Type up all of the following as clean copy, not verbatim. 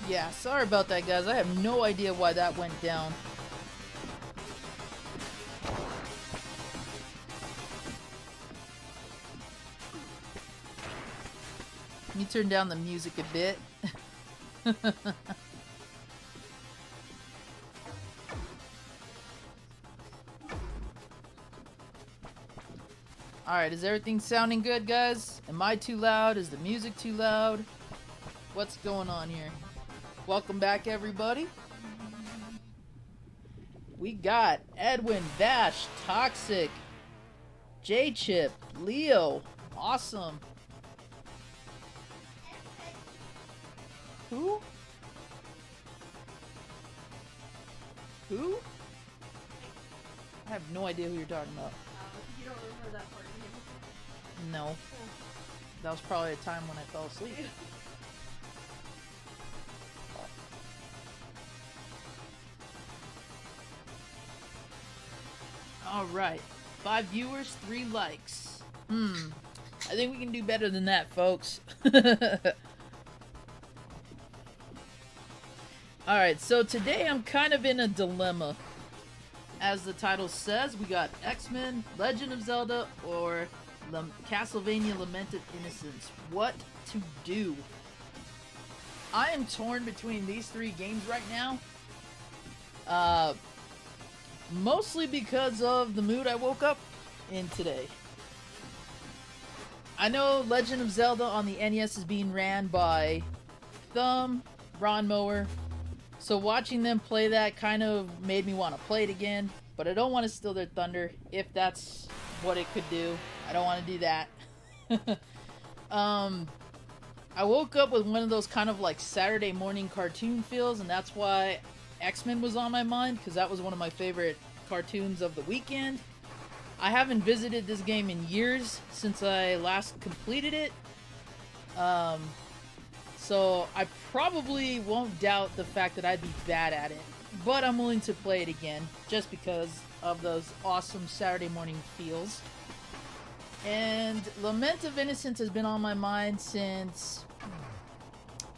Yeah, sorry about that, guys. I have no idea why that went down. Let me turn down the music a bit. Alright, is everything sounding good, guys? Am I too loud? Is the music too loud? What's going on here? Welcome back, everybody. We got Edwin, Vash, Toxic, J-Chip, Leo. Awesome. Who? Who? I have no idea who you're talking about. You don't remember that part, No. Oh. That was probably a time when I fell asleep. Alright. 5 viewers, 3 likes. I think we can do better than that, folks. Alright, so today I'm kind of in a dilemma. As the title says, we got X-Men, Legend of Zelda, or Castlevania Lamented Innocence. What to do? I am torn between these 3 games right now. Mostly because of the mood I woke up in today. I know Legend of Zelda on the NES is being ran by Thumb, Ron Mower, so watching them play that kind of made me want to play it again, but I don't want to steal their thunder if that's what it could do. I don't want to do that. I woke up with one of those kind of like Saturday morning cartoon feels, and that's why X-Men was on my mind, because that was one of my favorite cartoons of the weekend. I haven't visited this game in years since I last completed it. So I probably won't doubt the fact that I'd be bad at it. But I'm willing to play it again, just because of those awesome Saturday morning feels. And Lament of Innocence has been on my mind since...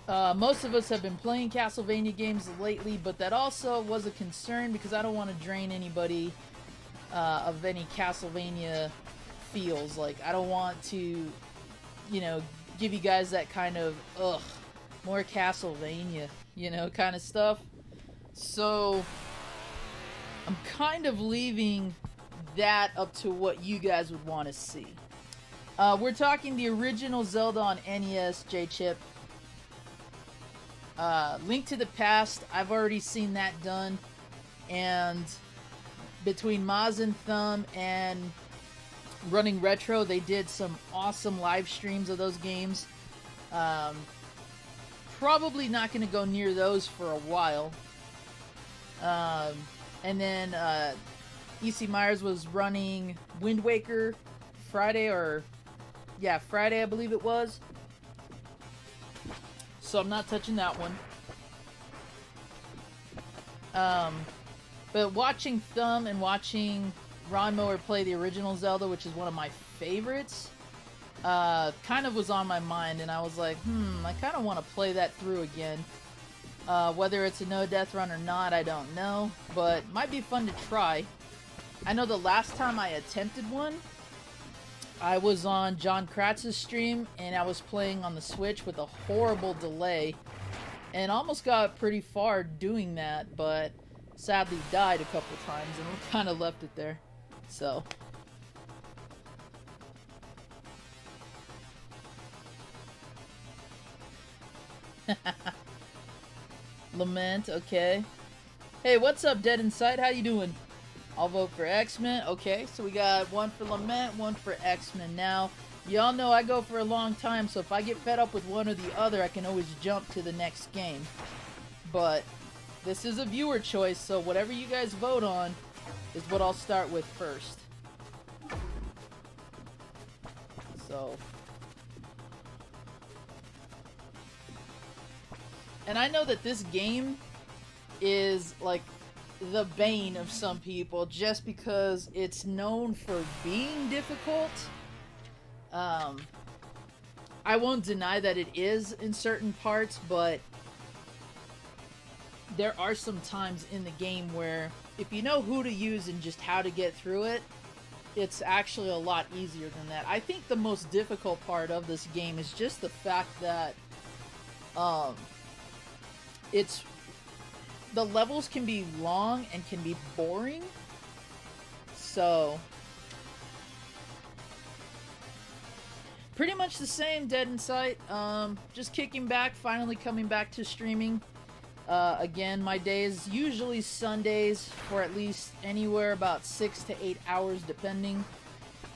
most of us have been playing Castlevania games lately, but that also was a concern because I don't want to drain anybody of any Castlevania feels. Like, I don't want to, you know, give you guys that kind of, ugh, more Castlevania, you know, kind of stuff. So, I'm kind of leaving that up to what you guys would want to see. We're talking the original Zelda on NES, J-Chip. Link to the Past, I've already seen that done, and between Maz and Thumb and Running Retro, they did some awesome live streams of those games. Probably not going to go near those for a while. And then E.C. Myers was running Wind Waker Friday, Friday I believe it was. So I'm not touching that one. But watching Thumb and watching Ron Mower play the original Zelda, which is one of my favorites, kind of was on my mind, and I was like, I kind of want to play that through again. Whether it's a no-death run or not, I don't know, but might be fun to try. I know the last time I attempted one, I was on John Kratz's stream, and I was playing on the Switch with a horrible delay, and almost got pretty far doing that, but sadly died a couple times, and we kind of left it there. So, Lament, okay. Hey, what's up, Dead Inside? How you doing? I'll vote for X-Men. Okay, so we got one for Lament, one for X-Men. Now, y'all know I go for a long time, so if I get fed up with one or the other, I can always jump to the next game. But this is a viewer choice, so whatever you guys vote on is what I'll start with first. So, and I know that this game is like the bane of some people just because it's known for being difficult. I won't deny that it is in certain parts, but there are some times in the game where if you know who to use and just how to get through it, it's actually a lot easier than that. I think the most difficult part of this game is just the fact that it's the levels can be long and can be boring. So pretty much the same, Dead in Sight. Just kicking back, finally coming back to streaming. Again, my days usually Sundays for at least anywhere about 6 to 8 hours depending.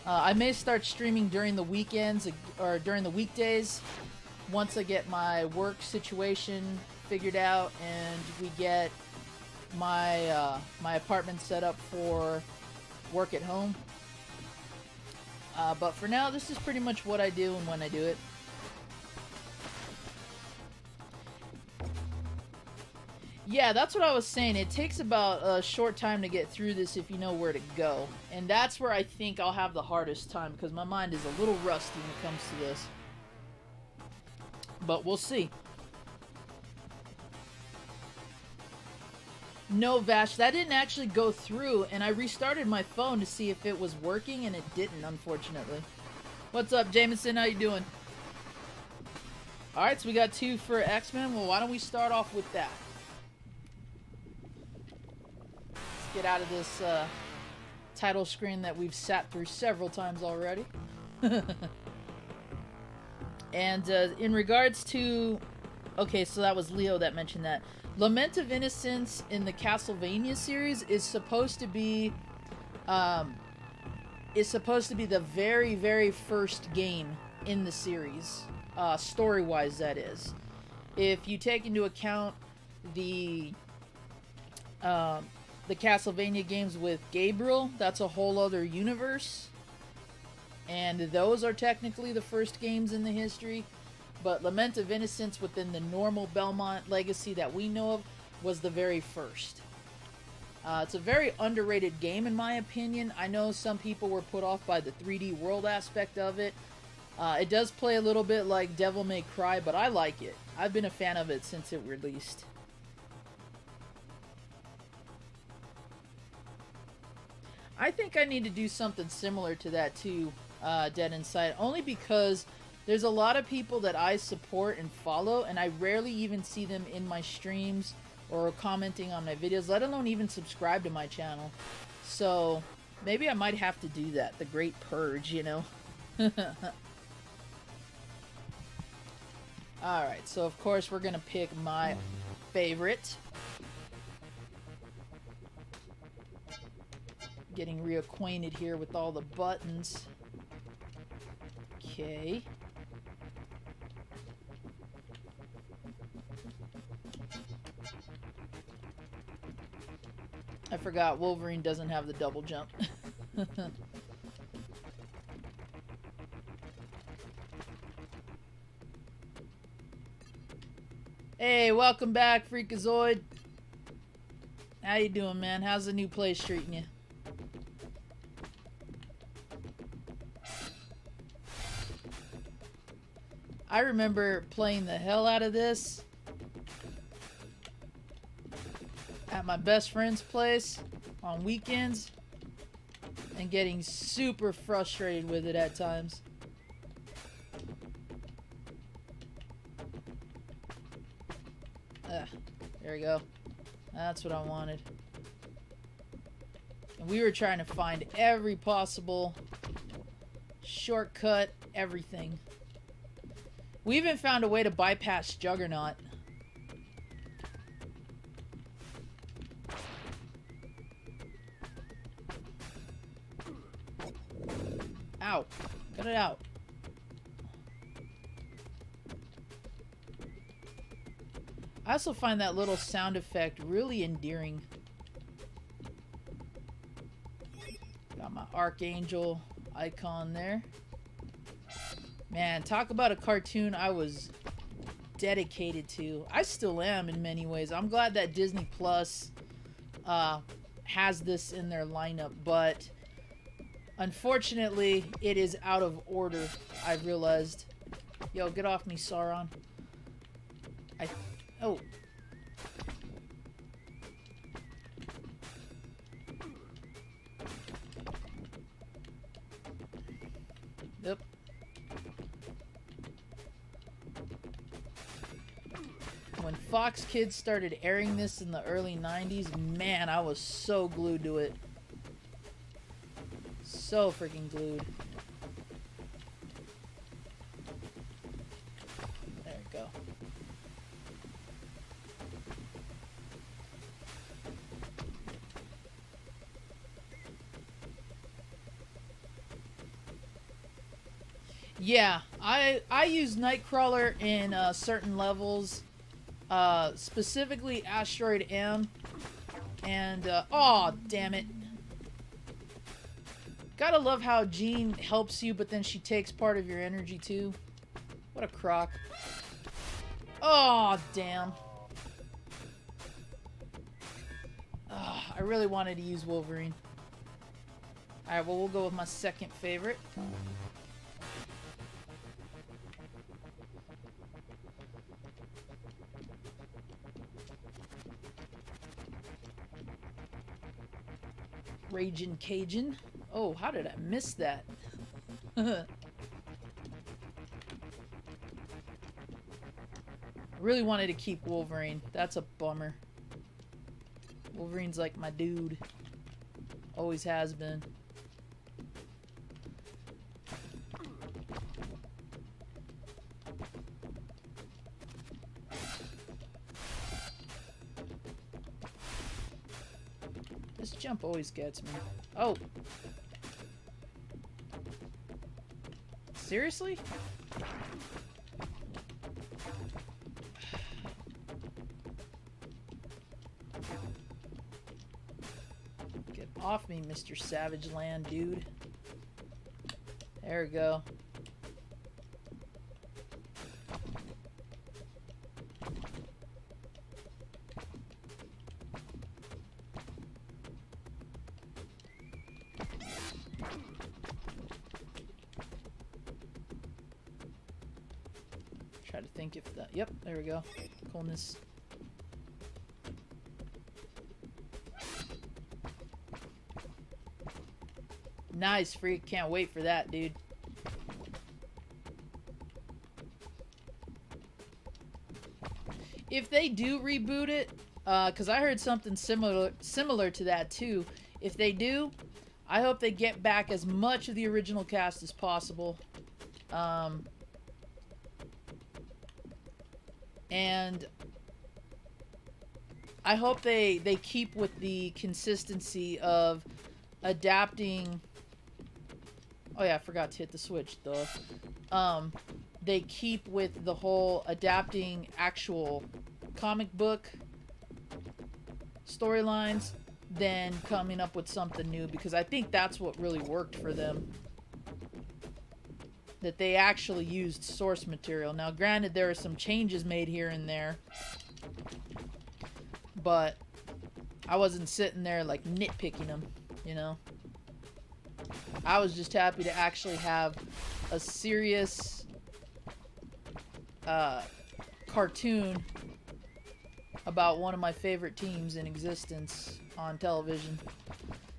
I may start streaming during the weekends or during the weekdays once I get my work situation figured out and we get my my apartment set up for work at home. But for now, this is pretty much what I do and when I do it. Yeah, that's what I was saying. It takes about a short time to get through this if you know where to go. And that's where I think I'll have the hardest time because my mind is a little rusty when it comes to this. But we'll see. No, Vash, that didn't actually go through, and I restarted my phone to see if it was working, and it didn't, unfortunately. What's up, Jameson? How you doing? Alright, so we got 2 for X-Men. Well, why don't we start off with that? Let's get out of this title screen that we've sat through several times already. And in regards to... Okay, so that was Leo that mentioned that. Lament of Innocence in the Castlevania series is supposed to be the very, very first game in the series, story-wise that is. If you take into account the Castlevania games with Gabriel, that's a whole other universe, and those are technically the first games in the history. But Lament of Innocence within the normal Belmont legacy that we know of was the very first. It's a very underrated game in my opinion. I know some people were put off by the 3D world aspect of it. It does play a little bit like Devil May Cry, but I like it. I've been a fan of it since it released. I think I need to do something similar to that too, Dead Inside, only because there's a lot of people that I support and follow, and I rarely even see them in my streams or commenting on my videos, let alone even subscribe to my channel. So, maybe I might have to do that. The Great Purge, you know? Alright, so of course we're gonna pick my favorite. Getting reacquainted here with all the buttons. Okay. I forgot Wolverine doesn't have the double jump. Hey, welcome back, Freakazoid. How you doing, man? How's the new place treating you? I remember playing the hell out of this at my best friend's place on weekends and getting super frustrated with it at times. There we go. That's what I wanted. And we were trying to find every possible shortcut, everything. We even found a way to bypass Juggernaut. Ow. Cut it out. I also find that little sound effect really endearing. Got my Archangel icon there. Man, talk about a cartoon I was dedicated to. I still am in many ways. I'm glad that Disney Plus has this in their lineup, but unfortunately, it is out of order, I've realized. Yo, get off me, Sauron. Oh. When Fox Kids started airing this in the early 90s, man, I was so glued to it. So freaking glued. There we go. Yeah, I use Nightcrawler in certain levels, specifically Asteroid M, and oh damn it! Gotta love how Jean helps you, but then she takes part of your energy too. What a crock! Oh damn! I really wanted to use Wolverine. All right, well we'll go with my second favorite. Ragin' Cajun. Oh, how did I miss that? I really wanted to keep Wolverine. That's a bummer. Wolverine's like my dude. Always has been. This jump always gets me. Oh! Seriously? Get off me, Mr. Savage Land, dude. There we go. Try to think if that... Yep, there we go. Coolness. Nice, Freak. Can't wait for that, dude. If they do reboot it, because I heard something similar to that too. If they do, I hope they get back as much of the original cast as possible. And I hope they keep with the consistency of adapting. Oh yeah, I forgot to hit the switch though. They keep with the whole adapting actual comic book storylines, then coming up with something new, because I think that's what really worked for them. That they actually used source material. Now granted, there are some changes made here and there, but I wasn't sitting there like nitpicking them, you know. I was just happy to actually have a serious cartoon about one of my favorite teams in existence on television.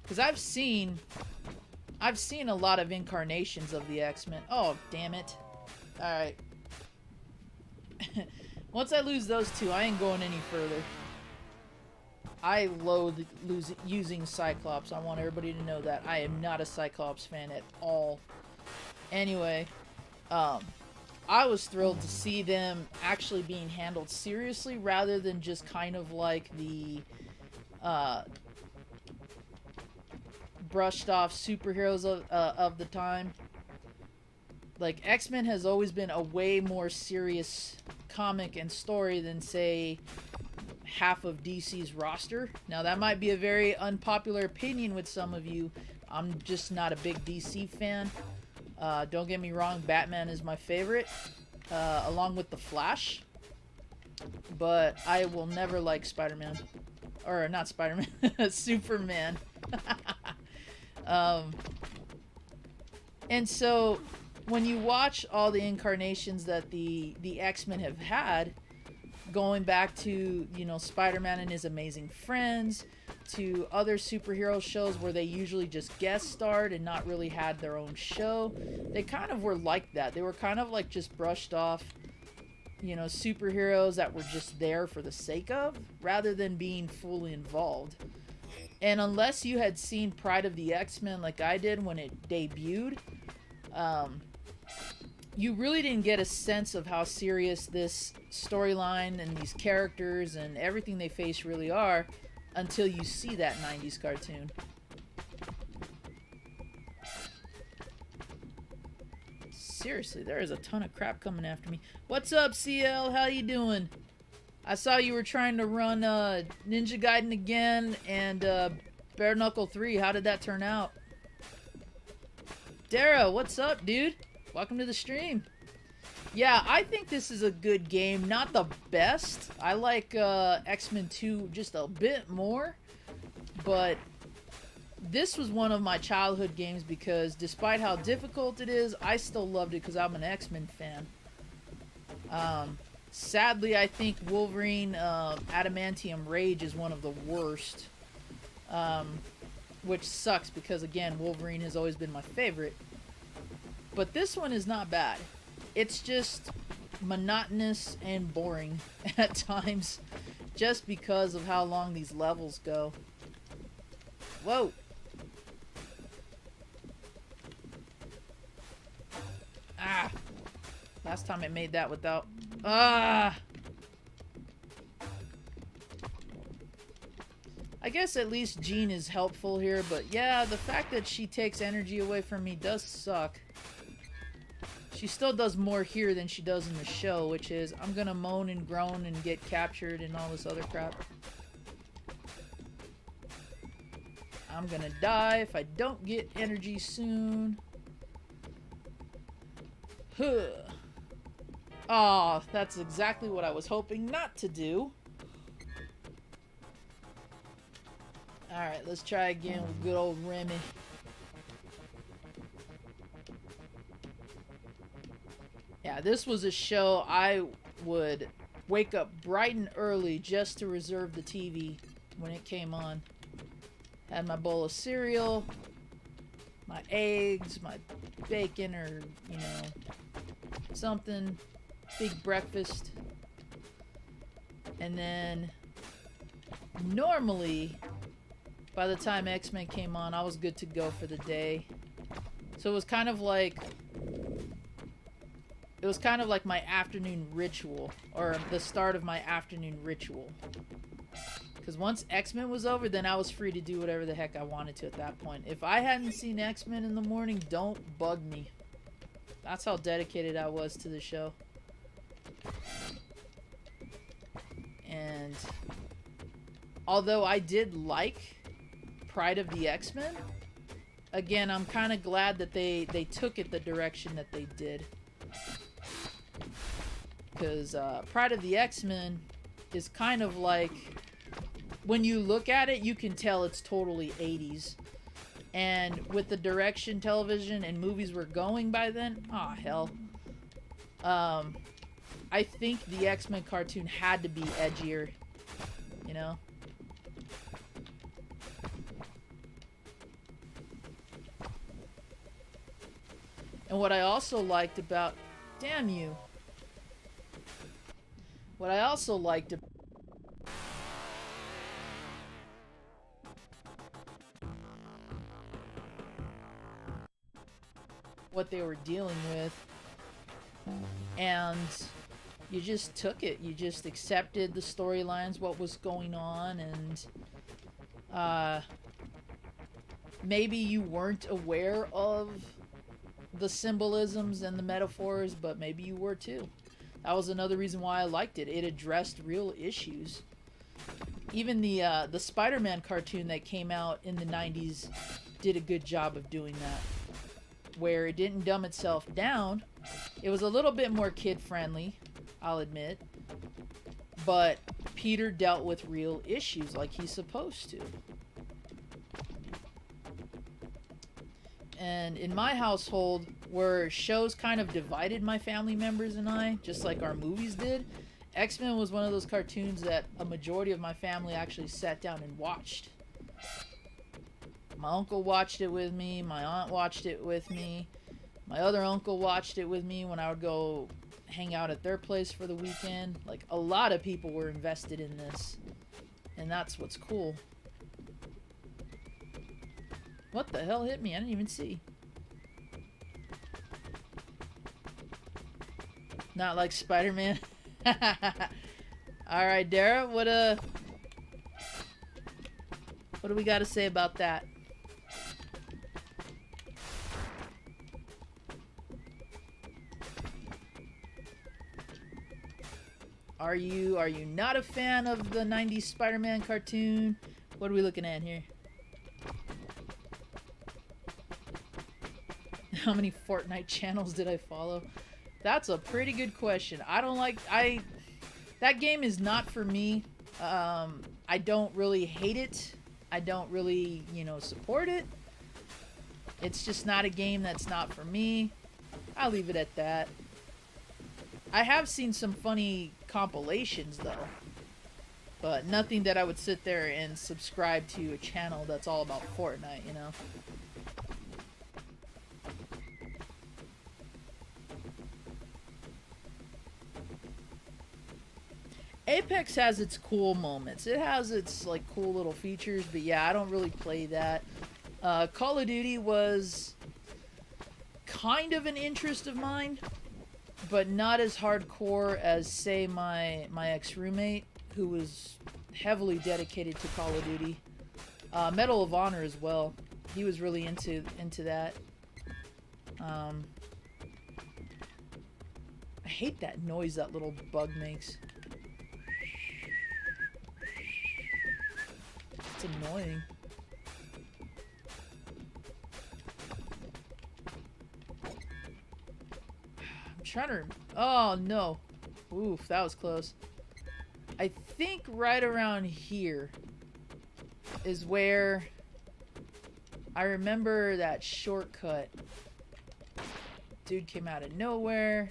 Because I've seen a lot of incarnations of the X-Men. Oh, damn it. Alright. Once I lose those two, I ain't going any further. I loathe using Cyclops. I want everybody to know that. I am not a Cyclops fan at all. Anyway, I was thrilled to see them actually being handled seriously rather than just kind of like the brushed off superheroes of the time. Like, X-Men has always been a way more serious comic and story than, say, half of DC's roster. Now, that might be a very unpopular opinion with some of you. I'm just not a big DC fan. Don't get me wrong, Batman is my favorite, along with The Flash. But I will never like Spider-Man. Or, not Spider-Man, Superman. And so, when you watch all the incarnations that the X-Men have had, going back to, you know, Spider-Man and His Amazing Friends, to other superhero shows where they usually just guest starred and not really had their own show, they kind of were like that. They were kind of like just brushed off, you know, superheroes that were just there for the sake of, rather than being fully involved. And unless you had seen Pride of the X-Men like I did when it debuted, you really didn't get a sense of how serious this storyline and these characters and everything they face really are until you see that 90s cartoon. Seriously, there is a ton of crap coming after me. What's up, CL? How you doing? I saw you were trying to run Ninja Gaiden again and Bare Knuckle 3. How did that turn out? Dara, what's up, dude? Welcome to the stream. Yeah, I think this is a good game. Not the best. I like X-Men 2 just a bit more. But this was one of my childhood games because despite how difficult it is, I still loved it because I'm an X-Men fan. Sadly, I think Wolverine Adamantium Rage is one of the worst. Which sucks because, again, Wolverine has always been my favorite. But this one is not bad. It's just monotonous and boring at times just because of how long these levels go. Whoa! Ah! Last time I made that without... Ah! I guess at least Jean is helpful here, but yeah, the fact that she takes energy away from me does suck. She still does more here than she does in the show, which is I'm gonna moan and groan and get captured and all this other crap. I'm gonna die if I don't get energy soon. Huh. Aw, that's exactly what I was hoping not to do. Alright, let's try again with good old Remy. Yeah, this was a show I would wake up bright and early just to reserve the TV when it came on. Had my bowl of cereal, my eggs, my bacon, or, you know, something. Big breakfast. And then, normally, by the time X-Men came on, I was good to go for the day. So it was kind of like... It was kind of like my afternoon ritual, or the start of my afternoon ritual. Because once X-Men was over, then I was free to do whatever the heck I wanted to at that point. If I hadn't seen X-Men in the morning, don't bug me. That's how dedicated I was to the show. And although I did like Pride of the X-Men, again, I'm kind of glad that they took it the direction that they did. Because Pride of the X-Men is kind of like, when you look at it, you can tell it's totally 80s. And with the direction television and movies were going by then, aw, hell. I think the X-Men cartoon had to be edgier, you know? And what I also liked about... Damn you. What I also liked about... what they were dealing with, and you just took it. You just accepted the storylines, what was going on, and maybe you weren't aware of the symbolisms and the metaphors, but maybe you were too. That was another reason why I liked it. It addressed real issues. Even the Spider-Man cartoon that came out in the 90s did a good job of doing that. Where it didn't dumb itself down. It was a little bit more kid-friendly, I'll admit. But Peter dealt with real issues like he's supposed to. And in my household, where shows kind of divided my family members and I, just like our movies did, X-Men was one of those cartoons that a majority of my family actually sat down and watched. My uncle watched it with me, my aunt watched it with me, my other uncle watched it with me when I would go hang out at their place for the weekend. Like, a lot of people were invested in this, and that's what's cool. What the hell hit me? I didn't even see. Not like Spider-Man. Alright, Dara, what do we got to say about that? Are you not a fan of the 90s Spider-Man cartoon? What are we looking at here? How many Fortnite channels did I follow? That's a pretty good question. That game is not for me. I don't really hate it. I don't really, support it. It's just not a game that's not for me. I'll leave it at that. I have seen some funny compilations, though. But nothing that I would sit there and subscribe to a channel that's all about Fortnite, you know? Apex has its cool moments. It has its, like, cool little features, but yeah, I don't really play that. Call of Duty was kind of an interest of mine, but not as hardcore as, say, my ex-roommate, who was heavily dedicated to Call of Duty. Medal of Honor as well. He was really into that. I hate that noise that little bug makes. It's annoying. I'm trying to... Oh, no. Oof, that was close. I think right around here is where I remember that shortcut. Dude came out of nowhere.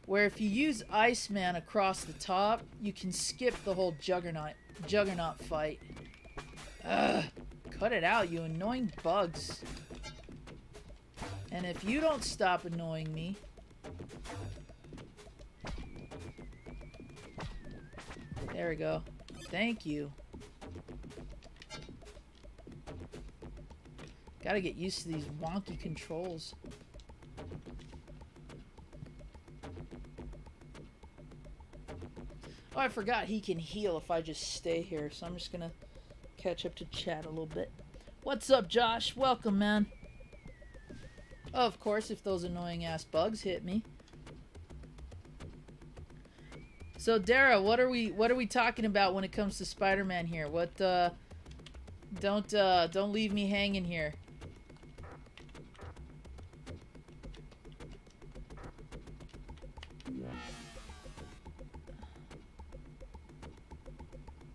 Where if you use Iceman across the top, you can skip the whole Juggernaut fight. Ugh, cut it out, you annoying bugs. And if you don't stop annoying me... There we go. Thank you. Gotta get used to these wonky controls. Oh, I forgot he can heal if I just stay here, so I'm just gonna catch up to chat a little bit. What's up, Josh? Welcome, man. Of course, if those annoying ass bugs hit me. So, Dara, what are we talking about when it comes to Spider-Man here? What don't leave me hanging here.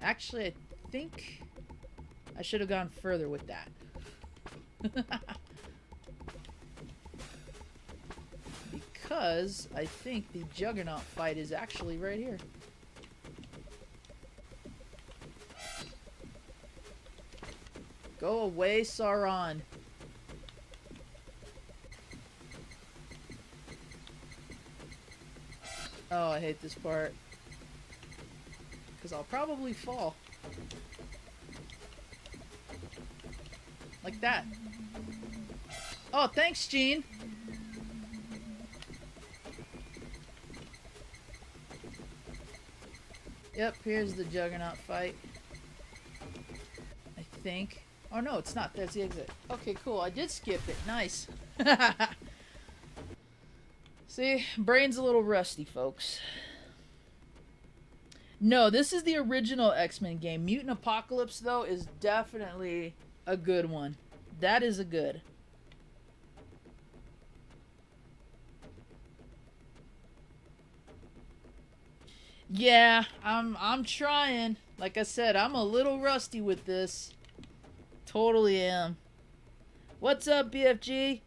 Actually, I think I should have gone further with that. Because I think the Juggernaut fight is actually right here. Go away, Sauron. Oh, I hate this part. Because I'll probably fall. Like that. Oh, thanks, Gene. Yep, here's the Juggernaut fight. I think. Oh no, it's not. There's the exit. Okay, cool. I did skip it. Nice. See, brain's a little rusty, folks. No, this is the original X-Men game. Mutant Apocalypse, though, is definitely a good one. That is a good. Yeah, I'm trying. Like I said, I'm a little rusty with this. Totally am. What's up, BFG?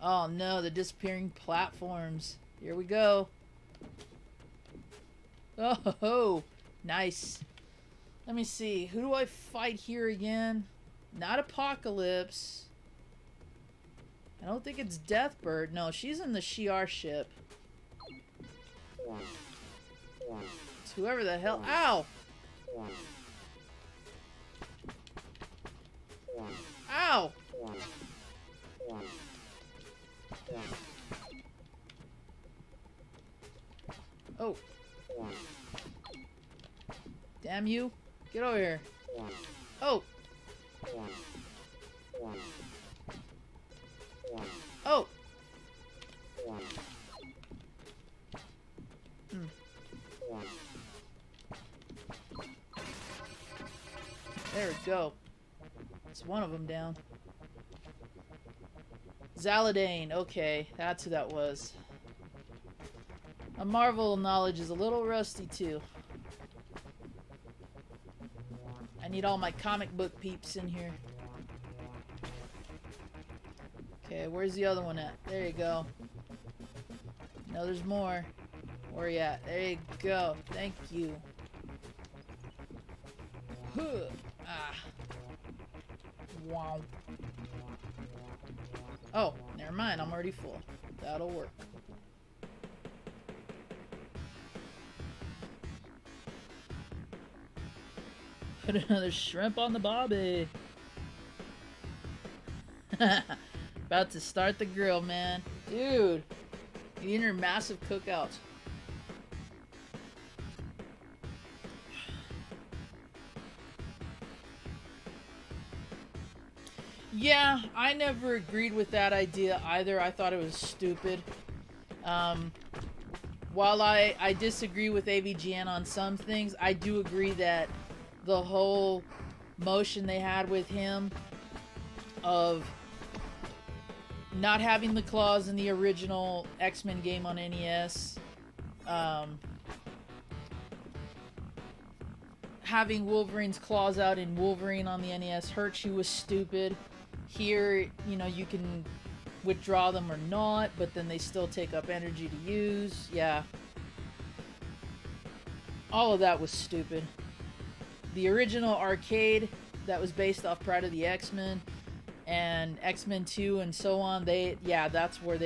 Oh no, the disappearing platforms. Here we go. Oh, nice. Let me see. Who do I fight here again? Not Apocalypse. I don't think it's Deathbird. No, she's in the Shi'ar ship. It's whoever the hell. Ow! Ow! Oh. Damn you. Get over here. Oh. Oh. Hmm. There we go. It's one of them down. Zaladane. Okay, that's who that was. My Marvel knowledge is a little rusty too. I need all my comic book peeps in here. Okay, where's the other one at? There you go. No, there's more. Where you at? There you go. Thank you. Huh. Ah. Wow. Oh, never mind. I'm already full. That'll work. Put another shrimp on the bobby. About to start the grill, man. Dude, eating her massive cookouts. Yeah, I never agreed with that idea either. I thought it was stupid. While I disagree with AVGN on some things, I do agree that the whole motion they had with him of not having the claws in the original X-Men game on NES, having Wolverine's claws out in Wolverine on the NES hurt you was stupid. Here, you know, you can withdraw them or not, but then they still take up energy to use. Yeah. All of that was stupid. The original arcade that was based off Pride of the X-Men and X-Men 2 and so on, that's what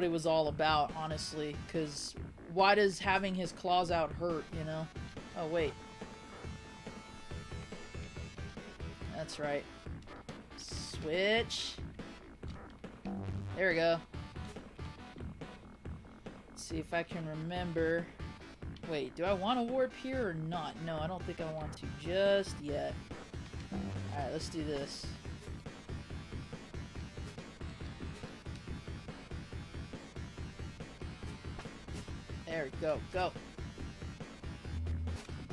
it was all about, honestly. Because why does having his claws out hurt, you know? Oh, wait. That's right. Switch. There we go. Let's see if I can remember. Wait, do I want to warp here or not? No, I don't think I want to just yet. Alright, let's do this. There we go. Go.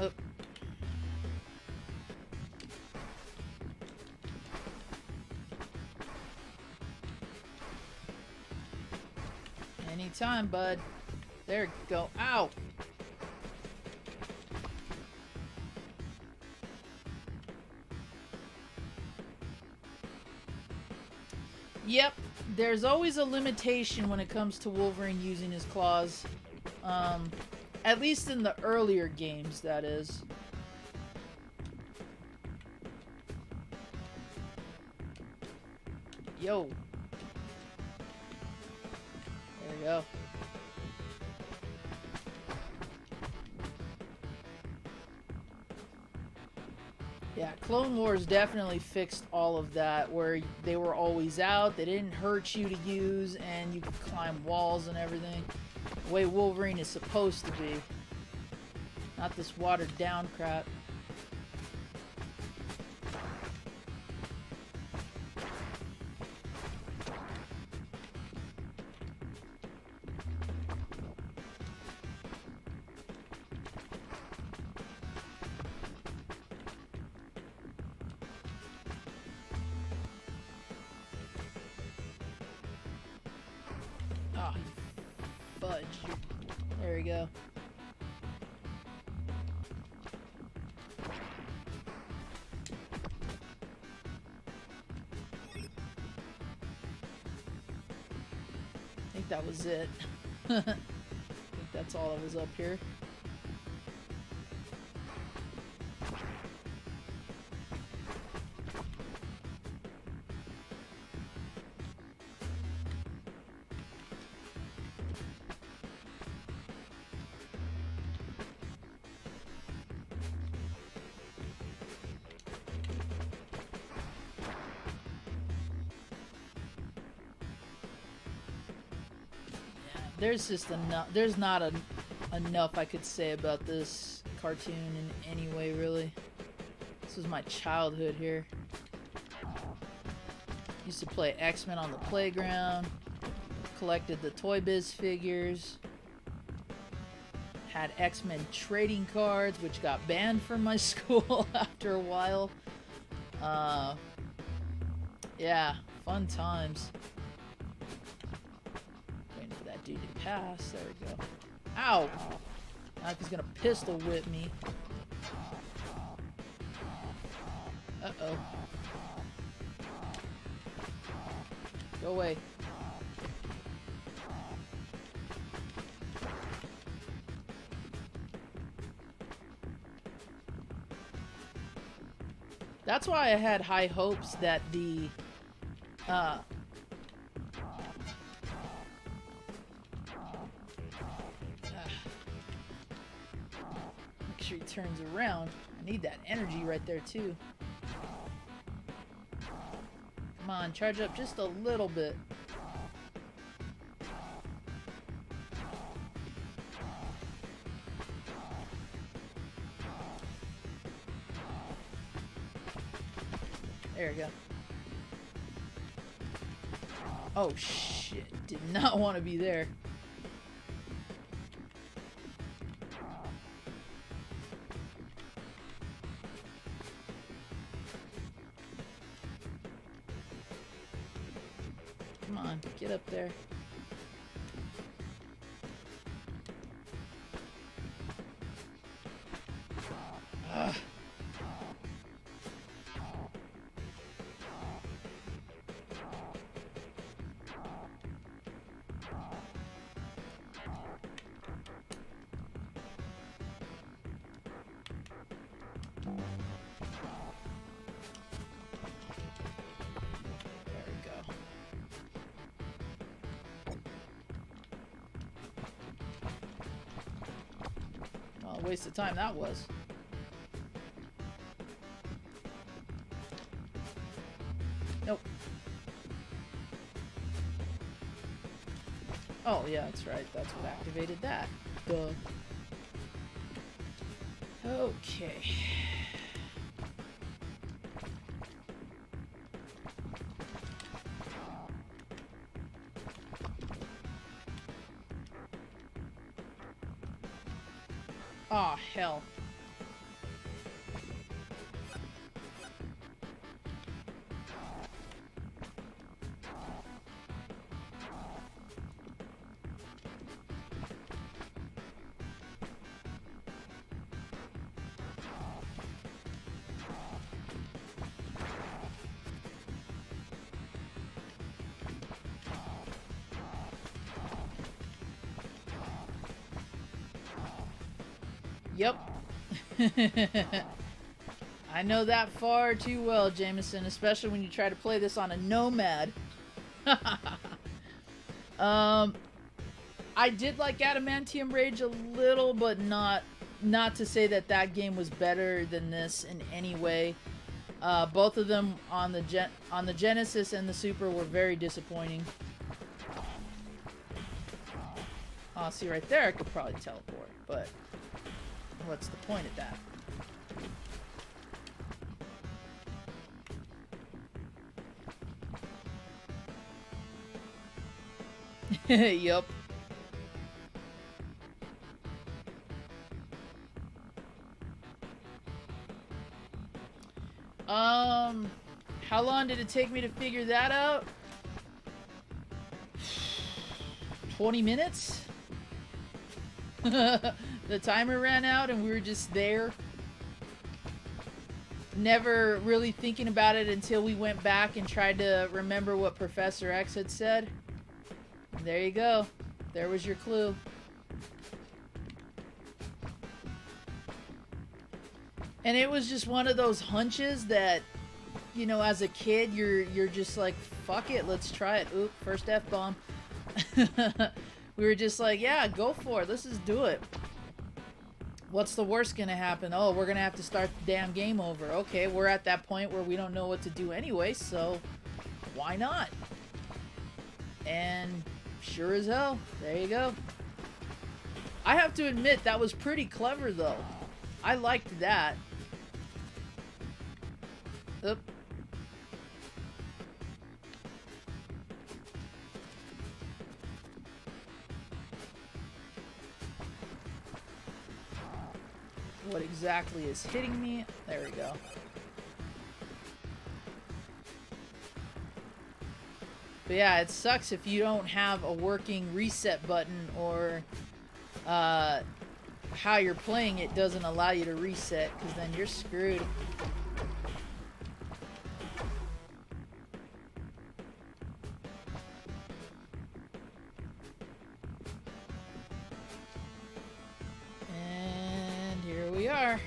Oh. Anytime, bud. There we go. Ow! Yep, there's always a limitation when it comes to Wolverine using his claws. At least in the earlier games, that is. Yo. There we go. Yeah, Clone Wars definitely fixed all of that, where they were always out, they didn't hurt you to use, and you could climb walls and everything. The way Wolverine is supposed to be. Not this watered down crap. Oh, fudge. There we go. I think that was it. I think that's all that was up here. there's just enough. There's not enough I could say about this cartoon in any way, really. This was my childhood here. Used to play X-Men on the playground. Collected the Toy Biz figures. Had X-Men trading cards, which got banned from my school after a while. Yeah, fun times. Waiting for that dude to pass. There we go. Ow! Now he's gonna pistol whip me. Uh-oh. Go away. That's why I had high hopes that the make sure he turns around. I need that energy right there too. Come on, charge up just a little bit. There we go. Oh shit, did not want to be there. Come on, get up there. Ugh. Waste of time that was. Nope. Oh yeah, that's right. That's what activated that. Duh. Okay. Aw, hell. Yep. I know that far too well, Jameson, especially when you try to play this on a Nomad. I did like Adamantium Rage a little, but not to say that that game was better than this in any way. Both of them on the Genesis and the Super were very disappointing. Oh, see right there, I could probably teleport, but what's the point of that? Yup. How long did it take me to figure that out? 20 minutes? The timer ran out and we were just there. Never really thinking about it until we went back and tried to remember what Professor X had said. And there you go. There was your clue. And it was just one of those hunches that, you know, as a kid, you're just like, fuck it, let's try it. Oop, first F-bomb. We were just like, yeah, go for it. Let's just do it. What's the worst gonna happen? Oh, we're gonna have to start the damn game over. Okay, we're at that point where we don't know what to do anyway, so why not? And Sure as hell. There you go. I have to admit, that was pretty clever, though. I liked that. Oop. What exactly is hitting me? There we go. But yeah, it sucks if you don't have a working reset button, or how you're playing it doesn't allow you to reset, because then you're screwed. And here we are.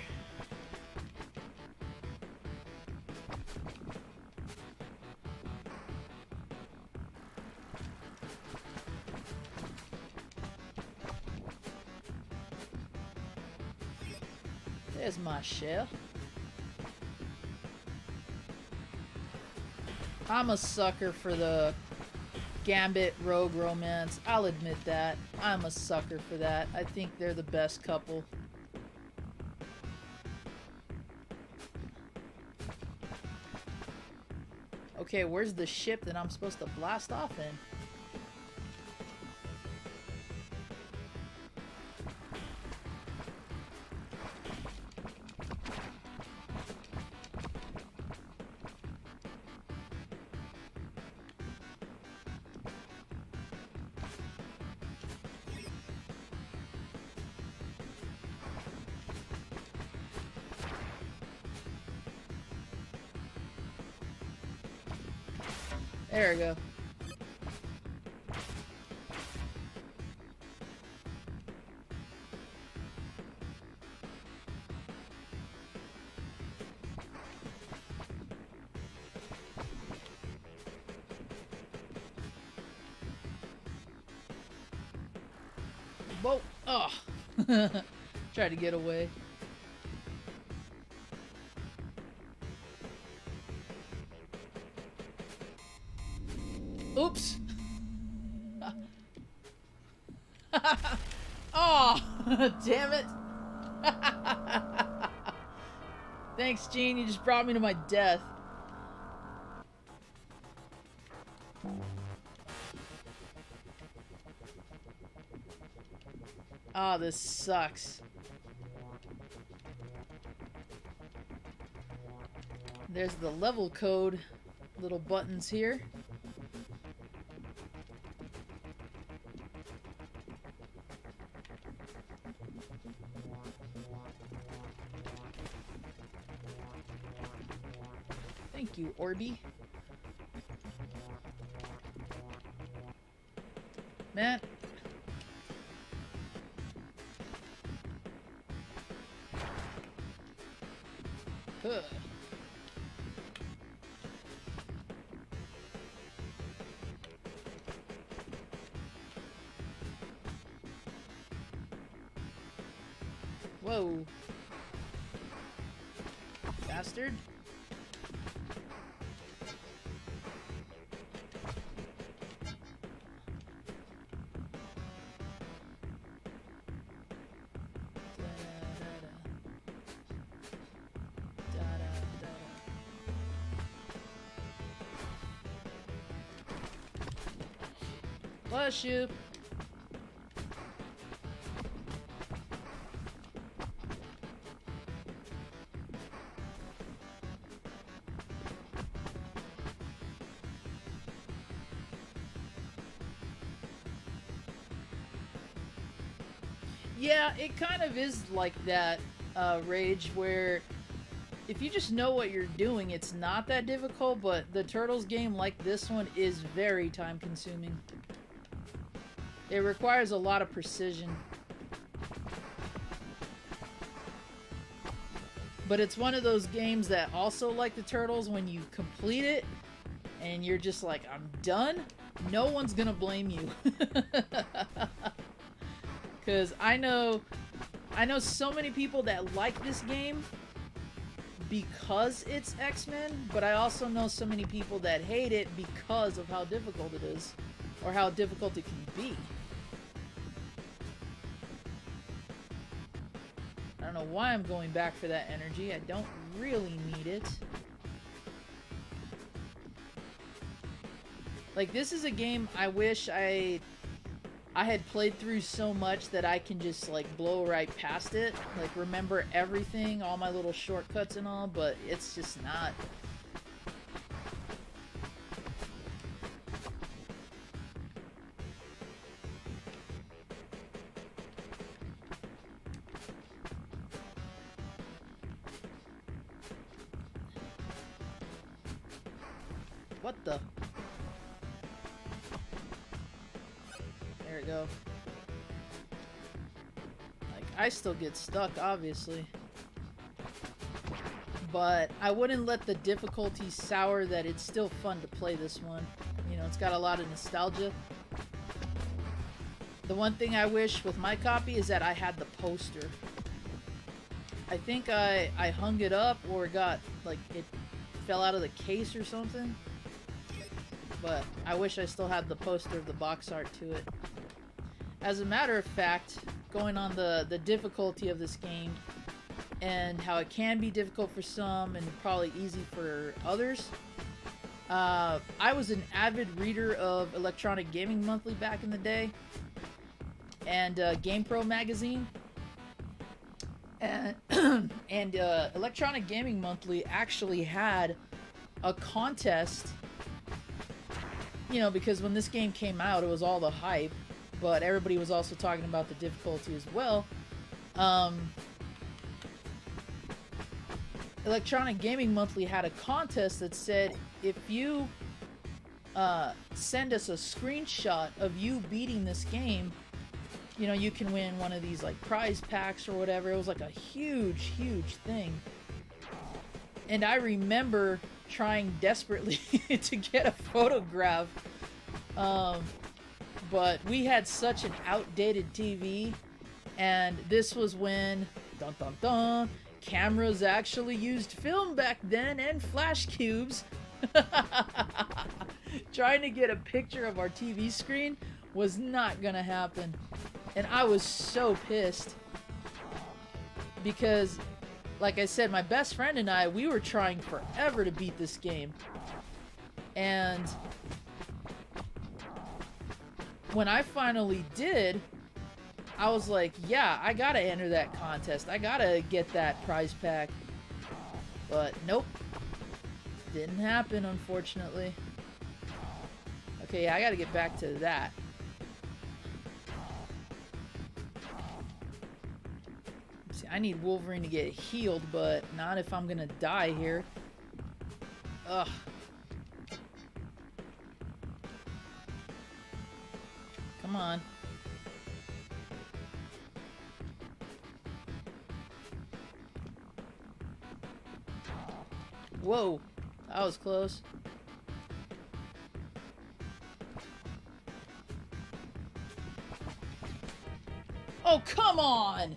There's my shell. I'm a sucker for the Gambit Rogue romance. I'll admit that. I'm a sucker for that. I think they're the best couple. Okay, where's the ship that I'm supposed to blast off in? There we go. Whoa! Oh! Tried to get away. Oops! Oh! Damn it! Thanks, Gene. You just brought me to my death. Oh, this sucks. There's the level code little buttons here. Thank you, Orby. Man. Huh. Whoa. Bastard. Bless you. Yeah, it kind of is like that, Rage, where if you just know what you're doing, it's not that difficult, but the Turtles game, like this one, is very time-consuming. It requires a lot of precision. But it's one of those games that also, like the Turtles, when you complete it, and you're just like, I'm done, no one's gonna blame you. Because I know so many people that like this game because it's X-Men, but I also know so many people that hate it because of how difficult it is. or how difficult it can be. I don't know why I'm going back for that energy. I don't really need it. Like, this is a game I wish I had played through so much that I can just, like, blow right past it. Like, remember everything, all my little shortcuts and all, but it's just not. What the? There we go. Like, I still get stuck, obviously. But I wouldn't let the difficulty sour that it's still fun to play this one. You know, it's got a lot of nostalgia. The one thing I wish with my copy is that I had the poster. I think I hung it up or got, like, it fell out of the case or something. But I wish I still had the poster of the box art to it. As a matter of fact, going on the difficulty of this game and how it can be difficult for some and probably easy for others. I was an avid reader of Electronic Gaming Monthly back in the day and GamePro magazine. And, and Electronic Gaming Monthly actually had a contest. You know, because when this game came out, it was all the hype, but everybody was also talking about the difficulty as well. Electronic Gaming Monthly had a contest that said, if you send us a screenshot of you beating this game, you know, you can win one of these, like, prize packs or whatever. It was like a huge, huge thing. And I remember trying desperately to get a photograph, but we had such an outdated TV, and this was when dun dun dun cameras actually used film back then and flash cubes. Trying to get a picture of our TV screen was not gonna happen, and I was so pissed because, like I said, my best friend and I, we were trying forever to beat this game. And when I finally did, I was like, yeah, I gotta enter that contest. I gotta get that prize pack. But nope. Didn't happen, unfortunately. Okay, yeah, I gotta get back to that. See, I need Wolverine to get healed, but not if I'm gonna die here. Ugh. Come on. Whoa, that was close. Oh, come on!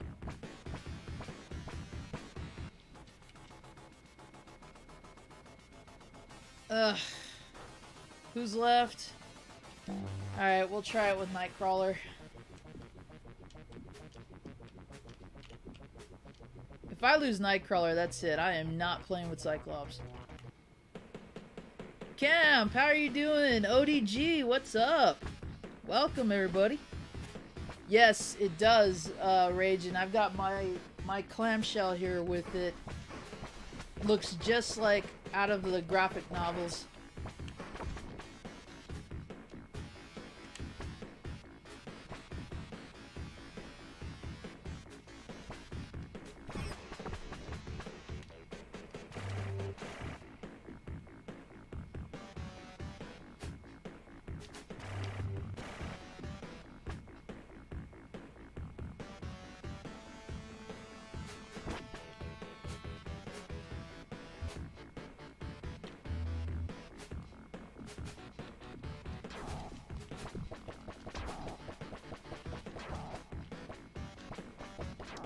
Ugh. Who's left? Alright, we'll try it with Nightcrawler. If I lose Nightcrawler, that's it. I am not playing with Cyclops. Camp, how are you doing? ODG, what's up? Welcome, everybody. Yes, it does, Rage, and I've got my clamshell here with it. Looks just like out of the graphic novels.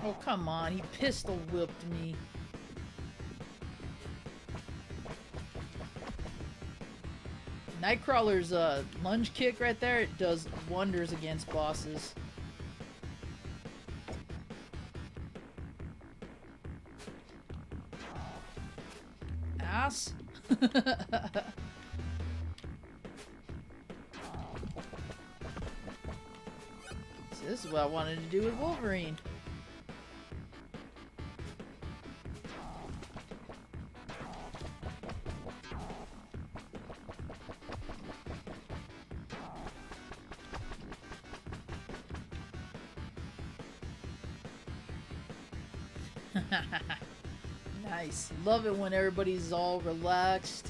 Oh, come on. He pistol whipped me. Nightcrawler's lunge kick right there, it does wonders against bosses. Ass. See, this is what I wanted to do with Wolverine. Nice. Love it when everybody's all relaxed,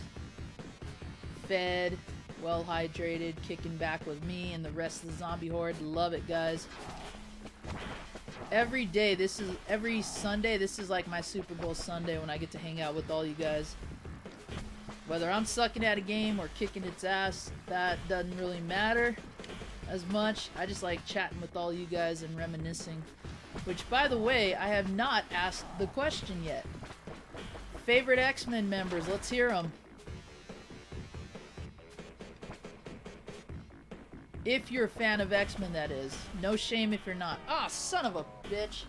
fed, well hydrated, kicking back with me and the rest of the zombie horde. Love it, guys. Every day, every Sunday, this is like my Super Bowl Sunday when I get to hang out with all you guys. Whether I'm sucking at a game or kicking its ass, that doesn't really matter as much. I just like chatting with all you guys and reminiscing. Which, by the way, I have not asked the question yet. Favorite X-Men members, let's hear them. If you're a fan of X-Men, that is. No shame if you're not. Ah, son of a bitch.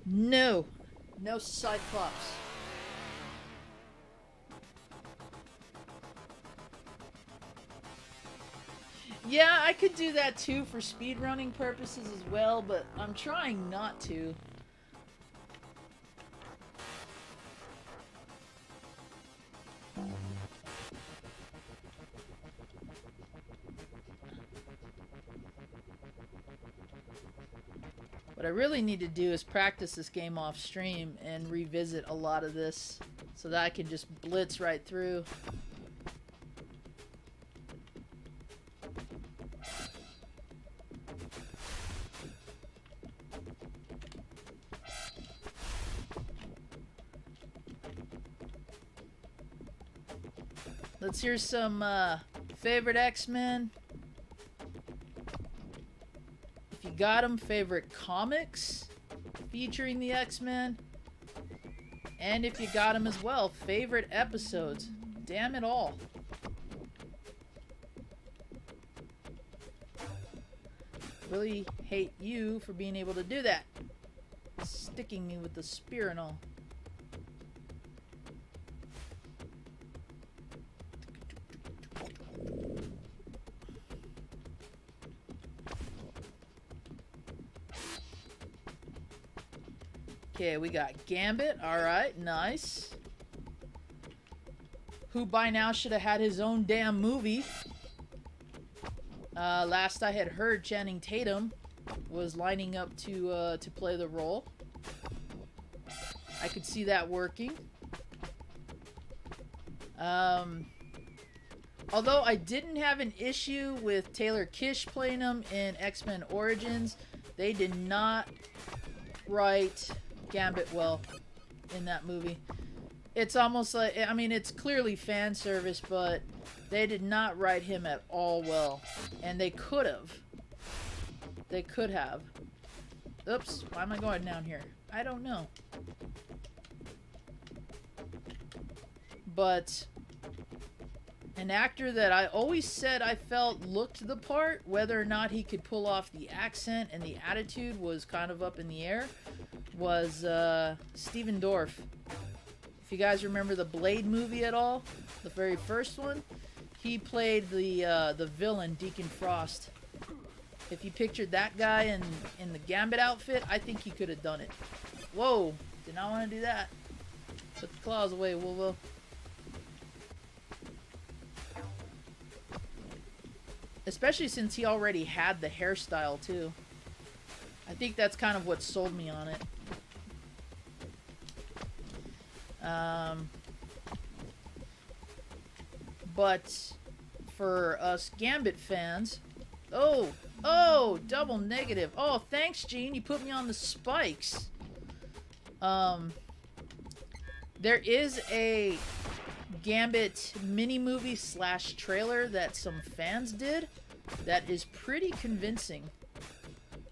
No. No Cyclops. Yeah, I could do that too for speedrunning purposes as well, but I'm trying not to. What I really need to do is practice this game off stream and revisit a lot of this so that I can just blitz right through. Let's hear some favorite X-Men. If you got them, favorite comics featuring the X-Men. And if you got them as well, favorite episodes. Damn it all. Really hate you for being able to do that. Sticking me with the spear and all. Okay, we got Gambit. Alright, nice. Who by now should have had his own damn movie. Last I had heard, Channing Tatum was lining up to play the role. I could see that working. Although I didn't have an issue with Taylor Kitsch playing him in X-Men Origins, they did not write Gambit well in that movie. It's almost like, I mean, it's clearly fan service, but they did not write him at all well. And they could have. They could have. Oops, why am I going down here? I don't know. But an actor that I always said I felt looked the part, whether or not he could pull off the accent and the attitude was kind of up in the air, was Steven Dorff. If you guys remember the Blade movie at all, the very first one, he played the villain, Deacon Frost. If you pictured that guy in the Gambit outfit, I think he could have done it. Whoa, did not want to do that. Put the claws away, Wolvo. Especially since he already had the hairstyle too. I think that's kind of what sold me on it. But for us Gambit fans, oh, double negative. Oh, thanks, Gene. You put me on the spikes. There is a Gambit mini movie / trailer that some fans did that is pretty convincing.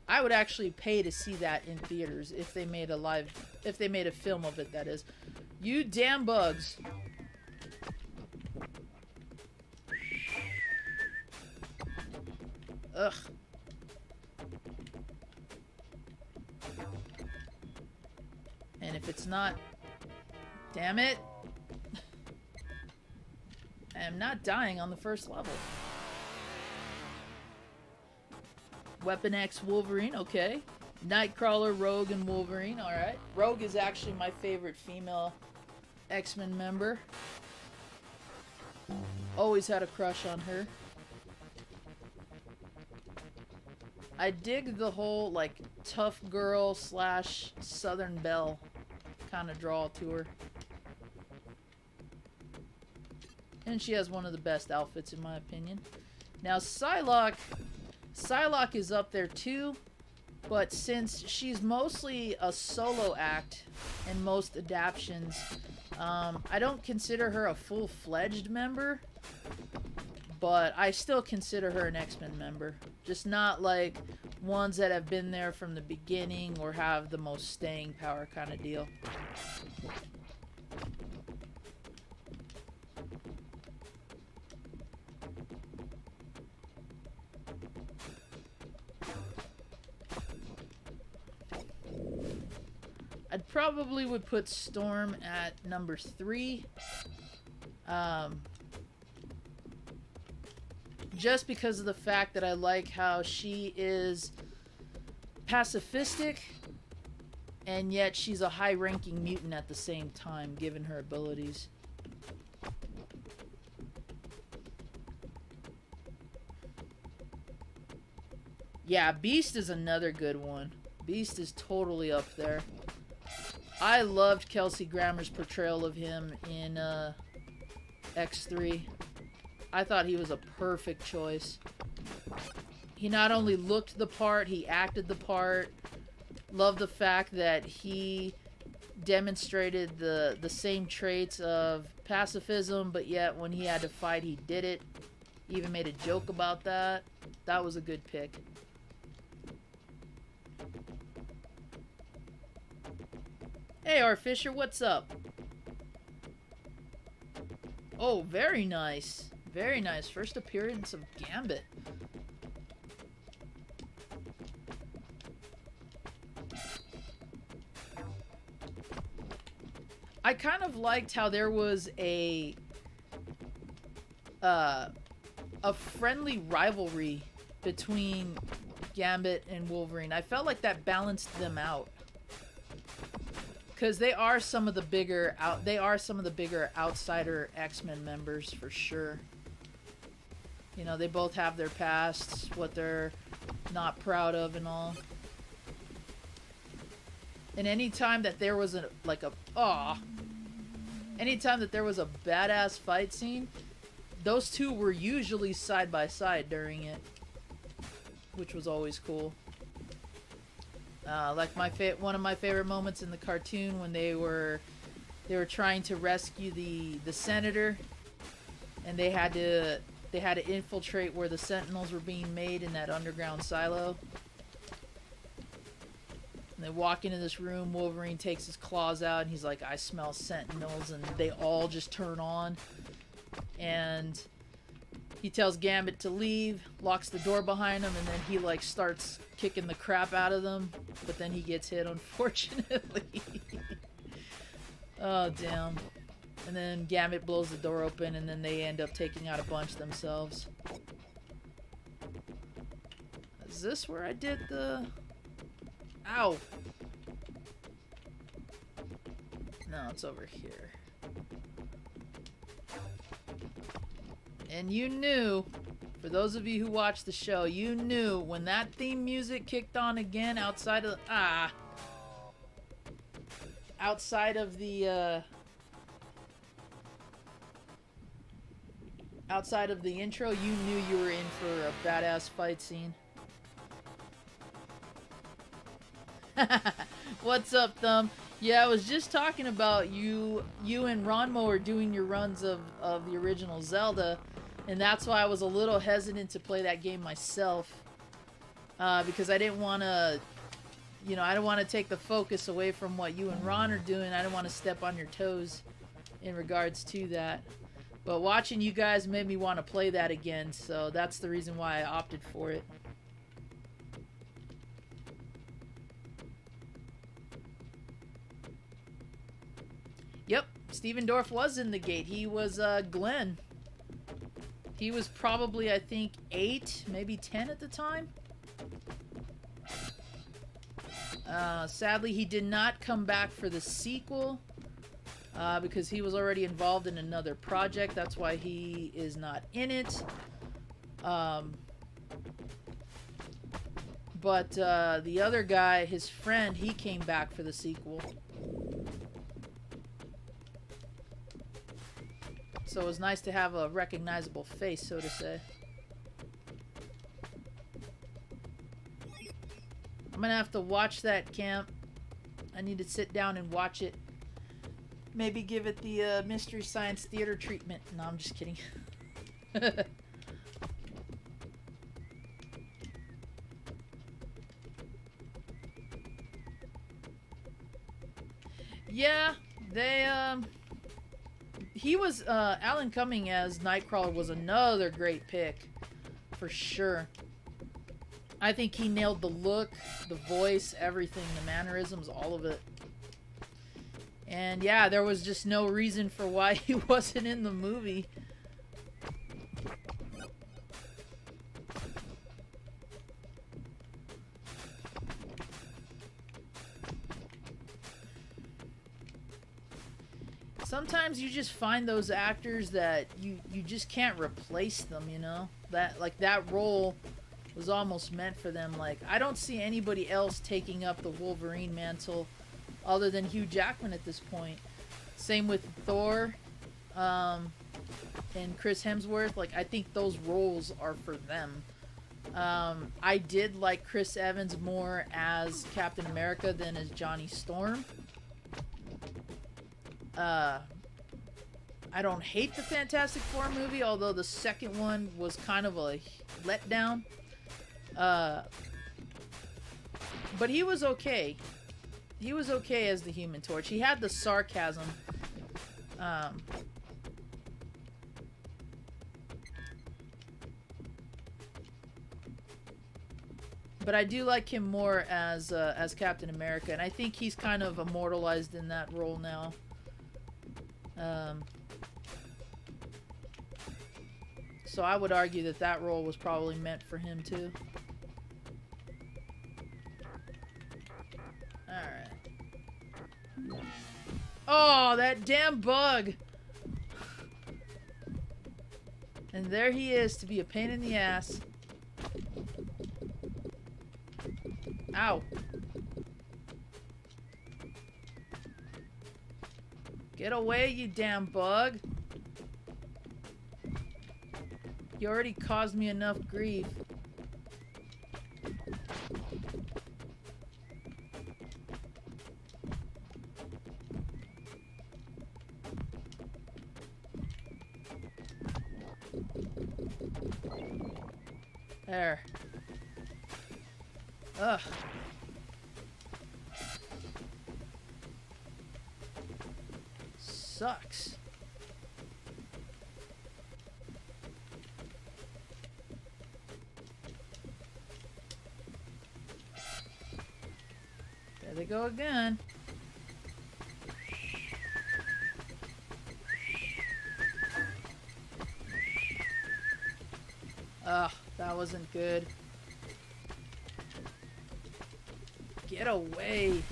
I would actually pay to see that in theaters if they made a film of it, that is. You damn bugs. Ugh. And if it's not... Damn it. I am not dying on the first level. Weapon X Wolverine, okay. Nightcrawler, Rogue, and Wolverine, alright. Rogue is actually my favorite female X-Men member. Always had a crush on her. I dig the whole, like, tough girl slash Southern Belle kind of draw to her. And she has one of the best outfits in my opinion. Now Psylocke is up there too, but since she's mostly a solo act in most adaptions, I don't consider her a full-fledged member, but I still consider her an X-Men member. Just not like ones that have been there from the beginning or have the most staying power kind of deal. I'd probably would put Storm at number 3. Just because of the fact that I like how she is pacifistic, and yet she's a high-ranking mutant at the same time, given her abilities. Yeah, Beast is another good one. Beast is totally up there. I loved Kelsey Grammer's portrayal of him in X3. I thought he was a perfect choice. He not only looked the part, he acted the part. Loved the fact that he demonstrated the same traits of pacifism, but yet when he had to fight, he did it. Even made a joke about that. That was a good pick. Hey, R. Fisher, what's up? Oh, very nice. Very nice. First appearance of Gambit. I kind of liked how there was a friendly rivalry between Gambit and Wolverine. I felt like that balanced them out. Because they are some of the bigger outsider X-Men members for sure. You know, they both have their pasts, what they're not proud of and all. And anytime that there was anytime that there was a badass fight scene, those two were usually side by side during it, which was always cool. Like one of my favorite moments in the cartoon when they were trying to rescue the senator, and they had to infiltrate where the Sentinels were being made in that underground silo. And they walk into this room, Wolverine takes his claws out, and he's like, "I smell Sentinels," and they all just turn on. And he tells Gambit to leave, locks the door behind him, and then he like starts kicking the crap out of them, but then he gets hit, unfortunately. Oh, damn. And then Gambit blows the door open, and then they end up taking out a bunch themselves. Is this where I did the... Ow! No, it's over here. And you knew, for those of you who watched the show, you knew when that theme music kicked on again outside of the, outside of the intro, you knew you were in for a badass fight scene. What's up, Thumb? Yeah, I was just talking about you and Ronmo are doing your runs of the original Zelda, and that's why I was a little hesitant to play that game myself. because I didn't want to, you know, I don't want to take the focus away from what you and Ron are doing. I don't want to step on your toes in regards to that. But watching you guys made me want to play that again, so that's the reason why I opted for it. Yep, Steven Dorff was in the gate. He was Glenn. He was probably, I think, 8, maybe 10 at the time. Sadly, he did not come back for the sequel because he was already involved in another project. That's why he is not in it. But the other guy, his friend, he came back for the sequel. So it was nice to have a recognizable face, so to say. I'm gonna have to watch that, Camp. I need to sit down and watch it. Maybe give it the Mystery Science Theater treatment. No, I'm just kidding. Yeah, they, he was, Alan Cumming as Nightcrawler was another great pick. For sure. I think he nailed the look, the voice, everything, the mannerisms, all of it. And yeah, there was just no reason for why he wasn't in the movie. Sometimes you just find those actors that you just can't replace them, you know? That, like, that role was almost meant for them. Like, I don't see anybody else taking up the Wolverine mantle other than Hugh Jackman at this point. Same with Thor and Chris Hemsworth. Like, I think those roles are for them. I did like Chris Evans more as Captain America than as Johnny Storm. I don't hate the Fantastic Four movie, although the second one was kind of a letdown. But he was okay. He was okay as the Human Torch. He had the sarcasm. But I do like him more as Captain America, and I think he's kind of immortalized in that role now. So I would argue that that role was probably meant for him too. Alright. Oh, that damn bug! And there he is to be a pain in the ass. Ow. Get away, you damn bug. You already caused me enough grief. There. Ugh. Sucks. There they go again. Ugh, that wasn't good. Get away.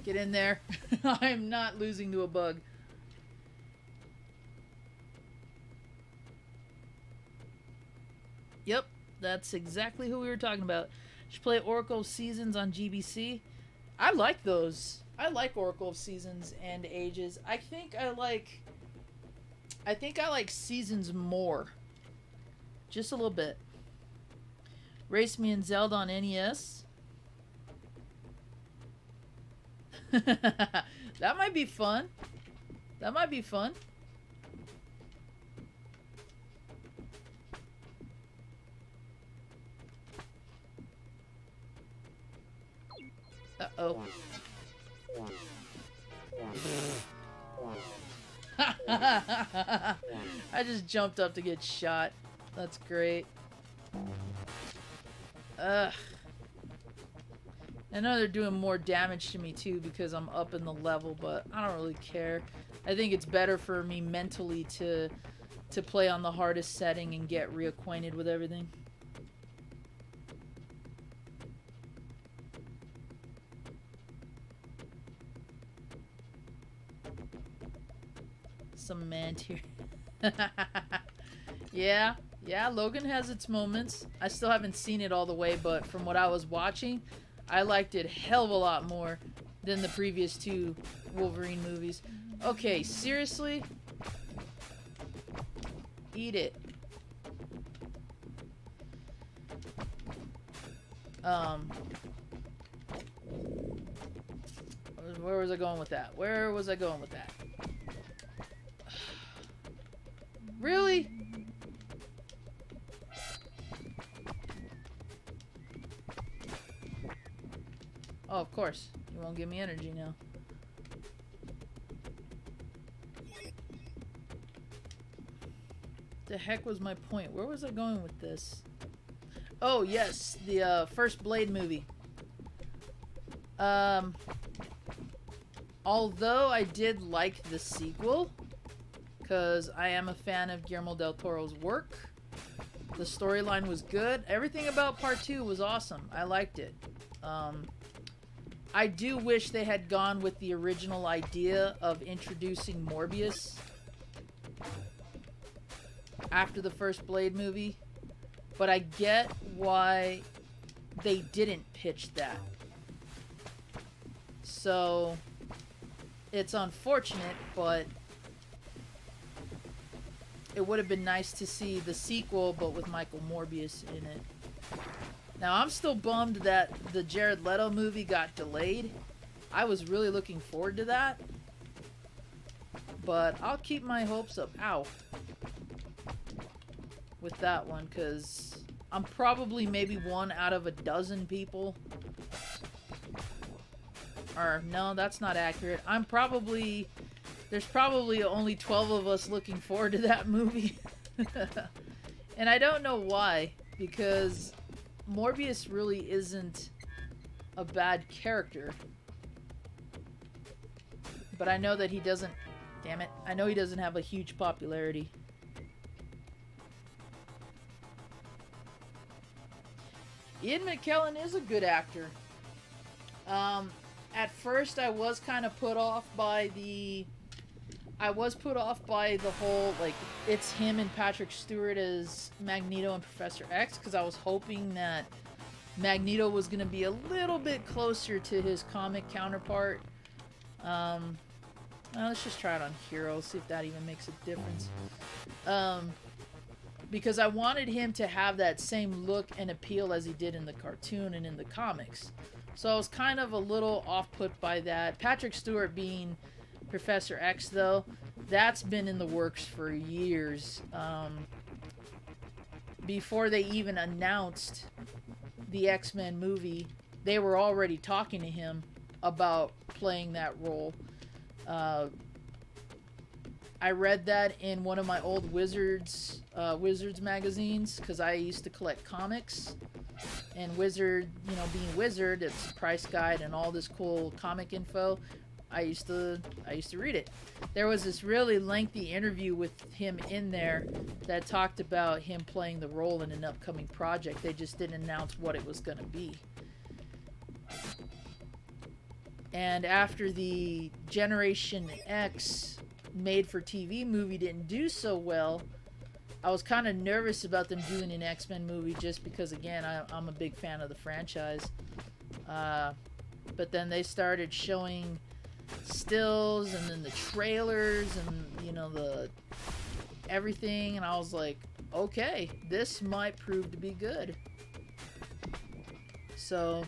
Get in there. I'm not losing to a bug. Yep, that's exactly who we were talking about. Should play Oracle of Seasons on GBC. I like those. I like Oracle of Seasons and Ages. I think I like Seasons more. Just a little bit. Race Me and Zelda on NES. That might be fun. That might be fun. Uh-oh. I just jumped up to get shot. That's great. Ugh. I know they're doing more damage to me too because I'm up in the level, but I don't really care. I think it's better for me mentally to play on the hardest setting and get reacquainted with everything. Some man here. Yeah, Logan has its moments. I still haven't seen it all the way, but from what I was watching, I liked it hell of a lot more than the previous two Wolverine movies. Okay, seriously? Eat it. Where was I going with that? Where was I going with that? Really? Oh, of course. You won't give me energy now. The heck was my point? Where was I going with this? Oh, yes. The first Blade movie. Although I did like the sequel, because I am a fan of Guillermo del Toro's work. The storyline was good. Everything about part 2 was awesome. I liked it. I do wish they had gone with the original idea of introducing Morbius after the first Blade movie, but I get why they didn't pitch that. So it's unfortunate, but it would have been nice to see the sequel, but with Michael Morbius in it. Now, I'm still bummed that the Jared Leto movie got delayed. I was really looking forward to that. But I'll keep my hopes up. Ow. With that one, because I'm probably maybe 1 out of a dozen people. Or, no, that's not accurate. There's probably only 12 of us looking forward to that movie. And I don't know why, because Morbius really isn't a bad character. But I know that he doesn't... Damn it. I know he doesn't have a huge popularity. Ian McKellen is a good actor. At first I was kind of put off by the... whole, like, it's him and Patrick Stewart as Magneto and Professor X, because I was hoping that Magneto was going to be a little bit closer to his comic counterpart. Well, let's just try it on Hero, see if that even makes a difference. Because I wanted him to have that same look and appeal as he did in the cartoon and in the comics. So I was kind of a little off-put by that. Patrick Stewart being Professor X, though, that's been in the works for years. Before they even announced the X-Men movie, they were already talking to him about playing that role. I read that in one of my old Wizards magazines, because I used to collect comics. And Wizard, you know, being Wizard, it's price guide and all this cool comic info. I used to read it. There was this really lengthy interview with him in there that talked about him playing the role in an upcoming project. They just didn't announce what it was going to be. And after the Generation X made-for-TV movie didn't do so well, I was kind of nervous about them doing an X-Men movie just because, again, I'm a big fan of the franchise. But then they started showing stills and then the trailers and, you know, the everything, and I was like, okay, this might prove to be good. So,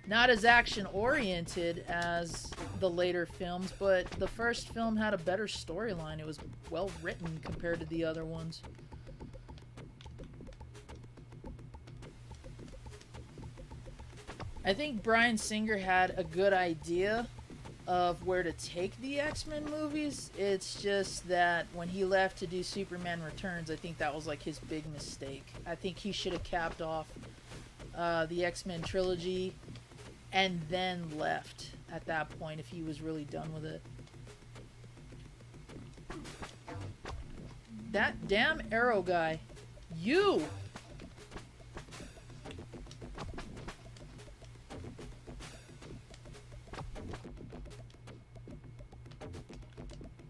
not as action-oriented as the later films, but the first film had a better storyline. It was well written compared to the other ones. I think Bryan Singer had a good idea of where to take the X-Men movies. It's just that when he left to do Superman Returns, I think that was like his big mistake. I think he should have capped off the X-Men trilogy and then left at that point if he was really done with it. That damn Arrow guy. You!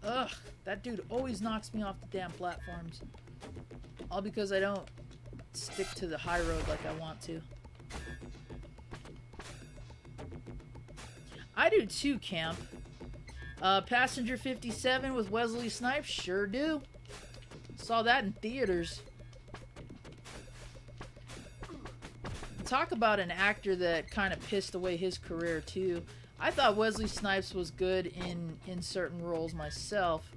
Ugh, that dude always knocks me off the damn platforms. All because I don't stick to the high road like I want to. I do too, Camp. Passenger 57 with Wesley Snipes? Sure do. Saw that in theaters. Talk about an actor that kind of pissed away his career too. I thought Wesley Snipes was good in certain roles myself.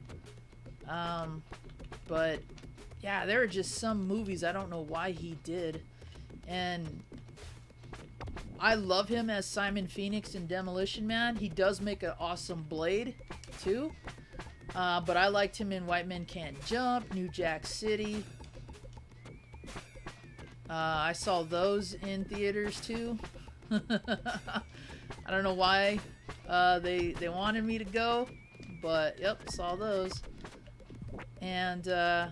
But yeah, there are just some movies I don't know why he did. And I love him as Simon Phoenix in Demolition Man. He does make an awesome Blade too. But I liked him in White Men Can't Jump, New Jack City. I saw those in theaters too. I don't know why they wanted me to go, but yep, saw those. And I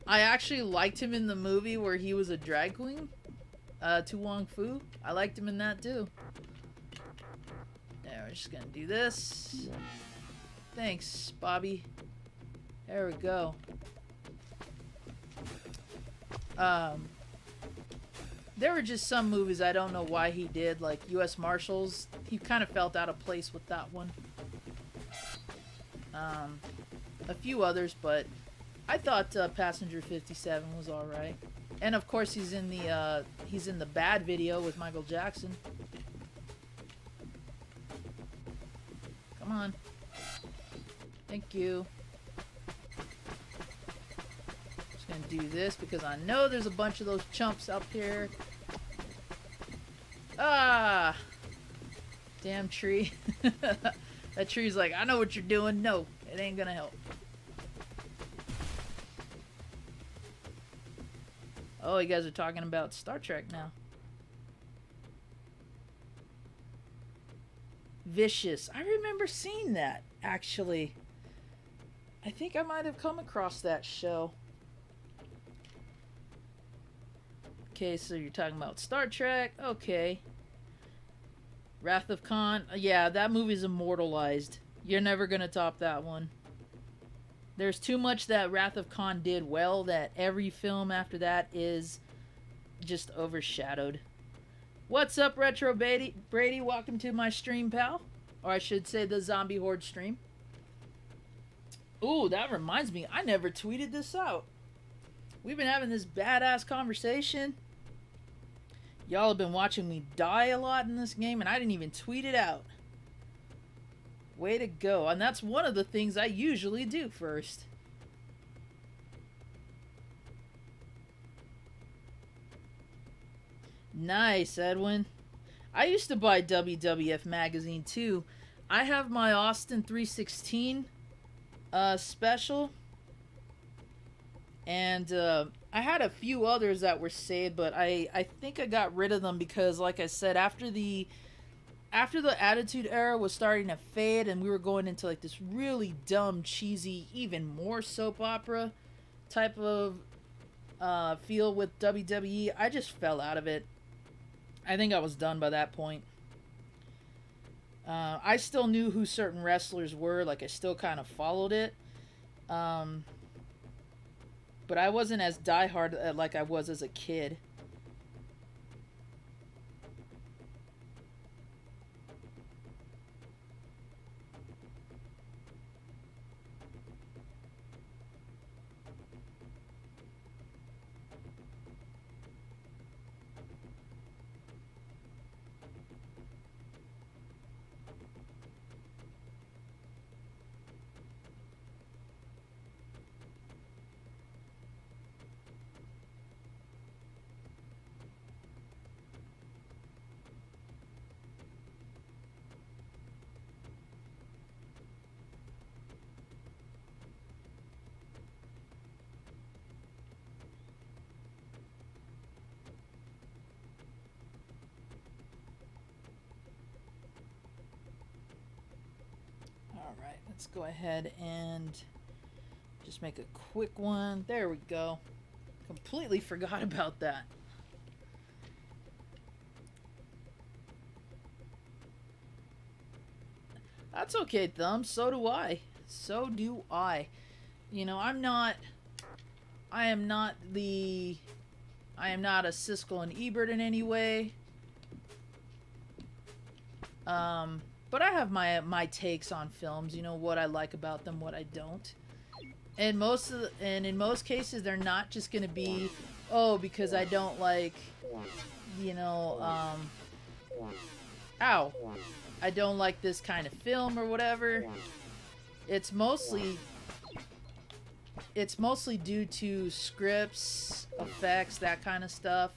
actually liked him in the movie where he was a drag queen, Tu Wong Fu. I liked him in that too. Yeah, we're just gonna do this. Thanks, Bobby. There we go. There were just some movies I don't know why he did, like U.S. Marshals. He kind of felt out of place with that one. A few others, but I thought Passenger 57 was all right. And of course, he's in the Bad video with Michael Jackson. Come on. Thank you. Gonna do this because I know there's a bunch of those chumps up here. Ah! Damn tree. That tree's like, I know what you're doing. No, it ain't gonna help. Oh, you guys are talking about Star Trek now. Vicious. I remember seeing that, actually. I think I might have come across that show. Okay, so you're talking about Star Trek. Okay. Wrath of Khan. Yeah, that movie's immortalized. You're never gonna top that one. There's too much that Wrath of Khan did well that every film after that is just overshadowed. What's up, Retro Brady? Welcome to my stream, pal. Or I should say the Zombie Horde stream. Ooh, that reminds me. I never tweeted this out. We've been having this badass conversation. Y'all have been watching me die a lot in this game, and I didn't even tweet it out. Way to go. And that's one of the things I usually do first. Nice, Edwin. I used to buy WWF magazine too. I have my Austin 316 special. And I had a few others that were saved, but I think I got rid of them because, like I said, after the Attitude Era was starting to fade and we were going into like this really dumb, cheesy, even more soap opera type of feel with WWE, I just fell out of it. I think I was done by that point. I still knew who certain wrestlers were, like I still kind of followed it. But I wasn't as diehard like I was as a kid. Let's go ahead and just make a quick one. There we go. Completely forgot about that. That's okay, Thumb. So do I. So do I. You know, I am not a Siskel and Ebert in any way. But I have my takes on films, you know, what I like about them, what I don't. And in most cases they're not just going to be, oh, because I don't like, you know, ow, I don't like this kind of film or whatever. It's mostly due to scripts, effects, that kind of stuff.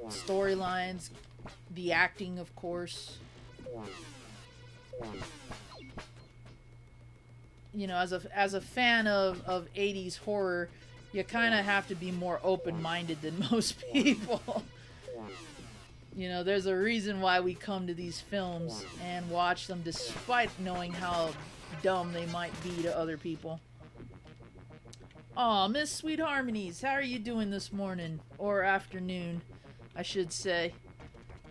Storylines, the acting, of course. You know, as a fan of 80s horror, you kind of have to be more open-minded than most people. You know, there's a reason why we come to these films and watch them despite knowing how dumb they might be to other people. Aw, Miss Sweet Harmonies, how are you doing this morning? Or afternoon, I should say.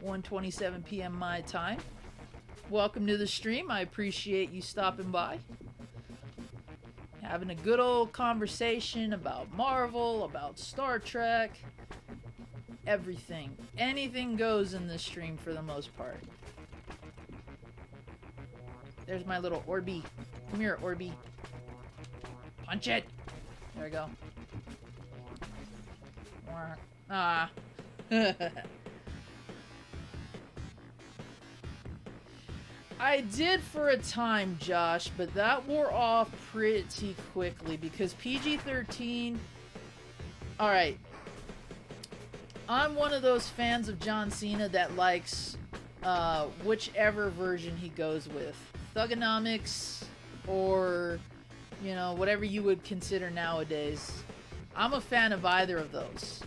1:27 p.m. my time. Welcome to the stream. I appreciate you stopping by. Having a good old conversation about Marvel, about Star Trek, everything. Anything goes in this stream for the most part. There's my little Orby. Come here, Orby. Punch it! There we go. Ah. I did for a time, Josh, but that wore off pretty quickly because PG-13... Alright. I'm one of those fans of John Cena that likes whichever version he goes with. Thugonomics or, you know, whatever you would consider nowadays. I'm a fan of either of those.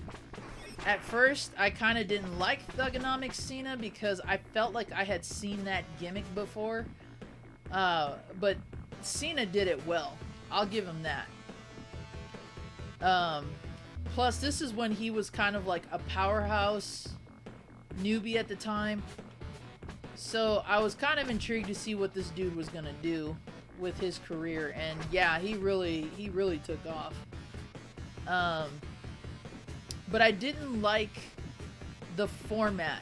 At first, I kind of didn't like Thugonomics Cena because I felt like I had seen that gimmick before. But Cena did it well. I'll give him that. Plus, this is when he was kind of like a powerhouse newbie at the time. So I was kind of intrigued to see what this dude was gonna do with his career, and yeah, he really took off. But I didn't like the format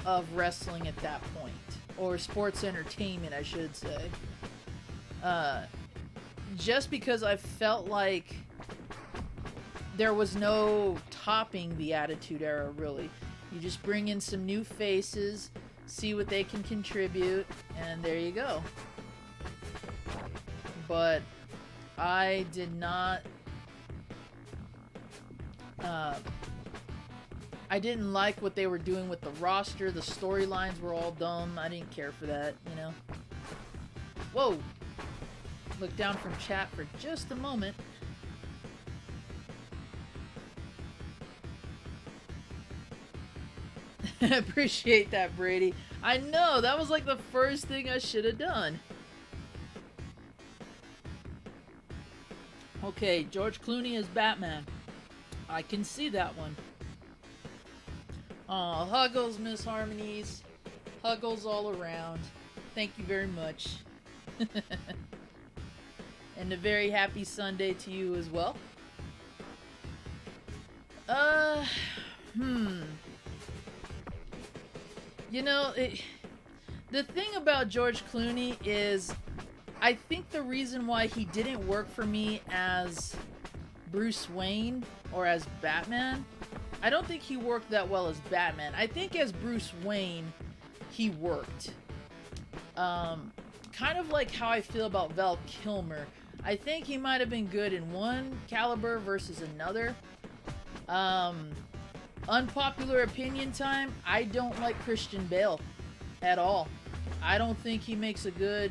of wrestling at that point, or sports entertainment, I should say. Just because I felt like there was no topping the Attitude Era, really. You just bring in some new faces, see what they can contribute, and there you go. But I did not... I didn't like what they were doing with the roster. The storylines were all dumb. I didn't care for that, you know. Whoa! Look down from chat for just a moment. Appreciate that, Brady. I know, that was like the first thing I should have done. Okay, George Clooney as Batman. I can see that one. Aw, Huggles, Miss Harmonies. Huggles all around. Thank you very much. And a very happy Sunday to you as well. You know, the thing about George Clooney is, I think the reason why he didn't work for me as Bruce Wayne or as Batman, I don't think he worked that well as Batman. I think as Bruce Wayne, he worked. Kind of like how I feel about Val Kilmer. I think he might have been good in one caliber versus another. Unpopular opinion time, I don't like Christian Bale at all. I don't think he makes a good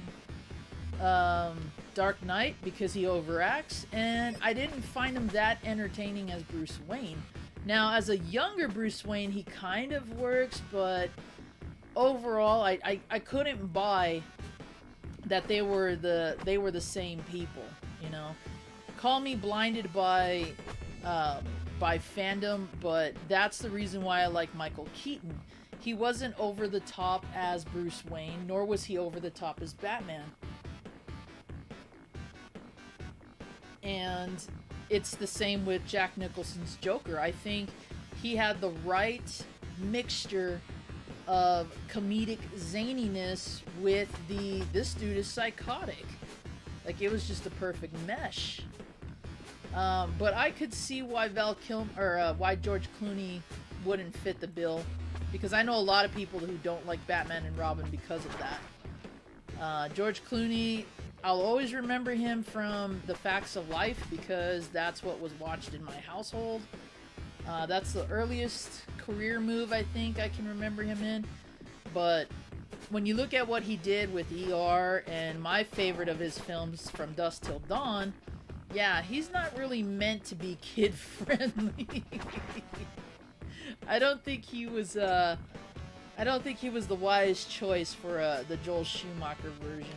Dark Knight because he overacts, and I didn't find him that entertaining as Bruce Wayne. Now, as a younger Bruce Wayne, he kind of works, but overall, I couldn't buy that they were the same people, you know. Call me blinded by fandom, but that's the reason why I like Michael Keaton. He wasn't over the top as Bruce Wayne, nor was he over the top as Batman. And it's the same with Jack Nicholson's Joker. I think he had the right mixture of comedic zaniness with this dude is psychotic. Like, it was just a perfect mesh. But I could see why why George Clooney wouldn't fit the bill, because I know a lot of people who don't like Batman and Robin because of that. George Clooney, I'll always remember him from The Facts of Life, because that's what was watched in my household. That's the earliest career move I think I can remember him in. But when you look at what he did with ER and my favorite of his films, From Dusk Till Dawn, yeah, he's not really meant to be kid-friendly. I don't think he was the wise choice for the Joel Schumacher version.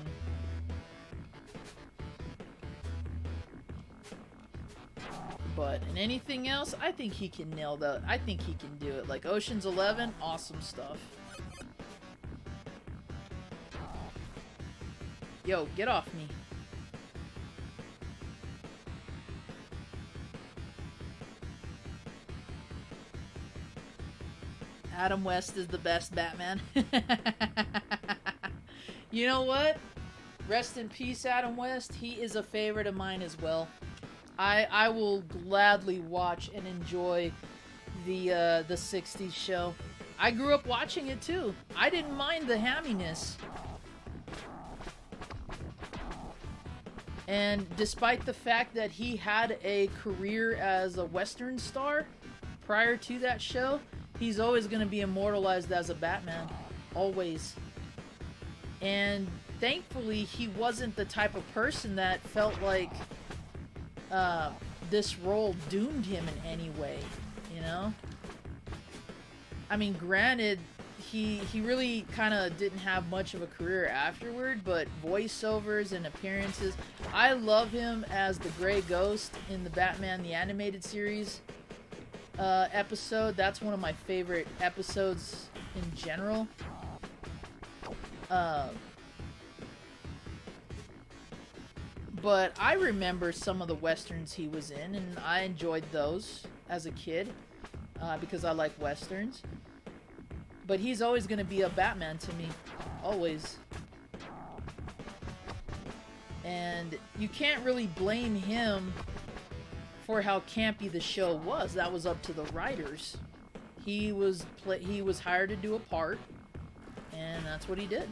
But in anything else, I think he can nail that. I think he can do it. Like Ocean's 11, awesome stuff. Yo, get off me. Adam West is the best Batman. You know what? Rest in peace, Adam West. He is a favorite of mine as well. I will gladly watch and enjoy the 60s show. I grew up watching it too. I didn't mind the hamminess. And despite the fact that he had a career as a Western star prior to that show, he's always going to be immortalized as a Batman. Always. And thankfully, he wasn't the type of person that felt like this role doomed him in any way, you know? I mean, granted, he really kind of didn't have much of a career afterward, but voiceovers and appearances. I love him as the Gray Ghost in the Batman the Animated Series episode. That's one of my favorite episodes in general. But I remember some of the westerns he was in, and I enjoyed those as a kid because I like westerns. But he's always going to be a Batman to me. Always. And you can't really blame him for how campy the show was. That was up to the writers. He was hired to do a part, and that's what he did.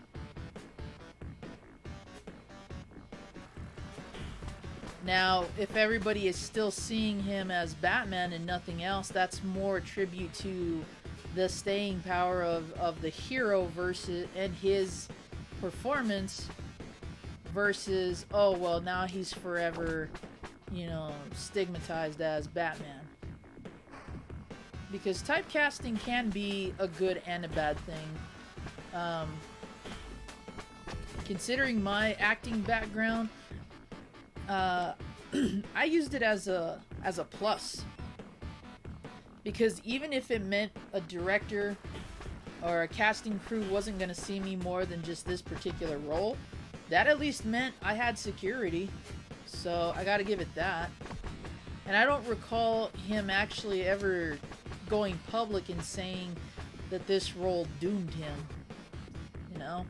Now, if everybody is still seeing him as Batman and nothing else, that's more a tribute to the staying power of the hero versus and his performance versus, oh, well, now he's forever, you know, stigmatized as Batman. Because typecasting can be a good and a bad thing. Considering my acting background, I used it as a plus, because even if it meant a director or a casting crew wasn't going to see me more than just this particular role, that at least meant I had security, so I gotta give it that. And I don't recall him actually ever going public and saying that this role doomed him, you know?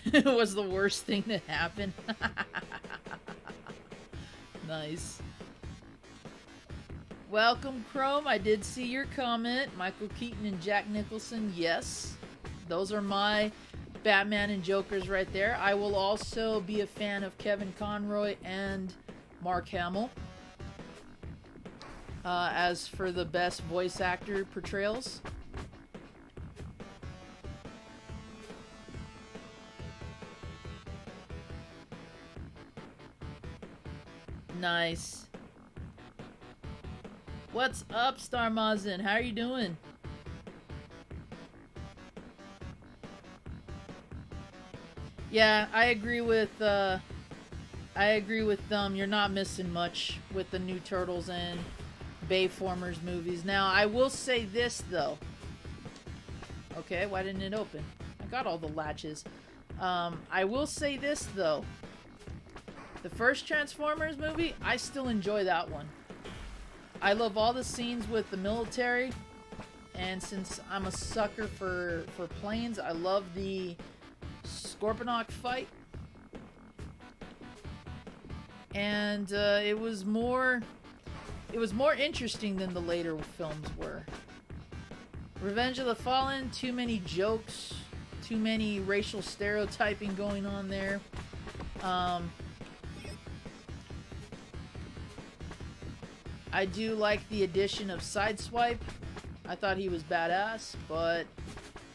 It was the worst thing that happened. Nice. Welcome, Chrome. I did see your comment. Michael Keaton and Jack Nicholson. Yes. Those are my Batman and Jokers right there. I will also be a fan of Kevin Conroy and Mark Hamill. As for the best voice actor portrayals. Nice. What's up, Star Mazin? How are you doing? Yeah, I agree with you're not missing much with the new Turtles and Bayformers movies. Now, I will say this though. Okay, why didn't it open? I got all the latches. I will say this though. The first Transformers movie, I still enjoy that one. I love all the scenes with the military, and since I'm a sucker for planes, I love the Scorponok fight. And it was more interesting than the later films were. Revenge of the Fallen, too many jokes, too many racial stereotyping going on there. I do like the addition of Sideswipe. I thought he was badass, but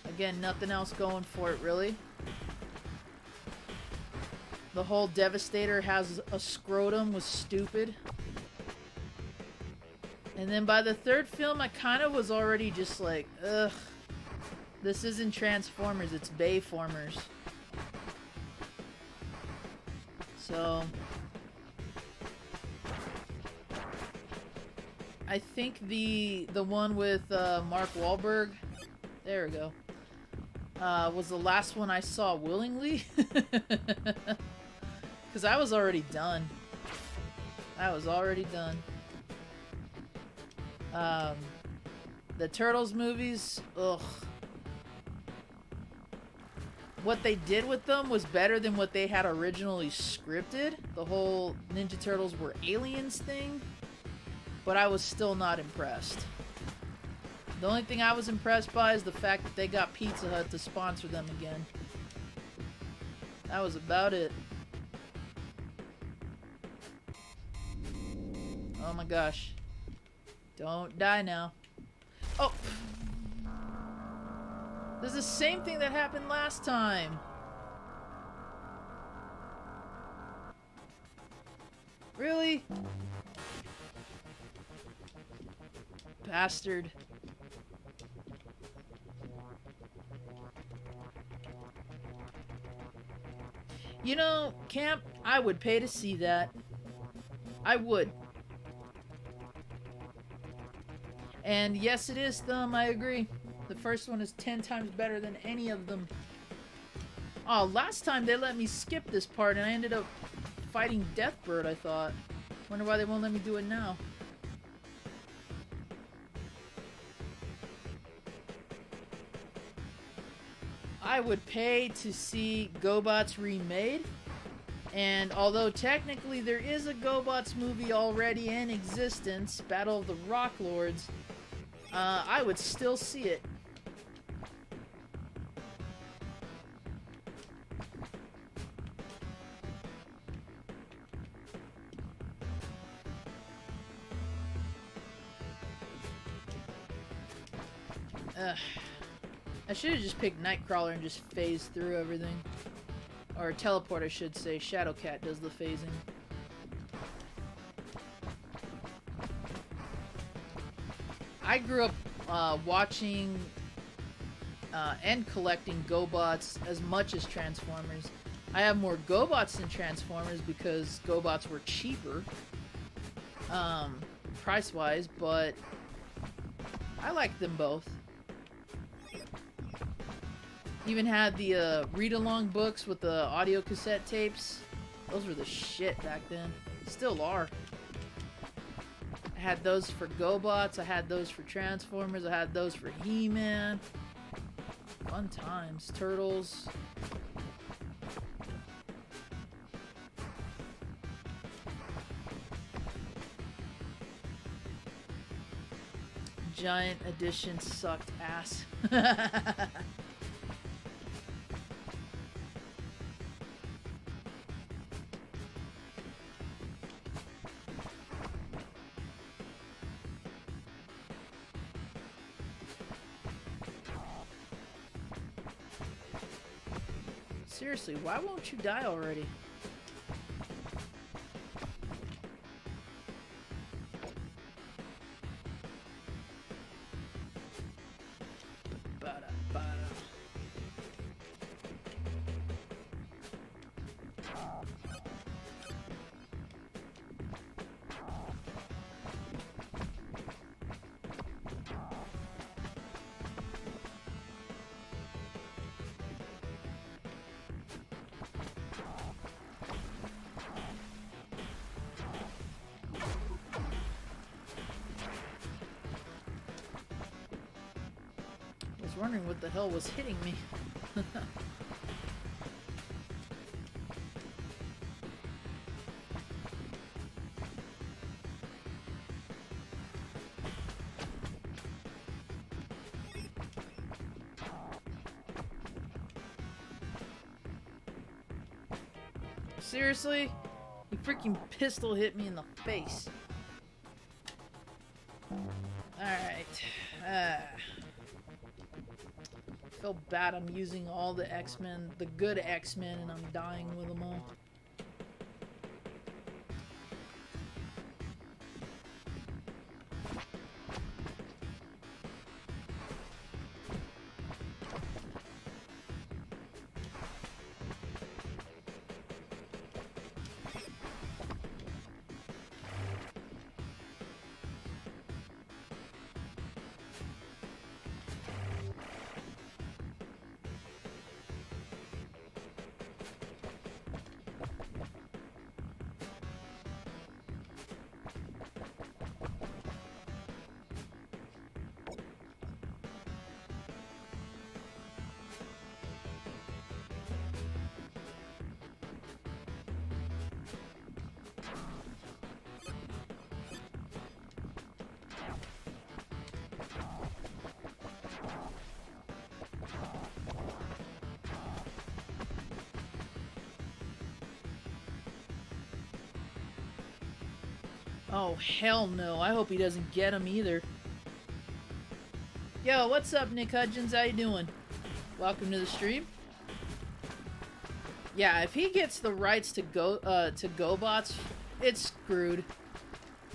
again, nothing else going for it really. The whole Devastator has a scrotum was stupid. And then by the third film, I kind of was already just like, ugh. This isn't Transformers, it's Bayformers. So I think the one with Mark Wahlberg, there we go, was the last one I saw willingly. Because I was already done. The Turtles movies, ugh. What they did with them was better than what they had originally scripted. The whole Ninja Turtles were aliens thing. But I was still not impressed. The only thing I was impressed by is the fact that they got Pizza Hut to sponsor them again. That was about it. Oh my gosh. Don't die now. Oh! This is the same thing that happened last time. Really? Bastard. You know, Camp, I would pay to see that. I would. And yes, it is Thumb, I agree. The first one is 10 times better than any of them. Oh, last time they let me skip this part and I ended up fighting Deathbird, I thought. Wonder why they won't let me do it now. I would pay to see GoBots remade. And although technically there is a GoBots movie already in existence, Battle of the Rock Lords, I would still see it. I should have just picked Nightcrawler and just phased through everything. Or Teleport, I should say. Shadowcat does the phasing. I grew up watching and collecting GoBots as much as Transformers. I have more GoBots than Transformers because GoBots were cheaper, price-wise, but I like them both. Even had the read-along books with the audio cassette tapes. Those were the shit back then. Still are. I had those for GoBots, I had those for Transformers, I had those for He-Man. Fun times. Turtles. Giant Edition sucked ass. Seriously, why won't you die already? wondering what the hell was hitting me. Seriously? You freaking pistol hit me in the face. Alright. Feel bad I'm using all the X-Men, the good X-Men, and I'm dying with them all. Oh, hell no. I hope he doesn't get him either. Yo, what's up, Nick Hudgens? How you doing? Welcome to the stream. Yeah, if he gets the rights to GoBots, it's screwed.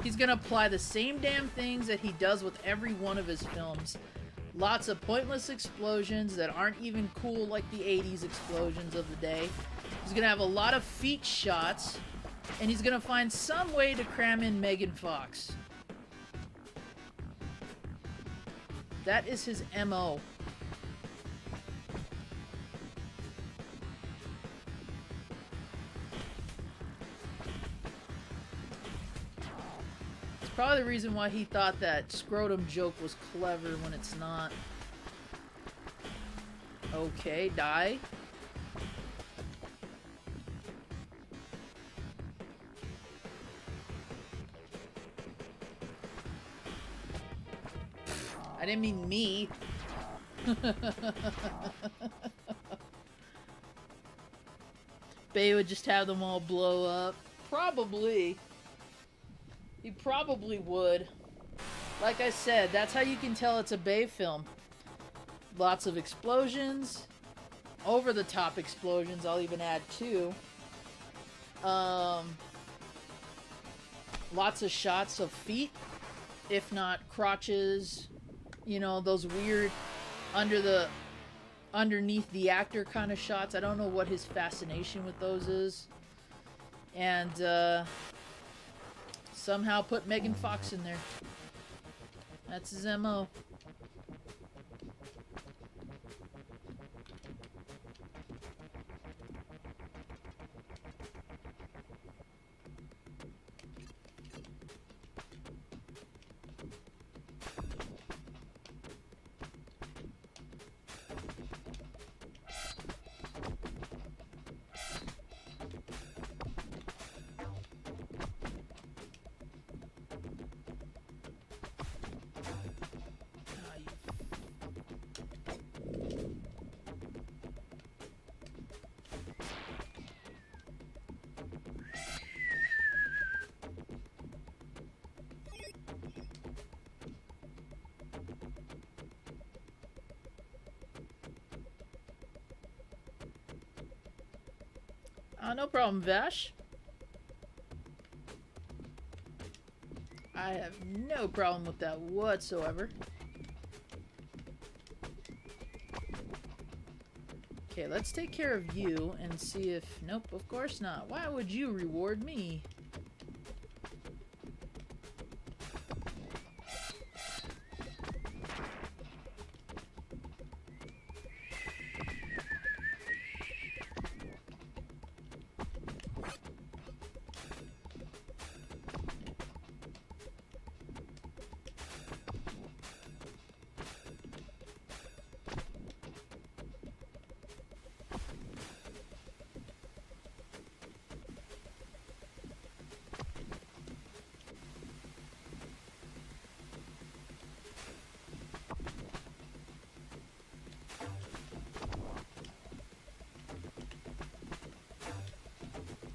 He's gonna apply the same damn things that he does with every one of his films. Lots of pointless explosions that aren't even cool like the 80s explosions of the day. He's gonna have a lot of feet shots. And he's gonna find some way to cram in Megan Fox. That is his MO. It's probably the reason why he thought that scrotum joke was clever when it's not. Okay, die. I didn't mean me. Bay would just have them all blow up. Probably. He probably would. Like I said, that's how you can tell it's a Bay film. Lots of explosions. Over-the-top explosions, I'll even add two. Lots of shots of feet. If not crotches. You know, those weird underneath the actor kind of shots. I don't know what his fascination with those is. And somehow put Megan Fox in there. That's his MO. No problem, Vash. I have no problem with that whatsoever. Okay, let's take care of you and see if... Nope, of course not. Why would you reward me?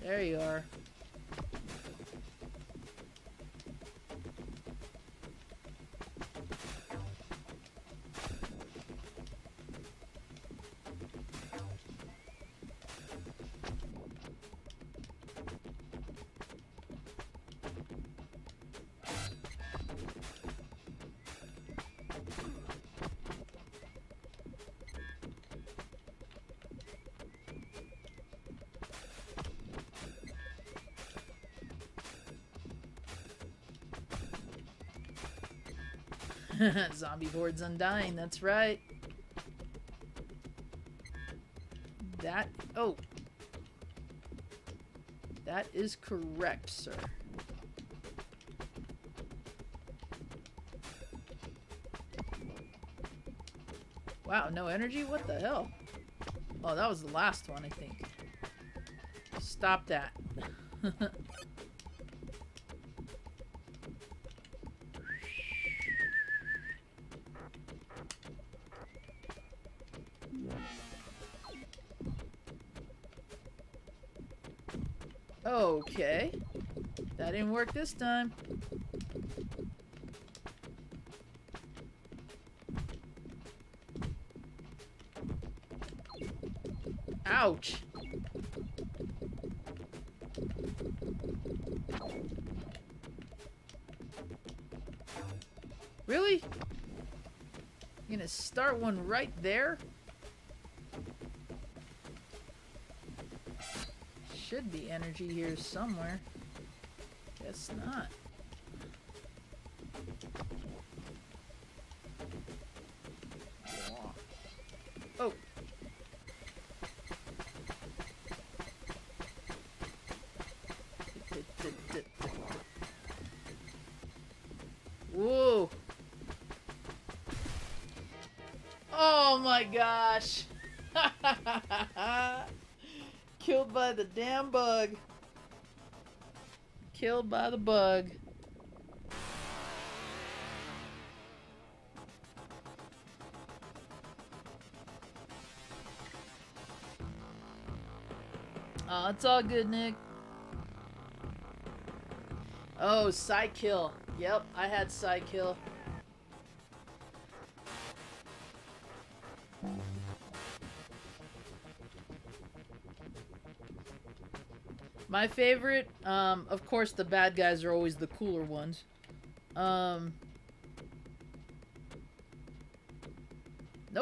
There you are. Zombie Board's undying, that's right. That... Oh. That is correct, sir. Wow, no energy? What the hell? Oh, that was the last one, I think. Stop that. Okay. That didn't work this time. Ouch. Really? You're gonna start one right there? Should be energy here somewhere. Guess not. Oh. Whoa. Oh my gosh. Killed by the damn bug. Killed by the bug. Oh, it's all good, Nick. Oh, side kill. Yep, I had side kill. My favorite, of course, the bad guys are always the cooler ones. No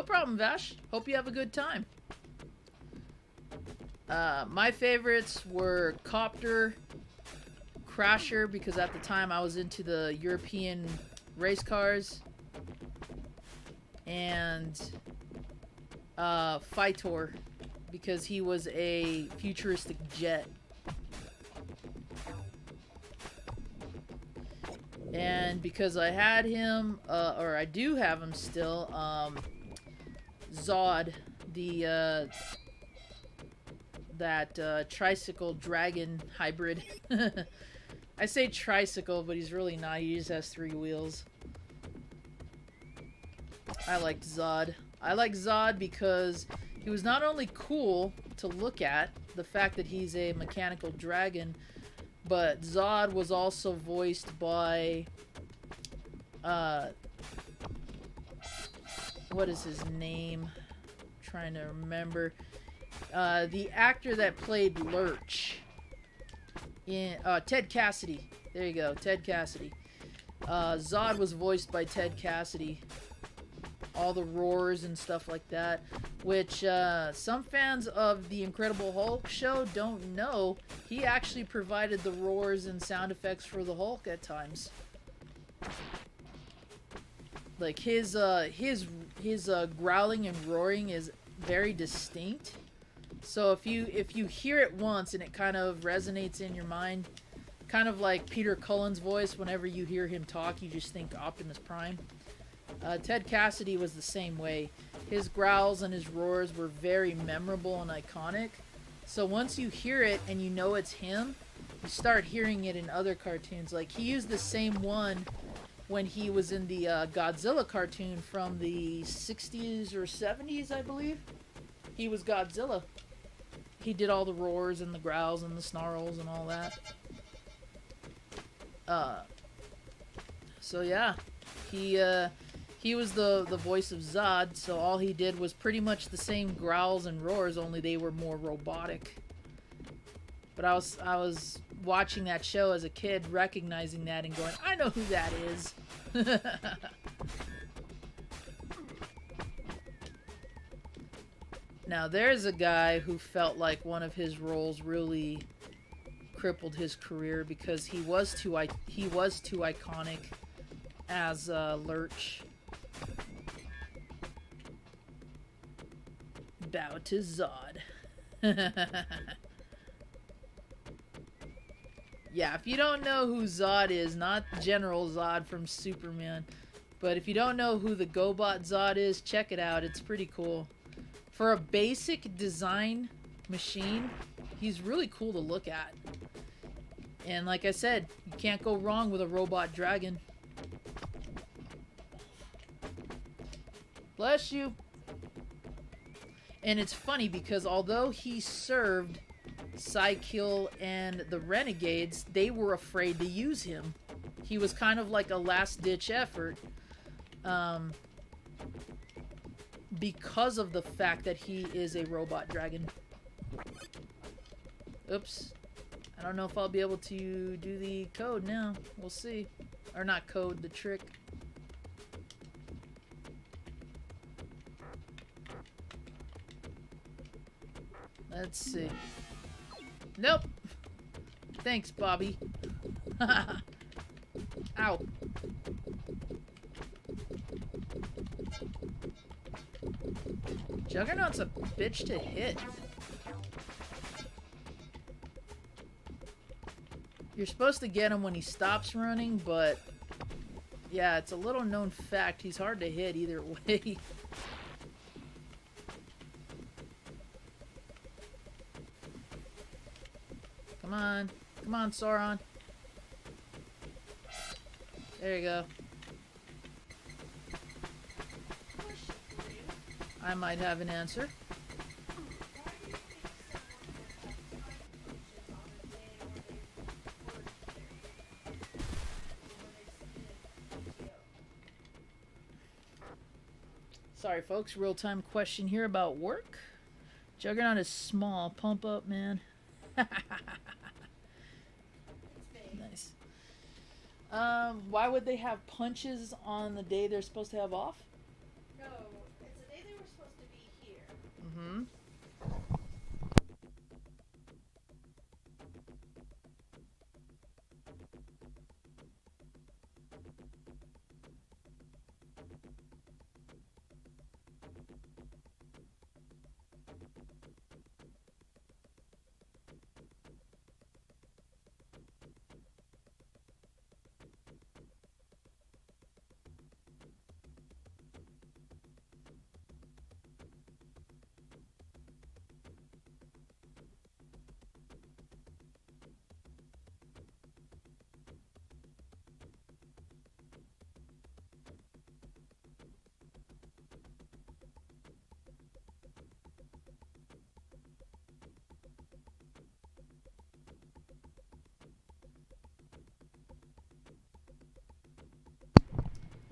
problem, Vash. Hope you have a good time. My favorites were Copter, Crasher, because at the time I was into the European race cars, and Fightor, because he was a futuristic jet. And because I had him, or I do have him still, Zod, the, that tricycle dragon hybrid. I say tricycle, but he's really not. He just has 3 wheels. I liked Zod. I like Zod because he was not only cool to look at, the fact that he's a mechanical dragon, but Zod was also voiced by, what is his name? I'm trying to remember. The actor that played Lurch in, Ted Cassidy. There you go, Ted Cassidy. Zod was voiced by Ted Cassidy. All the roars and stuff like that, which some fans of the Incredible Hulk show don't know. He actually provided the roars and sound effects for the Hulk at times. Like his growling and roaring is very distinct. So if you hear it once and it kind of resonates in your mind, kind of like Peter Cullen's voice, whenever you hear him talk, you just think Optimus Prime. Ted Cassidy was the same way. His growls and his roars were very memorable and iconic. So once you hear it and you know it's him, you start hearing it in other cartoons. Like, he used the same one when he was in the Godzilla cartoon from the 60s or 70s, I believe. He was Godzilla. He did all the roars and the growls and the snarls and all that. So yeah, he was the voice of Zod, so all he did was pretty much the same growls and roars, only they were more robotic. But I was watching that show as a kid, recognizing that and going, I know who that is. Now there's a guy who felt like one of his roles really crippled his career because he was too iconic as Lurch. Bow to Zod. Yeah, if you don't know who Zod is, not General Zod from Superman, but if you don't know who the GoBot Zod is, check it out. It's pretty cool. For a basic design machine, he's really cool to look at. And like I said, you can't go wrong with a robot dragon. Bless you. And it's funny because although he served Psykill and the Renegades, they were afraid to use him. He was kind of like a last-ditch effort. Because of the fact that he is a robot dragon. Oops. I don't know if I'll be able to do the code now. We'll see. Or not code, the trick. Let's see. Nope. Thanks, Bobby. Ow. Juggernaut's a bitch to hit. You're supposed to get him when he stops running, but yeah, it's a little known fact. He's hard to hit either way. Come on. Come on, Sauron. There you go. I might have an answer. Sorry, folks. Real-time question here about work. Juggernaut is small. Pump up, man. Nice. Why would they have punches on the day they're supposed to have off? No, it's the day they were supposed to be here. Mm-hmm.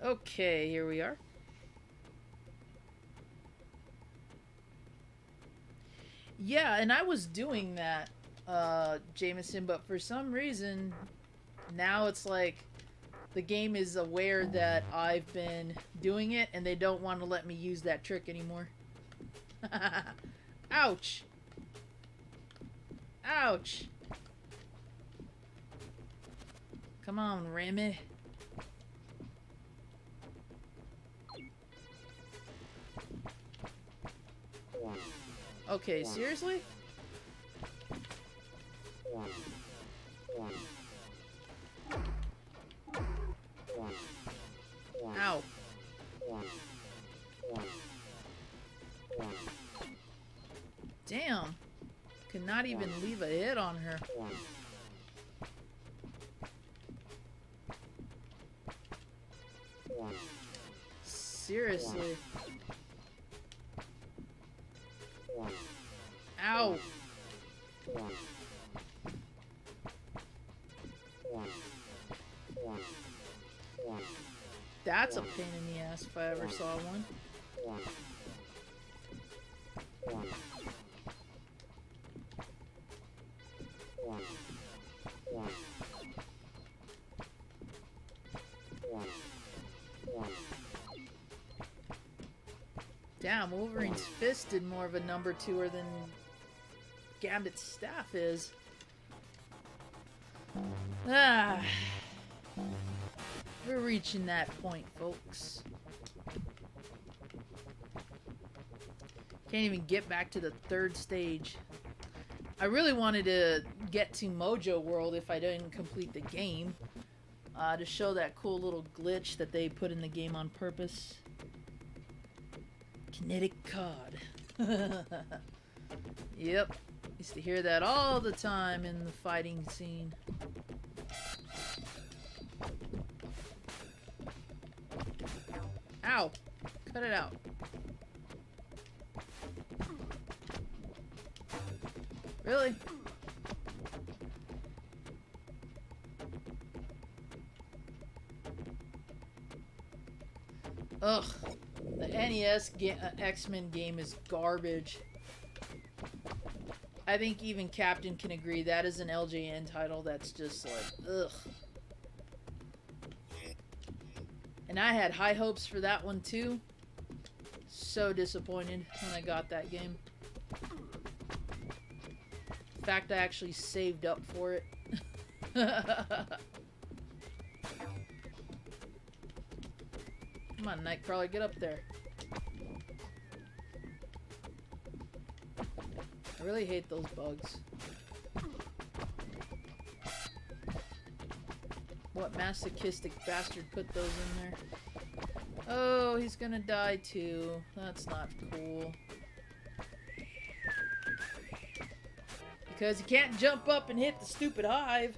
Okay, here we are. Yeah, and I was doing that, Jameson, but for some reason, now it's like the game is aware that I've been doing it, and they don't want to let me use that trick anymore. Ouch! Ouch! Come on, Remy. Okay, seriously? Ow. Damn. Could not even leave a hit on her. Seriously. Ow. That's a pain in the ass if I ever saw one. Damn, Wolverine's fist did more of a number to her than Gambit's staff is. Ah. We're reaching that point, folks. Can't even get back to the third stage. I really wanted to get to Mojo World if I didn't complete the game. To show that cool little glitch that they put in the game on purpose. Kinetic cod. Yep. Used to hear that all the time in the fighting scene. Ow! Cut it out. Really? Ugh. The NES X-Men game is garbage. I think even Captain can agree that is an LJN title that's just like, ugh. And I had high hopes for that one too. So disappointed when I got that game. In fact, I actually saved up for it. Come on, Nightcrawler, get up there. I really hate those bugs. What masochistic bastard put those in there? Oh, he's gonna die too. That's not cool. Because you can't jump up and hit the stupid hive.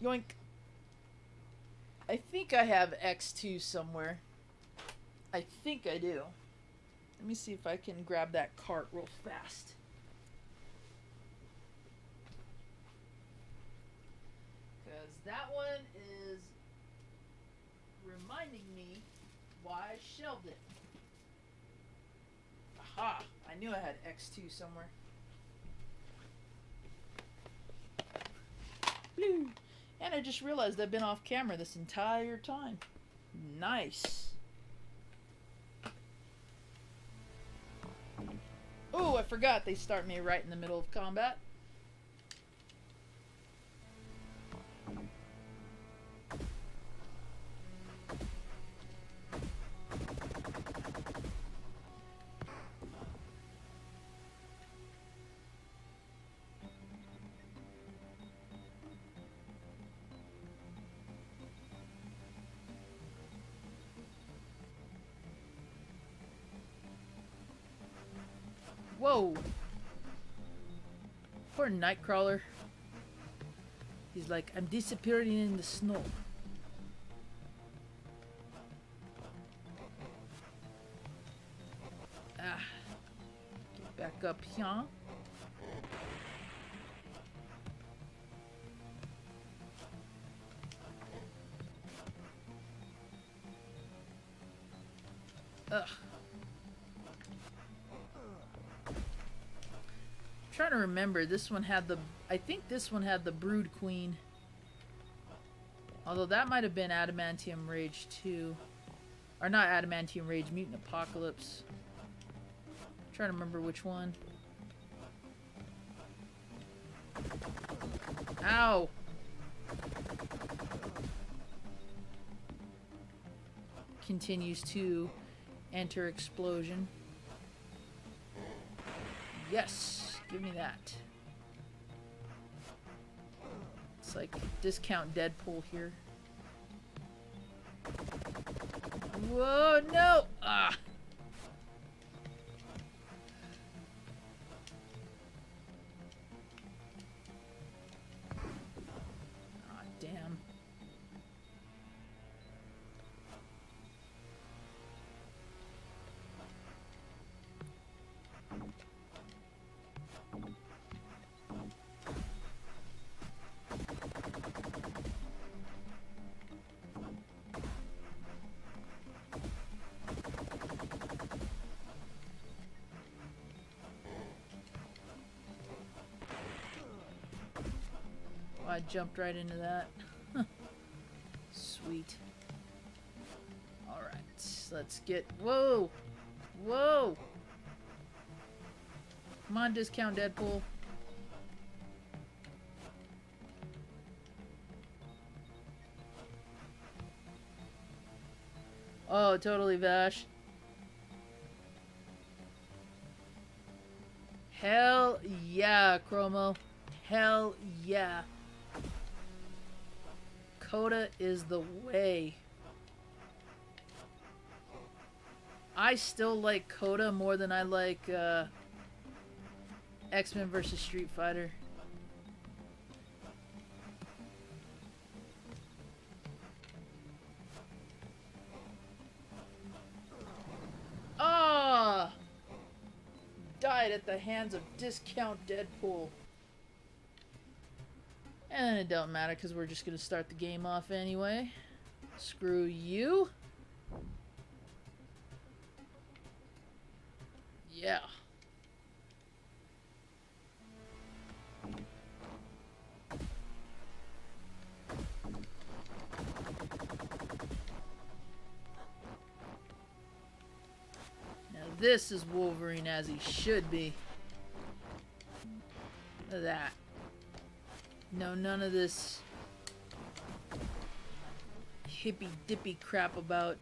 Yoink. I think I have X2 somewhere. I think I do. Let me see if I can grab that cart real fast. Because that one is reminding me why I shelved it. Aha! I knew I had X2 somewhere. Blue. And I just realized I've been off camera this entire time. Nice. Oh, I forgot they start me right in the middle of combat. Whoa! Poor Nightcrawler. He's like, I'm disappearing in the snow. Ah. Get back up here. Ugh. Trying to remember, this one had the, I think this one had the Brood Queen. Although that might have been Adamantium Rage 2. Or not Adamantium Rage, Mutant Apocalypse. Trying to remember which one. Ow! Continues to enter explosion. Yes! Give me that. It's like discount Deadpool here. Whoa, no! Ah! I jumped right into that. Sweet. Alright, let's get... Whoa! Whoa! Come on, discount Deadpool. Oh, totally Vash. Hell yeah, Chromo. Hell yeah. Coda is the way. I still like Coda more than I like X-Men vs. Street Fighter. Ah! Died at the hands of discount Deadpool. And it don't matter because we're just going to start the game off anyway. Screw you. Yeah. Now this is Wolverine as he should be. Look at that. No, none of this hippy-dippy crap about...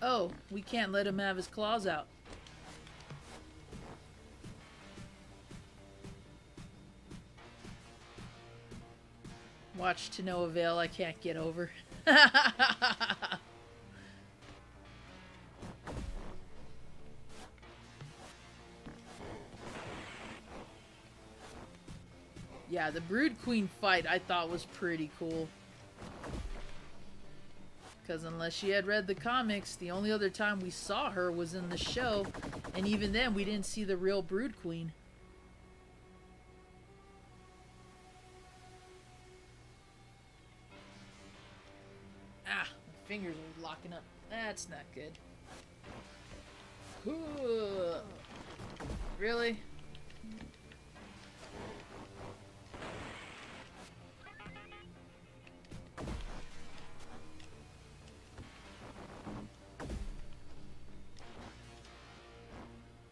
Oh, we can't let him have his claws out. Watch to no avail, I can't get over. Yeah, the Brood Queen fight I thought was pretty cool. Because unless you had read the comics, the only other time we saw her was in the show. And even then, we didn't see the real Brood Queen. Ah, my fingers are locking up. That's not good. Ooh. Really?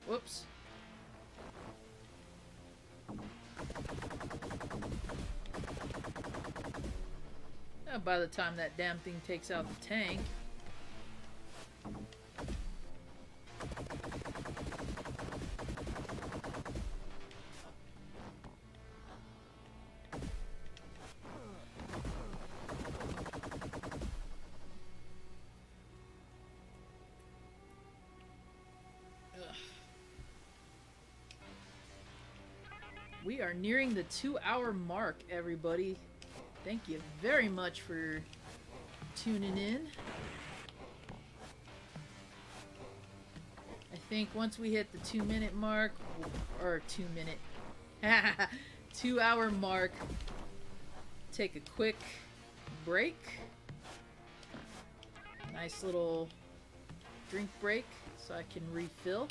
Whoops. By the time that damn thing takes out the tank. We are nearing the 2-hour mark, everybody. Thank you very much for tuning in. I think once we hit the 2-minute mark, or 2-hour mark, take a quick break. Nice little drink break so I can refill.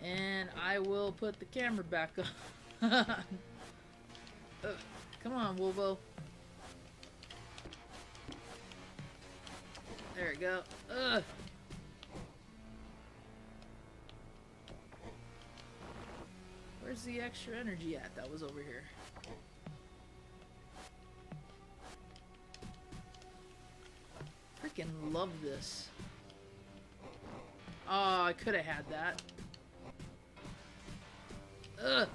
And I will put the camera back on. Come on, Wolvo. There we go. Where's the extra energy at? That was over here. Freaking love this. Oh, I could have had that. Ugh.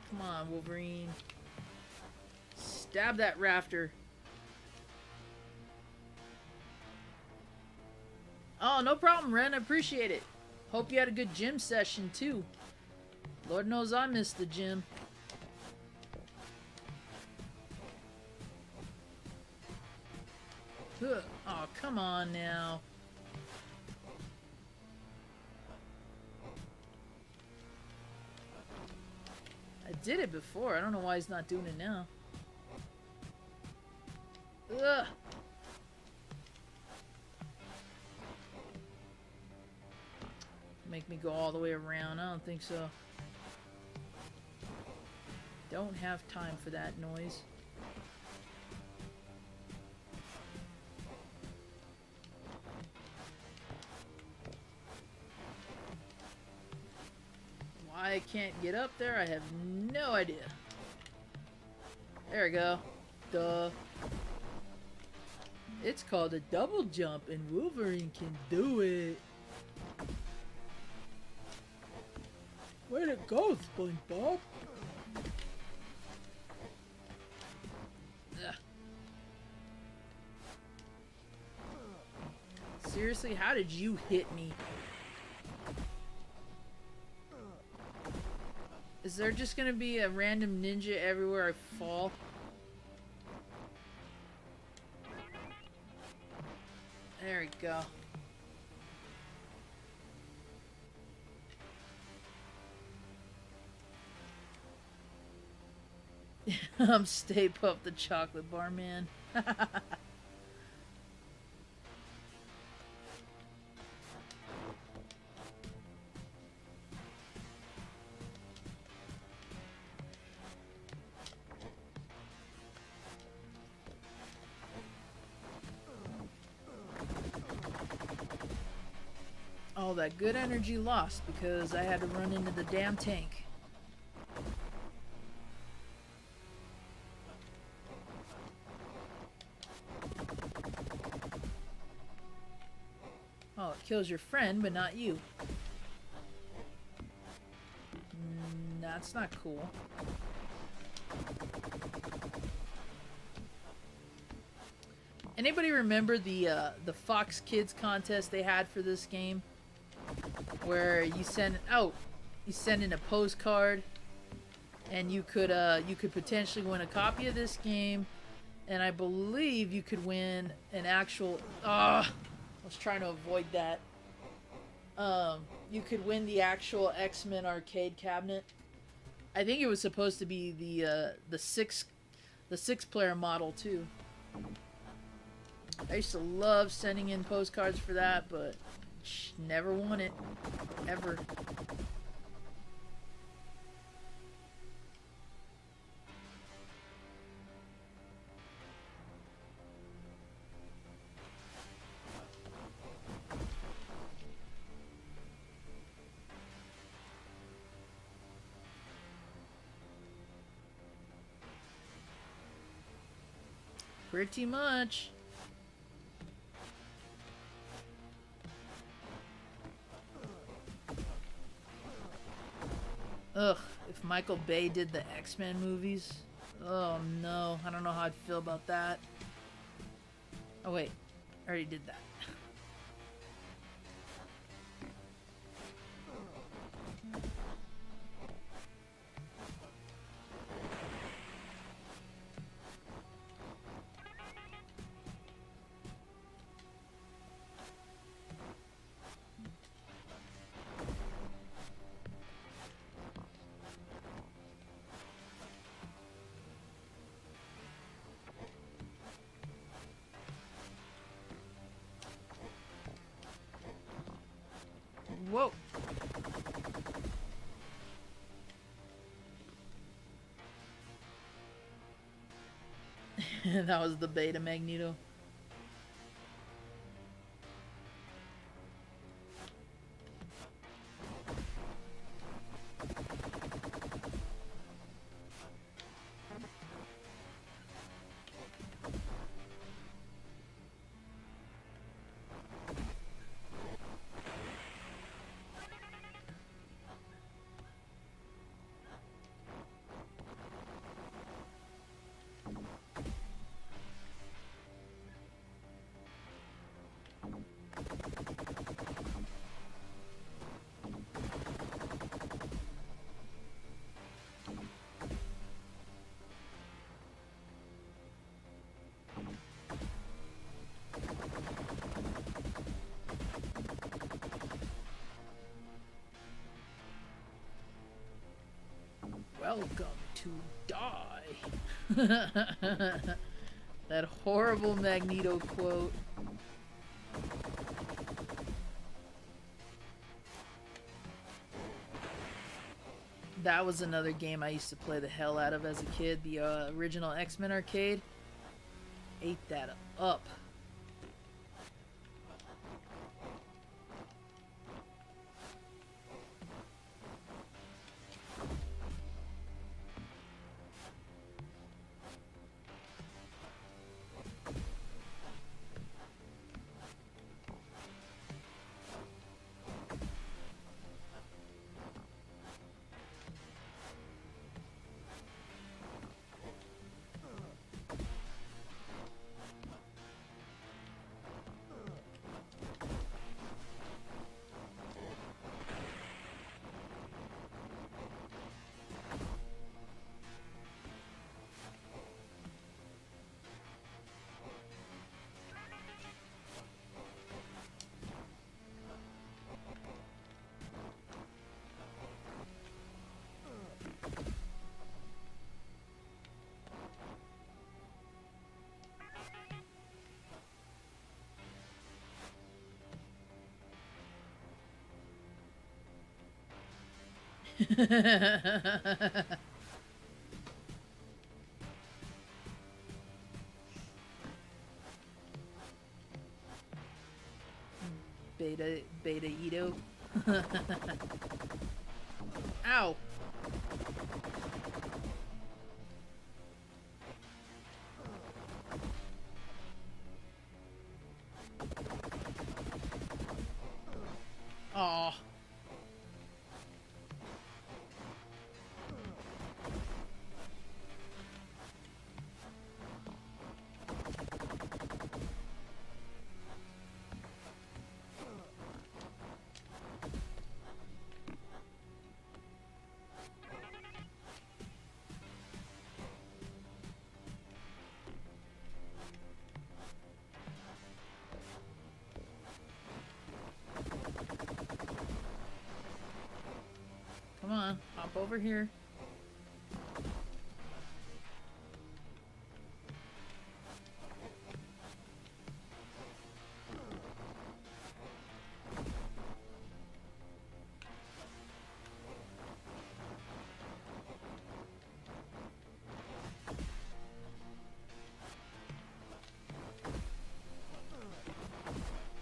Come on, Wolverine. Stab that rafter. Oh, no problem, Ren. I appreciate it. Hope you had a good gym session, too. Lord knows I missed the gym. Oh, come on now. I did it before. I don't know why he's not doing it now. Ugh. make me go all the way around. I don't think so. Don't have time for that noise. Why I can't get up there, I have no idea. There we go. Duh. It's called a double jump, and Wolverine can do it. Where'd it go, SpongeBob? Ugh. Seriously, how did you hit me? Is there just gonna be a random ninja everywhere I fall? There we go. I'm Stay Puft the Chocolate Bar Man. All that good energy lost because I had to run into the damn tank. Oh, it kills your friend, but not you. That's not cool. Anybody remember the Fox Kids contest they had for this game? Where you send in a postcard, and you could potentially win a copy of this game, and I believe you could win an actual. I was trying to avoid that. You could win the actual X-Men arcade cabinet. I think it was supposed to be the six player model too. I used to love sending in postcards for that, but never won it. Ever. Pretty much. Ugh, if Michael Bay did the X-Men movies. Oh no, I don't know how I'd feel about that. Oh wait, I already did that. Whoa. That was the beta Magneto. Welcome to die. That horrible Magneto quote. That was another game I used to play the hell out of as a kid. The original X-Men arcade. Ate that up. Beta Ito. Ow. Aw. Come on, hop over here.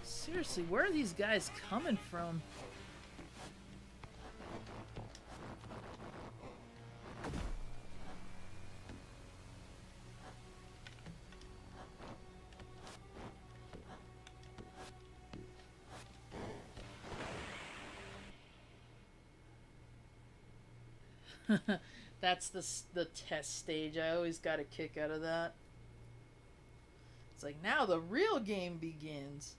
Seriously, where are these guys coming from? That's the test stage. I always got a kick out of that. It's like, now the real game begins.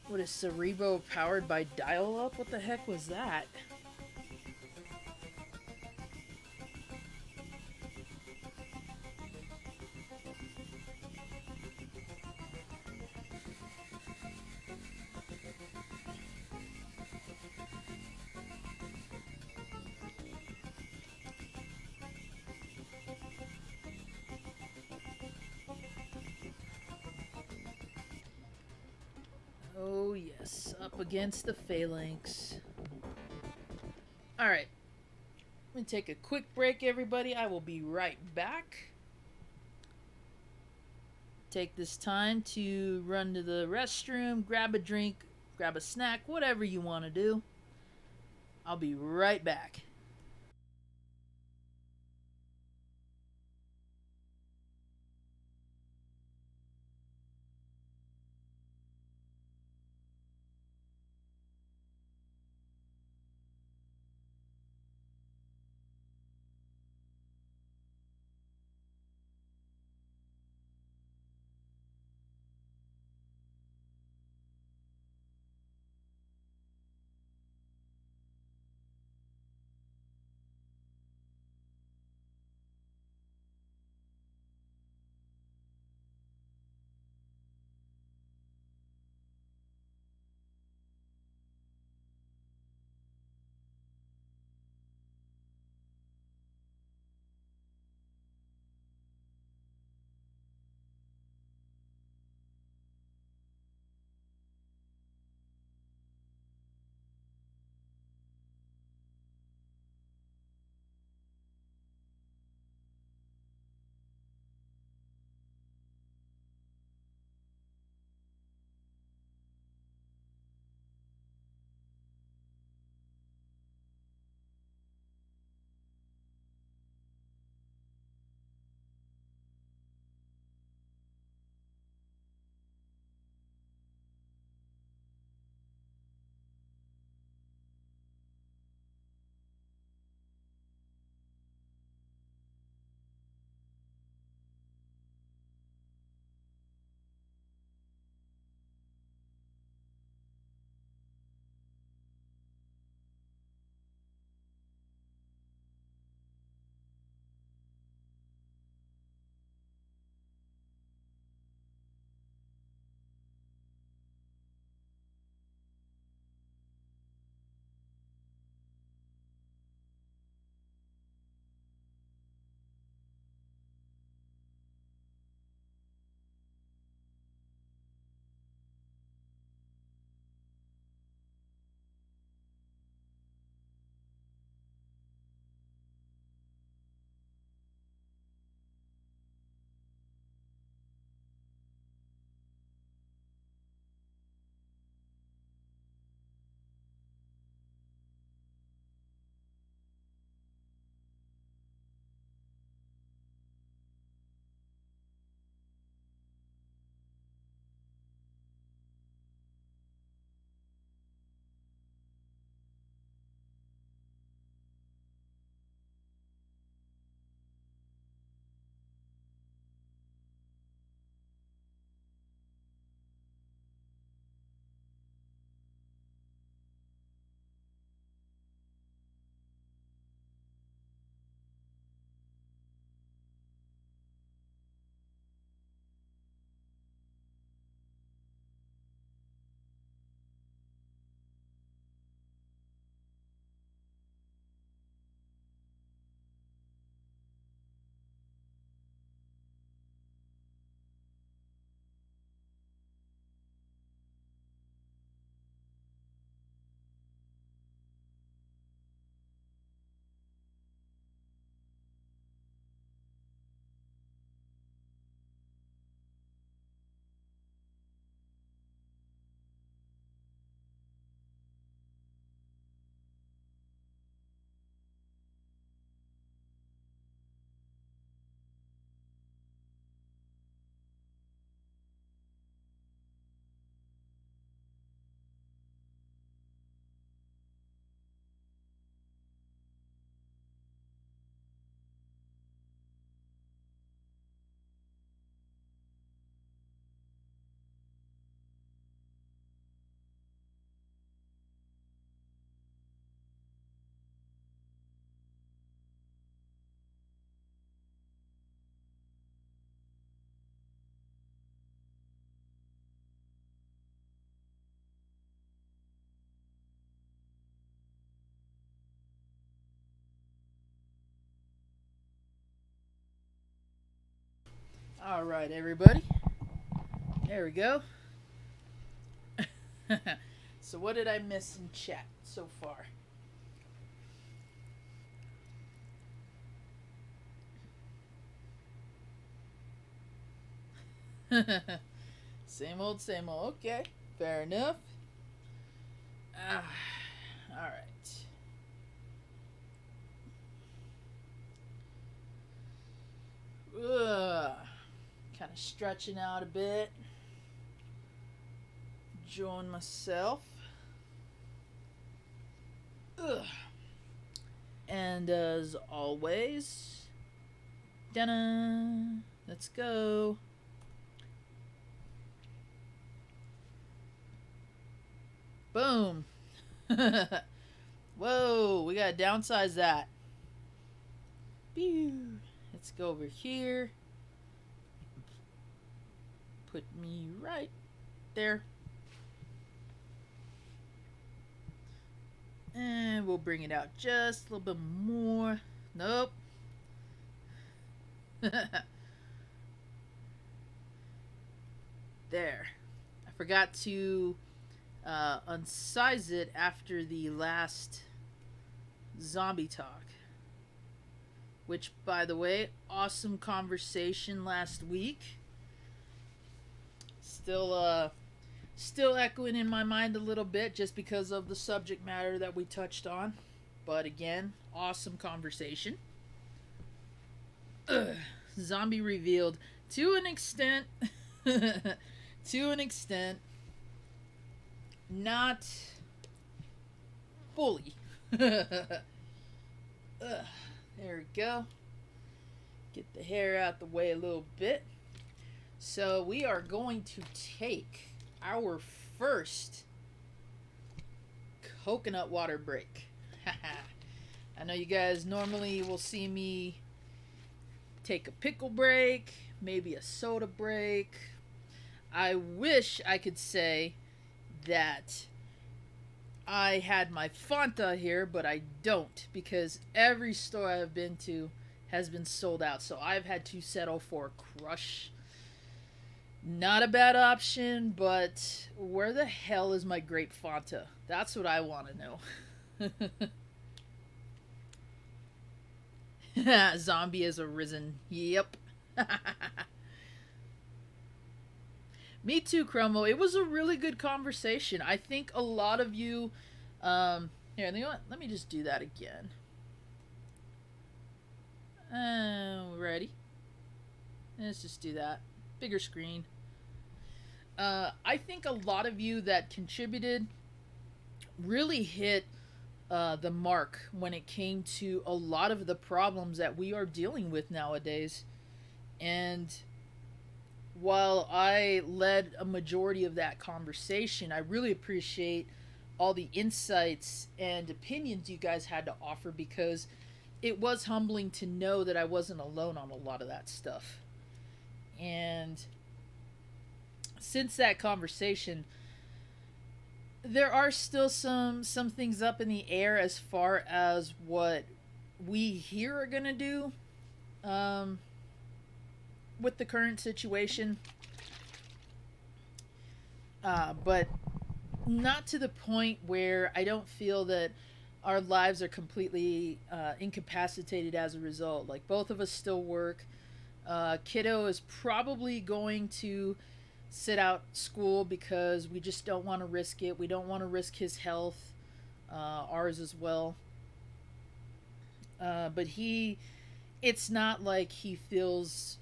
What is Cerebro powered by dial-up? What the heck was that? Oh yes, up against the phalanx. Alright. Let me take a quick break, everybody. I will be right back. Take this time to run to the restroom, grab a drink, grab a snack, whatever you want to do. I'll be right back. Alright, everybody. There we go. So what did I miss in chat so far? Same old, same old. Okay, fair enough. Alright. Kind of stretching out a bit. Enjoying myself. Ugh. And as always, ta-da! Let's go. Boom. Whoa, we gotta downsize that. Pew. Let's go over here. Put me right there. And we'll bring it out just a little bit more. Nope. There. I forgot to unsize it after the last zombie talk. Which, by the way, awesome conversation last week. Still echoing in my mind a little bit just because of the subject matter that we touched on. But again, awesome conversation. Zombie revealed to an extent. To an extent. Not fully. There we go. Get the hair out the way a little bit. So we are going to take our first coconut water break. I know you guys normally will see me take a pickle break, maybe a soda break. I wish I could say that I had my Fanta here, but I don't, because every store I've been to has been sold out. So I've had to settle for Crush. Not a bad option, but where the hell is my grape Fanta? That's what I want to know. Zombie has arisen. Yep. Me too, Chromo. It was a really good conversation. I think a lot of you... here, you know what? Let me just do that again. Ready? Let's just do that. Bigger screen. I think a lot of you that contributed really hit the mark when it came to a lot of the problems that we are dealing with nowadays. And while I led a majority of that conversation, I really appreciate all the insights and opinions you guys had to offer, because it was humbling to know that I wasn't alone on a lot of that stuff. And since that conversation, there are still some things up in the air as far as what we here are gonna do with the current situation, but not to the point where I don't feel that our lives are completely incapacitated as a result. Like, both of us still work. Kiddo is probably going to sit out school because we just don't want to risk it. We don't want to risk his health, ours as well. But it's not like he feels,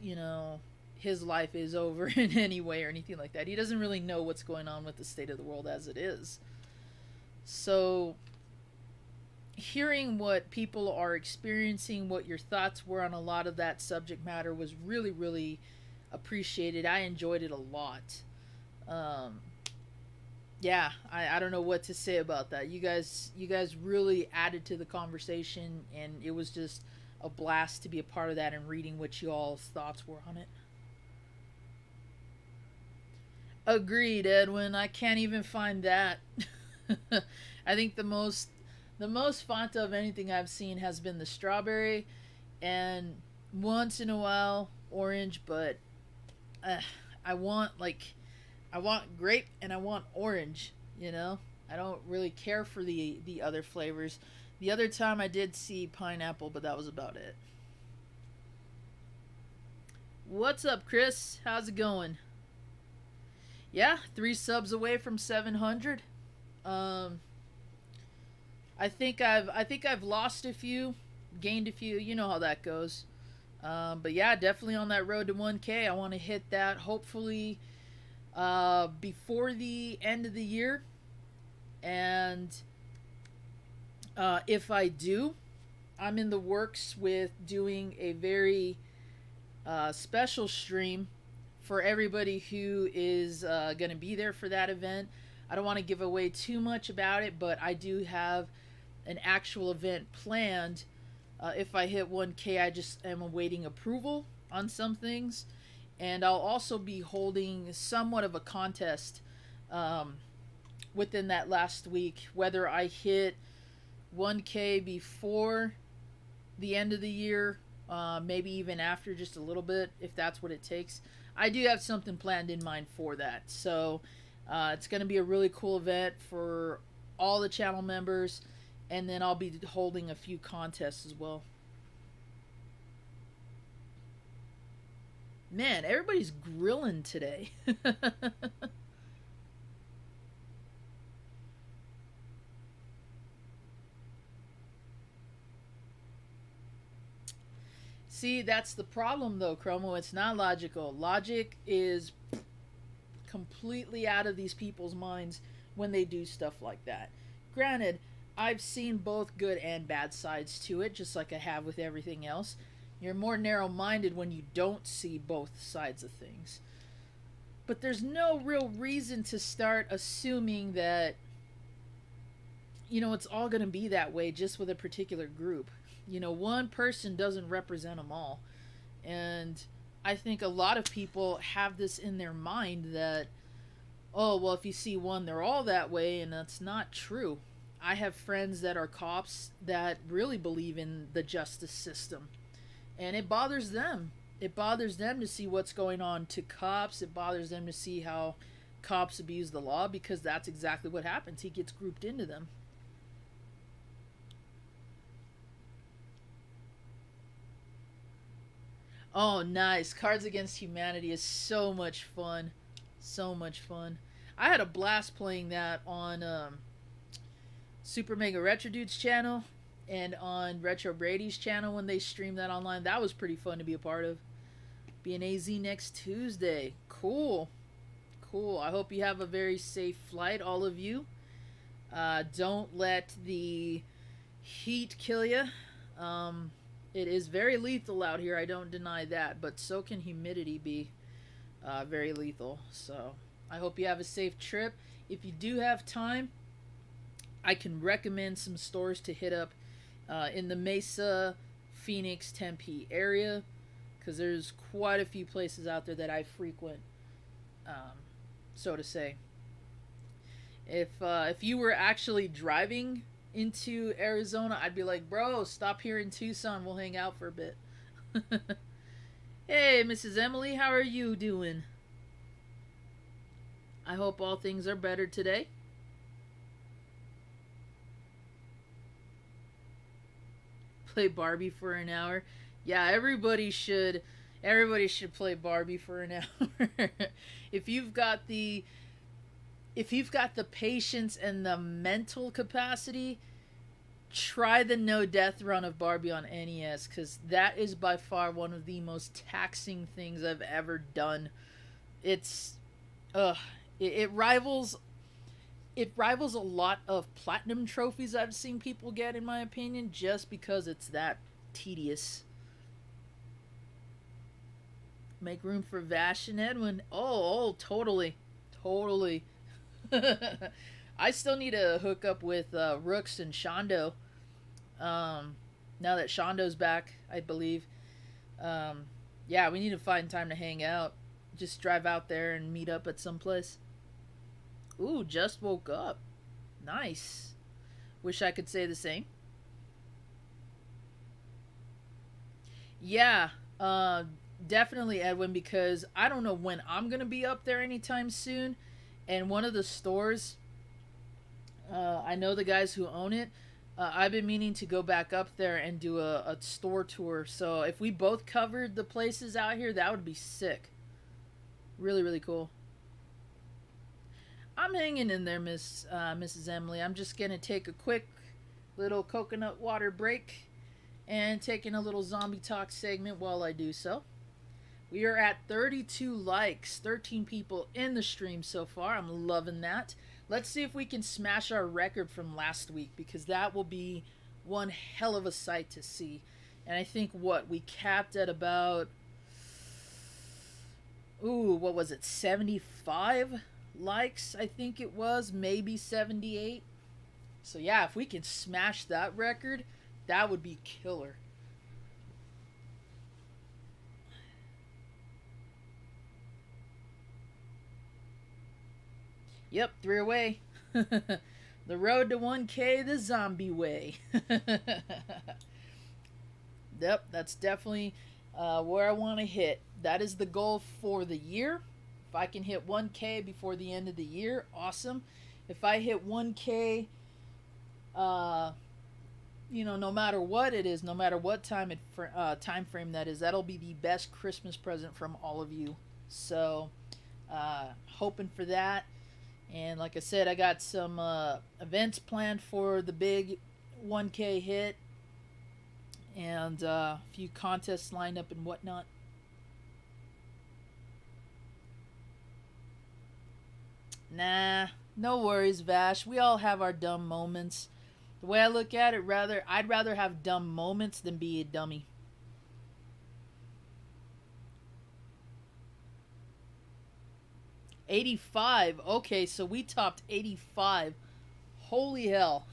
his life is over in any way or anything like that. He doesn't really know what's going on with the state of the world as it is. So hearing what people are experiencing, what your thoughts were on a lot of that subject matter was really, really appreciated. I enjoyed it a lot. Yeah, I don't know what to say about that. You guys really added to the conversation, and it was just a blast to be a part of that and reading what you all's thoughts were on it. Agreed, Edwin. I can't even find that. I think the most Fanta of anything I've seen has been the strawberry, and once in a while orange, but I want like I want grape and I want orange. You know, I don't really care for the other flavors. The other time I did see pineapple, but that was about it. What's up, Chris? How's it going? Yeah, 3 subs away from 700. Um, I think I've lost a few, gained a few. You know how that goes. But yeah, definitely on that road to 1K. I want to hit that hopefully before the end of the year. And if I do, I'm in the works with doing a very special stream for everybody who is going to be there for that event. I don't want to give away too much about it, but I do have an actual event planned. If I hit 1K, I just am awaiting approval on some things. And I'll also be holding somewhat of a contest within that last week. Whether I hit 1K before the end of the year, maybe even after, just a little bit, if that's what it takes. I do have something planned in mind for that. So it's going to be a really cool event for all the channel members. And then I'll be holding a few contests as well. Man, everybody's grilling today. See, that's the problem though, Chromo. It's not logical. Logic is completely out of these people's minds when they do stuff like that. Granted, I've seen both good and bad sides to it, just like I have with everything else. You're more narrow-minded when you don't see both sides of things. But there's no real reason to start assuming that, you know, it's all going to be that way just with a particular group. You know, one person doesn't represent them all. And I think a lot of people have this in their mind that, oh, well, if you see one, they're all that way, and that's not true. I have friends that are cops that really believe in the justice system. And it bothers them. It bothers them to see what's going on to cops. It bothers them to see how cops abuse the law, because that's exactly what happens. He gets grouped into them. Oh, nice. Cards Against Humanity is so much fun. So much fun. I had a blast playing that on Super Mega Retro Dude's channel and on Retro Brady's channel when they streamed that online. That was pretty fun to be a part of. Be in AZ next Tuesday. Cool. Cool. I hope you have a very safe flight, all of you. Don't let the heat kill you. It is very lethal out here. I don't deny that. But so can humidity be very lethal. So I hope you have a safe trip. If you do have time, I can recommend some stores to hit up in the Mesa, Phoenix, Tempe area, because there's quite a few places out there that I frequent, so to say. If you were actually driving into Arizona, I'd be like, bro, stop here in Tucson. We'll hang out for a bit. Hey, Mrs. Emily, how are you doing? I hope all things are better today. Play Barbie for an hour. Yeah, everybody should play Barbie for an hour. if you've got the patience and the mental capacity, try the no death run of Barbie on NES, because that is by far one of the most taxing things I've ever done. It's it rivals a lot of platinum trophies I've seen people get, in my opinion, just because it's that tedious. Make room for Vash and Edwin. Oh, totally. Totally. I still need to hook up with Rooks and Shondo. Now that Shondo's back, I believe. Yeah, we need to find time to hang out. Just drive out there and meet up at some place. Ooh, just woke up. Nice. Wish I could say the same. Yeah, definitely, Edwin, because I don't know when I'm gonna be up there anytime soon. And one of the stores, I know the guys who own it. I've been meaning to go back up there and do a store tour. So if we both covered the places out here, that would be sick. Really, really cool. I'm hanging in there, Mrs. Emily. I'm just gonna take a quick little coconut water break and taking a little zombie talk segment while I do so. We are at 32 likes, 13 people in the stream so far. I'm loving that. Let's see if we can smash our record from last week, because that will be one hell of a sight to see. And I think we capped at about, what was it, 75 likes, I think it was, maybe 78. So yeah, if we can smash that record, that would be killer. Yep, 3 away. The road to 1K the zombie way. Yep, that's definitely where I want to hit. That is the goal for the year. If I can hit 1K before the end of the year, awesome. If I hit 1K, no matter what it is, no matter what time frame that is, that'll be the best Christmas present from all of you. So, hoping for that. And like I said, I got some events planned for the big 1K hit, and a few contests lined up and whatnot. Nah, no worries, Vash. We all have our dumb moments. The way I look at it, I'd rather have dumb moments than be a dummy. $85. Okay, so we topped 85. Holy hell.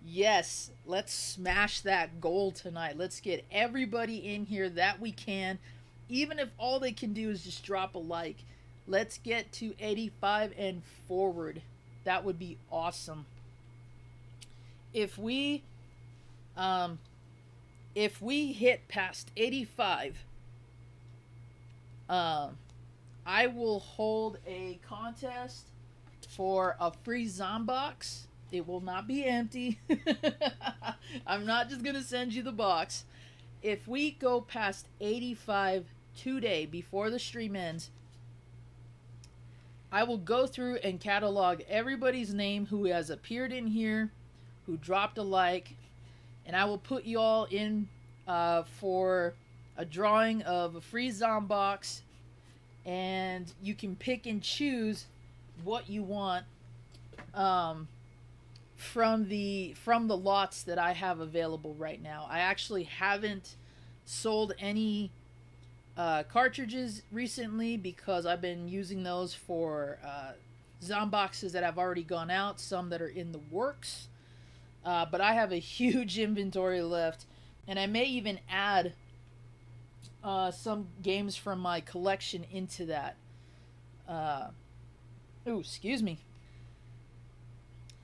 Yes, let's smash that goal tonight. Let's get everybody in here that we can. Even if all they can do is just drop a like. Let's get to 85 and forward. That would be awesome. If we hit past 85, I will hold a contest for a free Zombox. It will not be empty. I'm not just going to send you the box. If we go past 85 today before the stream ends, I will go through and catalog everybody's name who has appeared in here, who dropped a like, and I will put you all in for a drawing of a free Zombox. And you can pick and choose what you want from the lots that I have available right now. I actually haven't sold any cartridges recently because I've been using those for Zomboxes that have already gone out, some that are in the works. But I have a huge inventory left, and I may even add some games from my collection into that. Excuse me.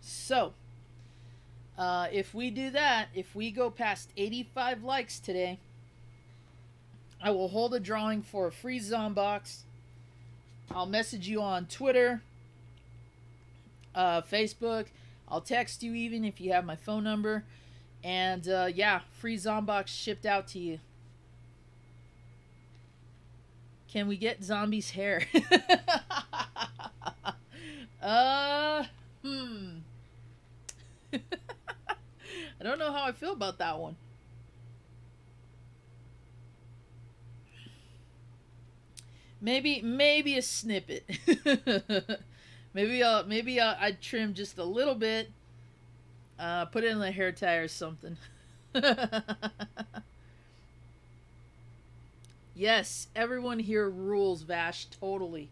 So, if we do that, if we go past 85 likes today, I will hold a drawing for a free Zombox. I'll message you on Twitter, Facebook. I'll text you even if you have my phone number. And yeah, free Zombox shipped out to you. Can we get Zombie's hair? I don't know how I feel about that one. Maybe a snippet. maybe I'd trim just a little bit. Put it in the hair tie or something. Yes, everyone here rules, Vash. Totally.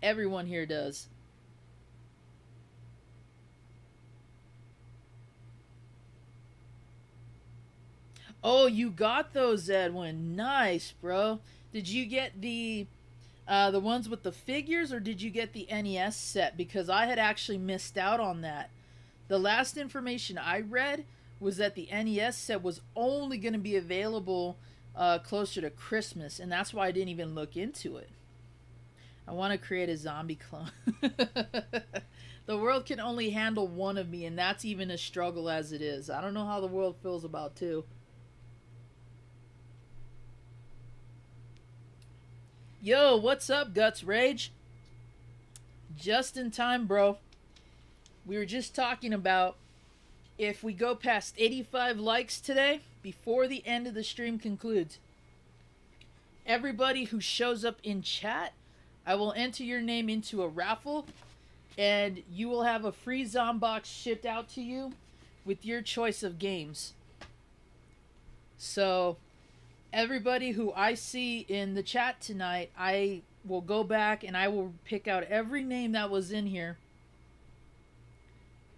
Everyone here does. Oh, you got those, Edwin. Nice, bro. Did you get the ones with the figures, or did you get the NES set? Because I had actually missed out on that. The last information I read was that the NES set was only going to be available closer to Christmas, and that's why I didn't even look into it. I want to create a zombie clone. The world can only handle one of me, and that's even a struggle as it is. I don't know how the world feels about two. Yo, what's up, Guts Rage? Just in time, bro. We were just talking about if we go past 85 likes today, before the end of the stream concludes, everybody who shows up in chat, I will enter your name into a raffle, and you will have a free Zombox shipped out to you with your choice of games. So, everybody who I see in the chat tonight, I will go back and I will pick out every name that was in here,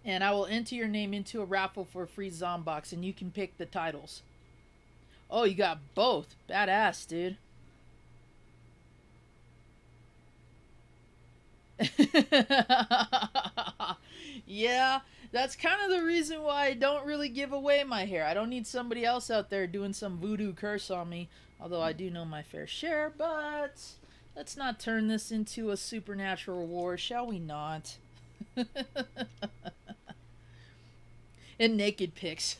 and I will enter your name into a raffle for a free Zombox, and you can pick the titles. Oh, you got both. Badass, dude. Yeah, that's kind of the reason why I don't really give away my hair. I don't need somebody else out there doing some voodoo curse on me, although I do know my fair share. But let's not turn this into a supernatural war, shall we not? And naked pics.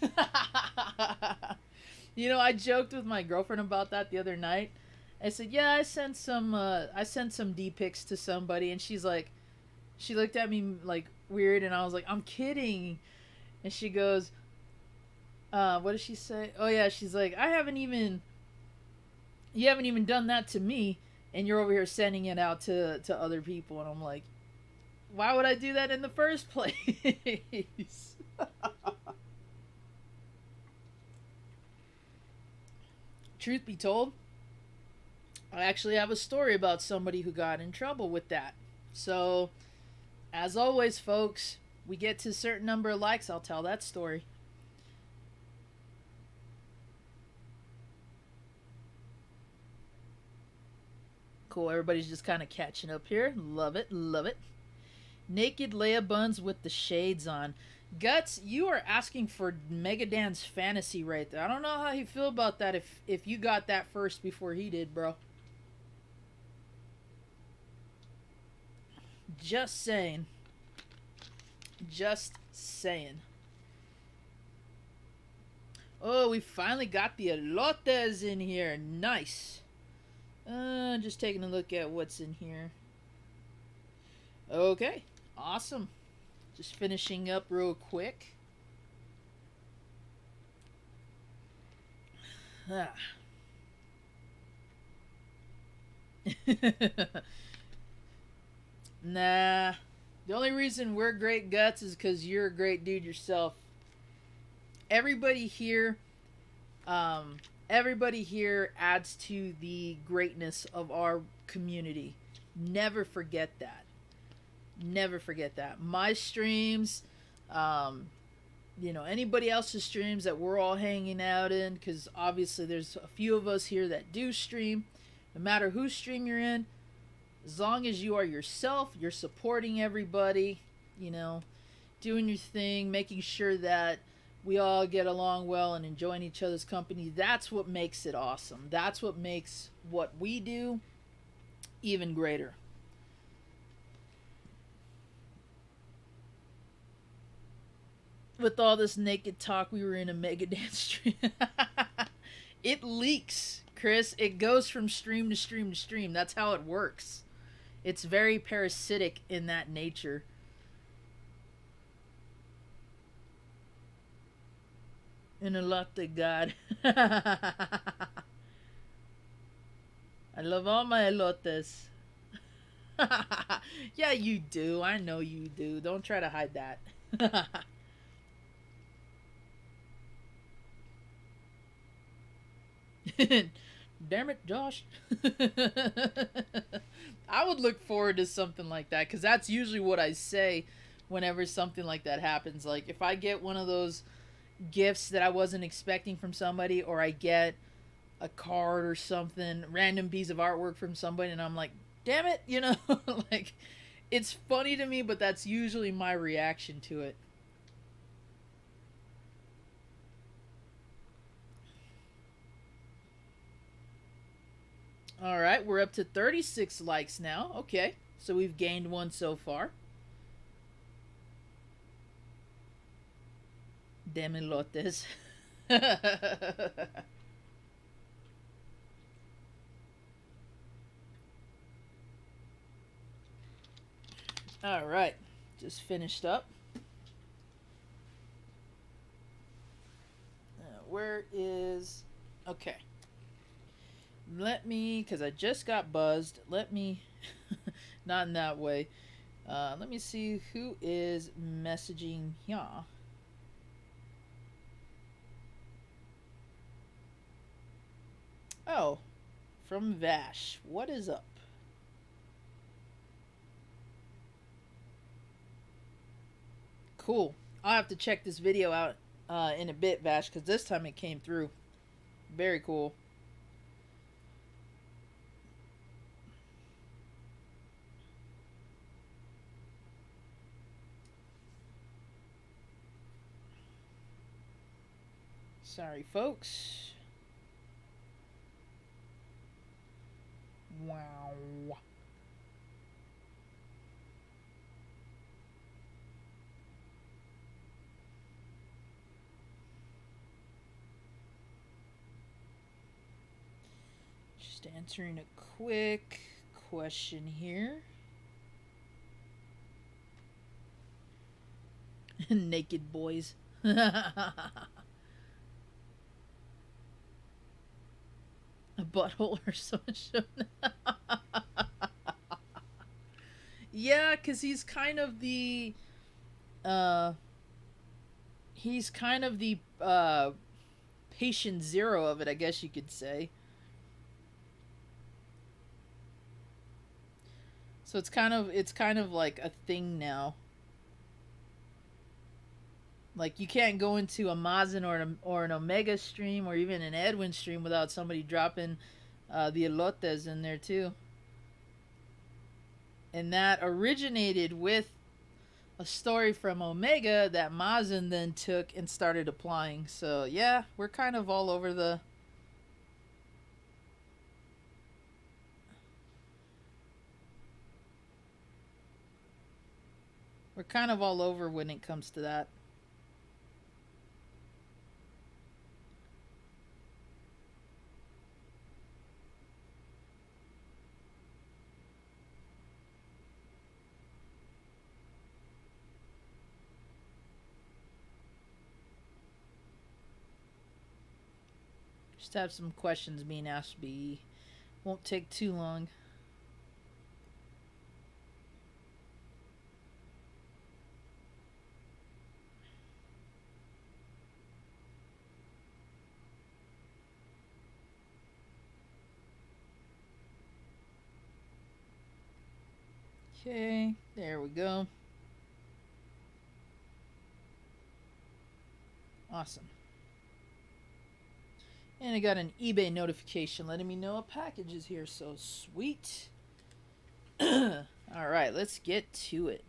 You know, I joked with my girlfriend about that the other night. I said, yeah, I sent some D pics to somebody, and she's like, she looked at me like weird, and I was like, I'm kidding. And she goes, what did she say? Oh yeah, she's like, you haven't even done that to me, and you're over here sending it out to other people. And I'm like, why would I do that in the first place? Truth be told, I actually have a story about somebody who got in trouble with that. So, as always, folks, we get to a certain number of likes, I'll tell that story. Cool, everybody's just kind of catching up here. Love it, love it. Naked Leia buns with the shades on. Guts, you are asking for Megadan's fantasy right there. I don't know how you feel about that if you got that first before he did, bro. Just saying. Just saying. Oh, we finally got the elotes in here. Nice. Just taking a look at what's in here. Okay. Awesome. Just finishing up real quick. Ah. Nah. The only reason we're great, Guts, is because you're a great dude yourself. Everybody here adds to the greatness of our community. Never forget that. Never forget that. My streams, anybody else's streams that we're all hanging out in, because obviously there's a few of us here that do stream. No matter whose stream you're in, as long as you are yourself, you're supporting everybody, doing your thing, making sure that we all get along well and enjoying each other's company. That's what makes it awesome. That's what makes what we do even greater. With all this naked talk, we were in a Megadance stream. It leaks, Chris. It goes from stream to stream to stream. That's how it works. It's very parasitic in that nature. In a lot of God. I love all my elotes. Yeah, you do. I know you do. Don't try to hide that. Damn it, Josh. I would look forward to something like that, because that's usually what I say whenever something like that happens. Like, if I get one of those gifts that I wasn't expecting from somebody, or I get a card or something, random piece of artwork from somebody, and I'm like, damn it, like, it's funny to me, but that's usually my reaction to it. All right, we're up to 36 likes now. Okay, so we've gained one so far. Demilotes. All right, just finished up. Where is... Okay. Let me, because I just got buzzed. Let me, not in that way. Let me see who is messaging here. Oh, from Vash. What is up? Cool. I'll have to check this video out in a bit, Vash, because this time it came through. Very cool. Sorry, folks. Wow. Just answering a quick question here. Naked boys. A butthole or something. Yeah, because he's kind of the patient zero of it, I guess you could say. So it's kind of like a thing now. Like, you can't go into a Mazen or an Omega stream or even an Edwin stream without somebody dropping the elotes in there too. And that originated with a story from Omega that Mazen then took and started applying. So yeah, we're kind of all over the... We're kind of all over when it comes to that. Just have some questions being asked. Won't take too long. Okay, there we go. Awesome. And I got an eBay notification letting me know a package is here, so sweet. Alright, let's get to it.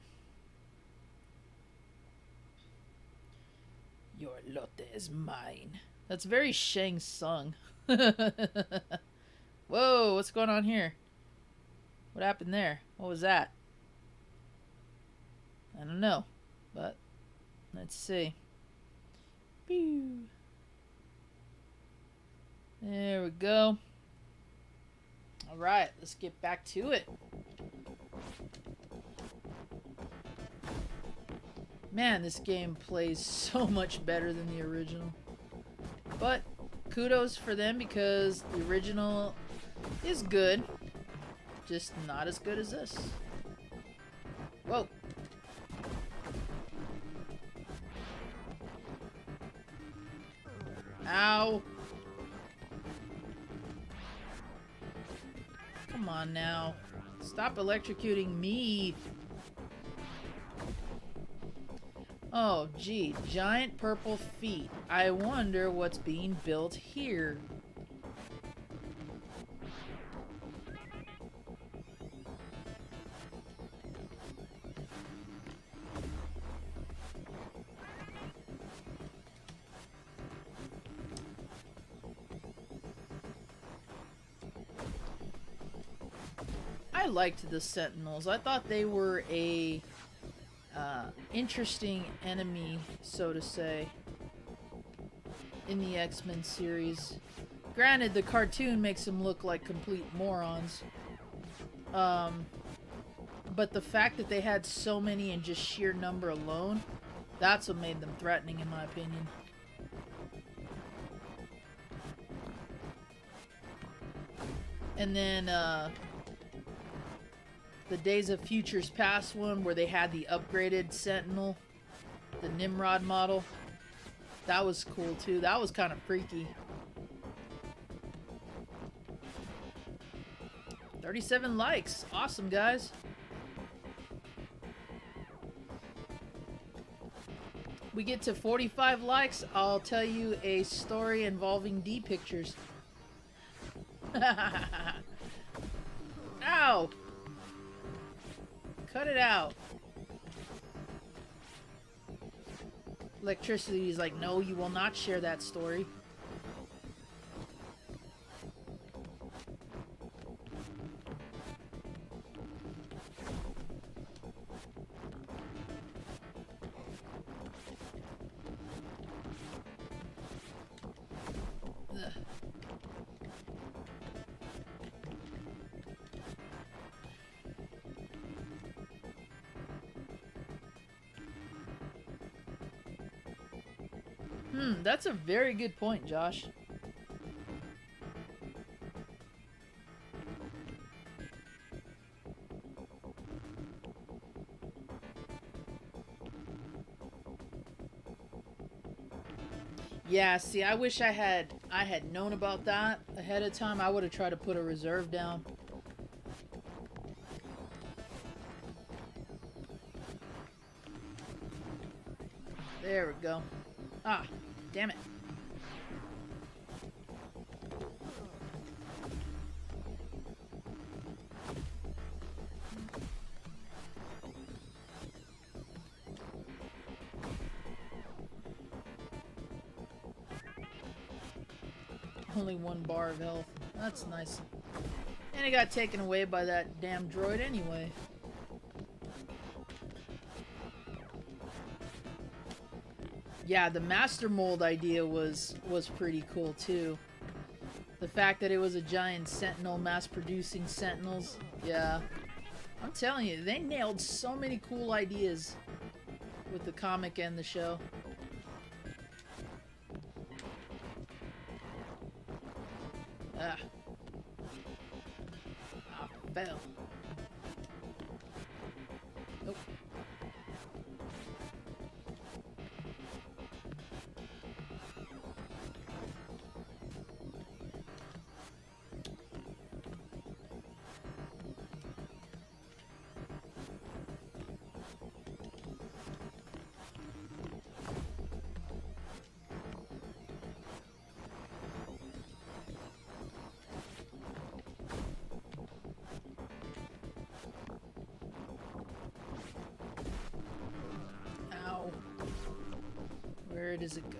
Your lote is mine. That's very Shang Tsung. Whoa, what's going on here? What happened there? What was that? I don't know, but let's see. Pew. There we go. Alright, let's get back to it. Man, this game plays so much better than the original. But kudos for them because the original is good. Just not as good as this. Whoa. Ow. Come on now. Stop electrocuting me. Oh, gee. Giant purple feet. I wonder what's being built here. I liked the Sentinels. I thought they were a interesting enemy, so to say, in the X-Men series. Granted, the cartoon makes them look like complete morons. But the fact that they had so many in just sheer number alone, that's what made them threatening, in my opinion. And then, the Days of Futures Past one, where they had the upgraded Sentinel, the Nimrod model. That was cool, too. That was kind of freaky. 37 likes. Awesome, guys. We get to 45 likes, I'll tell you a story involving D pictures. Ow! Cut it out. Electricity is like, no, you will not share that story. That's a very good point, Josh. Yeah, see, I wish I had known about that ahead of time. I would have tried to put a reserve down. There we go. Ah, damn it. Only 1 bar of health. That's nice. And it got taken away by that damn droid anyway. Yeah, the Master Mold idea was pretty cool too. The fact that it was a giant Sentinel mass-producing Sentinels. Yeah. I'm telling you, they nailed so many cool ideas with the comic and the show. Ah. Ah, fell. Nope. Where does it go?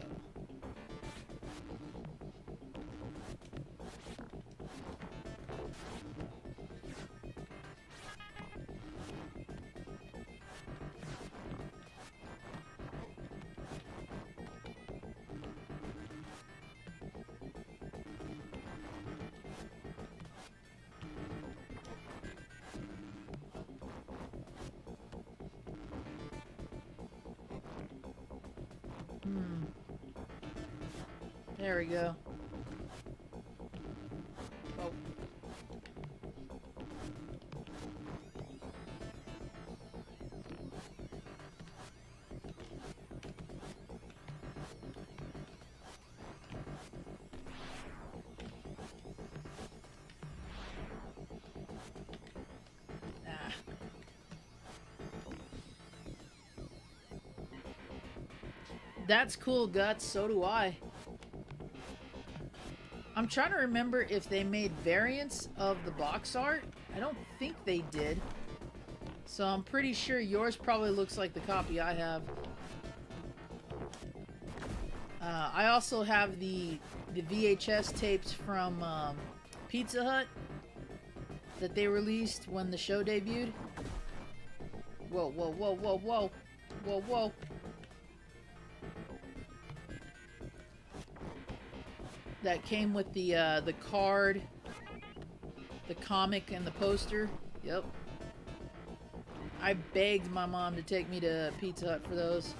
There we go. Oh. Ah. That's cool, Guts. So do I. I'm trying to remember if they made variants of the box art. I don't think they did. So I'm pretty sure yours probably looks like the copy I have. I also have the VHS tapes from Pizza Hut. that they released when the show debuted. Whoa, whoa, whoa, whoa, whoa. Whoa, whoa. That came with the card, the comic, and the poster. Yep. I begged my mom to take me to Pizza Hut for those.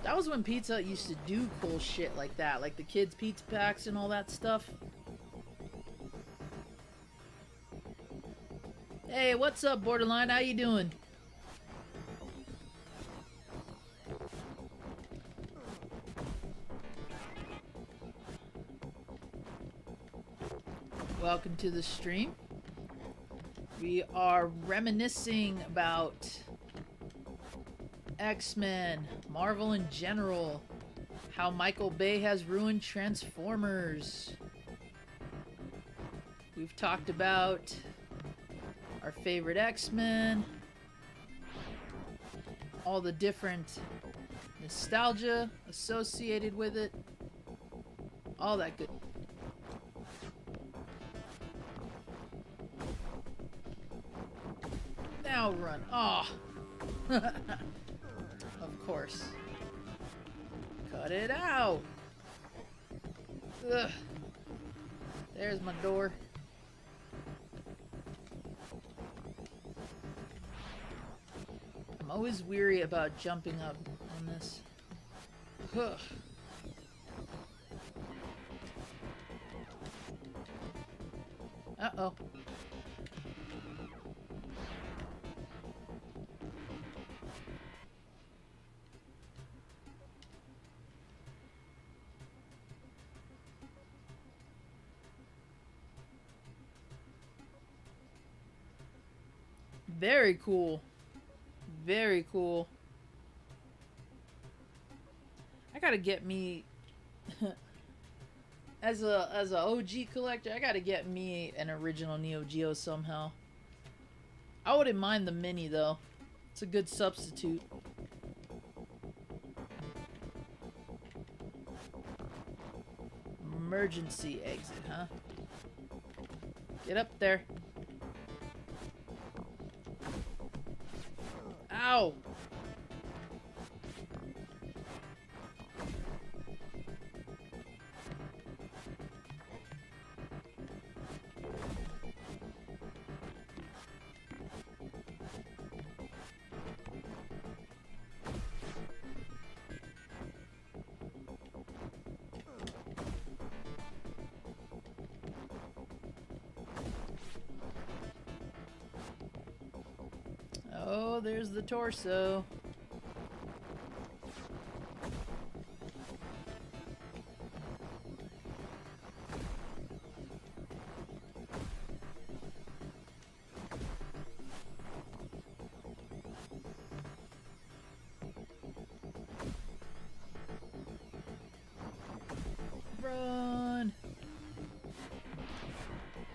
That was when Pizza Hut used to do cool shit like that, like the kids' pizza packs and all that stuff. Hey, what's up, Borderline? How you doing? Welcome to the stream. We are reminiscing about X-Men, Marvel in general, how Michael Bay has ruined Transformers. We've talked about our favorite X-Men, all the different nostalgia associated with it, all that good. Now run. Oh. Of course. Cut it out. Ugh. There's my door. I'm always weary about jumping up on this. Ugh. Uh-oh. Very cool. Very cool. I gotta get me as a OG collector, I gotta get me an original Neo Geo somehow. I wouldn't mind the mini though. It's a good substitute. Emergency exit, huh? Get up there. Ow! Oh, there's the torso. Run!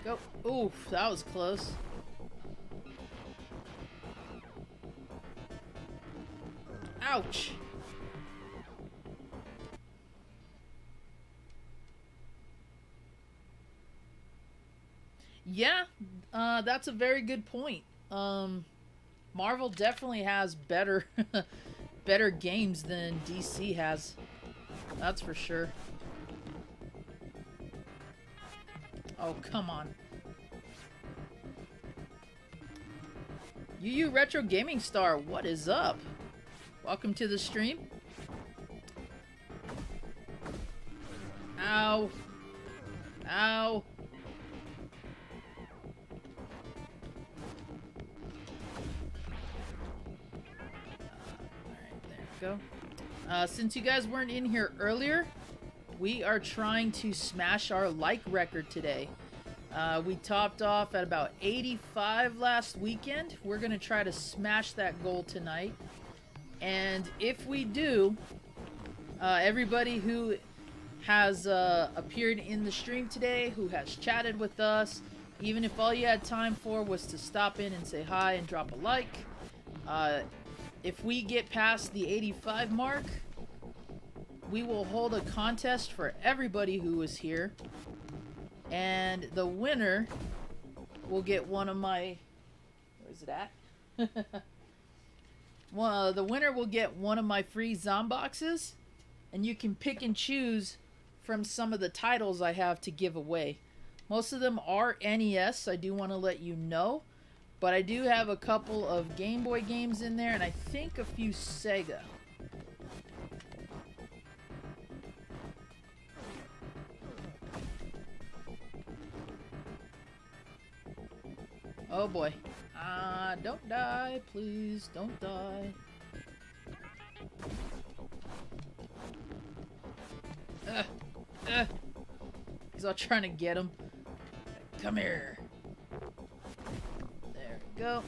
Go. Oof, that was close. Ouch! Yeah, that's a very good point. Marvel definitely has better better games than DC has. That's for sure. Oh, come on. UU Retro Gaming Star, what is up? Welcome to the stream. Ow. Ow. Alright, there we go. Since you guys weren't in here earlier, we are trying to smash our like record today. We topped off at about 85 last weekend. We're going to try to smash that goal tonight. And if we do, everybody who has appeared in the stream today, who has chatted with us, even if all you had time for was to stop in and say hi and drop a like, if we get past the 85 mark, we will hold a contest for everybody who is here. And the winner will get one of my... Where's it at? Well, the winner will get one of my free Zomboxes. And you can pick and choose from some of the titles I have to give away. Most of them are NES, I do want to let you know. But I do have a couple of Game Boy games in there, and I think a few Sega. Oh boy. Don't die, please, don't die. He's all trying to get him. Come here. There we go.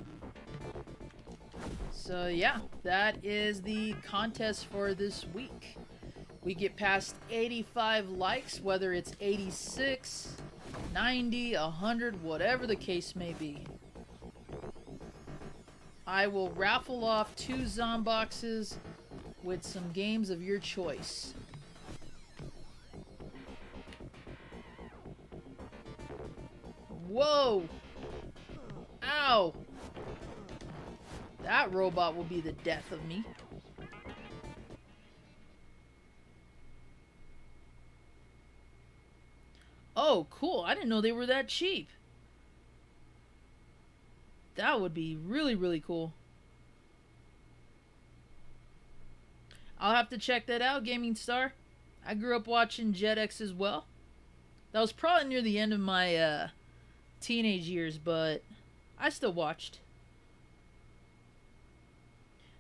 So yeah, that is the contest for this week. We get past 85 likes, whether it's 86, 90, 100, whatever the case may be. I will raffle off 2 Zomboxes with some games of your choice. Whoa! Ow! That robot will be the death of me. Oh, cool. I didn't know they were that cheap. That would be really, really cool. I'll have to check that out, Gaming Star. I grew up watching Jetix as well. That was probably near the end of my teenage years, but I still watched.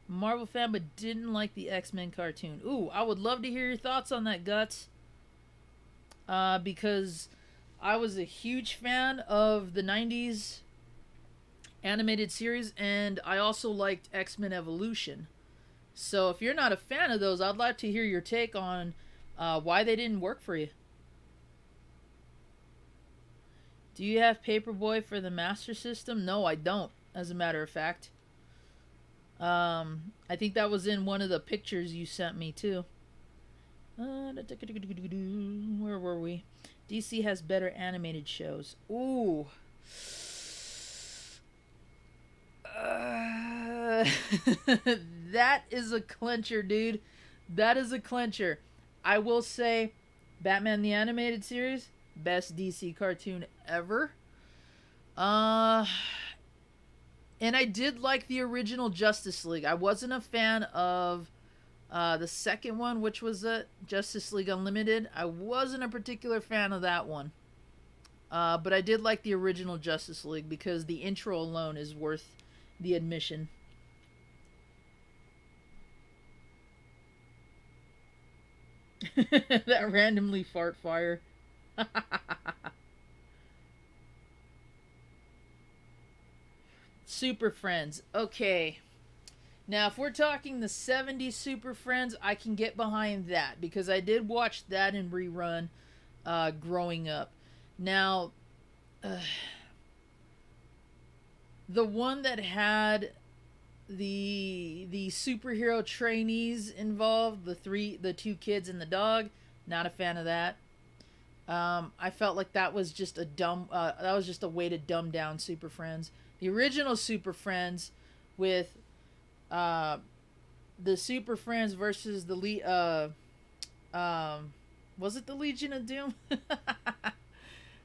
Marvel fan, but didn't like the X-Men cartoon. Ooh, I would love to hear your thoughts on that, Guts. Because I was a huge fan of the 90s animated series, and I also liked X-Men Evolution. So if you're not a fan of those, I'd like to hear your take on why they didn't work for you. Do you have Paperboy for the Master System? No, I don't, as a matter of fact. I think that was in one of the pictures you sent me, too. Where were we? DC has better animated shows. Ooh. That is a clincher, dude. That is a clincher. I will say, Batman the Animated Series, best DC cartoon ever. And I did like the original Justice League. I wasn't a fan of the second one, which was Justice League Unlimited. I wasn't a particular fan of that one. But I did like the original Justice League because the intro alone is worth the admission. That randomly fart fire. Super Friends. Okay. Now, if we're talking the 70s Super Friends, I can get behind that because I did watch that in rerun growing up. Now, the one that had the superhero trainees involved, the 2 kids and the dog, not a fan of that. I felt like that was just a way to dumb down Super Friends. The original Super Friends with the Super Friends versus the was it the Legion of Doom?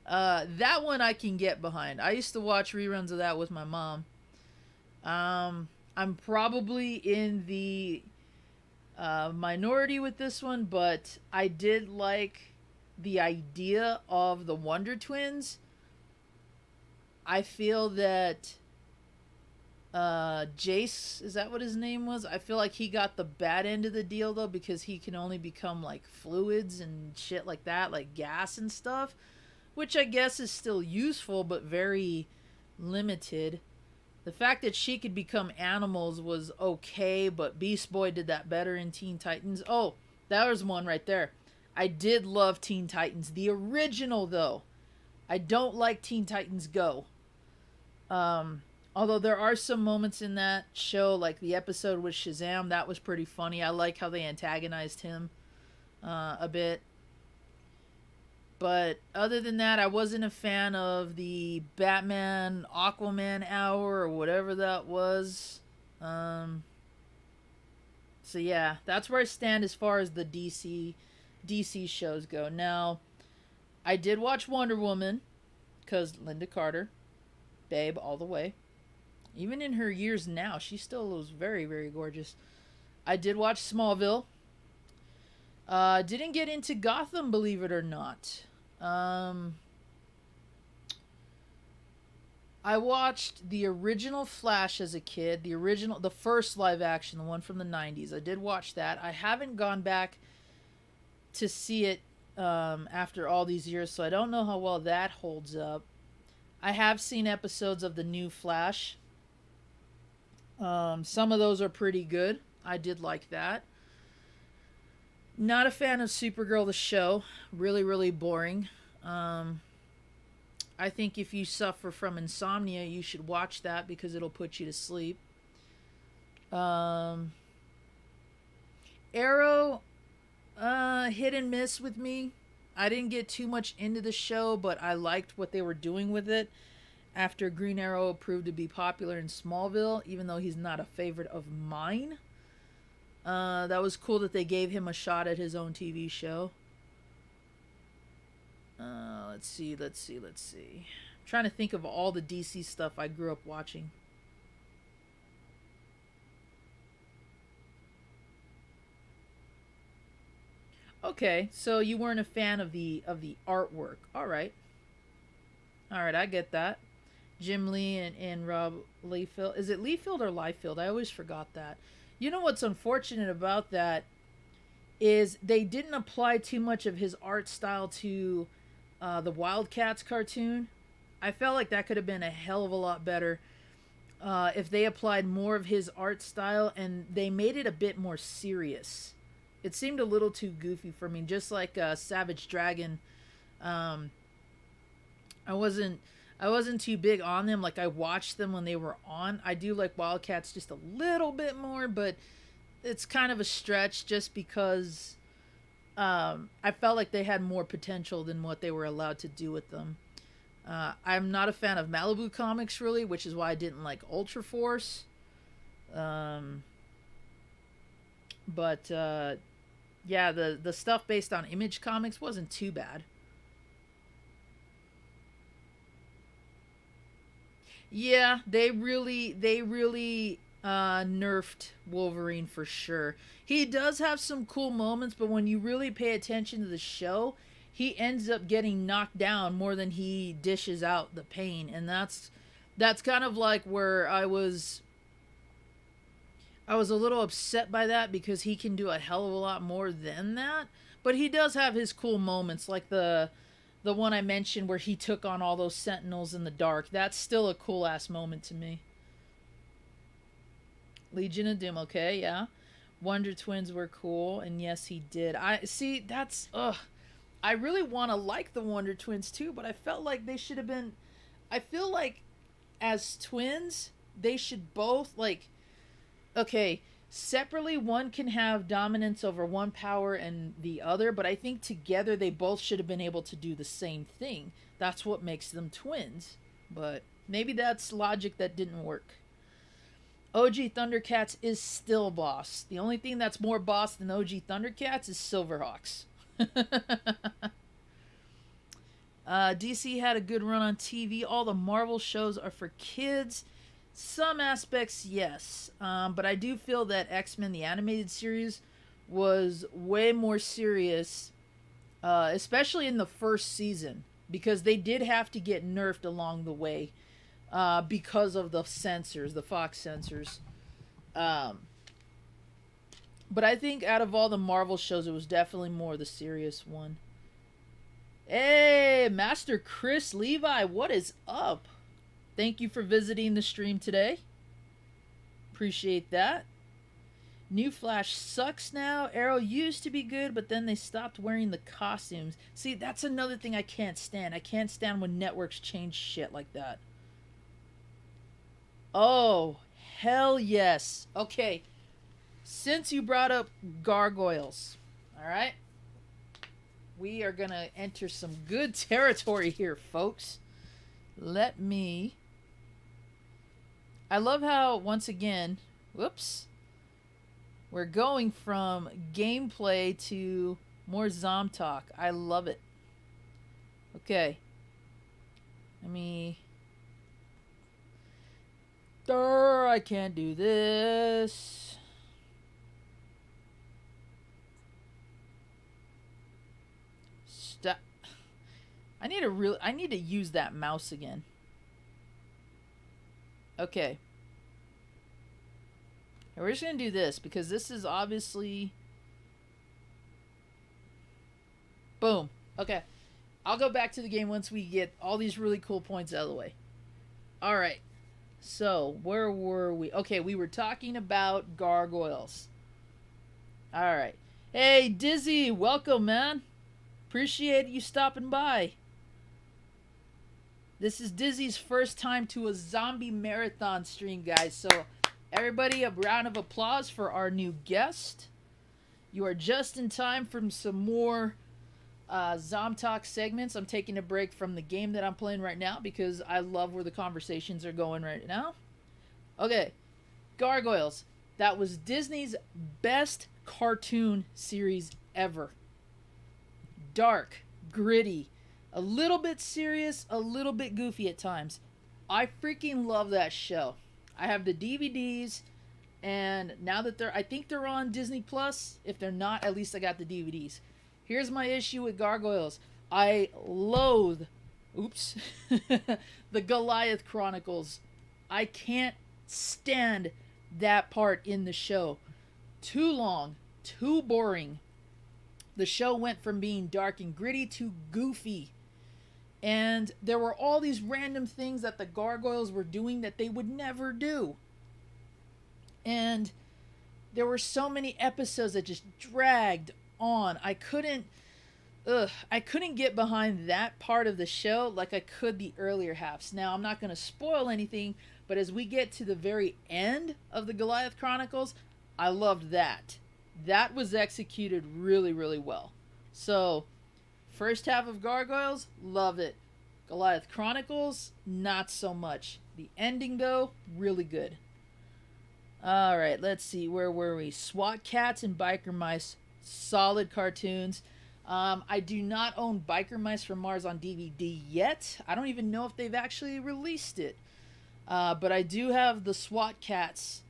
That one I can get behind. I used to watch reruns of that with my mom. I'm probably in the minority with this one, but I did like the idea of the Wonder Twins. I feel that Jace, is that what his name was? I feel like he got the bad end of the deal, though, because he can only become, like, fluids and shit like that, like gas and stuff, which I guess is still useful, but very limited. The fact that she could become animals was okay, but Beast Boy did that better in Teen Titans. Oh, that was one right there. I did love Teen Titans. The original, though. I don't like Teen Titans Go. Although there are some moments in that show, like the episode with Shazam, that was pretty funny. I like how they antagonized him. a bit. But other than that, I wasn't a fan of the Batman Aquaman hour or whatever that was. Um, so yeah, that's where I stand as far as the DC shows go. Now, I did watch Wonder Woman because Linda Carter, babe, all the way. Even in her years now, she still was very, very gorgeous. I did watch Smallville. Didn't get into Gotham, believe it or not. I watched the original Flash as a kid, the first live action, the one from the 90s. I did watch that. I haven't gone back to see it after all these years, so I don't know how well that holds up. I have seen episodes of the new Flash. Some of those are pretty good. I did like that. Not a fan of Supergirl the show. Really, really boring. I think if you suffer from insomnia, you should watch that because it'll put you to sleep. Arrow, hit and miss with me. I didn't get too much into the show, but I liked what they were doing with it after Green Arrow proved to be popular in Smallville, even though he's not a favorite of mine. That was cool that they gave him a shot at his own TV show. Let's see. I'm trying to think of all the DC stuff I grew up watching. Okay, so you weren't a fan of the artwork. All right, I get that. Jim Lee and Rob Liefeld. Is it Liefeld or Liefeld? I always forgot that. You know what's unfortunate about that is they didn't apply too much of his art style to the Wildcats cartoon. I felt like that could have been a hell of a lot better if they applied more of his art style and they made it a bit more serious. It seemed a little too goofy for me, just like Savage Dragon. Um, I wasn't too big on them. Like I watched them when they were on. I do like Wildcats just a little bit more, but it's kind of a stretch just because I felt like they had more potential than what they were allowed to do with them. I'm not a fan of Malibu Comics really, which is why I didn't like Ultra Force. But yeah, the stuff based on Image Comics wasn't too bad. Yeah, they really nerfed Wolverine for sure. He does have some cool moments, but when you really pay attention to the show, he ends up getting knocked down more than he dishes out the pain, and that's kind of like where I was a little upset by that because he can do a hell of a lot more than that. But he does have his cool moments, like the one I mentioned where he took on all those Sentinels in the dark. That's still a cool ass moment to me. Legion of Doom, okay, yeah. Wonder Twins were cool, and yes, he did. I see. That's ugh. I really want to like the Wonder Twins too, but I felt like they should have been. I feel like as twins, they should both like okay, separately one can have dominance over one power and the other, but I think together they both should have been able to do the same thing. That's what makes them twins. But maybe that's logic that didn't work. OG Thundercats is still boss. The only thing that's more boss than OG Thundercats is Silverhawks. DC had a good run on TV. All the Marvel shows are for kids. Some aspects, yes. But I do feel that X-Men, the animated series, was way more serious, especially in the first season, because they did have to get nerfed along the way because of the censors, the Fox censors. But I think out of all the Marvel shows, it was definitely more the serious one. Hey, Master Chris Levi, what is up? Thank you for visiting the stream today. Appreciate that. New Flash sucks now. Arrow used to be good, but then they stopped wearing the costumes. See, that's another thing I can't stand. I can't stand when networks change shit like that. Oh, hell yes. Okay, since you brought up gargoyles, all right? We are going to enter some good territory here, folks. Let me... I love how, once again... Whoops. We're going from gameplay to more Zom talk. I love it. Okay. Let me... I can't do this. Stop. I need to use that mouse again. Okay. And we're just going to do this because this is obviously... Boom. Okay. I'll go back to the game once we get all these really cool points out of the way. Alright. So, where were we? Okay, we were talking about gargoyles. Alright. Hey, Dizzy, welcome, man. Appreciate you stopping by. This is Dizzy's first time to a zombie marathon stream, guys. So, everybody, a round of applause for our new guest. You are just in time for some more Zom Talk segments. I'm taking a break from the game that I'm playing right now because I love where the conversations are going right now. Okay, Gargoyles. That was Disney's best cartoon series ever. Dark, gritty, a little bit serious, a little bit goofy at times. I freaking love that show. I have the DVDs, and now that I think they're on Disney Plus. If they're not, at least I got the DVDs. Here's my issue with Gargoyles. I loathe, the Goliath Chronicles. I can't stand that part in the show. Too long, too boring. The show went from being dark and gritty to goofy. And there were all these random things that the Gargoyles were doing that they would never do. And there were so many episodes that just dragged on. I couldn't get behind that part of the show like I could the earlier halves. Now, I'm not going to spoil anything, but as we get to the very end of the Goliath Chronicles, I loved that. That was executed really, really well. So, first half of Gargoyles, love it. Goliath Chronicles, not so much. The ending, though, really good. Alright, let's see. Where were we? SWAT Cats and Biker Mice. Solid cartoons. I do not own Biker Mice from Mars on DVD yet. I don't even know if they've actually released it. But I do have the SWAT Cats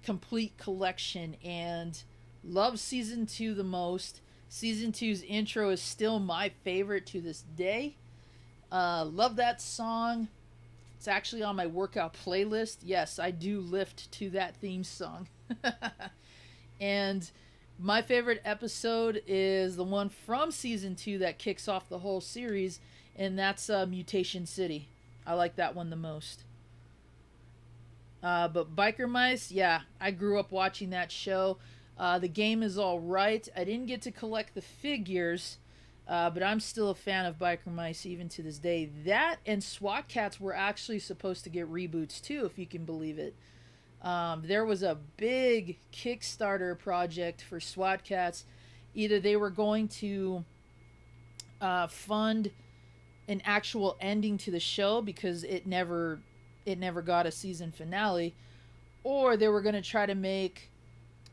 complete collection and love Season 2 the most. Season 2's intro is still my favorite to this day. Love that song. It's actually on my workout playlist. Yes, I do lift to that theme song. And my favorite episode is the one from Season 2 that kicks off the whole series, and that's Mutation City. I like that one the most. But Biker Mice, yeah, I grew up watching that show. The game is alright. I didn't get to collect the figures, but I'm still a fan of Biker Mice even to this day. That and SWAT Cats were actually supposed to get reboots too, if you can believe it. There was a big Kickstarter project for SWAT Cats. Either they were going to fund an actual ending to the show because it never got a season finale, or they were going to try to make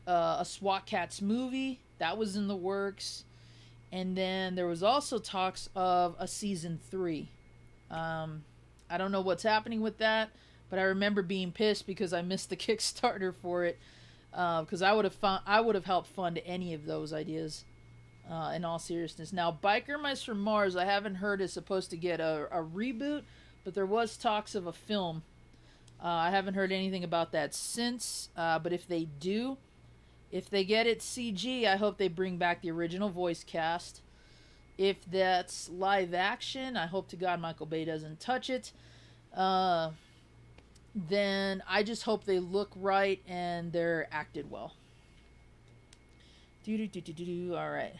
a SWAT Cats movie. That was in the works. And then there was also talks of a season 3. I don't know what's happening with that, but I remember being pissed because I missed the Kickstarter for it. Because I would have helped fund any of those ideas. In all seriousness, now Biker Mice from Mars, I haven't heard is supposed to get a reboot, but there was talks of a film. I haven't heard anything about that since. But if they do, if they get it CG, I hope they bring back the original voice cast. If that's live action, I hope to God Michael Bay doesn't touch it. Then I just hope they look right and they're acted well. Alright.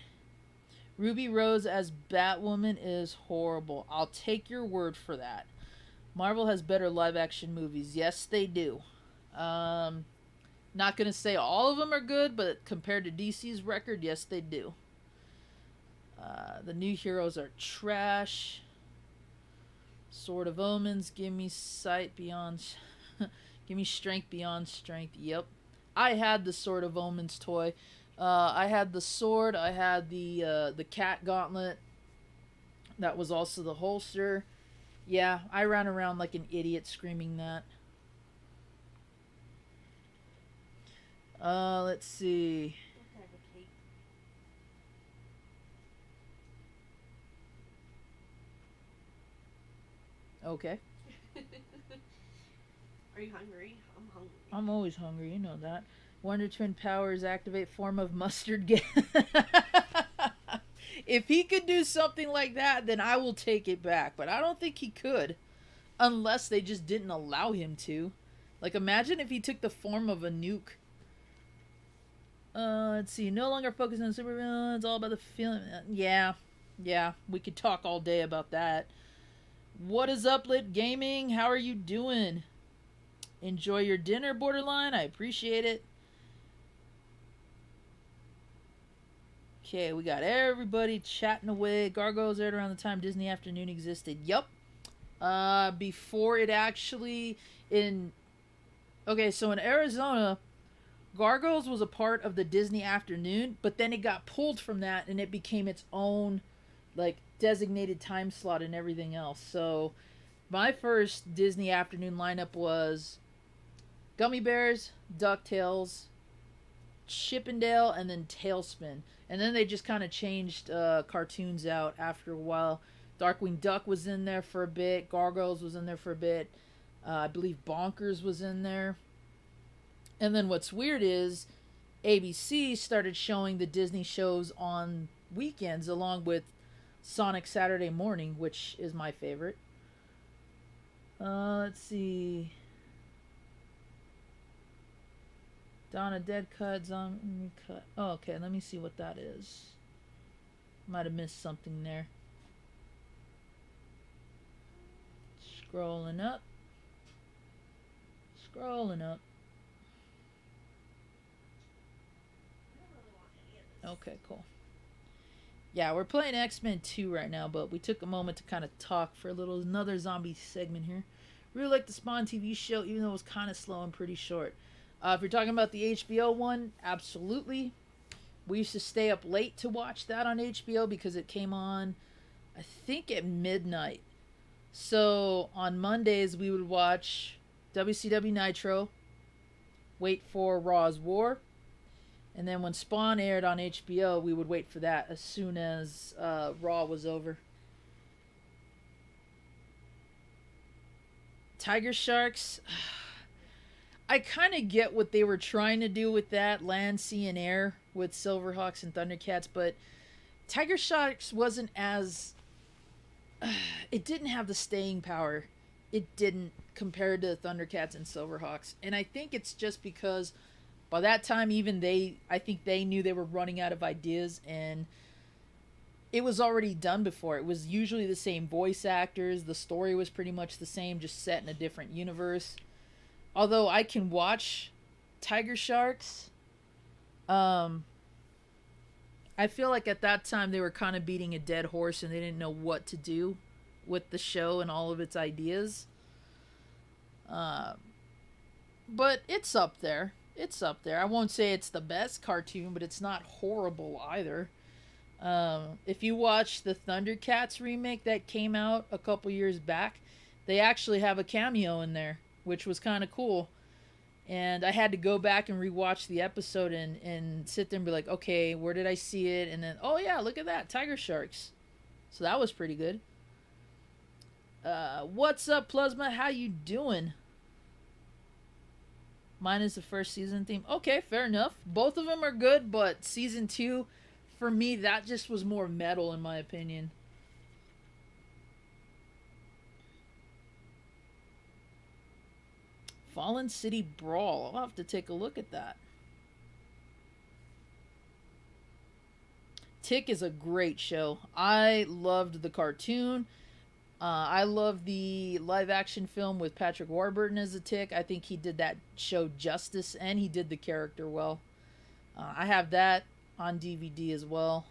Ruby Rose as Batwoman is horrible. I'll take your word for that. Marvel has better live action movies. Yes, they do. Not going to say all of them are good, but compared to DC's record, yes, they do. The new heroes are trash. Sword of Omens, give me sight beyond... give me strength beyond strength. Yep. I had the Sword of Omens toy. I had the sword. I had the cat gauntlet. That was also the holster. Yeah, I ran around like an idiot screaming that. Let's see. What kind of a cake? Okay. Are you hungry? I'm hungry. I'm always hungry, you know that. Wonder Twin powers activate form of mustard gas. If he could do something like that, then I will take it back. But I don't think he could. Unless they just didn't allow him to. Like, imagine if he took the form of a nuke. Let's see. No longer focused on supervillains. All about the feeling. Yeah. We could talk all day about that. What is up, Lit Gaming? How are you doing? Enjoy your dinner, Borderline. I appreciate it. Okay, we got everybody chatting away. Gargoyles aired around the time Disney Afternoon existed. Yup. Before it actually Okay, so in Arizona, Gargoyles was a part of the Disney Afternoon, but then it got pulled from that and it became its own, like, designated time slot and everything else. So my first Disney Afternoon lineup was Gummy Bears, DuckTales, Chippendale, and then Tailspin. And then they just kind of changed cartoons out after a while. Darkwing Duck was in there for a bit. Gargoyles was in there for a bit. I believe Bonkers was in there. And then what's weird is ABC started showing the Disney shows on weekends along with Sonic Saturday Morning, which is my favorite. Let's see. Donna Dead Cut, Zombie Cut. Oh, okay, let me see what that is. Might have missed something there. Scrolling up. Okay, cool. Yeah, we're playing X-Men 2 right now, but we took a moment to kind of talk for another zombie segment here. Really like the Spawn TV show, even though it was kind of slow and pretty short. If you're talking about the HBO one, absolutely. We used to stay up late to watch that on HBO because it came on, I think, at midnight. So on Mondays, we would watch WCW Nitro, wait for Raw's War, and then when Spawn aired on HBO, we would wait for that as soon as Raw was over. Tiger Sharks... I kind of get what they were trying to do with that, land, sea, and air, with Silverhawks and Thundercats, but Tiger Sharks wasn't as... it didn't have the staying power. It didn't, compared to Thundercats and Silverhawks. And I think it's just because by that time, even I think they knew they were running out of ideas, and it was already done before. It was usually the same voice actors. The story was pretty much the same, just set in a different universe. Although I can watch Tiger Sharks, I feel like at that time they were kind of beating a dead horse and they didn't know what to do with the show and all of its ideas. But it's up there. I won't say it's the best cartoon, but it's not horrible either. If you watch the Thundercats remake that came out a couple years back, they actually have a cameo in there, which was kind of cool. And I had to go back and rewatch the episode and sit there and be like, okay, where did I see it? And then, oh yeah, look at that, Tiger Sharks. So that was pretty good. What's up, Plasma? How you doing? Mine is the first season theme. Okay, fair enough. Both of them are good, but season 2, for me, that just was more metal in my opinion. Fallen City Brawl. I'll have to take a look at that. Tick is a great show. I loved the cartoon. I love the live action film with Patrick Warburton as a Tick. I think he did that show justice, and he did the character well. I have that on DVD as well.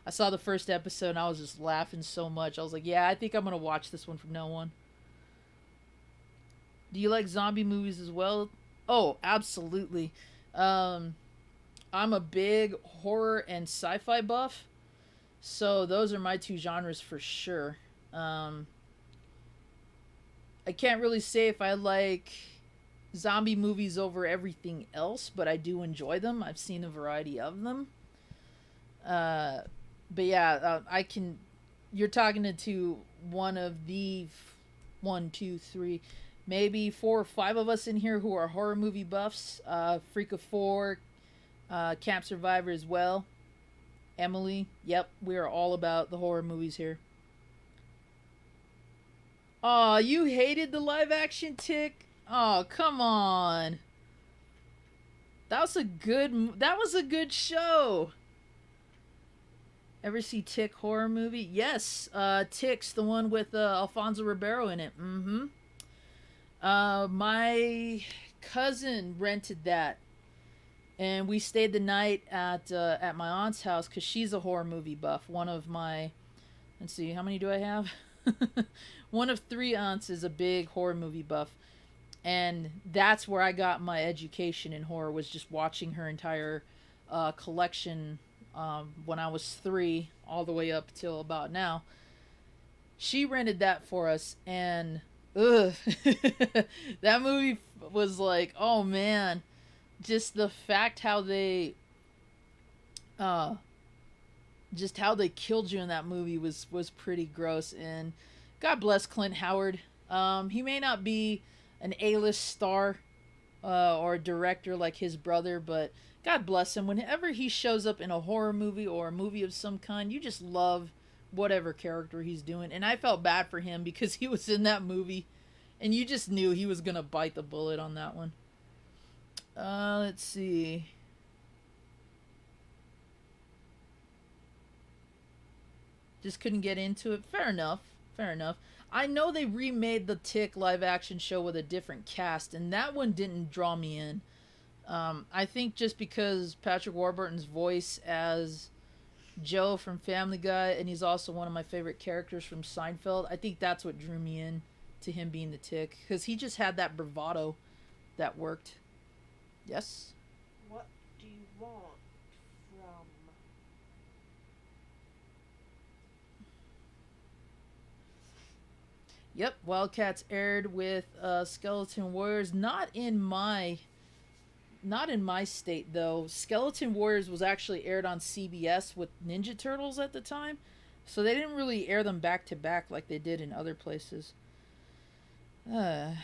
I saw the first episode and I was just laughing so much. I was like, yeah, I think I'm gonna watch this one from now on. Do you like zombie movies as well? Oh, absolutely. Um, I'm a big horror and sci-fi buff, so those are my two genres for sure. Um, I can't really say if I like zombie movies over everything else, but I do enjoy them. I've seen a variety of them. Uh, but yeah, I can. You're talking to one of the one, two, three, maybe four or five of us in here who are horror movie buffs. Freak of Four, Camp Survivor as well. Emily, yep, we are all about the horror movies here. Aw, you hated the live action Tick? Oh, come on. That was a good show. Ever see Tick horror movie? Yes, Tick's the one with Alfonso Ribeiro in it. Mm-hmm. My cousin rented that, and we stayed the night at my aunt's house because she's a horror movie buff. One of my, let's see, how many do I have? One of three aunts is a big horror movie buff, and that's where I got my education in horror, was just watching her entire collection when I was 3 all the way up till about now. She rented that for us, and ugh, that movie was like, oh man, just the fact how they uh just how they killed you in that movie was pretty gross. And God bless Clint Howard. He may not be an A-list star or a director like his brother, but God bless him. Whenever he shows up in a horror movie or a movie of some kind, you just love whatever character he's doing. And I felt bad for him because he was in that movie, and you just knew he was gonna bite the bullet on that one. Let's see. Just couldn't get into it. Fair enough. Fair enough. I know they remade the Tick live action show with a different cast, and that one didn't draw me in. I think just because Patrick Warburton's voice as Joe from Family Guy, and he's also one of my favorite characters from Seinfeld, I think that's what drew me in to him being the Tick, because he just had that bravado that worked. Yes? What do you want from? Yep, Wildcats aired with Skeleton Warriors. Not in my state though. Skeleton Warriors was actually aired on CBS with Ninja Turtles at the time, so they didn't really air them back to back like they did in other places. They have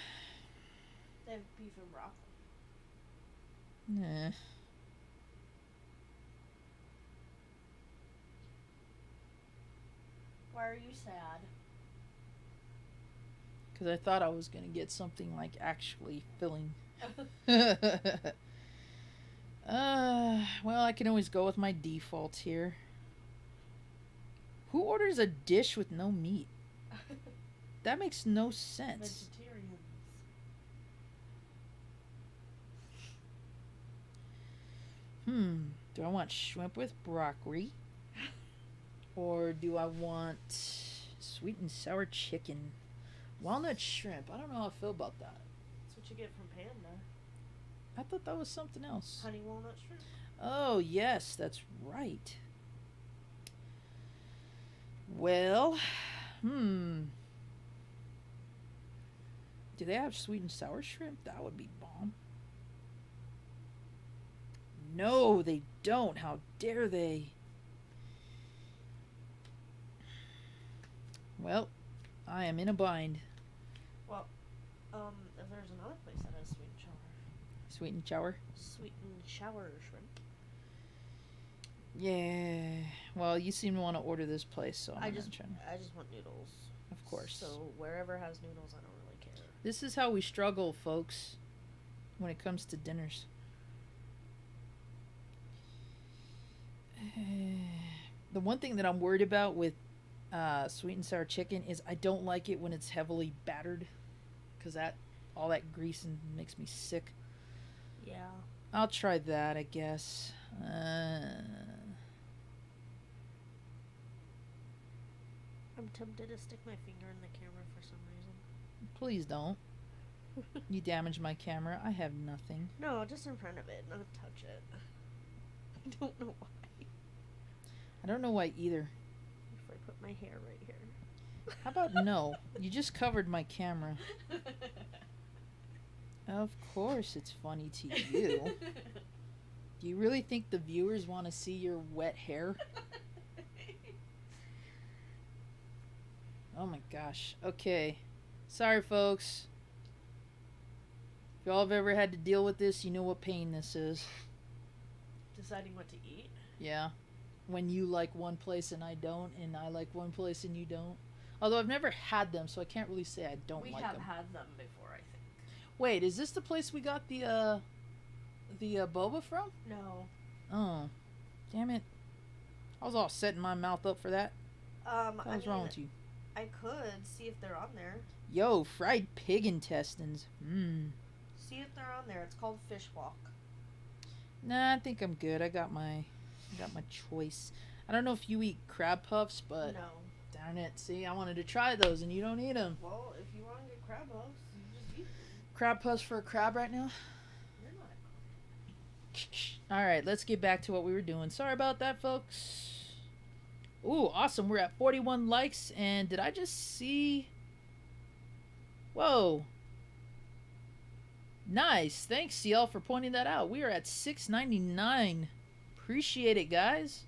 beef and broccoli. Nah. Why are you sad? Because I thought I was gonna get something like actually filling. Well, I can always go with my default here. Who orders a dish with no meat? That makes no sense. Vegetarians. Do I want shrimp with broccoli? Or do I want sweet and sour chicken? Walnut shrimp. I don't know how I feel about that. That's what you get from Panda. I thought that was something else. Honey walnut shrimp. Oh, yes, that's right. Well, do they have sweet and sour shrimp? That would be bomb. No, they don't. How dare they? Well, I am in a bind. Well, if there's another place that has sweet and sour. Sweet and sour? Sweet and sour shrimp. Yeah. Well, you seem to want to order this place, so I just want noodles. Of course. So wherever has noodles, I don't really care. This is how we struggle, folks, when it comes to dinners. The one thing that I'm worried about with sweet and sour chicken is I don't like it when it's heavily battered, because all that grease makes me sick. Yeah. I'll try that, I guess. I'm tempted to stick my finger in the camera for some reason. Please don't. You damaged my camera. I have nothing. No, just in front of it, not touch it. I don't know why. I don't know why either. If I put my hair right here. How about no? You just covered my camera. Of course it's funny to you. Do you really think the viewers want to see your wet hair? Oh my gosh. Okay. Sorry, folks. If y'all have ever had to deal with this, you know what pain this is. Deciding what to eat? Yeah. When you like one place and I don't, and I like one place and you don't. Although I've never had them, so I can't really say I don't like them. We have had them before, I think. Wait, is this the place we got the boba from? No. Oh. Damn it. I was all setting my mouth up for that. What's wrong with you? I could see if they're on there. Yo, fried pig intestines. Mmm. See if they're on there. It's called Fish Walk. Nah, I think I'm good. I got my choice. I don't know if you eat crab puffs, but No. darn it. See, I wanted to try those and you don't eat them. Well, if you want to get crab puffs, you just eat them. Crab puffs for a crab right now? You're not. Alright, let's get back to what we were doing. Sorry about that, folks. Ooh, awesome. We're at 41 likes, and did I just see... Whoa. Nice. Thanks, CL, for pointing that out. We are at 699. Appreciate it, guys.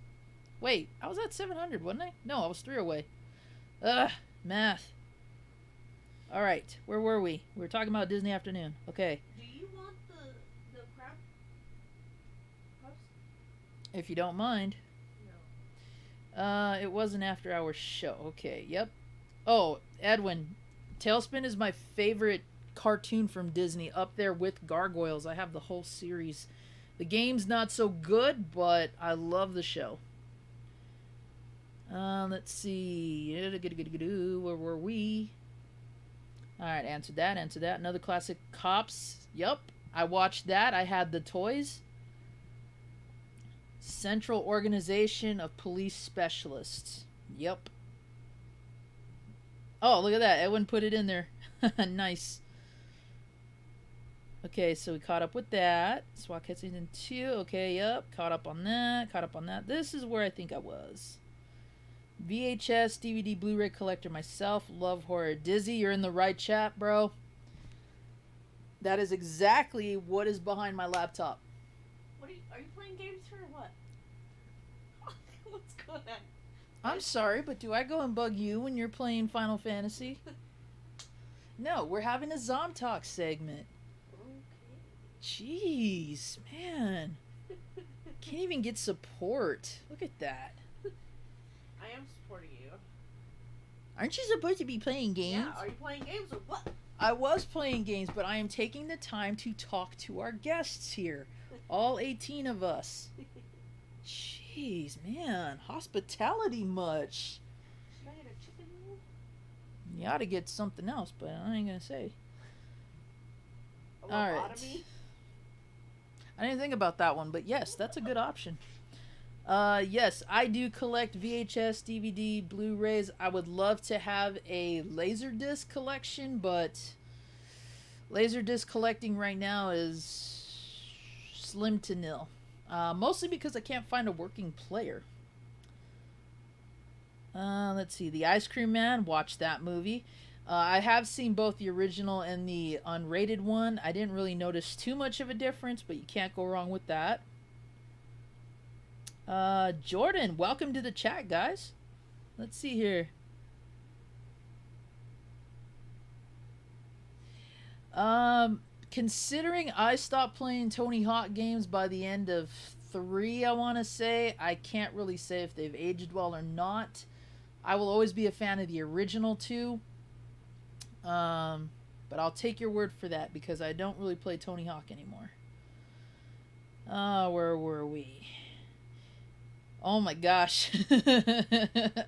Wait, I was at 700, wasn't I? No, I was 3 away. Ugh, math. Alright, where were we? We were talking about Disney Afternoon. Okay. Do you want the crab puffs? If you don't mind. No. It was an after-hours show. Okay, yep. Oh, Edwin. Tailspin is my favorite cartoon from Disney, up there with Gargoyles. I have the whole series. The game's not so good, but I love the show. Let's see. Where were we? Alright, answered that. Another classic, Cops. Yup, I watched that. I had the toys. Central Organization of Police Specialists. Yep. Oh, look at that. Edwin put it in there. Nice. Okay, so we caught up with that. SWAT Cat Season 2. Okay, yep. Caught up on that. This is where I think I was. VHS, DVD, Blu-ray collector myself. Love horror. Dizzy, you're in the right chat, bro. That is exactly what is behind my laptop. Are you playing games or what? What's going on? I'm sorry, but do I go and bug you when you're playing Final Fantasy? No, we're having a Zom Talk segment. Okay. Jeez, man. Can't even get support. Look at that. I am supporting you. Aren't you supposed to be playing games? Yeah, are you playing games or what? I was playing games, but I am taking the time to talk to our guests here. All 18 of us. Jeez, man. Hospitality much. Should I get a chicken roll? You ought to get something else, but I ain't gonna say. A All right. lobotomy? I didn't think about that one, but yes, that's a good option. Yes, I do collect VHS, DVD, Blu-rays. I would love to have a Laserdisc collection, but Laserdisc collecting right now is slim to nil. Mostly because I can't find a working player. Let's see. The Ice Cream Man. Watch that movie. I have seen both the original and the unrated one. I didn't really notice too much of a difference, but you can't go wrong with that. Jordan, welcome to the chat, guys. Let's see here. Considering I stopped playing Tony Hawk games by the end of 3, I want to say, I can't really say if they've aged well or not. I will always be a fan of the original 2. But I'll take your word for that because I don't really play Tony Hawk anymore. Where were we? Oh my gosh. I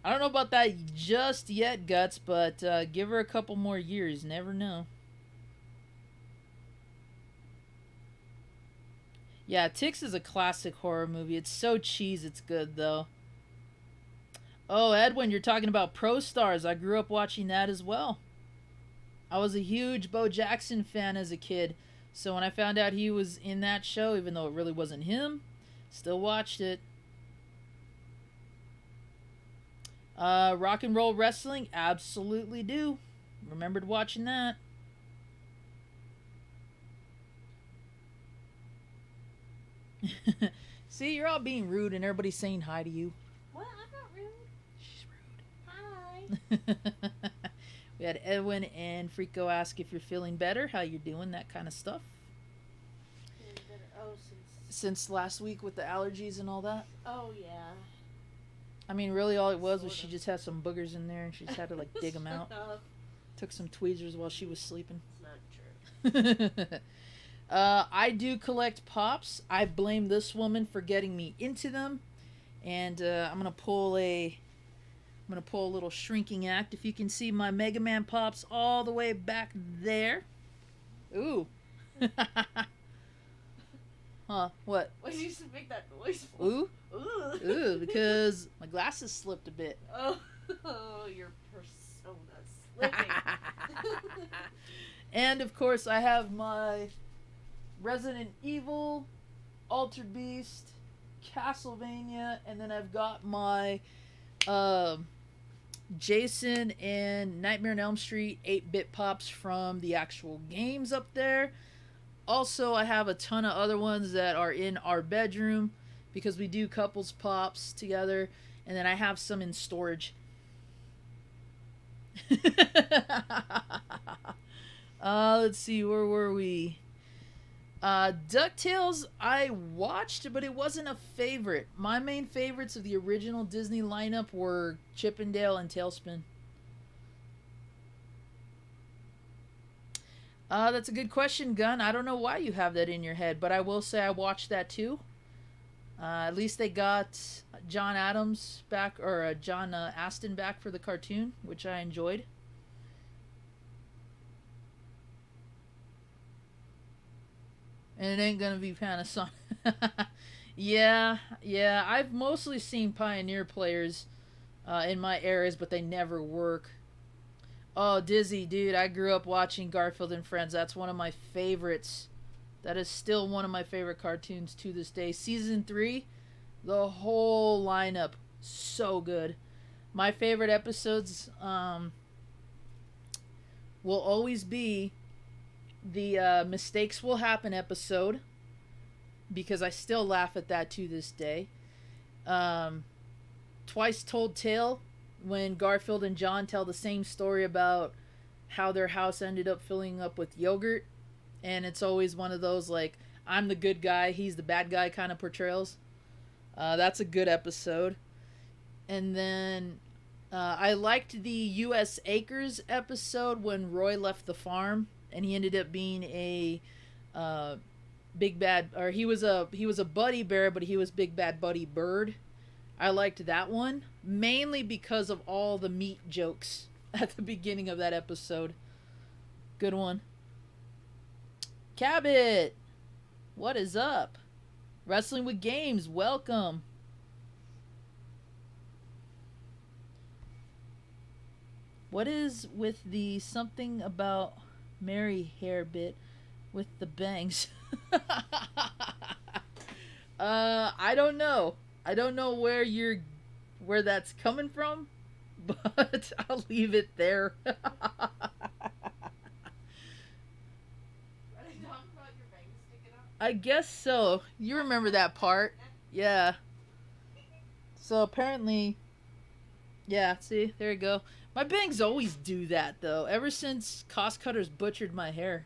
don't know about that just yet, Guts, but give her a couple more years. Never know. Yeah, Tix is a classic horror movie. It's so cheese, it's good, though. Oh, Edwin, you're talking about Pro Stars. I grew up watching that as well. I was a huge Bo Jackson fan as a kid. So when I found out he was in that show, even though it really wasn't him, still watched it. Rock and roll wrestling, absolutely do. Remembered watching that. See, you're all being rude and everybody's saying hi to you. What? I'm not rude. She's Hi. rude. We had Edwin and Frico ask if you're feeling better, how you're doing, that kind of stuff. Oh, Since last week with the allergies and all that. Oh, yeah. I mean, really all it was Sort she of. just had some boogers in there and she just had to like dig them out. Took some tweezers while she was sleeping. It's not true. I do collect pops. I blame this woman for getting me into them. And I'm gonna pull a little shrinking act. If you can see my Mega Man pops all the way back there. Ooh. Huh? What? Why did you just make that noise for? Ooh. Ooh. Ooh, because my glasses slipped a bit. Oh, your persona's slipping. And of course, I have my Resident Evil, Altered Beast, Castlevania, and then I've got my Jason and Nightmare on Elm Street 8-bit pops from the actual games up there. Also, I have a ton of other ones that are in our bedroom because we do couples pops together, and then I have some in storage. Let's see, where were we? DuckTales I watched, but it wasn't a favorite. My main favorites of the original Disney lineup were Chip 'n Dale and Tailspin. That's a good question, Gun. I don't know why you have that in your head, but I will say I watched that too. At least they got John Adams back, or John Aston back for the cartoon, which I enjoyed. And it ain't gonna be Panasonic. Yeah. I've mostly seen Pioneer players in my areas, but they never work. Oh, Dizzy, dude, I grew up watching Garfield and Friends. That's one of my favorites. That is still one of my favorite cartoons to this day. Season 3, the whole lineup, so good. My favorite episodes will always be the Mistakes Will Happen episode, because I still laugh at that to this day. Twice Told Tale, when Garfield and John tell the same story about how their house ended up filling up with yogurt, and it's always one of those like, I'm the good guy, he's the bad guy kind of portrayals. That's a good episode. And then I liked the U.S. Acres episode when Roy left the farm and he ended up being a big bad, or he was a buddy bear, but he was big bad buddy bird. I liked that one mainly because of all the meat jokes at the beginning of that episode. Good one. Cabot, what is up? Wrestling with Games, welcome. What is with the something about Mary hair bit with the bangs? I don't know. I don't know where that's coming from, but I'll leave it there. Are they talking about your bangs sticking up? I guess so. You remember that part. Yeah. So apparently, yeah, see, there you go. My bangs always do that, though, ever since Cost Cutters butchered my hair.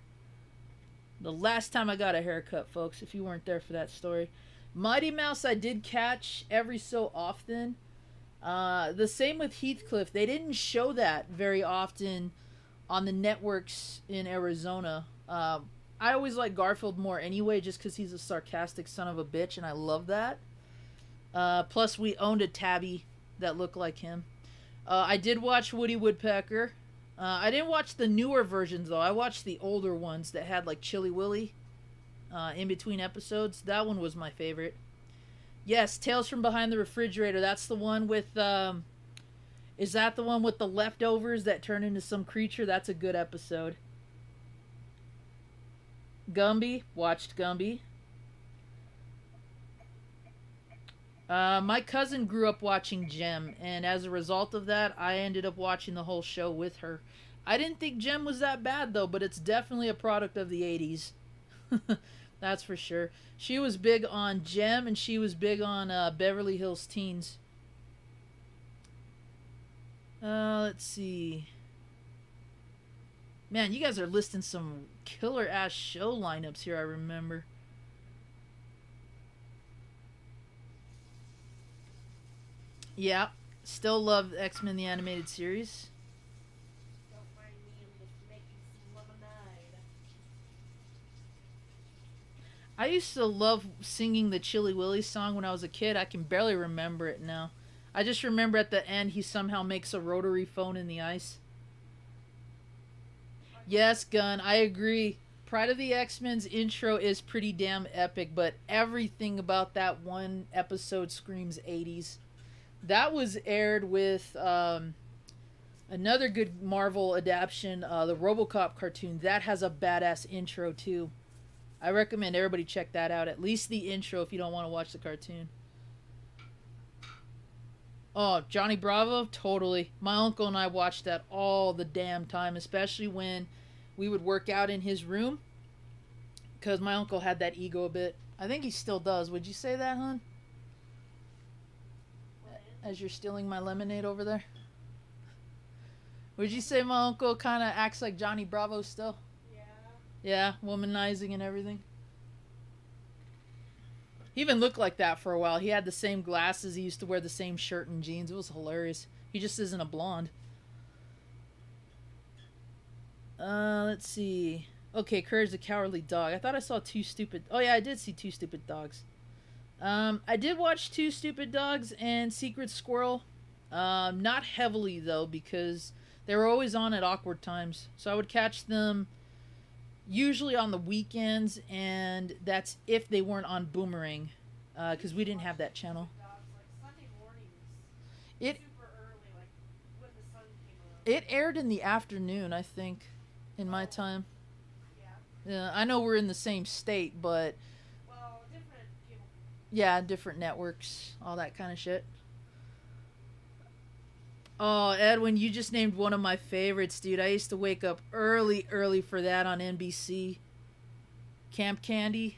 The last time I got a haircut, folks, if you weren't there for that story. Mighty Mouse I did catch every so often. The same with Heathcliff. They didn't show that very often on the networks in Arizona. I always like Garfield more anyway, just because he's a sarcastic son of a bitch, and I love that. Plus, we owned a tabby that looked like him. I did watch Woody Woodpecker. I didn't watch the newer versions, though. I watched the older ones that had, like, Chilly Willy in between episodes. That one was my favorite. Yes, Tales from Behind the Refrigerator. That's the one with Is that the one with the leftovers that turn into some creature? That's a good episode. Gumby. Watched Gumby. My cousin grew up watching Gem, and as a result of that, I ended up watching the whole show with her. I didn't think Gem was that bad, though, but it's definitely a product of the 80s. That's for sure. She was big on Gem, and she was big on Beverly Hills Teens. Let's see. Man, you guys are listing some killer-ass show lineups here, I remember. Yeah, still love X-Men the Animated Series. Don't mind me, I'm just making some lemonade. I used to love singing the Chili Willy song when I was a kid. I can barely remember it now. I just remember at the end he somehow makes a rotary phone in the ice. Yes, Gunn, I agree. Pride of the X-Men's intro is pretty damn epic, but everything about that one episode screams 80s. That was aired with another good Marvel adaptation, the RoboCop cartoon. That has a badass intro too. I recommend everybody check that out. At least the intro if you don't want to watch the cartoon. Oh, Johnny Bravo? Totally. My uncle and I watched that all the damn time, especially when we would work out in his room. Because my uncle had that ego a bit. I think he still does. Would you say that, hon? As you're stealing my lemonade over there? Would you say my uncle kind of acts like Johnny Bravo still? Yeah. Yeah, womanizing and everything. He even looked like that for a while. He had the same glasses. He used to wear the same shirt and jeans. It was hilarious. He just isn't a blonde. Let's see. Okay, Courage the Cowardly Dog. I thought I saw Two Stupid... Oh, yeah, I did see Two Stupid Dogs. I did watch Two Stupid Dogs and Secret Squirrel. Not heavily, though, because they were always on at awkward times. So I would catch them usually on the weekends, and that's if they weren't on Boomerang, because we didn't have that channel. Like Sunday mornings. It Super early, like when the sun came up. it aired in the afternoon, I think, in my time. Yeah. Yeah, I know we're in the same state, but Well, different cable. yeah, different networks, all that kind of shit. Oh, Edwin, you just named one of my favorites, dude. I used to wake up early for that on NBC. Camp Candy.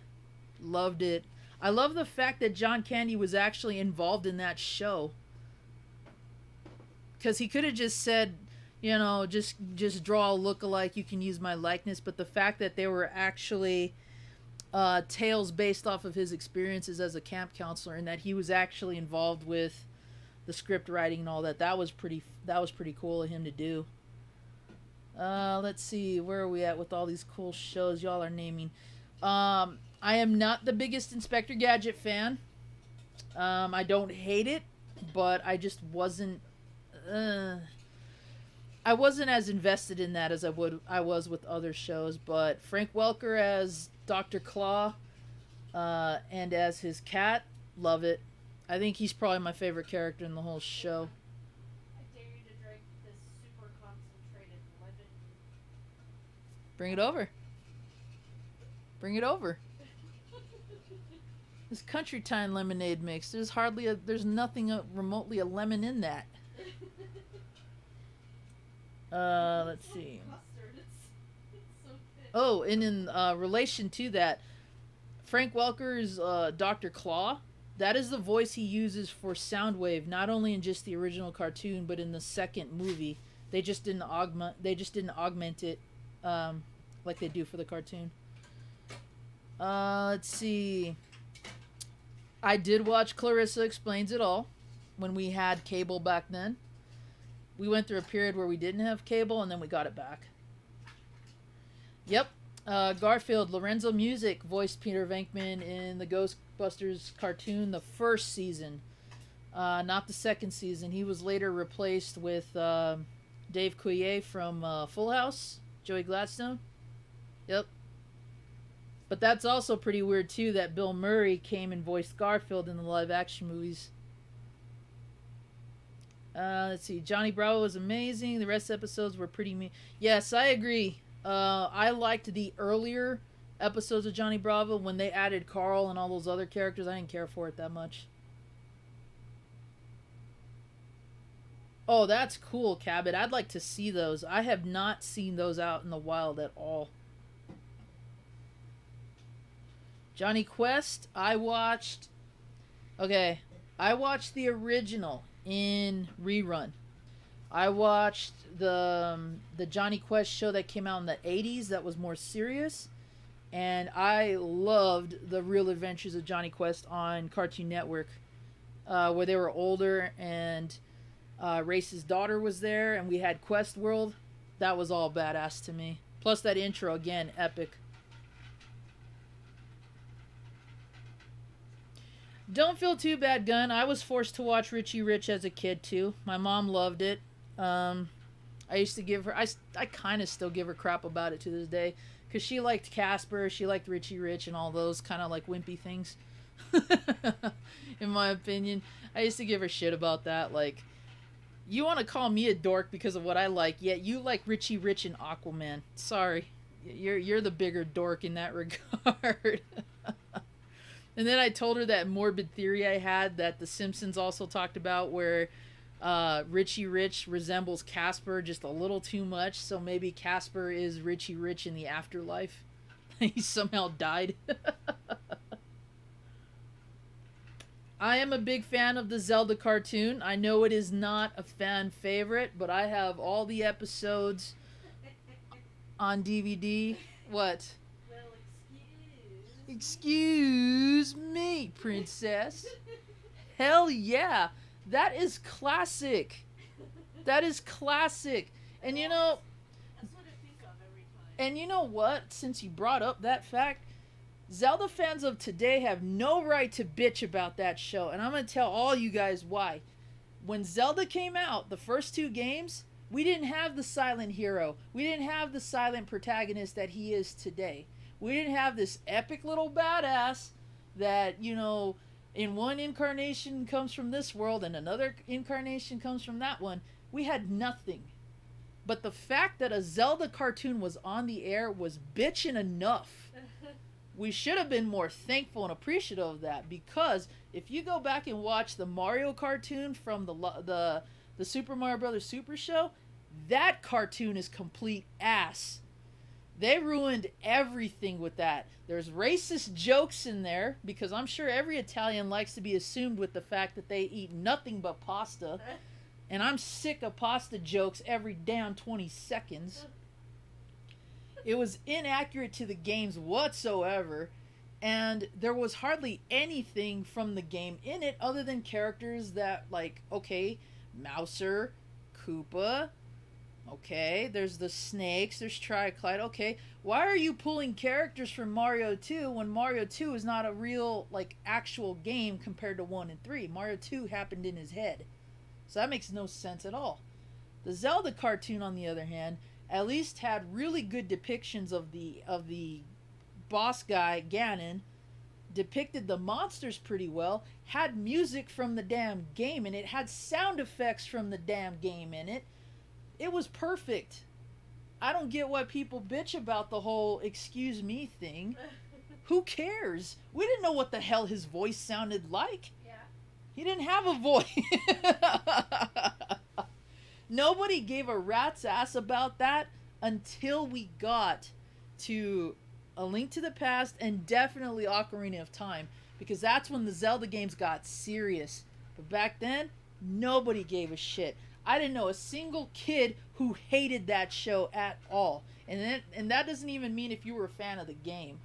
Loved it. I love the fact that John Candy was actually involved in that show. Because he could have just said, you know, just draw a look-alike, you can use my likeness. But the fact that they were actually tales based off of his experiences as a camp counselor, and that he was actually involved with the script writing and all that, that was pretty cool of him to do. Let's see, where are we at with all these cool shows y'all are naming? I am not the biggest Inspector Gadget fan. I don't hate it, but I just wasn't I wasn't as invested in that as I was with other shows. But Frank Welker as Dr. Claw and as his cat, love it. I think he's probably my favorite character in the whole show. I dare you to drink this super concentrated lemon. Bring it over. Bring it over. This Country Time lemonade mix. There's nothing remotely a lemon in that. Let's see. Mustard. It's so thick. Oh, and in relation to that, Frank Welker's Dr. Claw, that is the voice he uses for Soundwave, not only in just the original cartoon, but in the second movie. They just didn't augment it like they do for the cartoon. Let's see. I did watch Clarissa Explains It All when we had cable back then. We went through a period where we didn't have cable, and then we got it back. Yep. Garfield, Lorenzo Music voiced Peter Venkman in the Ghostbusters cartoon the first season, not the second season. He was later replaced with Dave Coulier from Full House, Joey Gladstone. Yep. But that's also pretty weird, too, that Bill Murray came and voiced Garfield in the live-action movies. Let's see. Johnny Bravo was amazing. The rest of the episodes were pretty mean. Yes, I agree. I liked the earlier episodes of Johnny Bravo when they added Carl and all those other characters. I didn't care for it that much. Oh, that's cool, Cabot. I'd like to see those. I have not seen those out in the wild at all. Johnny Quest, I watched. Okay, I watched the original in rerun. I watched the Johnny Quest show that came out in the 80s that was more serious, and I loved the Real Adventures of Johnny Quest on Cartoon Network, where they were older and Race's daughter was there, and we had Quest World. That was all badass to me. Plus that intro, again, epic. Don't feel too bad, Gun. I was forced to watch Richie Rich as a kid, too. My mom loved it. I used to give her... I kind of still give her crap about it to this day. Because she liked Casper, she liked Richie Rich, and all those kind of, like, wimpy things. In my opinion. I used to give her shit about that. Like, you want to call me a dork because of what I like, yet you like Richie Rich and Aquaman. Sorry. You're the bigger dork in that regard. And then I told her that morbid theory I had that The Simpsons also talked about where Richie Rich resembles Casper just a little too much. So maybe Casper is Richie Rich in the afterlife. He somehow died. I am a big fan of the Zelda cartoon. I know it is not a fan favorite, but I have all the episodes on DVD. What? Excuse me, princess. Hell yeah. That is classic. That is classic. And you know... That's what I think of every time. And you know what? Since you brought up that fact, Zelda fans of today have no right to bitch about that show. And I'm going to tell all you guys why. When Zelda came out, the first two games, we didn't have the silent hero. We didn't have the silent protagonist that he is today. We didn't have this epic little badass that, you know, in one incarnation comes from this world and another incarnation comes from that one. We had nothing. But the fact that a Zelda cartoon was on the air was bitchin' enough. We should have been more thankful and appreciative of that, because if you go back and watch the Mario cartoon from the Super Mario Brothers Super Show, that cartoon is complete ass. They ruined everything with that. There's racist jokes in there, because I'm sure every Italian likes to be assumed with the fact that they eat nothing but pasta. And I'm sick of pasta jokes every damn 20 seconds. It was inaccurate to the games whatsoever. And there was hardly anything from the game in it other than characters that, like, okay, Mouser, Koopa... Okay, there's the snakes, there's Tri-Clyde. Okay, why are you pulling characters from Mario 2 when Mario 2 is not a real, like, actual game compared to 1 and 3? Mario 2 happened in his head. So that makes no sense at all. The Zelda cartoon, on the other hand, at least had really good depictions of the boss guy, Ganon, depicted the monsters pretty well, had music from the damn game in it, had sound effects from the damn game in it. It was perfect. I don't get why people bitch about the whole excuse me thing. Who cares? We didn't know what the hell his voice sounded like. Yeah. He didn't have a voice. Nobody gave a rat's ass about that until we got to A Link to the Past and definitely Ocarina of Time, because that's when the Zelda games got serious. But back then, nobody gave a shit. I didn't know a single kid who hated that show at all. And that doesn't even mean if you were a fan of the game.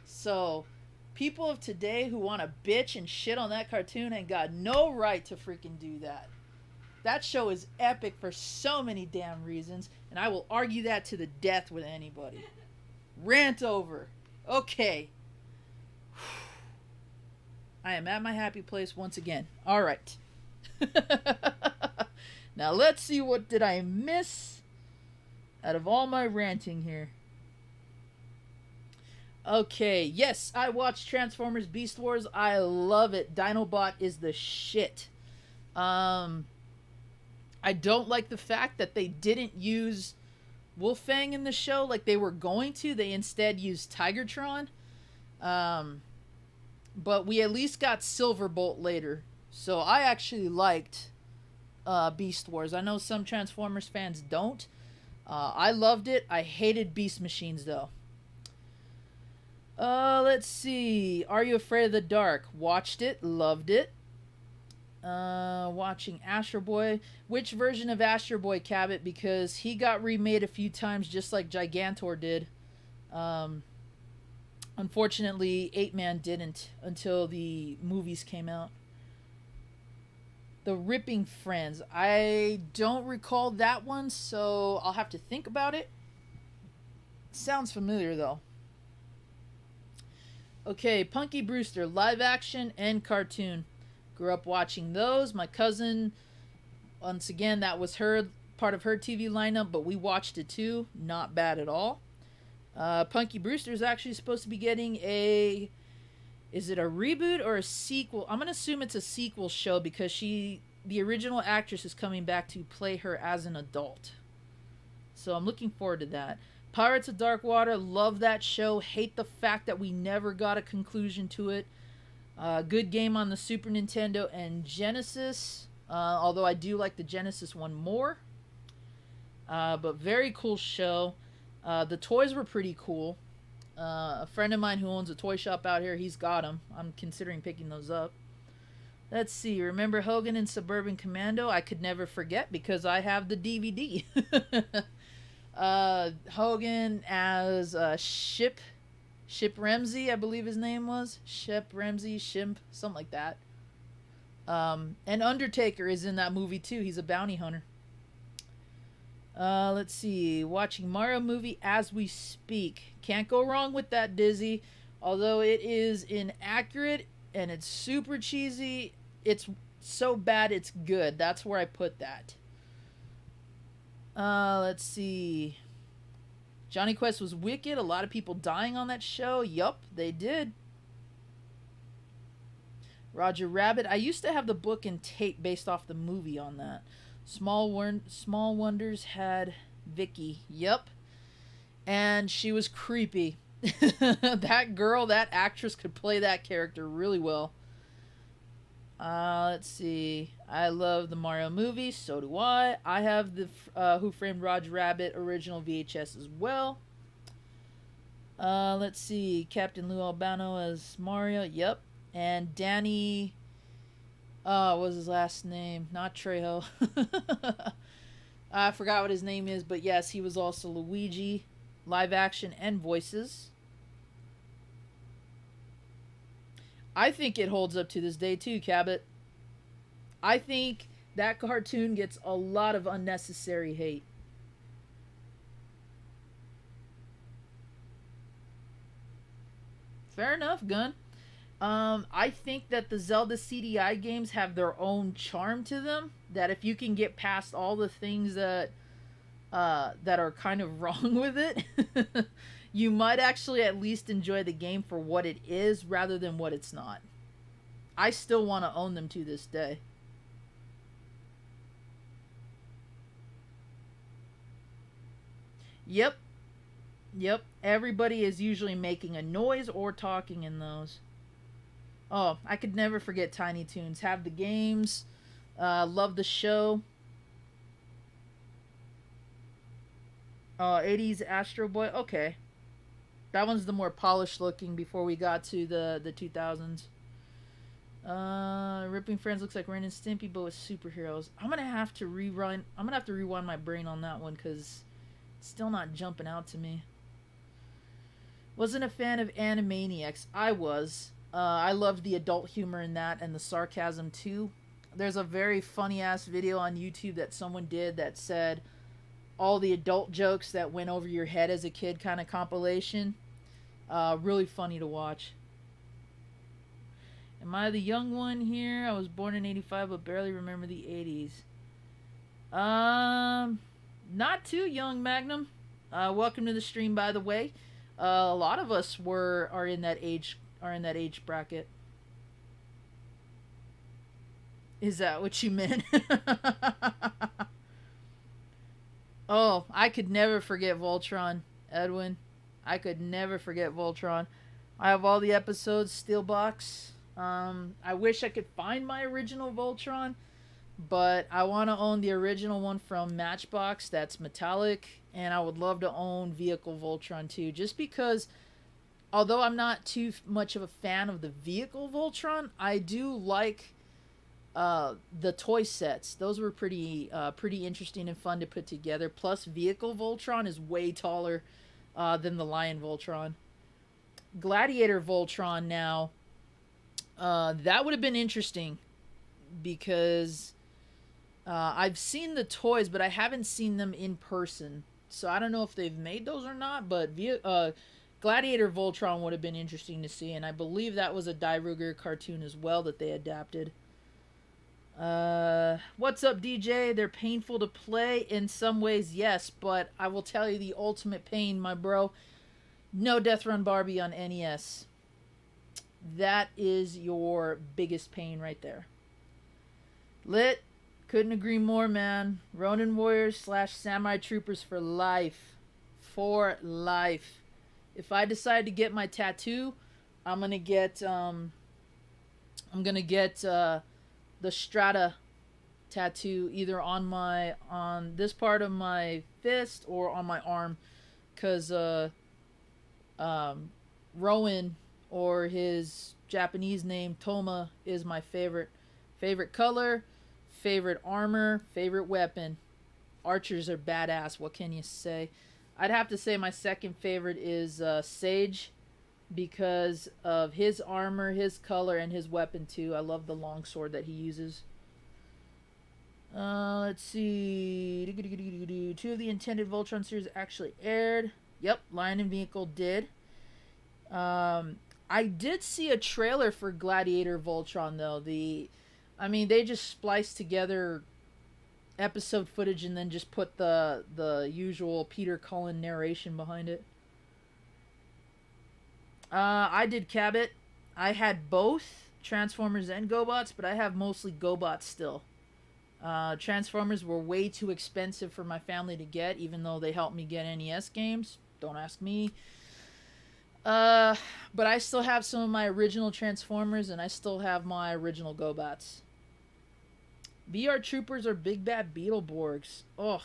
So, people of today who want to bitch and shit on that cartoon ain't got no right to freaking do that. That show is epic for so many damn reasons, and I will argue that to the death with anybody. Rant over. Okay. I am at my happy place once again. Alright. Now let's see, what did I miss out of all my ranting here. Okay, yes, I watched Transformers Beast Wars. I love it. Dinobot is the shit. I don't like the fact that they didn't use Wolfang in the show like they were going to. They instead used Tigertron. Um, but we at least got Silverbolt later. So I actually liked Beast Wars. I know some Transformers fans don't. I loved it. I hated Beast Machines though. Let's see. Are You Afraid of the Dark? Watched it. Loved it. Watching Astro Boy. Which version of Astro Boy, Cabot? Because he got remade a few times just like Gigantor did. Unfortunately, 8-Man didn't until the movies came out. The Ripping Friends. I don't recall that one, so I'll have to think about it. Sounds familiar, though. Okay, Punky Brewster, live action and cartoon. Grew up watching those. My cousin, once again, that was her part of her TV lineup, but we watched it too. Not bad at all. Punky Brewster is actually supposed to be getting a... Is it a reboot or a sequel? I'm going to assume it's a sequel show because the original actress is coming back to play her as an adult. So I'm looking forward to that. Pirates of Dark Water, love that show. Hate the fact that we never got a conclusion to it. Good game on the Super Nintendo and Genesis. Although I do like the Genesis one more. But very cool show. The toys were pretty cool. A friend of mine who owns a toy shop out here, he's got them. I'm considering picking those up. Let's see. Remember Hogan in Suburban Commando? I could never forget because I have the DVD. Hogan as Ship Ramsey, I believe his name was. Ship Ramsey, Shimp, something like that. And Undertaker is in that movie too. He's a bounty hunter. Let's see. Watching Mario movie as we speak. Can't go wrong with that, Dizzy. Although it is inaccurate and it's super cheesy, it's so bad it's good. That's where I put that. Let's see. Johnny Quest was wicked. A lot of people dying on that show. Yup, they did. Roger Rabbit. I used to have the book and tape based off the movie on that. Small Wonders had Vicky. Yep. And she was creepy. That girl, that actress could play that character really well. Let's see. I love the Mario movie. So do I. I have the Who Framed Roger Rabbit original VHS as well. Let's see. Captain Lou Albano as Mario. Yep. And Danny... what was his last name? Not Trejo. I forgot what his name is, but yes, he was also Luigi. Live action and voices. I think it holds up to this day too, Cabot. I think that cartoon gets a lot of unnecessary hate. Fair enough, Gun. I think that the Zelda CDI games have their own charm to them. That if you can get past all the things that are kind of wrong with it, you might actually at least enjoy the game for what it is rather than what it's not. I still want to own them to this day. Yep. Yep. Everybody is usually making a noise or talking in those. Oh, I could never forget Tiny Toons. Have the games. Love the show. 80s Astro Boy. Okay. That one's the more polished looking before we got to the 2000s. Ripping Friends looks like Ren and Stimpy, but with superheroes. I'm gonna have to rewind my brain on that one because it's still not jumping out to me. Wasn't a fan of Animaniacs. I was. I loved the adult humor in that and the sarcasm too. There's a very funny ass video on YouTube that someone did that said all the adult jokes that went over your head as a kid kind of compilation. Really funny to watch. Am I the young one here? I was born in 85 but barely remember the 80s. Not too young, Magnum. Welcome to the stream, by the way. A lot of us are in that age bracket. Is that what you meant? Oh, I could never forget Voltron, Edwin. I could never forget Voltron. I have all the episodes, Steelbox. I wish I could find my original Voltron, but I want to own the original one from Matchbox that's metallic, and I would love to own Vehicle Voltron too, just because although I'm not too much of a fan of the Vehicle Voltron, I do like the toy sets. Those were pretty interesting and fun to put together. Plus, Vehicle Voltron is way taller than the Lion Voltron. Gladiator Voltron now, that would have been interesting because I've seen the toys, but I haven't seen them in person. So I don't know if they've made those or not, but Gladiator Voltron would have been interesting to see, and I believe that was a Die Ruger cartoon as well that they adapted. What's up, DJ? They're painful to play in some ways, yes, but I will tell you the ultimate pain, my bro. No Death Run Barbie on NES. That is your biggest pain right there. Lit. Couldn't agree more, man. Ronin Warriors / Samurai Troopers for life. For life. If I decide to get my tattoo, I'm gonna get the Strata tattoo either on this part of my fist or on my arm, cause Rowan, or his Japanese name Toma, is my favorite color, favorite armor, favorite weapon. Archers are badass, what can you say? I'd have to say my second favorite is Sage, because of his armor, his color, and his weapon too. I love the longsword that he uses. Let's see. 2 of the intended Voltron series actually aired. Yep, Lion and Vehicle did. I did see a trailer for Gladiator Voltron though. They just spliced together episode footage and then just put the usual Peter Cullen narration behind it. I did Cabot. I had both Transformers and GoBots, but I have mostly GoBots still. Transformers were way too expensive for my family to get, even though they helped me get NES games. Don't ask me. But I still have some of my original Transformers, and I still have my original GoBots. VR Troopers are Big Bad Beetleborgs. Ugh.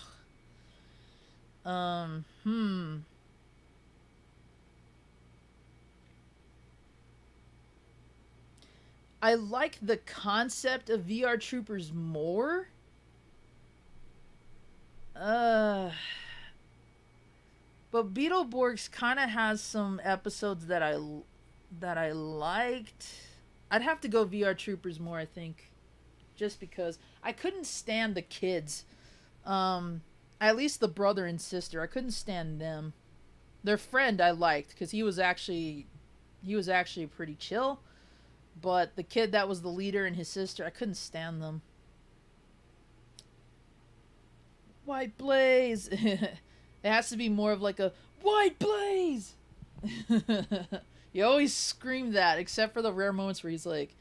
I like the concept of VR Troopers more. But Beetleborgs kind of has some episodes that I liked. I'd have to go VR Troopers more, I think. Just because I couldn't stand the kids. At least the brother and sister. I couldn't stand them. Their friend I liked because he was actually pretty chill. But the kid that was the leader and his sister, I couldn't stand them. White Blaze. It has to be more of like a White Blaze. You always scream that, except for the rare moments where he's like,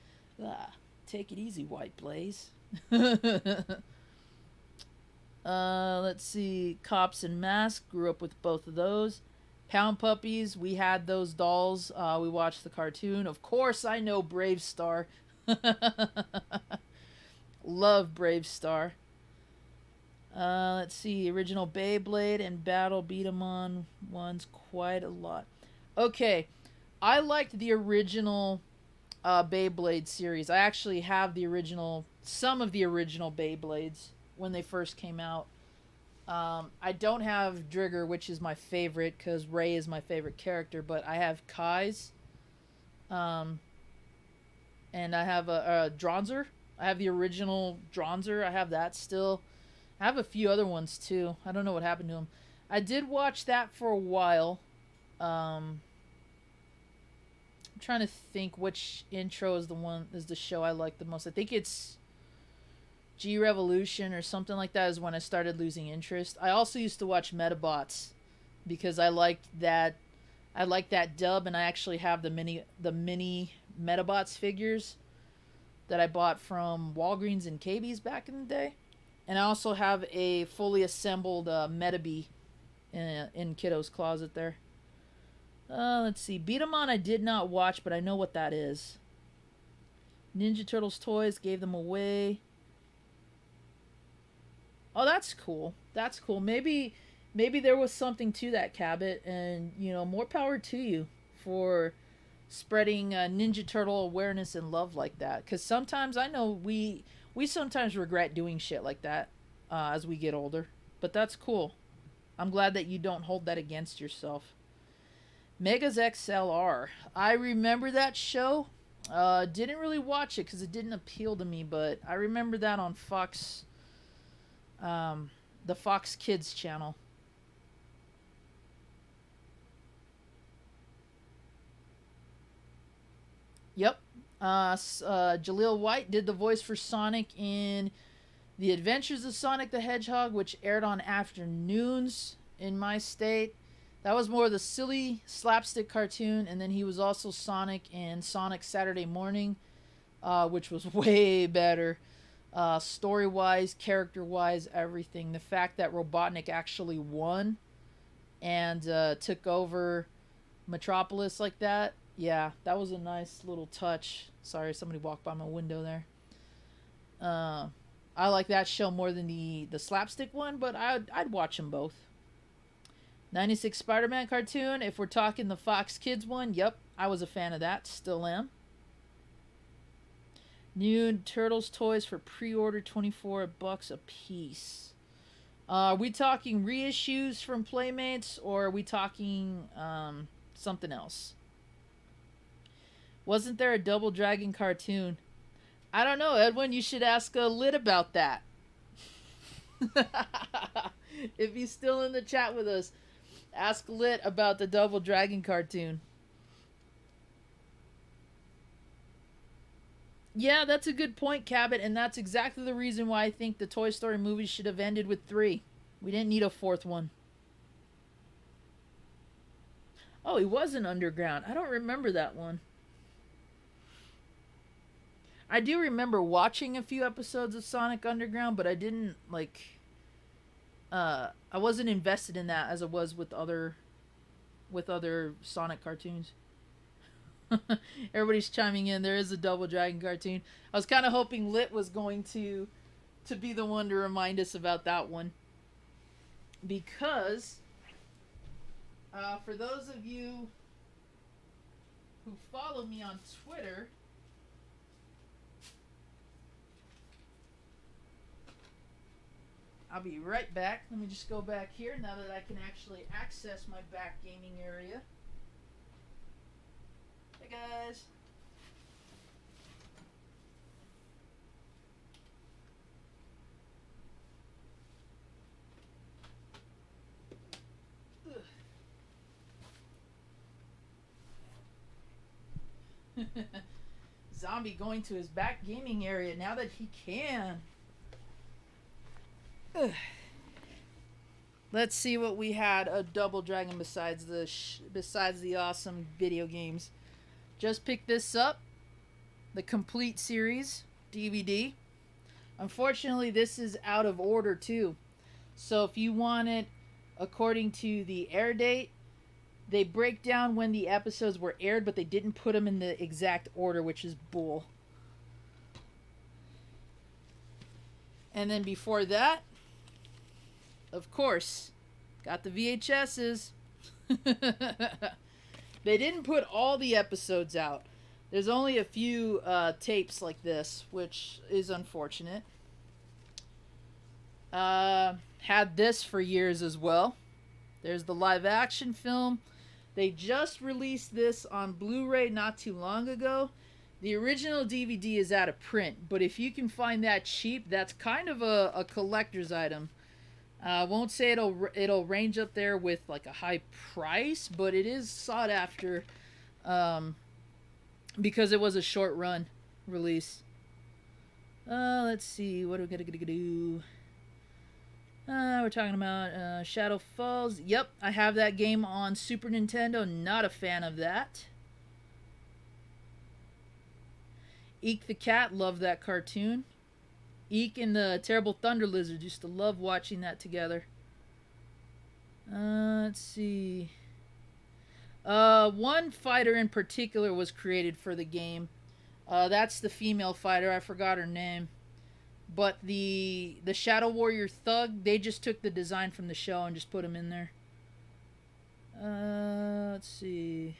take it easy, White Blaze. Let's see. Cops and Mask. Grew up with both of those. Pound Puppies. We had those dolls. We watched the cartoon. Of course, I know Brave Star. Love Brave Star. Let's see. Original Beyblade and Battle Beat 'em on ones quite a lot. Okay. I liked the original Beyblade series. I actually have some of the original Beyblades when they first came out. I don't have Drigger, which is my favorite because Ray is my favorite character, but I have Kai's. And I have a Dronzer. I have the original Dronzer. I have that still. I have a few other ones too. I don't know what happened to them. I did watch that for a while. I'm trying to think which intro is the show I like the most. I think it's G Revolution or something like that is when I started losing interest. I also used to watch Metabots because I liked that dub, and I actually have the mini Metabots figures that I bought from Walgreens and KB's back in the day. And I also have a fully assembled Metabee in Kiddo's closet there. Let's see. Beat 'em On I did not watch, but I know what that is. Ninja Turtles toys, gave them away. Oh, that's cool. That's cool. Maybe there was something to that, Cabot, and you know, more power to you for spreading Ninja Turtle awareness and love like that. Because sometimes I know we sometimes regret doing shit like that as we get older, but that's cool. I'm glad that you don't hold that against yourself. Megas XLR. I remember that show. Didn't really watch it because it didn't appeal to me, but I remember that on Fox, the Fox Kids channel. Yep. Jaleel White did the voice for Sonic in The Adventures of Sonic the Hedgehog, which aired on afternoons in my state. That was more of the silly slapstick cartoon, and then he was also Sonic in Sonic Saturday Morning, which was way better. Story-wise, character-wise, everything. The fact that Robotnik actually won and took over Metropolis like that, yeah, that was a nice little touch. Sorry, somebody walked by my window there. I like that show more than the slapstick one, but I'd watch them both. 96 Spider-Man cartoon, if we're talking the Fox Kids one, yep, I was a fan of that, still am. New Turtles toys for pre-order, $24 a piece. Are we talking reissues from Playmates, or are we talking something else? Wasn't there a Double Dragon cartoon? I don't know, Edwin. You should ask Lit about that. If he's still in the chat with us, ask Lit about the Double Dragon cartoon. Yeah, that's a good point, Cabot, and that's exactly the reason why I think the Toy Story movies should have ended with 3. We didn't need a 4th one. Oh, he was in Underground. I don't remember that one. I do remember watching a few episodes of Sonic Underground, but I didn't, like... I wasn't invested in that as I was with other Sonic cartoons. Everybody's chiming in. There is a Double Dragon cartoon. I was kind of hoping Lit was going to be the one to remind us about that one. Because, for those of you who follow me on Twitter... I'll be right back. Let me just go back here now that I can actually access my back gaming area. Hey guys. Zombie going to his back gaming area now that he can. Let's see what we had a Double Dragon besides the awesome video games. Just picked this up, the complete series DVD. Unfortunately, this is out of order too. So if you want it according to the air date, they break down when the episodes were aired, but they didn't put them in the exact order, which is bull. And then before that, of course, got the VHSs. They didn't put all the episodes out. There's only a few tapes like this, which is unfortunate. Had this for years as well. There's the live action film. They just released this on Blu-ray not too long ago. The original DVD is out of print, but if you can find that cheap, that's kind of a collector's item. I won't say it'll range up there with like a high price, but it is sought after because it was a short run release. Let's see, what are we gonna do? We're talking about Shadow Falls. Yep, I have that game on Super Nintendo. Not a fan of that. Eek the Cat, love that cartoon. Eek and the Terrible Thunder Lizard used to love watching that together. Let's see. One fighter in particular was created for the game. That's the female fighter. I forgot her name. But the Shadow Warrior Thug, they just took the design from the show and just put him in there. Let's see.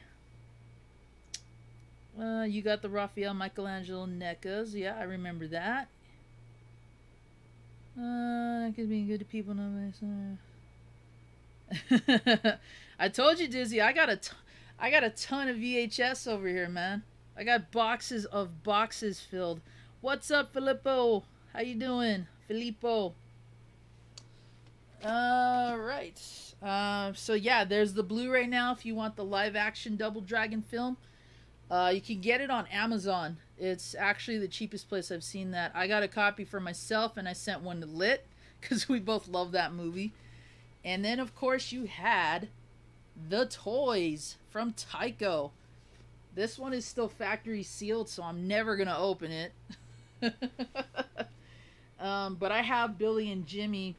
You got the Raphael Michelangelo NECAs. Yeah, I remember that. Because being good to people. I told you, Dizzy. I got a ton of VHS over here, man. I got boxes of boxes filled. What's up, Filippo? How you doing, Filippo? Right. So yeah, there's the Blu-ray now. If you want the live-action Double Dragon film, you can get it on Amazon. It's actually the cheapest place I've seen that. I got a copy for myself, and I sent one to Lit because we both love that movie. And then, of course, you had the toys from Tycho. This one is still factory sealed, so I'm never gonna open it. But I have Billy and Jimmy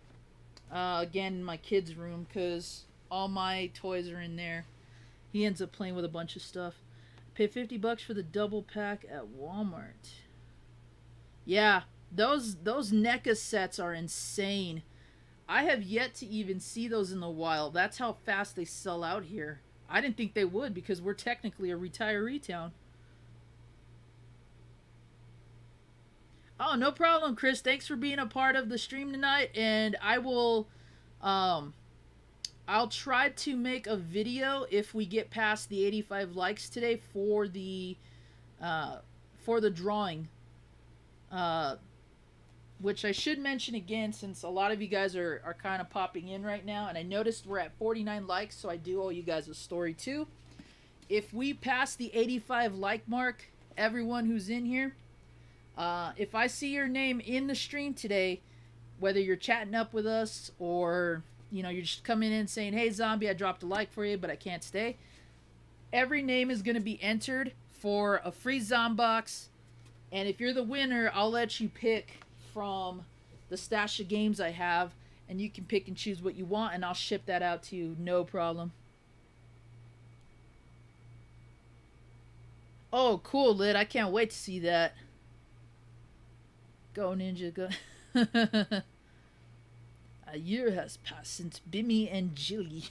again in my kid's room because all my toys are in there. He ends up playing with a bunch of stuff. Pay $50 for the double pack at Walmart. Yeah, those NECA sets are insane. I have yet to even see those in the wild. That's how fast they sell out here. I didn't think they would because we're technically a retiree town. Oh, no problem, Chris. Thanks for being a part of the stream tonight. And I will, I'll try to make a video if we get past the 85 likes today for the drawing. Which I should mention again since a lot of you guys are kind of popping in right now. And I noticed we're at 49 likes, so I do owe you guys a story too. If we pass the 85 like mark, everyone who's in here, if I see your name in the stream today, whether you're chatting up with us or, you know, you're just coming in saying, hey, Zombie, I dropped a like for you, but I can't stay. Every name is going to be entered for a free Zombox. And if you're the winner, I'll let you pick from the stash of games I have, and you can pick and choose what you want, and I'll ship that out to you, no problem. Oh, cool, Lid. I can't wait to see that. Go, Ninja, go. A year has passed since Bimmy and Jilly.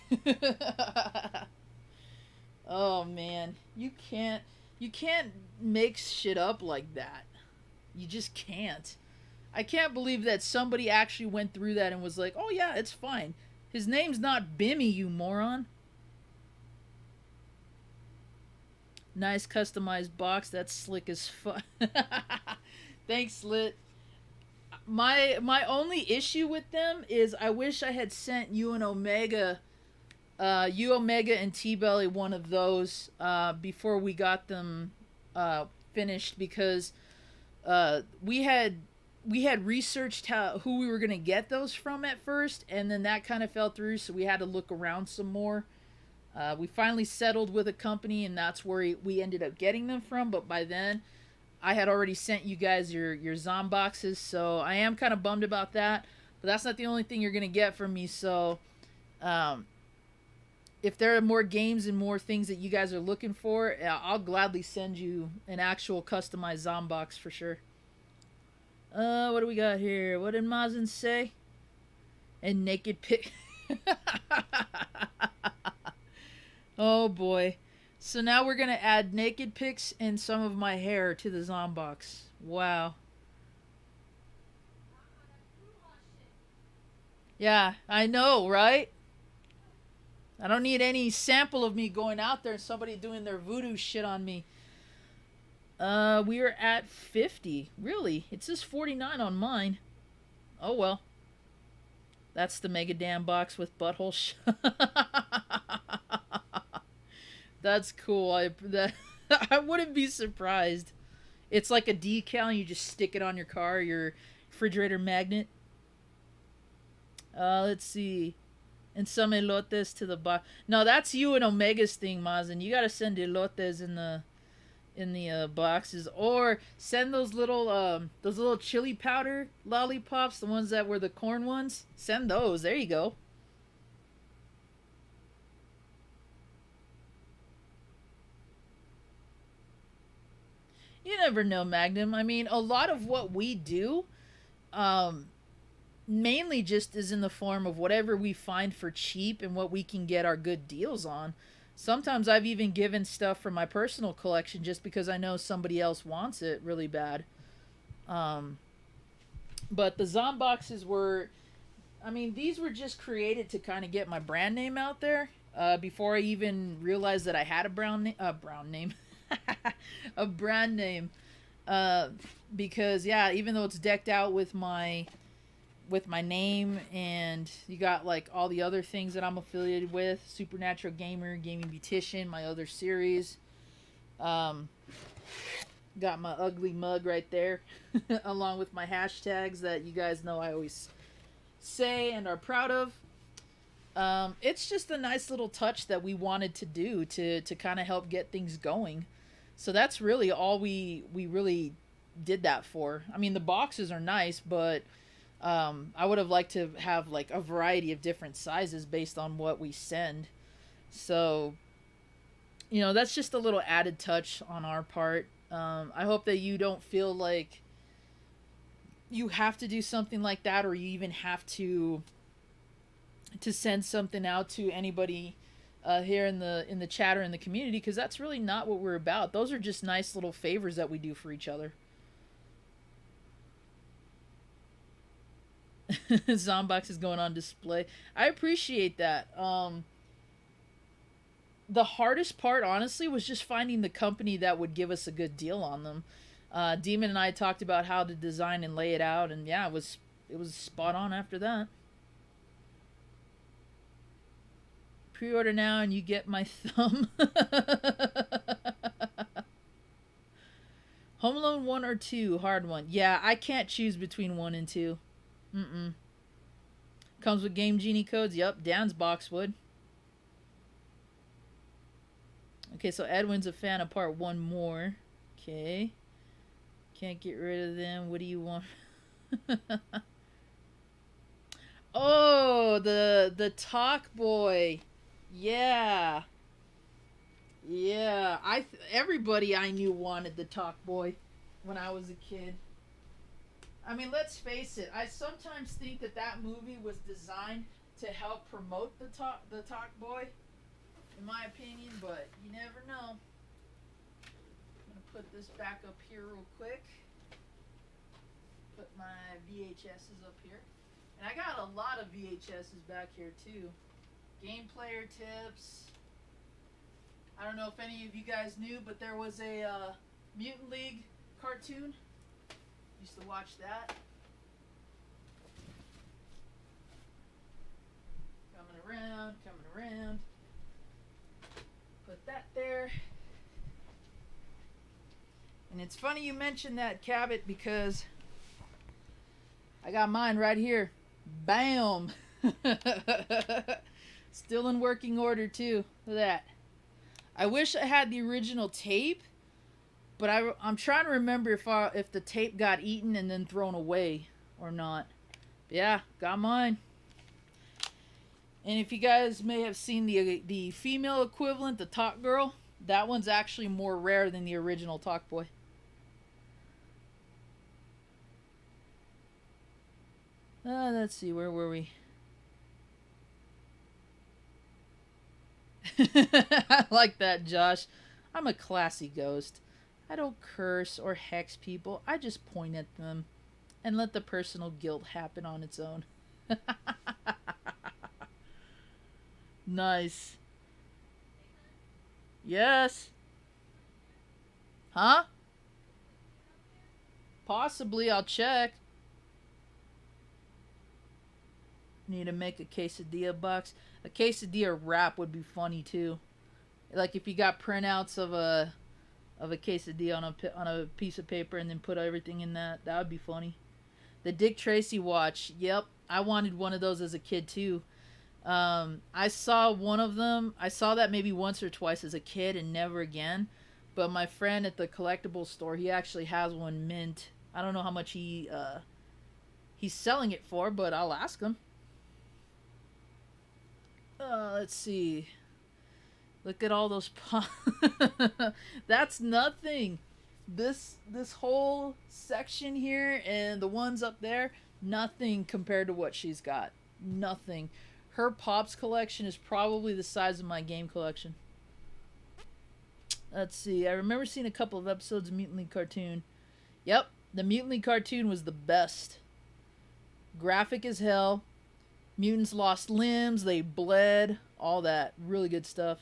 Oh, man. You can't make shit up like that. You just can't. I can't believe that somebody actually went through that and was like, oh yeah, it's fine. His name's not Bimmy, you moron. Nice customized box. That's slick as fuck. Thanks, Lit. My only issue with them is I wish I had sent you and Omega, and T-Belly one of those before we got them finished because we had researched who we were going to get those from at first, and then that kind of fell through, so we had to look around some more. We finally settled with a company, and that's where we ended up getting them from, but by then, I had already sent you guys your Zomboxes, so I am kind of bummed about that, but that's not the only thing you're going to get from me, so if there are more games and more things that you guys are looking for, I'll gladly send you an actual customized Zombox for sure. What do we got here? What did Mazin say? And naked pic. Oh boy. So now we're gonna add naked pics and some of my hair to the Zombox. Wow. Yeah, I know, right? I don't need any sample of me going out there and somebody doing their voodoo shit on me. We are at 50. Really? It says 49 on mine. Oh well. That's the Mega Damn box with butthole That's cool. I wouldn't be surprised. It's like a decal and you just stick it on your car, your refrigerator magnet. Let's see. And some elotes to the box. No, that's you and Omega's thing, Mazin. You gotta send elotes in in the boxes, or send those little chili powder lollipops, the ones that were the corn ones. Send those. There you go. You never know, Magnum. I mean, a lot of what we do, um, mainly just is in the form of whatever we find for cheap and what we can get our good deals on. Sometimes I've even given stuff from my personal collection just because I know somebody else wants it really bad. Um, but the Zomboxes were, I mean, these were just created to kind of get my brand name out there. Before I even realized that I had a brown name, a brand name. Uh, because yeah, even though it's decked out with my name, and you got like all the other things that I'm affiliated with, Supernatural Gamer, Gaming Beautician, my other series. Um, got my ugly mug right there, along with my hashtags that you guys know I always say and are proud of. It's just a nice little touch that we wanted to do to kind of help get things going. So that's really all we really did that for. I mean, the boxes are nice, but I would have liked to have like a variety of different sizes based on what we send. So, you know, that's just a little added touch on our part. I hope that you don't feel like you have to do something like that, or you even have to send something out to anybody here in the chat or in the community, because that's really not what we're about. Those are just nice little favors that we do for each other. Zombox is going on display. I appreciate that. The hardest part, honestly, was just finding the company that would give us a good deal on them. Demon and I talked about how to design and lay it out, and yeah, it was spot on after that. Pre-order now and you get my thumb. Home Alone 1 or 2, hard one. Yeah, I can't choose between 1 and 2. Mm-mm. Comes with Game Genie codes. Yep, Dan's box would. Okay, so Edwin's a fan of part 1 more. Okay. Can't get rid of them. What do you want? Oh, the Talk Boy. Yeah. Yeah, everybody I knew wanted the Talk Boy when I was a kid. I mean, let's face it. I sometimes think that movie was designed to help promote the Talk Boy, in my opinion, but you never know. I'm gonna put this back up here real quick. Put my VHSs up here, and I got a lot of VHSs back here too. Game player tips. I don't know if any of you guys knew, but there was a Mutant League cartoon. Used to watch that. Coming around. Put that there. And it's funny you mentioned that, Cabot, because I got mine right here. Bam! Still in working order, too. Look at that. I wish I had the original tape, but I'm trying to remember if the tape got eaten and then thrown away or not. But yeah, got mine. And if you guys may have seen the female equivalent, the Talk Girl, that one's actually more rare than the original Talk Boy. Let's see, where were we? I like that, Josh. I'm a classy ghost. I don't curse or hex people. I just point at them and let the personal guilt happen on its own. Nice. Yes. Huh? Possibly. I'll check. Need to make a quesadilla box. A quesadilla wrap would be funny too. Like if you got printouts of a quesadilla on a piece of paper and then put everything in that would be funny. The Dick Tracy watch. Yep, I wanted one of those as a kid too. I saw one of them. I saw that maybe once or twice as a kid and never again. But my friend at the collectibles store, he actually has one mint. I don't know how much he's selling it for, but I'll ask him. Let's see. Look at all those That's nothing. This whole section here and the ones up there, nothing compared to what she's got. Nothing. Her Pops collection is probably the size of my game collection. Let's see. I remember seeing a couple of episodes of Mutant League Cartoon. Yep, the Mutant League Cartoon was the best. Graphic as hell. Mutants lost limbs, they bled, all that. Really good stuff.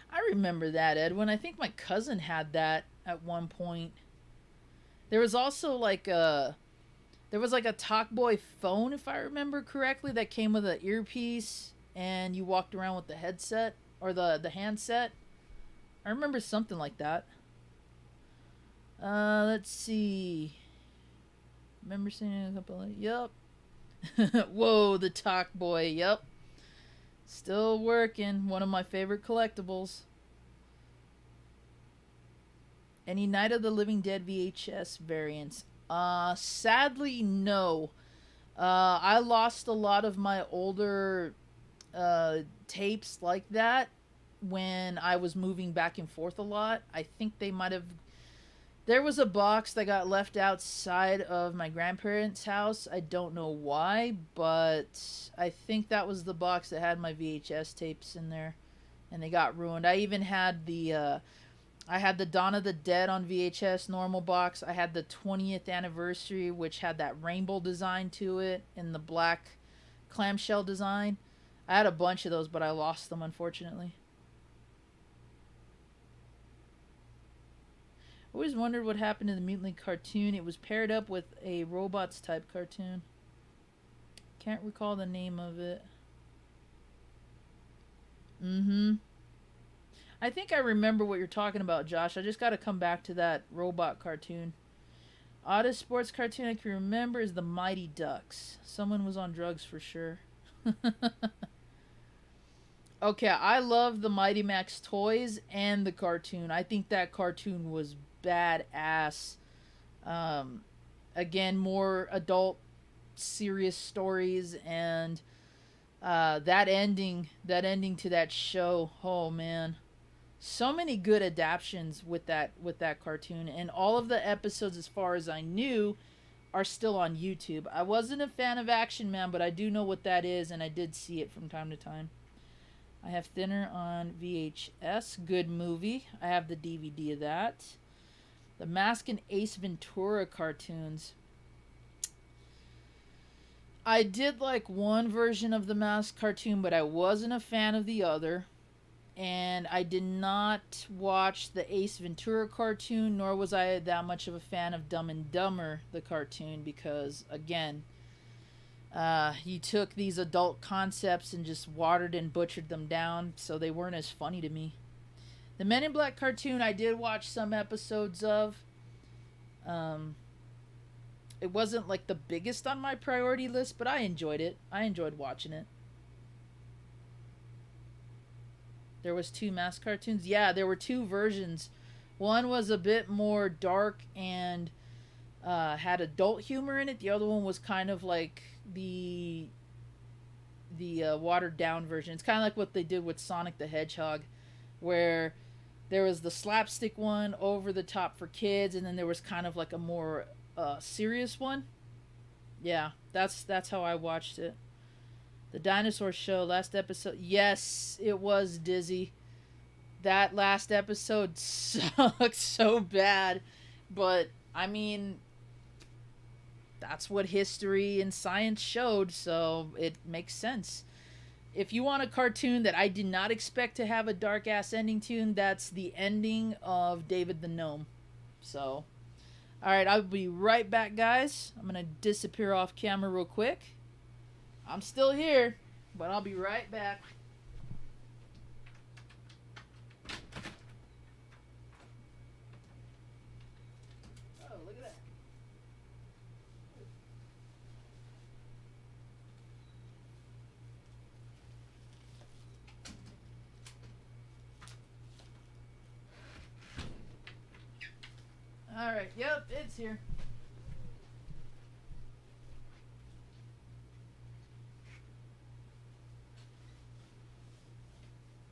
I remember that, Edwin. I think my cousin had that at one point. There was also like a Talkboy phone, if I remember correctly, that came with an earpiece and you walked around with the headset or the handset. I remember something like that. Let's see. Remember seeing a couple of... Yup. Whoa, the Talkboy. Yup. Still working. One of my favorite collectibles. Any Night of the Living Dead VHS variants? Sadly, no. I lost a lot of my older tapes like that when I was moving back and forth a lot. I think they might have... There was a box that got left outside of my grandparents' house. I don't know why, but I think that was the box that had my VHS tapes in there, and they got ruined. I even had the Dawn of the Dead on VHS normal box. I had the 20th anniversary, which had that rainbow design to it and the black clamshell design. I had a bunch of those, but I lost them, unfortunately. I always wondered what happened to the Mutant League cartoon. It was paired up with a robots type cartoon. Can't recall the name of it. I think I remember what you're talking about, Josh. I just got to come back to that robot cartoon. Oddest sports cartoon I can remember is the Mighty Ducks. Someone was on drugs for sure. Okay, I love the Mighty Max toys and the cartoon. I think that cartoon was badass. Again, more adult, serious stories, and that ending to that show. Oh man, so many good adaptions with that cartoon, and all of the episodes, as far as I knew, are still on YouTube. I wasn't a fan of Action Man, but I do know what that is, and I did see it from time to time. I have Thinner on VHS. Good movie. I have the DVD of that. The Mask and Ace Ventura cartoons. I did like one version of the Mask cartoon, but I wasn't a fan of the other. And I did not watch the Ace Ventura cartoon, nor was I that much of a fan of Dumb and Dumber, the cartoon, because, again, he took these adult concepts and just watered and butchered them down, so they weren't as funny to me. The Men in Black cartoon, I did watch some episodes of. It wasn't like the biggest on my priority list, but I enjoyed it. I enjoyed watching it. There was 2 Mask cartoons. Yeah, there were 2 versions. One was a bit more dark and had adult humor in it. The other one was kind of like the watered down version. It's kind of like what they did with Sonic the Hedgehog, where there was the slapstick one, over the top for kids, and then there was kind of like a more serious one. Yeah, that's how I watched it. The Dinosaur Show, last episode. Yes, it was dizzy. That last episode sucked so bad. But, I mean, that's what history and science showed, so it makes sense. If you want a cartoon that I did not expect to have a dark-ass ending to, that's the ending of David the Gnome. So, alright, I'll be right back, guys. I'm going to disappear off camera real quick. I'm still here, but I'll be right back. Oh, look at that. Alright, yep, it's here.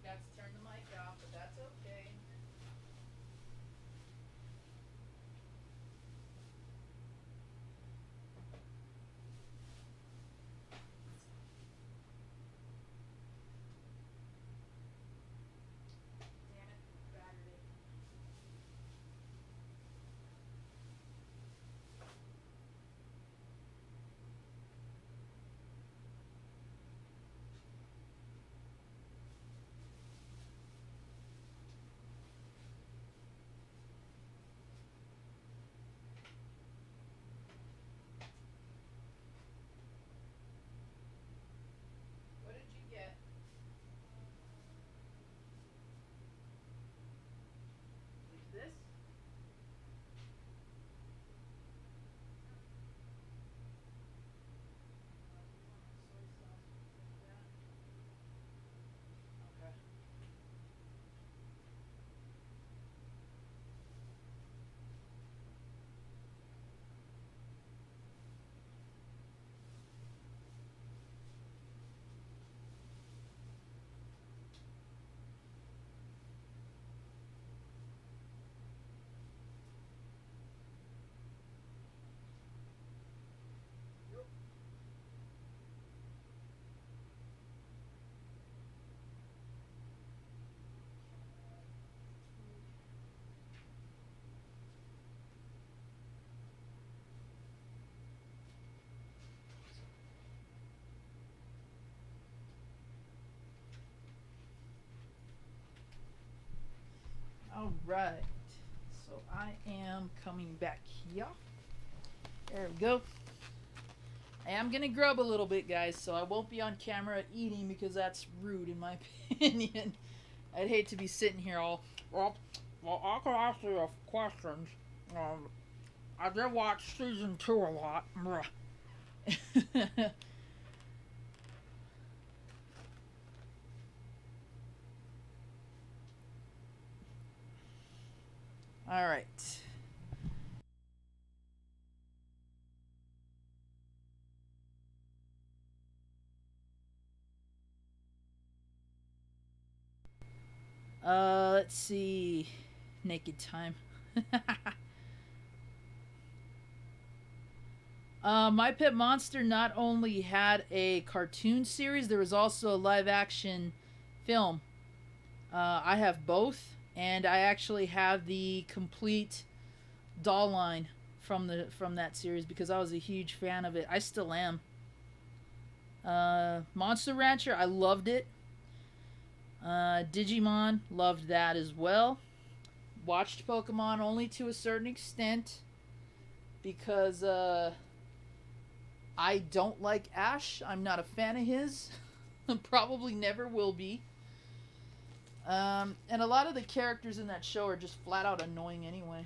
Got to turn the mic off, but that's okay. Damn it, battery. What did you get? Is this? Soy sauce, like that. Okay. Alright. So I am coming back here. There we go. I am gonna grub a little bit, guys, so I won't be on camera eating because that's rude in my opinion. I'd hate to be sitting here all, well, I could ask you questions. I did watch season 2 a lot. Alright. Let's see. Naked Time. My Pet Monster not only had a cartoon series, there was also a live action film. I have both, and I actually have the complete doll line from that series because I was a huge fan of it. I still am. Monster Rancher, I loved it. Digimon, loved that as well. Watched Pokemon only to a certain extent because I don't like Ash. I'm not a fan of his. Probably never will be. And a lot of the characters in that show are just flat out annoying anyway.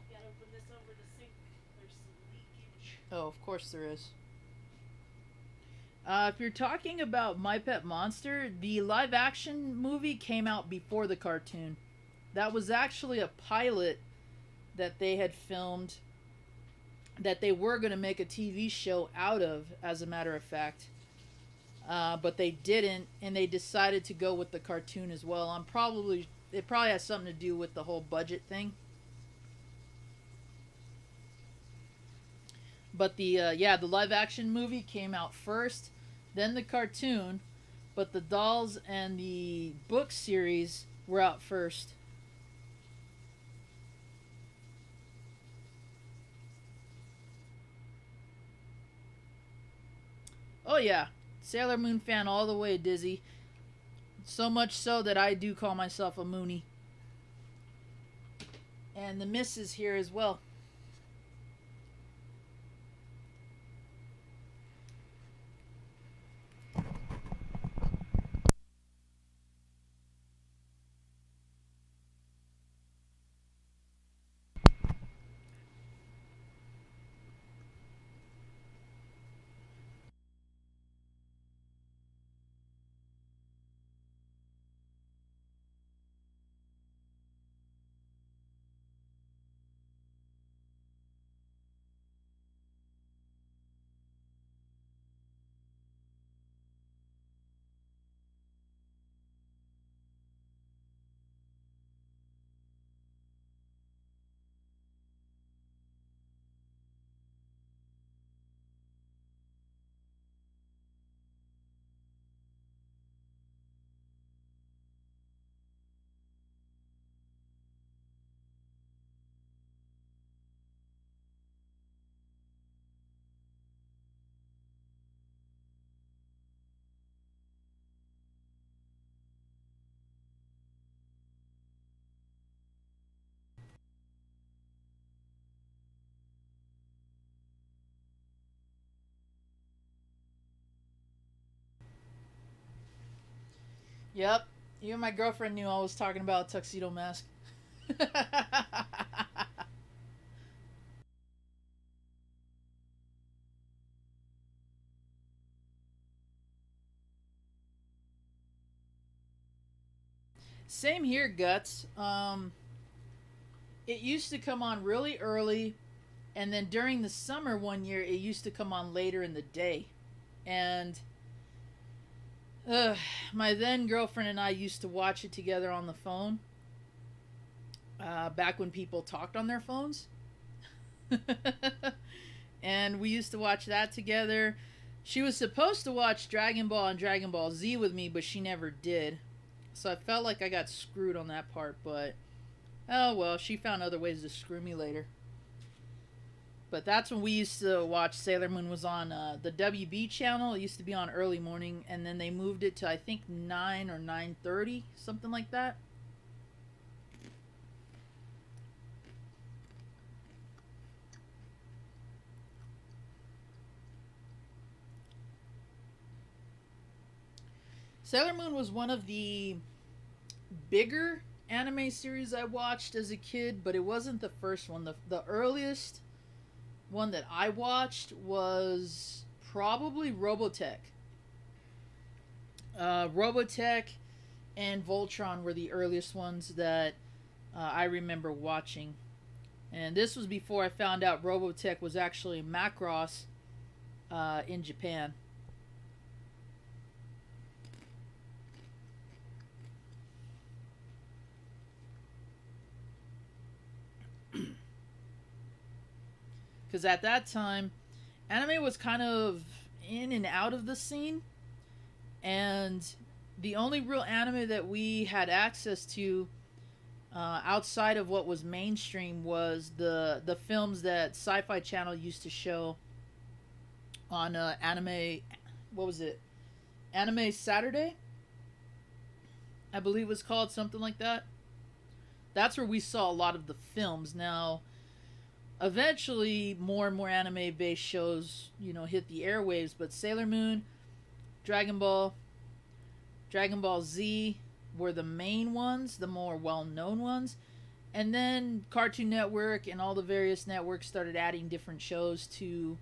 Gotta open this over the sink. There's some leakage. Oh, of course there is. If you're talking about My Pet Monster, the live action movie came out before the cartoon. That was actually a pilot that they had filmed that they were going to make a TV show out of, as a matter of fact. But they didn't, and they decided to go with the cartoon as well. It probably has something to do with the whole budget thing. But the live action movie came out first, then the cartoon, but the dolls and the book series were out first. Oh yeah, Sailor Moon fan all the way, Dizzy. So much so that I do call myself a Moonie. And the Miss is here as well. Yep. You and my girlfriend knew I was talking about Tuxedo Mask. Same here, Guts. It used to come on really early, and then during the summer one year, it used to come on later in the day. And my then girlfriend and I used to watch it together on the phone. Back when people talked on their phones. And we used to watch that together. She was supposed to watch Dragon Ball and Dragon Ball Z with me, but she never did. So I felt like I got screwed on that part, but oh well, she found other ways to screw me later. But that's when we used to watch. Sailor Moon was on the WB channel. It used to be on early morning, and then they moved it to I think 9 or 9:30, something like that. Sailor Moon was one of the bigger anime series I watched as a kid, but it wasn't the first one. The earliest one that I watched was probably Robotech. Robotech and Voltron were the earliest ones that I remember watching. And this was before I found out Robotech was actually Macross in Japan. Because at that time, anime was kind of in and out of the scene, and the only real anime that we had access to outside of what was mainstream was the films that Sci-Fi Channel used to show on anime. What was it? Anime Saturday, I believe it was called, something like that. That's where we saw a lot of the films. Now, eventually, more and more anime-based shows, hit the airwaves. But Sailor Moon, Dragon Ball, Dragon Ball Z were the main ones, the more well-known ones. And then Cartoon Network and all the various networks started adding different shows to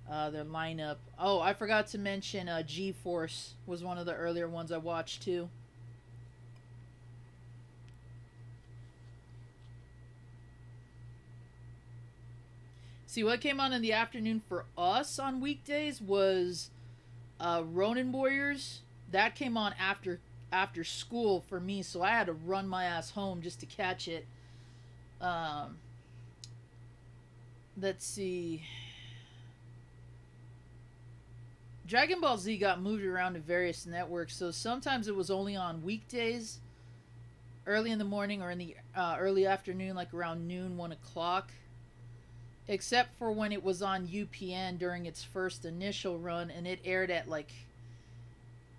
their lineup. Oh, I forgot to mention G-Force was one of the earlier ones I watched too. See, what came on in the afternoon for us on weekdays was Ronin Warriors. That came on after school for me, so I had to run my ass home just to catch it. Let's see. Dragon Ball Z got moved around to various networks, so sometimes it was only on weekdays, early in the morning or in the early afternoon, like around noon, 1 o'clock. Except for when it was on UPN during its first initial run, and it aired at like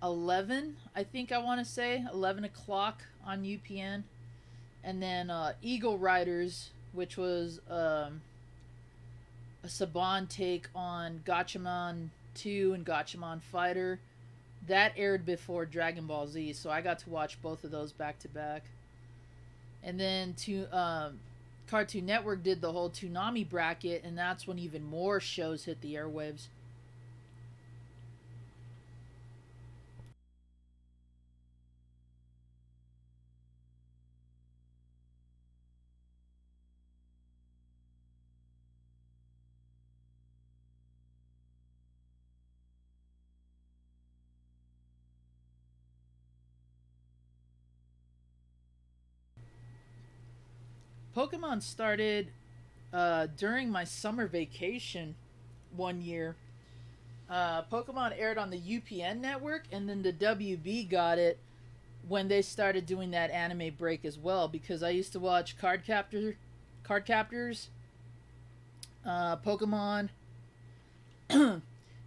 11, I think I want to say, 11 o'clock on UPN. And then Eagle Riders, which was a Saban take on Gatchaman 2 and Gatchaman Fighter, that aired before Dragon Ball Z, so I got to watch both of those back to back. And then Cartoon Network did the whole Toonami bracket, and that's when even more shows hit the airwaves. Pokemon started during my summer vacation one year. Pokemon aired on the UPN network, and then the WB got it when they started doing that anime break as well. Because I used to watch Card Captors, Pokemon,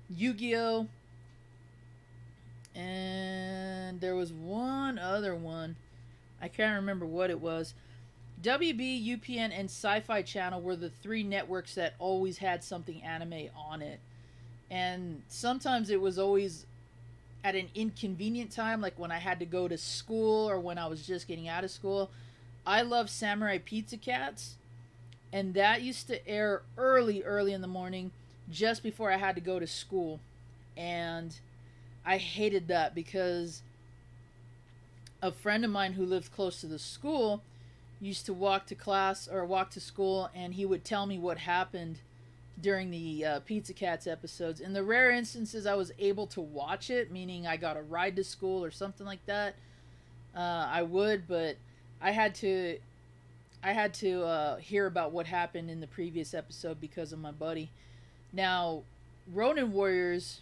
Yu-Gi-Oh, and there was one other one. I can't remember what it was. WB, UPN, and Sci-Fi Channel were the three networks that always had something anime on it. And sometimes it was always at an inconvenient time, like when I had to go to school or when I was just getting out of school. I love Samurai Pizza Cats, and that used to air early, early in the morning, just before I had to go to school. And I hated that because a friend of mine who lived close to the school used to walk to class or walk to school, and he would tell me what happened during the Pizza Cats episodes. In the rare instances I was able to watch it, meaning I got a ride to school or something like that, I would, but I had to hear about what happened in the previous episode because of my buddy. Now, Ronin Warriors,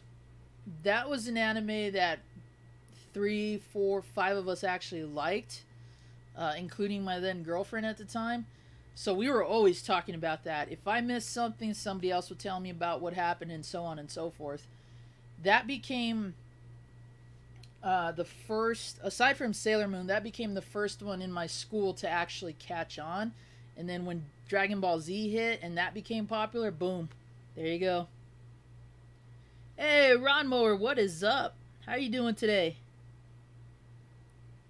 that was an anime that 3, 4, 5 of us actually liked, including my then girlfriend at the time. So we were always talking about that. If I missed something, somebody else would tell me about what happened, and so on and so forth. That became the first, aside from Sailor Moon, that became the first one in my school to actually catch on. And then when Dragon Ball Z hit and that became popular, boom, there you go. Hey, Ron Mower, what is up? How you doing today?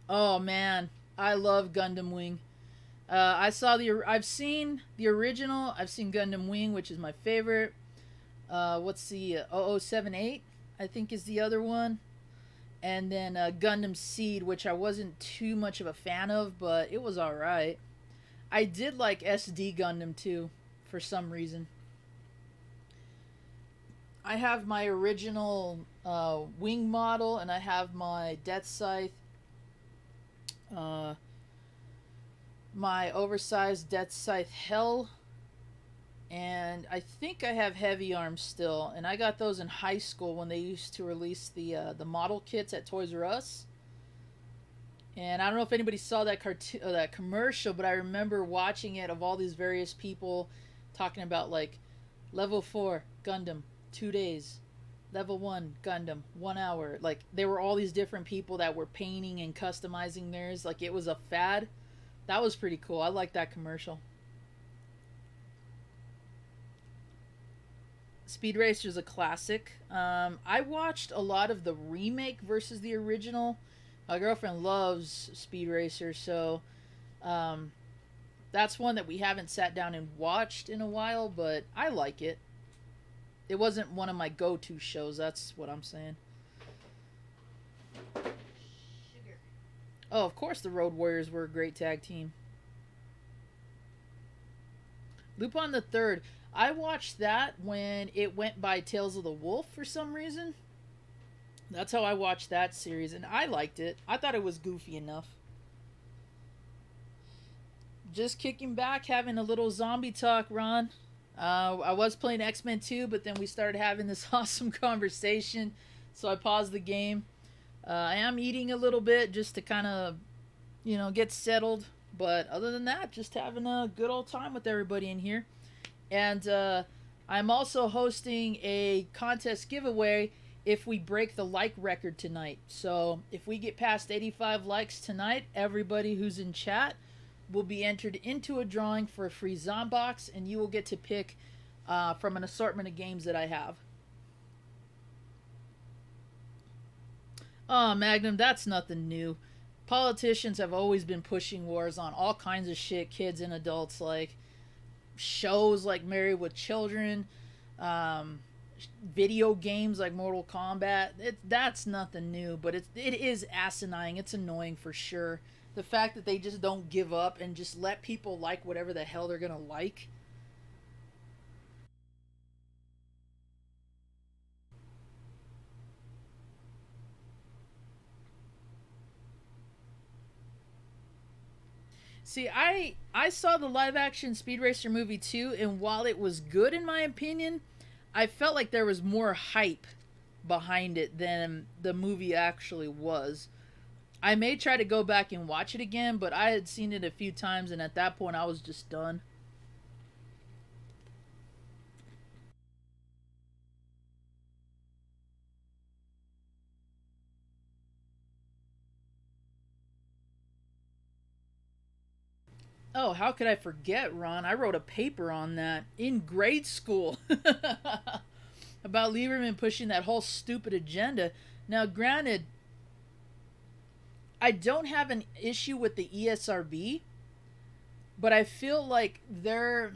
Oh man, I love Gundam Wing. I've seen the original. I've seen Gundam Wing, which is my favorite. What's the 0078? I think is the other one. And then Gundam Seed, which I wasn't too much of a fan of, but it was alright. I did like SD Gundam too, for some reason. I have my original Wing model, and I have my Death Scythe. My oversized Death Scythe Hell, and I think I have Heavy Arms still, and I got those in high school when they used to release the model kits at Toys R Us. And I don't know if anybody saw that that commercial, but I remember watching it, of all these various people talking about like level 4 Gundam 2 days, level 1 Gundam 1 hour. Like there were all these different people that were painting and customizing theirs, like it was a fad. That was pretty cool. I like that commercial. Speed Racer's a classic. I watched a lot of the remake versus the original. My girlfriend loves Speed Racer, so that's one that we haven't sat down and watched in a while, but I like it. It wasn't one of my go-to shows, that's what I'm saying. Oh, of course the Road Warriors were a great tag team. Lupin the Third. I watched that when it went by Tales of the Wolf for some reason. That's how I watched that series, and I liked it. I thought it was goofy enough. Just kicking back, having a little zombie talk, Ron. I was playing X-Men 2, but then we started having this awesome conversation, so I paused the game. I am eating a little bit just to kind of, get settled. But other than that, just having a good old time with everybody in here. And I'm also hosting a contest giveaway if we break the like record tonight. So if we get past 85 likes tonight, everybody who's in chat will be entered into a drawing for a free Zombox, and you will get to pick from an assortment of games that I have. Oh, Magnum, that's nothing new. Politicians have always been pushing wars on all kinds of shit kids and adults like. Shows like Married with Children, video games like Mortal Kombat. That's nothing new, but it is asinine. It's annoying for sure. The fact that they just don't give up and just let people like whatever the hell they're gonna like. See, I saw the live-action Speed Racer movie too, and while it was good in my opinion, I felt like there was more hype behind it than the movie actually was. I may try to go back and watch it again, but I had seen it a few times, and at that point I was just done. Oh, how could I forget, Ron? I wrote a paper on that in grade school about Lieberman pushing that whole stupid agenda. Now, granted, I don't have an issue with the ESRB, but I feel like they're.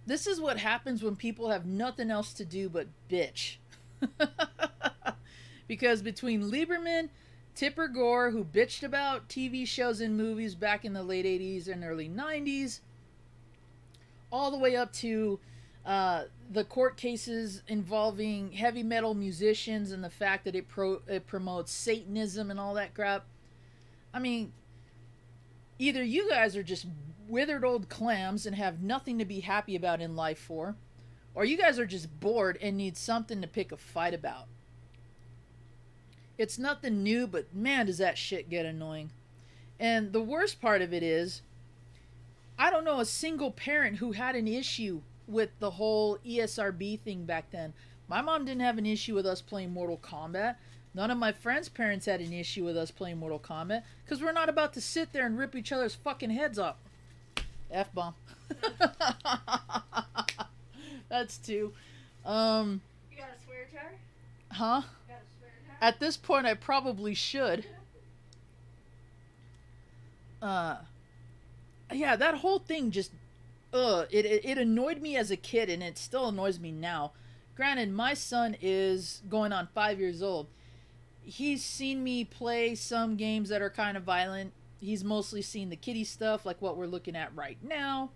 This is what happens when people have nothing else to do but bitch. Because between Lieberman, Tipper Gore, who bitched about TV shows and movies back in the late 80s and early 90s, all the way up to the court cases involving heavy metal musicians and the fact that it promotes Satanism and all that crap. I mean, either you guys are just withered old clams and have nothing to be happy about in life for, or you guys are just bored and need something to pick a fight about. It's nothing new, but man, does that shit get annoying. And the worst part of it is, I don't know a single parent who had an issue with the whole ESRB thing back then. My mom didn't have an issue with us playing Mortal Kombat. None of my friends' parents had an issue with us playing Mortal Kombat, because we're not about to sit there and rip each other's fucking heads off. F-bomb. That's two. You got a swear jar? Huh? You got a swear jar? At this point, I probably should. Yeah, that whole thing just, it annoyed me as a kid, and it still annoys me now. Granted, my son is going on 5 years old. He's seen me play some games that are kind of violent. He's mostly seen the kiddie stuff, like what we're looking at right now.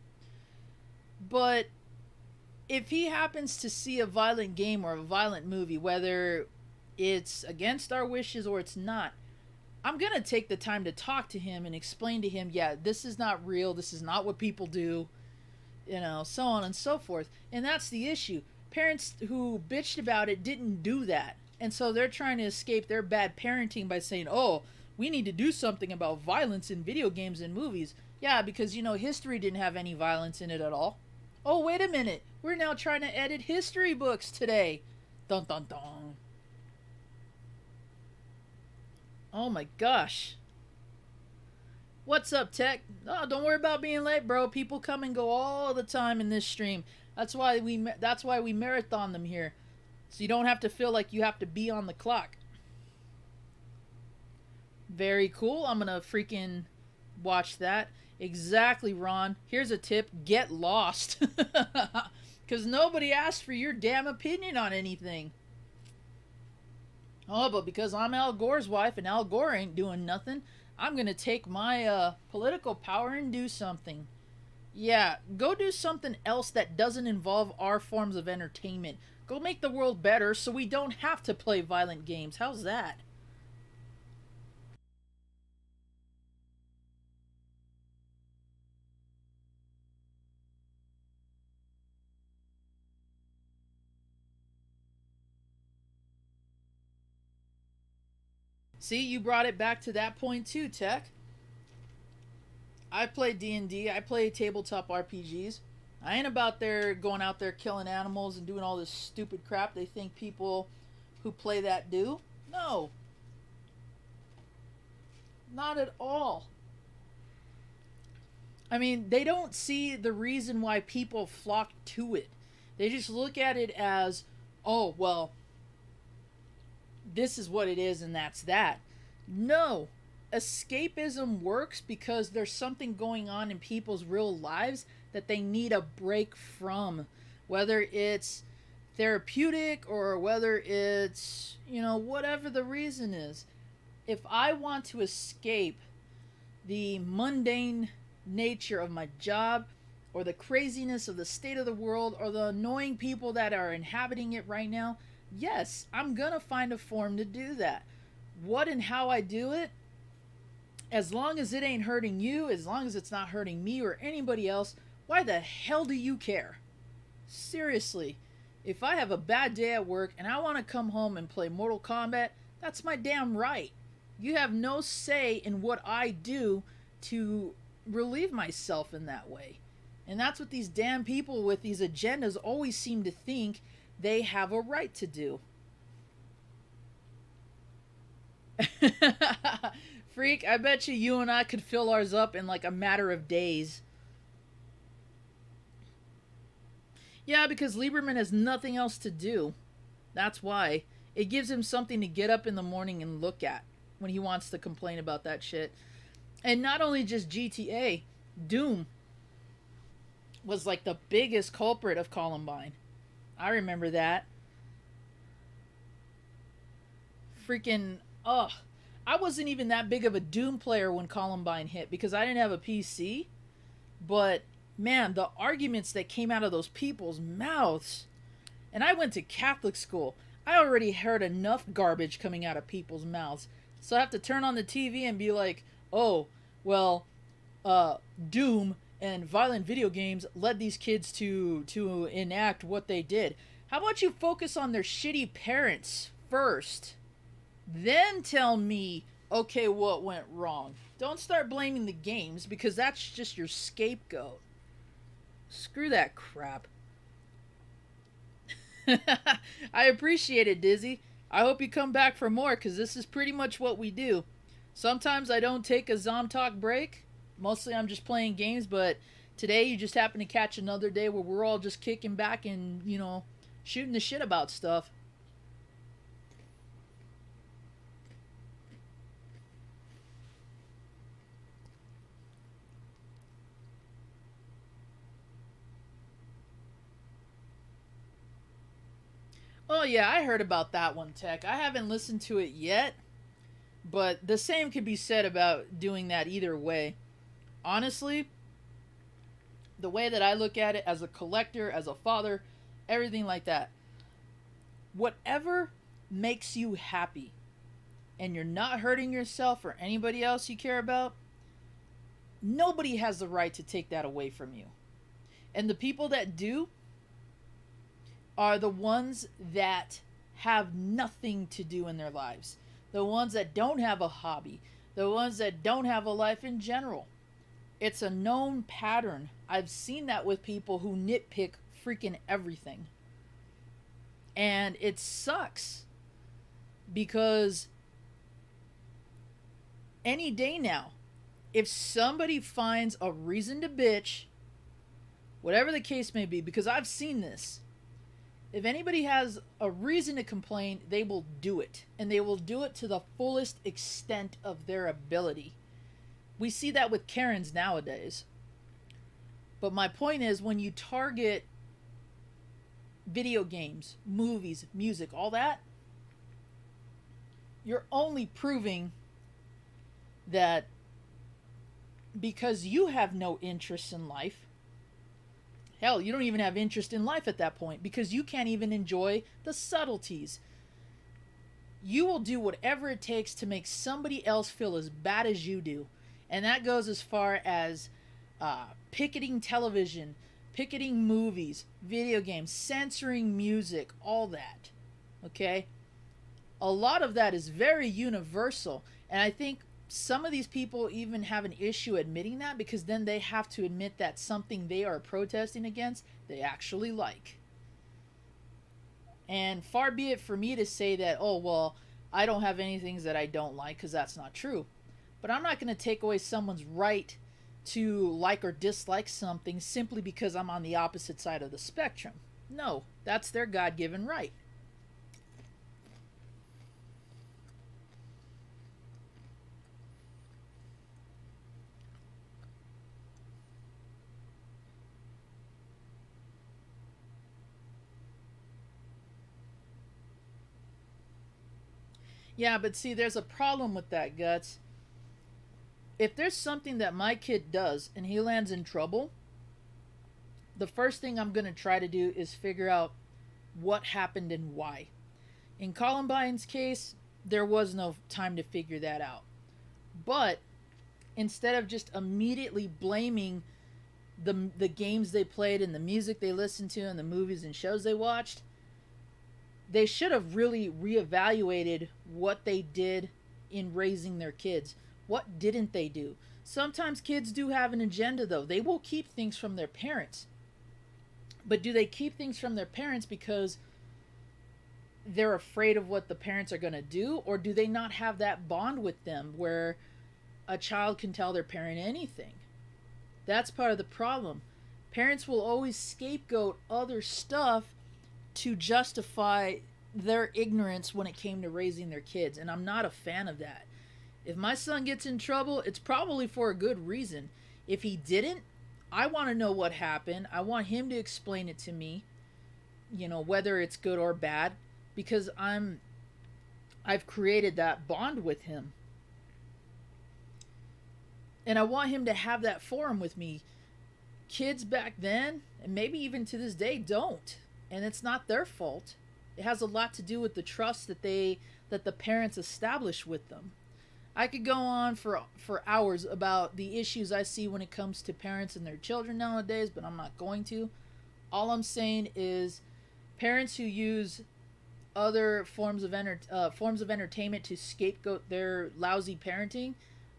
But if he happens to see a violent game or a violent movie, whether it's against our wishes or it's not, I'm going to take the time to talk to him and explain to him, yeah, this is not real, this is not what people do, you know, so on and so forth. And that's the issue. Parents who bitched about it didn't do that. And so they're trying to escape their bad parenting by saying, oh, we need to do something about violence in video games and movies. Yeah, because, you know, history didn't have any violence in it at all. Oh, wait a minute. We're now trying to edit history books today. Dun dun dun. Oh my gosh. What's up, Tech? Oh, don't worry about being late, bro. People come and go all the time in this stream. That's why we marathon them here. So you don't have to feel like you have to be on the clock. Very cool. I'm gonna freaking watch that. Exactly, Ron. Here's a tip. Get lost. Because nobody asked for your damn opinion on anything. Oh, but because I'm Al Gore's wife and Al Gore ain't doing nothing, I'm gonna take my political power and do something. Yeah, go do something else that doesn't involve our forms of entertainment. Go make the world better so we don't have to play violent games. How's that? See, you brought it back to that point too, Tech. I play D&D. I play tabletop RPGs. I ain't about there going out there killing animals and doing all this stupid crap they think people who play that do. No. Not at all. I mean, they don't see the reason why people flock to it. They just look at it as, oh, well, this is what it is and that's that. No. Escapism works because there's something going on in people's real lives that they need a break from. Whether it's therapeutic or whether it's, you know, whatever the reason is. If I want to escape the mundane nature of my job or the craziness of the state of the world or the annoying people that are inhabiting it right now, yes, I'm gonna find a form to do that. What and how I do it, as long as it ain't hurting you, as long as it's not hurting me or anybody else, why the hell do you care? Seriously, if I have a bad day at work and I want to come home and play Mortal Kombat, that's my damn right. You have no say in what I do to relieve myself in that way. And that's what these damn people with these agendas always seem to think they have a right to do. Freak, I bet you and I could fill ours up in like a matter of days. Yeah, because Lieberman has nothing else to do. That's why. It gives him something to get up in the morning and look at when he wants to complain about that shit. And not only just GTA, Doom was like the biggest culprit of Columbine. I remember that. Freaking, ugh. I wasn't even that big of a Doom player when Columbine hit because I didn't have a PC. But, man, the arguments that came out of those people's mouths. And I went to Catholic school. I already heard enough garbage coming out of people's mouths. So I have to turn on the TV and be like, oh, well, Doom and violent video games led these kids to enact what they did. How about you focus on their shitty parents first? Then tell me, okay, what went wrong? Don't start blaming the games because that's just your scapegoat. Screw that crap. I appreciate it, Dizzy. I hope you come back for more because this is pretty much what we do. Sometimes I don't take a Zomtalk break. Mostly I'm just playing games, but today you just happen to catch another day where we're all just kicking back and, you know, shooting the shit about stuff. Oh yeah, I heard about that one, Tech. I haven't listened to it yet, but the same could be said about doing that either way. Honestly, the way that I look at it as a collector, as a father, everything like that. Whatever makes you happy and you're not hurting yourself or anybody else you care about, nobody has the right to take that away from you. And the people that do are the ones that have nothing to do in their lives. The ones that don't have a hobby. The ones that don't have a life in general. It's a known pattern. I've seen that with people who nitpick freaking everything. And it sucks. Because any day now, if somebody finds a reason to bitch, whatever the case may be, because I've seen this, if anybody has a reason to complain, they will do it. And they will do it to the fullest extent of their ability. We see that with Karens nowadays. But my point is, when you target video games, movies, music, all that, you're only proving that because you have no interest in life, hell, you don't even have interest in life at that point because you can't even enjoy the subtleties. You will do whatever it takes to make somebody else feel as bad as you do. And that goes as far as picketing television, picketing movies, video games, censoring music, all that. Okay? A lot of that is very universal. And I think some of these people even have an issue admitting that because then they have to admit that something they are protesting against they actually like. And far be it for me to say that, oh, well, I don't have any things that I don't like, because that's not true. But I'm not going to take away someone's right to like or dislike something simply because I'm on the opposite side of the spectrum. No, that's their God-given right. Yeah, but see, there's a problem with that, Guts. If there's something that my kid does and he lands in trouble, the first thing I'm going to try to do is figure out what happened and why. In Columbine's case, there was no time to figure that out. But instead of just immediately blaming the games they played and the music they listened to and the movies and shows they watched, they should have really reevaluated what they did in raising their kids. What didn't they do? Sometimes kids do have an agenda, though. They will keep things from their parents. But do they keep things from their parents because they're afraid of what the parents are going to do? Or do they not have that bond with them where a child can tell their parent anything? That's part of the problem. Parents will always scapegoat other stuff to justify their ignorance when it came to raising their kids, and I'm not a fan of that. If my son gets in trouble, it's probably for a good reason. If he didn't, I want to know what happened. I want him to explain it to me, whether it's good or bad, because I've created that bond with him. And I want him to have that forum with me. Kids back then, and maybe even to this day, don't. And it's not their fault. It has a lot to do with the trust that the parents establish with them. I could go on for hours about the issues I see when it comes to parents and their children nowadays, but I'm not going to. All I'm saying is parents who use other forms of entertainment to scapegoat their lousy parenting,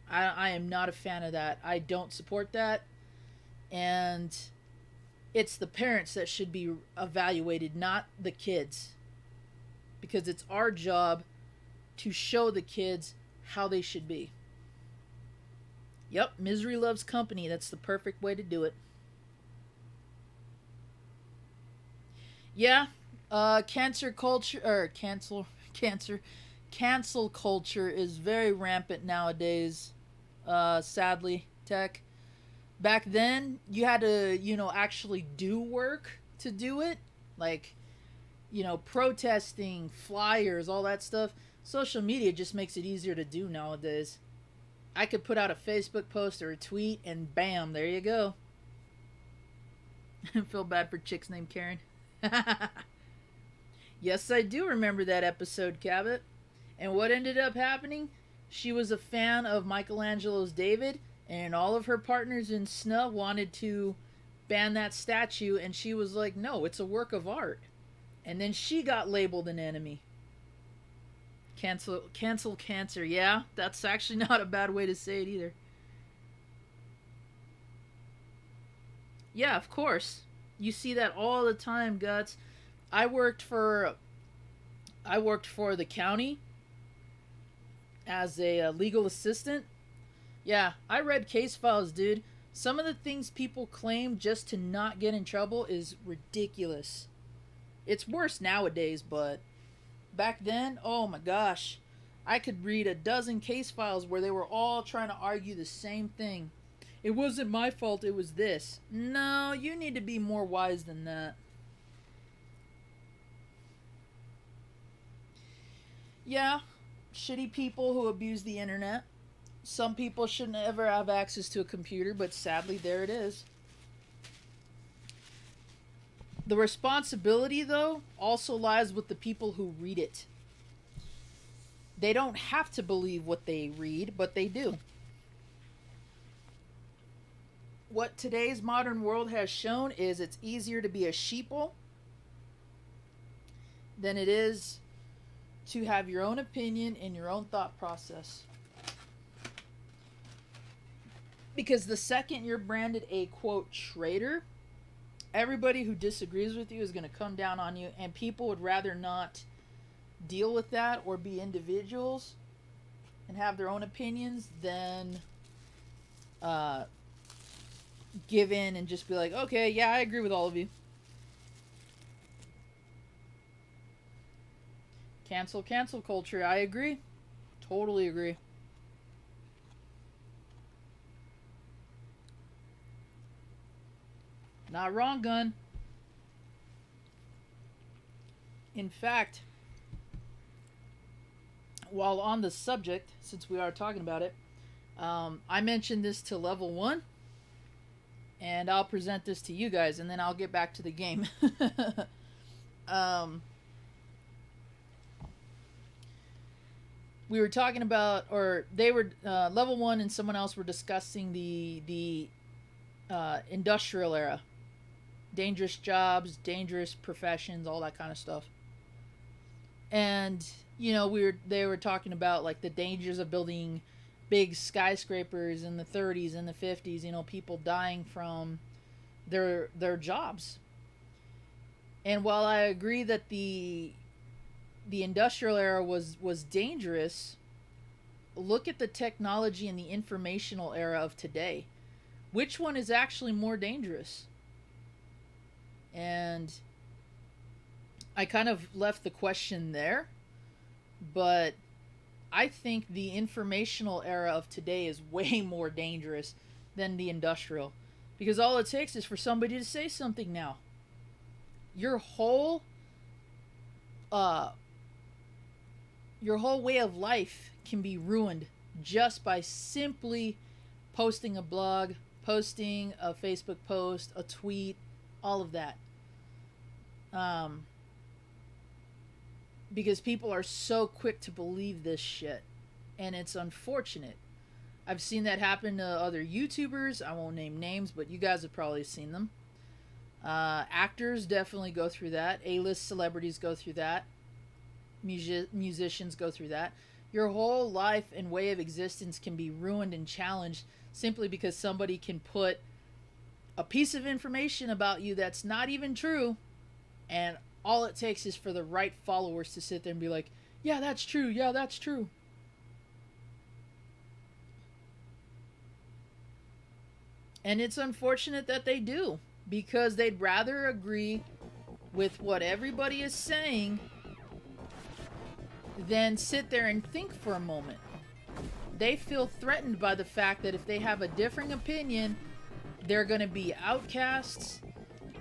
I am not a fan of that. I don't support that. And it's the parents that should be evaluated, not the kids. Because it's our job to show the kids how they should be. Yep, misery loves company. That's the perfect way to do it. Yeah, cancel culture is very rampant nowadays. Sadly, tech. Back then, you had to, actually do work to do it. Like, protesting, flyers, all that stuff. Social media just makes it easier to do nowadays. I could put out a Facebook post or a tweet and bam, there you go. I feel bad for chicks named Karen. Yes, I do remember that episode, Cabot. And what ended up happening? She was a fan of Michelangelo's David, and all of her partners in SNA wanted to ban that statue, and she was like, no, it's a work of art. And then she got labeled an enemy. Cancel cancer. Yeah, that's actually not a bad way to say it either. Yeah, of course. You see that all the time, Guts. I worked for the county as a legal assistant. Yeah, I read case files, dude. Some of the things people claim just to not get in trouble is ridiculous. It's worse nowadays, but back then, oh my gosh. I could read a dozen case files where they were all trying to argue the same thing. It wasn't my fault, it was this. No, you need to be more wise than that. Yeah, shitty people who abuse the internet. Some people shouldn't ever have access to a computer, but sadly, there it is. The responsibility, though, also lies with the people who read it. They don't have to believe what they read, but they do. What today's modern world has shown is it's easier to be a sheeple than it is to have your own opinion and your own thought process. Because the second you're branded a, quote, traitor, everybody who disagrees with you is going to come down on you, and people would rather not deal with that or be individuals and have their own opinions than give in and just be like, okay, yeah, I agree with all of you. Cancel culture. I agree. Totally agree. Not wrong, Gun. In fact, while on the subject, since we are talking about it, I mentioned this to level 1, and I'll present this to you guys, and then I'll get back to the game. We were talking about, or they were, level 1 and someone else were discussing the industrial era. Dangerous jobs, dangerous professions, all that kind of stuff. And, they were talking about, like, the dangers of building big skyscrapers in the 30s and the 50s, people dying from their jobs. And while I agree that the industrial era was dangerous, look at the technology and the informational era of today. Which one is actually more dangerous? And I kind of left the question there, but I think the informational era of today is way more dangerous than the industrial, because all it takes is for somebody to say something now. Your whole uh your whole way of life can be ruined just by simply posting a blog, posting a Facebook post, a tweet, all of that. Um, because people are so quick to believe this shit, and it's unfortunate. I've seen that happen to other YouTubers. I won't name names, but you guys have probably seen them. Actors definitely go through that. A-list celebrities go through that. Musicians go through that. Your whole life and way of existence can be ruined and challenged simply because somebody can put a piece of information about you that's not even true, and all it takes is for the right followers to sit there and be like, yeah, that's true, yeah, that's true. And it's unfortunate that they do, because they'd rather agree with what everybody is saying than sit there and think for a moment. They feel threatened by the fact that if they have a differing opinion, they're going to be outcasts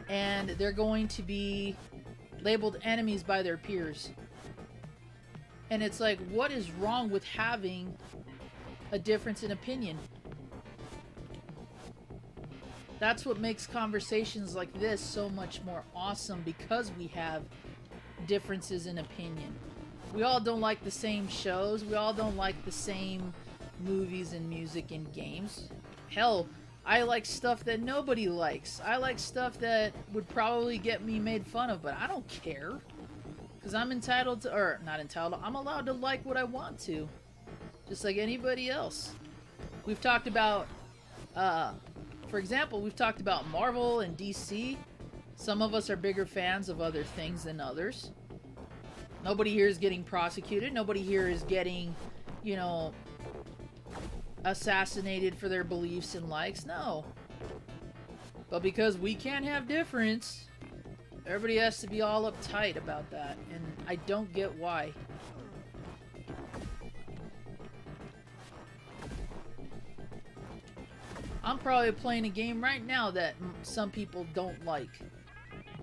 and they're going to be labeled enemies by their peers. And it's like, what is wrong with having a difference in opinion? That's what makes conversations like this so much more awesome, because we have differences in opinion. We all don't like the same shows. We all don't like the same movies and music and games. Hell, I like stuff that nobody likes. I like stuff that would probably get me made fun of, but I don't care. Because I'm entitled to, or not entitled, I'm allowed to like what I want to. Just like anybody else. We've talked about, for example, we've talked about Marvel and DC. Some of us are bigger fans of other things than others. Nobody here is getting prosecuted. Nobody here is getting, you know, assassinated for their beliefs and likes. No. But because we can't have difference, everybody has to be all uptight about that. And I don't get why. I'm probably playing a game right now that some people don't like.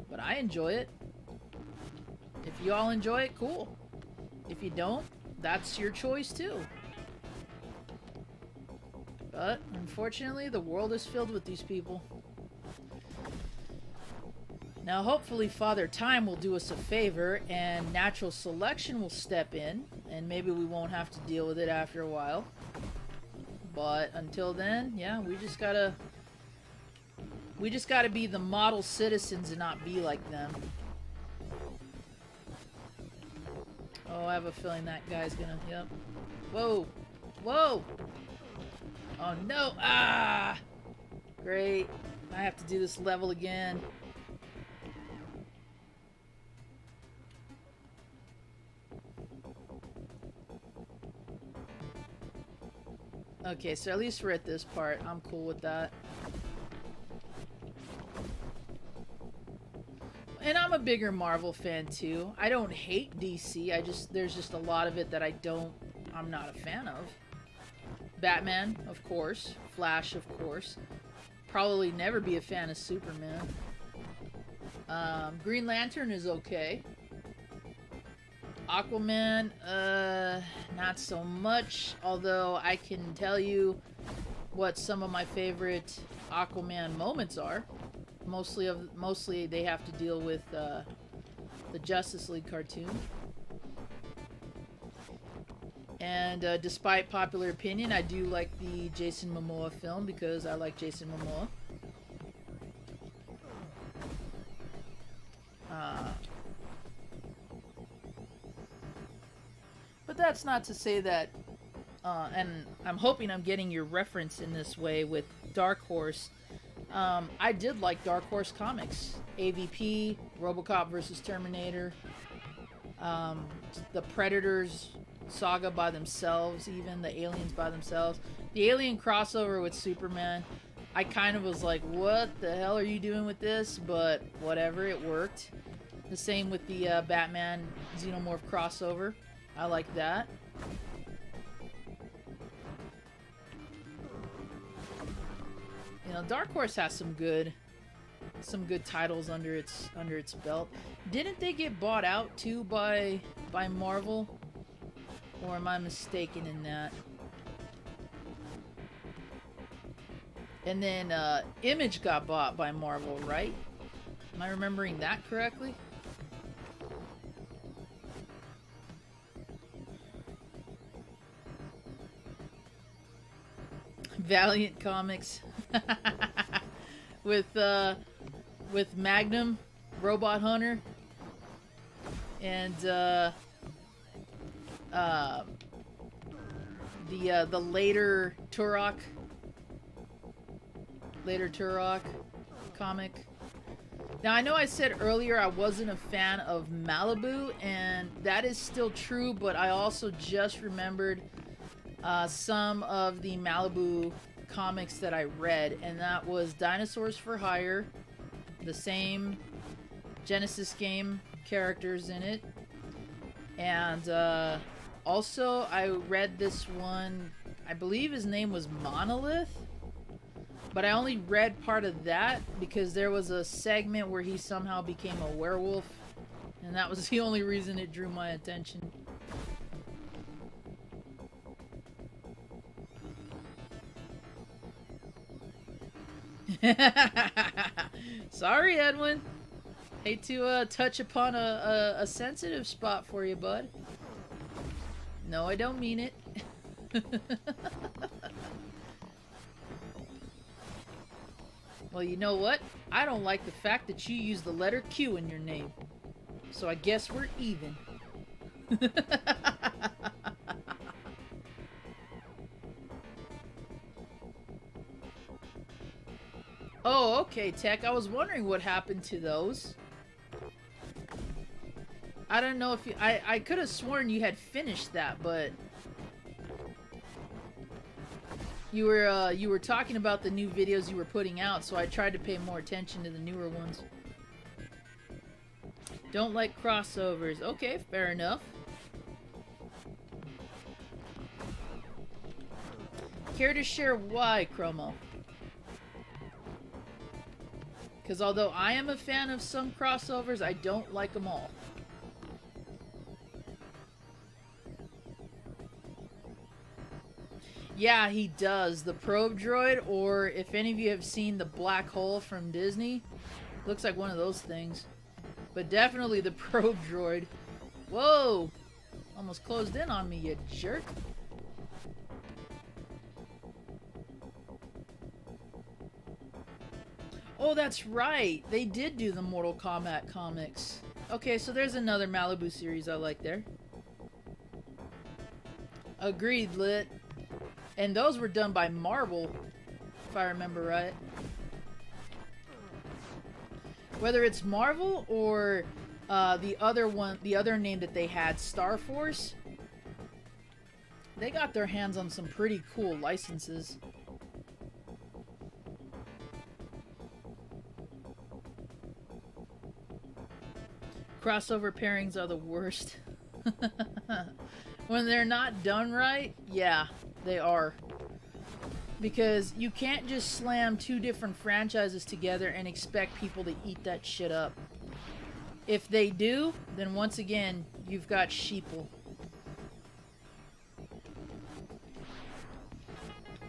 But I enjoy it. If you all enjoy it, cool. If you don't, that's your choice too. But unfortunately, the world is filled with these people. Now, hopefully, Father Time will do us a favor and natural selection will step in, and maybe we won't have to deal with it after a while. But until then, yeah, we just gotta be the model citizens and not be like them. Oh, I have a feeling that guy's gonna, yep. Whoa! Whoa! Oh no! Ah! Great. I have to do this level again. Okay, so at least we're at this part. I'm cool with that. And I'm a bigger Marvel fan too. I don't hate DC. There's just a lot of it that I'm not a fan of. Batman, of course. Flash, of course. Probably never be a fan of Superman. Green Lantern is okay. Aquaman, not so much. Although I can tell you what some of my favorite Aquaman moments are. Mostly they have to deal with the Justice League cartoon. And despite popular opinion, I do like the Jason Momoa film because I like Jason Momoa. But that's not to say that, and I'm hoping I'm getting your reference in this way with Dark Horse. I did like Dark Horse comics. AVP, RoboCop vs. Terminator, the Predators saga by themselves, even the Aliens by themselves. The Alien crossover with Superman, I kind of was like, what the hell are you doing with this? But whatever, it worked. The same with the Batman Xenomorph crossover. I like that. You know, Dark Horse has some good titles under its belt. Didn't they get bought out too by Marvel? Or am I mistaken in that? And then Image got bought by Marvel, right? Am I remembering that correctly? Valiant Comics with Magnum, Robot Hunter, and the later Turok comic. Now I know I said earlier I wasn't a fan of Malibu, and that is still true, but I also just remembered some of the Malibu comics that I read, and that was Dinosaurs for Hire, the same Genesis game characters in it, and also I read this one, I believe his name was Monolith, but I only read part of that because there was a segment where he somehow became a werewolf, and that was the only reason it drew my attention. Sorry, Edwin. Hate to touch upon a sensitive spot for you, bud. No, I don't mean it. Well, you know what? I don't like the fact that you use the letter Q in your name. So I guess we're even. Oh, okay, Tech. I was wondering what happened to those. I don't know if you... I could have sworn you had finished that, but... You were talking about the new videos you were putting out, so I tried to pay more attention to the newer ones. Don't like crossovers. Okay, fair enough. Care to share why, Chromo? Because although I am a fan of some crossovers, I don't like them all. Yeah, he does. The probe droid, or if any of you have seen the black hole from Disney, looks like one of those things. But definitely the probe droid. Whoa! Almost closed in on me, you jerk. Oh, that's right. They did do the Mortal Kombat comics. Okay, so there's another Malibu series I like there. Agreed, Lit. And those were done by Marvel, if I remember right. Whether it's Marvel or the other name that they had, Star Force, they got their hands on some pretty cool licenses. Crossover pairings are the worst. When they're not done right, yeah, they are. Because you can't just slam two different franchises together and expect people to eat that shit up. If they do, then once again, you've got sheeple.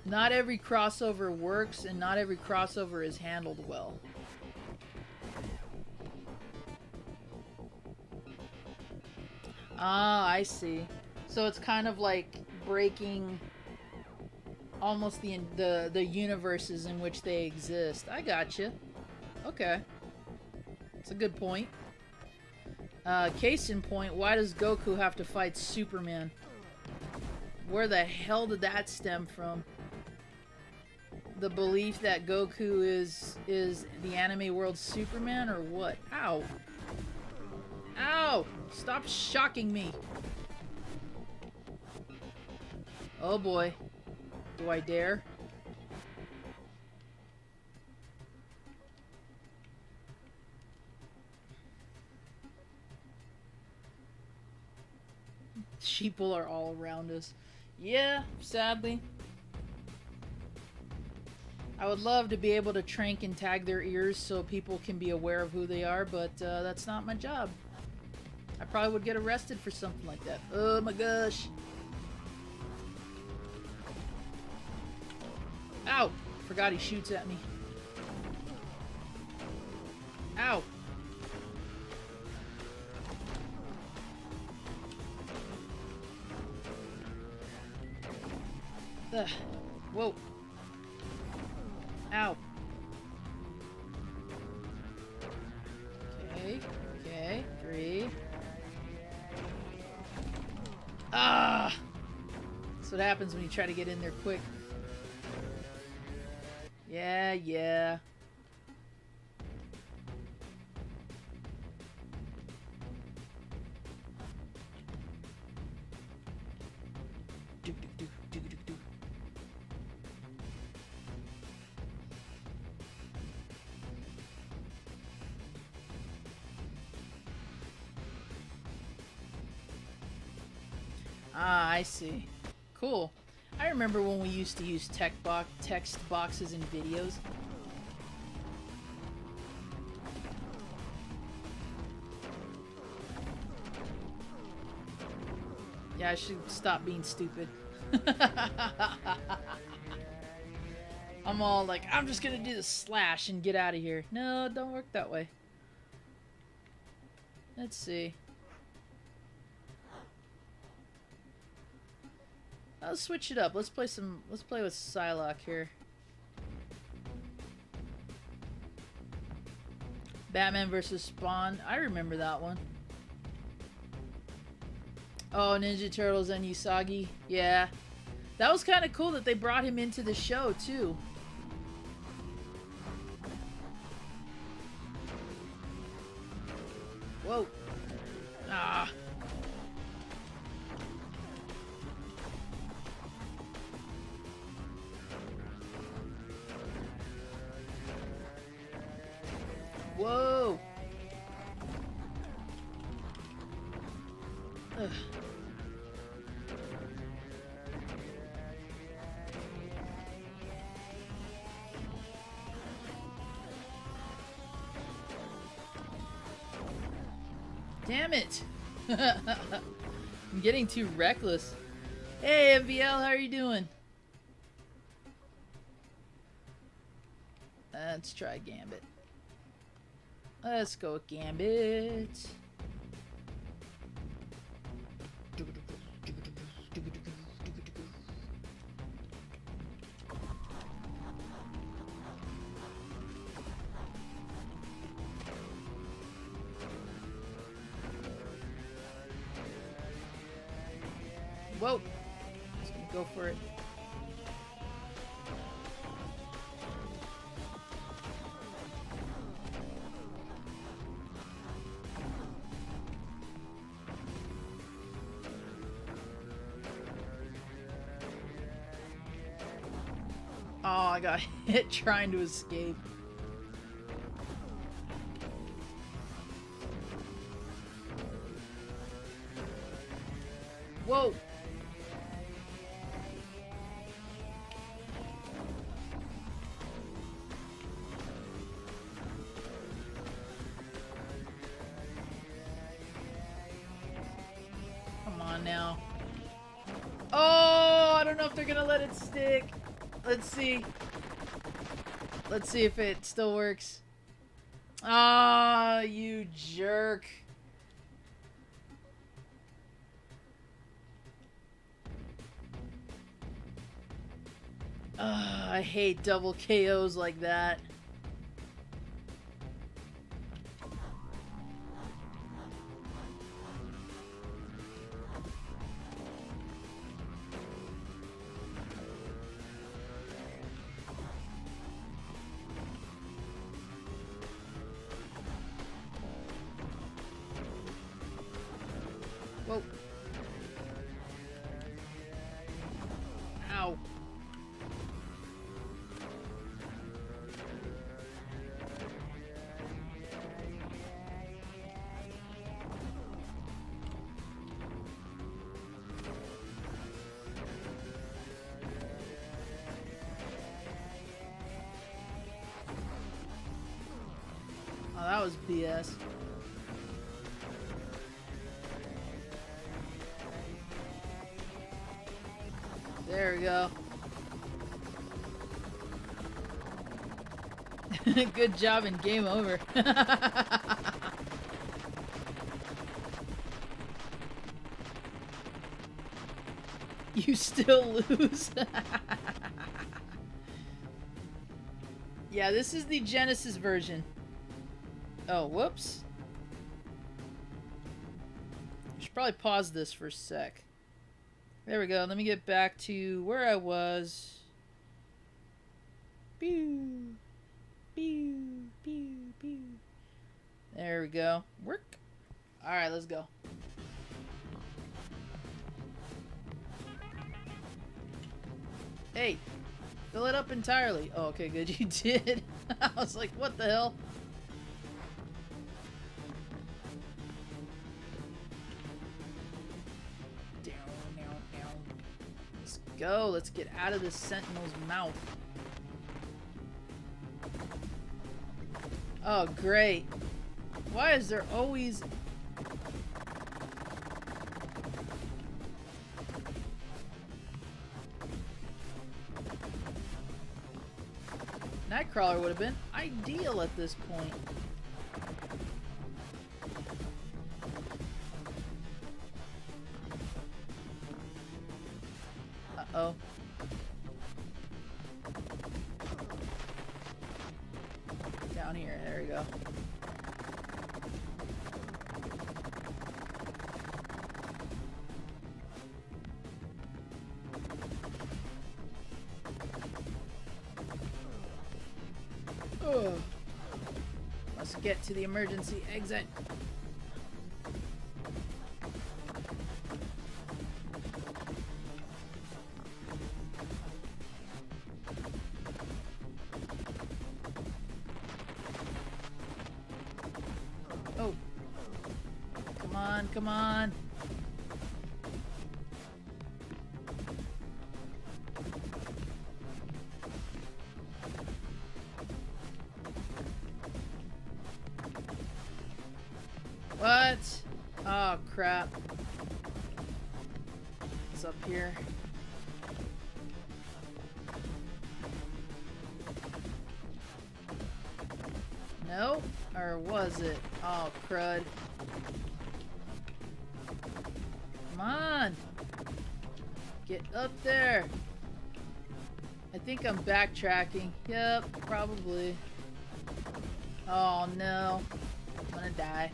Not every crossover works, and not every crossover is handled well. Ah, I see. So it's kind of like breaking almost the universes in which they exist. I gotcha. Okay. That's a good point. Case in point, why does Goku have to fight Superman? Where the hell did that stem from? The belief that Goku is the anime world's Superman, or what? Ow. Ow! Stop shocking me. Oh boy. Do I dare? Sheeple are all around us. Yeah, sadly. I would love to be able to trank and tag their ears so people can be aware of who they are, but that's not my job. I probably would get arrested for something like that. Oh my gosh. Ow! Forgot he shoots at me. Ow! Ugh. Whoa. Ow. Okay. Okay. 3. Ah! That's what happens when you try to get in there quick. Yeah, yeah. Do, do, do, do, do, do. Ah, I see. Cool. I remember when we used to use text boxes in videos. Yeah, I should stop being stupid. I'm all like, I'm just gonna do the slash and get out of here. No, it don't work that way. Let's see. Let's switch it up. Let's play with Psylocke here. Batman vs. Spawn. I remember that one. Oh, Ninja Turtles and Usagi. Yeah. That was kind of cool that they brought him into the show, too. Whoa. Ah. Whoa. Ugh. Damn it. I'm getting too reckless. Hey, MVL, how are you doing? Let's try Gambit. Let's go with Gambit. Whoa. Just gonna go for it. Oh, I got hit trying to escape. Whoa! Come on now. Oh, I don't know if they're gonna let it stick. Let's see. Let's see if it still works. Ah, you jerk. I hate double KOs like that. Whoa. Ow. Oh, that was BS. There we go. Good job and game over. You still lose. Yeah, this is the Genesis version. Oh, whoops. I should probably pause this for a sec. There we go. Let me get back to where I was. Pew. Pew. Pew. Pew. There we go. Work. Alright, let's go. Hey, fill it up entirely. Oh, okay, good. You did. I was like, what the hell? Let's go. Let's get out of this Sentinel's mouth. Oh, great. Why is there always... Nightcrawler would have been ideal at this point. Uh-oh. Down here, there we go. Ugh. Let's get to the emergency exit. Oh. Come on, come on. What? Oh, crap. What's up here? No? Or was it? Oh, crud. Come on! Get up there! I think I'm backtracking. Yep, probably. Oh, no. I'm gonna die.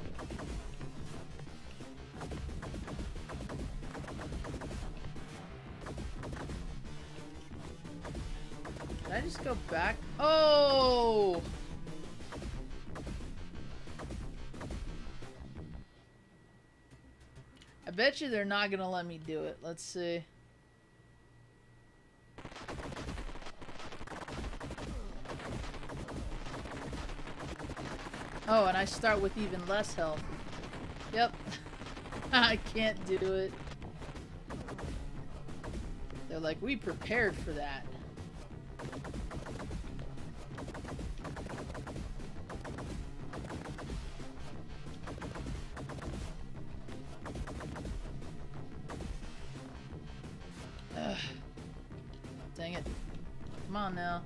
Did I just go back? Oh! I bet you they're not gonna let me do it. Let's see. Oh, and I start with even less health. Yep. I can't do it. They're like, we prepared for that. Ugh. Dang it. Come on now.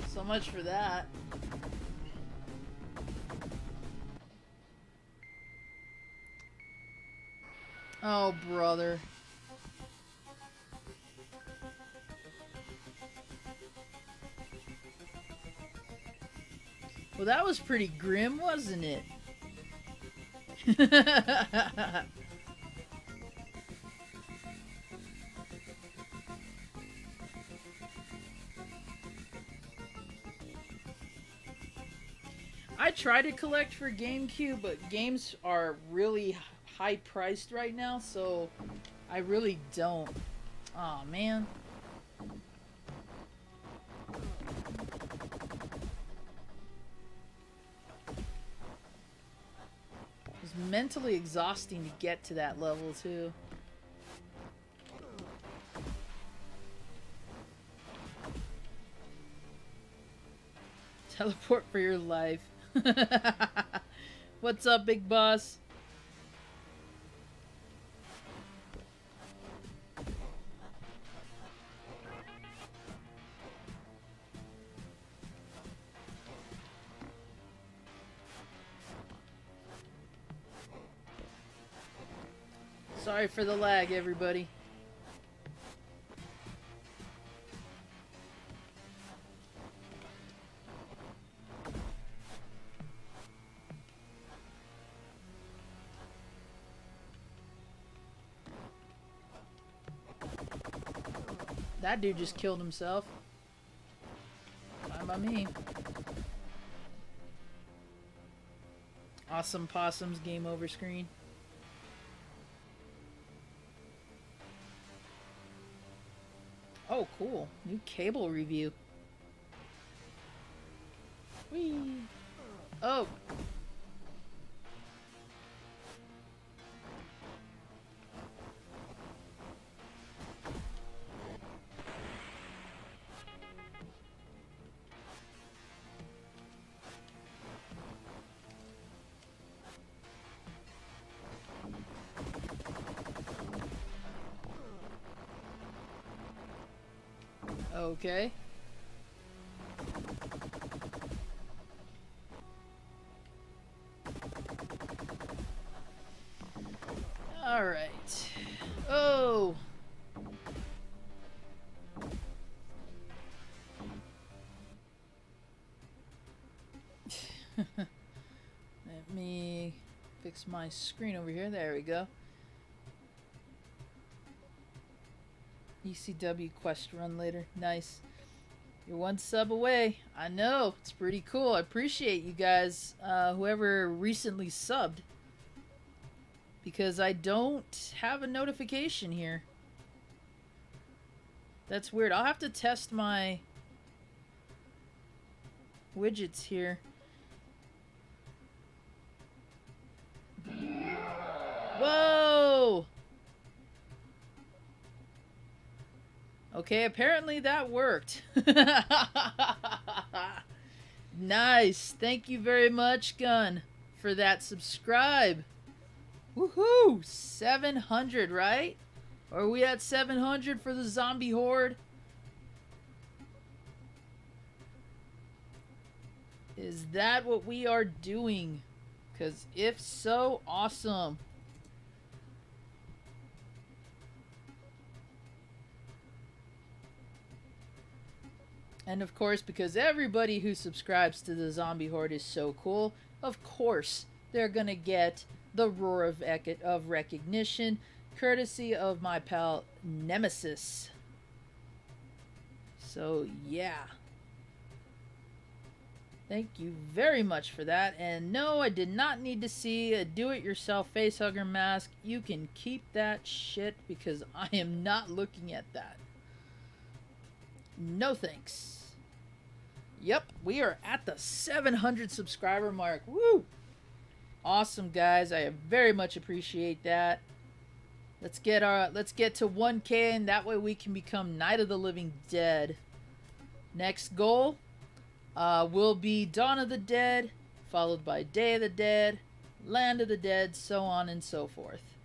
So much for that. Oh, brother. Well, that was pretty grim, wasn't it? I try to collect for GameCube, but games are really high priced right now, so I really don't. Aw, man. It's mentally exhausting to get to that level, too. Teleport for your life. What's up, big boss? Sorry for the lag, everybody. That dude just killed himself. Fine by me. Awesome Possums game over screen. Oh, cool. New cable review. Whee! Oh! Okay. All right. Oh. Let me fix my screen over here. There we go. ECW quest run later. Nice. You're one sub away. I know. It's pretty cool. I appreciate you guys, whoever recently subbed. Because I don't have a notification here. That's weird. I'll have to test my widgets here. Whoa! Okay, apparently that worked. Nice. Thank you very much, Gun, for that subscribe. Woohoo! 700, right? Or are we at 700 for the zombie horde? Is that what we are doing? Because if so, awesome. And of course, because everybody who subscribes to the Zombie Horde is so cool, of course they're gonna get the Roar of Recognition, courtesy of my pal Nemesis. So yeah. Thank you very much for that. And no, I did not need to see a do-it-yourself facehugger mask. You can keep that shit because I am not looking at that. No thanks. Yep, we are at the 700 subscriber mark. Woo! Awesome, guys. I very much appreciate that. Let's get to 1K, and that way we can become Night of the Living Dead. Next goal will be Dawn of the Dead, followed by Day of the Dead, Land of the Dead, so on and so forth.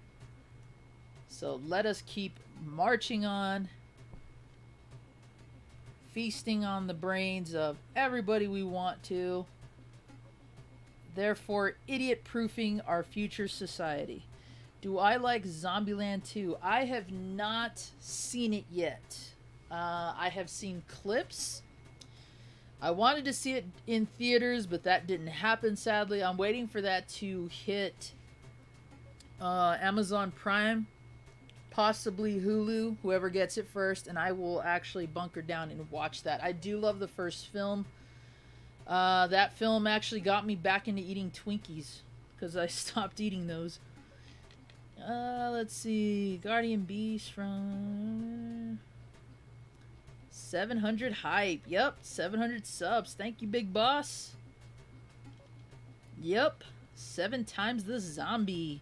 So let us keep marching on, feasting on the brains of everybody we want to, therefore idiot-proofing our future society. Do I like Zombieland 2? I have not seen it yet. I have seen clips. I wanted to see it in theaters, but that didn't happen, sadly. I'm waiting for that to hit Amazon Prime, possibly Hulu, whoever gets it first, and I will actually bunker down and watch that. I do love the first film. That film actually got me back into eating Twinkies because I stopped eating those. Let's see. Guardian Beast from 700 hype. Yep, 700 subs. Thank you, big boss. Yep, 7 times the zombie.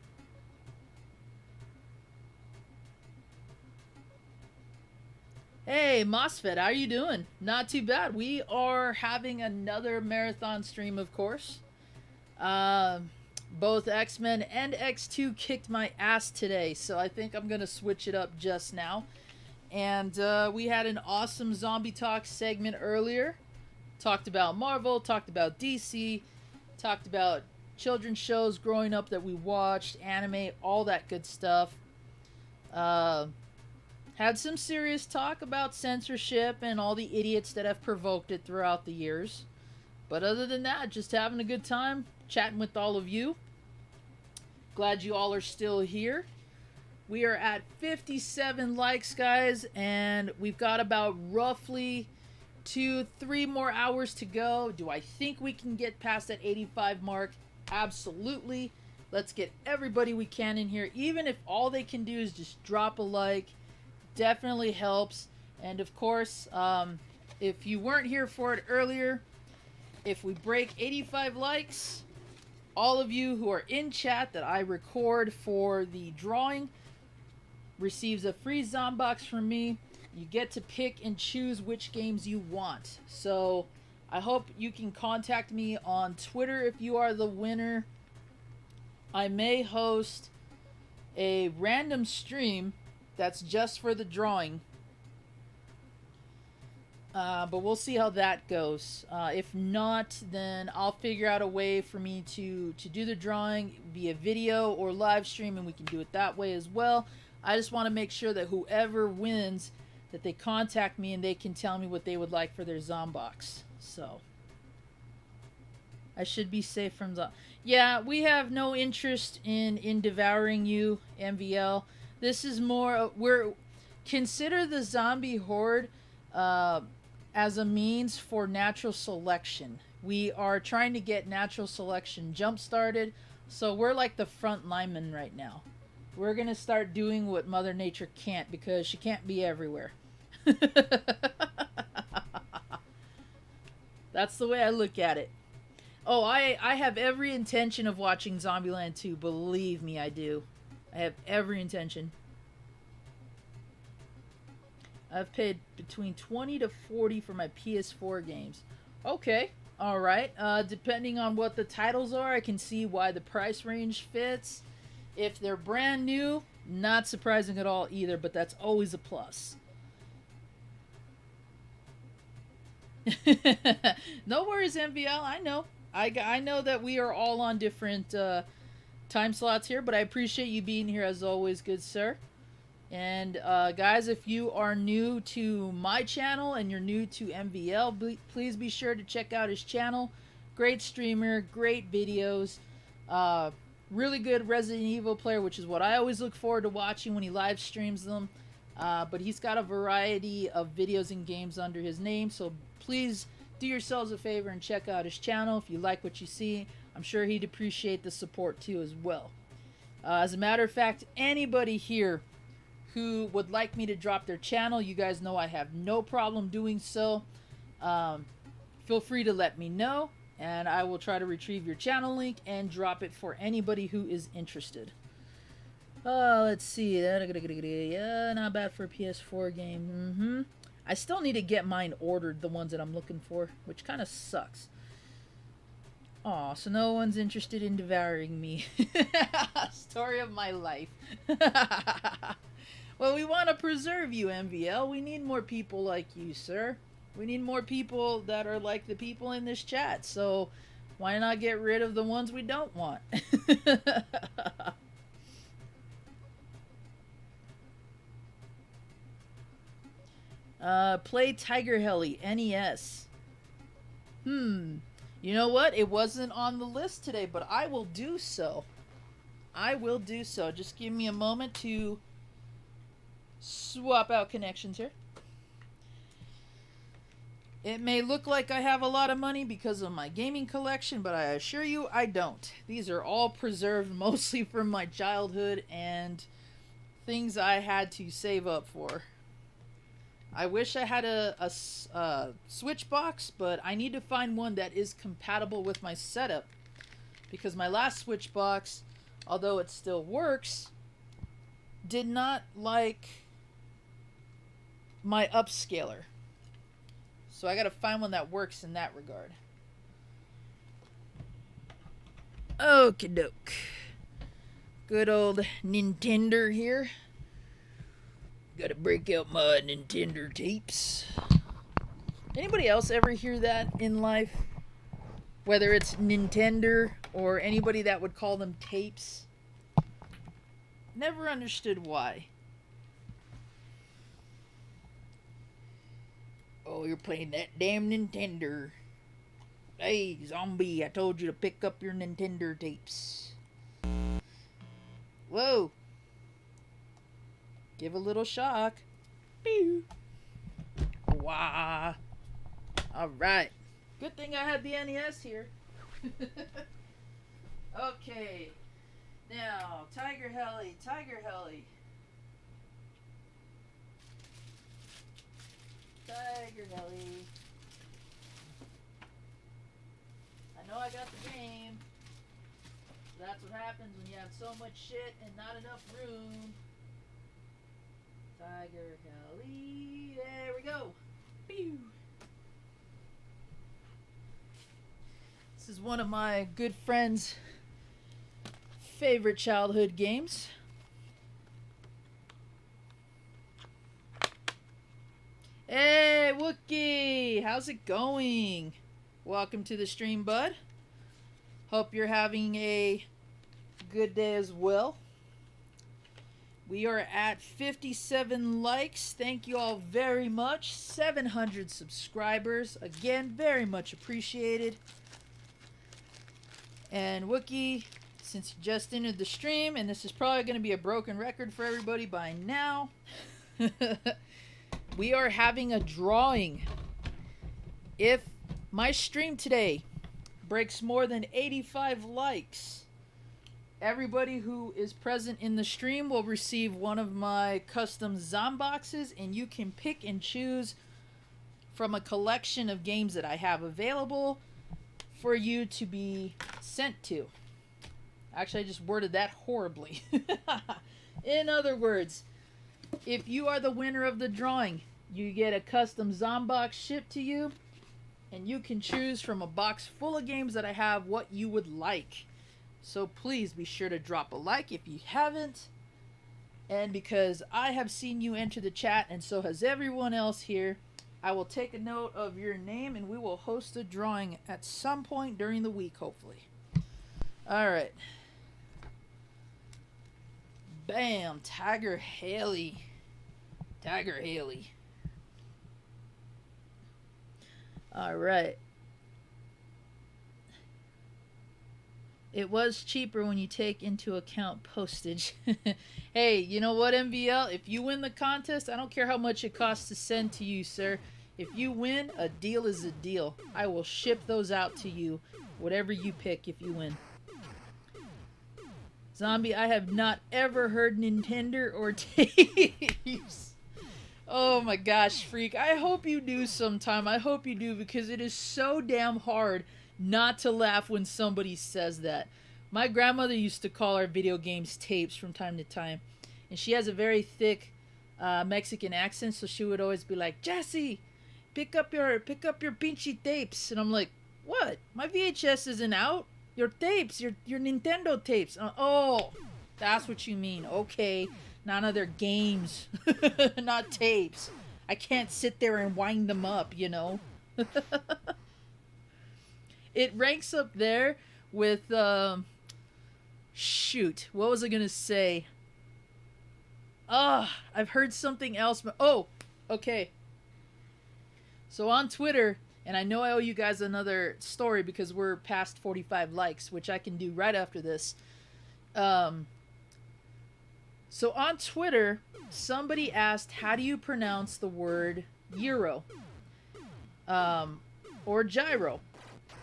Hey, MOSFET, how are you doing? Not too bad. We are having another marathon stream, of course. Both X-Men and X2 kicked my ass today, so I think I'm going to switch it up just now. And we had an awesome zombie talk segment earlier. Talked about Marvel, talked about DC, talked about children's shows growing up that we watched, anime, all that good stuff. Had some serious talk about censorship and all the idiots that have provoked it throughout the years. But other than that, just having a good time, chatting with all of you. Glad you all are still here. We are at 57 likes, guys, and we've got about roughly 2-3 more hours to go. Do I think we can get past that 85 mark? Absolutely. Let's get everybody we can in here, even if all they can do is just drop a like. Definitely helps. And of course, if you weren't here for it earlier, if we break 85 likes, all of you who are in chat that I record for the drawing receives a free Zombox from me. You get to pick and choose which games you want. So I hope you can contact me on Twitter if you are the winner. I may host a random stream that's just for the drawing. But we'll see how that goes. If not, then I'll figure out a way for me to do the drawing via video or live stream, and we can do it that way as well. I just want to make sure that whoever wins, that they contact me and they can tell me what they would like for their Zombox. So I should be safe from the... Yeah, we have no interest in devouring you, MVL. This is more... Consider the zombie horde as a means for natural selection. We are trying to get natural selection jump-started, so we're like the front linemen right now. We're going to start doing what Mother Nature can't, because she can't be everywhere. That's the way I look at it. Oh, I have every intention of watching Zombieland 2. Believe me, I do. I have every intention. I've paid between 20 to 40 for my PS4 games. Okay, alright. Depending on what the titles are, I can see why the price range fits. If they're brand new, not surprising at all either, but that's always a plus. No worries, MVL. I know. I know that we are all on different time slots here, but I appreciate you being here as always, good sir. And guys, if you are new to my channel and you're new to MVL, please be sure to check out his channel. Great streamer, great videos, really good Resident Evil player, which is what I always look forward to watching when he live streams them. But he's got a variety of videos and games under his name, so please do yourselves a favor and check out his channel if you like what you see. I'm sure he'd appreciate the support too as well. As a matter of fact, anybody here who would like me to drop their channel, you guys know I have no problem doing so. Feel free to let me know, and I will try to retrieve your channel link and drop it for anybody who is interested. Let's see. Yeah, not bad for a PS4 game. I still need to get mine ordered, the ones that I'm looking for, which kind of sucks. Aw, so no one's interested in devouring me. Story of my life. Well, we want to preserve you, MVL. We need more people like you, sir. We need more people that are like the people in this chat. So why not get rid of the ones we don't want? Play Tiger Heli, NES. You know what? It wasn't on the list today, but I will do so. I will do so. Just give me a moment to swap out connections here. It may look like I have a lot of money because of my gaming collection, but I assure you I don't. These are all preserved mostly from my childhood and things I had to save up for. I wish I had a Switch box, but I need to find one that is compatible with my setup. Because my last Switch box, although it still works, did not like my upscaler. So I gotta find one that works in that regard. Okie doke. Good old Nintendo here. Gotta break out my Nintendo tapes. Anybody else ever hear that in life? Whether it's Nintendo or anybody that would call them tapes. Never understood why. Oh, you're playing that damn Nintendo. Hey, zombie, I told you to pick up your Nintendo tapes. Whoa. Give a little shock. Pew. Wah. Alright. Good thing I had the NES here. Okay. Now, Tiger Heli. Tiger Heli. I know I got the game. That's what happens when you have so much shit and not enough room. Tiger Heli. There we go. Pew. This is one of my good friend's favorite childhood games. Hey, Wookie! How's it going? Welcome to the stream, bud. Hope you're having a good day as well. We are at 57 likes. Thank you all very much. 700 subscribers. Again, very much appreciated. And Wookie, since you just entered the stream, and this is probably going to be a broken record for everybody by now, we are having a drawing. If my stream today breaks more than 85 likes, everybody who is present in the stream will receive one of my custom Zomboxes, and you can pick and choose from a collection of games that I have available for you to be sent to. Actually, I just worded that horribly. In other words, if you are the winner of the drawing, you get a custom Zombox shipped to you, and you can choose from a box full of games that I have what you would like. So please be sure to drop a like if you haven't. And because I have seen you enter the chat, and so has everyone else here, I will take a note of your name, and we will host a drawing at some point during the week, hopefully. Alright. Bam! Tiger Heli. Tiger Heli. Alright. It was cheaper when you take into account postage. Hey, you know what, MVL? If you win the contest, I don't care how much it costs to send to you, sir. If you win, a deal is a deal. I will ship those out to you. Whatever you pick if you win. Zombie, I have not ever heard Nintendo or tapes. Oh my gosh, Freak. I hope you do sometime. I hope you do, because it is so damn hard not to laugh when somebody says that. My grandmother used to call our video games tapes from time to time. And she has a very thick Mexican accent, so she would always be like, Jesse, pick up your pinchy tapes. And I'm like, what? My VHS isn't out. Your tapes, your Nintendo tapes. Oh, that's what you mean. Okay. None of their games. Not tapes. I can't sit there and wind them up, you know. It ranks up there with, shoot, what was I gonna say? I've heard something else. Oh, okay. So on Twitter, and I know I owe you guys another story because we're past 45 likes, which I can do right after this. Um, so on Twitter, somebody asked, how do you pronounce the word gyro? Or gyro?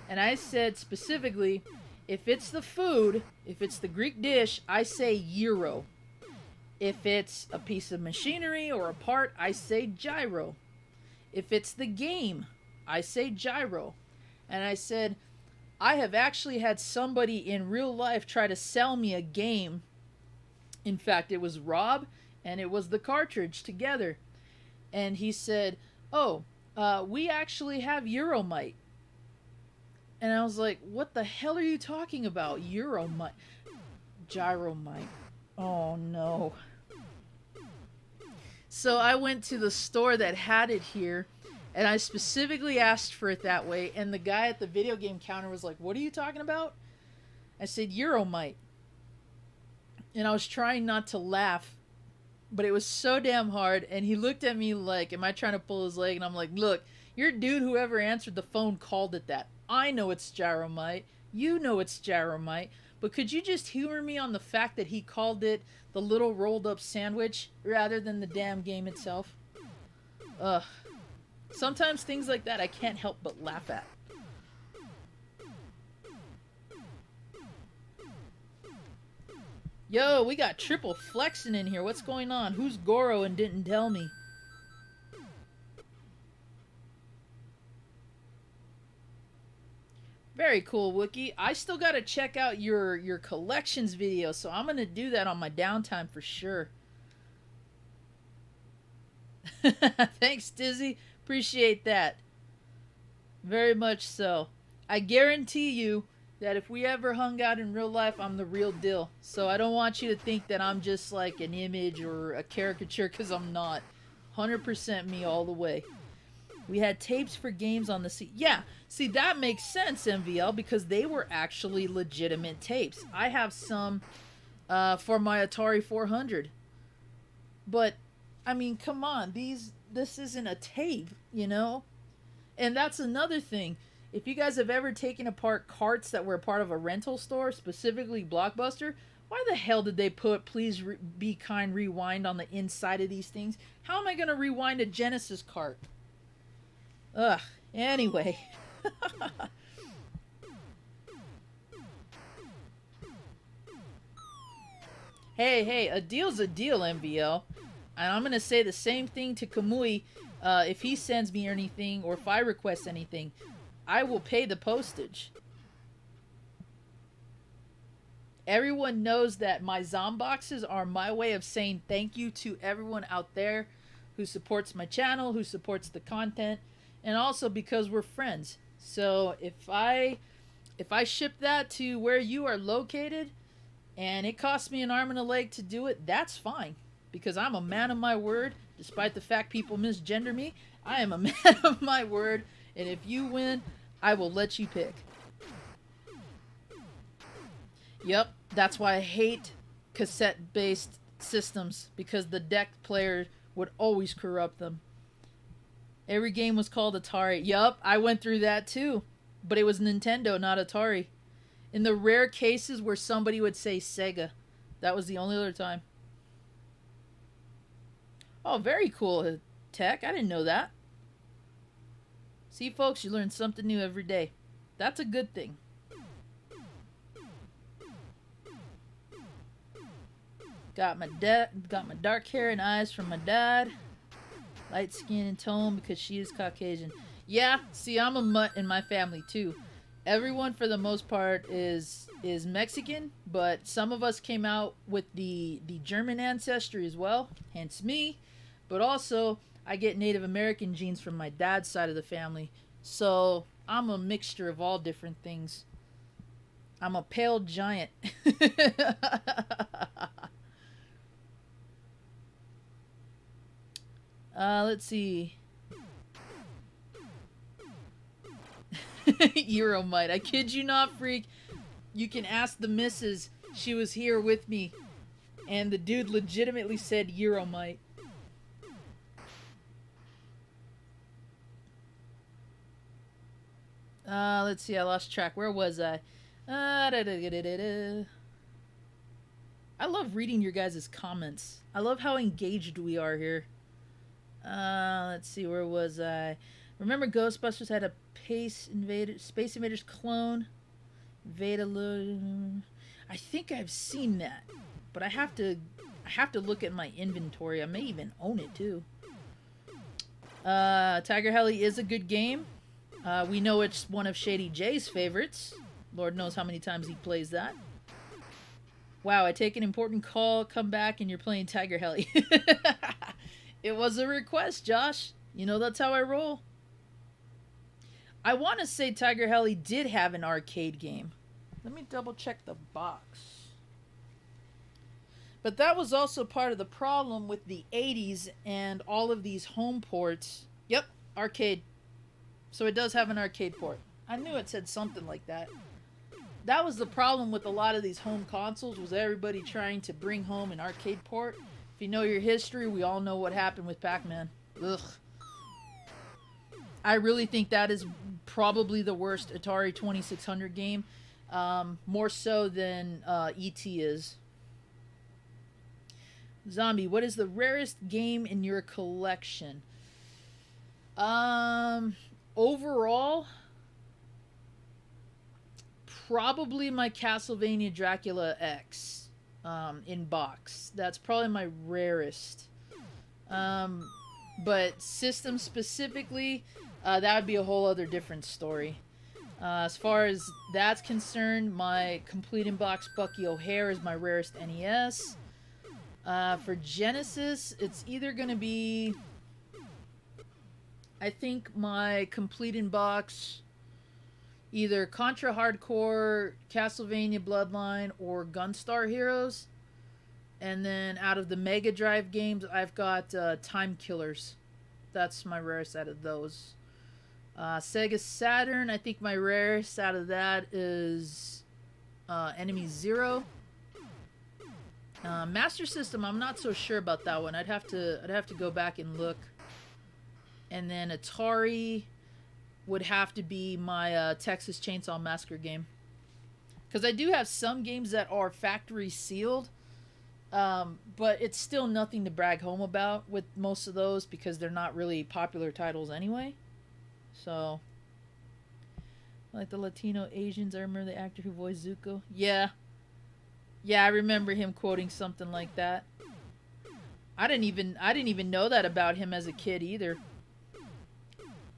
And I said specifically, if it's the food, if it's the Greek dish, I say gyro. If it's a piece of machinery or a part, I say gyro. If it's the game, I say gyro. And I said, I have actually had somebody in real life try to sell me a game. In fact, it was Rob and it was the cartridge together. And he said, oh, we actually have Euromite. And I was like, what the hell are you talking about? Euromite. Gyromite. Oh no. So I went to the store that had it here, and I specifically asked for it that way, and the guy at the video game counter was like, what are you talking about? I said, Euromite. And I was trying not to laugh, but it was so damn hard, and he looked at me like, am I trying to pull his leg? And I'm like, look, your dude, whoever answered the phone, called it that. I know it's Gyromite. You know it's Gyromite. But could you just humor me on the fact that he called it the little rolled up sandwich rather than the damn game itself? Ugh. Sometimes things like that I can't help but laugh at. Yo, we got triple flexing in here. What's going on? Who's Goro and didn't tell me? Very cool, Wookie. I still gotta check out your collections video, so I'm gonna do that on my downtime for sure. Thanks, Dizzy. Appreciate that. Very much so. I guarantee you that if we ever hung out in real life, I'm the real deal. So I don't want you to think that I'm just like an image or a caricature, because I'm not. 100% me all the way. We had tapes for games on the C. Yeah, see, that makes sense, MVL, because they were actually legitimate tapes. I have some for my Atari 400. But, I mean, come on. This isn't a tape, you know? And that's another thing. If you guys have ever taken apart carts that were part of a rental store, specifically Blockbuster, why the hell did they put please be kind rewind on the inside of these things? How am I going to rewind a Genesis cart? Ugh. Anyway. Hey, a deal's a deal, MVL. And I'm going to say the same thing to Kamui if he sends me anything or if I request anything. I will pay the postage. Everyone knows that my Zomboxes are my way of saying thank you to everyone out there who supports my channel, who supports the content. And also because we're friends. So if I ship that to where you are located and it costs me an arm and a leg to do it, that's fine. Because I'm a man of my word. Despite the fact people misgender me, I am a man of my word. And if you win, I will let you pick. Yep, that's why I hate cassette-based systems. Because the deck player would always corrupt them. Every game was called Atari. Yup, I went through that too. But it was Nintendo, not Atari. In the rare cases where somebody would say Sega. That was the only other time. Oh, very cool, Tech. I didn't know that. See, folks, you learn something new every day. That's a good thing. Got my dark hair and eyes from my dad. Light skin and tone because she is Caucasian. Yeah, see, I'm a mutt in my family too. Everyone for the most part is Mexican, but some of us came out with the German ancestry as well, hence me. But also, I get Native American genes from my dad's side of the family. So, I'm a mixture of all different things. I'm a pale giant. Let's see. Euromite. I kid you not, freak. You can ask the missus. She was here with me. And the dude legitimately said Euromite. Let's see. I lost track. Where was I? I love reading your guys' comments. I love how engaged we are here. Let's see, where was I? Remember Ghostbusters had a Space Invaders clone? I think I've seen that, but I have to look at my inventory. I may even own it too. Tiger Heli is a good game. We know it's one of Shady J's favorites. Lord knows how many times he plays that. Wow, I take an important call, come back, and you're playing Tiger Heli. It was a request, Josh. You know that's how I roll. I want to say Tiger Heli did have an arcade game. Let me double check the box. But that was also part of the problem with the 80s and all of these home ports. Yep, arcade. So it does have an arcade port. I knew it said something like that. That was the problem with a lot of these home consoles, was everybody trying to bring home an arcade port. If you know your history, we all know what happened with Pac-Man. Ugh. I really think that is probably the worst Atari 2600 game. More so than E.T. is. Zombie, what is the rarest game in your collection? Overall, probably my Castlevania Dracula X in box. That's probably my rarest. But system specifically, that would be a whole other different story. As far as that's concerned, my complete in box Bucky O'Hare is my rarest NES. For Genesis, it's either going to be, I think, my complete in box either Contra Hardcore, Castlevania Bloodline, or Gunstar Heroes. And then out of the Mega Drive games, I've got Time Killers. That's my rarest out of those. Sega Saturn, I think my rarest out of that is Enemy Zero. Master System, I'm not so sure about that one. I'd have to go back and look. And then Atari would have to be my Texas Chainsaw Massacre game. Because I do have some games that are factory sealed. But it's still nothing to brag home about with most of those because they're not really popular titles anyway. So, like the Latino Asians, I remember the actor who voiced Zuko. Yeah, I remember him quoting something like that. I didn't even know that about him as a kid either.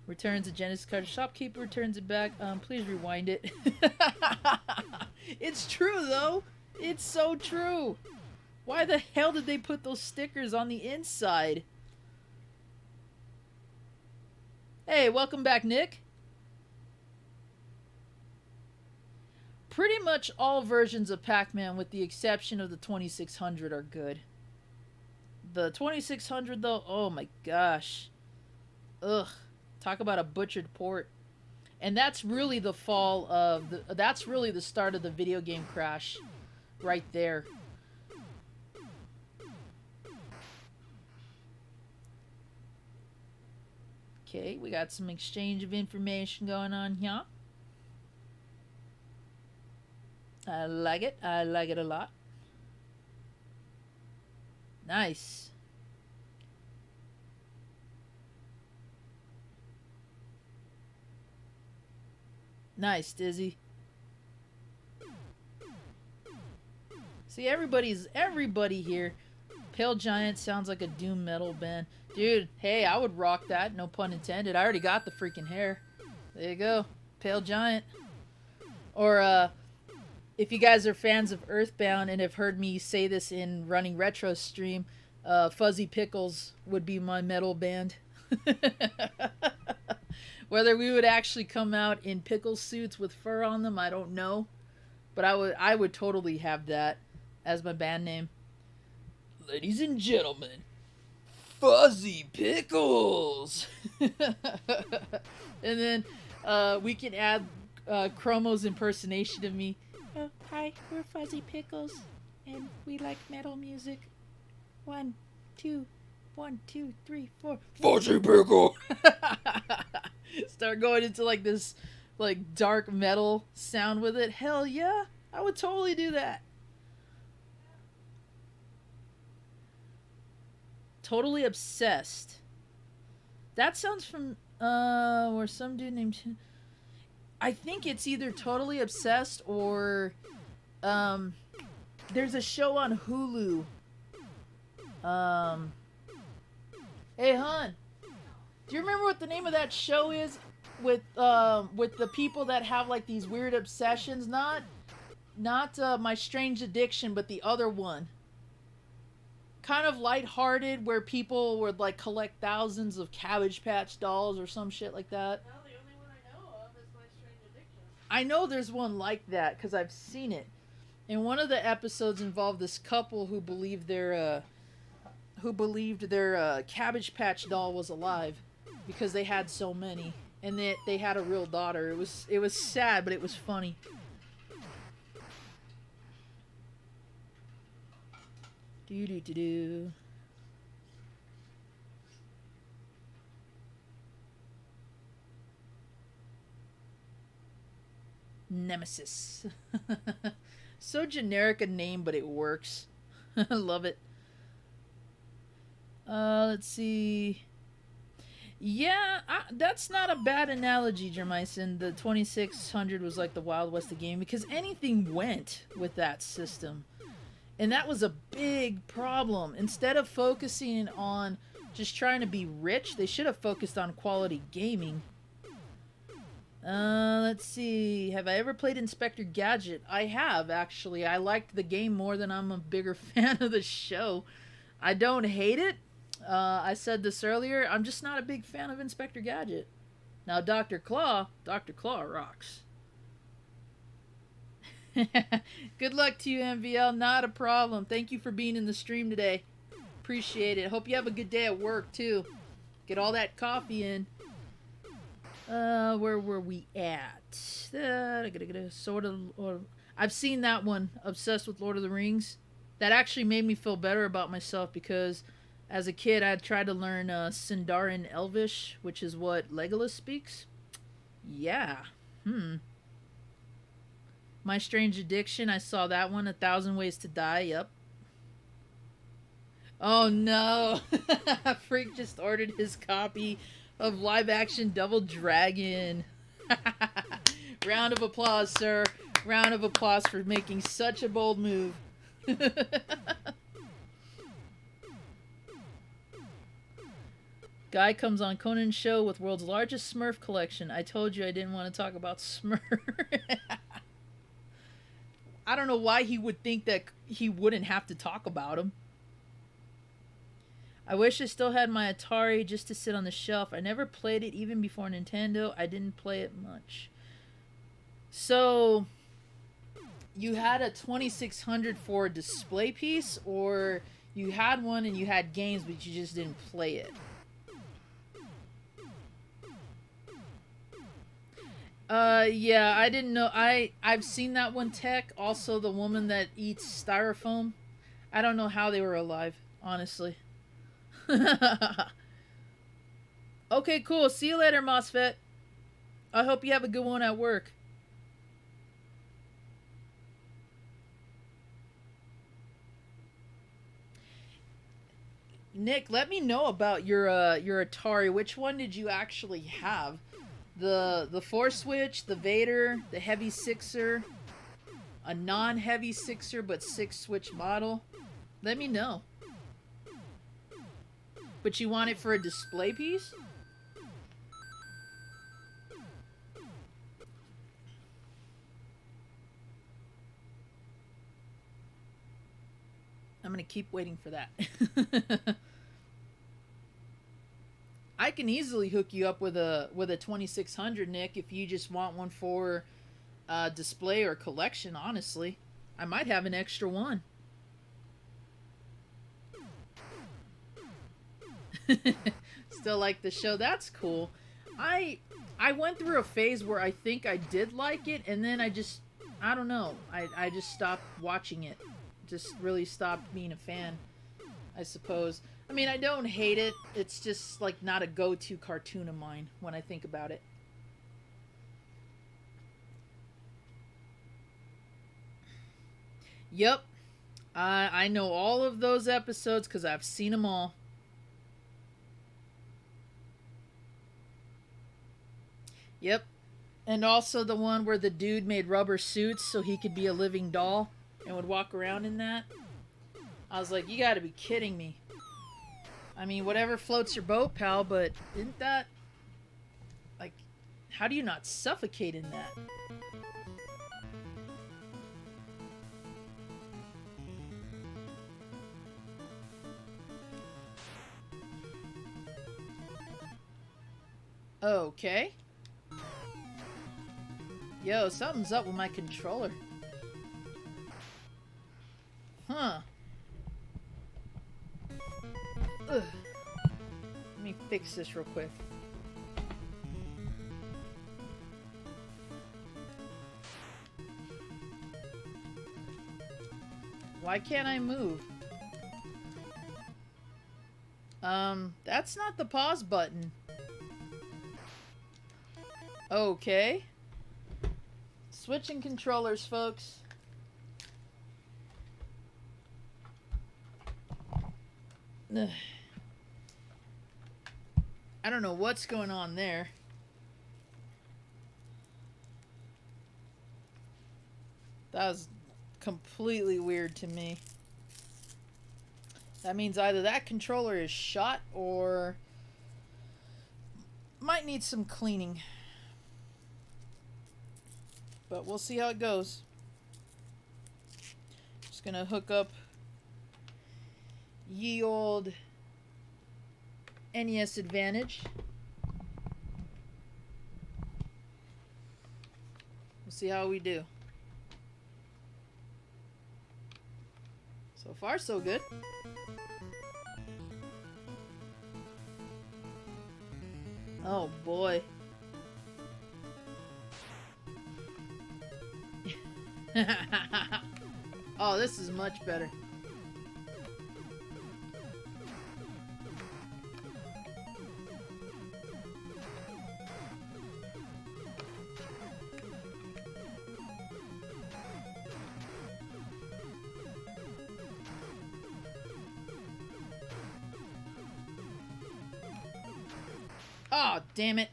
Returns a Genesis card. Shopkeeper returns it back. Please rewind it. It's true though. It's so true. Why the hell did they put those stickers on the inside? Hey, welcome back, Nick. Pretty much all versions of Pac-Man, with the exception of the 2600, are good. The 2600, though, oh my gosh. Ugh. Talk about a butchered port. And that's really the fall of... that's really the start of the video game crash. Right there. Okay, we got some exchange of information going on here. I like it. I like it a lot. Nice. Nice, Dizzy. See, everybody here. Pale Giant sounds like a doom metal band. Dude, hey, I would rock that. No pun intended. I already got the freaking hair. There you go. Pale Giant. Or, if you guys are fans of Earthbound and have heard me say this in Running Retro stream, Fuzzy Pickles would be my metal band. Whether we would actually come out in pickle suits with fur on them, I don't know. But I would totally have that as my band name. Ladies and gentlemen, Fuzzy Pickles! And then we can add Chromo's impersonation of me. Oh, hi, we're Fuzzy Pickles, and we like metal music. 1, 2, 1, 2, 3, 4. Fuzzy Pickle! Start going into like this like dark metal sound with it. Hell yeah, I would totally do that. Totally Obsessed. That sounds from where some dude named. I think it's either Totally Obsessed or there's a show on Hulu. Um, hey, hon, do you remember what the name of that show is? With the people that have like these weird obsessions, not My Strange Addiction, but the other one. Kind of lighthearted, where people would like collect thousands of Cabbage Patch dolls or some shit like that. No, the only one I know of is My Strange Addiction. I know there's one like that because I've seen it. And one of the episodes involved this couple who believed their Cabbage Patch doll was alive because they had so many, and they had a real daughter. It was sad, but it was funny. Do do do do. Nemesis. So generic a name, but it works. I love it. Let's see. Yeah, that's not a bad analogy, Jermison. The 2600 was like the Wild West of game because anything went with that system. And that was a big problem. Instead of focusing on just trying to be rich, they should have focused on quality gaming. Let's see. Have I ever played Inspector Gadget? I have, actually. I liked the game more than I'm a bigger fan of the show. I don't hate it. I said this earlier. I'm just not a big fan of Inspector Gadget. Now, Dr. Claw rocks. Good luck to you, MVL. Not a problem. Thank you for being in the stream today. Appreciate it. Hope you have a good day at work, too. Get all that coffee in. Where were we at? I've seen that one. Obsessed with Lord of the Rings. That actually made me feel better about myself because as a kid I tried to learn Sindarin Elvish, which is what Legolas speaks. Yeah. My Strange Addiction, I saw that one. 1,000 Ways to Die, yep. Oh no! Freak just ordered his copy of live action Double Dragon. Round of applause, sir. Round of applause for making such a bold move. Guy comes on Conan's show with world's largest Smurf collection. I told you I didn't want to talk about Smurf. I don't know why he would think that he wouldn't have to talk about him. I wish I still had my Atari just to sit on the shelf. I never played it even before Nintendo. I didn't play it much. So, you had a 2600 for a display piece, or you had one and you had games but you just didn't play it? Yeah, I didn't know. I've seen that one, Tech. Also, the woman that eats styrofoam. I don't know how they were alive, honestly. Okay, cool. See you later, MOSFET. I hope you have a good one at work. Nick, let me know about your Atari. Which one did you actually have? The 4-switch, the Vader, the Heavy Sixer, a non-Heavy Sixer but 6-switch model? Let me know. But you want it for a display piece? I'm gonna keep waiting for that. I can easily hook you up with a 2600, Nick, if you just want one for display or collection, honestly. I might have an extra one. Still like the show. That's cool. I went through a phase where I think I did like it, and then I don't know. I just stopped watching it. Just really stopped being a fan, I suppose. I mean, I don't hate it. It's just like not a go-to cartoon of mine when I think about it. Yep. I know all of those episodes because I've seen them all. Yep. And also the one where the dude made rubber suits so he could be a living doll and would walk around in that. I was like, you gotta be kidding me. I mean, whatever floats your boat, pal, but isn't that... Like, how do you not suffocate in that? Okay. Yo, something's up with my controller. Huh. Ugh. Let me fix this real quick. Why can't I move? That's not the pause button. Okay. Switching controllers, folks. Ugh. I don't know what's going on there. That was completely weird to me. That means either that controller is shot or might need some cleaning. But we'll see how it goes. Just gonna hook up ye old NES Advantage. We'll see how we do. So far, so good. Oh boy. Oh, this is much better. Oh, damn it.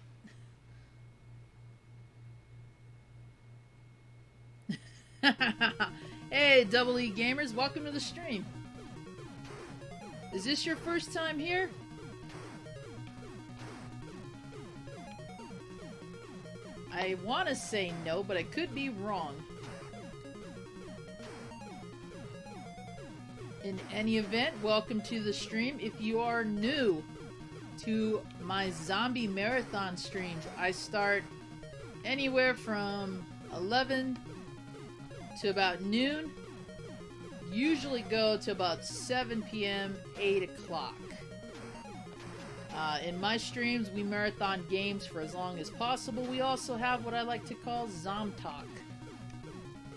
Hey, Double E Gamers, welcome to the stream. Is this your first time here? I want to say no, but I could be wrong. In any event, welcome to the stream. If you are new to my zombie marathon streams, I start anywhere from 11 to about noon, usually go to about 7 p.m., 8 o'clock. In my streams, we marathon games for as long as possible. We also have what I like to call Zom Talk,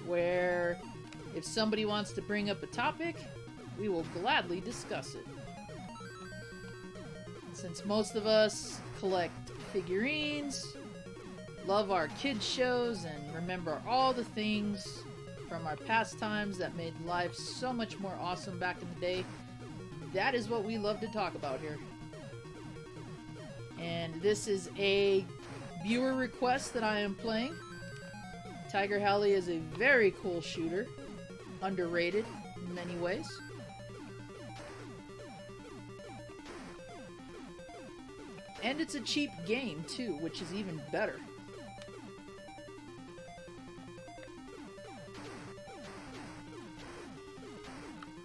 where if somebody wants to bring up a topic, we will gladly discuss it. Since most of us collect figurines, love our kids shows, and remember all the things from our pastimes that made life so much more awesome back in the day, that is what we love to talk about here. And this is a viewer request that I am playing. Tiger Halley is a very cool shooter, underrated in many ways. And it's a cheap game too, which is even better.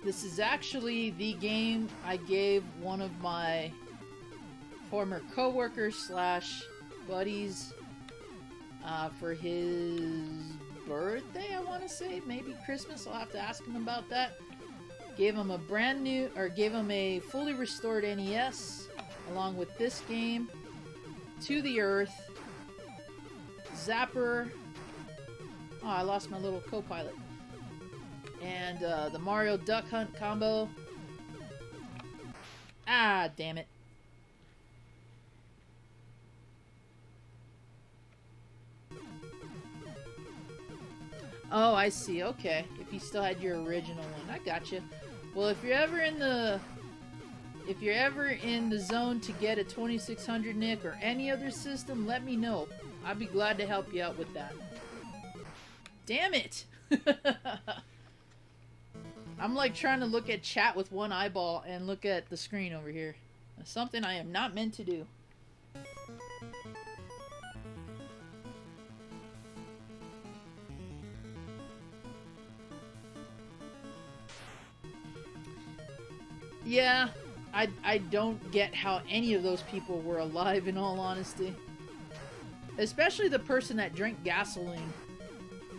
This is actually the game I gave one of my former co-workers slash buddies for his birthday, I want to say. Maybe Christmas, I'll have to ask him about that. Gave him a brand new, or gave him a fully restored NES, along with this game, To the Earth, Zapper, oh, I lost my little co-pilot, and the Mario Duck Hunt combo. Ah, damn it. Oh, I see, okay. If you still had your original one, I gotcha. Well, if you're ever in the zone to get a 2600 Nick or any other system, let me know. I'd be glad to help you out with that. Damn it! I'm like trying to look at chat with one eyeball and look at the screen over here. That's something I am not meant to do. Yeah, I don't get how any of those people were alive, in all honesty. Especially the person that drank gasoline.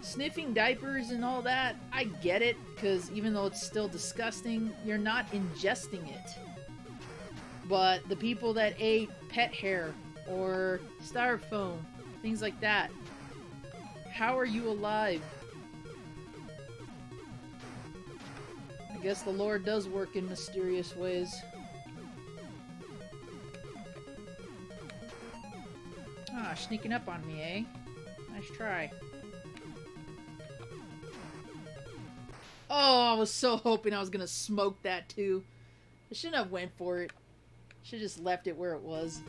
Sniffing diapers and all that, I get it, because even though it's still disgusting, you're not ingesting it. But the people that ate pet hair or styrofoam, things like that, how are you alive? I guess the Lord does work in mysterious ways. Ah, sneaking up on me, eh? Nice try. Oh, I was so hoping I was gonna smoke that too. I shouldn't have went for it. Should have just left it where it was.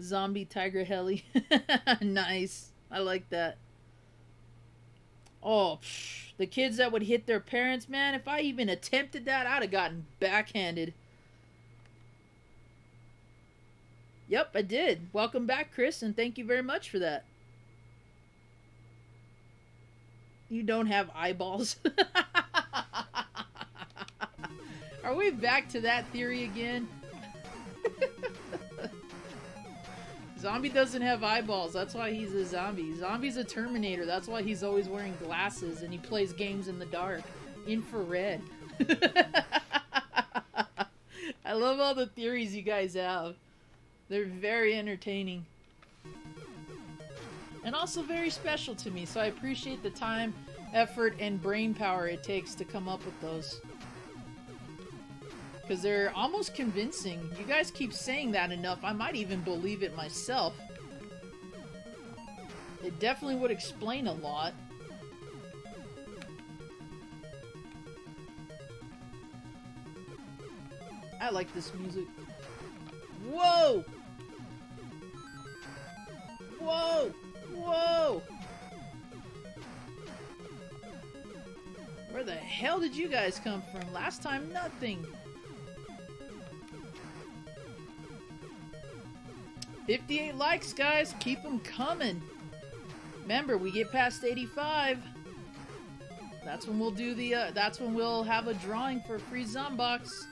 Zombie tiger heli. Nice. I like that. Oh, psh, the kids that would hit their parents, man, if I even attempted that, I'd have gotten backhanded. Yep, I did. Welcome back, Chris, and thank you very much for that. You don't have eyeballs. Are we back to that theory again? Zombie doesn't have eyeballs. That's why he's a zombie. Zombie's a Terminator. That's why he's always wearing glasses and he plays games in the dark. Infrared. I love all the theories you guys have. They're very entertaining. And also very special to me, so I appreciate the time, effort, and brain power it takes to come up with those. Because they're almost convincing. You guys keep saying that enough, I might even believe it myself. It definitely would explain a lot. I like this music. Whoa! Whoa! Whoa! Where the hell did you guys come from? Last time, nothing. 58 likes, guys. Keep them coming. Remember, we get past 85. That's when we'll do the, that's when we'll have a drawing for a free Zombox.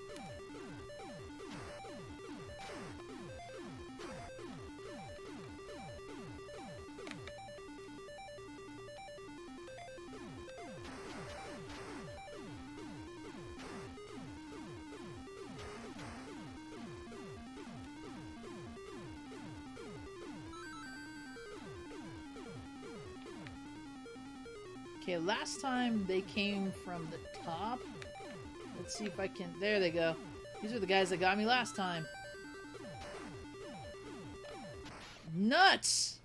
Okay, last time they came from the top. Let's see if I can... There they go. These are the guys that got me last time. Nuts!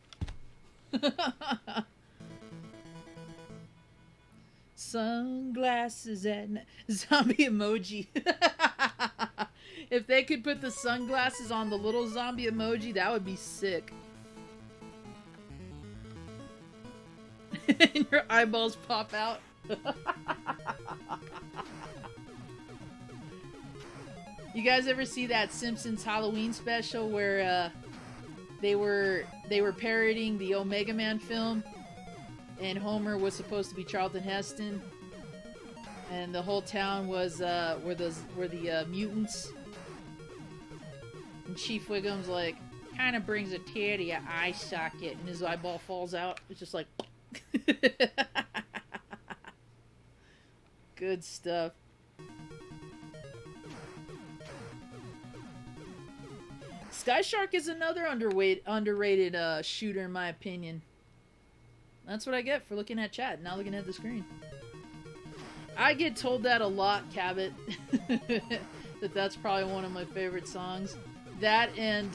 Sunglasses at night. Zombie emoji. If they could put the sunglasses on the little zombie emoji, that would be sick. And your eyeballs pop out. You guys ever see that Simpsons Halloween special where they were parodying the Omega Man film, and Homer was supposed to be Charlton Heston, and the whole town was were the mutants, and Chief Wiggum's like, kind of brings a tear to your eye socket, and his eyeball falls out. It's just like. Good stuff. Sky Shark is another underrated shooter in my opinion. That's what I get for looking at chat, not looking at the screen. I get told that a lot, Cabot. That's probably one of my favorite songs. That and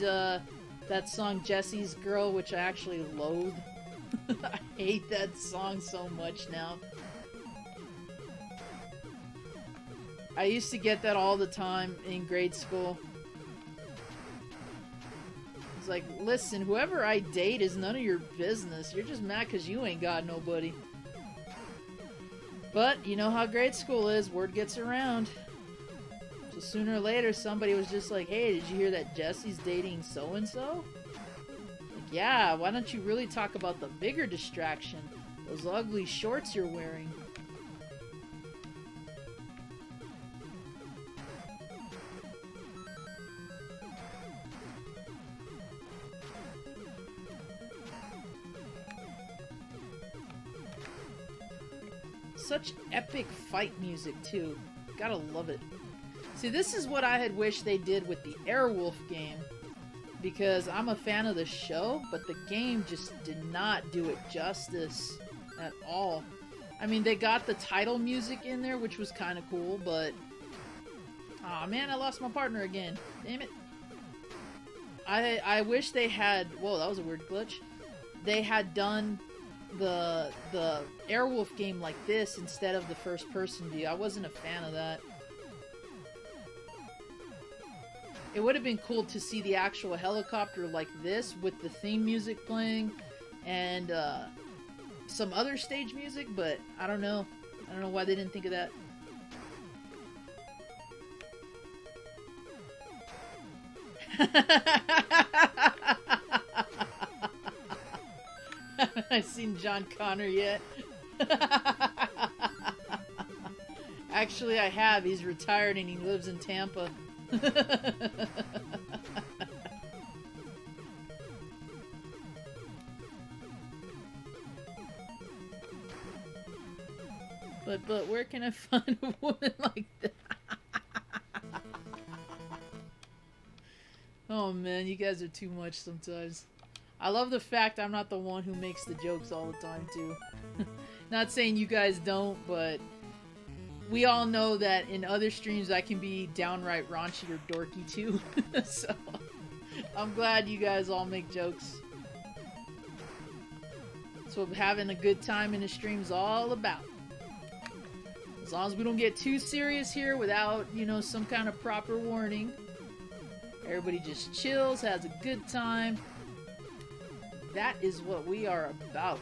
that song Jesse's Girl, which I actually loathe. I hate that song so much now. I used to get that all the time in grade school. It's like, listen, whoever I date is none of your business. You're just mad because you ain't got nobody. But, you know how grade school is. Word gets around. So sooner or later, somebody was just like, hey, did you hear that Jesse's dating so-and-so? Like, yeah, why don't you really talk about the bigger distraction? Those ugly shorts you're wearing. Such epic fight music, too. Gotta love it. See, this is what I had wished they did with the Airwolf game. Because I'm a fan of the show, but the game just did not do it justice at all. I mean, they got the title music in there, which was kind of cool, but... Aw, man, I lost my partner again. Damn it. I wish they had... Whoa, that was a weird glitch. They had done the Airwolf game like this instead of the first person view. I wasn't a fan of that. It would have been cool to see the actual helicopter like this with the theme music playing and some other stage music, but I don't know. I don't know why they didn't think of that. Haven't I seen John Connor yet? Actually, I have. He's retired and he lives in Tampa. But where can I find a woman like that? Oh man, you guys are too much sometimes. I love the fact I'm not the one who makes the jokes all the time, too. Not saying you guys don't, but we all know that in other streams I can be downright raunchy or dorky, too. So, I'm glad you guys all make jokes. That's what having a good time in the stream's all about. As long as we don't get too serious here without, you know, some kind of proper warning. Everybody just chills, has a good time. That is what we are about.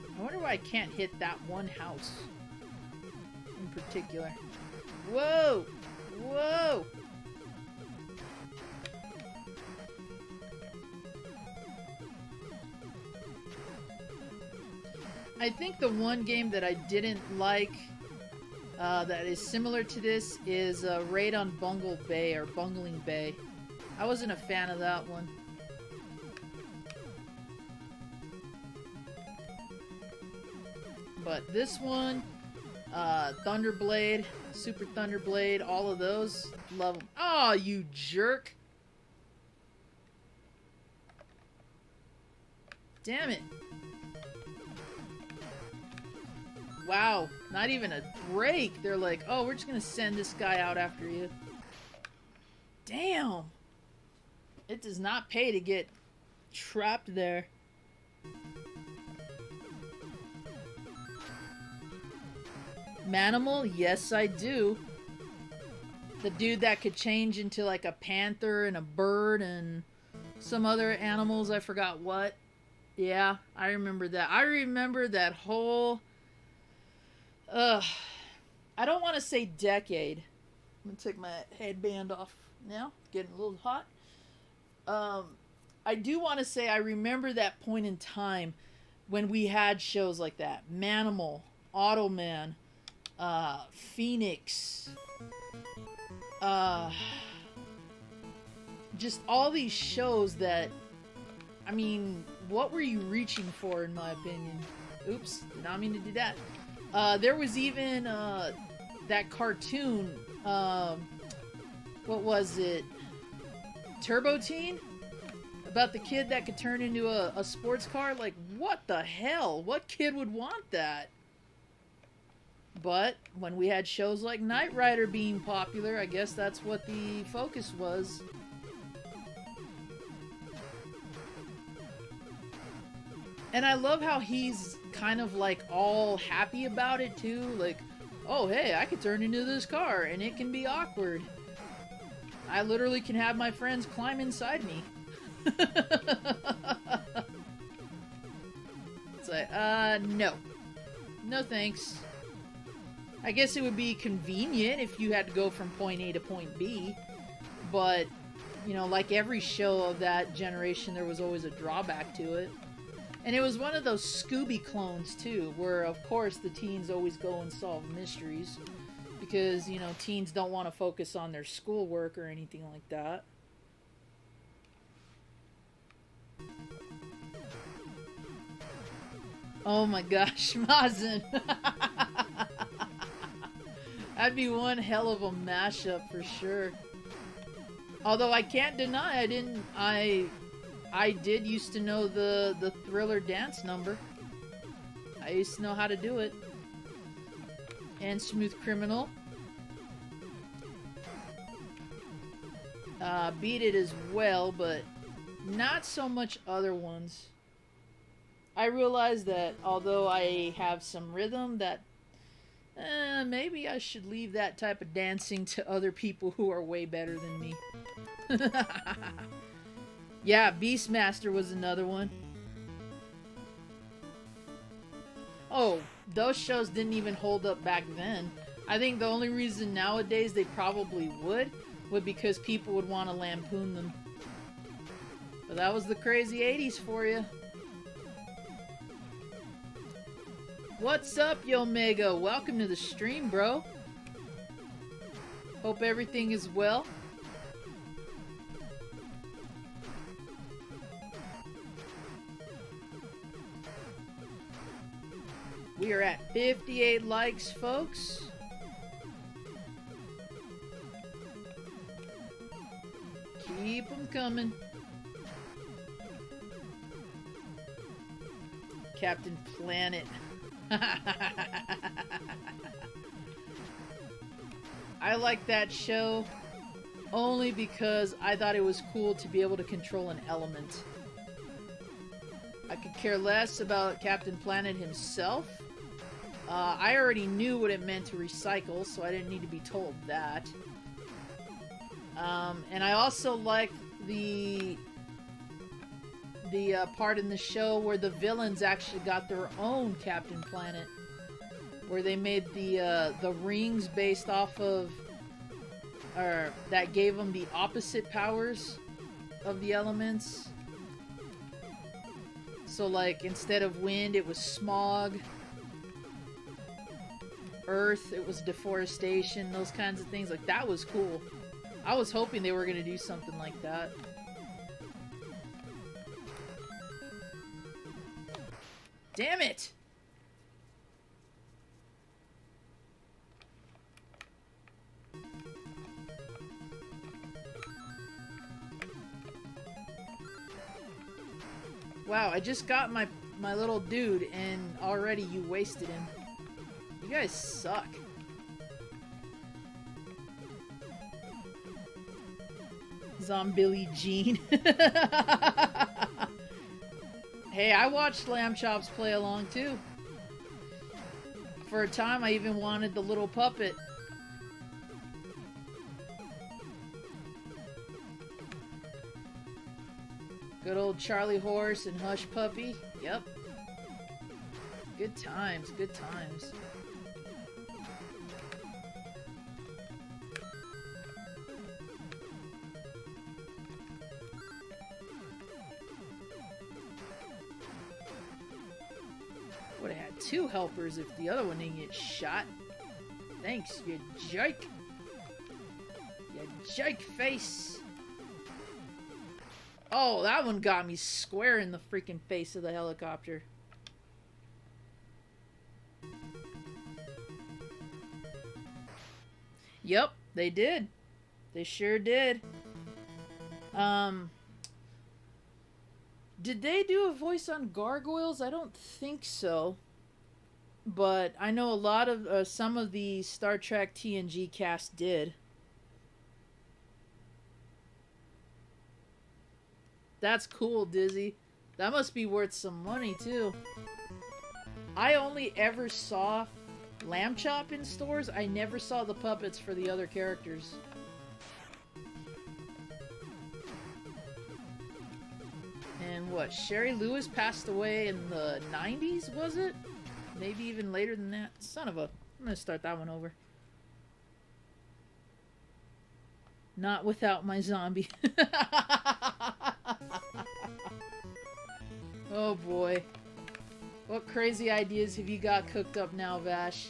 I wonder why I can't hit that one house in particular. Whoa! Whoa! I think the one game that I didn't like that is similar to this is Raid on Bungle Bay or Bungling Bay. I wasn't a fan of that one. But this one, Thunderblade, Super Thunderblade, all of those, love them. Oh, you jerk! Damn it. Wow, not even a break. They're like, oh, we're just gonna send this guy out after you. Damn. It does not pay to get trapped there. Manimal? Yes, I do. The dude that could change into like a panther and a bird and some other animals, I forgot what. Yeah, I remember that. I remember that whole... I don't want to say decade. I'm gonna take my headband off now. It's getting a little hot. I do want to say I remember that point in time when we had shows like that. Manimal, Automan, Phoenix, just all these shows that, I mean, what were you reaching for, in my opinion? Oops, did not mean to do that. There was even that cartoon, what was it? Turbo Teen? About the kid that could turn into a sports car? Like, what the hell? What kid would want that? But when we had shows like Knight Rider being popular, I guess that's what the focus was. And I love how he's kind of like all happy about it too. Like, oh hey, I could turn into this car and it can be awkward. I literally can have my friends climb inside me. It's like, no. No thanks. I guess it would be convenient if you had to go from point A to point B. But, you know, like every show of that generation, there was always a drawback to it. And it was one of those Scooby clones, too, where, of course, the teens always go and solve mysteries. Because, you know, teens don't want to focus on their schoolwork or anything like that. Oh my gosh, Mazen! That'd be one hell of a mashup for sure. Although I can't deny I did used to know the Thriller dance number. I used to know how to do it. And Smooth Criminal. Beat It as well, but not so much other ones. I realize that although I have some rhythm, that maybe I should leave that type of dancing to other people who are way better than me. Yeah, Beastmaster was another one. Oh, those shows didn't even hold up back then. I think the only reason nowadays they probably would because people would want to lampoon them. But that was the crazy 80s for you. What's up, Yomega? Welcome to the stream, bro. Hope everything is well. We are at 58 likes, folks. Keep them coming. Captain Planet. I like that show only because I thought it was cool to be able to control an element. I could care less about Captain Planet himself. I already knew what it meant to recycle, so I didn't need to be told that. And I also liked the part in the show where the villains actually got their own Captain Planet, where they made the rings based off of, or that gave them the opposite powers of the elements. So like instead of wind, it was smog. Earth, it was deforestation. Those kinds of things. Like that was cool. I was hoping they were gonna do something like that. Damn it! Wow, I just got my little dude and already you wasted him. You guys suck. Zombilly Jean. Hey, I watched Lamb Chops play along too. For a time, I even wanted the little puppet. Good old Charlie Horse and Hush Puppy. Yep. Good times, good times. Would have had two helpers if the other one didn't get shot. Thanks, you jerk. You jerk face. Oh, that one got me square in the freaking face of the helicopter. Yep, they did. They sure did. Did they do a voice on Gargoyles? I don't think so. but I know a lot of some of the Star Trek TNG cast did. That's cool, Dizzy. That must be worth some money too. I only ever saw Lamb Chop in stores. I never saw the puppets for the other characters. And what, Sherry Lewis passed away in the 90s, was it? Maybe even later than that. Son of a... I'm gonna start that one over. Not without my zombie. Oh boy. What crazy ideas have you got cooked up now, Vash?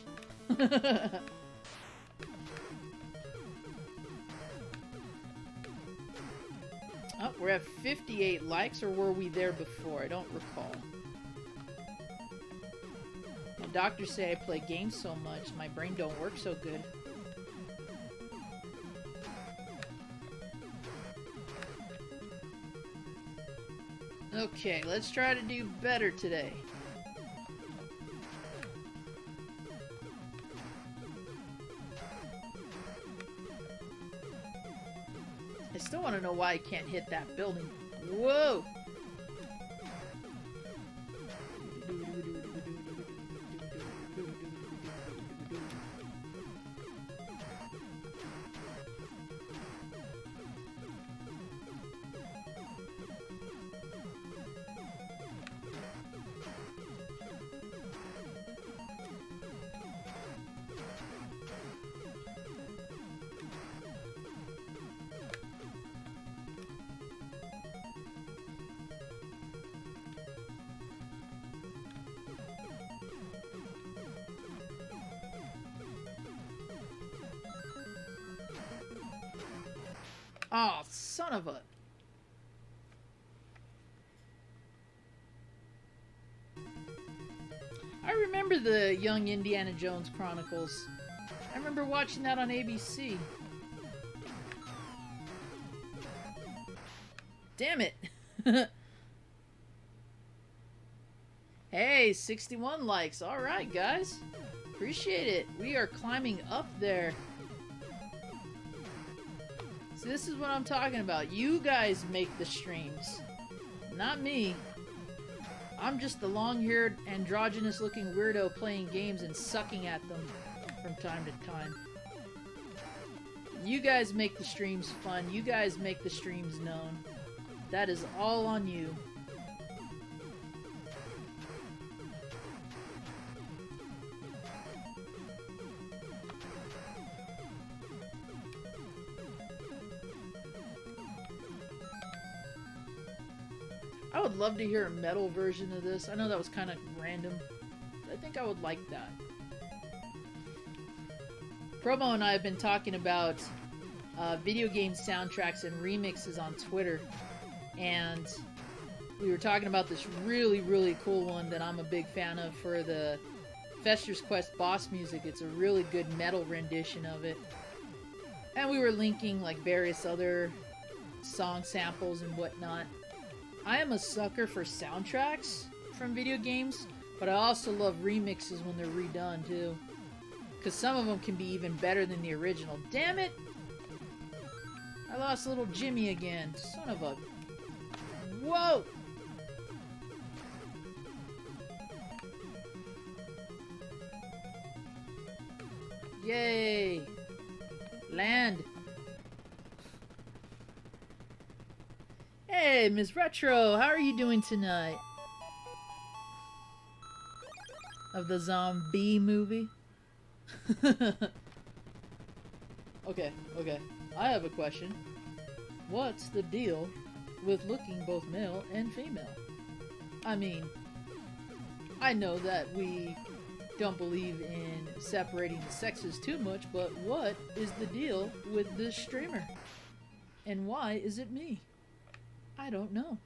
Oh, we're at 58 likes, or were we there before? I don't recall. My doctors say I play games so much, my brain don't work so good. Okay, let's try to do better today. I still want to know why I can't hit that building. Whoa! Oh, son of a... I remember the Young Indiana Jones Chronicles. I remember watching that on ABC. Damn it. Hey, 61 likes. Alright, guys. Appreciate it. We are climbing up there. So this is what I'm talking about. You guys make the streams. Not me. I'm just the long-haired, androgynous-looking weirdo playing games and sucking at them from time to time. You guys make the streams fun. You guys make the streams known. That is all on you. I would love to hear a metal version of this. I know that was kind of random. I think I would like that. Promo and I have been talking about video game soundtracks and remixes on Twitter. And we were talking about this really, really cool one that I'm a big fan of for the Fester's Quest boss music. It's a really good metal rendition of it. And we were linking like various other song samples and whatnot. I am a sucker for soundtracks from video games, but I also love remixes when they're redone too. Because some of them can be even better than the original. Damn it! I lost little Jimmy again. Son of a... Whoa! Yay! Land! Hey, Ms. Retro, how are you doing tonight? Of the zombie movie? Okay. I have a question. What's the deal with looking both male and female? I mean, I know that we don't believe in separating the sexes too much, but what is the deal with this streamer? And why is it me? I don't know.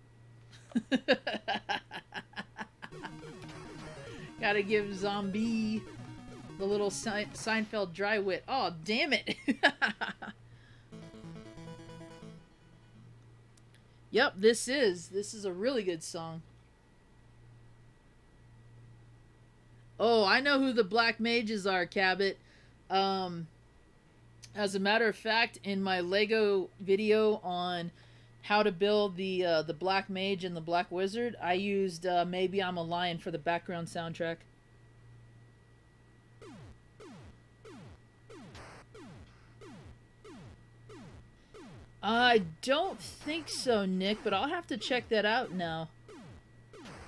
Gotta give Zombie the little Seinfeld dry wit. Oh, damn it! Yep, this is a really good song. Oh, I know who the black mages are, Cabot. As a matter of fact, in my Lego video on how to build the black mage and the black wizard, I used Maybe I'm a Lion for the background soundtrack. I don't think so, Nick, but I'll have to check that out now.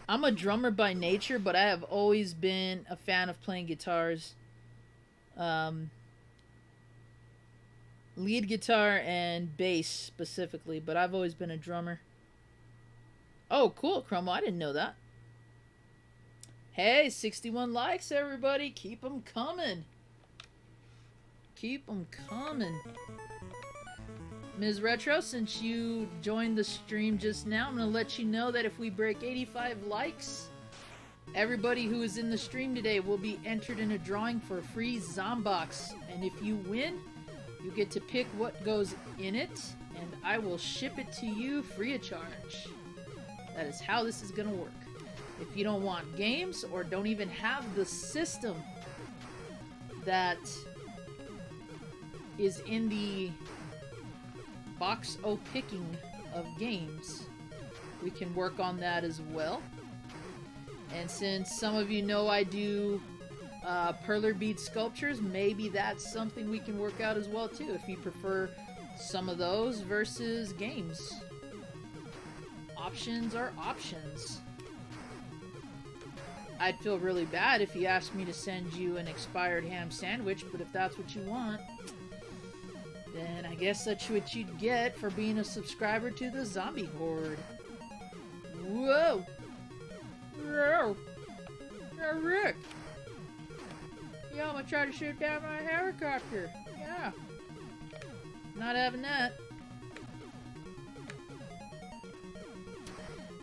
I'm a drummer by nature, but I have always been a fan of playing guitars. Lead guitar and bass specifically, but I've always been a drummer. Oh, cool, Chromo. I didn't know that. Hey, 61 likes, everybody. Keep them coming. Keep them coming. Ms. Retro, since you joined the stream just now, I'm going to let you know that if we break 85 likes, everybody who is in the stream today will be entered in a drawing for a free Zombox. And if you win, you get to pick what goes in it, and I will ship it to you free of charge. That is how this is going to work. If you don't want games or don't even have the system that is in the box picking of games, we can work on that as well. And since some of you know I do perler bead sculptures, maybe that's something we can work out as well too, if you prefer some of those versus games. Options are options. I'd feel really bad if you asked me to send you an expired ham sandwich, but if that's what you want, then I guess that's what you'd get for being a subscriber to the Zombie Horde. Whoa! Whoa! Yeah, Rick! Yo, I'm gonna try to shoot down my helicopter. Yeah. Not having that.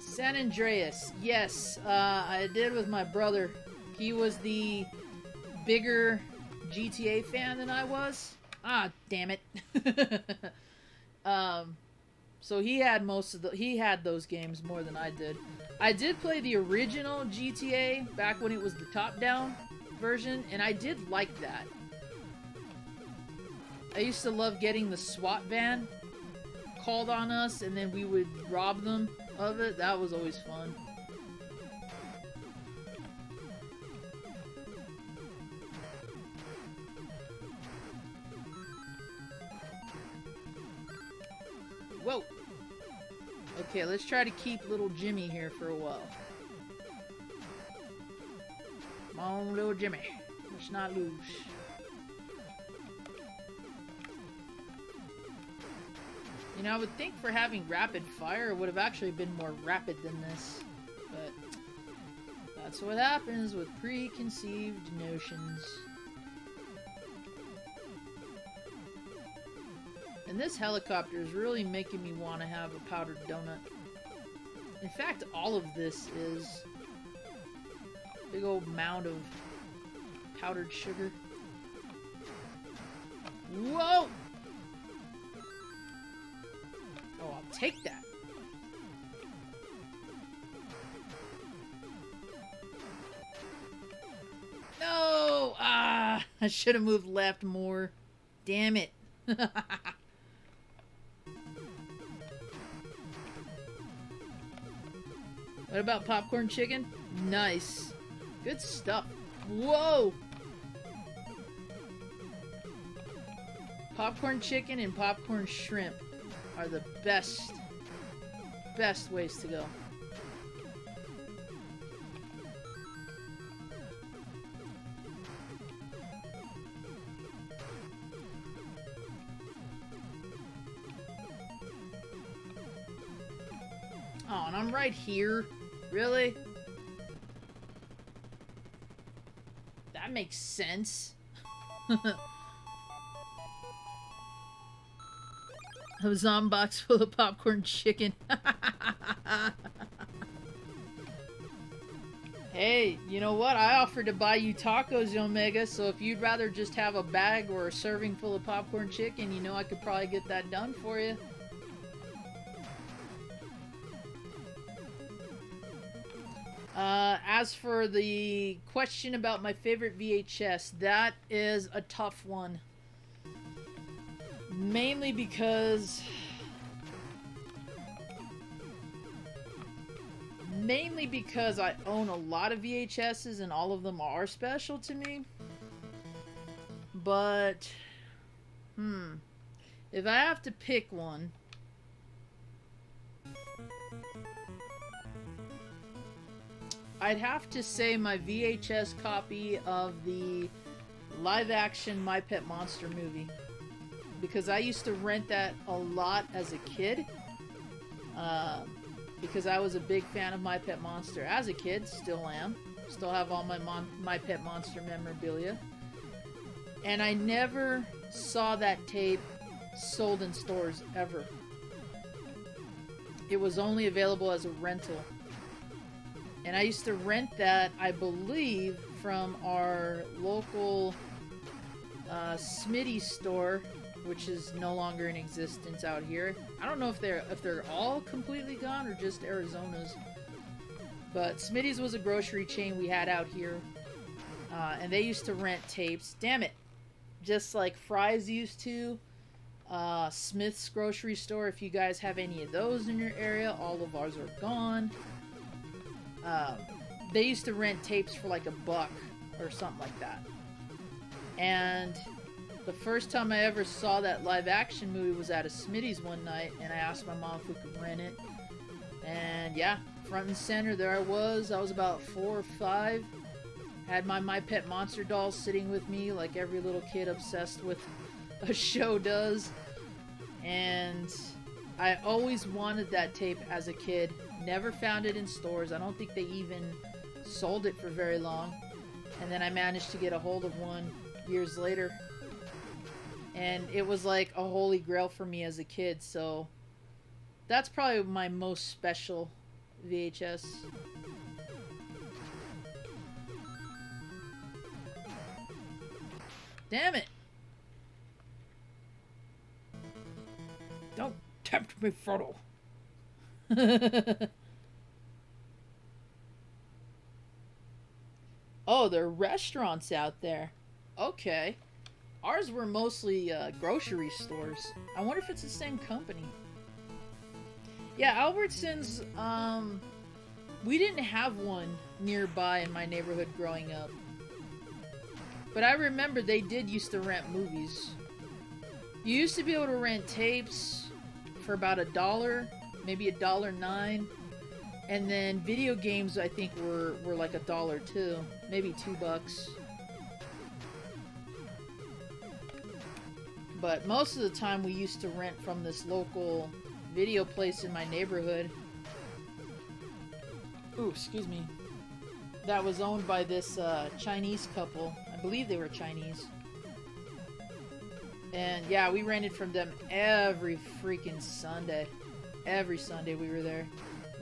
San Andreas. Yes, I did with my brother. He was the bigger GTA fan than I was. Ah, damn it. So he had those games more than I did. I did play the original GTA back when it was the top-down version, and I did like that. I used to love getting the SWAT van called on us, and then we would rob them of it. That was always fun. Whoa! Okay, let's try to keep little Jimmy here for a while. Come on, little Jimmy. Let's not lose. You know, I would think for having rapid fire, it would have actually been more rapid than this. But that's what happens with preconceived notions. And this helicopter is really making me want to have a powdered donut. In fact, all of this is a big old mound of powdered sugar. Whoa! Oh, I'll take that. No! Ah! I should have moved left more. Damn it. What about popcorn chicken? Nice. Good stuff. Whoa! Popcorn chicken and popcorn shrimp are the best ways to go. Oh, and I'm right here? Really? That makes sense. A zombox full of popcorn chicken. Hey, you know what? I offered to buy you tacos, Omega, so if you'd rather just have a bag or a serving full of popcorn chicken, you know I could probably get that done for you. As for the question about my favorite VHS, that is a tough one. Mainly because I own a lot of VHSs and all of them are special to me. But, if I have to pick one, I'd have to say my VHS copy of the live-action My Pet Monster movie. Because I used to rent that a lot as a kid. Because I was a big fan of My Pet Monster as a kid, still am. Still have all My Pet Monster memorabilia. And I never saw that tape sold in stores ever. It was only available as a rental. And I used to rent that, I believe, from our local Smitty store, which is no longer in existence out here. I don't know if they're all completely gone or just Arizona's. But Smitty's was a grocery chain we had out here. And they used to rent tapes. Damn it. Just like Fry's used to. Smith's grocery store, if you guys have any of those in your area. All of ours are gone. They used to rent tapes for like $1 or something like that. And the first time I ever saw that live action movie was at a Smitty's one night, and I asked my mom if we could rent it. And yeah, front and center, there I was. I was about 4 or 5. Had my Pet Monster dolls sitting with me like every little kid obsessed with a show does. And I always wanted that tape as a kid. Never found it in stores. I don't think they even sold it for very long. And then I managed to get a hold of one years later. And it was like a holy grail for me as a kid. So that's probably my most special VHS. Damn it! Don't tempt me, Frodo. Oh, there are restaurants out there. Okay. Ours were mostly grocery stores. I wonder if it's the same company. Yeah, Albertsons, we didn't have one nearby in my neighborhood growing up. But I remember they did used to rent movies. You used to be able to rent tapes for about $1, maybe $1.09. And then video games, I think, were like $1 too. Maybe $2. But most of the time we used to rent from this local video place in my neighborhood. Ooh, excuse me. That was owned by this Chinese couple. I believe they were Chinese. And yeah, we rented from them every freaking Sunday. Every Sunday we were there.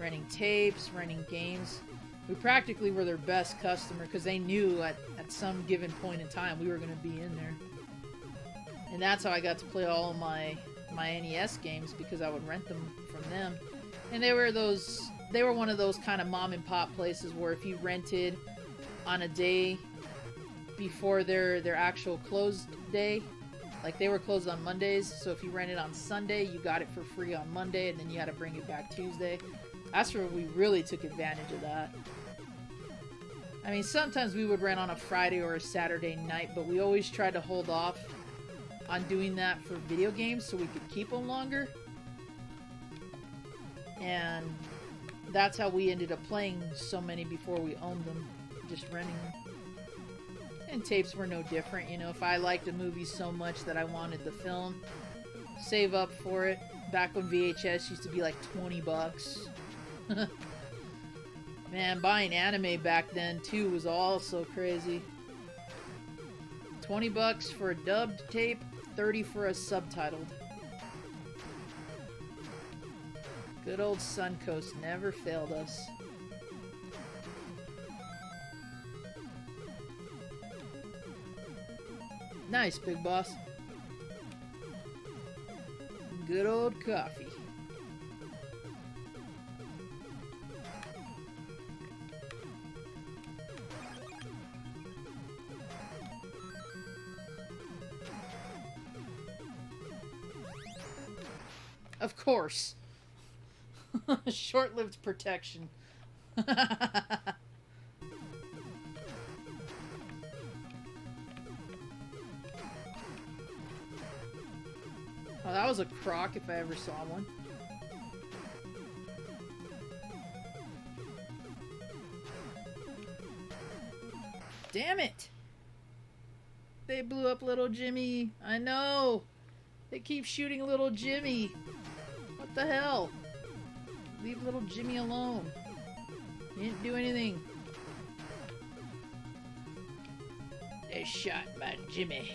Renting tapes, renting games. We practically were their best customer because they knew at some given point in time we were going to be in there. And that's how I got to play all of my NES games, because I would rent them from them. And they were one of those kind of mom and pop places where if you rented on a day before their actual closed day, like they were closed on Mondays, so if you rented on Sunday, you got it for free on Monday, and then you had to bring it back Tuesday. That's where we really took advantage of that. I mean, sometimes we would rent on a Friday or a Saturday night, but we always tried to hold off on doing that for video games so we could keep them longer. And that's how we ended up playing so many before we owned them, just renting them. And tapes were no different, you know. If I liked a movie so much that I wanted the film, save up for it. Back when VHS used to be like $20. Man, buying anime back then too was also crazy. $20 for a dubbed tape, $30 for a subtitled. Good old Suncoast never failed us. Nice, Big Boss. Good old coffee. Of course. Short-lived protection. Oh, that was a croc if I ever saw one. Damn it! They blew up little Jimmy. I know. They keep shooting little Jimmy. What the hell? Leave little Jimmy alone. He didn't do anything. They shot my Jimmy.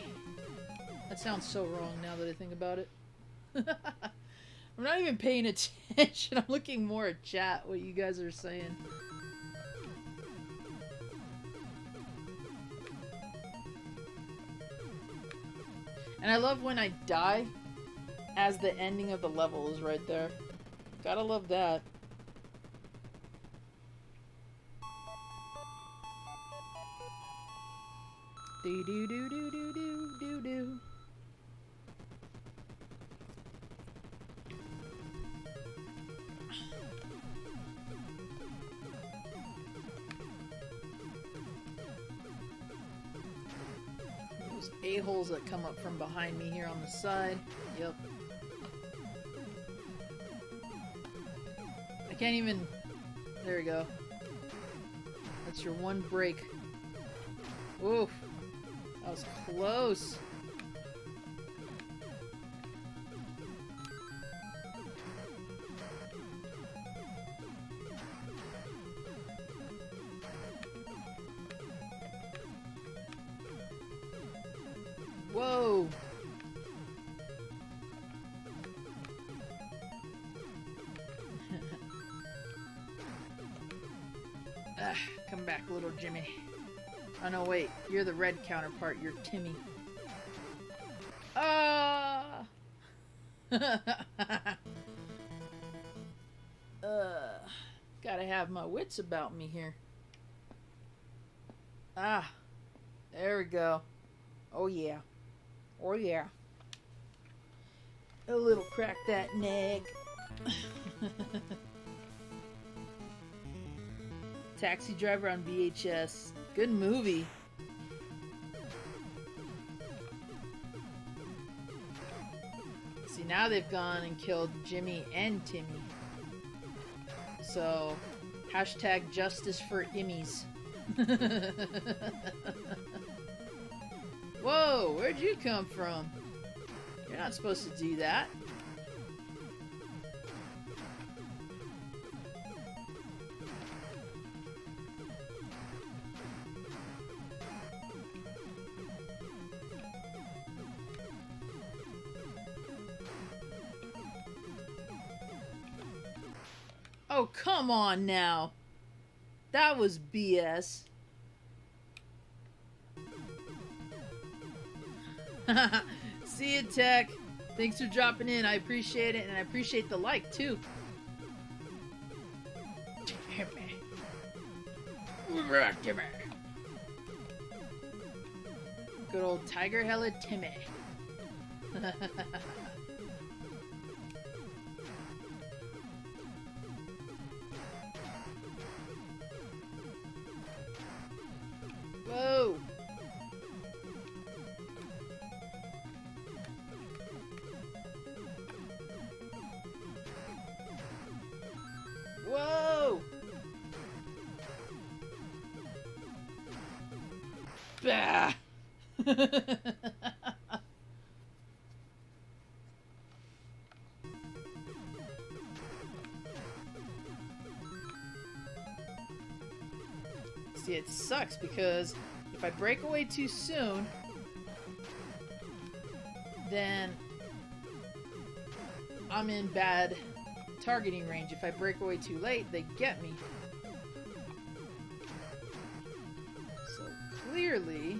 That sounds so wrong now that I think about it. I'm not even paying attention. I'm looking more at chat, what you guys are saying. And I love when I die as the ending of the level is right there. Gotta love that. Do do do do do do do do. Those a-holes that come up from behind me here on the side. Yep. I can't even... There we go. That's your one break. Oof. That was close. Whoa. Come back, little Jimmy. Oh no, wait. You're the red counterpart. You're Timmy. Ah! Gotta have my wits about me here. Ah. There we go. Oh yeah. Oh yeah. A little crack that nag. Taxi Driver on VHS. Good movie. See, now they've gone and killed Jimmy and Timmy. So, hashtag justice for Immies. Whoa, where'd you come from? You're not supposed to do that. Oh, come on now. That was BS. See you, Tech. Thanks for dropping in. I appreciate it, and I appreciate the like, too. Timmy. Timmy. Good old Tiger Hella Timmy. Whoa! Whoa! Bah! See, it sucks because if I break away too soon, then I'm in bad targeting range. If I break away too late, they get me. So clearly...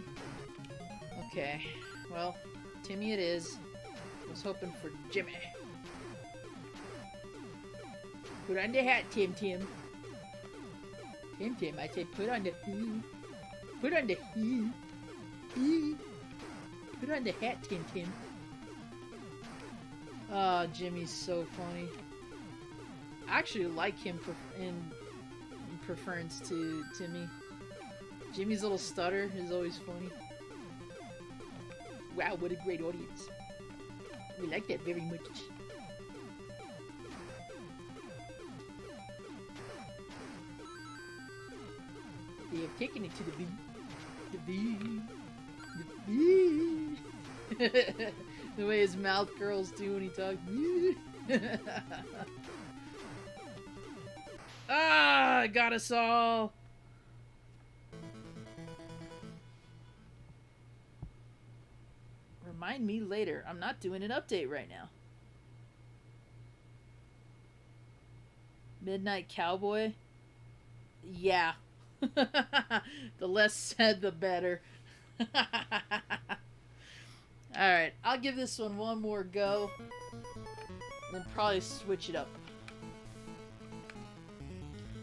Okay, well, Timmy it is. I was hoping for Jimmy. Put on the hat, Tim Tim. Tim Tim, I say put on the hood. Put on the hood. Put on the hat, Tim Tim. Jimmy's so funny. I actually like him in preference to Timmy. Jimmy's little stutter is always funny. Wow, what a great audience. We like that very much. They have taken it to the V. The V. The V. The way his mouth curls too when he talks. Ah, got us all. Remind me later. I'm not doing an update right now. Midnight Cowboy? Yeah. The less said, the better. Alright, I'll give this one more go. Then probably switch it up.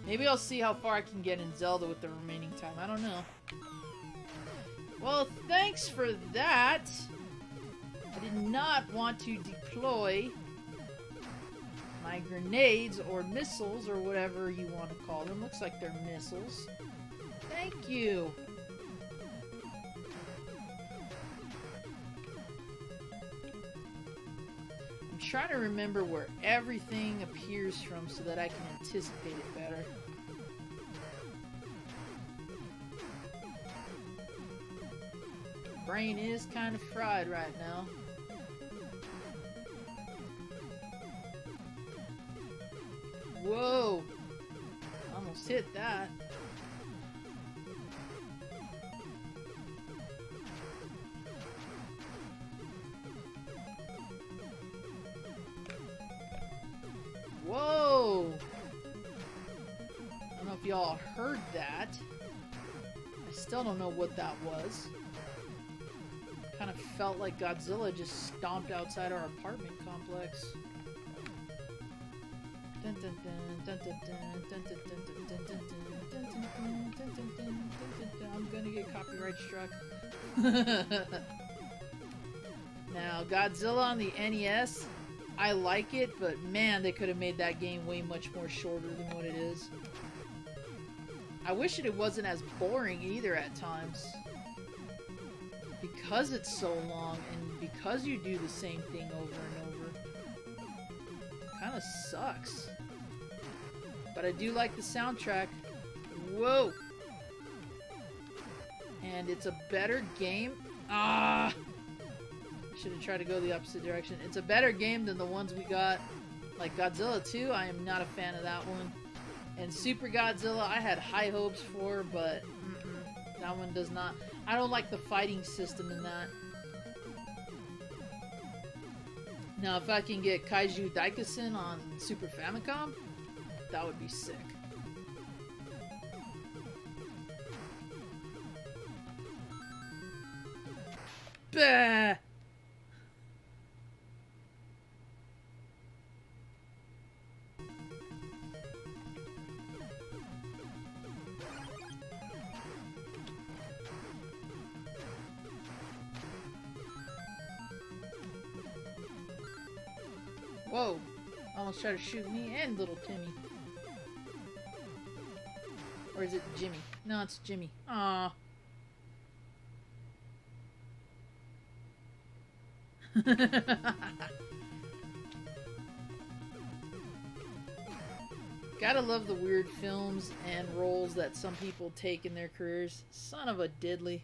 Maybe I'll see how far I can get in Zelda with the remaining time. I don't know. Well, thanks for that. I did not want to deploy my grenades or missiles or whatever you want to call them. Looks like they're missiles. Thank you. I'm trying to remember where everything appears from so that I can anticipate it better. Brain is kind of fried right now. Whoa! Almost hit that. Whoa! I don't know if y'all heard that. I still don't know what that was. Kind of felt like Godzilla just stomped outside our apartment complex. I'm gonna get copyright struck. Now, Godzilla on the NES, I like it, but man, they could have made that game way much more shorter than what it is. I wish it wasn't as boring either at times. Because it's so long, and because you do the same thing over and over, kind of sucks. But I do like the soundtrack. Whoa! And it's a better game. Ah! Should have tried to go the opposite direction. It's a better game than the ones we got, like Godzilla 2. I am not a fan of that one. And Super Godzilla, I had high hopes for, but that one does not. I don't like the fighting system in that. Now, if I can get Kaiju Daikusen on Super Famicom, that would be sick. Bah! Whoa! Almost tried to shoot me and little Timmy. Or is it Jimmy? No, it's Jimmy. Aww. Gotta love the weird films and roles that some people take in their careers. Son of a diddly.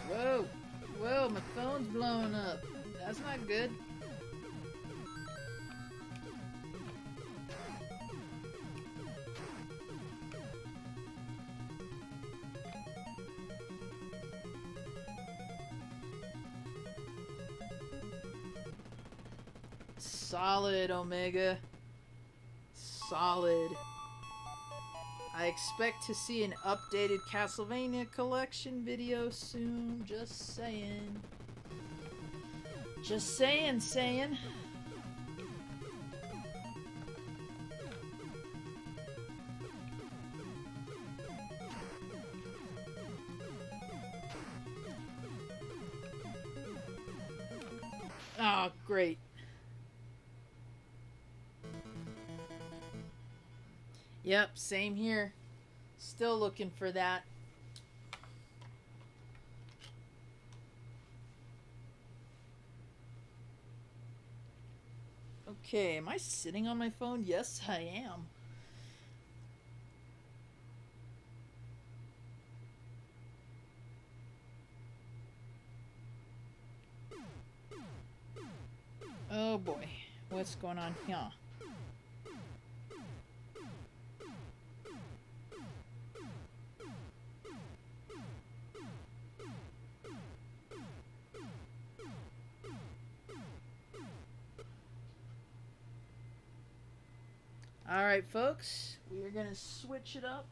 Whoa! Whoa, my phone's blowing up. That's not good. Solid, Omega. Solid. I expect to see an updated Castlevania collection video soon. Just saying. Just saying. Oh, great. Yep, same here. Still looking for that. Okay, am I sitting on my phone? Yes, I am. Oh boy, what's going on here? Alright, folks, we are going to switch it up.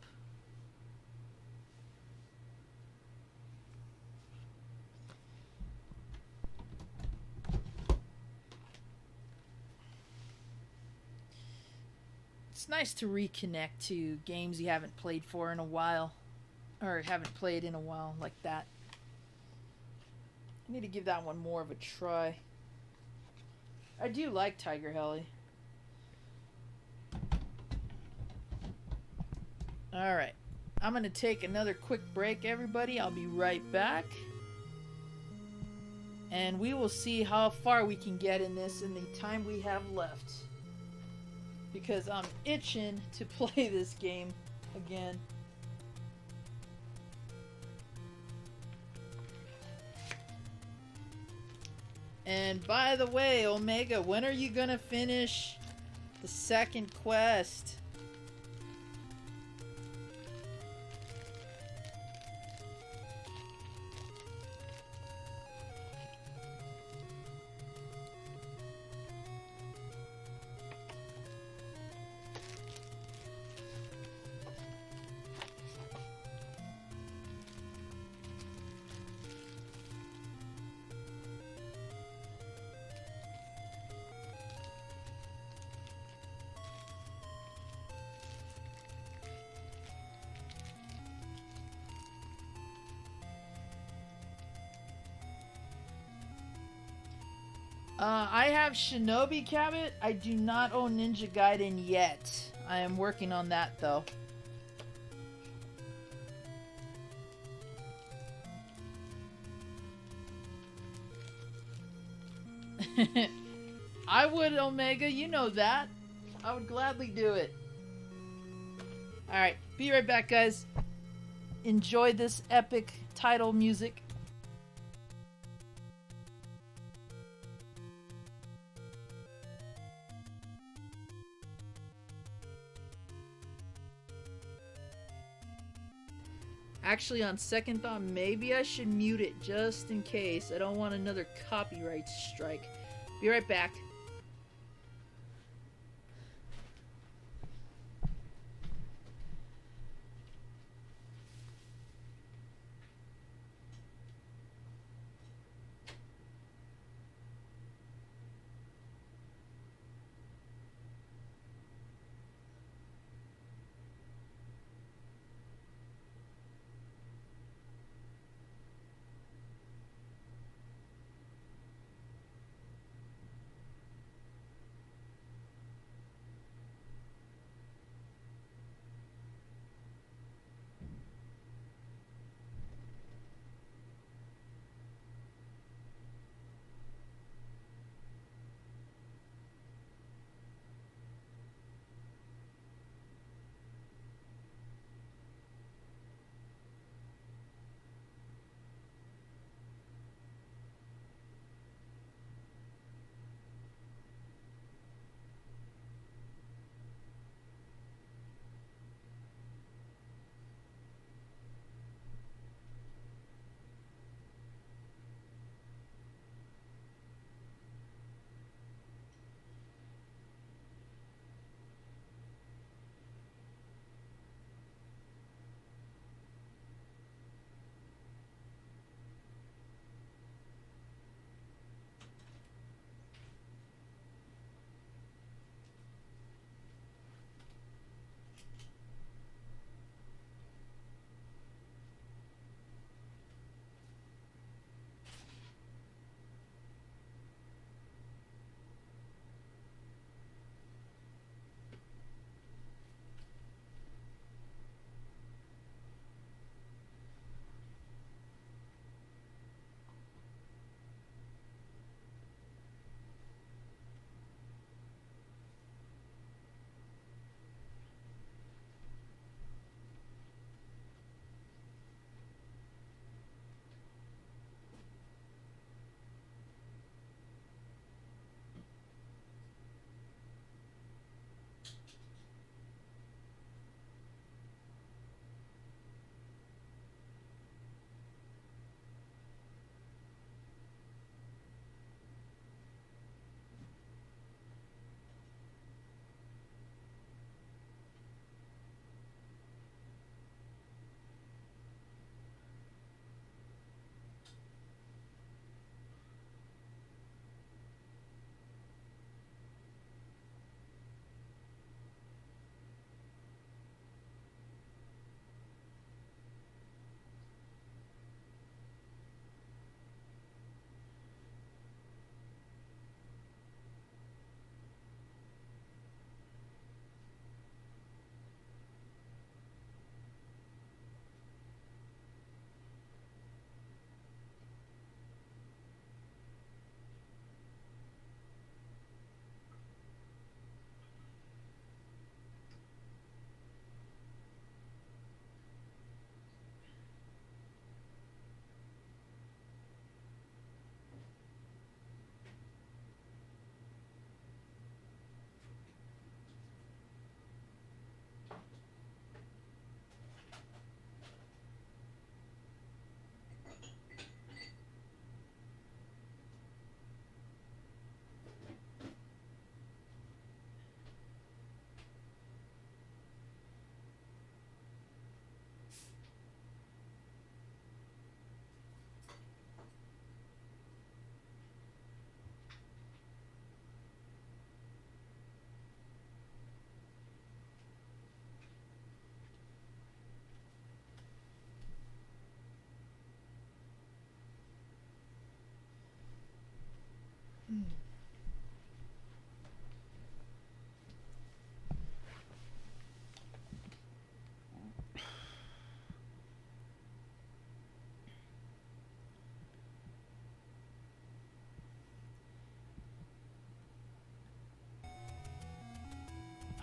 It's nice to reconnect to games you haven't played for in a while. Or haven't played in a while, like that. I need to give that one more of a try. I do like Tiger Heli. Alright. I'm going to take another quick break, everybody. I'll be right back. And we will see how far we can get in this in the time we have left. Because I'm itching to play this game again. And by the way, Omega, when are you gonna finish the second quest? I have Shinobi Cabot. I do not own Ninja Gaiden yet. I am working on that though. I would, Omega, you know that. I would gladly do it. Alright, be right back, guys. Enjoy this epic title music. Actually, on second thought, maybe I should mute it just in case. I don't want another copyright strike. Be right back.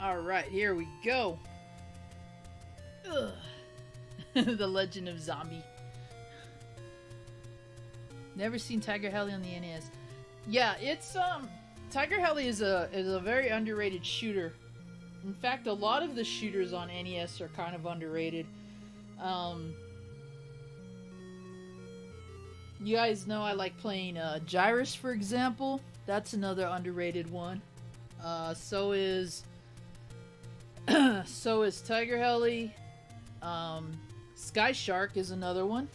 Alright, here we go. Ugh. The Legend of Zombie. Never seen Tiger Heli on the NES. Yeah, it's Tiger Heli is a very underrated shooter. In fact, a lot of the shooters on NES are kind of underrated. You guys know I like playing Gyrus, for example. That's another underrated one. So is Tiger Heli. Sky Shark is another one.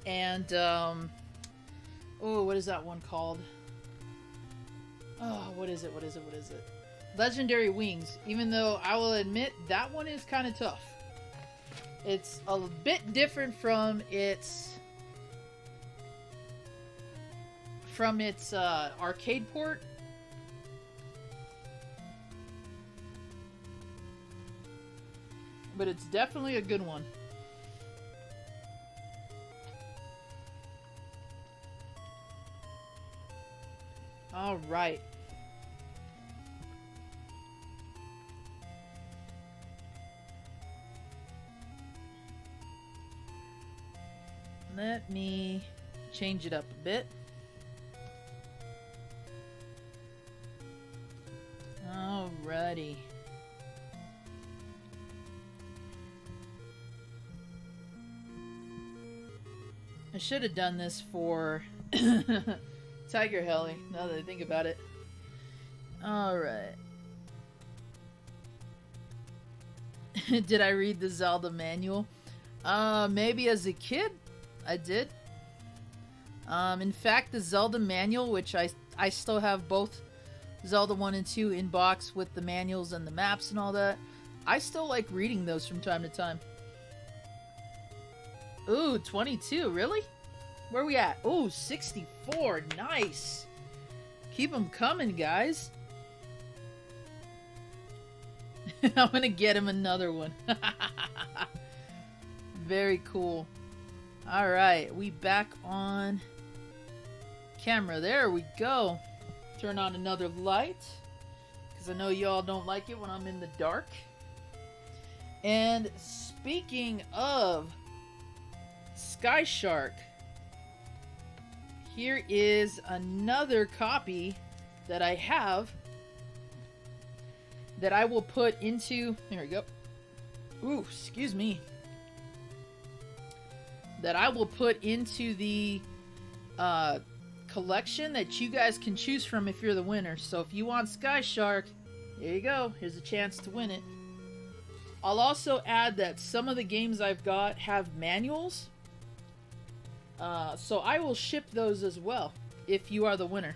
And oh, what is that one called? Oh, what is it? Legendary Wings. Even though I will admit that one is kind of tough. It's a bit different from its arcade port. But it's definitely a good one. All right. Let me change it up a bit. Alrighty. I should have done this for Tiger Heli, now that I think about it. Alright. Did I read the Zelda manual? Maybe as a kid, I did. In fact, the Zelda manual, which I still have both Zelda 1 and 2 in box with the manuals and the maps and all that. I still like reading those from time to time. Ooh, 22, really? Where we at? Ooh, 64, nice. Keep them coming, guys. I'm gonna get him another one. Very cool. Alright, we back on camera. There we go. Turn on another light, because I know y'all don't like it when I'm in the dark. And speaking of Sky Shark, here is another copy that I have that I will put into, here we go. Ooh, excuse me. That I will put into the collection that you guys can choose from if you're the winner. So if you want Sky Shark, there you go. Here's a chance to win it. I'll also add that some of the games I've got have manuals. So I will ship those as well if you are the winner.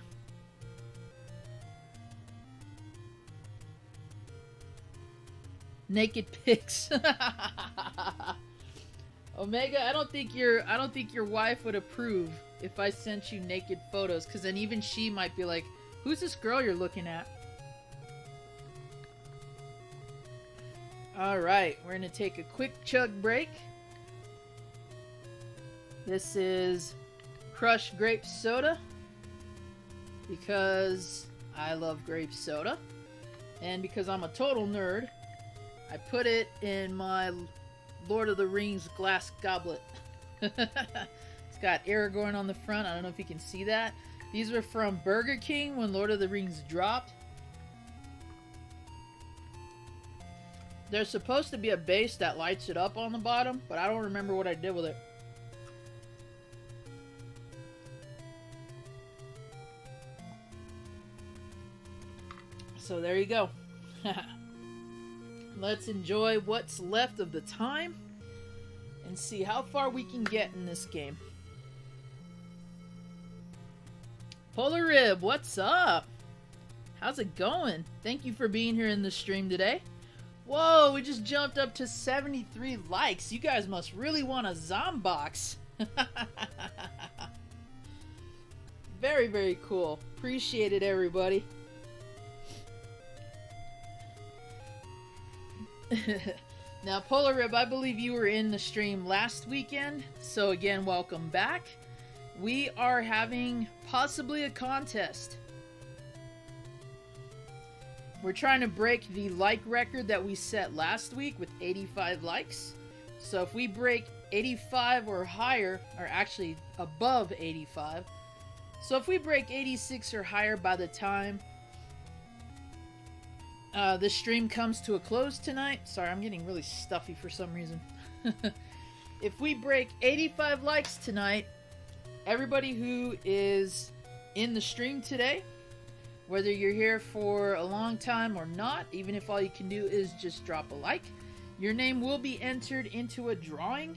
Naked pics. Omega, I don't think your wife would approve if I sent you naked photos, because then even she might be like, who's this girl you're looking at? Alright, we're gonna take a quick chug break. This is crushed grape soda, because I love grape soda, and because I'm a total nerd, I put it in my Lord of the Rings glass goblet. It's got Aragorn on the front. I don't know if you can see that. These were from Burger King when Lord of the Rings dropped. There's supposed to be a base that lights it up on the bottom, but I don't remember what I did with it. So there you go. Let's enjoy what's left of the time and see how far we can get in this game. Polar Rib, what's up? How's it going? Thank you for being here in the stream today. Whoa, we just jumped up to 73 likes. You guys must really want a Zombox. Very, very cool. Appreciate it, everybody. Now, Polar Rib, I believe you were in the stream last weekend, so again, welcome back. We are having possibly a contest. We're trying to break the like record that we set last week with 85 likes. So if we break 85 or higher, or actually above 85, so if we break 86 or higher by the time the stream comes to a close tonight. Sorry, I'm getting really stuffy for some reason. If we break 85 likes tonight, everybody who is in the stream today, whether you're here for a long time or not, even if all you can do is just drop a like, your name will be entered into a drawing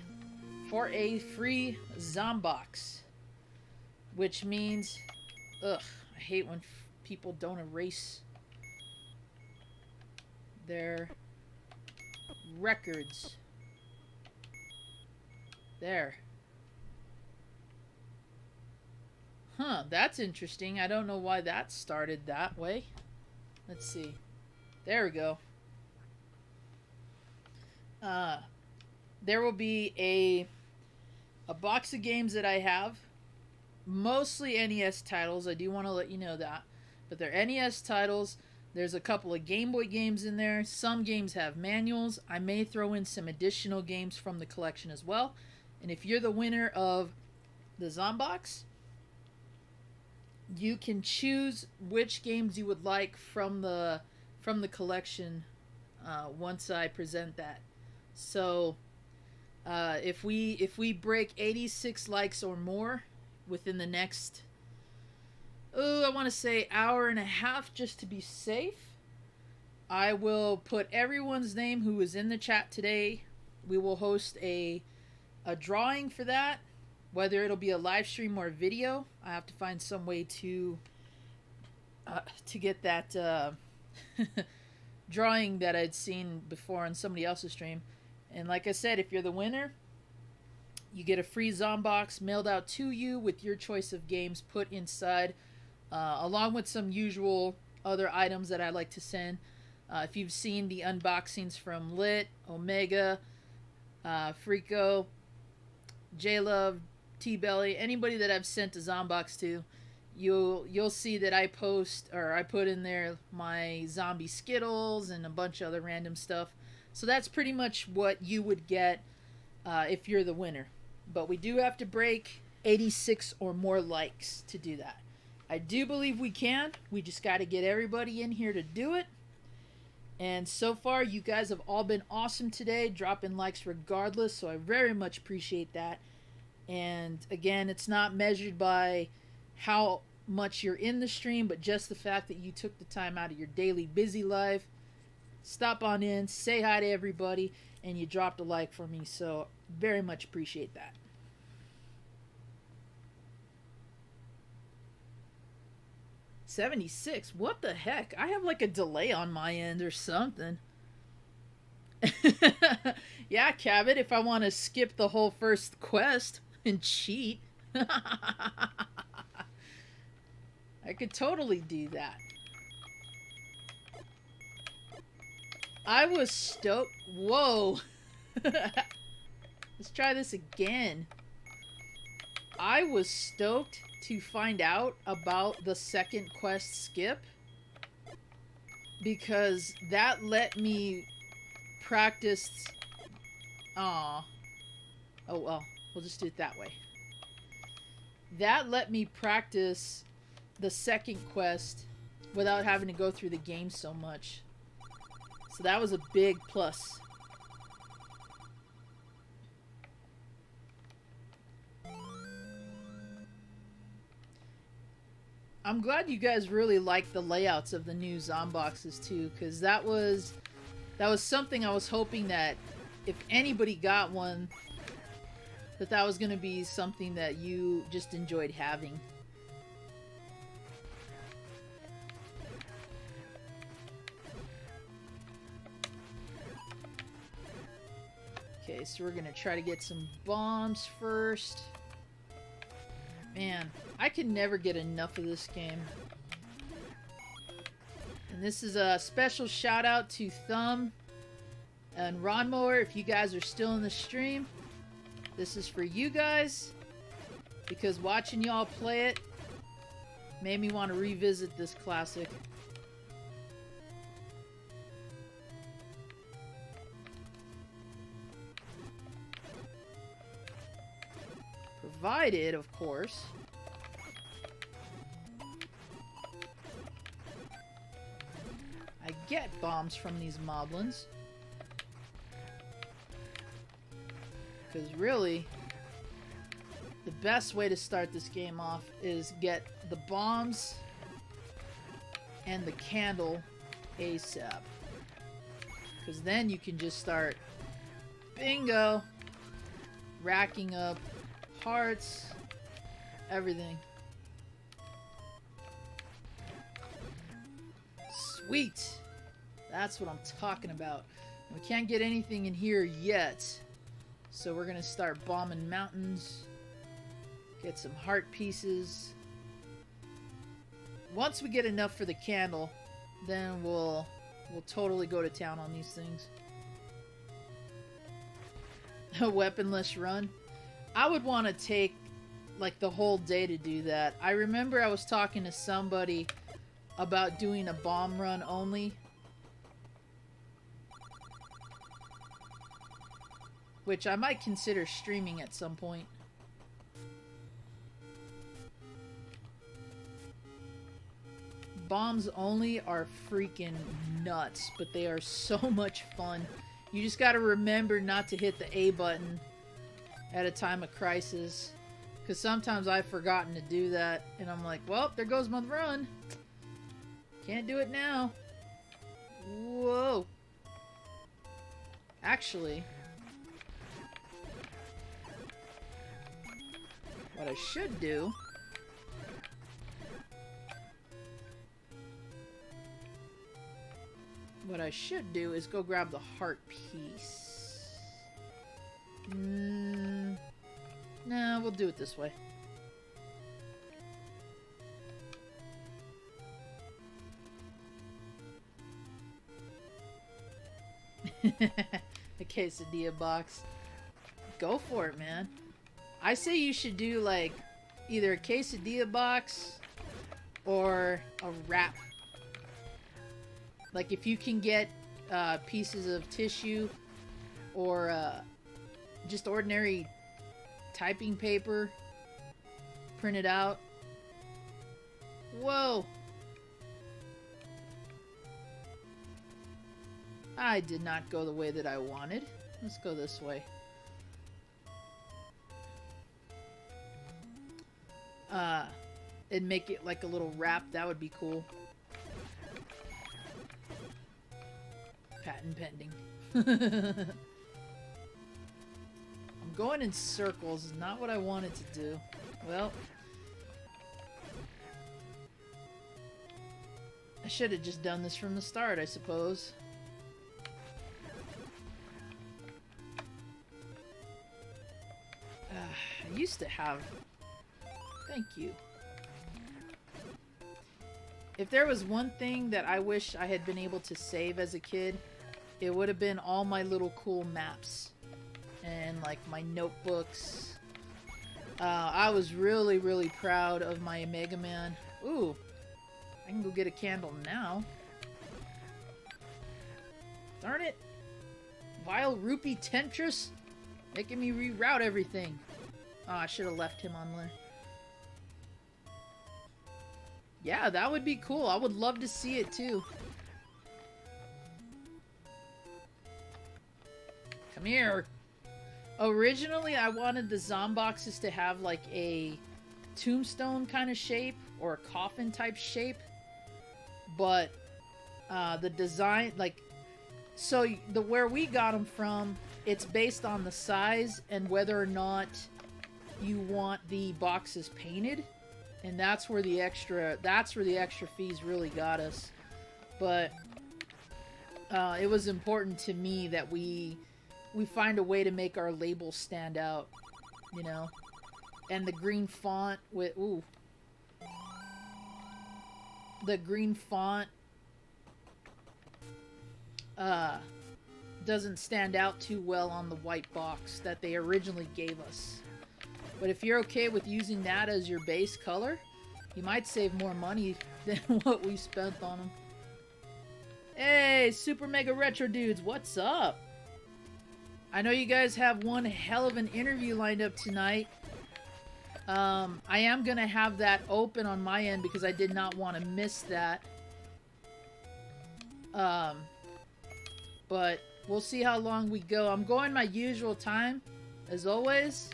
for a free Zombox. Which means, I hate when people don't erase their records. There. Huh, that's interesting. I don't know why that started that way. Let's see. There we go. There will be a box of games that I have. Mostly NES titles. I do want to let you know that. But they're NES titles. There's a couple of Game Boy games in there. Some games have manuals. I may throw in some additional games from the collection as well. And if you're the winner of the Zombox, you can choose which games you would like from the collection once I present that. So if we break 86 likes or more within the next, I want to say hour and a half, just to be safe, I will put everyone's name who was in the chat today. We will host a drawing for that, whether it'll be a live stream or a video. I have to find some way to get that drawing that I'd seen before on somebody else's stream. And like I said, if you're the winner, you get a free Zombox mailed out to you with your choice of games put inside, along with some usual other items that I like to send. If you've seen the unboxings from Lit, Omega, Freako, J-Love, T-Belly, anybody that I've sent a Zombox to, you'll see that I put in there my zombie Skittles and a bunch of other random stuff. So that's pretty much what you would get if you're the winner. But we do have to break 86 or more likes to do that. I do believe we can. We just got to get everybody in here to do it. And so far, you guys have all been awesome today, dropping likes regardless, so I very much appreciate that. And again, it's not measured by how much you're in the stream, but just the fact that you took the time out of your daily busy life, stop on in, say hi to everybody, and you dropped a like for me, so very much appreciate that. $76. What the heck? I have like a delay on my end or something. Yeah, Cabot, if I want to skip the whole first quest and cheat, I could totally do that. I was stoked. Whoa. Let's try this again. I was stoked to find out about the second quest skip, because that let me practice. Oh well, we'll just do it that way. That let me practice the second quest without having to go through the game so much. So that was a big plus. I'm glad you guys really like the layouts of the new Zomboxes too, because that was something I was hoping that if anybody got one, that was going to be something that you just enjoyed having. Okay, so we're going to try to get some bombs first. Man, I can never get enough of this game. And this is a special shout out to Thumb and Ronmower. If you guys are still in the stream, this is for you guys. Because watching y'all play it made me want to revisit this classic. Provided, of course, I get bombs from these moblins. Because really, the best way to start this game off is get the bombs and the candle ASAP. Because then you can just start, bingo, racking up hearts, everything. Sweet! That's what I'm talking about. We can't get anything in here yet, so we're gonna start bombing mountains, get some heart pieces. Once we get enough for the candle, then we'll totally go to town on these things. A weaponless run. I would want to take like the whole day to do that. I remember I was talking to somebody about doing a bomb run only. Which I might consider streaming at some point. Bombs only are freaking nuts, but they are so much fun. You just gotta remember not to hit the A button at a time of crisis. Because sometimes I've forgotten to do that, and I'm like, well, there goes my run. Can't do it now. Whoa. Actually, what I should do is go grab the heart piece. No, we'll do it this way. A quesadilla box. Go for it, man. I say you should do like either a quesadilla box or a wrap. Like if you can get pieces of tissue or just ordinary typing paper printed out. Whoa! I did not go the way that I wanted. Let's go this way. And make it like a little wrap. That would be cool. Patent pending. I'm going in circles. Not what I wanted to do. Well, I should have just done this from the start, I suppose. I used to have... Thank you. If there was one thing that I wish I had been able to save as a kid, it would have been all my little cool maps. And like my notebooks. I was really, really proud of my Mega Man. Ooh, I can go get a candle now. Darn it. Vile Rupee Temptress. Making me reroute everything. Oh, I should have left him on there. Yeah, that would be cool. I would love to see it too. Come here. Originally, I wanted the Zomboxes to have like a tombstone kind of shape or a coffin type shape. But the design, like, so where we got them from, it's based on the size and whether or not you want the boxes painted. And that's where the extra fees really got us. But it was important to me that we find a way to make our labels stand out, you know. And the green font with the green font doesn't stand out too well on the white box that they originally gave us. But if you're okay with using that as your base color, you might save more money than what we spent on them. Hey, Super Mega Retro Dudes, what's up? I know you guys have one hell of an interview lined up tonight. I am going to have that open on my end because I did not want to miss that. But we'll see how long we go. I'm going my usual time, as always,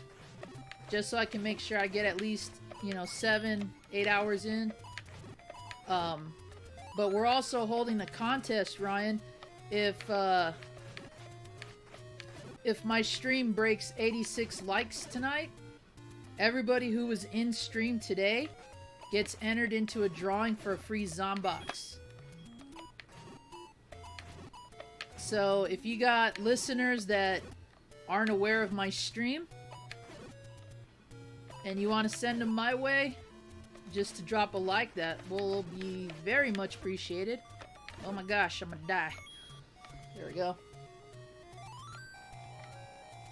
just so I can make sure I get at least, you know, 7-8 hours in. But we're also holding a contest, Ryan. If my stream breaks 86 likes tonight, everybody who was in stream today gets entered into a drawing for a free Zombox. So if you got listeners that aren't aware of my stream and you want to send them my way, just to drop a like, that will be very much appreciated. Oh my gosh, I'm gonna die. There we go.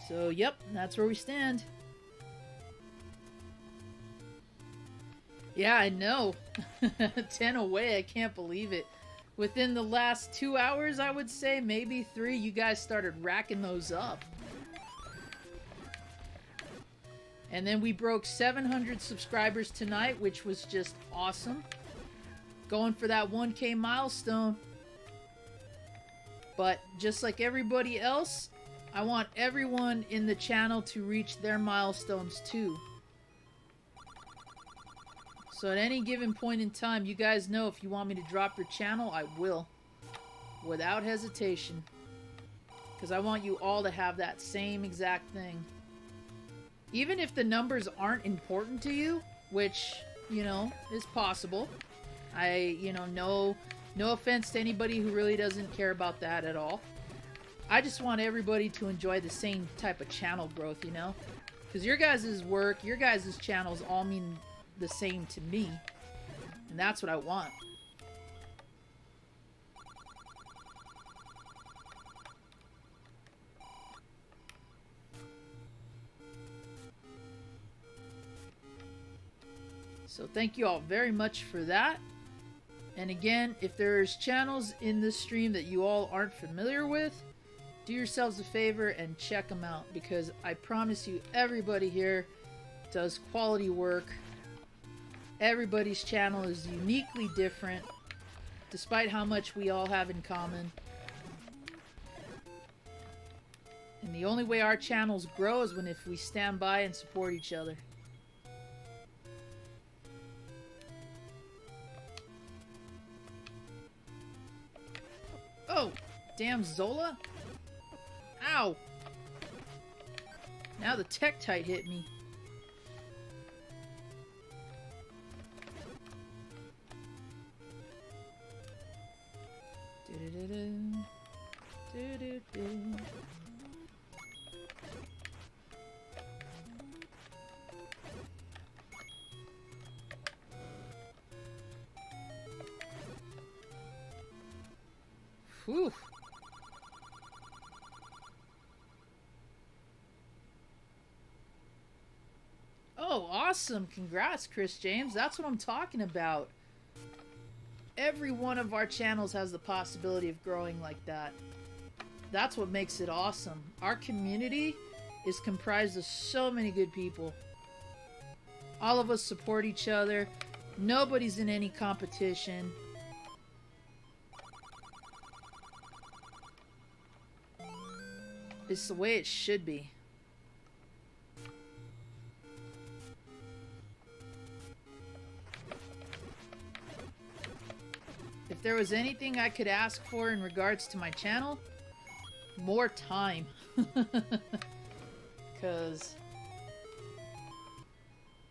So, yep, that's where we stand. Yeah, I know. 10 away, I can't believe it. Within the last 2 hours, I would say, maybe 3, you guys started racking those up. And then we broke 700 subscribers tonight, which was just awesome. Going for that 1K milestone. But just like everybody else, I want everyone in the channel to reach their milestones too. So at any given point in time, you guys know if you want me to drop your channel, I will. Without hesitation. Because I want you all to have that same exact thing. Even if the numbers aren't important to you, which, you know, is possible. No offense to anybody who really doesn't care about that at all. I just want everybody to enjoy the same type of channel growth, you know? Because your guys' work, your guys' channels all mean the same to me. And that's what I want. So thank you all very much for that. And again, if there's channels in this stream that you all aren't familiar with, do yourselves a favor and check them out, because I promise you everybody here does quality work. Everybody's channel is uniquely different, despite how much we all have in common. And the only way our channels grow is if we stand by and support each other. Oh, damn Zola. Ow. Now the Tektite hit me. Do-do-do-do. Do-do-do. Whew. Oh, awesome. Congrats, Chris James. That's what I'm talking about. Every one of our channels has the possibility of growing like that. That's what makes it awesome. Our community is comprised of so many good people. All of us support each other. Nobody's in any competition. It's the way it should be. If there was anything I could ask for in regards to my channel, more time. Because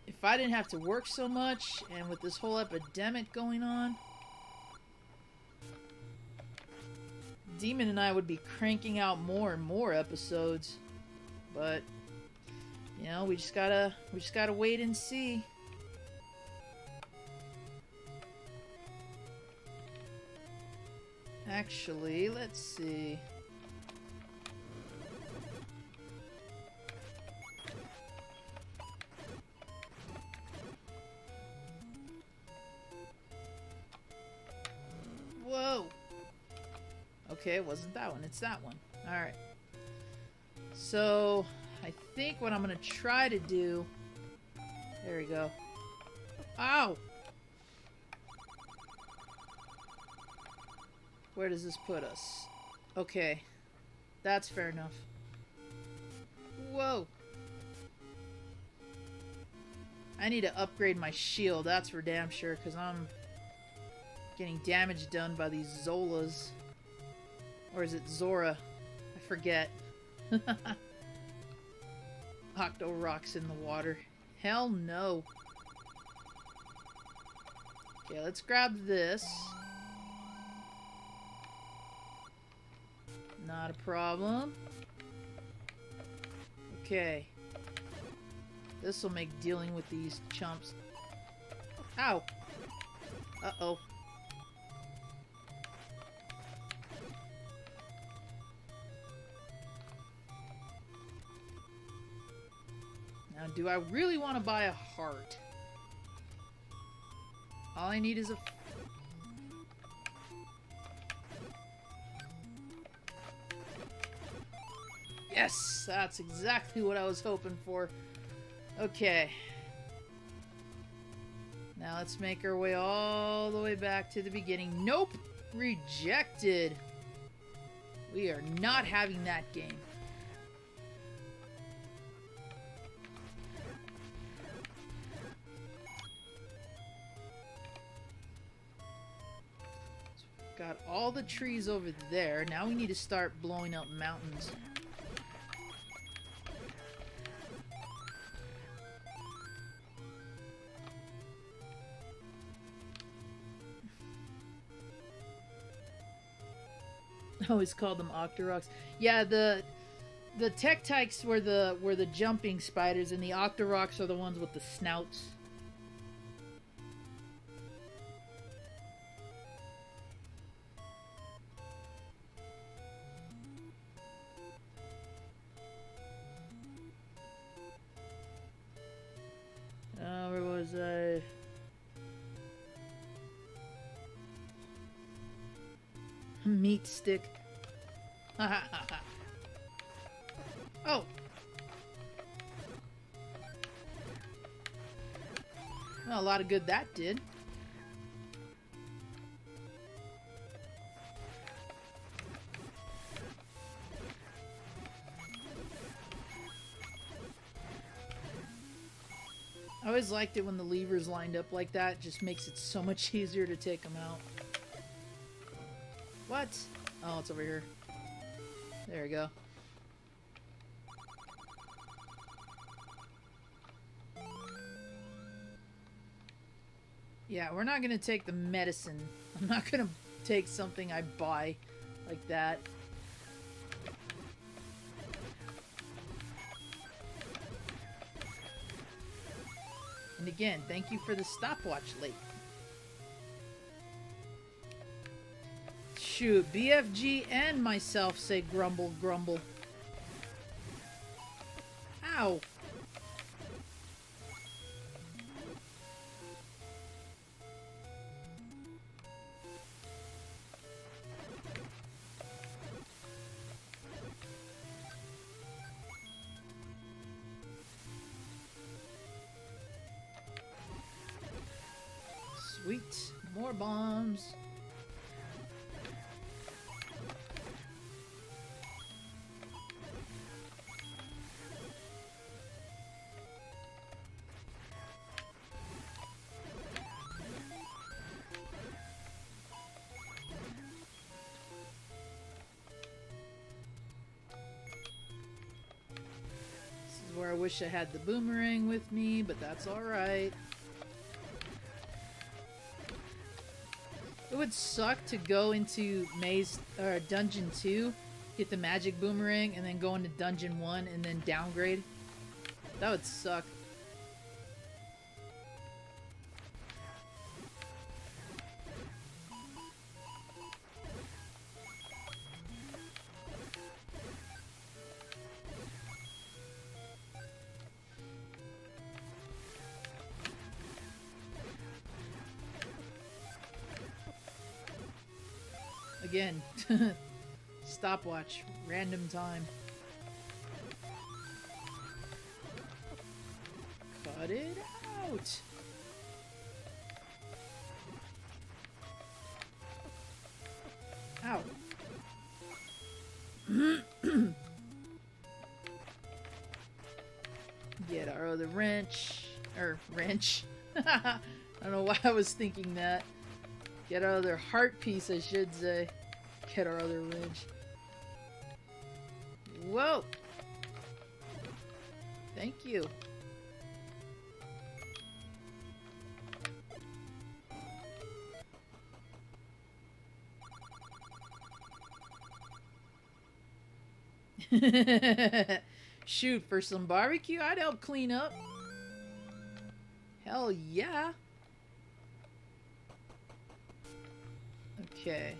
if I didn't have to work so much, and with this whole epidemic going on, Demon and I would be cranking out more and more episodes. But, you know, we just gotta wait and see. Actually, let's see. Whoa! Okay, it wasn't that one, it's that one. Alright. So, I think what I'm gonna try to do... There we go. Ow! Where does this put us? Okay. That's fair enough. Whoa! I need to upgrade my shield, that's for damn sure, because I'm getting damage done by these Zolas. Or is it Zora? I forget. Octo rocks in the water. Hell no. Okay, let's grab this. Not a problem. Okay. This will make dealing with these chumps. Ow! Uh-oh. Now, do I really want to buy a heart? All I need is a... Yes! That's exactly what I was hoping for. Okay. Now let's make our way all the way back to the beginning. Nope! Rejected! We are not having that game. Got all the trees over there. Now we need to start blowing up mountains. I always called them Octoroks. Yeah, the Tektites were the jumping spiders, and the Octoroks are the ones with the snouts. Where was I? Meat stick. Oh! Well, a lot of good that did. I always liked it when the levers lined up like that. It just makes it so much easier to take them out. What? Oh, it's over here. There we go. Yeah, we're not gonna take the medicine. I'm not gonna take something I buy like that. And again, thank you for the stopwatch late. Shoot, BFG and myself say grumble, grumble. Ow! Sweet, more bombs. Where I wish I had the boomerang with me, but that's alright. It would suck to go into Maze or Dungeon 2, get the magic boomerang, and then go into Dungeon 1 and then downgrade. That would suck. Again, stopwatch, random time. Cut it out. Ow. Get our other wrench. Wrench. I don't know why I was thinking that. Get our other heart piece, I should say. Get our other wrench. Whoa! Thank you. Shoot, for some barbecue, I'd help clean up. Hell yeah. Okay.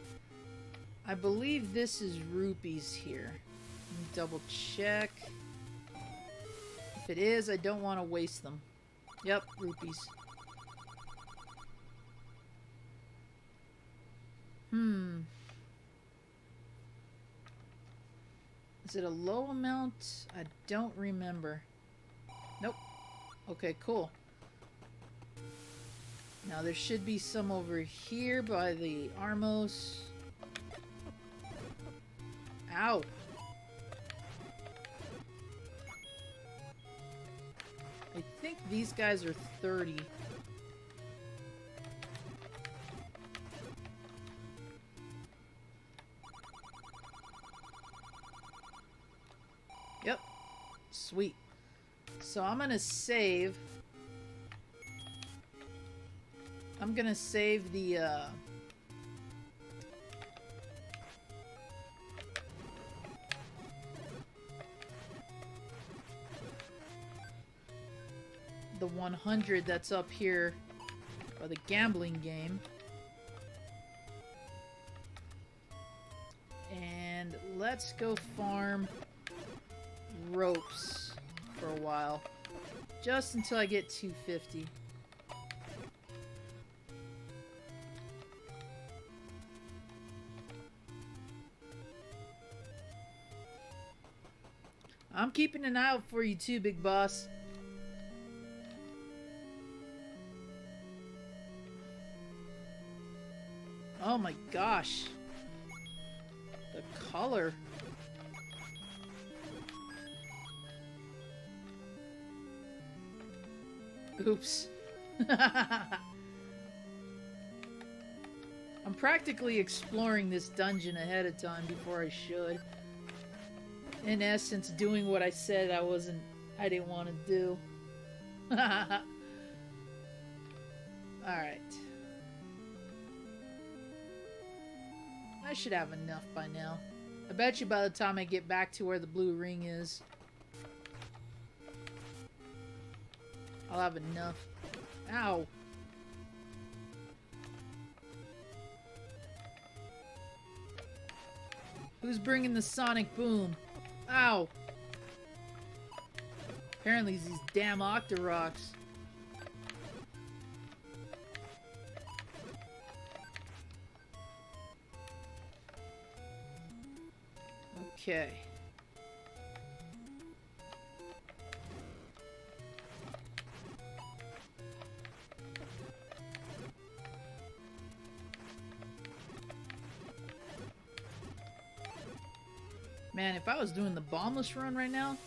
I believe this is rupees here. Let me double check. If it is, I don't want to waste them. Yep, rupees. Is it a low amount? I don't remember. Nope. Okay, cool. Now there should be some over here by the Armos. Ow. I think these guys are 30. Yep. Sweet. So I'm gonna save. I'm gonna save the the 100 that's up here by the gambling game. And let's go farm ropes for a while. Just until I get 250. I'm keeping an eye out for you too, big boss. Oh my gosh. The color. Oops. I'm practically exploring this dungeon ahead of time before I should. In essence, doing what I said I didn't want to do. Alright. I should have enough by now. I bet you by the time I get back to where the blue ring is, I'll have enough. Ow. Who's bringing the sonic boom? Ow. Apparently it's these damn Octoroks. Okay. Man, if I was doing the bombless run right now,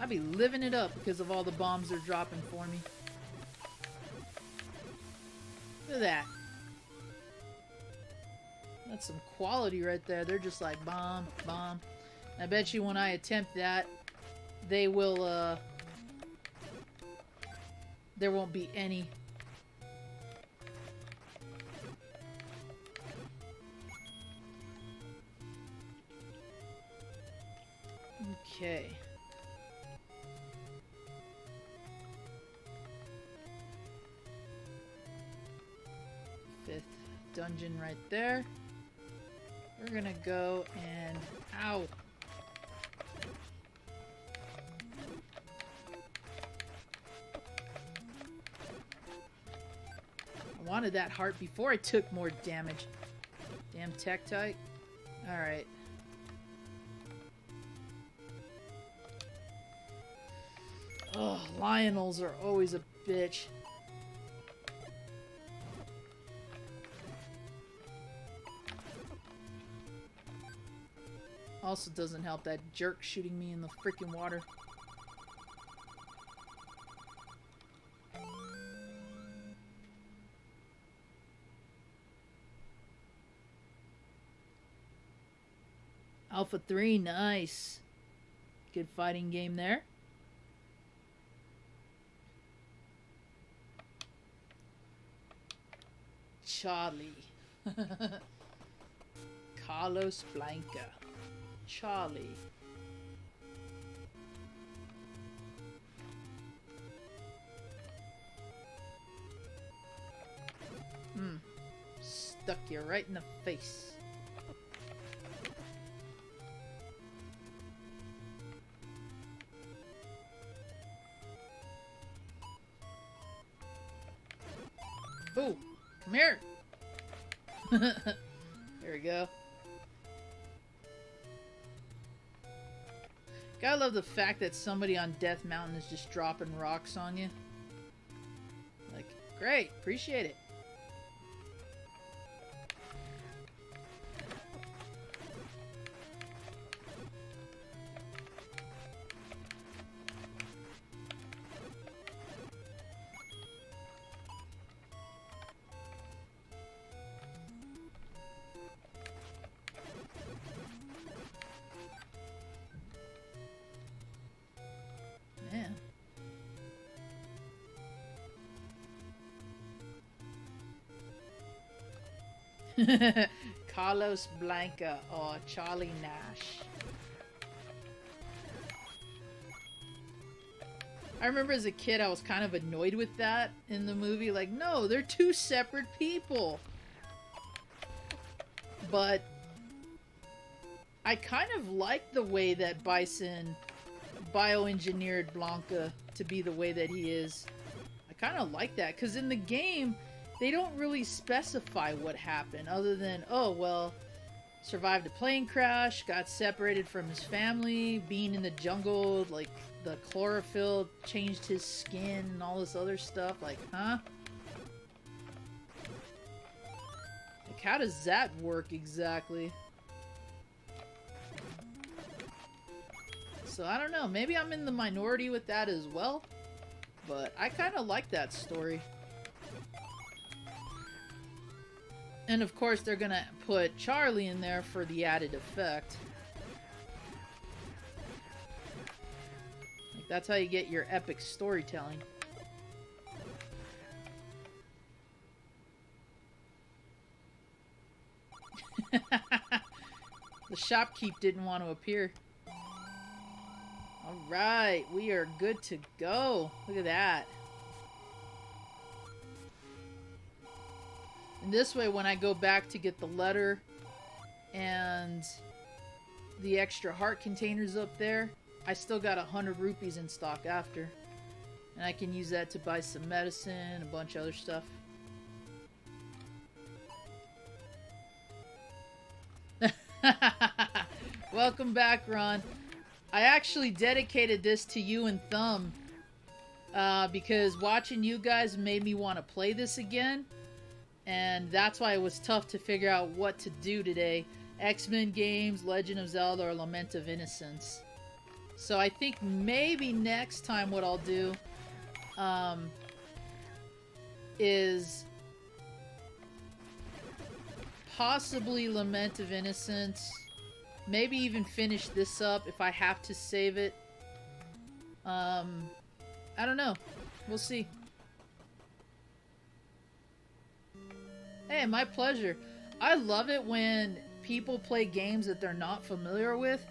I'd be living it up because of all the bombs they're dropping for me. Look at that. That's some quality right there. They're just like bomb, bomb. I bet you when I attempt that, they will, there won't be any. Okay. Fifth dungeon right there. We're gonna go and... Ow! I wanted that heart before I took more damage. Damn Tektite. Alright. Oh, Lionels are always a bitch. Also doesn't help that jerk shooting me in the freaking water. Alpha 3, nice. Good fighting game there. Charlie. Carlos Blanca. Charlie. Stuck you right in the face. Ooh, come here. There we go. Gotta love the fact that somebody on Death Mountain is just dropping rocks on you. Like, great, appreciate it. Carlos Blanca or Charlie Nash. I remember as a kid I was kind of annoyed with that in the movie. Like, no, they're two separate people. But I kind of like the way that Bison bioengineered Blanca to be the way that he is. I kind of like that, because in the game they don't really specify what happened other than, oh, well, survived a plane crash, got separated from his family, being in the jungle, like, the chlorophyll changed his skin and all this other stuff. Like, huh? Like, how does that work exactly? So, I don't know. Maybe I'm in the minority with that as well. But I kind of like that story. And of course they're gonna put Charlie in there for the added effect. Like, that's how you get your epic storytelling. The shopkeep didn't want to appear. Alright, we are good to go. Look at that. And this way, when I go back to get the letter and the extra heart containers up there, I still got 100 rupees in stock after. And I can use that to buy some medicine, a bunch of other stuff. Welcome back, Ron. I actually dedicated this to you and Thumb because watching you guys made me want to play this again. And that's why it was tough to figure out what to do today. X-Men games, Legend of Zelda, or Lament of Innocence. So I think maybe next time what I'll do is possibly Lament of Innocence. Maybe even finish this up if I have to save it. I don't know. We'll see. Hey, my pleasure. I love it when people play games that they're not familiar with,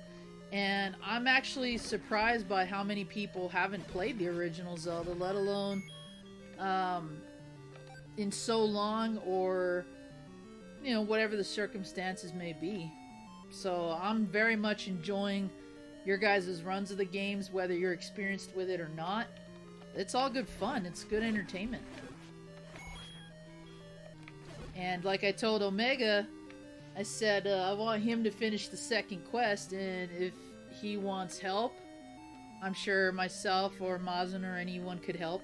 and I'm actually surprised by how many people haven't played the original Zelda, let alone in so long, or, you know, whatever the circumstances may be. So I'm very much enjoying your guys' runs of the games, whether you're experienced with it or not. It's all good fun. It's good entertainment. And like I told Omega I said I want him to finish the second quest, and if he wants help, I'm sure myself or Mazin or anyone could help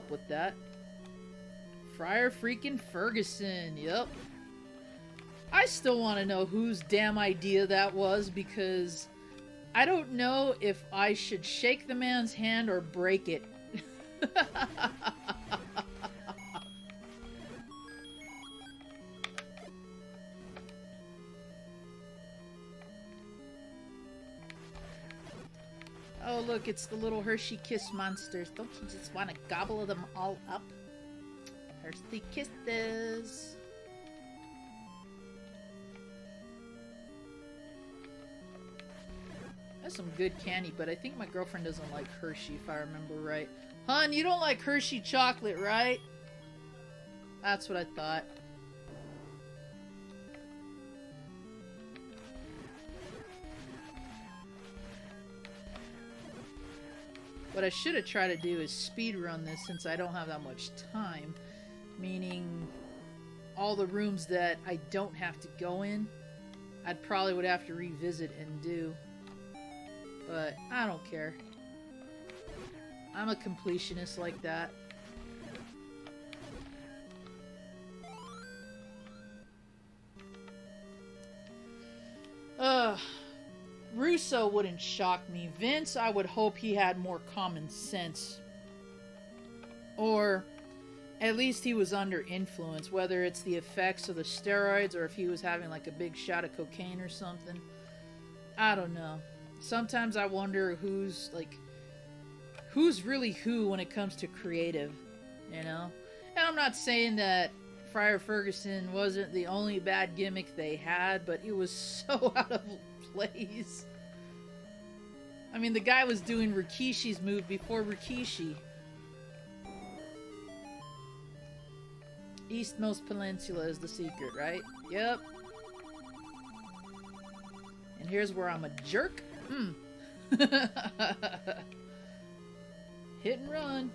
with that. Friar freaking Ferguson, yep. I still want to know whose damn idea that was, because I don't know if I should shake the man's hand or break it. Oh, look, it's the little Hershey Kiss monsters. Don't you just want to gobble them all up? Hershey Kisses. That's some good candy, but I think my girlfriend doesn't like Hershey, if I remember right. Hun, you don't like Hershey chocolate, right? That's what I thought. What I should have tried to do is speed run this, since I don't have that much time. Meaning, all the rooms that I don't have to go in, I'd probably would have to revisit and do. But I don't care. I'm a completionist like that. Russo wouldn't shock me. Vince, I would hope he had more common sense. Or at least he was under influence, whether it's the effects of the steroids or if he was having like a big shot of cocaine or something. I don't know. Sometimes I wonder who's really who when it comes to creative, you know? And I'm not saying that Friar Ferguson wasn't the only bad gimmick they had, but it was so out of place. I mean, the guy was doing Rikishi's move before Rikishi. Eastmost Peninsula is the secret, right? Yep. And here's where I'm a jerk. Hit and run.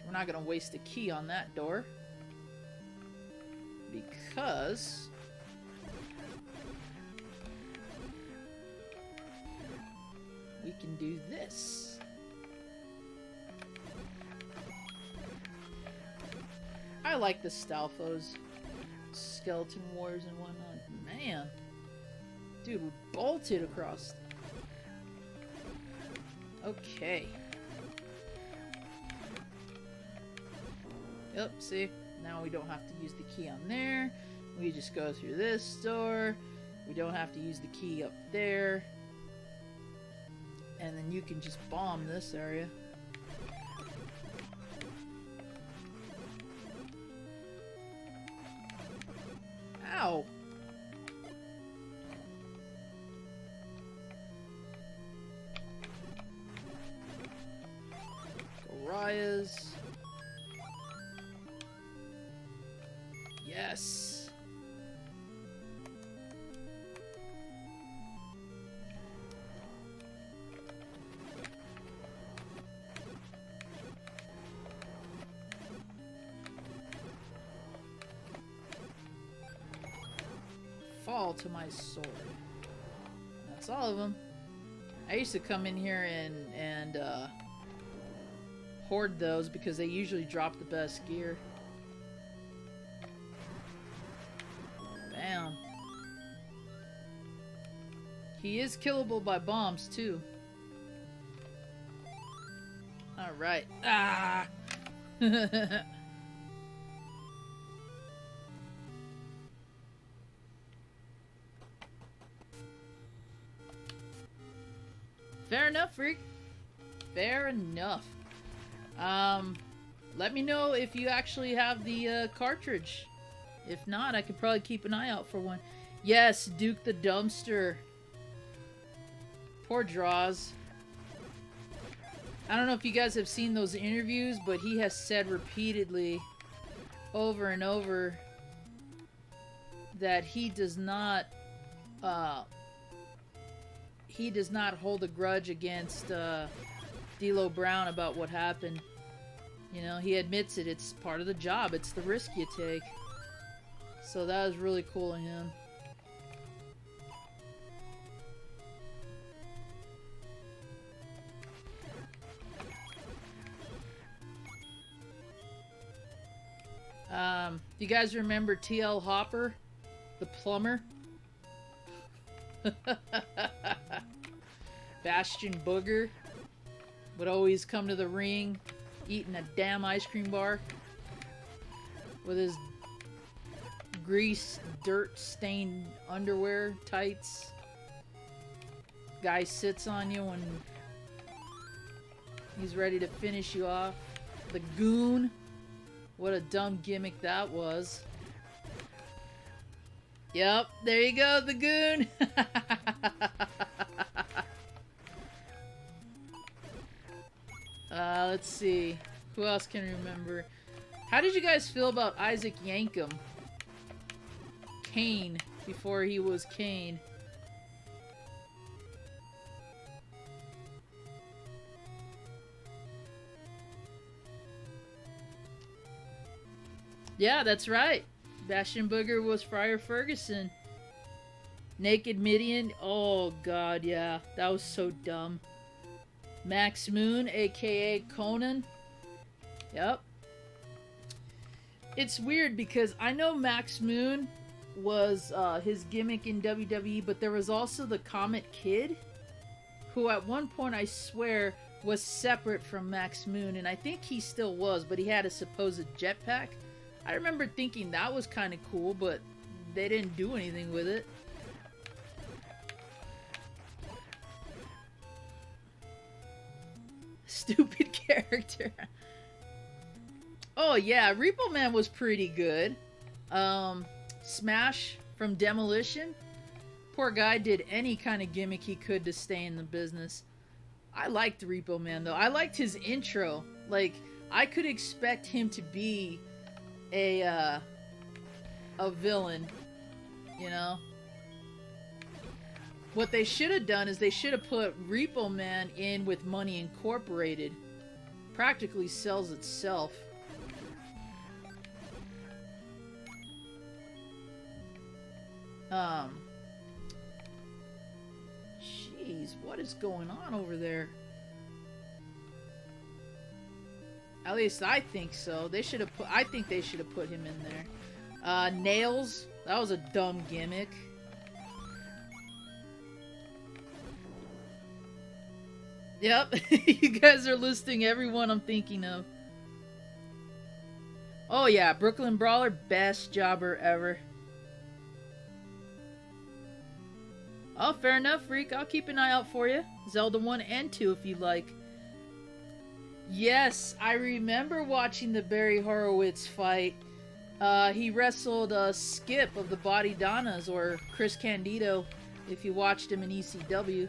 We're not gonna waste a key on that door, because we can do this. I like the Stalfos, Skeleton Wars and whatnot. Man, dude, we bolted across. Okay. Yep, see? Now we don't have to use the key on there. We just go through this door. We don't have to use the key up there. And then you can just bomb this area. Ow! Gorias. Yes. Fall to my sword. That's all of them. I used to come in here and hoard those because they usually drop the best gear. Bam. He is killable by bombs too. Alright. Ah! Fair enough, freak. Fair enough. Let me know if you actually have the cartridge. If not, I could probably keep an eye out for one. Yes, Duke the Dumpster. Poor Draws. I don't know if you guys have seen those interviews, but he has said repeatedly, over and over, that he does not hold a grudge against D'Lo Brown about what happened. You know, he admits it. It's part of the job. It's the risk you take. So that was really cool of him. Do you guys remember TL Hopper, the plumber? Bastion Booger would always come to the ring eating a damn ice cream bar with his grease, dirt stained underwear, tights. Guy sits on you when he's ready to finish you off. The Goon. What a dumb gimmick that was. Yep, there you go, the Goon. Let's see. Who else can remember? How did you guys feel about Isaac Yankem? Kane, before he was Kane. Yeah, that's right. Bastion Booger was Friar Ferguson. Naked Midian. Oh, God, yeah. That was so dumb. Max Moon, a.k.a. Conan. Yep. It's weird because I know Max Moon was his gimmick in WWE, but there was also the Comet Kid, who at one point, I swear, was separate from Max Moon, and I think he still was, but he had a supposed jetpack. I remember thinking that was kind of cool, but they didn't do anything with it. Stupid character. Oh yeah, Repo Man was pretty good. Smash from Demolition. Poor guy did any kind of gimmick he could to stay in the business. I liked Repo Man though. I liked his intro. Like, I could expect him to be a villain, you know? What they should have done is they should have put Repo Man in with Money Incorporated. Practically sells itself. Jeez, what is going on over there? At least I think so. They should have put. I think they should have put him in there. Nails. That was a dumb gimmick. Yep, you guys are listing everyone I'm thinking of. Oh yeah, Brooklyn Brawler, best jobber ever. Oh, fair enough, Freak. I'll keep an eye out for you. Zelda 1 and 2 if you like. Yes, I remember watching the Barry Horowitz fight. He wrestled Skip of the Body Donnas, or Chris Candido, if you watched him in ECW.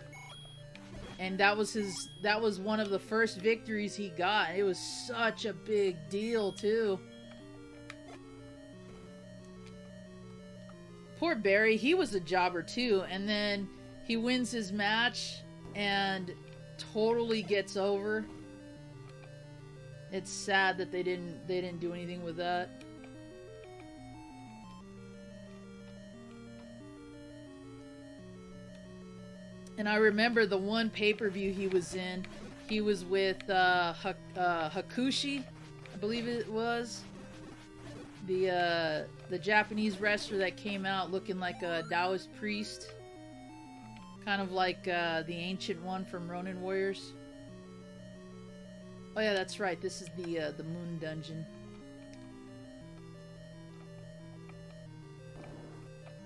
And that was one of the first victories he got. It was such a big deal, too. Poor Barry, he was a jobber too, and then he wins his match and totally gets over. It's sad that they didn't do anything with that. And I remember the one pay-per-view he was in. He was with Hakushi, I believe it was. The Japanese wrestler that came out looking like a Taoist priest. Kind of like the ancient one from Ronin Warriors. Oh yeah, that's right. This is the Moon Dungeon.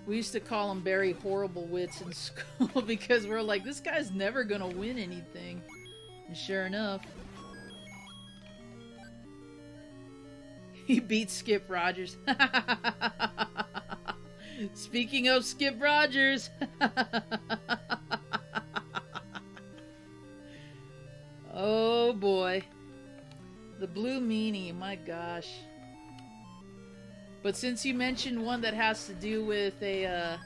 We used to call him Barry Horrible Wits in school because we're like, this guy's never gonna win anything. And sure enough, he beat Skip Rogers. Speaking of Skip Rogers. Oh boy. The Blue Meanie, my gosh. But since you mentioned one that has to do with a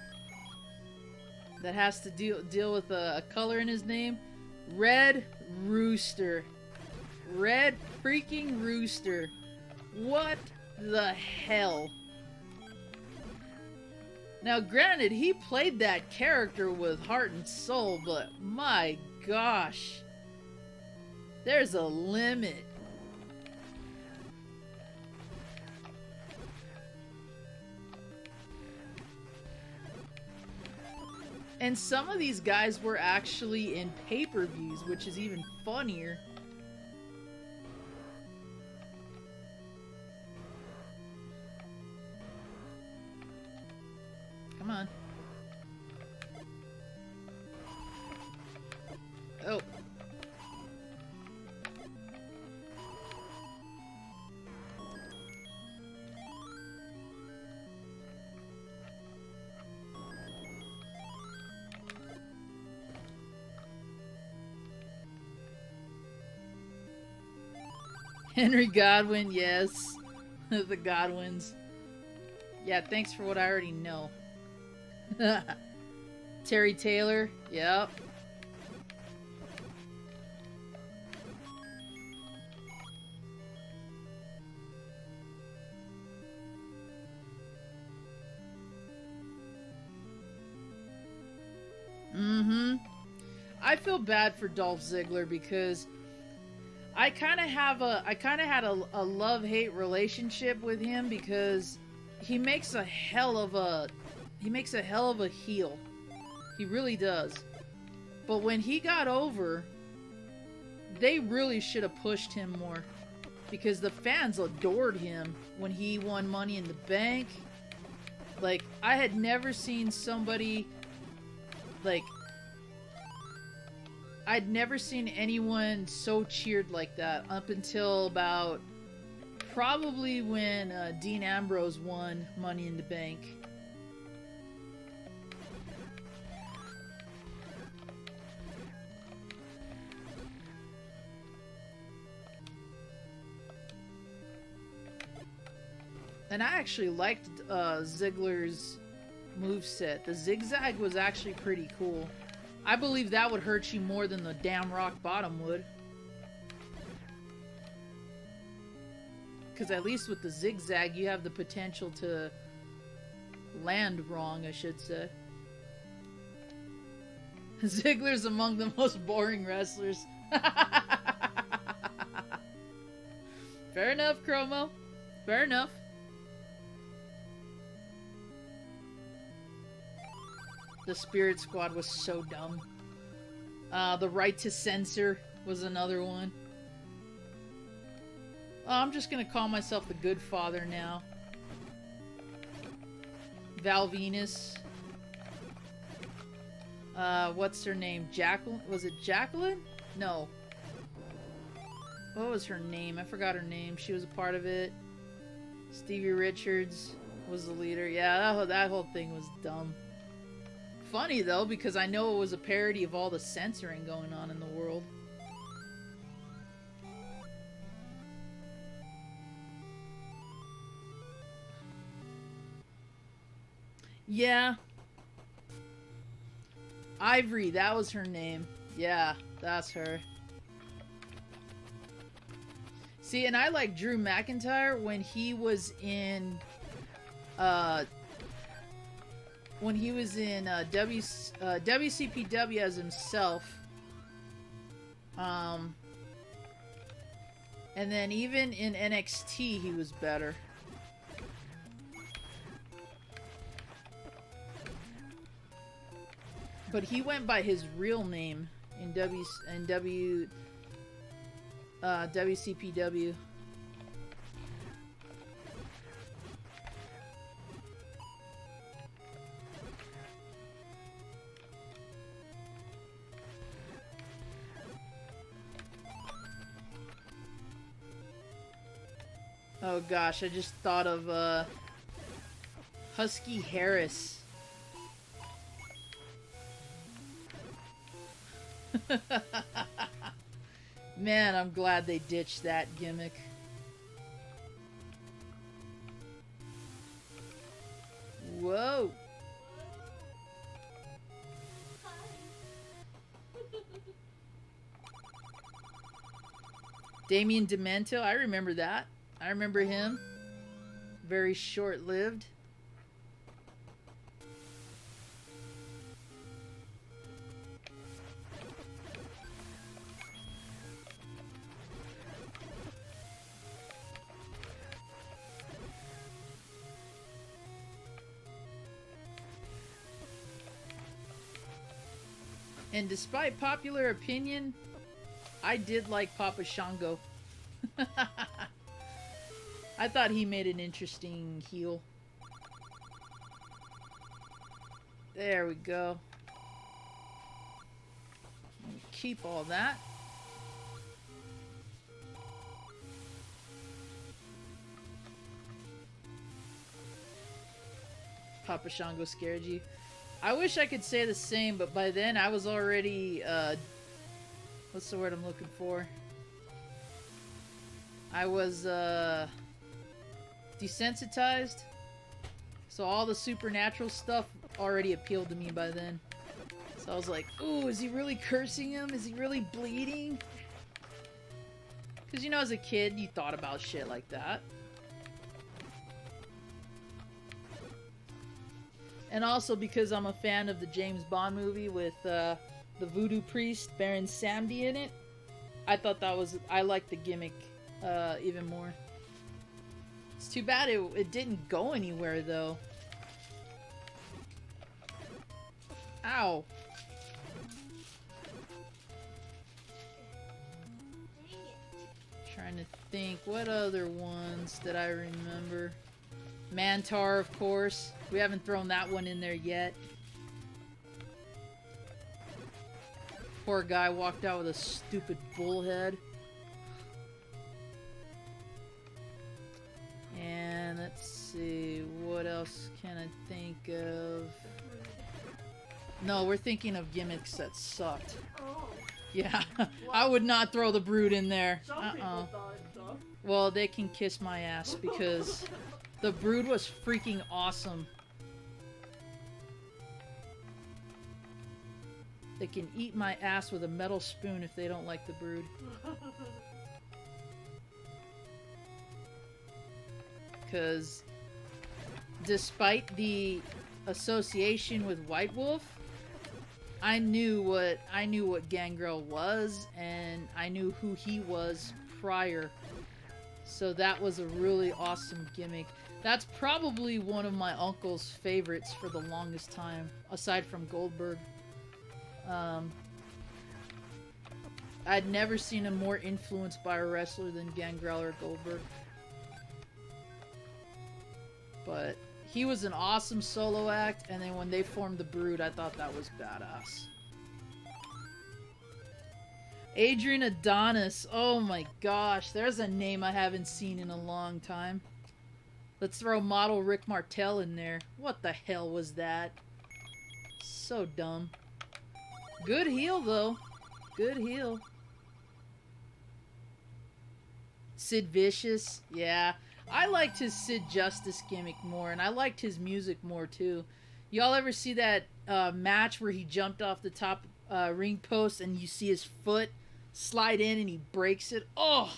deal with a color in his name, Red Rooster. Red freaking Rooster. What the hell? Now, granted, he played that character with heart and soul, but my gosh, there's a limit. And some of these guys were actually in pay-per-views, which is even funnier. Come on. Oh. Henry Godwin, yes. The Godwins. Yeah, thanks for what I already know. Terry Taylor, yep. I feel bad for Dolph Ziggler because I kind of had a love-hate relationship with him because he makes a hell of a heel. He really does. But when he got over, they really should have pushed him more because the fans adored him when he won Money in the Bank. Like, I had never seen somebody like I'd never seen anyone so cheered like that up until about probably when Dean Ambrose won Money in the Bank. And I actually liked Ziggler's moveset. The zigzag was actually pretty cool. I believe that would hurt you more than the damn rock bottom would. Because at least with the zigzag, you have the potential to land wrong, I should say. Ziggler's among the most boring wrestlers. Fair enough, Chromo. Fair enough. The Spirit Squad was so dumb. The Right to Censor was another one. Oh, I'm just gonna call myself the Good Father now. Val Venus. What's her name? Jacqueline? Was it Jacqueline? No. What was her name? I forgot her name. She was a part of it. Stevie Richards was the leader. Yeah, that whole thing was dumb. Funny though, because I know it was a parody of all the censoring going on in the world. Yeah. Ivory, that was her name. Yeah, that's her. See, and I like Drew McIntyre when he was in WCPW as himself. And then even in NXT he was better. But he went by his real name in WCPW. Oh gosh, I just thought of Husky Harris. Man, I'm glad they ditched that gimmick. Whoa. Damien Demento, I remember that. I remember him. Very short-lived. And despite popular opinion, I did like Papa Shango. I thought he made an interesting heel. There we go. Keep all that. Papa Shango scared you. I wish I could say the same, but by then I was already, what's the word I'm looking for? I was, desensitized. So all the supernatural stuff already appealed to me by then. So I was like, ooh, is he really cursing him? Is he really bleeding? Because, you know, as a kid, you thought about shit like that. And also because I'm a fan of the James Bond movie with the voodoo priest, Baron Samedi, in it. I thought that was... I liked the gimmick even more. It's too bad it didn't go anywhere, though. Ow. Trying to think, what other ones did I remember? Mantar, of course. We haven't thrown that one in there yet. Poor guy walked out with a stupid bullhead. And let's see, what else can I think of? No, we're thinking of gimmicks that sucked. Oh. Yeah, I would not throw the brood in there. Some people thought so. Well, they can kiss my ass because the brood was freaking awesome. They can eat my ass with a metal spoon if they don't like the brood. Because despite the association with White Wolf, I knew what Gangrel was, and I knew who he was prior. So that was a really awesome gimmick. That's probably one of my uncle's favorites for the longest time, aside from Goldberg. I'd never seen him more influenced by a wrestler than Gangrel or Goldberg. But he was an awesome solo act, and then when they formed the Brood, I thought that was badass. Adrian Adonis. Oh my gosh, there's a name I haven't seen in a long time. Let's throw model Rick Martel in there. What the hell was that? So dumb. Good heel, though. Good heel. Sid Vicious. Yeah. I liked his Sid Justice gimmick more, and I liked his music more, too. Y'all ever see that match where he jumped off the top ring post and you see his foot slide in and he breaks it? Oh!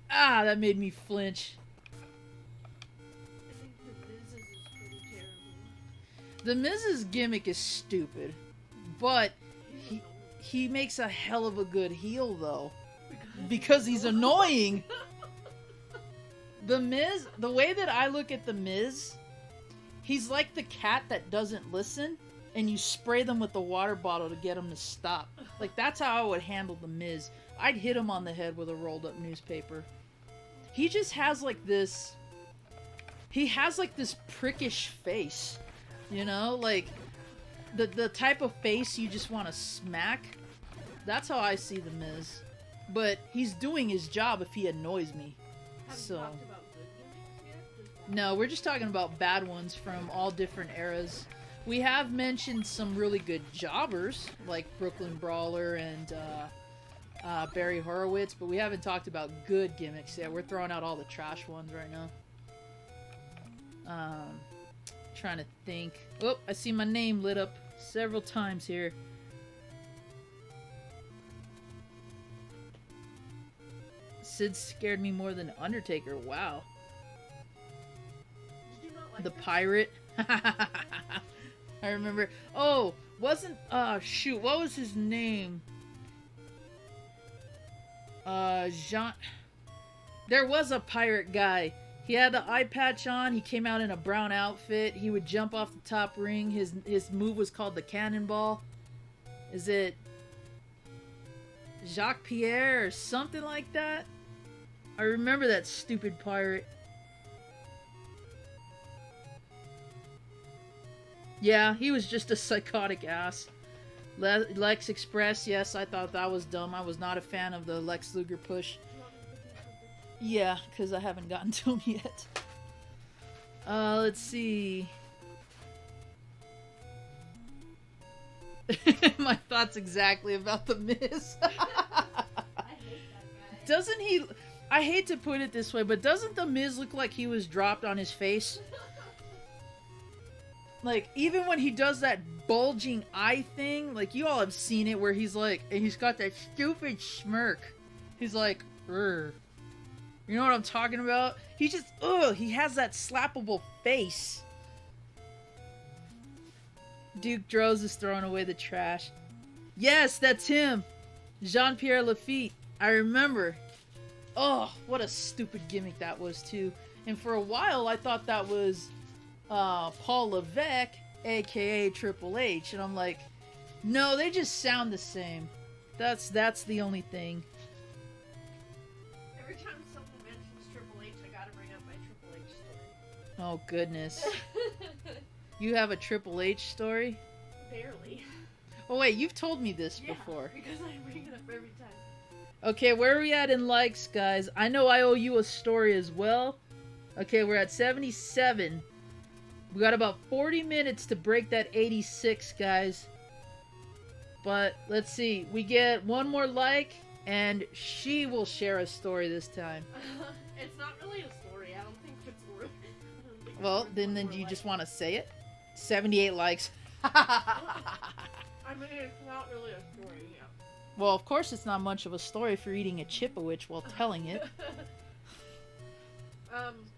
Ah, that made me flinch. I think the Miz's is pretty terrible. The Miz's gimmick is stupid, but he makes a hell of a good heel, though. Because he's annoying. The Miz, the way that I look at the Miz, he's like the cat that doesn't listen, and you spray them with the water bottle to get him to stop. Like, that's how I would handle the Miz. I'd hit him on the head with a rolled up newspaper. He just has like this... He has like this prickish face. You know? Like, the type of face you just want to smack. That's how I see the Miz. But he's doing his job if he annoys me. Have So... you talked about good gimmicks yet? Just No, we're just talking about bad ones from all different eras. We have mentioned some really good jobbers, like Brooklyn Brawler and Barry Horowitz, but we haven't talked about good gimmicks yet. We're throwing out all the trash ones right now. Trying to think. Oh, I see my name lit up several times here. Sid scared me more than Undertaker. Wow. Did you not like The him? pirate. I remember. Oh, wasn't shoot, what was his name? Jean. There was a pirate guy. He had the eye patch on. He came out in a brown outfit. He would jump off the top ring. His move was called the cannonball. Is it Jacques Pierre or something like that? I remember that stupid pirate. Yeah, he was just a psychotic ass. Lex Express, yes, I thought that was dumb. I was not a fan of the Lex Luger push. Yeah, because I haven't gotten to him yet. Let's see. My thoughts exactly about the Miz. I hate that guy. Doesn't he... I hate to put it this way, but doesn't the Miz look like he was dropped on his face? Like, even when he does that bulging eye thing, like, you all have seen it where he's like, and he's got that stupid smirk. He's like, "Urgh." You know what I'm talking about? He just, ugh, he has that slappable face. Duke Droz is throwing away the trash. Yes, that's him. Jean-Pierre Lafitte. I remember. Oh, what a stupid gimmick that was, too. And for a while, I thought that was Paul Levesque, a.k.a. Triple H. And I'm like, no, they just sound the same. That's the only thing. Every time someone mentions Triple H, I gotta bring up my Triple H story. Oh, goodness. You have a Triple H story? Barely. Oh, wait, you've told me this Yeah, before. because I bring it up every time. Okay, where are we at in likes, guys? I know I owe you a story as well. Okay, we're at 77. We got about 40 minutes to break that 86, guys. But, let's see. We get one more like, and she will share a story this time. It's not really a story. I don't think it's worth. Well, then do you just want to say it? 78 likes. I mean, it's not really a story. Yeah. Well, of course it's not much of a story for eating a Chipowich while telling it.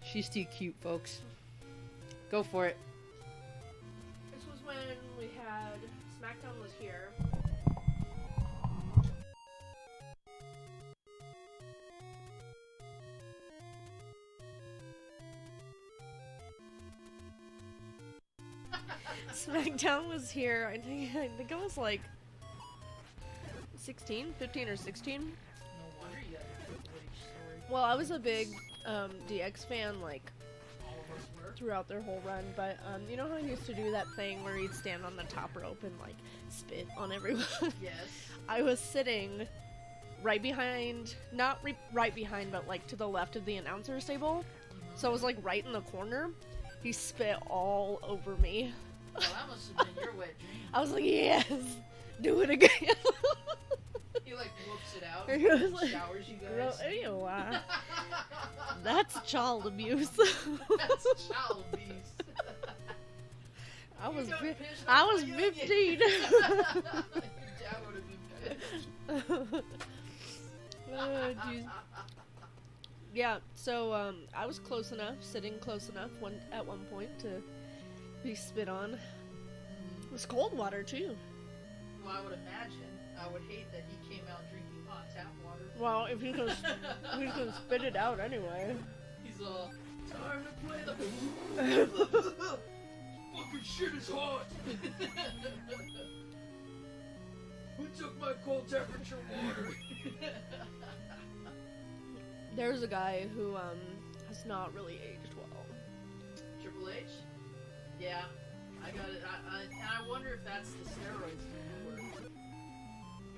She's too cute, folks. Go for it. This was when we had SmackDown was here. SmackDown was here. I think it was like 15 or 16. No wonder you got a Triple H story. Well, I was a big DX fan, like, All of us were. throughout their whole run, but you know how he used to do that thing where he'd stand on the top rope and, like, spit on everyone? Yes. I was sitting right behind, not right behind, but, like, to the left of the announcer's table, so I was, like, right in the corner. He spit all over me. Well, that must have been your wet dream. I was like, yes! Do it again! He like whoops it out He was and like, showers you guys. Ew, that's child abuse. That's child abuse. I was You done pissed I off was my youngin. 15. Your dad would have been pissed. Oh, jeez. Yeah, so I was close enough, sitting close enough at one point to be spit on. It was cold water too. Well, I would imagine. I would hate that he came out drinking hot tap water. Well, if he's gonna spit it out anyway. He's time to play the fucking shit is hot. Who took my cold temperature water? There's a guy who has not really aged well. Triple H? Yeah, I got it. And I wonder if that's the steroids doing work.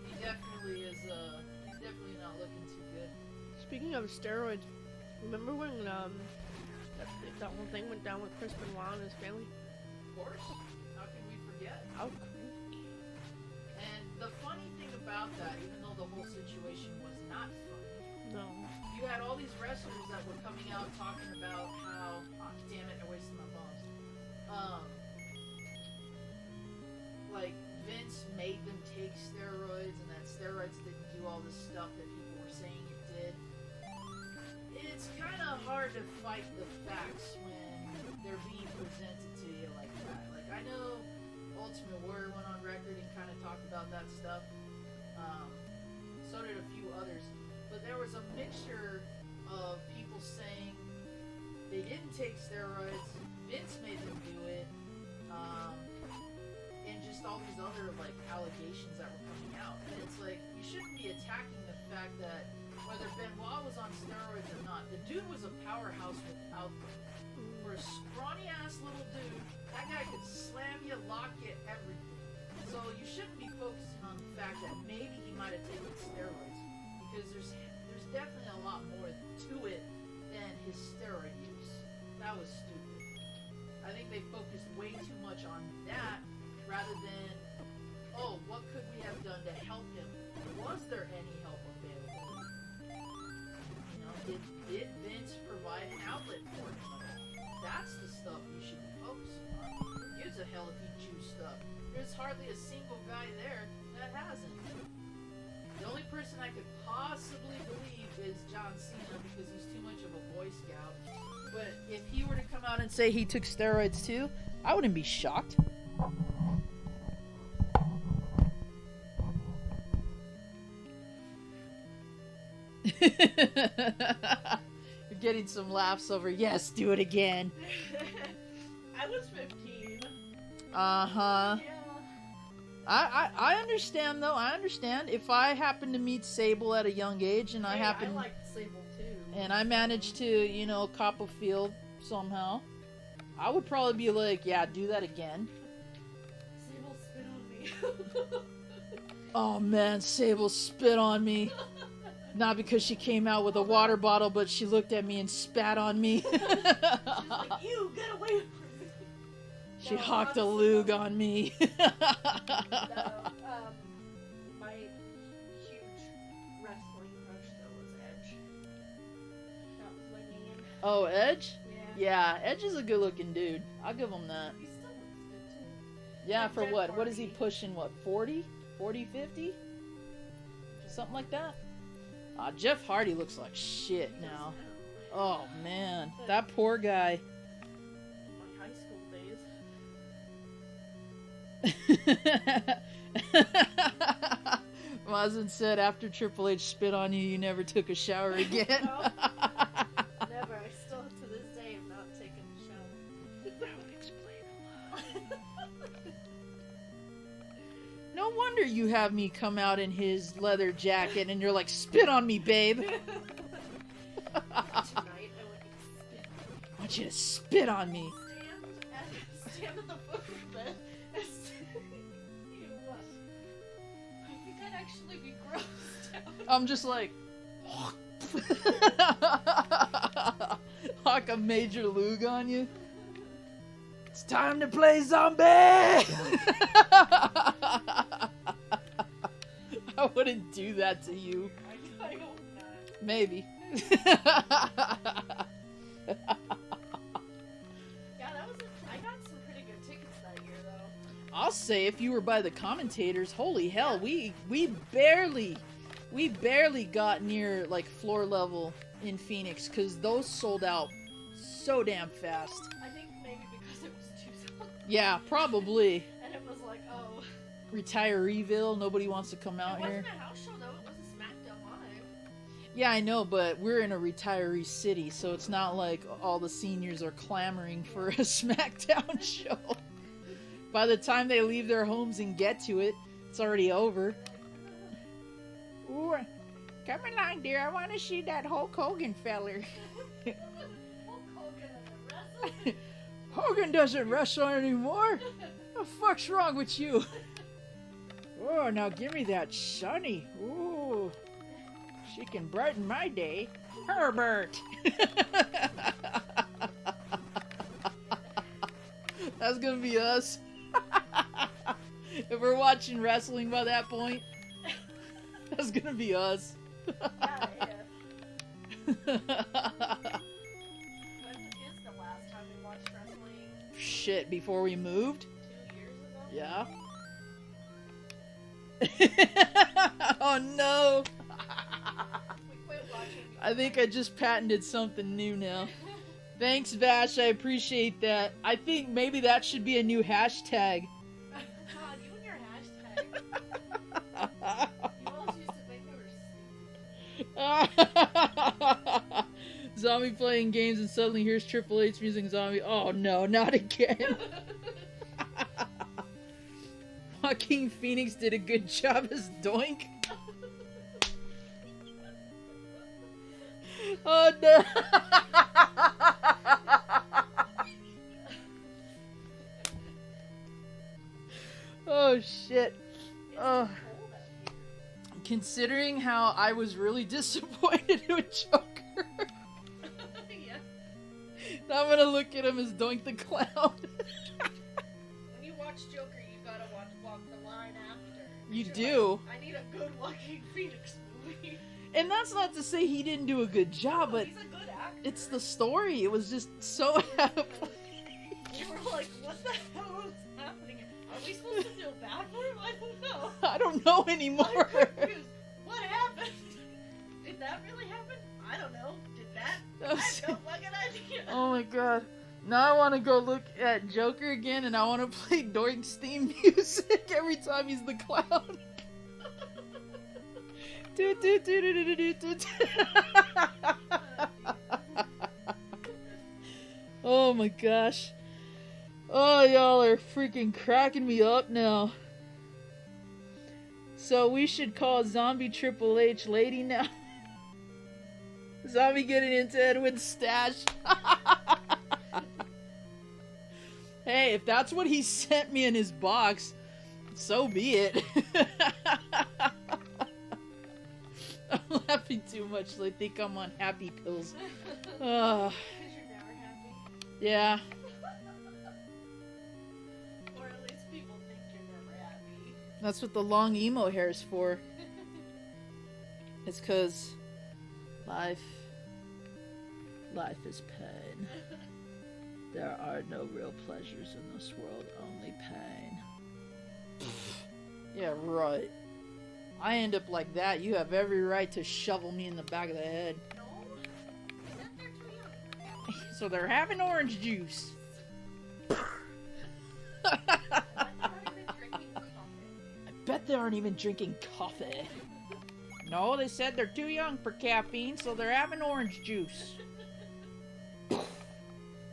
He definitely is. He's definitely not looking too good. Speaking of steroids, remember when that whole thing went down with Chris Benoit and his family? Of course. How can we forget? How crazy. And the funny thing about that, even though the whole situation was not funny, No. you had all these wrestlers that were coming out talking about how, oh, damn it, I wasted my bombs. Like Vince made them take steroids, and that steroids didn't do all this stuff that people were saying it did. It's kind of hard to fight the facts when they're being presented to you like that. Like, I know Ultimate Warrior went on record and kind of talked about that stuff. So did a few others. But there was a mixture of people saying they didn't take steroids, Vince made them do it, and just all these other like allegations that were coming out. And it's like you shouldn't be attacking the fact that whether Benoit was on steroids or not, the dude was a powerhouse without them. For a scrawny ass little dude, that guy could slam you, lock you, everything. So you shouldn't be focusing on the fact that maybe he might have taken steroids, because there's definitely a lot more to it than his steroid use. That was stupid. I think they focused way too much on that rather than, oh, what could we have done to help him? Was there any help available? You know, did Vince provide an outlet for him at all? That's the stuff you should be focusing on. Who gives a hell if he chews stuff? There's hardly a single guy there that hasn't. The only person I could possibly believe is John Cena because he's too much of a Boy Scout. But if he were to come out and say he took steroids too, I wouldn't be shocked. You're getting some laughs over, yes, do it again. I was 15. Uh-huh. Yeah. I understand though. I understand. If I happen to meet Sable at a young age and I liked Sable too. and I managed to, you know, cop a field somehow, I would probably be like, yeah, do that again. Sable spit on me. Oh man, Sable spit on me. Not because she came out with a water bottle, but she looked at me and spat on me. She's like, you get away from me. She No, hawked a honestly, lug on me. No, my huge wrestling crush though was Edge. That was my man. Oh, Edge? Yeah. Yeah, Edge is a good looking dude. I'll give him that. He still looks good too. Yeah, Like for Jeff what? What is he Hardy. pushing? What, 40? 40, 50? Something like that? Jeff Hardy looks like shit now. Oh, man. That poor guy. My high school days. Mazin said after Triple H spit on you, you never took a shower again. No. Never. I still, to this day, have not taken a shower. That would explain a lot. No wonder you have me come out in his leather jacket and you're like, spit on me, babe. Tonight, I I want you to spit. want you to spit on me. Stand at the foot of the bed and Ew, what? I think I'd actually be grossed out. I'm just like, hawk a major lug on you. It's time to play zombie! I wouldn't do that to you. I hope not. Maybe. Yeah, that was I got some pretty good tickets that year, though. I'll say if you were by the commentators, holy hell, we barely got near like floor level in Phoenix because those sold out so damn fast. I think maybe because it was Tucson. Yeah, probably. And it was like, oh. Retireeville, nobody wants to come out It here. wasn't a house show, though. It was a SmackDown Live. Yeah, I know, but we're in a retiree city, so it's not like all the seniors are clamoring for a SmackDown show. By the time they leave their homes and get to it, it's already over. Ooh, come along, dear. I want to see that Hulk Hogan feller. Hulk Hogan and the wrestling. Hogan doesn't wrestle anymore. What the fuck's wrong with you? Oh, now give me that Sunny. Ooh, she can brighten my day. Herbert. That's gonna be us. If we're watching wrestling by that point, that's gonna be us. Yeah, yeah. When is the last time we watched wrestling? Shit, before we moved? 2 years ago? Yeah. Oh no! We quit watching. I think I just patented something new now. Thanks, Vash. I appreciate that. I think maybe that should be a new hashtag. God, you and your hashtag. You always used to think we were Zombie playing games and suddenly hears Triple H music zombie. Oh no, not again. Joaquin Phoenix did a good job as Doink. Oh no! Oh shit. Oh. Considering how I was really disappointed with Joker, Yeah. now I'm gonna look at him as Doink the Clown. When you watch Joker, you gotta walk the line after. You You're do. like, I need a good Joaquin Phoenix movie. And that's not to say he didn't do a good job, but He's a good actor. it's the story. It was just so out of place. You were like, what the hell is happening? Are we supposed to feel bad for him? I don't know. I don't know anymore. I'm confused. What happened? Did that really happen? I don't know. Did that? I have no fucking idea. Oh my god. Now I want to go look at Joker again, and I want to play Doink's theme music every time he's the clown. Do, do, do, do, do, do, do, do. Oh my gosh. Oh, y'all are freaking cracking me up now. So we should call Zombie Triple H Lady now. Zombie getting into Edwin's stash. Hey, if that's what he sent me in his box, so be it. I'm laughing too much, so I think I'm on happy pills. Because you're never happy. Yeah. Or at least people think you're never happy. That's what the long emo hair is for. It's 'cause life is pain. There are no real pleasures in this world, only pain. Yeah, right. I end up like that. You have every right to shovel me in the back of the head. No? They're too young. So they're having orange juice. I bet they aren't even drinking coffee. No, they said they're too young for caffeine, so they're having orange juice.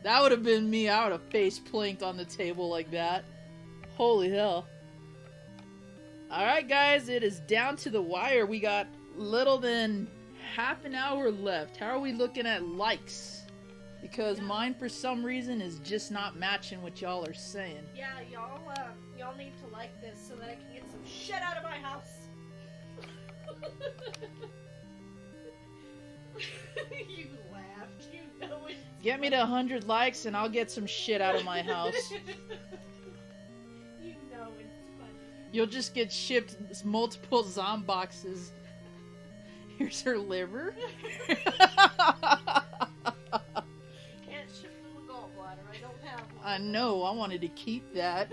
That would have been me. I would have face planked on the table like that. Holy hell. Alright guys, it is down to the wire. We got little than half an hour left. How are we looking at likes? Because mine for some reason is just not matching what y'all are saying. Yeah, y'all need to like this so that I can get some shit out of my house. You laughed. You know it. Get me to 100 likes and I'll get some shit out of my house. You know it's funny. You'll just get shipped multiple zomboxes. Here's her liver. Can't ship them a gallbladder. I don't have one. I know, I wanted to keep that.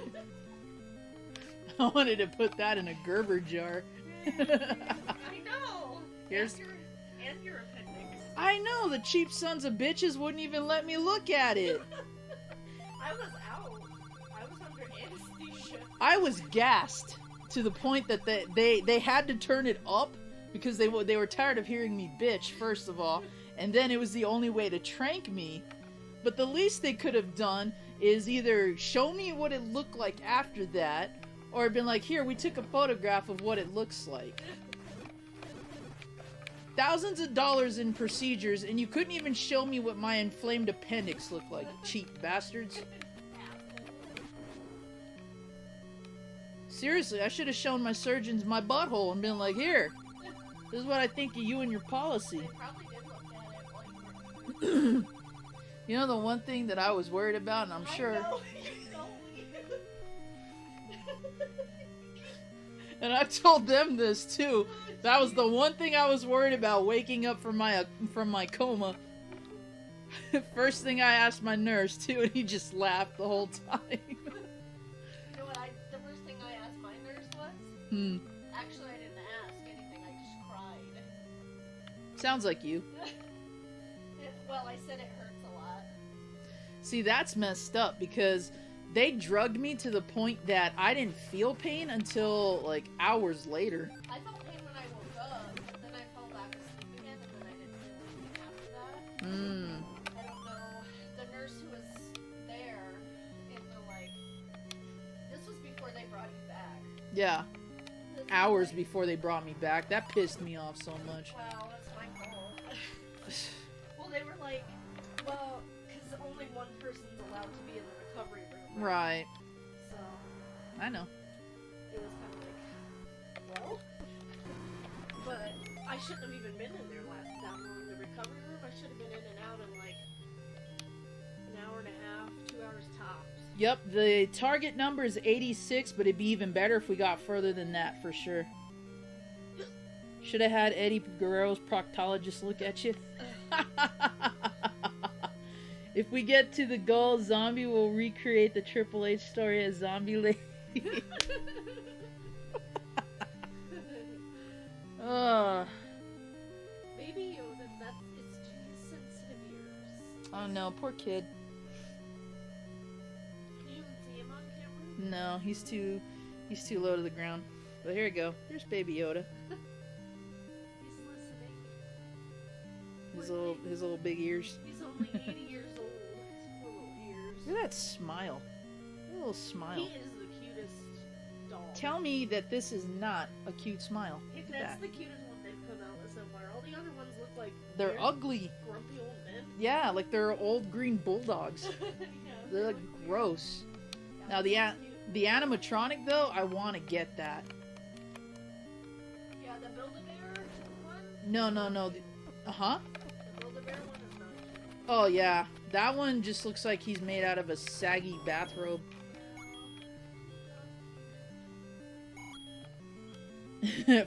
I wanted to put that in a Gerber jar. I know. Here's- and your appendix. I know, the cheap sons of bitches wouldn't even let me look at it. I was out. I was under anesthesia. I was gassed to the point that they had to turn it up because they were tired of hearing me bitch, first of all, and then it was the only way to trank me. But the least they could have done is either show me what it looked like after that, or been like, here, we took a photograph of what it looks like. Thousands of dollars in procedures, and you couldn't even show me what my inflamed appendix looked like, cheap bastards. Seriously, I should have shown my surgeons my butthole and been like, here, this is what I think of you and your policy. They probably did look at it while you were... You know the one thing that I was worried about, and I'm sure... I know. You told me. And I told them this too. That was the one thing I was worried about waking up from my coma. First thing I asked my nurse too, and he just laughed the whole time. You know what? The first thing I asked my nurse was. Actually, I didn't ask anything. I just cried. Sounds like you. Well, I said it hurts a lot. See, that's messed up because they drugged me to the point that I didn't feel pain until like hours later. I felt pain when I woke up, but then I fell back asleep again, and then I didn't feel anything after that. I don't know. The nurse who was there in the this was before they brought you back. Yeah. Hours before they brought me back. That pissed me off so much. Well, that's my fault. Well, they were like, well, because only one person's allowed to be in the recovery room. Right. So. I know. It was kind of like, well. But I shouldn't have even been in there that long. The recovery room, I should have been in and out in like an hour and a half, 2 hours tops. Yep, the target number is 86, but it'd be even better if we got further than that, for sure. Should have had Eddie Guerrero's proctologist look at you. If we get to the goal, Zombie will recreate the Triple H story as Zombie Lady. Baby Yoda, that is too sensitive ears. Oh no, poor kid. Can you even see him on camera? No, he's too low to the ground. But here we go. Here's Baby Yoda. He's listening. His little big ears. He's only 80 years old. His poor little ears. Look at that smile. A little smile. He is the cutest doll. Tell me that this is not a cute smile. If Look at that's that. the cutest one they've come out with so far. All the other ones look like They're weird, ugly. grumpy old men. Yeah, like they're old green bulldogs. Yeah, They're like look weird. gross. Yeah, Now that's cute. the animatronic though, I want to get that. Yeah, the Build-A-Bear one. No. Uh-huh. The Build-A-Bear one is not cute. Oh yeah, that one just looks like he's made out of a saggy bathrobe.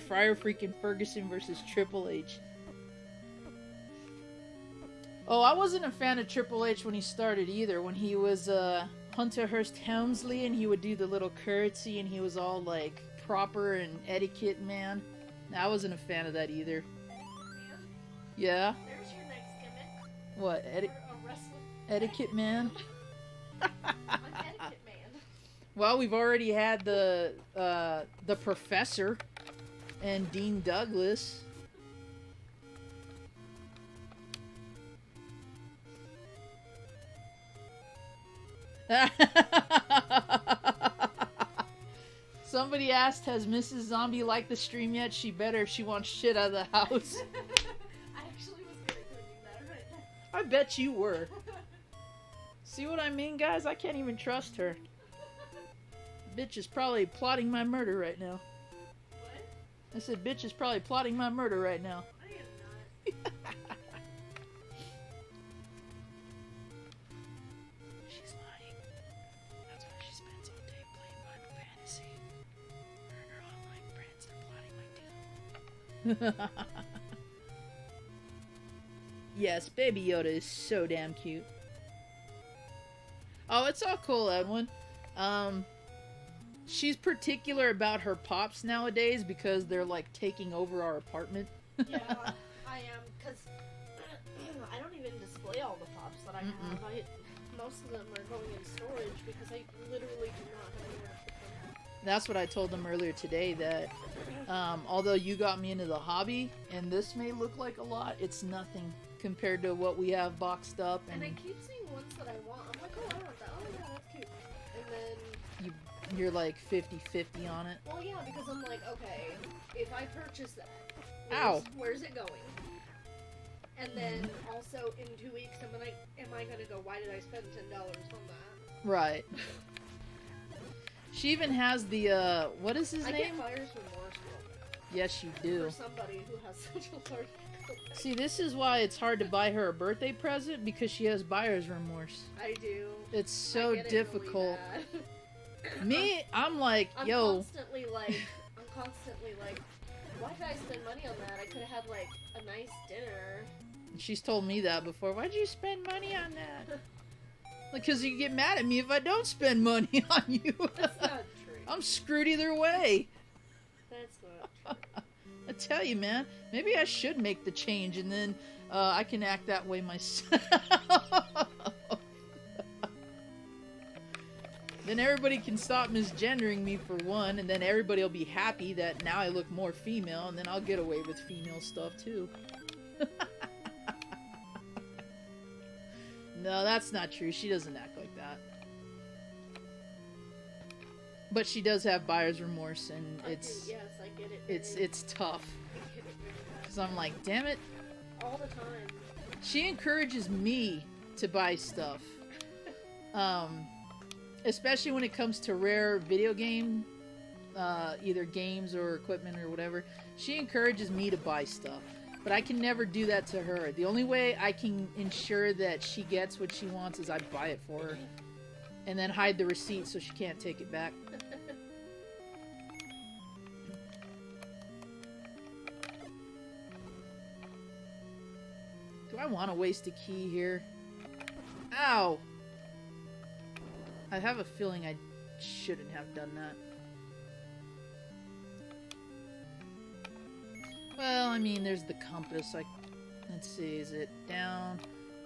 Friar freaking Ferguson versus Triple H. Oh, I wasn't a fan of Triple H when he started either. When he was Hunter Hearst Helmsley and he would do the little curtsy and he was all like proper and etiquette man. I wasn't a fan of that either. Man, Yeah? there's your next gimmick. What? You're a wrestling Etiquette man? An etiquette man. Well, we've already had the professor and Dean Douglas. Somebody asked, has Mrs. Zombie liked the stream yet? She better if she wants shit out of the house. I actually was gonna go do that right now. I bet you were. See what I mean, guys? I can't even trust her. Bitch is probably plotting my murder right now. What? I said, bitch is probably plotting my murder right now. I am not. She's lying. That's why she spends all day playing Final Fantasy. Her and her online friends are plotting my doom. Yes, Baby Yoda is so damn cute. Oh, it's all cool, Edwin. She's particular about her pops nowadays because they're like taking over our apartment. Yeah, I am, because I don't even display all the pops that I have. Most of them are going in storage because I literally do not have anywhere to put them. That's what I told them earlier today, that although you got me into the hobby, and this may look like a lot, it's nothing compared to what we have boxed up. And I keep seeing ones that I want. I'm like, oh, I want that. Oh, yeah, that's cute. And then, you're like 50-50 on it. well, yeah, because I'm like, okay, if I purchase that, Ow. where's it going? And then also in 2 weeks, am I gonna go, why did I spend $10 on that? Right. She even has the, what is his I name? get buyer's remorse Yes, you do. for somebody who has such a large collection. See, this is why it's hard to buy her a birthday present, because she has buyer's remorse. I do. It's I so get it difficult. Really bad. Me, I'm like, I'm yo. constantly like, why did I spend money on that? I could have had like a nice dinner. She's told me that before. Why'd you spend money on that? Because you get mad at me if I don't spend money on you. That's not true. I'm screwed either way. That's not true. I tell you, man. Maybe I should make the change, and then I can act that way myself. Then everybody can stop misgendering me for one, and then everybody will be happy that now I look more female, and then I'll get away with female stuff too. No, that's not true. She doesn't act like that. But she does have buyer's remorse, and it's Yes, I get it. it's tough. I get it very much. Cause I'm like, damn it. All the time. She encourages me to buy stuff. Especially when it comes to rare video game, either games or equipment or whatever. She encourages me to buy stuff. But I can never do that to her. The only way I can ensure that she gets what she wants is I buy it for her. And then hide the receipt so she can't take it back. Do I want to waste a key here? Ow! I have a feeling I shouldn't have done that. Well, I mean, there's the compass. Let's see, is it down,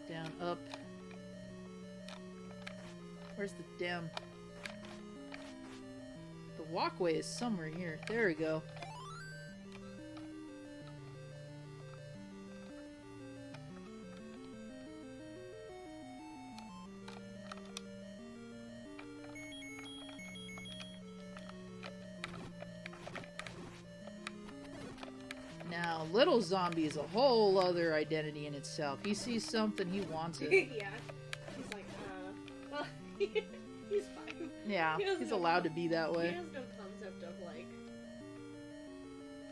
down, up? Where's the damn... The walkway is somewhere here. There we go. Now, little zombie is a whole other identity in itself. He sees something, he wants it. Yeah. He's like, well, he's fine. Yeah, He has he's no- allowed to be that He way. has no concept of, like,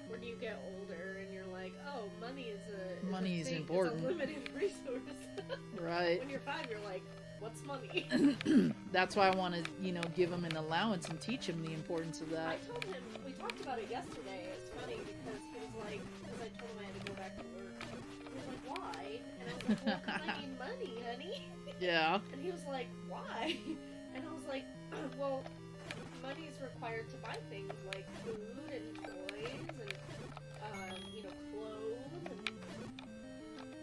when you get older and you're like, oh, money is Money is thing, important. It's a limited resource. Right. When you're 5, you're like, what's money? That's why I want to, you know, give him an allowance and teach him the importance of I that. told him, we talked about it yesterday. It's funny because he was like, because I told him I had to go back to work. He was like, why? And I was like, well, 'cause I need money, honey. Yeah. And he was like, why? And I was like, well, money is required to buy things like food and toys and, you know, clothes and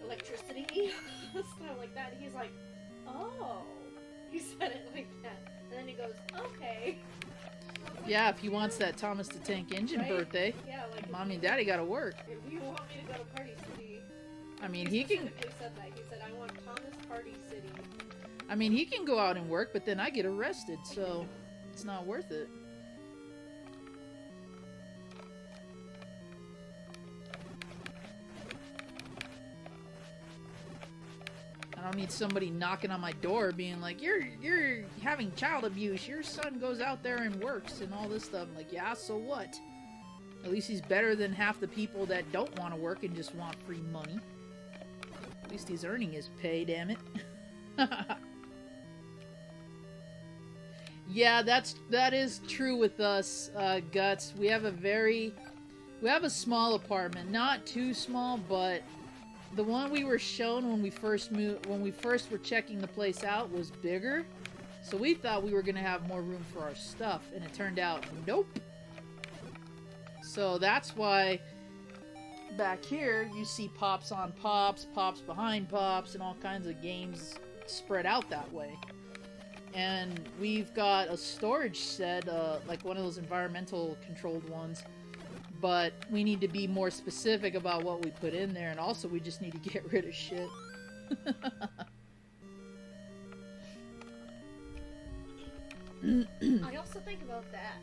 electricity, stuff like that. And he's like, oh. He said it like that. And then he goes, okay. Yeah, if he wants that Thomas the Tank Engine Right? birthday, Yeah, like Mommy and Daddy gotta work. if you want me to go to Party City, I mean, he can. specifically said that. He said, I want Thomas Party City. I mean, he can go out and work, but then I get arrested, so it's not worth it. I don't need somebody knocking on my door being like, you're having child abuse. Your son goes out there and works and all this stuff. I'm like, yeah, so what? At least he's better than half the people that don't want to work and just want free money. At least he's earning his pay, damn it. Yeah, that is true with us, Guts. We have a small apartment. Not too small, but the one we were shown when we first were checking the place out was bigger. So we thought we were gonna have more room for our stuff, and it turned out nope. So that's why back here you see pops on pops, pops behind pops, and all kinds of games spread out that way. And we've got a storage shed, like one of those environmental controlled ones, but we need to be more specific about what we put in there, and also we just need to get rid of shit. I also think about that.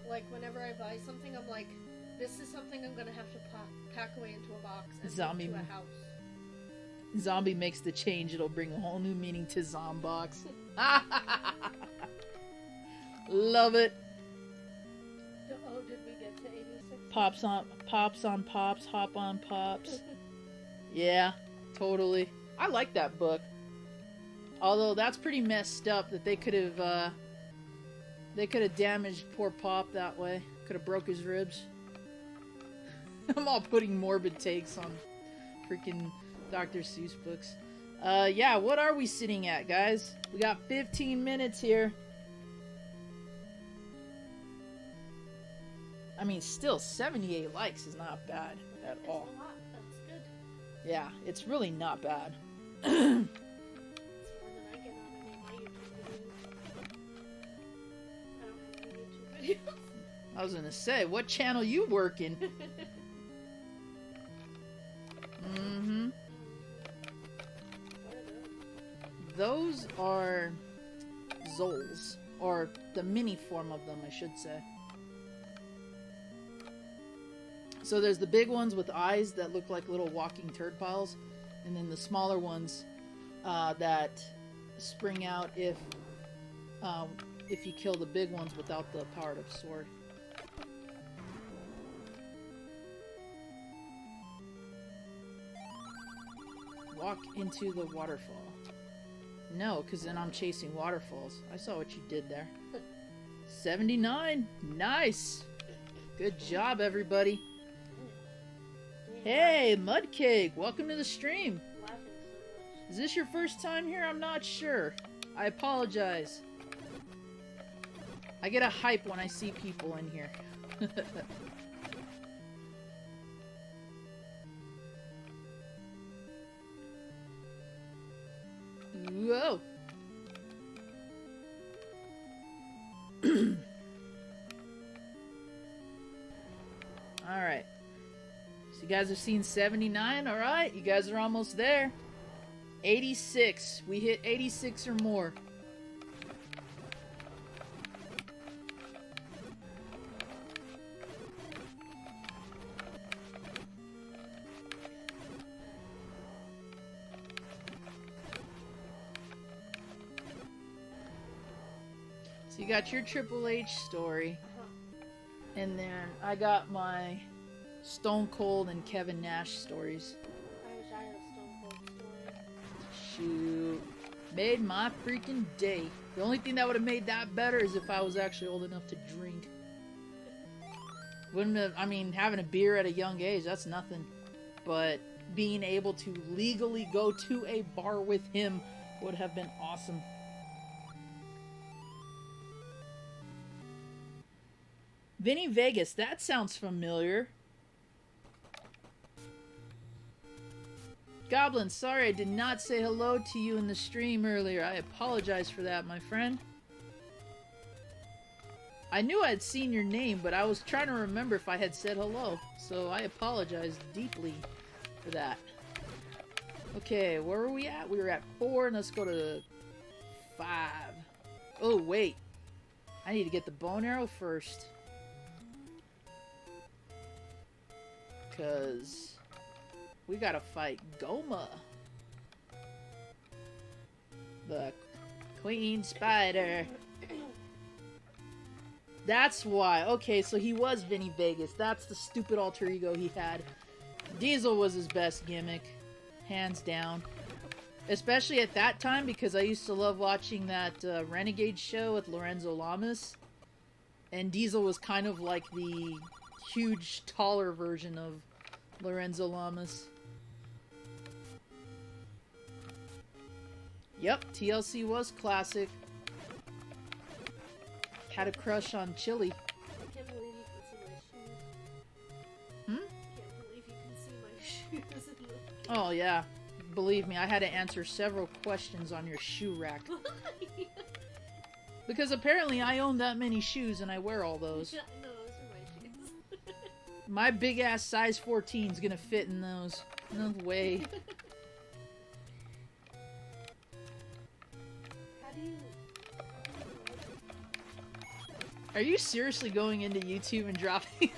Like, whenever I buy something, I'm like, this is something I'm gonna have to pack away into a box and Zombie move to a house. Zombie makes the change, it'll bring a whole new meaning to Zombox. Love it. Oh, did we get to 86? Pops on pops, hop on pops. Yeah, totally. I like that book. Although that's pretty messed up that they could have damaged poor Pop that way. Could have broke his ribs. I'm all putting morbid takes on freaking Dr. Seuss books. Yeah, what are we sitting at, guys? We got 15 minutes here. I mean, still, 78 likes is not bad at That's all. a lot. That's good. Yeah, it's really not bad. It's more than I get on any of my YouTube videos. I don't have any YouTube videos. I was gonna say, what channel you working? Mm-hmm. What are those? Those are Zols. Or the mini form of them, I should say. So there's the big ones with eyes that look like little walking turd piles, and then the smaller ones that spring out if you kill the big ones without the powered up sword. Walk into the waterfall. No, because then I'm chasing waterfalls. I saw what you did there. 79! Nice! Good job, everybody. Hey, Mudcake! Welcome to the stream. Is this your first time here? I'm not sure. I apologize. I get a hype when I see people in here. Whoa! Alright. So you guys have seen 79? Alright, you guys are almost there. 86. We hit 86 or more. So you got your Triple H story, and then I got my Stone Cold and Kevin Nash stories. I wish I had a Stone Cold story. Shoot. Made my freaking day. The only thing that would have made that better is if I was actually old enough to drink. Wouldn't have, I mean, having a beer at a young age, that's nothing. But being able to legally go to a bar with him would have been awesome. Vinny Vegas, that sounds familiar. Goblin, sorry I did not say hello to you in the stream earlier. I apologize for that, my friend. I knew I'd seen your name, but I was trying to remember if I had said hello. So I apologize deeply for that. Okay, where were we at? We were at 4, and let's go to 5. Oh, wait. I need to get the bone arrow first. Because we gotta fight Goma, the Queen Spider. That's why. Okay, so he was Vinny Vegas. That's the stupid alter ego he had. Diesel was his best gimmick, hands down. Especially at that time, because I used to love watching that Renegade show with Lorenzo Lamas. And Diesel was kind of like the huge, taller version of Lorenzo Lamas. Yep, TLC was classic. Had a crush on Chili. I can't believe you can see my shoes. Hmm? I can't believe you can see my shoes in the Oh yeah, believe me, I had to answer several questions on your shoe rack. Because apparently I own that many shoes and I wear all those. No, those are my shoes. My big ass size 14 is gonna fit in those. No way. How do you... Are you seriously going into YouTube and dropping?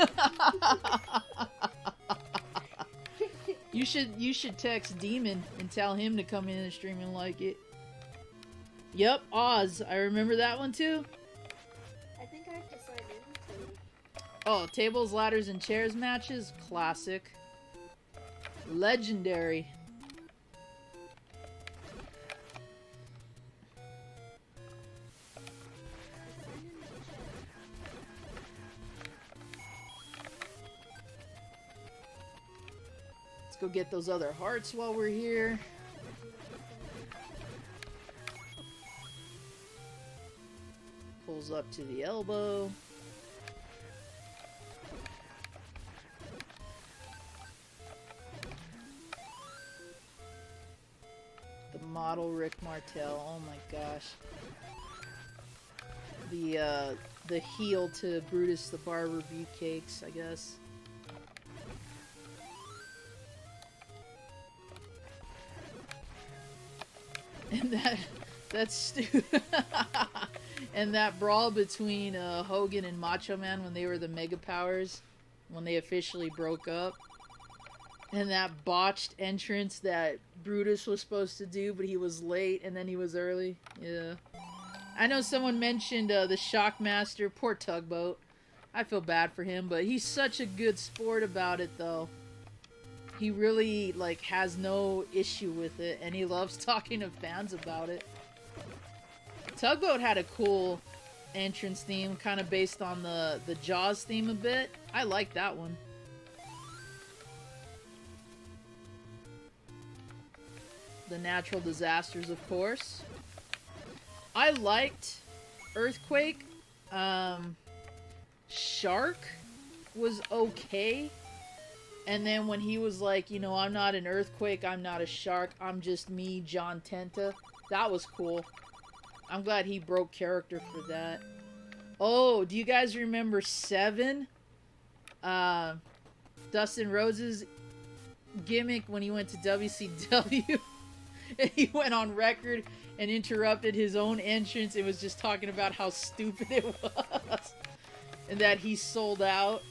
You should text Demon and tell him to come in and stream and like it. Yep, Oz. I remember that one too. I think I have to sign in to... Oh, tables, ladders, and chairs matches? Classic. Legendary. Let's go get those other hearts while we're here. Pulls up to the elbow. The model Rick Martel. Oh my gosh. The heel to Brutus the Barber Beefcakes, I guess. And That's stupid. And that brawl between Hogan and Macho Man when they were the Mega Powers, when they officially broke up. And that botched entrance that Brutus was supposed to do, but he was late and then he was early. Yeah. I know someone mentioned the Shockmaster. Poor Tugboat. I feel bad for him, but he's such a good sport about it, though. He really, like, has no issue with it, and he loves talking to fans about it. Tugboat had a cool entrance theme, kind of based on the Jaws theme a bit. I like that one. The natural disasters, of course. I liked Earthquake. Shark was okay. And then when he was like, you know, I'm not an earthquake, I'm not a shark, I'm just me, John Tenta. That was cool. I'm glad he broke character for that. Oh, do you guys remember 7? Dustin Rhodes' gimmick when he went to WCW? And he went on record and interrupted his own entrance and was just talking about how stupid it was. And that he sold out.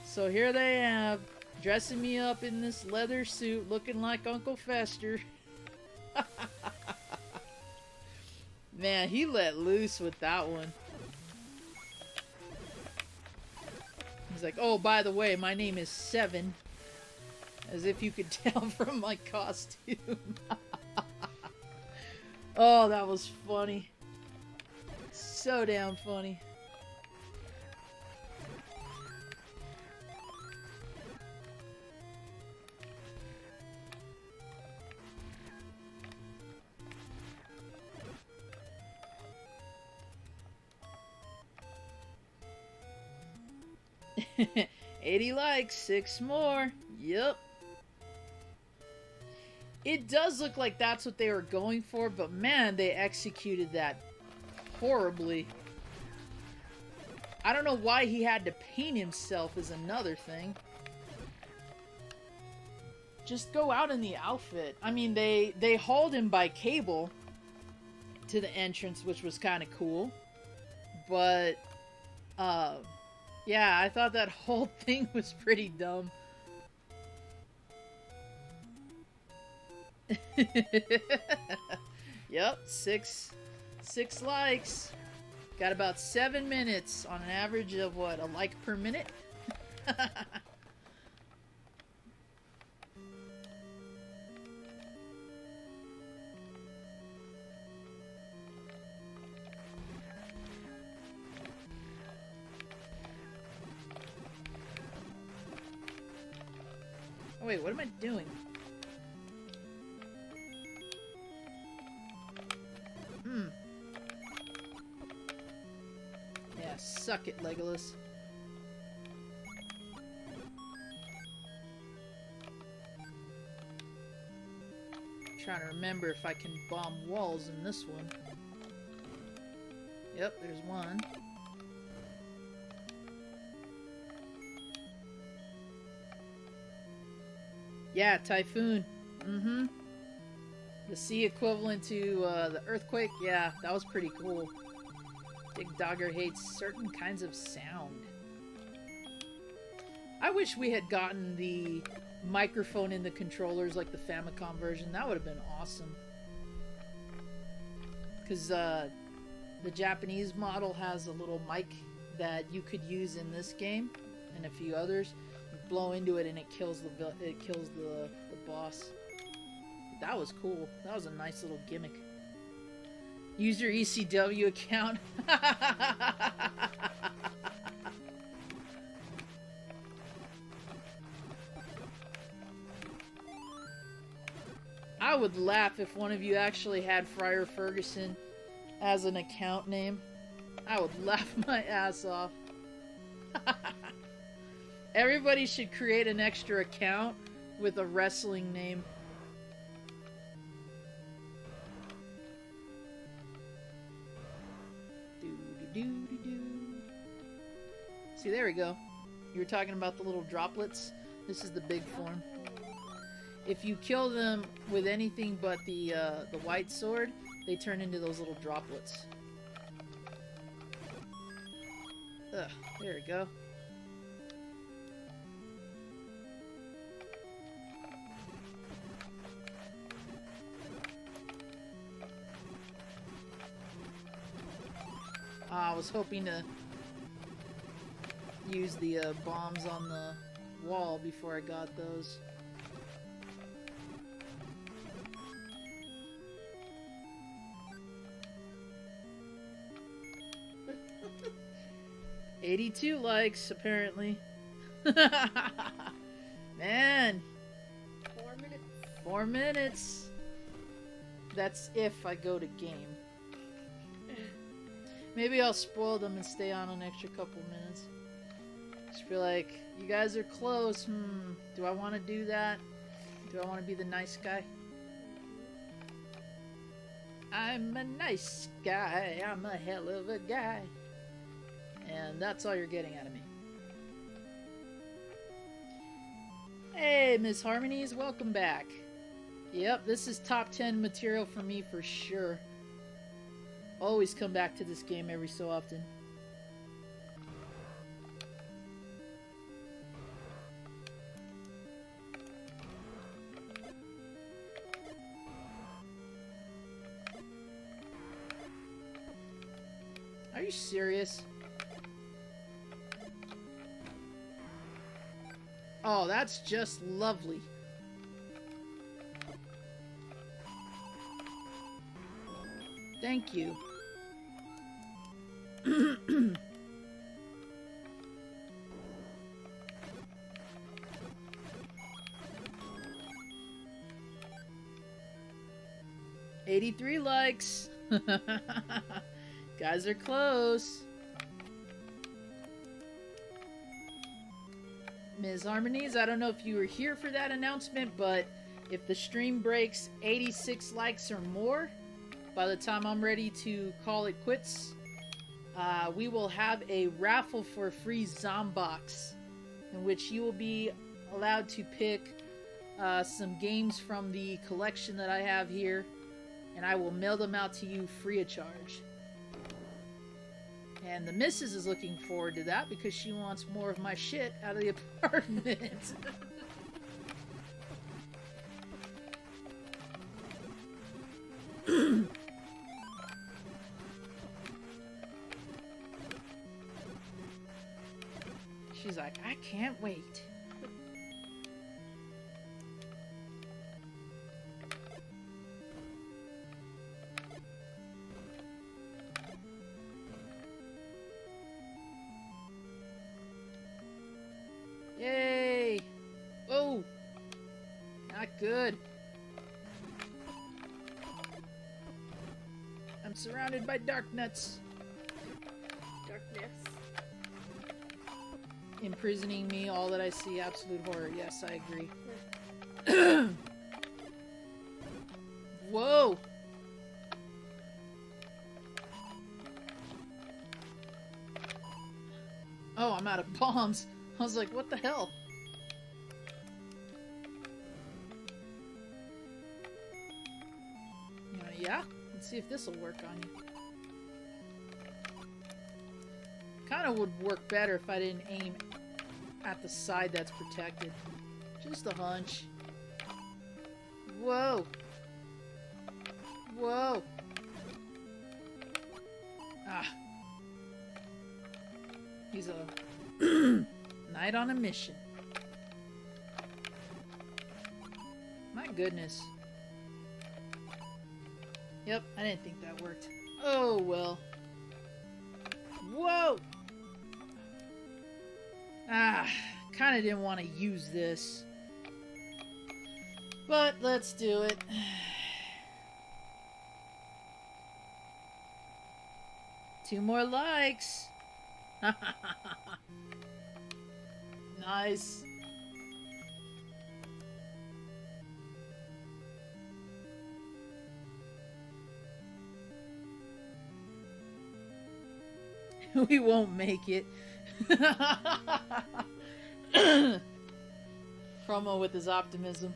So here they have, dressing me up in this leather suit, looking like Uncle Fester. Man, he let loose with that one. He's like, oh, by the way, my name is 7. As if you could tell from my costume. Oh, that was funny. So damn funny. $80 likes, 6 more. Yep. It does look like that's what they were going for, but man, they executed that horribly. I don't know why he had to paint himself is another thing. Just go out in the outfit. I mean, they hauled him by cable to the entrance, which was kind of cool. But, yeah, I thought that whole thing was pretty dumb. Yep, 6 likes. Got about 7 minutes on an average of what, a like per minute? Oh wait, what am I doing? Yeah, suck it, Legolas. Trying to remember if I can bomb walls in this one. Yep, there's one. Yeah, Typhoon. Mm-hmm. The sea equivalent to the earthquake. Yeah, that was pretty cool. Big Dogger hates certain kinds of sound. I wish we had gotten the microphone in the controllers like the Famicom version. That would have been awesome. Because the Japanese model has a little mic that you could use in this game and a few others. You blow into it and it kills the boss. That was cool. That was a nice little gimmick. Use your ECW account. I would laugh if one of you actually had Friar Ferguson as an account name. I would laugh my ass off. Everybody should create an extra account with a wrestling name. See, there we go. You were talking about the little droplets. This is the big form. if you kill them with anything but the white sword, they turn into those little droplets. Ugh, there we go. I was hoping to use the bombs on the wall before I got those. $82 likes, apparently. Man. 4 minutes. 4 minutes. That's if I go to game. Maybe I'll spoil them and stay on an extra couple minutes. Just be like, you guys are close. Do I want to do that? Do I want to be the nice guy? I'm a nice guy. I'm a hell of a guy. And that's all you're getting out of me. Hey, Miss Harmonies, welcome back. Yep, this is top 10 material for me for sure. Always come back to this game every so often. Are you serious? Oh, that's just lovely. Thank you. $83 likes. Guys are close. Ms. Harmonies, I don't know if you were here for that announcement, but if the stream breaks 86 likes or more, by the time I'm ready to call it quits, we will have a raffle for a free Zombox, in which you will be allowed to pick some games from the collection that I have here, and I will mail them out to you free of charge. And the missus is looking forward to that because she wants more of my shit out of the apartment. She's like, I can't wait. Yay! Oh! Not good. I'm surrounded by dark nuts. Darkness. Imprisoning me, all that I see, absolute horror. Yes, I agree. Whoa! Oh, I'm out of bombs. I was like, what the hell? Yeah? Let's see if this will work on you. Kind of would work better if I didn't aim at the side that's protected. Just a hunch. Whoa! Whoa! Ah. He's a knight on a mission. My goodness. Yep, I didn't think that worked. Oh well. Whoa! Ah, kinda didn't want to use this. But let's do it. Two more likes. Nice. We won't make it. Promo with his optimism.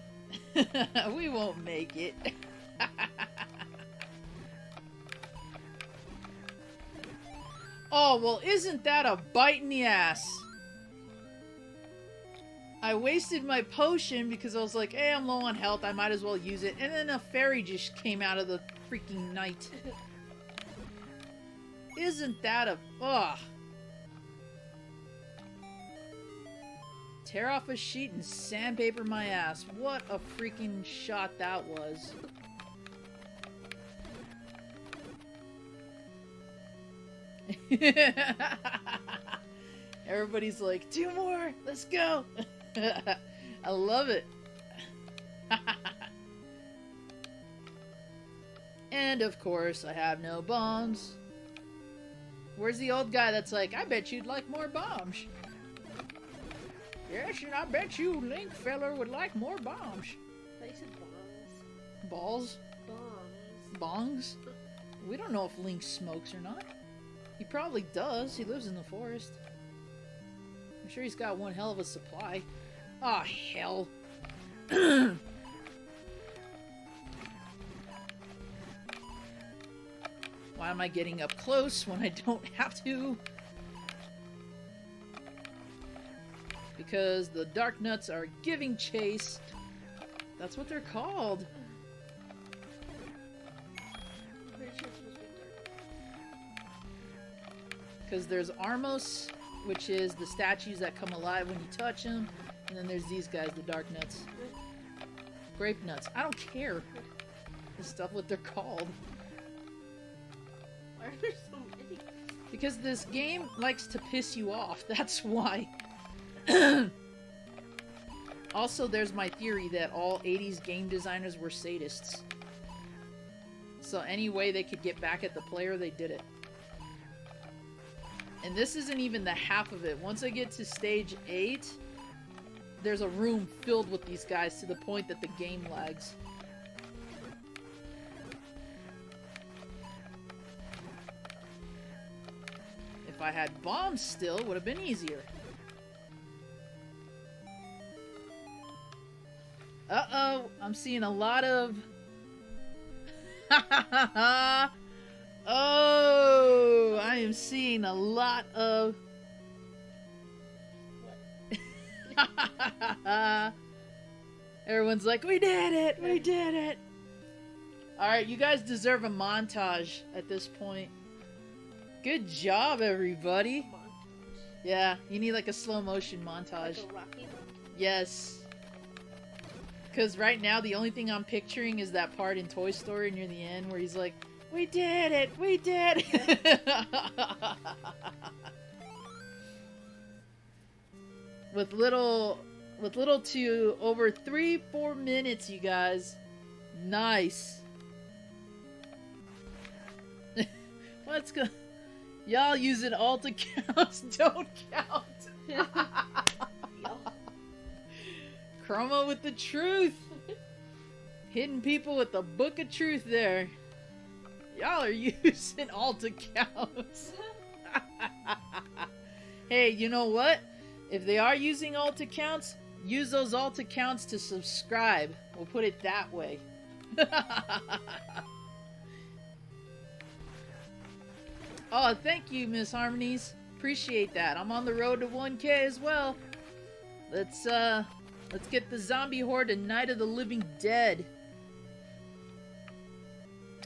We won't make it. Oh, well, isn't that a bite in the ass? I wasted my potion because I was like, hey, I'm low on health, I might as well use it. And then a fairy just came out of the freaking night. Isn't that a... Ugh. Tear off a sheet and sandpaper my ass. What a freaking shot that was. Everybody's like, 2 more! Let's go! I love it. And of course, I have no bombs. Where's the old guy that's like, I bet you'd like more bombs? Yes, and I bet you Link feller would like more bombs. I thought you said bombs. Balls? Bombs. Bongs? We don't know if Link smokes or not. He probably does. He lives in the forest. I'm sure he's got one hell of a supply. Ah, oh, hell. Why am I getting up close when I don't have to? Because the Dark Nuts are giving chase. That's what they're called. Because there's Armos, which is the statues that come alive when you touch them. And then there's these guys, the Dark Nuts. Grape Nuts. I don't care. This stuff what they're called. Why are there so many? Because this game likes to piss you off. That's why. Also, there's my theory that all 80s game designers were sadists. So any way they could get back at the player, they did it. And this isn't even the half of it. Once I get to stage 8, there's a room filled with these guys to the point that the game lags. If I had bombs still, it would have been easier. Uh-oh, I'm seeing a lot of... Oh, I am seeing a lot of... Everyone's like, we did it! We did it! Alright, you guys deserve a montage at this point. Good job, everybody. Montage. Yeah, you need like a slow motion montage. Like a Rocky montage. Yes. Because right now, the only thing I'm picturing is that part in Toy Story near the end where he's like, we did it! We did it! With little to over 3-4 minutes, you guys. Nice. Let's go. Y'all using alt accounts don't count. Chroma with the truth. Hitting people with the book of truth there. Y'all are using alt accounts. Hey, you know what? If they are using alt accounts, use those alt accounts to subscribe. We'll put it that way. Oh, thank you, Miss Harmonies. Appreciate that. I'm on the road to 1K as well. Let's get the zombie horde and Night of the Living Dead.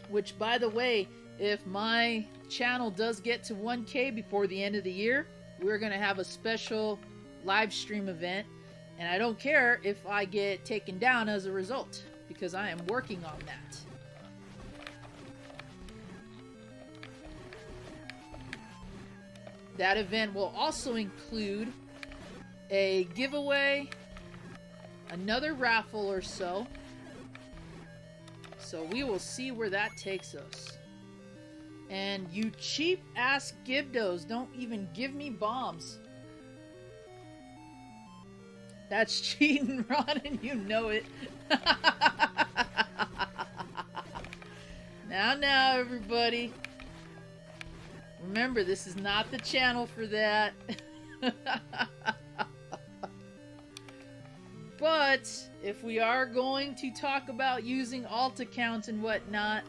Which, by the way, if my channel does get to 1K before the end of the year, we're going to have a special live stream event. And I don't care if I get taken down as a result, because I am working on that. That event will also include a giveaway, another raffle or so. So we will see where that takes us. And you cheap ass Gibdos, don't even give me bombs. That's cheating, Ron, and you know it. Now, everybody. Remember, this is not the channel for that. But if we are going to talk about using alt accounts and whatnot,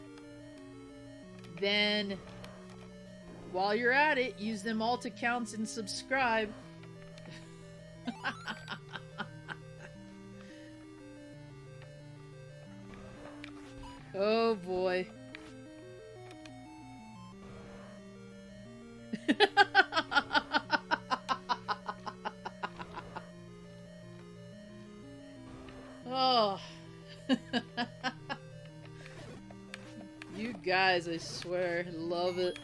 then while you're at it, use them alt accounts and subscribe. Oh boy. Oh. You guys, I swear, love it.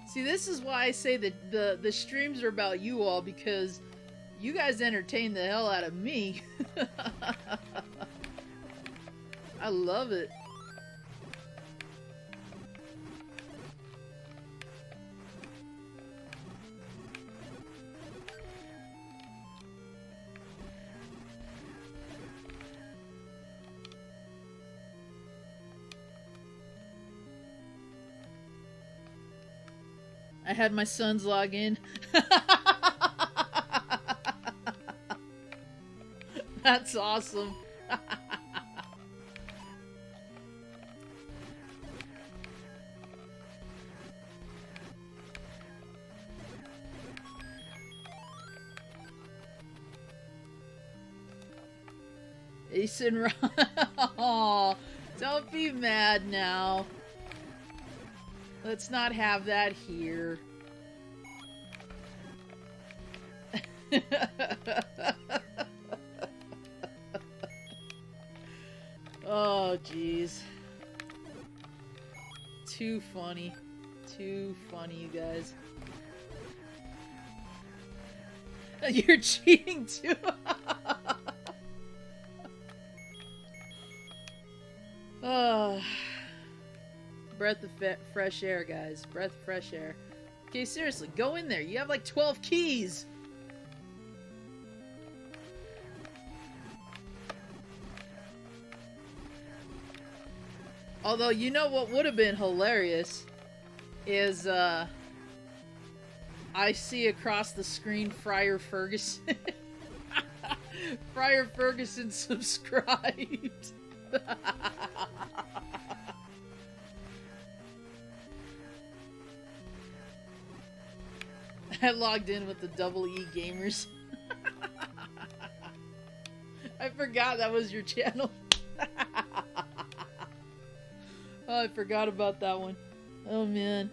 See, this is why I say that the streams are about you all, because you guys entertain the hell out of me. I love it. I had my sons log in. That's awesome. Ace and Ron. Aw, don't be mad now. Let's not have that here. Oh, jeez. Too funny. Too funny, you guys. You're cheating too. Oh. Breath of fresh air, guys. Breath of fresh air. Okay, seriously, go in there. You have like 12 keys. Although, you know what would have been hilarious is, I see across the screen Friar Ferguson. Friar Ferguson subscribed. I logged in with the double E gamers. I forgot that was your channel. Oh, I forgot about that one. Oh, man.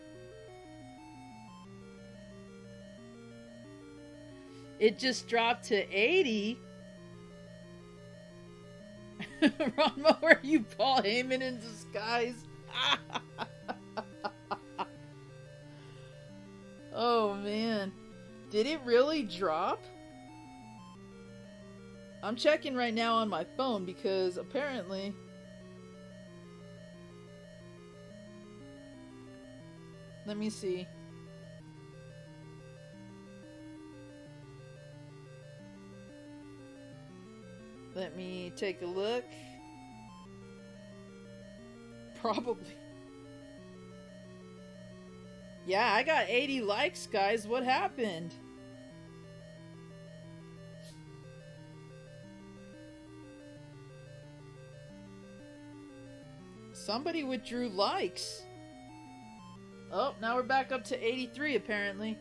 It just dropped to 80. Ronmo, are you Paul Heyman in disguise? Oh, man. Did it really drop? I'm checking right now on my phone because apparently... Let me see. Let me take a look. Probably. Yeah, I got 80 likes, guys. What happened? Somebody withdrew likes. Oh, now we're back up to 83 apparently.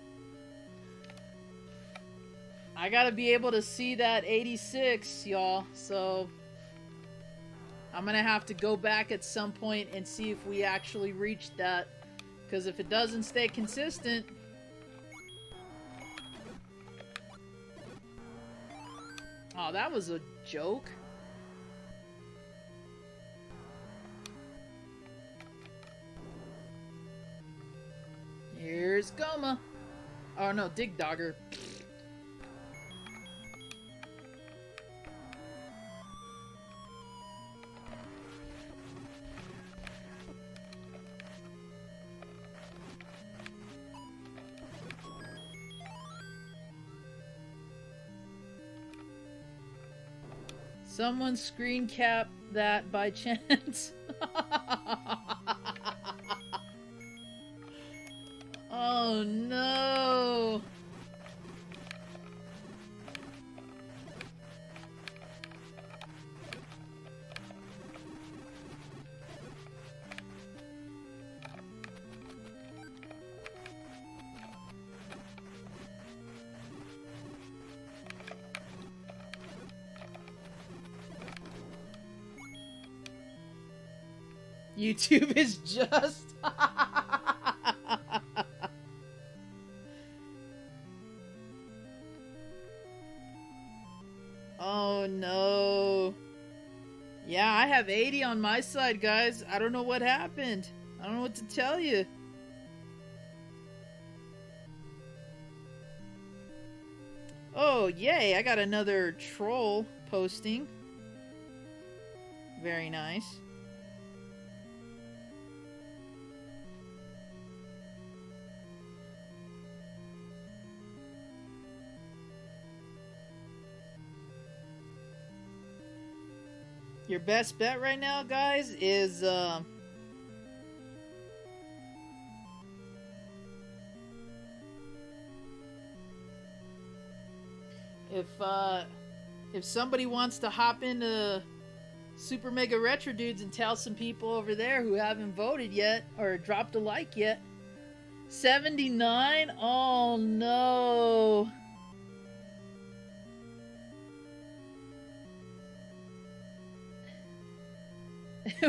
I gotta be able to see that 86, y'all. So I'm gonna have to go back at some point and see if we actually reached that. Because if it doesn't stay consistent... Oh, that was a joke. Here's Goma. Oh no, Dig Dogger. Someone screen cap that by chance. Oh no. YouTube is just... Oh no. Yeah, I have 80 on my side, guys. I don't know what happened. I don't know what to tell you. Oh, yay. I got another troll posting. Very nice. Your best bet right now, guys, is if somebody wants to hop into Super Mega Retro Dudes and tell some people over there who haven't voted yet or dropped a like yet. 79? Oh no.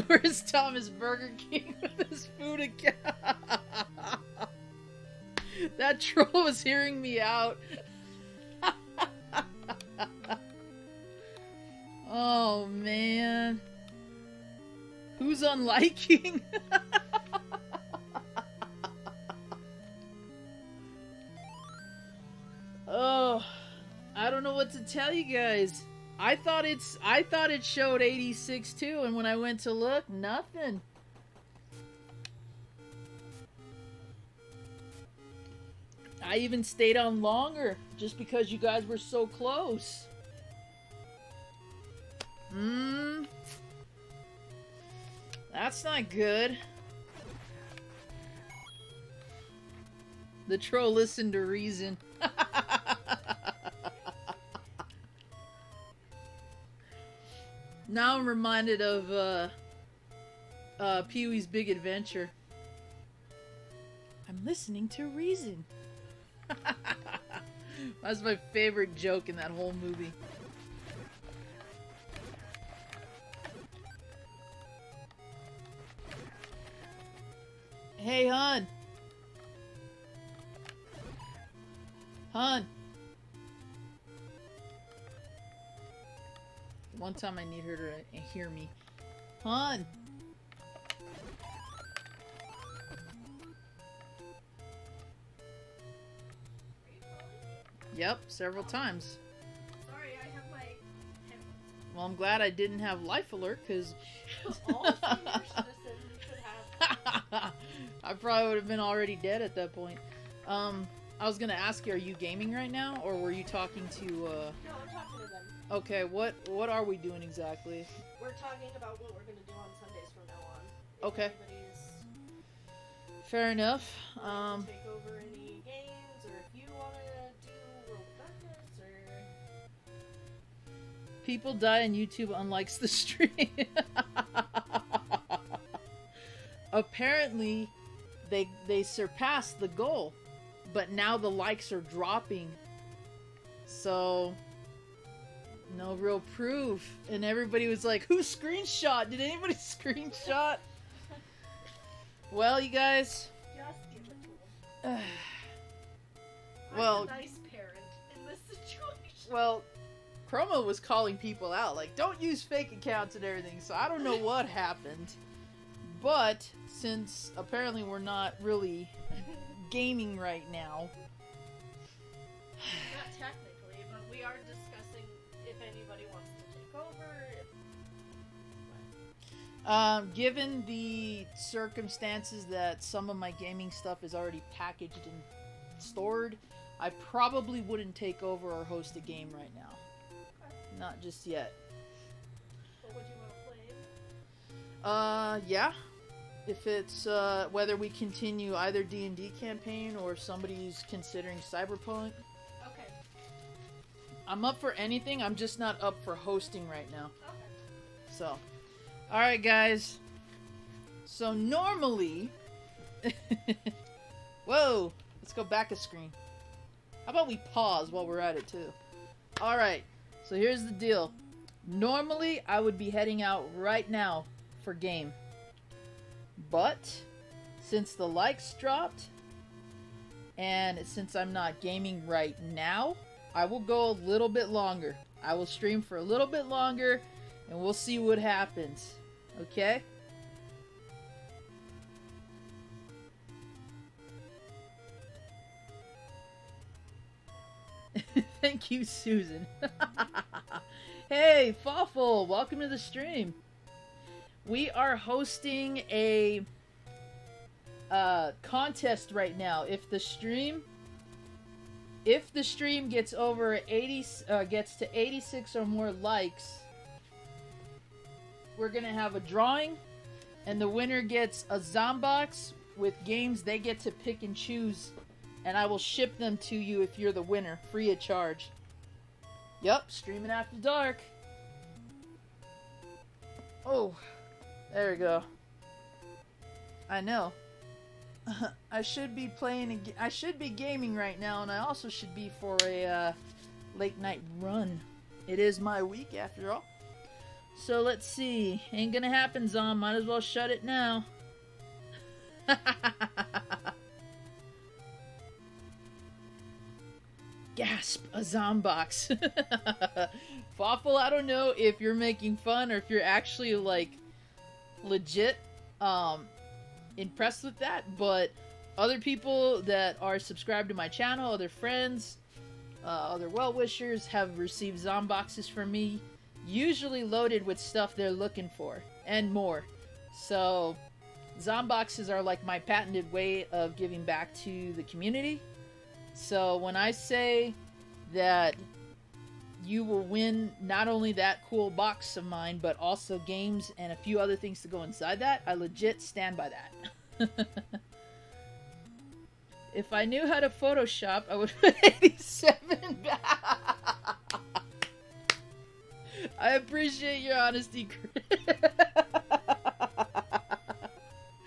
Where's Thomas Burger King with his food account? That troll was hearing me out. Oh man. Who's unliking? Oh, I don't know what to tell you guys. I thought it showed 86 too, and when I went to look, nothing. I even stayed on longer just because you guys were so close. That's not good. The troll listened to reason. Now I'm reminded of Pee-wee's Big Adventure. I'm listening to reason. That's my favorite joke in that whole movie. Hey, Hun. Hun. One time I need her to hear me. Hun. Yep, several times. Sorry, I have my headphones. Well, I'm glad I didn't have life alert, because... All the seniors should have. I probably would have been already dead at that point. I was gonna ask you, are you gaming right now, or were you talking to, No, I'm talking to them. Okay, what are we doing exactly? We're talking about what we're gonna do on Sundays from now on. If Okay. anybody's Fair enough. wanting to take over any games, or if you wanna do World of Darkness, or... People die and YouTube unlikes the stream. Apparently, they surpassed the goal, but now the likes are dropping. So, no real proof. And everybody was like, who screenshot? Did anybody screenshot? Well, you guys. Just give it to them. Well, I'm a nice parent in this situation. Well, Chroma was calling people out, like, don't use fake accounts and everything, so I don't know what happened. But, since apparently we're not really gaming right now... Not technically, but we are discussing if anybody wants to take over. Given the circumstances that some of my gaming stuff is already packaged and stored, I probably wouldn't take over or host a game right now. Okay. Not just yet. But would you want to play? Yeah. If it's, whether we continue either D&D campaign or if somebody's considering Cyberpunk. Okay. I'm up for anything, I'm just not up for hosting right now. Okay. So. Alright, guys. So, normally... Whoa! Let's go back a screen. How about we pause while we're at it, too? Alright. So, here's the deal. Normally, I would be heading out right now for game. But since the likes dropped, and since I'm not gaming right now, I will go a little bit longer. I will stream for a little bit longer, and we'll see what happens. Okay? Thank you, Susan. Hey, Fawful, welcome to the stream. We are hosting a contest right now. If the stream gets over 80, gets to 86 or more likes, we're gonna have a drawing, and the winner gets a Zombox with games they get to pick and choose, and I will ship them to you if you're the winner, free of charge. Yup, streaming after dark. Oh, there we go. I know. I should be I should be gaming right now, and I also should be for a late night run. It is my week after all. So let's see. Ain't gonna happen, Zom. Might as well shut it now. Gasp, a Zombox. Fawful, I don't know if you're making fun or if you're actually, like, legit impressed with that, but other people that are subscribed to my channel, other friends, other well-wishers have received Zomboxes from me, usually loaded with stuff they're looking for, and more. So, Zomboxes are like my patented way of giving back to the community. So when I say that you will win not only that cool box of mine, but also games and a few other things to go inside that, I legit stand by that. If I knew how to Photoshop, I would put 87 back. I appreciate your honesty, Chris.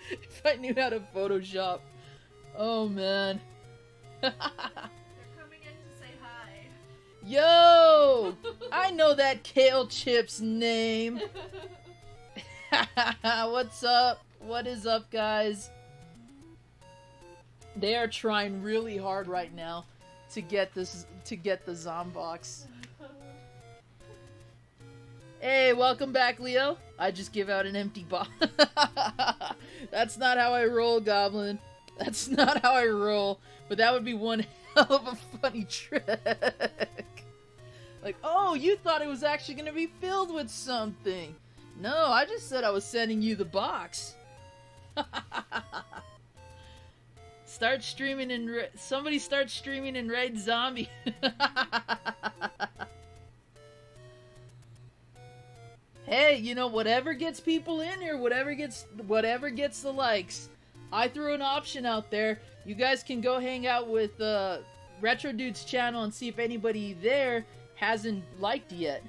If I knew how to Photoshop. Oh, man. They're coming in to say hi. Yo! I know that Kale Chip's name. What's up? What is up, guys? They are trying really hard right now to get the Zombox. Hey, welcome back, Leo. I just give out an empty box. That's not how I roll, Goblin. That's not how I roll. But that would be one hell of a funny trick. Like, oh, you thought it was actually going to be filled with something. No, I just said I was sending you the box. Start streaming in... Somebody start streaming in Raid Zombie. Hey, you know, whatever gets people in here, whatever gets the likes. I threw an option out there. You guys can go hang out with Retro Dude's channel and see if anybody there hasn't liked yet.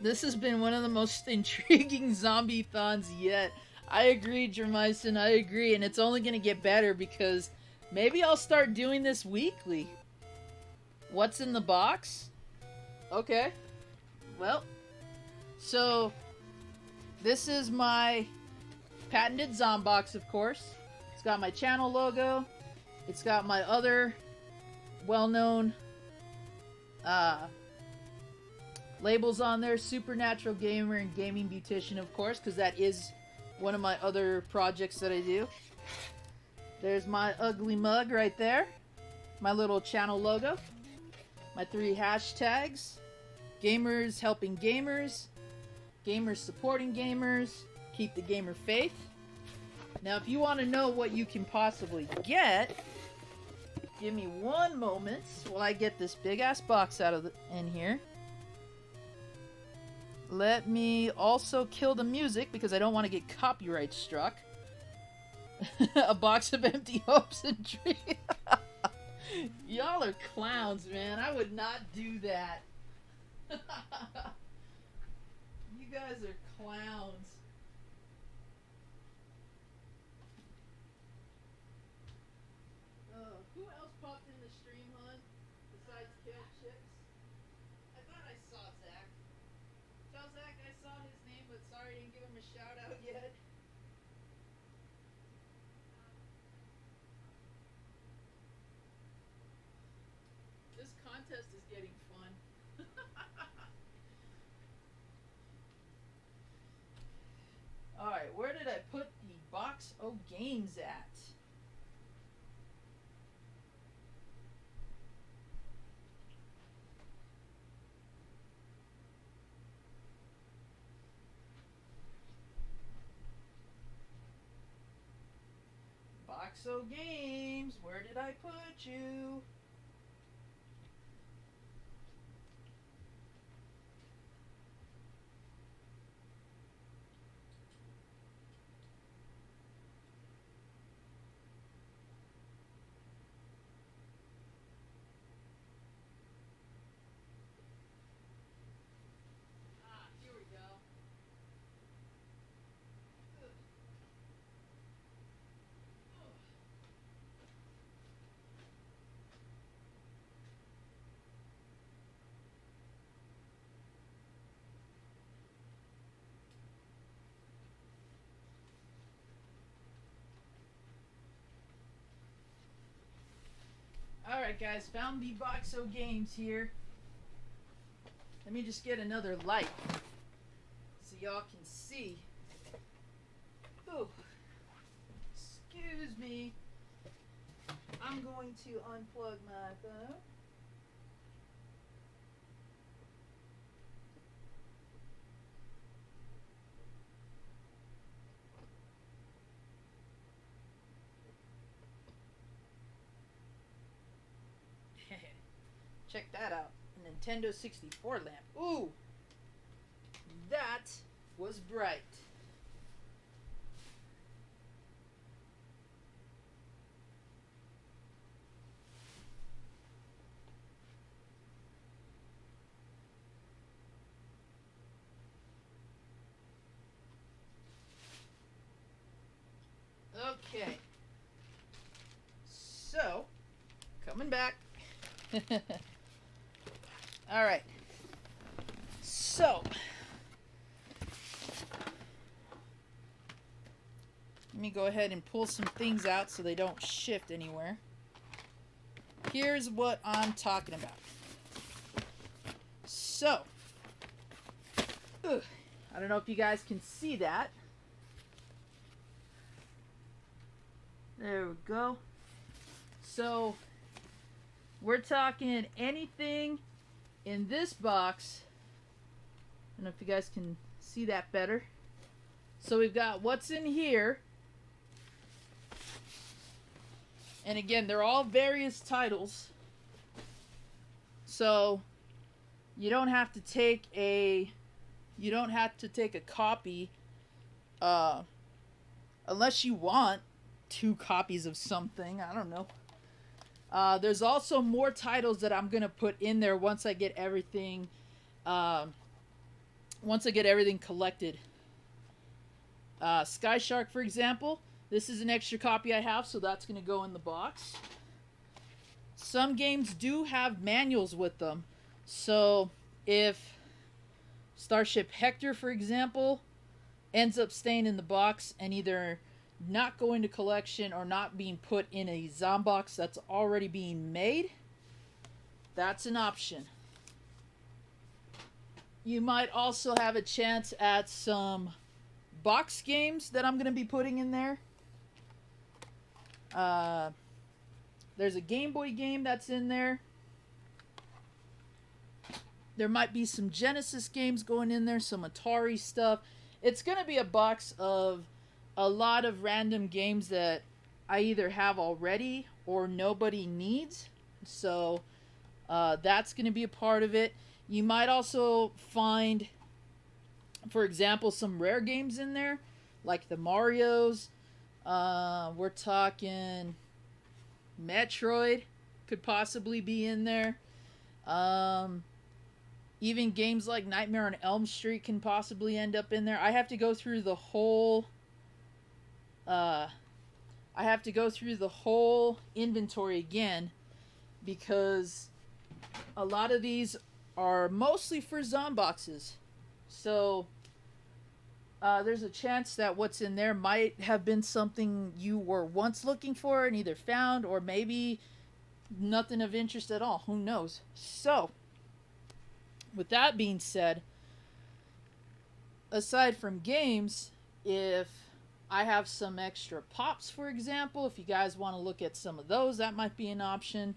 This has been one of the most intriguing zombie-thons yet. I agree, Jermison, I agree, and it's only gonna get better because maybe I'll start doing this weekly. What's in the box? Okay. Well, so this is my patented Zombox, of course. It's got my channel logo. It's got my other well-known labels on there. Supernatural Gamer and Gaming Beautician, of course, because that is one of my other projects that I do. There's my ugly mug right there. My little channel logo. My 3 hashtags. Gamers helping gamers. Gamers supporting gamers. Keep the gamer faith. Now, if you want to know what you can possibly get, give me one moment while I get this big-ass box out of in here. Let me also kill the music because I don't want to get copyright struck. A box of empty hopes and dreams. Y'all are clowns, man. I would not do that. You guys are clowns. Who else popped in the stream, hon? Besides Kale Chips? I thought I saw Zach. Tell Zach shout out yet? This contest is getting fun. Alright, where did I put the box of games at? Box of games, where did I put you? Ah, here we go. Ugh. Ugh. Alright guys, found the box of games here. Let me just get another light so y'all can see. Ooh. Excuse me. I'm going to unplug my phone. Check that out. A Nintendo 64 lamp. Ooh! That was bright. Okay. So, coming back. Alright. So, let me go ahead and pull some things out so they don't shift anywhere. Here's what I'm talking about. So, I don't know if you guys can see that. There we go. So, we're talking anything in this box. I don't know if you guys can see that better. So we've got what's in here. And again, they're all various titles. So you don't have to take a copy unless you want 2 copies of something. I don't know. There's also more titles that I'm gonna put in there once I get everything collected. Sky Shark, for example, this is an extra copy I have, so that's gonna go in the box. Some games do have manuals with them, so if Starship Hector, for example, ends up staying in the box and either not going to collection or not being put in a Zombox that's already being made, that's an option. You might also have a chance at some box games that I'm going to be putting in there. There's a Game Boy game that's in there. There might be some Genesis games going in there, some Atari stuff. It's going to be a box of a lot of random games that I either have already or nobody needs. So that's going to be a part of it. You might also find, for example, some rare games in there, like the Marios. We're talking Metroid could possibly be in there. Even games like Nightmare on Elm Street can possibly end up in there. I have to go through the whole inventory again, because a lot of these are mostly for Zomboxes. So there's a chance that what's in there might have been something you were once looking for and either found, or maybe nothing of interest at all. Who knows? So, with that being said, aside from games, if I have some extra pops, for example, if you guys want to look at some of those, that might be an option.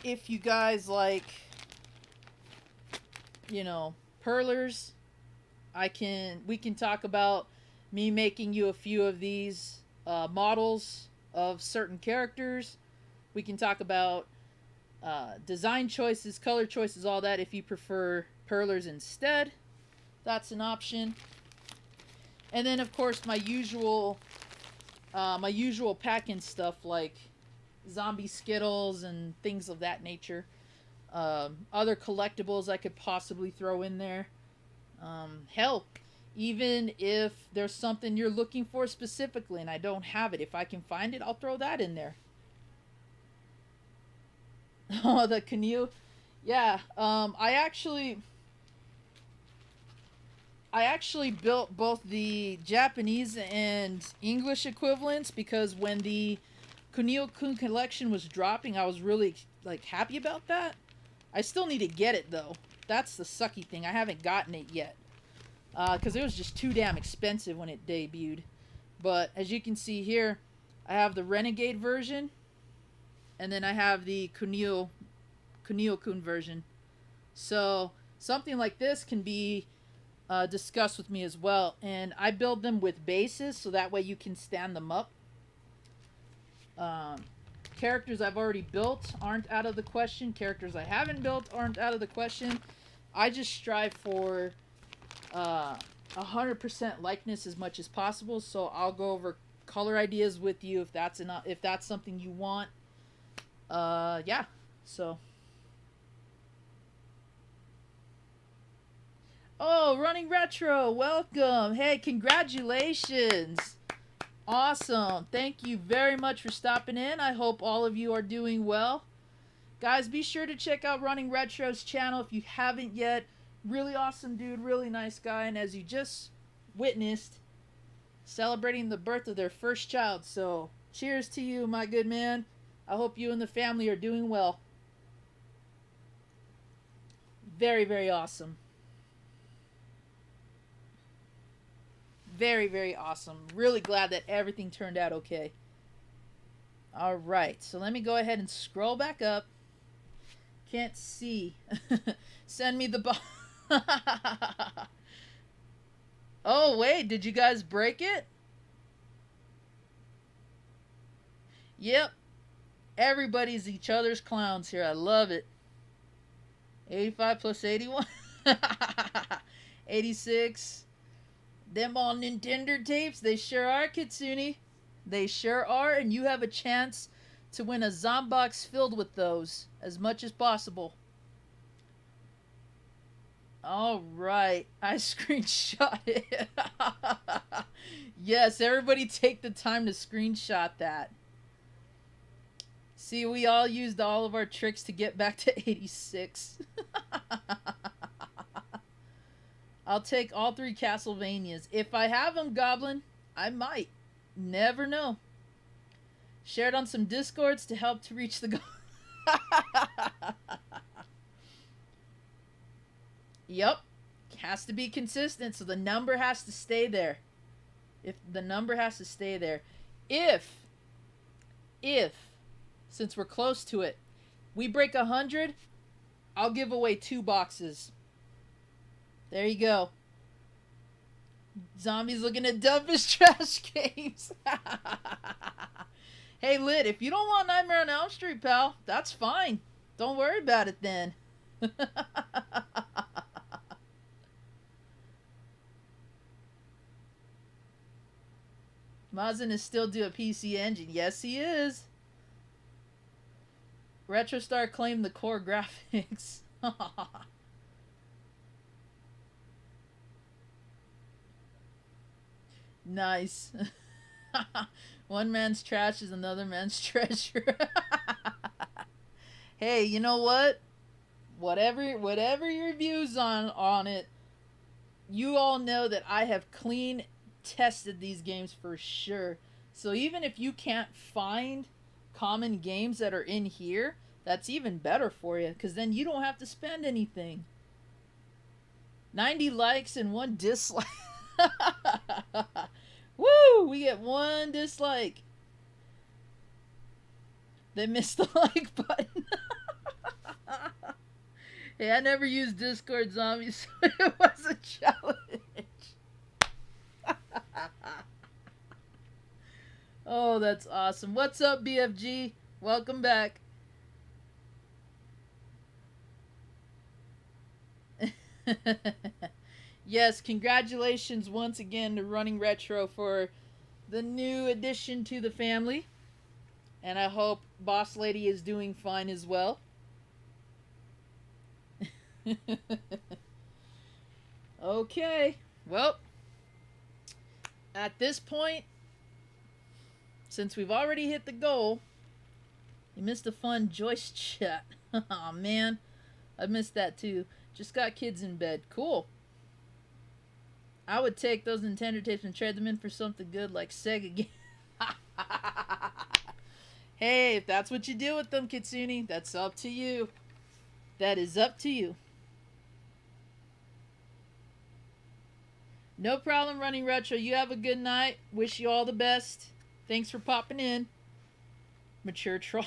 If you guys like, you know, perlers, we can talk about me making you a few of these models of certain characters. We can talk about design choices, color choices, all that. If you prefer perlers instead, that's an option. And then of course my usual pack-in stuff like zombie Skittles and things of that nature. Other collectibles I could possibly throw in there. Hell, even if there's something you're looking for specifically and I don't have it, if I can find it, I'll throw that in there. Oh, the canoe. Yeah, I actually built both the Japanese and English equivalents because when the Kunio-kun collection was dropping, I was really like happy about that. I still need to get it though. That's the sucky thing. I haven't gotten it yet because it was just too damn expensive when it debuted. But as you can see here, I have the Renegade version, and then I have the Kunio-kun version. So something like this can be discussed with me as well, and I build them with bases so that way you can stand them up. Characters I've already built aren't out of the question. Characters I haven't built aren't out of the question. I just strive for 100% likeness as much as possible, so I'll go over color ideas with you if that's something you want. Yeah, so. Oh, Running Retro, welcome. Hey, congratulations. Awesome. Thank you very much for stopping in. I hope all of you are doing well. Guys, be sure to check out Running Retro's channel if you haven't yet. Really awesome dude, really nice guy, and as you just witnessed, celebrating the birth of their first child. So, cheers to you, my good man. I hope you and the family are doing well. Very, very awesome. Very, very awesome. Really glad that everything turned out okay. Alright, so let me go ahead and scroll back up. Can't see. Send me the Oh, wait, did you guys break it? Yep. Everybody's each other's clowns here. I love it. 85 plus 81. 86. Them all Nintendo tapes, they sure are, Kitsune. They sure are, and you have a chance to win a Zombox filled with those as much as possible. Alright, I screenshot it. Yes, everybody take the time to screenshot that. See, we all used all of our tricks to get back to 86. I'll take all 3 Castlevanias. If I have them, Goblin, I might. Never know. Shared on some Discords to help to reach the goal. Yep. Has to be consistent, so the number has to stay there. If the number has to stay there. If, since we're close to it, we break 100, I'll give away 2 boxes. There you go. Zombies looking to dump his trash games. Hey, Lit, if you don't want Nightmare on Elm Street, pal, that's fine. Don't worry about it then. Mazin is still due a PC Engine. Yes, he is. RetroStar claimed the core graphics. Nice. One man's trash is another man's treasure. Hey, you know what? Whatever your views on it, you all know that I have clean tested these games for sure. So even if you can't find common games that are in here, that's even better for you, because then you don't have to spend anything. 90 likes and 1 dislike. Woo! We get 1 dislike. They missed the like button. Hey, I never used Discord Zombies, so it was a challenge. Oh, that's awesome. What's up, BFG? Welcome back. Yes, congratulations once again to Running Retro for the new addition to the family. And I hope Boss Lady is doing fine as well. Okay, well, at this point, since we've already hit the goal, you missed a fun Joyce chat. Aw, man, I missed that too. Just got kids in bed. Cool. I would take those Nintendo tapes and trade them in for something good like Sega games. Hey, if that's what you do with them, Kitsune, that's up to you. That is up to you. No problem, Running Retro. You have a good night. Wish you all the best. Thanks for popping in. Mature troll.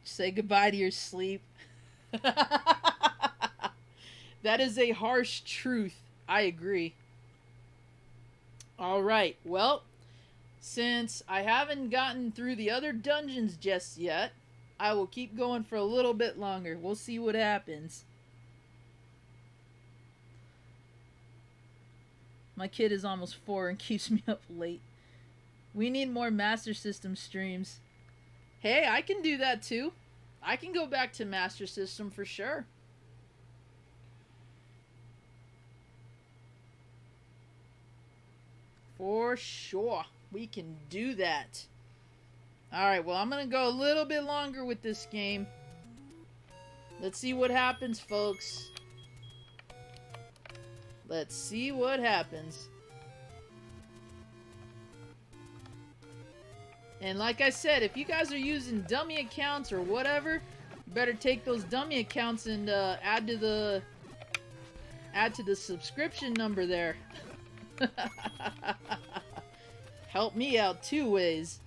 Say goodbye to your sleep. That is a harsh truth. I agree. Alright, well, since I haven't gotten through the other dungeons just yet, I will keep going for a little bit longer. We'll see what happens. My kid is almost 4 and keeps me up late. We need more Master System streams. Hey, I can do that too. I can go back to Master System for sure. For sure. We can do that. Alright, well, I'm going to go a little bit longer with this game. Let's see what happens, folks. Let's see what happens. And like I said, if you guys are using dummy accounts or whatever, you better take those dummy accounts and add to the subscription number there. Help me out 2 ways.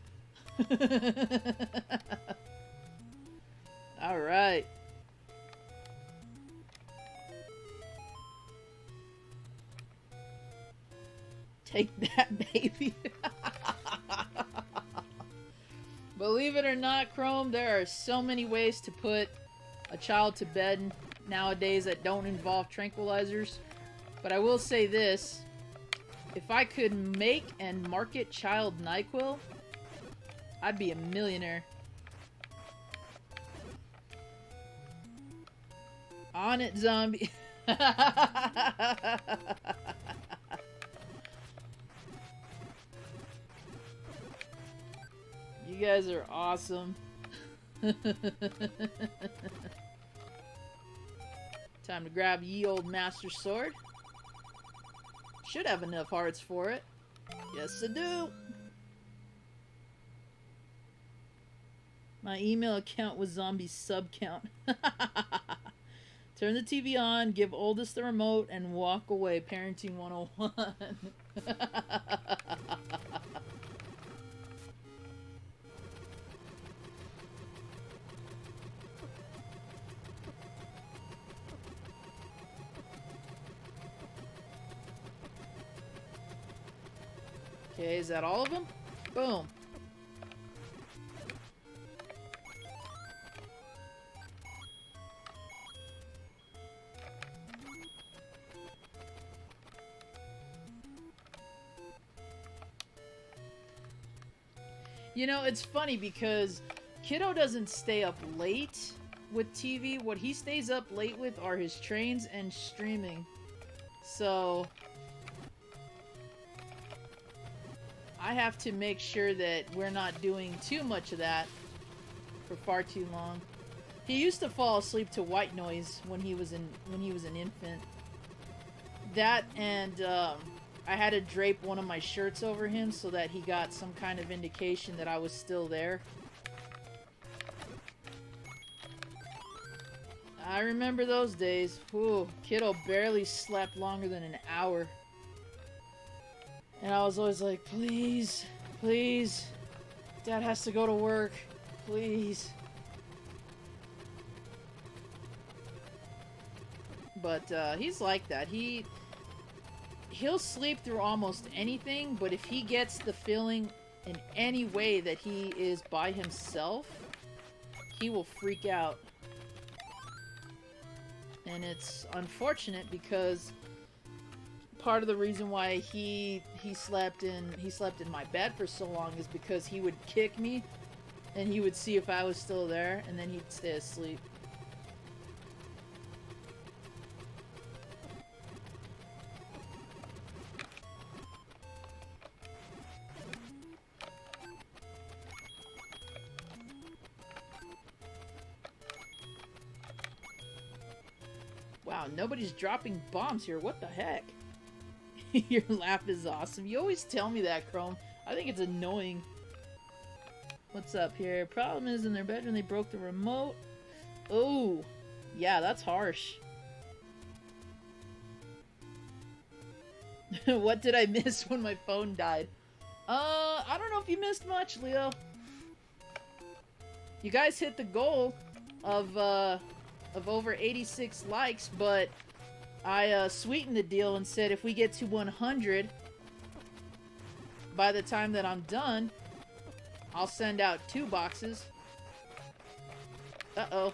All right. Take that, baby. Believe it or not, Chrome, there are so many ways to put a child to bed nowadays that don't involve tranquilizers. But I will say this. If I could make and market child NyQuil, I'd be a millionaire. On it, zombie. You guys are awesome. Time to grab ye old Master Sword. Should have enough hearts for it. Yes, I do. My email account was zombie sub count. Turn the TV on, give oldest the remote, and walk away. Parenting 101. Okay, is that all of them? Boom. You know, it's funny because Kiddo doesn't stay up late with TV. What he stays up late with are his trains and streaming. So I have to make sure that we're not doing too much of that for far too long. He used to fall asleep to white noise when he was an infant. That and I had to drape one of my shirts over him so that he got some kind of indication that I was still there. I remember those days. Ooh, kiddo barely slept longer than an hour. And I was always like, please, please, Dad has to go to work, please. But he's like that. He'll sleep through almost anything, but if he gets the feeling in any way that he is by himself, he will freak out. And it's unfortunate because part of the reason why he slept in my bed for so long is because he would kick me and he would see if I was still there and then he'd stay asleep. Wow, nobody's dropping bombs here. What the heck? Your laugh is awesome. You always tell me that, Chrome. I think it's annoying. What's up here? Problem is in their bedroom they broke the remote. Oh, yeah, that's harsh. What did I miss when my phone died? I don't know if you missed much, Leo. You guys hit the goal of over 86 likes, but I sweetened the deal and said if we get to 100 by the time that I'm done, I'll send out 2 boxes. Uh-oh.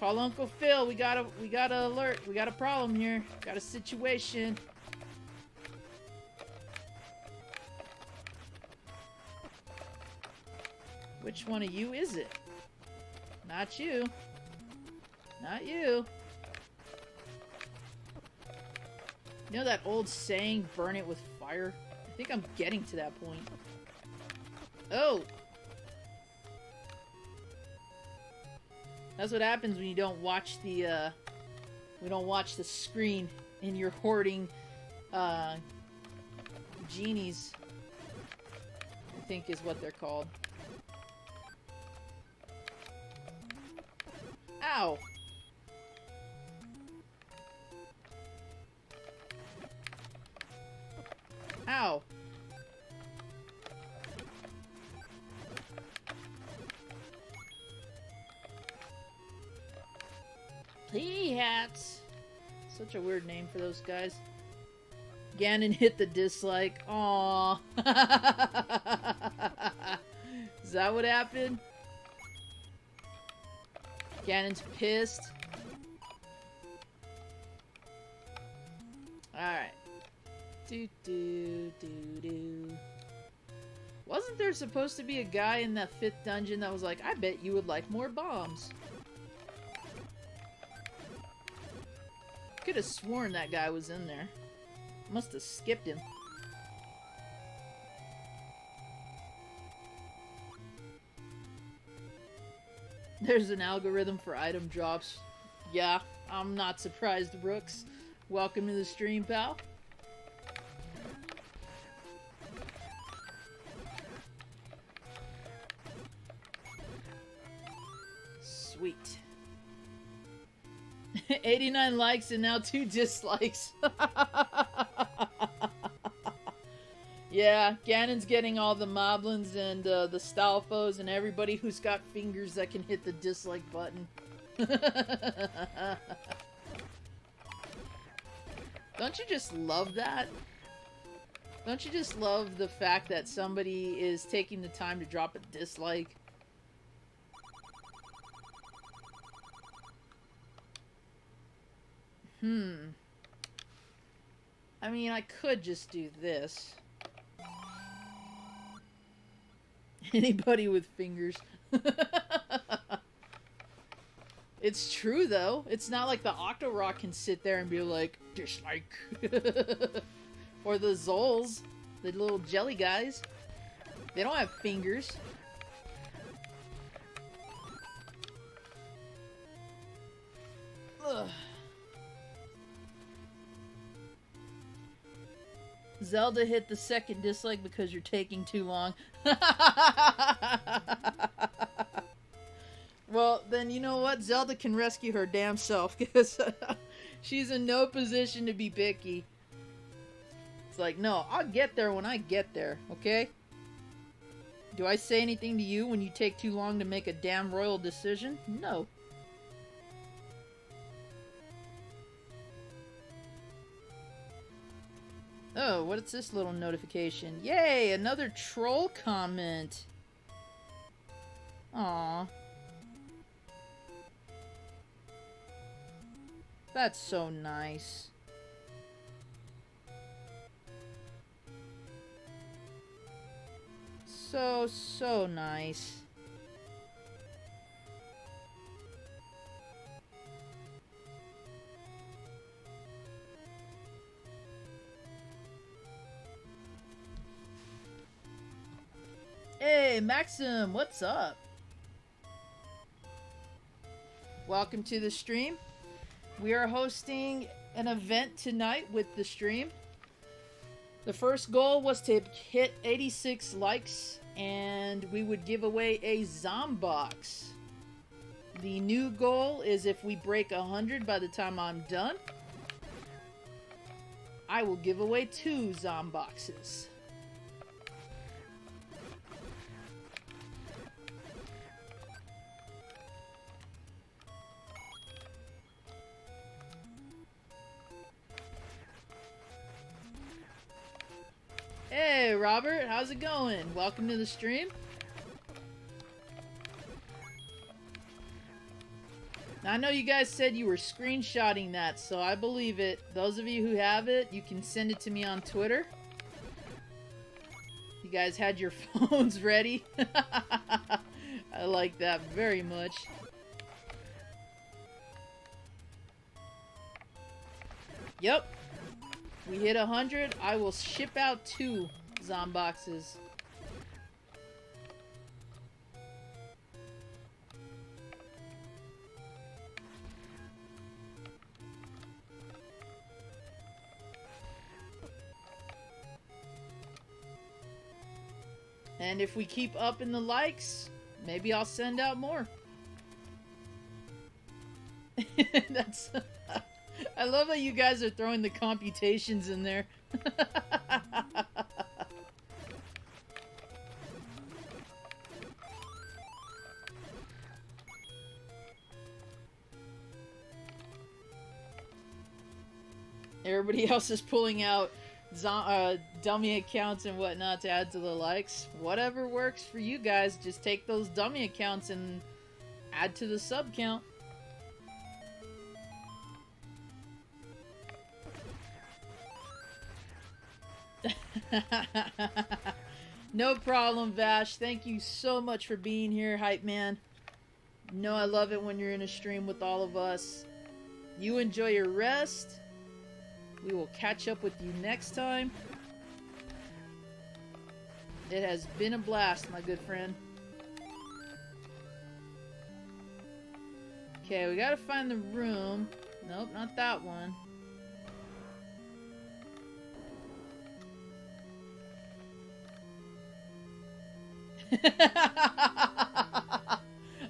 Call Uncle Phil. We got a alert. We got a problem here. Got a situation. Which one of you is it? Not you. Not you. You know that old saying, burn it with fire? I think I'm getting to that point. Oh! That's what happens when you don't watch the, screen and you're hoarding, genies. I think is what they're called. Ow! Ow! Pea hats! Such a weird name for those guys. Ganon hit the dislike. Aww. Is that what happened? Ganon's pissed. Alright. Wasn't there supposed to be a guy in that 5th dungeon that was like, I bet you would like more bombs? Could have sworn that guy was in there. Must have skipped him. There's an algorithm for item drops. Yeah, I'm not surprised, Brooks. Welcome to the stream, pal. Sweet. 89 likes and now 2 dislikes. Yeah, Ganon's getting all the moblins and the Stalfos and everybody who's got fingers that can hit the dislike button. Don't you just love that? Don't you just love the fact that somebody is taking the time to drop a dislike? I mean, I could just do this. Anybody with fingers. It's true, though. It's not like the Octorok can sit there and be like, dislike. Or the Zols, the little jelly guys. They don't have fingers. Ugh. Zelda hit the second dislike because you're taking too long. Well, then you know what? Zelda can rescue her damn self because she's in no position to be picky. It's like, no, I'll get there when I get there, okay? Do I say anything to you when you take too long to make a damn royal decision? No. Oh, what's this little notification? Yay, another troll comment. Aww. That's so nice. So nice. Hey, Maxim, what's up? Welcome to the stream. We are hosting an event tonight with the stream. The first goal was to hit 86 likes, and we would give away a Zombox. The new goal is if we break 100 by the time I'm done, I will give away 2 Zomboxes. Hey, Robert, how's it going? Welcome to the stream. Now, I know you guys said you were screenshotting that, so I believe it. Those of you who have it, you can send it to me on Twitter. You guys had your phones ready. I like that very much. Yep. We hit 100, I will ship out 2 Zomboxes. And if we keep up in the likes, maybe I'll send out more. That's... I love that you guys are throwing the computations in there. Everybody else is pulling out dummy accounts and whatnot to add to the likes. Whatever works for you guys, just take those dummy accounts and add to the sub count. No problem, Vash. Thank you so much for being here, hype man. You know I love it when you're in a stream with all of us. You enjoy your rest. We will catch up with you next time. It has been a blast, my good friend. Okay, we gotta find the room. Nope, not that one.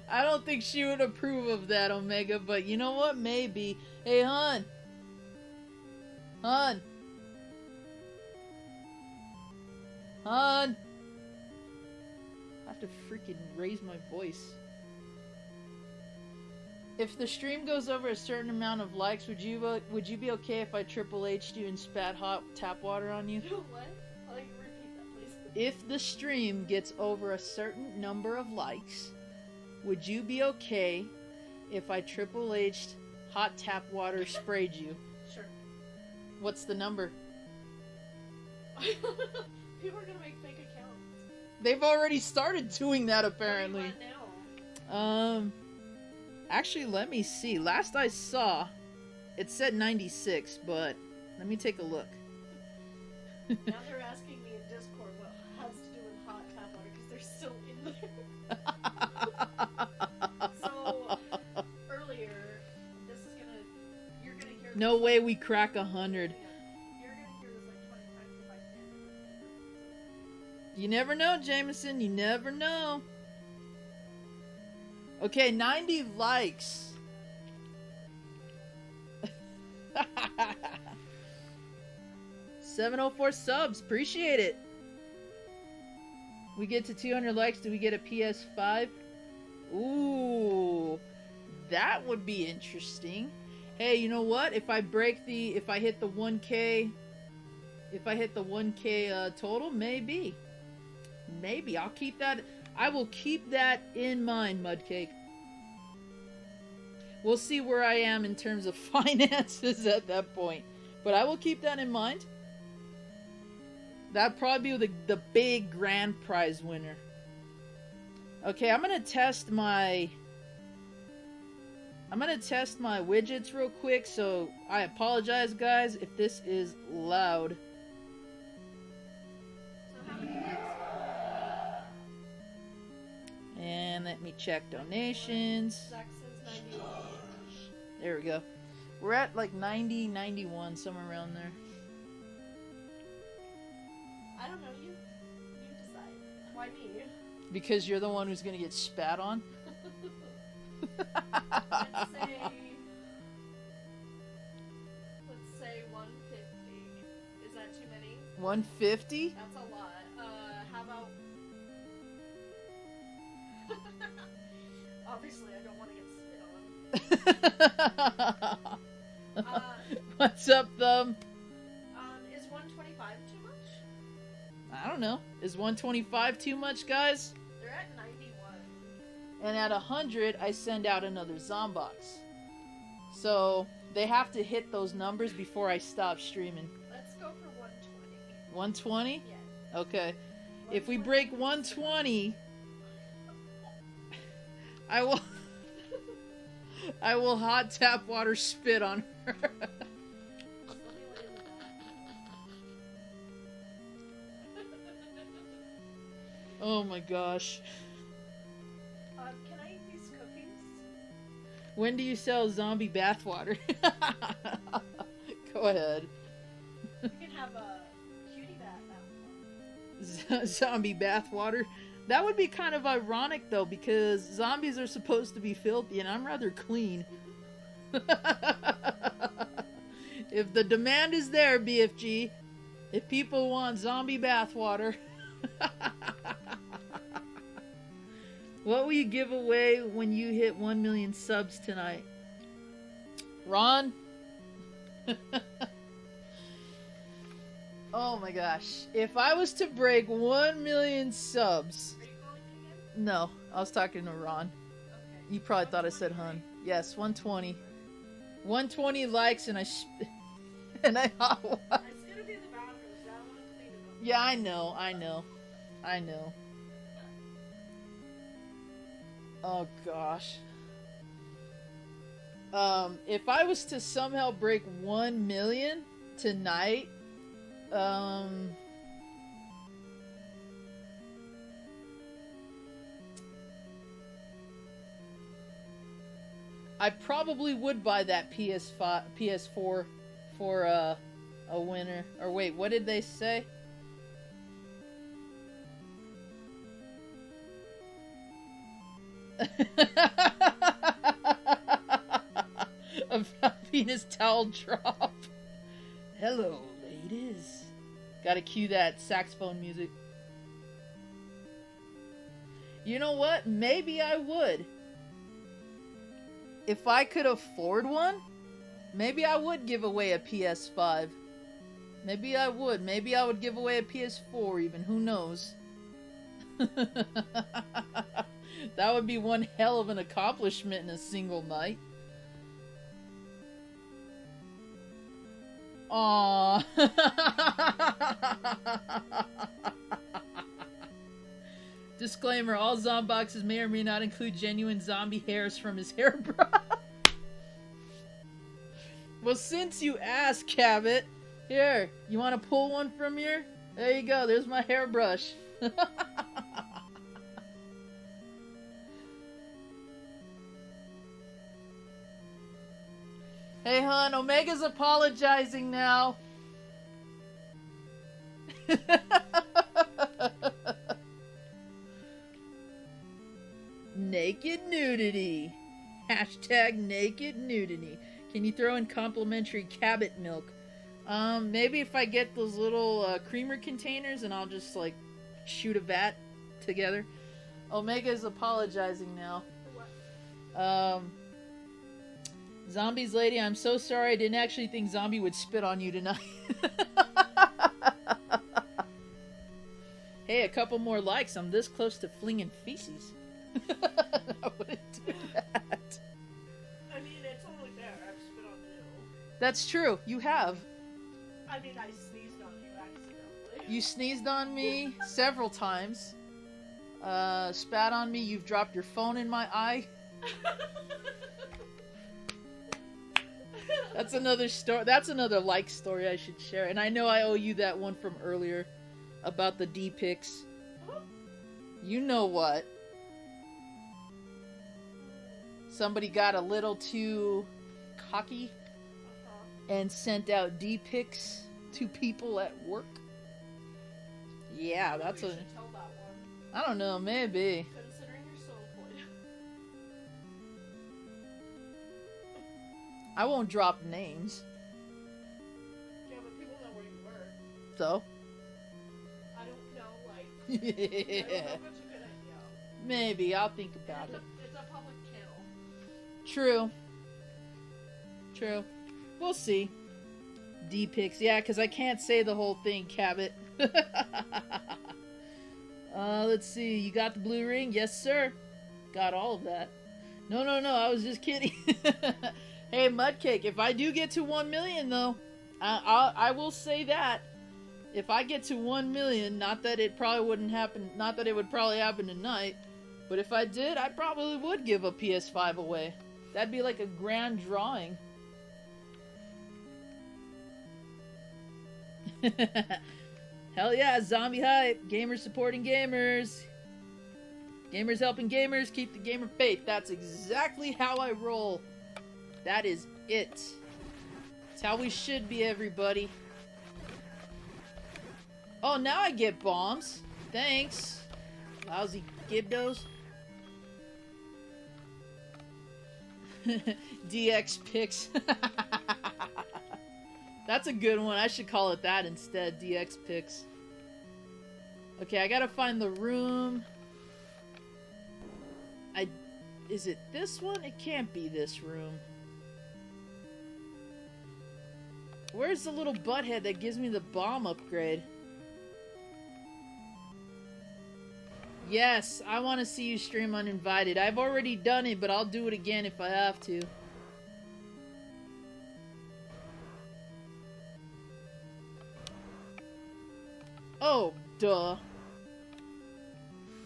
I don't think she would approve of that, Omega, but you know what? Maybe. Hey, hon. Hon. Hon. I have to freaking raise my voice. If the stream goes over a certain amount of likes, would you be okay if I Triple H'd you and spat hot tap water on you? What? I'll repeat that, please. If the stream gets over a certain number of likes, would you be okay if I Triple H'd hot tap water sprayed you? Sure. What's the number? People are gonna make fake accounts. They've already started doing that, apparently. What do you want now? Actually, let me see. Last I saw, it said 96, but let me take a look. Now they're asking me in Discord what has to do with hot tap water because they're still in there. So earlier, this is No way we crack 100. You're gonna hear this like 20 times if I stand in You never know, Jameson. You never know. Okay, 90 likes. 704 subs. Appreciate it. We get to 200 likes. Do we get a PS5? Ooh, that would be interesting. Hey, you know what? If I hit the 1K, total, maybe I'll keep that. I will keep that in mind, Mudcake. We'll see where I am in terms of finances at that point, but I will keep that in mind. That'd probably be the big grand prize winner. Okay, I'm gonna test my widgets real quick, so I apologize, guys, if this is loud. So how many likes? And let me check donations. Zach says 91. There we go. We're at like 90, 91, somewhere around there. I don't know, you decide. Why me? Because you're the one who's gonna get spat on. Let's say 150. Is that too many? 150? That's a lot. How about... Obviously, I don't want to get spit on. What's up, Thumb? Is 125 too much? I don't know. Is 125 too much, guys? They're at 91. And at 100, I send out another Zombox. So, they have to hit those numbers before I stop streaming. Let's go for 120. 120? Yeah. Okay. If we break 120, I will hot tap water spit on her. Let me lay in the back. Oh my gosh. Can I eat these cookies? When do you sell zombie bathwater? Go ahead. You can have a cutie bath. Zombie bathwater. That would be kind of ironic though, because zombies are supposed to be filthy and I'm rather clean. If the demand is there, BFG, if people want zombie bathwater, what will you give away when you hit 1 million subs tonight? Ron? Oh my gosh. If I was to break 1 million subs... Are you calling me again? No, I was talking to Ron. Okay. You probably thought I said hun. Yes, 120. 120 likes and I hot water. It's gonna be the bathrooms. I don't want to clean them up. Yeah, I know. Oh gosh. If I was to somehow break 1 million tonight, I probably would buy that PS4 for a winner. Or wait, what did they say? About penis towel drop. Hello, ladies. Gotta cue that saxophone music. You know what? Maybe I would. If I could afford one, maybe I would give away a PS5. Maybe I would. Maybe I would give away a PS4 even. Who knows? That would be one hell of an accomplishment in a single night. Aww. Disclaimer, all Zomboxes may or may not include genuine zombie hairs from his hairbrush. Well, since you asked, Cabot, here, you want to pull one from here? There you go, there's my hairbrush. Hey, hon, Omega's apologizing now. Naked nudity. Hashtag naked nudity. Can you throw in complimentary Cabot milk? Maybe if I get those little creamer containers and I'll just like shoot a vat together. Omega's apologizing now. Zombies lady, I'm so sorry. I didn't actually think Zombie would spit on you tonight. Hey, a couple more likes. I'm this close to flinging feces. I wouldn't do that. I mean, it's only fair. I've spit on you. That's true. You have. I mean, I sneezed on you accidentally. You sneezed on me several times. Spat on me. You've dropped your phone in my eye. That's another story. That's another like story I should share. And I know I owe you that one from earlier about the D pics. You know what? Somebody got a little too cocky and sent out D pics to people at work. Yeah, that's we a. should tell that one, I don't know, maybe. considering you're so employed. I won't drop names. Yeah, but people know where you work. So. I don't know, like, I Yeah. don't know if it's a good idea. Maybe. I'll think about it. It's a public channel. True. True. We'll see. D-pics. Yeah, because I can't say the whole thing, Cabot. Let's see. You got the blue ring? Yes, sir. Got all of that. No, I was just kidding. Hey, Mudcake, if I do get to 1 million, though, I will say that. If I get to 1 million, not that it probably wouldn't happen, not that it would probably happen tonight, but if I did, I probably would give a PS5 away. That'd be like a grand drawing. Hell yeah, zombie hype. Gamers supporting gamers. Gamers helping gamers. Keep the gamer faith. That's exactly how I roll. That is it. It's how we should be, everybody. Oh, now I get bombs. Thanks. Lousy Gibdos. DX picks. That's a good one. I should call it that instead. DX picks. Okay, I gotta find the room. Is it this one? It can't be this room. Where's the little butthead that gives me the bomb upgrade? Yes, I want to see you stream uninvited. I've already done it, but I'll do it again if I have to. Oh, duh.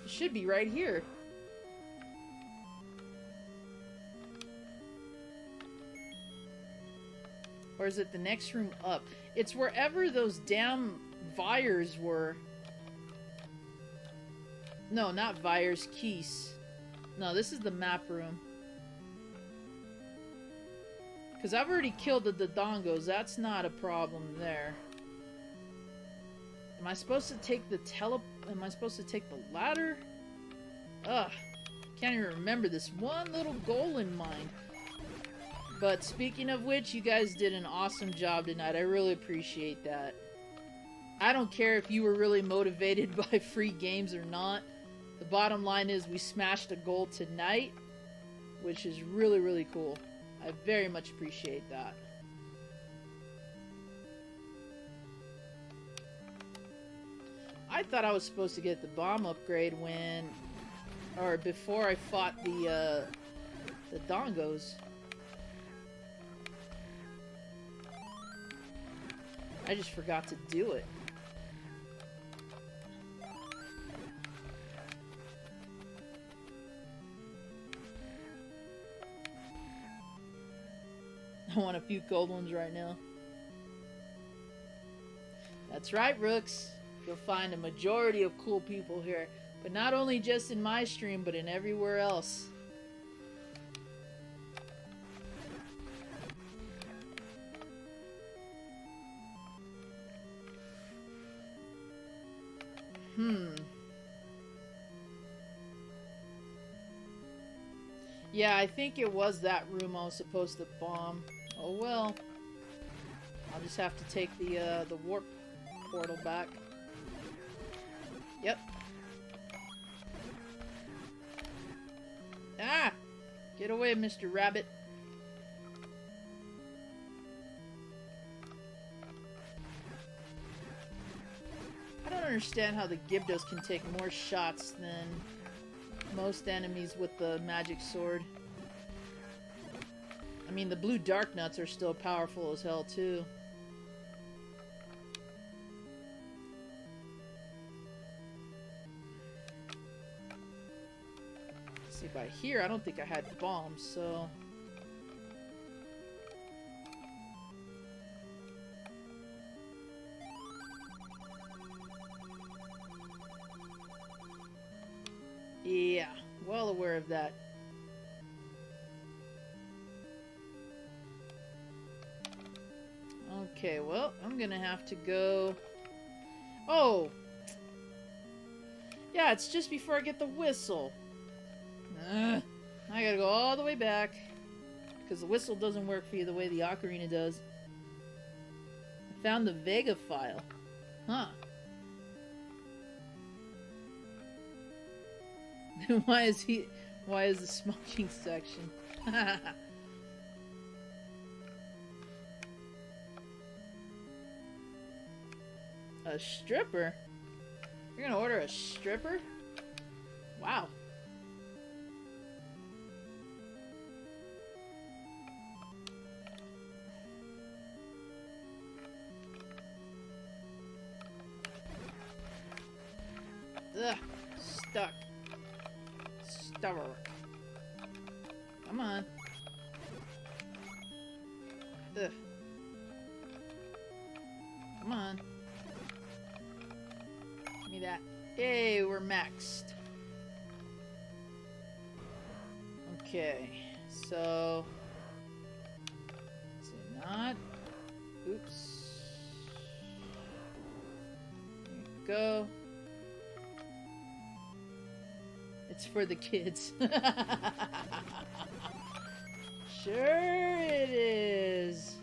It should be right here. Or is it the next room up? It's wherever those damn Vyres were. No, not Vyres, Keys. No, this is the map room. Because I've already killed the Dodongos. That's not a problem there. Am I supposed to take the Am I supposed to take the ladder? Ugh. Can't even remember this one little goal in mind. But speaking of which, you guys did an awesome job tonight. I really appreciate that. I don't care if you were really motivated by free games or not. The bottom line is we smashed a goal tonight, which is really, really cool. I very much appreciate that. I thought I was supposed to get the bomb upgrade before I fought the Dongos. I just forgot to do it. I want a few gold ones right now. That's right, Rooks. You'll find a majority of cool people here. But not only just in my stream, but in everywhere else. Yeah, I think it was that room I was supposed to bomb. Oh well. I'll just have to take the warp portal back. Yep. Ah! Get away, Mr. Rabbit. I don't understand how the Gyptos can take more shots than most enemies with the magic sword. I mean, the blue dark nuts are still powerful as hell, too. See, by here, I don't think I had bombs, so... Yeah, well aware of that. Okay, well, I'm gonna have to go... Oh! Yeah, it's just before I get the whistle. I gotta go all the way back. Because the whistle doesn't work for you the way the ocarina does. I found the Vega file. Huh. Why is the smoking section? A stripper? You're gonna order a stripper? Wow. Ugh, stuck. Stubborn. Come on. Ugh. Come on. Give me that. Yay, we're maxed. Okay, so... Is it not? Oops. There you go. It's for the kids. Sure it is.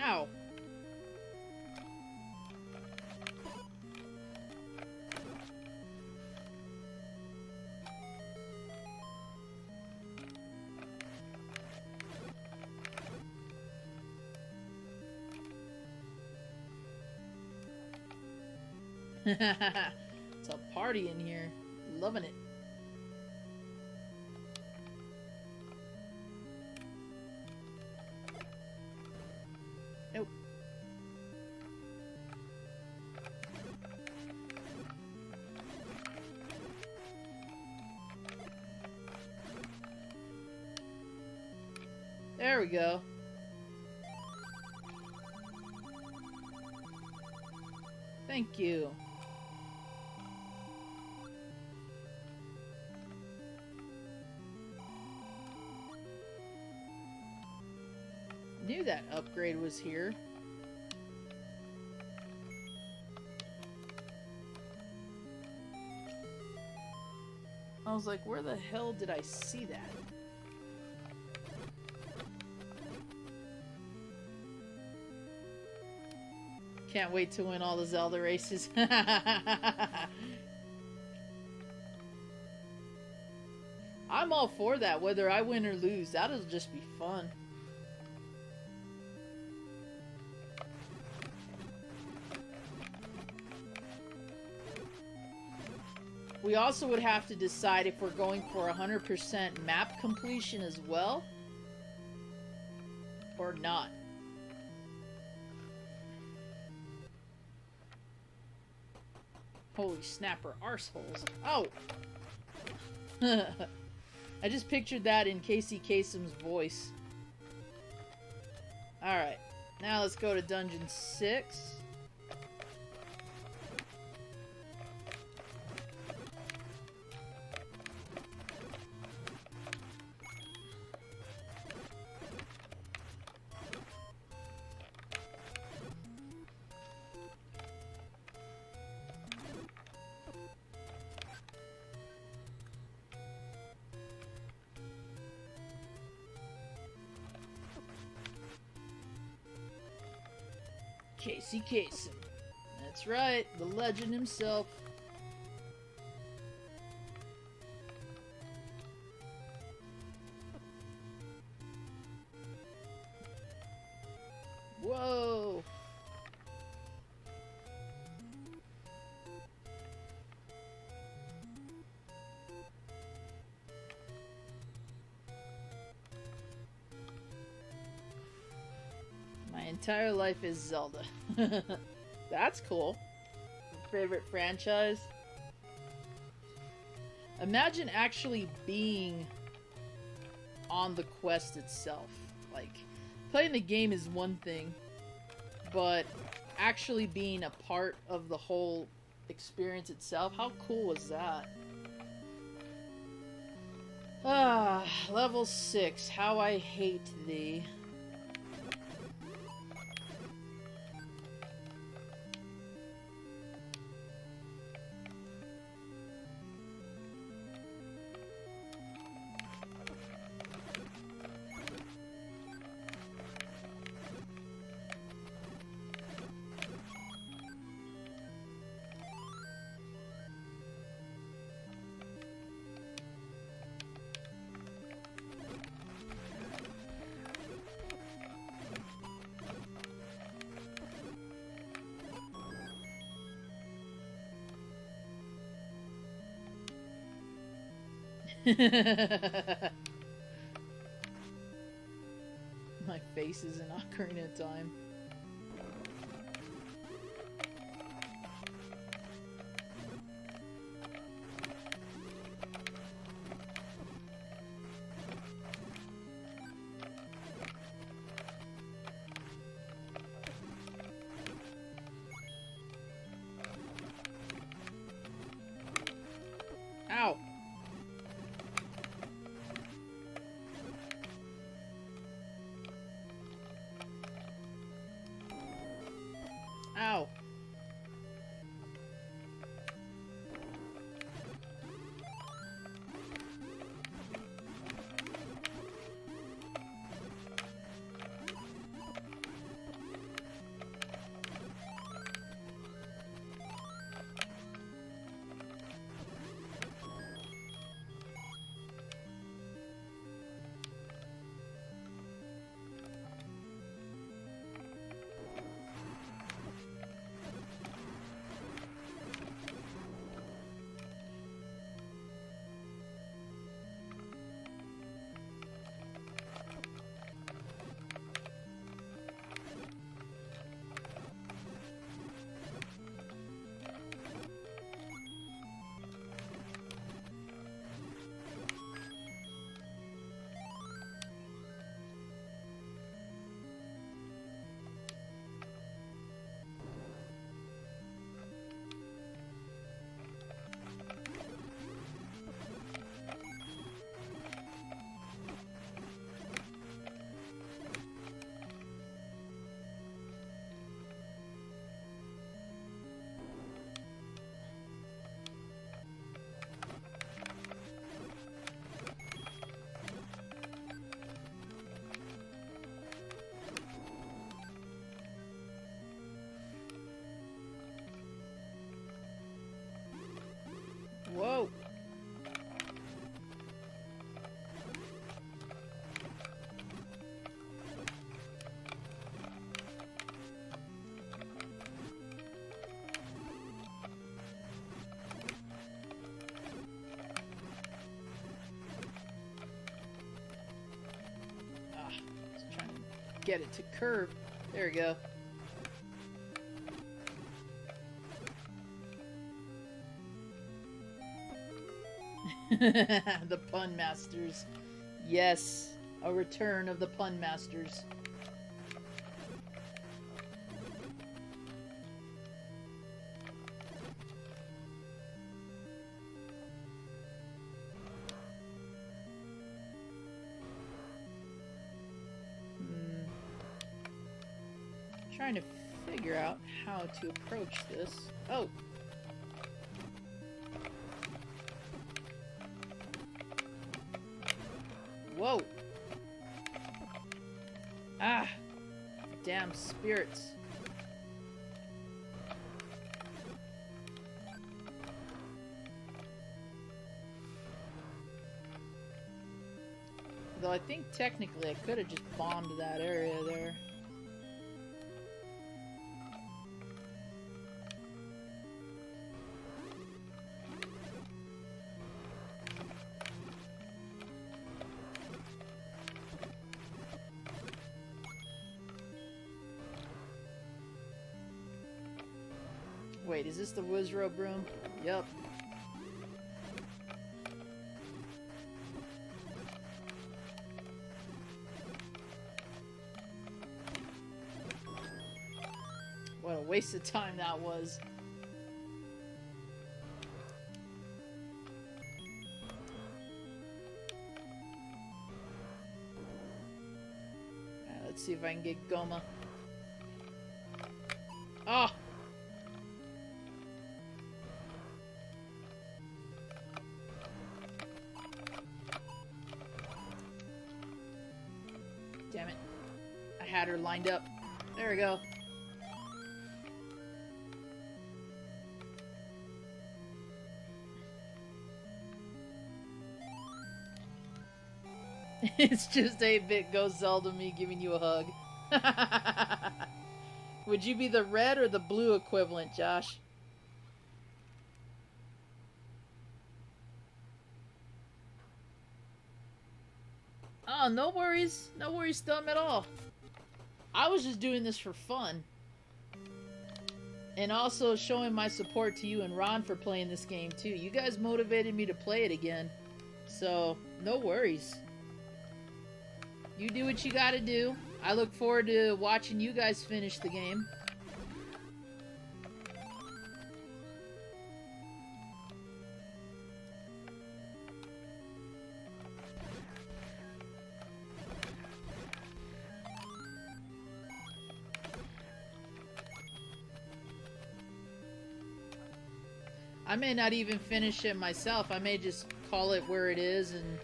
Ow. It's a party in here. Loving it. Nope. There we go. Thank you. Knew that upgrade was here. I was like, where the hell did I see that? Can't wait to win all the Zelda races. I'm all for that, whether I win or lose. That'll just be fun. We also would have to decide if we're going for 100% map completion as well, or not. Holy snapper arseholes. Oh! I just pictured that in Casey Kasem's voice. Alright. Now let's go to Dungeon 6. Casey Kasem. That's right, the legend himself. Whoa! My entire life is Zelda. That's cool. Favorite franchise? Imagine actually being on the quest itself. Like, playing the game is one thing, but actually being a part of the whole experience itself, how cool was that? Ah, level 6. How I hate thee. My face is in Ocarina of Time. Ow! Ow! Whoa! Ah, just trying to get it to curve. There we go. The Pun Masters. Yes, a return of the Pun Masters. trying to figure out how to approach this. Oh! Whoa! Ah! Damn spirits. Though I think technically I could have just bombed that area there. Wait, is this the Wizrobe room? Yep. What a waste of time that was. Alright, let's see if I can get Goma. Oh! Damn it. I had her lined up. There we go. It's just 8-bit Go Zelda me giving you a hug. Would you be the red or the blue equivalent, Josh? Oh, no worries. No worries, Thumb, at all. I was just doing this for fun. And also showing my support to you and Ron for playing this game, too. You guys motivated me to play it again. So, no worries. You do what you gotta do. I look forward to watching you guys finish the game. I may not even finish it myself. I may just call it where it is and,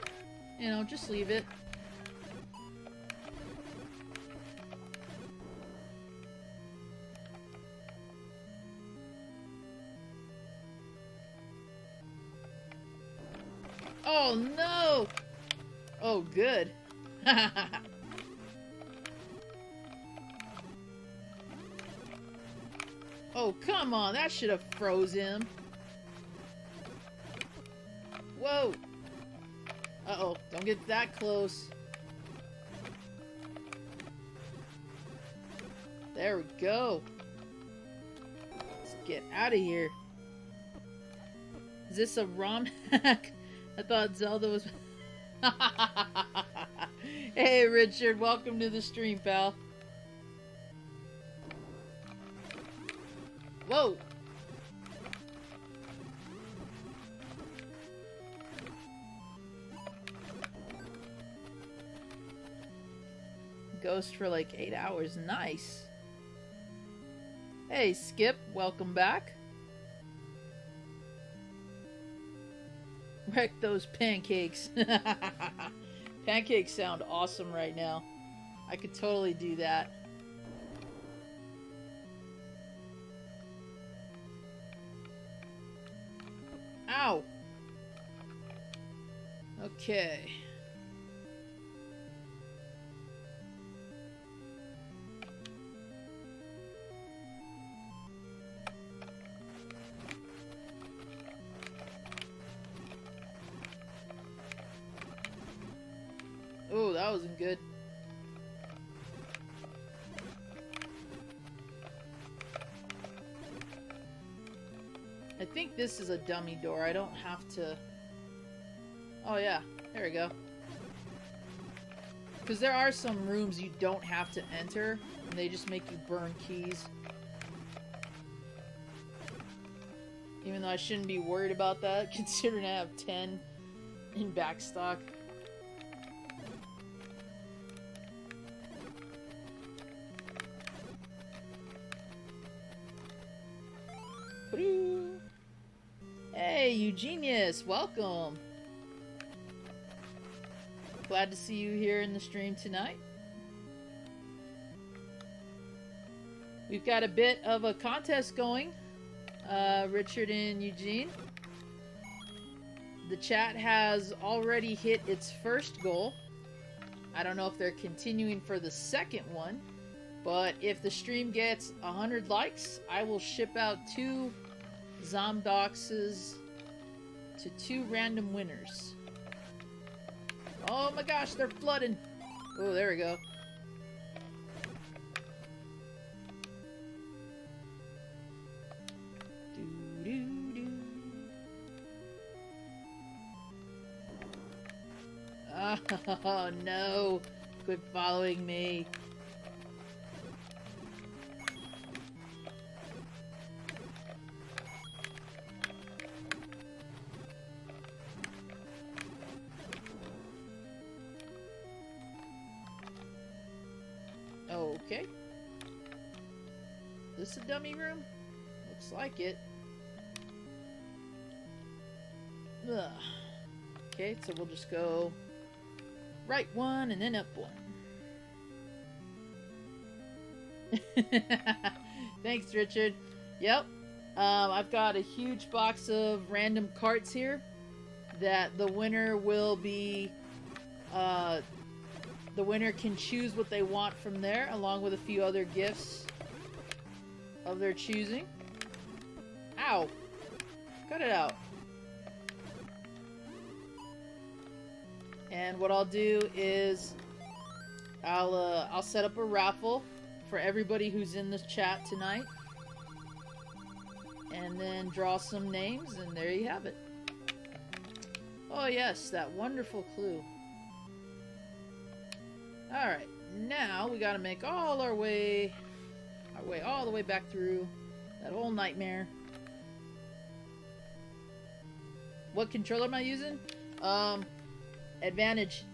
you know, just leave it. Oh no! Oh, good. Oh, come on. That should have froze him. Whoa! Uh-oh. Don't get that close. There we go. Let's get out of here. Is this a ROM hack? I thought Zelda was... Hey, Richard. Welcome to the stream, pal. Whoa! Ghost for like 8 hours. Nice. Hey, Skip. Welcome back. Wreck those pancakes. Pancakes sound awesome right now. I could totally do that. Ow! Okay. Oh, that wasn't good. I think this is a dummy door. I don't have to... Oh yeah, there we go. Because there are some rooms you don't have to enter, and they just make you burn keys. Even though I shouldn't be worried about that, considering I have 10 in backstock. Eugenius, welcome. Glad to see you here in the stream tonight. We've got a bit of a contest going, Richard and Eugene. The chat has already hit its first goal. I don't know if they're continuing for the second one, but if the stream gets 100 likes, I will ship out 2 Zomboxes to 2 random winners. Oh my gosh, they're flooding. Oh, there we go. Oh no, quit following me. Okay. This a dummy room? Looks like it. Ugh. Okay, so we'll just go right 1 and then up 1. Thanks, Richard. Yep. I've got a huge box of random carts here that the winner will be... the winner can choose what they want from there, along with a few other gifts of their choosing. Ow! Cut it out. And what I'll do is I'll set up a raffle for everybody who's in this chat tonight, and then draw some names, and there you have it. Oh yes, that wonderful clue. Alright, now we gotta make all our way all the way back through that whole nightmare. What controller am I using? Advantage.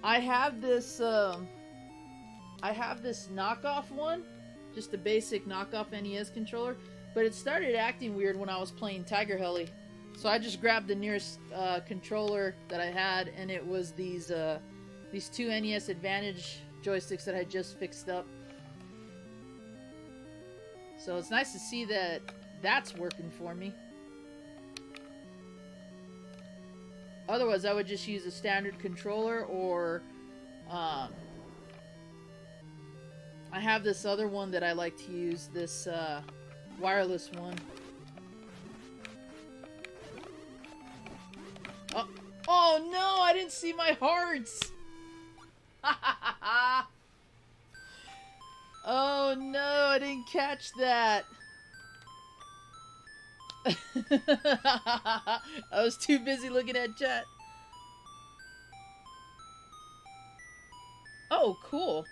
I have this knockoff one, just a basic knockoff NES controller, but it started acting weird when I was playing Tiger Heli. So I just grabbed the nearest controller that I had, and it was these 2 NES Advantage joysticks that I just fixed up. So it's nice to see that that's working for me. Otherwise, I would just use a standard controller, or I have this other one that I like to use, this wireless one. Oh no, I didn't see my hearts! Oh no, I didn't catch that. I was too busy looking at chat. Oh, cool.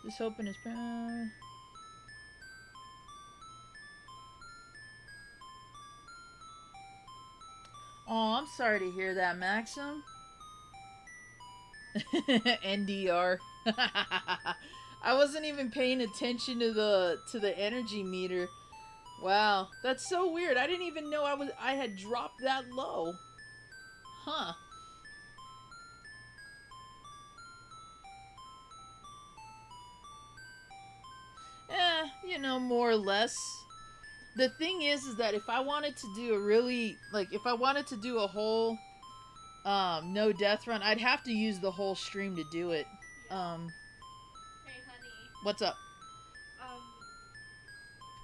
Just hoping it's... Oh, I'm sorry to hear that, Maxim. NDR. I wasn't even paying attention to the energy meter. Wow, that's so weird. I didn't even know I had dropped that low. Huh. You know, more or less. The thing is that if I wanted to do a really, like, if I wanted to do a whole no death run, I'd have to use the whole stream to do it. Hey, honey. What's up?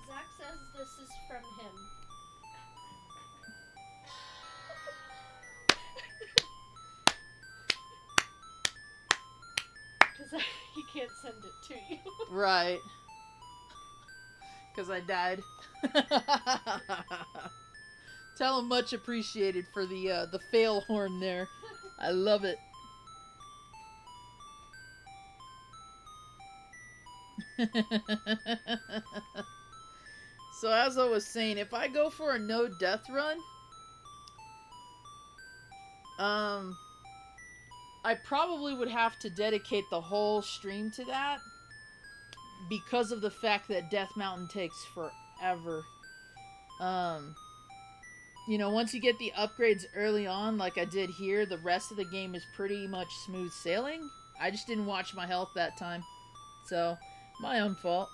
Zach says this is from him. Because he can't send it to you. Right. Because I died. Tell him much appreciated for the fail horn there. I love it. So as I was saying, if I go for a no death run, I probably would have to dedicate the whole stream to that because of the fact that Death Mountain takes forever. You know, once you get the upgrades early on, like I did here, the rest of the game is pretty much smooth sailing. I just didn't watch my health that time. So, my own fault.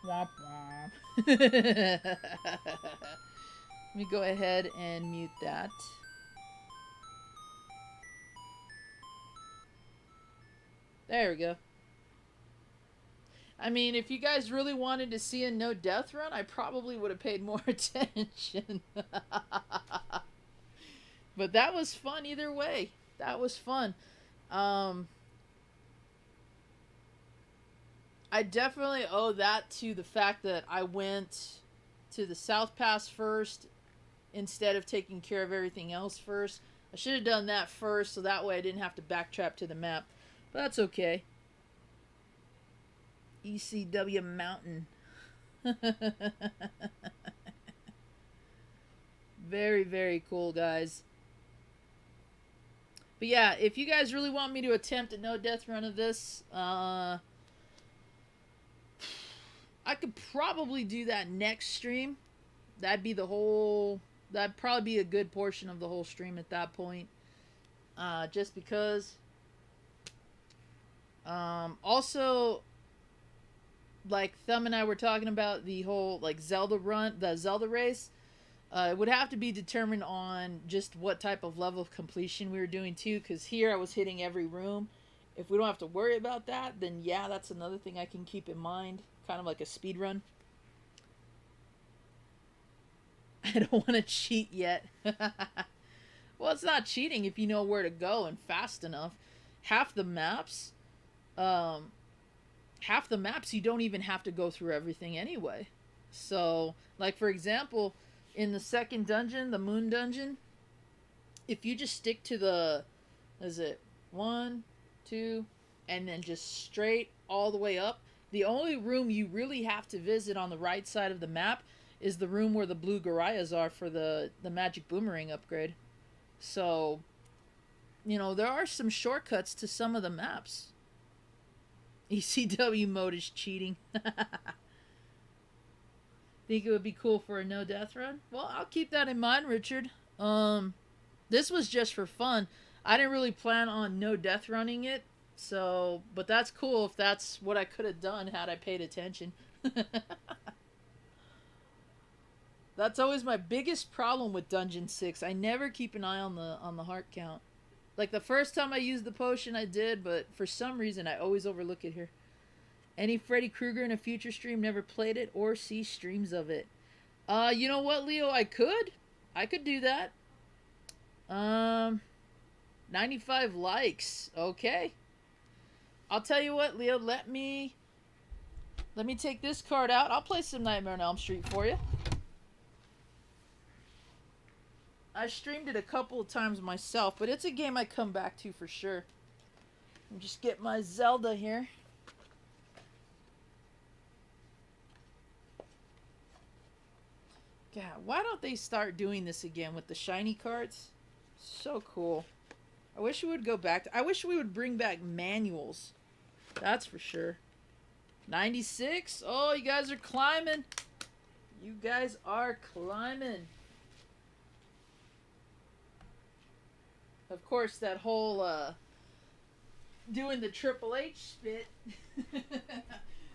Womp womp. Let me go ahead and mute that. There we go. I mean, if you guys really wanted to see a no death run, I probably would have paid more attention. But that was fun either way. That was fun. I definitely owe that to the fact that I went to the South Pass first instead of taking care of everything else first. I should have done that first so that way I didn't have to backtrack to the map. But that's okay. ECW Mountain. Very, very cool, guys. But yeah, if you guys really want me to attempt a no death run of this, I could probably do that next stream. That'd be the whole... That'd probably be a good portion of the whole stream at that point. Just because... also, like Thumb and I were talking about the whole like Zelda run, the Zelda race. It would have to be determined on just what type of level of completion we were doing too. Because here I was hitting every room. If we don't have to worry about that, then yeah, that's another thing I can keep in mind. Kind of like a speed run. I don't want to cheat yet. Well, it's not cheating if you know where to go and fast enough. Half the maps you don't even have to go through everything anyway. So, like for example, in the second dungeon, the moon dungeon, if you just stick to the, is it 1, 2, and then just straight all the way up, the only room you really have to visit on the right side of the map is the room where the blue Garayas are for the magic boomerang upgrade. So, you know, there are some shortcuts to some of the maps. ECW mode is cheating. Think it would be cool for a no death run? Well, I'll keep that in mind, Richard. This was just for fun. I didn't really plan on no death running it. So, but that's cool if that's what I could have done had I paid attention. That's always my biggest problem with Dungeon 6. I never keep an eye on the heart count. Like the first time I used the potion I did, but for some reason I always overlook it here. Any Freddy Krueger in a future stream, never played it or see streams of it. You know what, Leo? I could do that. 95 likes. Okay. I'll tell you what, Leo, let me take this card out. I'll play some Nightmare on Elm Street for you. I streamed it a couple of times myself, but it's a game I come back to for sure. Let me just get my Zelda here. God, why don't they start doing this again with the shiny cards? So cool. I wish we would go back to... I wish we would bring back manuals. That's for sure. 96? Oh, you guys are climbing. You guys are climbing. Of course, that whole, doing the Triple H spit.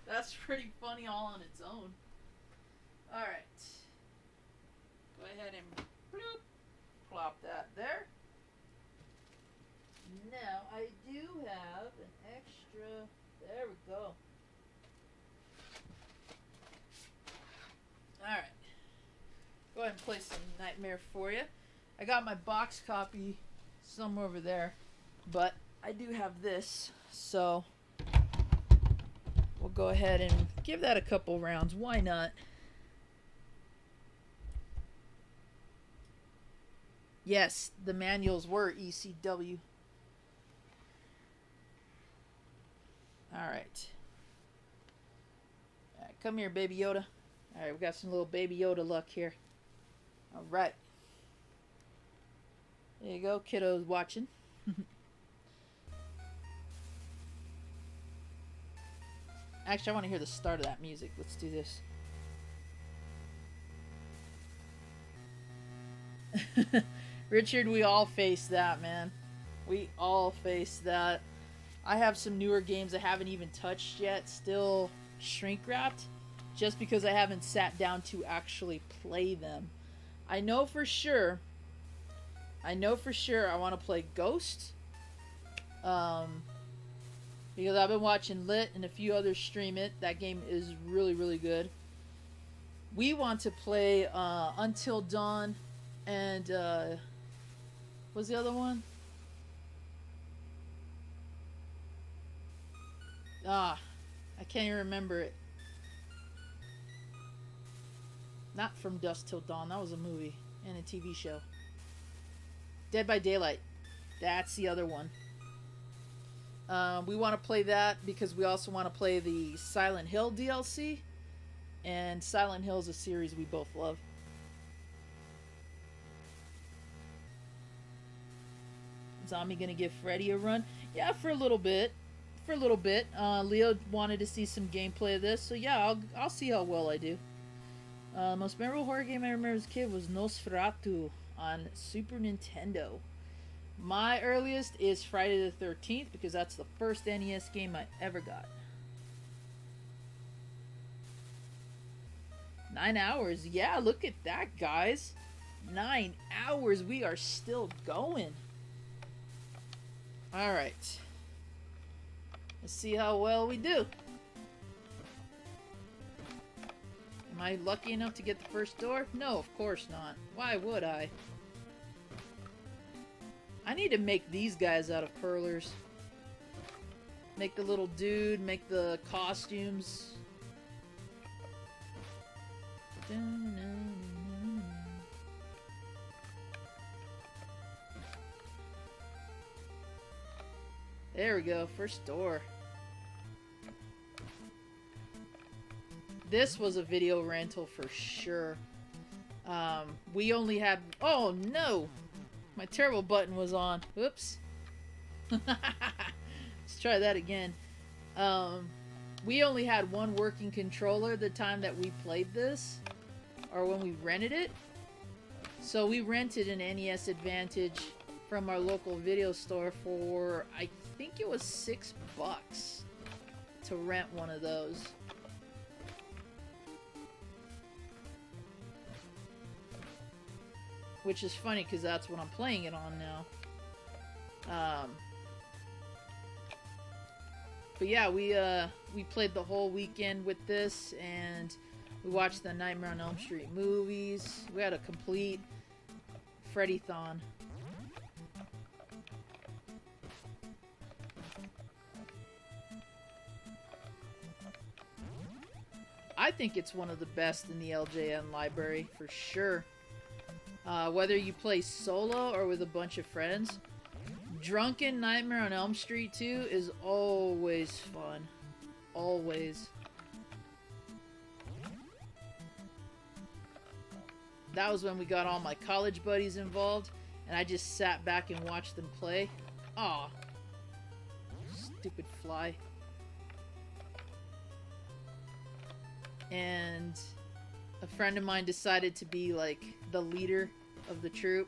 That's pretty funny all on its own. Alright. Go ahead and bloop, plop that there. Now, I do have an extra... There we go. Alright. Go ahead and play some Nightmare for you. I got my box copy somewhere over there, but I do have this, so we'll go ahead and give that a couple rounds. Why not? Yes, the manuals were ECW. Alright. Alright, come here, Baby Yoda. Alright, we got some little Baby Yoda luck here. Alright. There you go, kiddos watching. Actually, I want to hear the start of that music. Let's do this. Richard, we all face that, man. We all face that. I have some newer games I haven't even touched yet, still shrink wrapped, just because I haven't sat down to actually play them. I know for sure I want to play Ghost. Because I've been watching Lit and a few others stream it. That game is really, really good. We want to play Until Dawn and what's the other one? I can't even remember it. Not From Dusk Till Dawn. That was a movie and a TV show. Dead by Daylight. That's the other one. We want to play that because we also want to play the Silent Hill DLC. And Silent Hill is a series we both love. Zombie gonna give Freddy a run? Yeah, for a little bit. Leo wanted to see some gameplay of this, so yeah, I'll see how well I do. Most memorable horror game I remember as a kid was Nosferatu on Super Nintendo. My earliest is Friday the 13th because that's the first NES game I ever got. 9 hours. Yeah, look at that, guys. 9 hours. We are still going. Alright. Let's see how well we do. Am I lucky enough to get the first door? No, of course not. Why would I? I need to make these guys out of perlers. Make the little dude, make the costumes. There we go, first door. This was a video rental for sure. We only had... Oh no! My terrible button was on. Whoops. Let's try that again. We only had one working controller the time that we played this. Or when we rented it. So we rented an NES Advantage from our local video store for, I think it was $6 to rent one of those. Which is funny because that's what I'm playing it on now. But yeah, we played the whole weekend with this, and we watched the Nightmare on Elm Street movies. We had a complete Freddy-thon. I think it's one of the best in the LJN library, for sure. Whether you play solo or with a bunch of friends, Drunken Nightmare on Elm Street 2 is always fun. Always. That was when we got all my college buddies involved, and I just sat back and watched them play. Aw. Stupid fly. And a friend of mine decided to be like the leader of the troop.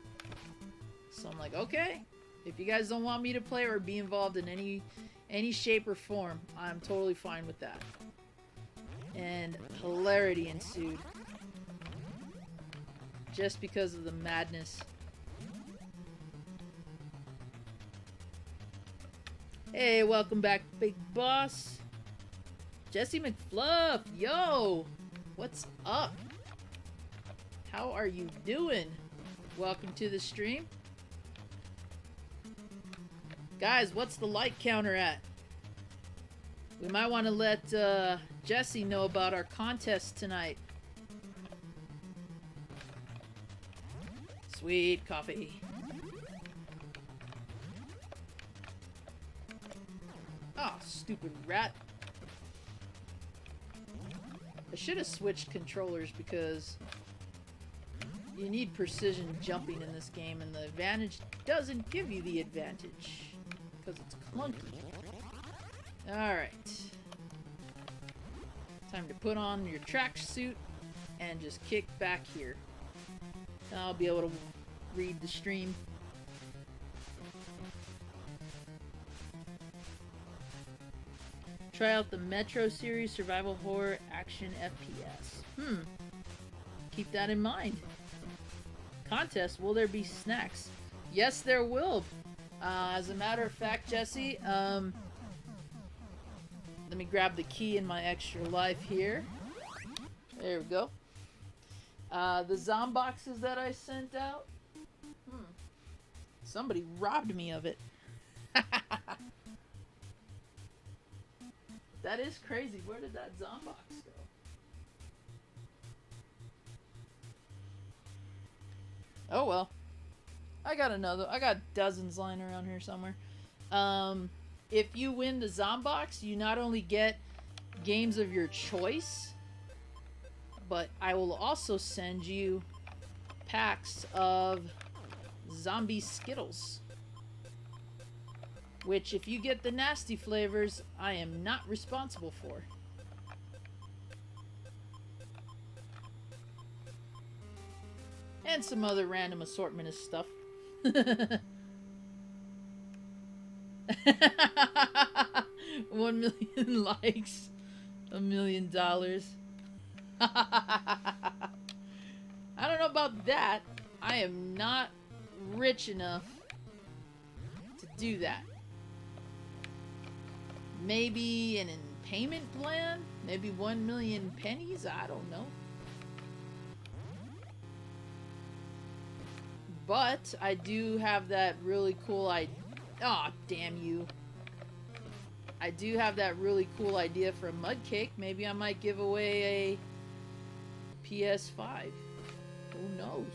So I'm like, okay, if you guys don't want me to play or be involved in any shape or form, I'm totally fine with that. And hilarity ensued. Just because of the madness. Hey, welcome back, Big Boss. Jesse McFluff, yo! What's up? How are you doing? Welcome to the stream. Guys, what's the like counter at? We might want to let Jesse know about our contest tonight. Sweet coffee. Oh, stupid rat. I should have switched controllers because, You need precision jumping in this game, and the advantage doesn't give you the advantage because it's clunky. Alright. Time to put on your tracksuit and just kick back here. I'll be able to read the stream. Try out the Metro series survival horror action FPS. Keep that in mind. Contest, will there be snacks? Yes, there will. As a matter of fact, Jesse, let me grab the key in my extra life here. There we go. The zomboxes that I sent out. Somebody robbed me of it. That is crazy. Where did that zombox go? Oh well. I got dozens lying around here somewhere. If you win the zombox, you not only get games of your choice, but I will also send you packs of zombie Skittles. Which, if you get the nasty flavors, I am not responsible for. And some other random assortment of stuff. 1 million likes. $1 million. I don't know about that. I am not rich enough to do that. Maybe an payment plan? Maybe 1 million pennies? I don't know. But I do have that really cool idea. Aw, oh, damn you. I do have that really cool idea for a mud cake. Maybe I might give away a PS5. Who knows?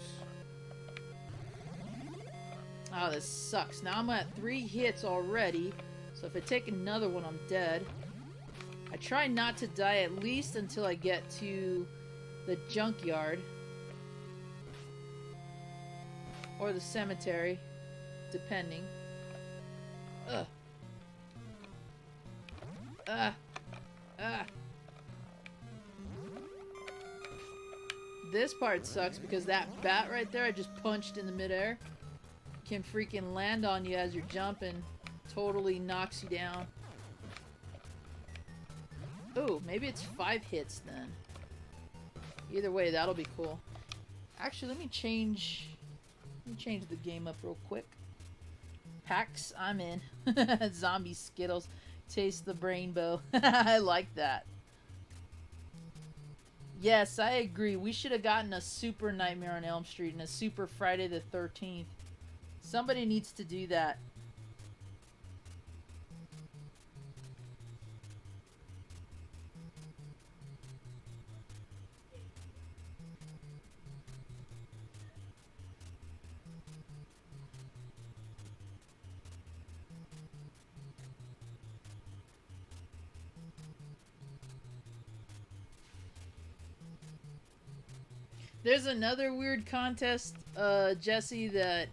Oh, this sucks. Now I'm at 3 hits already. So if I take another one, I'm dead. I try not to die at least until I get to the junkyard. Or the cemetery. Depending. Ugh. This part sucks because that bat right there I just punched in the midair can freaking land on you as you're jumping. Totally knocks you down. Ooh, maybe it's 5 hits then. Either way, that'll be cool. Actually, let me change the game up real quick. Packs, I'm in. Zombie Skittles. Taste the rainbow. I like that. Yes, I agree. We should have gotten a Super Nightmare on Elm Street and a Super Friday the 13th. Somebody needs to do that. There's another weird contest, Jesse, that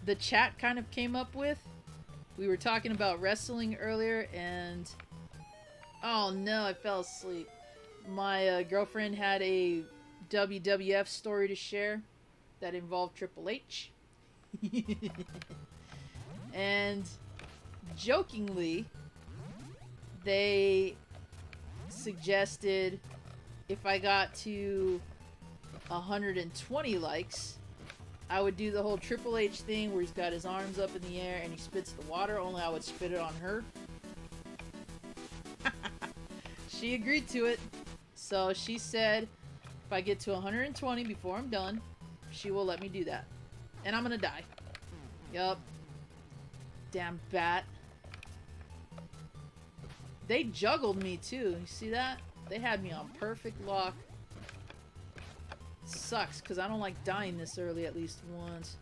the chat kind of came up with. We were talking about wrestling earlier, and oh no, I fell asleep. My girlfriend had a WWF story to share that involved Triple H. And jokingly, they suggested if I got to 120 likes, I would do the whole Triple H thing where he's got his arms up in the air and he spits the water, only I would spit it on her. She agreed to it. So she said if I get to 120 before I'm done, she will let me do that. And I'm gonna die. Yup. Damn bat. They juggled me too. You see that? They had me on perfect lock. Sucks, because I don't like dying this early at least once.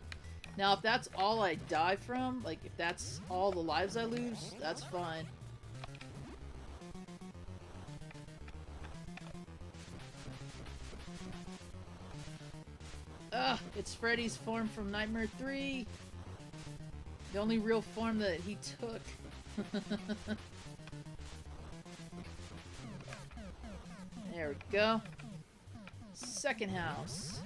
Now, if that's all I die from, like if that's all the lives I lose, that's fine. Ugh, it's Freddy's form from Nightmare 3. The only real form that he took. There we go. Second house.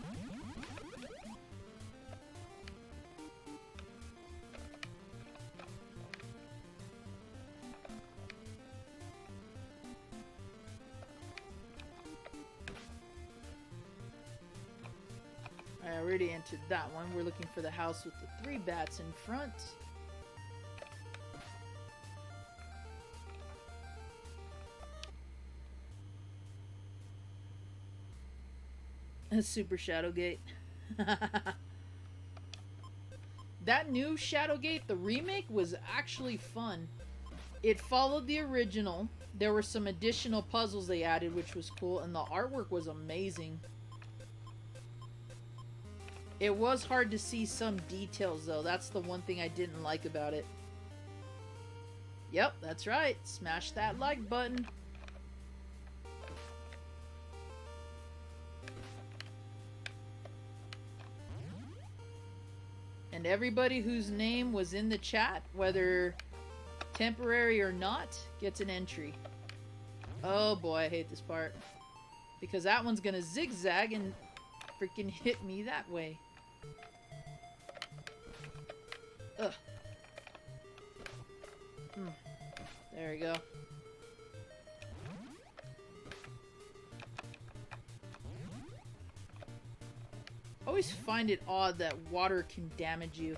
I already entered that one. We're looking for the house with the 3 bats in front. A Super Shadowgate. That new Shadowgate, the remake, was actually fun. It followed the original. There were some additional puzzles they added, which was cool, and the artwork was amazing. It was hard to see some details, though. That's the one thing I didn't like about it. Yep, that's right. Smash that like button. And everybody whose name was in the chat, whether temporary or not, gets an entry. Oh boy, I hate this part. Because that one's gonna zigzag and freaking hit me that way. Ugh. There we go. I always find it odd that water can damage you.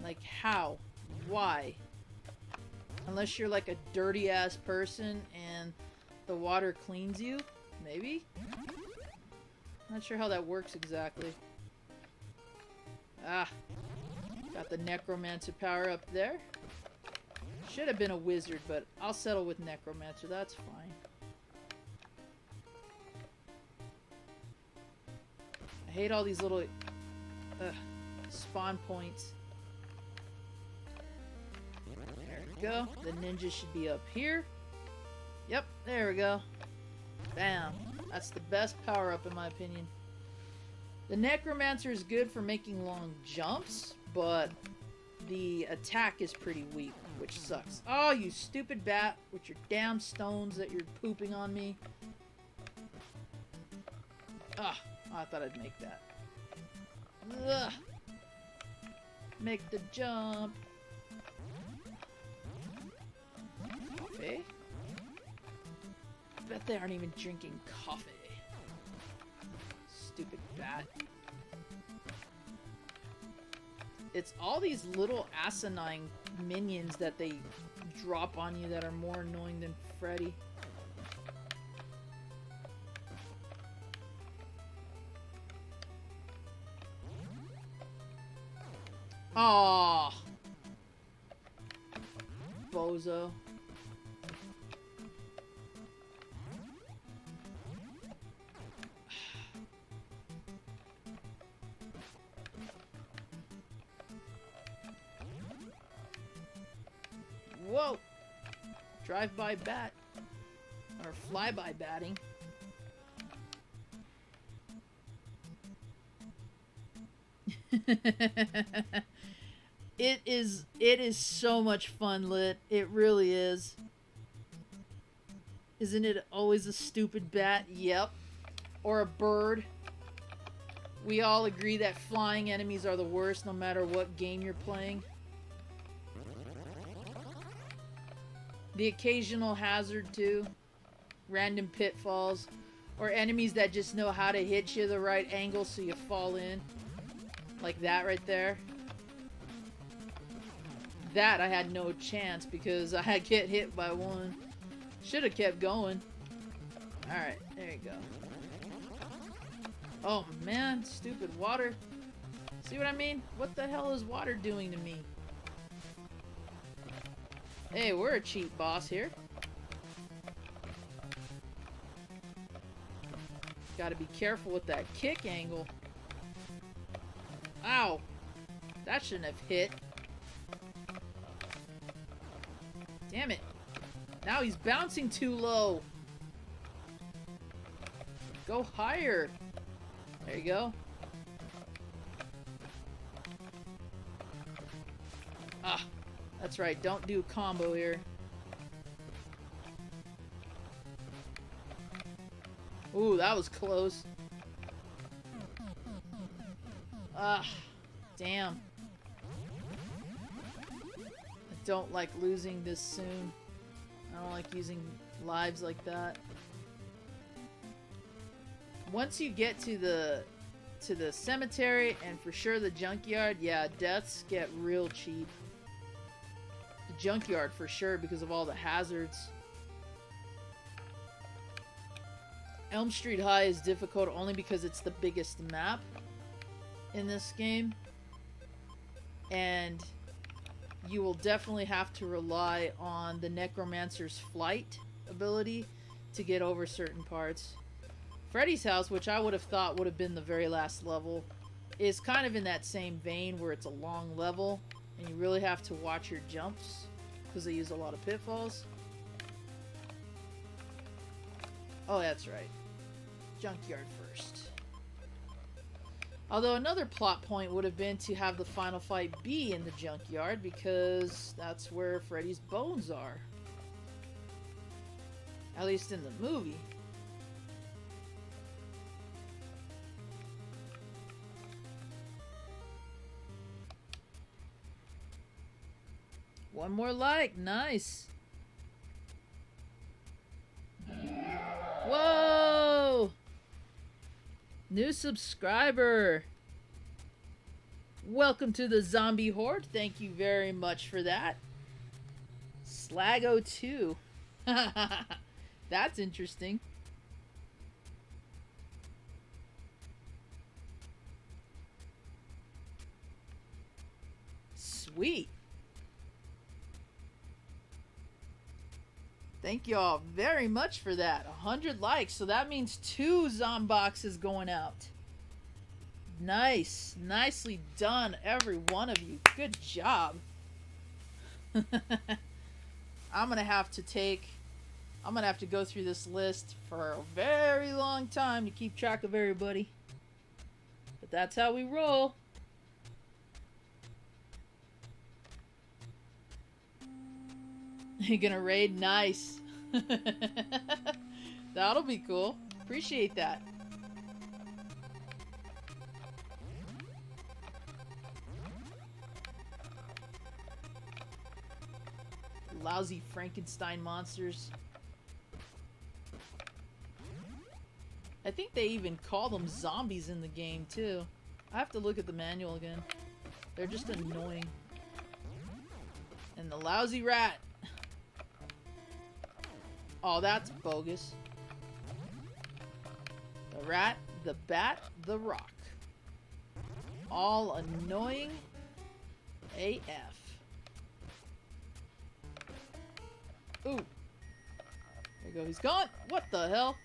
Like, how? Why? Unless you're like a dirty ass person and the water cleans you? Maybe? Not sure how that works exactly. Ah. Got the Necromancer power up there. Should have been a wizard, but I'll settle with Necromancer. That's fine. I hate all these little spawn points. There we go. The ninja should be up here. Yep, there we go. Bam. That's the best power up in my opinion. The Necromancer is good for making long jumps, but the attack is pretty weak, which sucks. Oh, you stupid bat with your damn stones that you're pooping on me. Ah. Oh, I thought I'd make that. Ugh. Make the jump. Coffee? I bet they aren't even drinking coffee. Stupid bat. It's all these little asinine minions that they drop on you that are more annoying than Freddy. Aww. Bozo. Whoa! Drive-by bat. Or fly-by batting. It is so much fun, Lit. It really is. Isn't it always a stupid bat? Yep. Or a bird. We all agree that flying enemies are the worst no matter what game you're playing. The occasional hazard too. Random pitfalls. Or enemies that just know how to hit you the right angle so you fall in. Like that right there. That I had no chance because I get hit by one. Should have kept going. Alright, there you go. Oh man, stupid water. See what I mean? What the hell is water doing to me? Hey, we're a cheat boss here. Gotta be careful with that kick angle. Ow! That shouldn't have hit. Damn it. Now he's bouncing too low. Go higher. There you go. Ah, that's right. Don't do a combo here. Ooh, that was close. Ah, damn. I don't like losing this soon. I don't like using lives like that. Once you get to the cemetery and for sure the junkyard, yeah, deaths get real cheap. The junkyard for sure because of all the hazards. Elm Street High is difficult only because it's the biggest map in this game. And you will definitely have to rely on the Necromancer's flight ability to get over certain parts. Freddy's house, which I would have thought would have been the very last level, is kind of in that same vein where it's a long level and you really have to watch your jumps because they use a lot of pitfalls. Oh, that's right. Junkyard first. Although another plot point would have been to have the final fight be in the junkyard because that's where Freddy's bones are. At least in the movie. One more like. Nice. Whoa! New subscriber. Welcome to the zombie horde. Thank you very much for that. Slago2. That's interesting. Sweet. Thank you all very much for that. 100 likes, so that means 2 Zomboxes going out. Nice. Nicely done, every one of you. Good job. I'm gonna have to go through this list for a very long time to keep track of everybody. But that's how we roll. You're gonna raid? Nice. That'll be cool. Appreciate that. Lousy Frankenstein monsters. I think they even call them zombies in the game too. I have to look at the manual again. They're just annoying. And the lousy rat. Oh, that's bogus. The rat, the bat, the rock. All annoying AF. Ooh. There you go. He's gone. What the hell?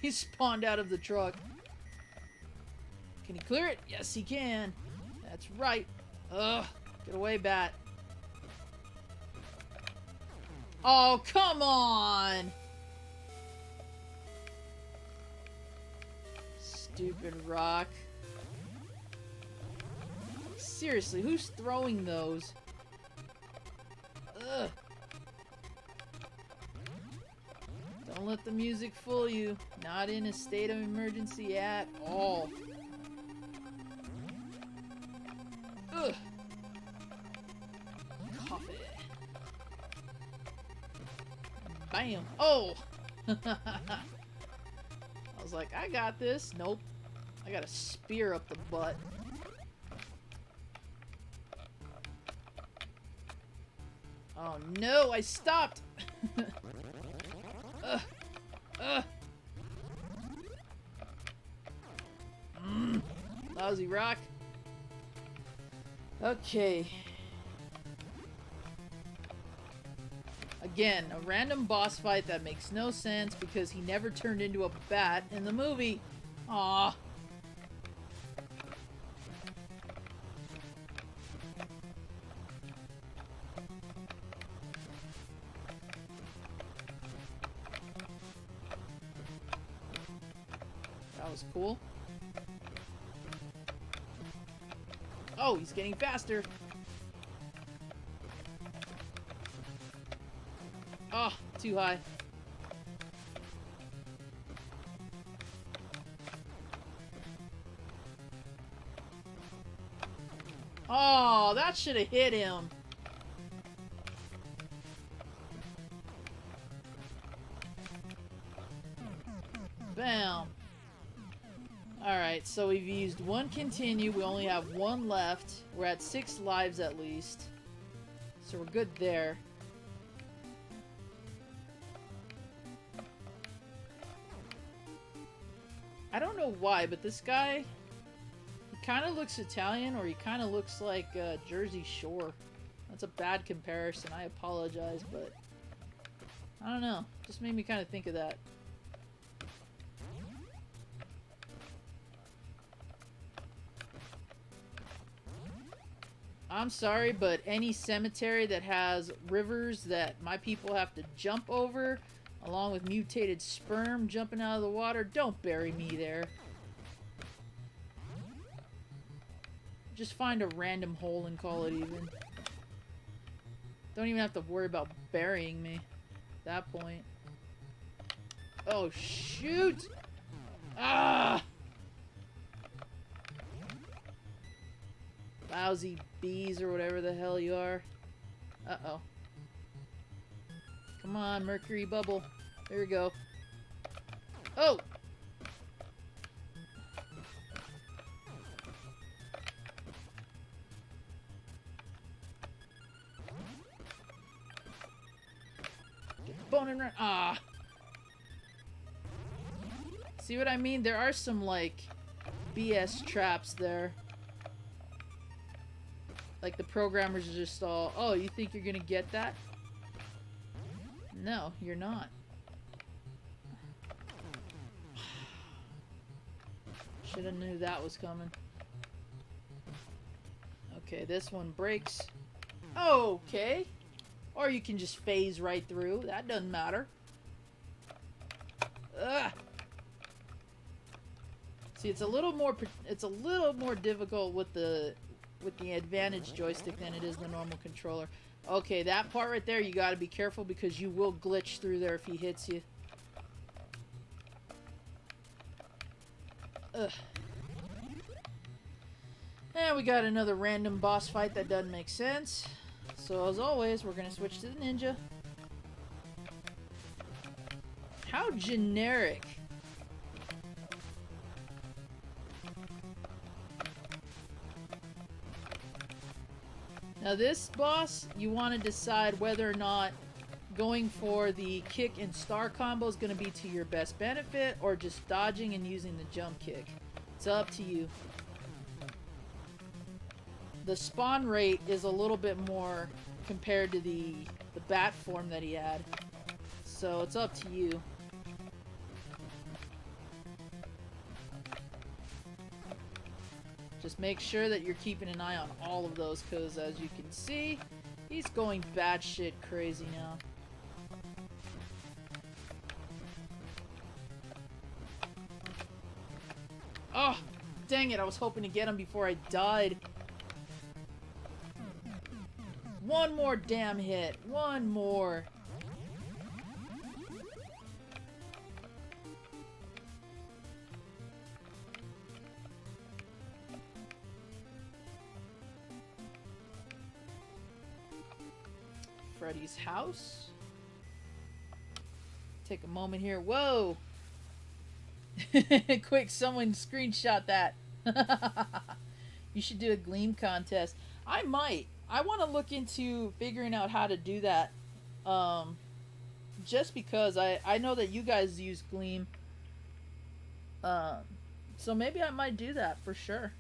He spawned out of the truck. Can he clear it? Yes, he can. That's right. Ugh. Get away, bat. Oh, come on! Stupid rock. Seriously, who's throwing those? Ugh. Don't let the music fool you. Not in a state of emergency at all. Ugh. Coffee. Bam. Oh! I was like, I got this. Nope. I got a spear up the butt. Oh no, I stopped! Lousy rock. Okay. Again, a random boss fight that makes no sense because he never turned into a bat in the movie. Aww. was cool. Oh, he's getting faster. Oh, too high. Oh, that should have hit him. Bam. Alright, so we've used one continue. We only have one left. We're at 6 lives at least. So we're good there. I don't know why, but this guy, he kind of looks Italian, or he kind of looks like Jersey Shore. That's a bad comparison. I apologize, but I don't know. Just made me kind of think of that. I'm sorry, but any cemetery that has rivers that my people have to jump over, along with mutated sperm jumping out of the water, don't bury me there. Just find a random hole and call it even. Don't even have to worry about burying me at that point. Oh, shoot! Ah! Lousy bees or whatever the hell you are. Uh-oh. Come on, mercury bubble. There we go. Oh! Get the bone and run. Ah! See what I mean? There are some, like, BS traps there. Like, the programmers are just all, oh, you think you're gonna get that? No, you're not. Shoulda knew that was coming. Okay, this one breaks. Okay. Or you can just phase right through. That doesn't matter. Ugh. See, it's a little more difficult with the advantage joystick than it is the normal controller. Okay, that part right there, you gotta be careful because you will glitch through there if he hits you. Ugh. And we got another random boss fight that doesn't make sense. So as always, we're gonna switch to the ninja. How generic. Now this boss, you want to decide whether or not going for the kick and star combo is going to be to your best benefit, or just dodging and using the jump kick. It's up to you. The spawn rate is a little bit more compared to the bat form that he had. So it's up to you. Just make sure that you're keeping an eye on all of those, because as you can see, he's going batshit crazy now. Oh, dang it, I was hoping to get him before I died. One more damn hit. One more. Freddy's house. Take a moment here. Whoa! Quick, someone screenshot that. You should do a Gleam contest. I might. I want to look into figuring out how to do that. Just because I know that you guys use Gleam. So maybe I might do that for sure.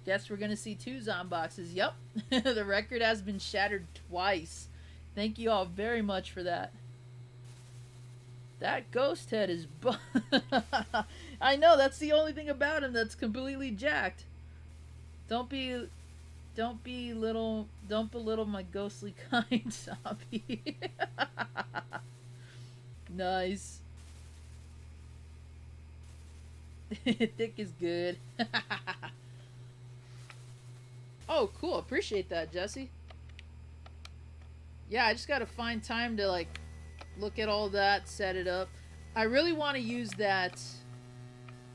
Guess we're gonna see 2 Zomboxes. Yep. The record has been shattered twice. Thank you all very much for that. That ghost head is I know, that's the only thing about him that's completely jacked. Don't belittle my ghostly kind, zombie. Nice. Thick is good. Oh, cool. Appreciate that, Jesse. Yeah, I just gotta find time to, like, look at all that, set it up. I really want to use that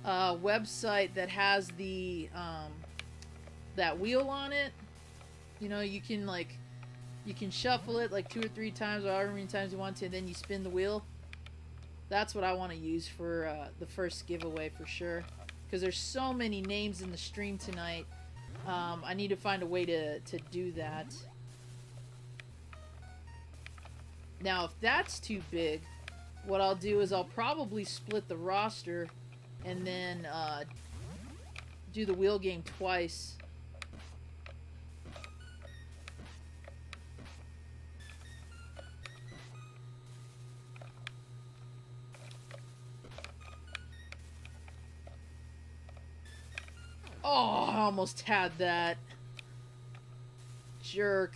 website that has the that wheel on it. You know, you can, like, you can shuffle it like 2 or 3 times or however many times you want to, and then you spin the wheel. That's what I want to use for the first giveaway for sure. Because there's so many names in the stream tonight. I need to find a way to do that. Now, if that's too big, what I'll do is I'll probably split the roster and then do the wheel game twice. Oh, I almost had that. Jerk.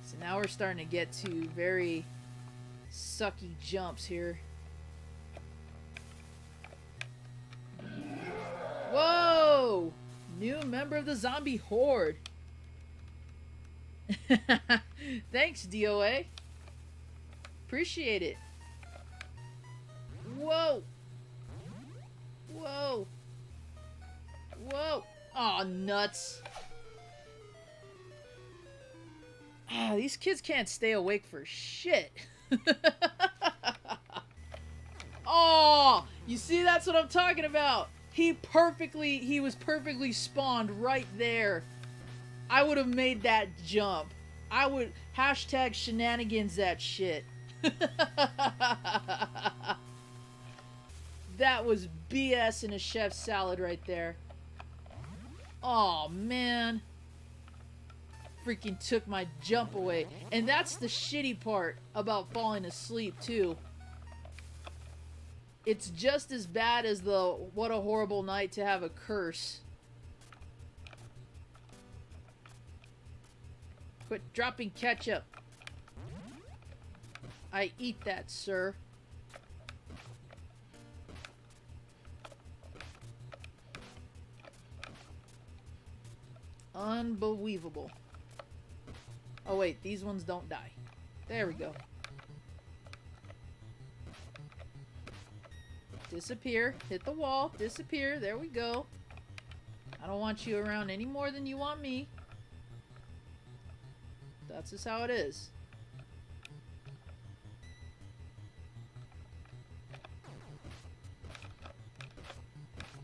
So now we're starting to get to very sucky jumps here. Whoa! New member of the zombie horde. Thanks, DOA. Appreciate it. Whoa. Whoa. Whoa. Aw, nuts. Ah, these kids can't stay awake for shit. Oh, you see, that's what I'm talking about. He was perfectly spawned right there. I would have made that jump. I would hashtag shenanigans that shit. That was BS in a chef's salad right there. Oh man. Freaking took my jump away. And that's the shitty part about falling asleep too. It's just as bad as the what a horrible night to have a curse. Quit dropping ketchup. I eat that, sir. Unbelievable. Oh wait, these ones don't die. There we go. Disappear. Hit the wall. Disappear. There we go. I don't want you around any more than you want me. That's just how it is.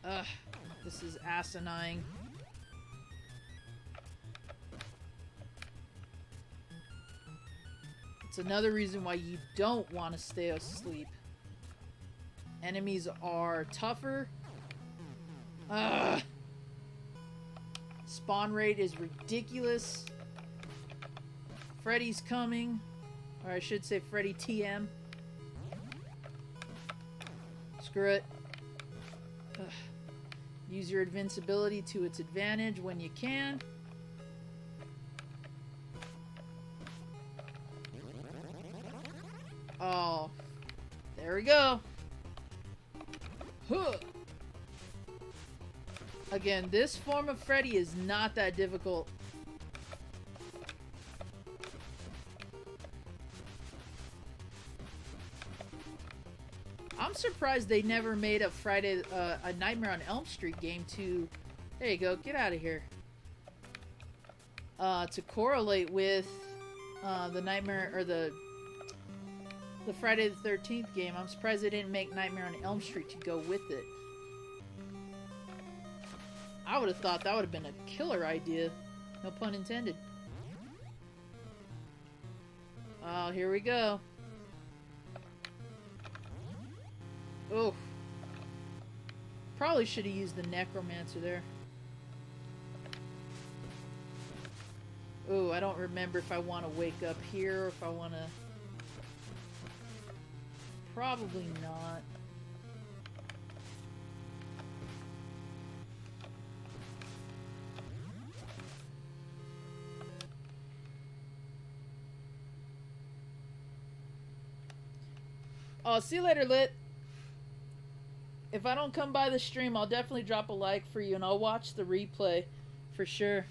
Ugh, this is asinine. It's another reason why you don't want to stay asleep. Enemies are tougher. Ugh. Spawn rate is ridiculous. Freddy's coming. Or I should say Freddy TM. Screw it. Ugh. Use your invincibility to its advantage when you can. Oh. There we go. Huh. Again, this form of Freddy is not that difficult. I'm surprised they never made a a Nightmare on Elm Street game to, there you go, get out of here. To correlate with the Nightmare, or the Friday the 13th game. I'm surprised they didn't make Nightmare on Elm Street to go with it. I would have thought that would have been a killer idea. No pun intended. Oh, here we go. Oh. Probably should have used the Necromancer there. Oh, I don't remember if I want to wake up here or if I want to... Probably not. Oh, see you later, Lit. If I don't come by the stream, I'll definitely drop a like for you, and I'll watch the replay for sure.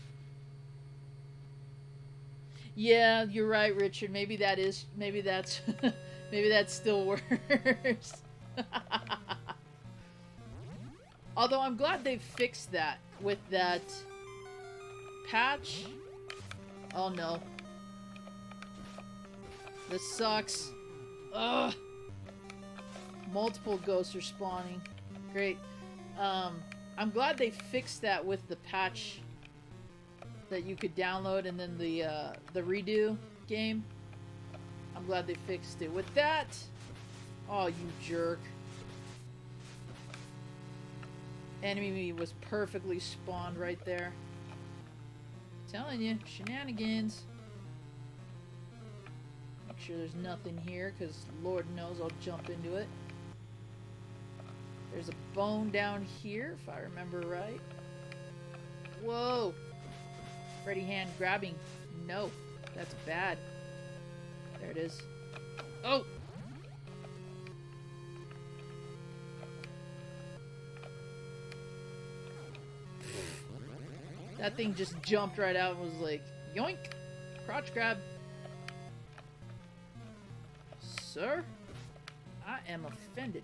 Yeah, you're right, Richard. Maybe that's maybe that's still worse. Although I'm glad they've fixed that with that patch. Oh no. This sucks. Ugh. Multiple ghosts are spawning. Great. I'm glad they fixed that with the patch that you could download and then the redo game. I'm glad they fixed it. With that... Oh, you jerk. Enemy was perfectly spawned right there. Telling you, shenanigans. Make sure there's nothing here, because Lord knows I'll jump into it. There's a bone down here, if I remember right. Whoa! Ready hand grabbing. No, that's bad. There it is. Oh! That thing just jumped right out and was like, yoink! Crotch grab. Sir? I am offended.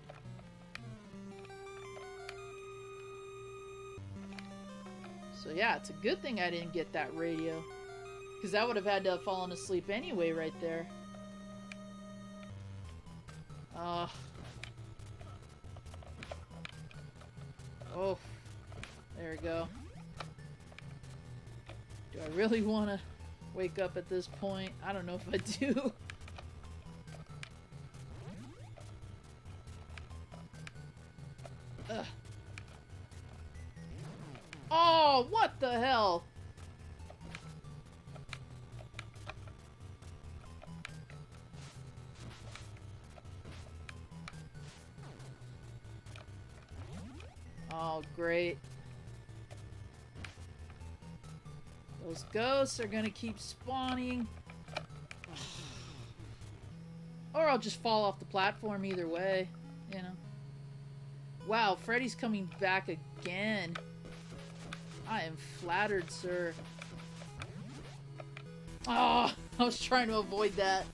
So yeah, it's a good thing I didn't get that radio. Because I would have had to have fallen asleep anyway right there. Oh. There we go. Do I really want to wake up at this point? I don't know if I do. Ugh. Oh, what the hell? Oh, great. Those ghosts are gonna keep spawning. Or I'll just fall off the platform either way, you know. Wow, Freddy's coming back again. I am flattered, sir. Oh, I was trying to avoid that.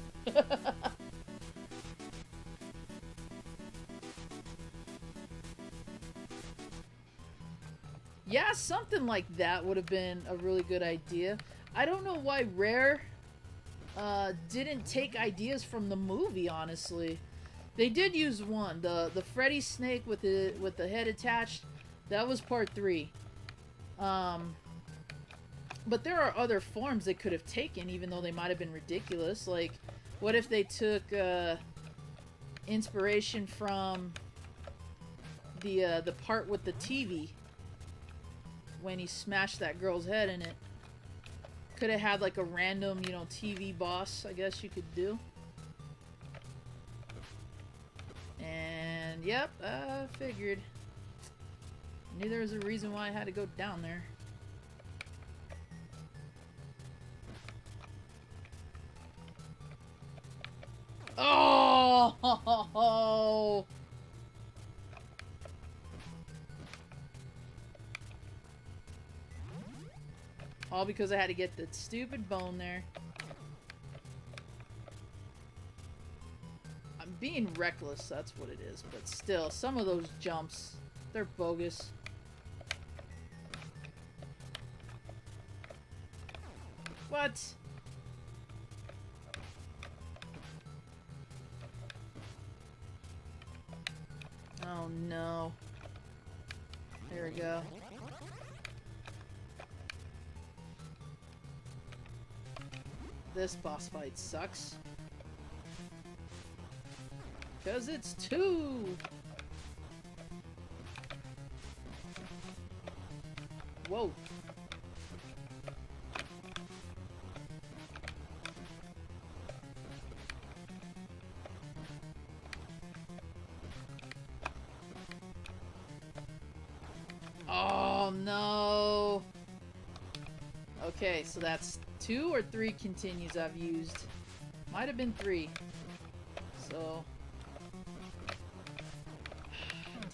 Yeah, something like that would have been a really good idea. I don't know why Rare didn't take ideas from the movie, honestly. They did use one. The Freddy snake with the head attached. That was part 3. But there are other forms they could have taken, even though they might have been ridiculous. Like, what if they took inspiration from the part with the TV when he smashed that girl's head in it? Could have had like a random, you know, TV boss, I guess you could do. And yep, I figured. Knew there was a reason why I had to go down there. Oh! All because I had to get that stupid bone there. I'm being reckless, that's what it is. But still, some of those jumps, they're bogus. What? Oh no. There we go. This boss fight sucks. 'Cause it's 2! Whoa. Oh no! Okay, so that's 2 or 3 continues I've used. Might have been 3. So,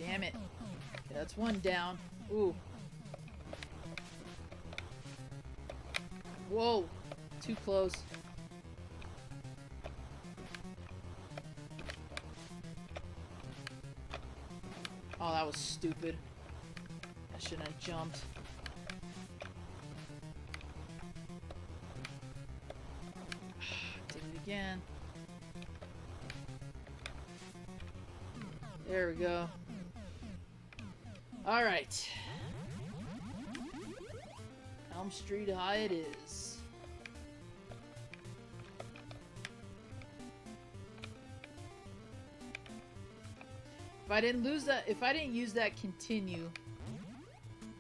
Damn it. Okay, that's one down. Ooh. Whoa. Too close. Oh, that was stupid. I shouldn't have jumped. Did it again. There we go. Alright. Elm Street High it is. If I didn't use that continue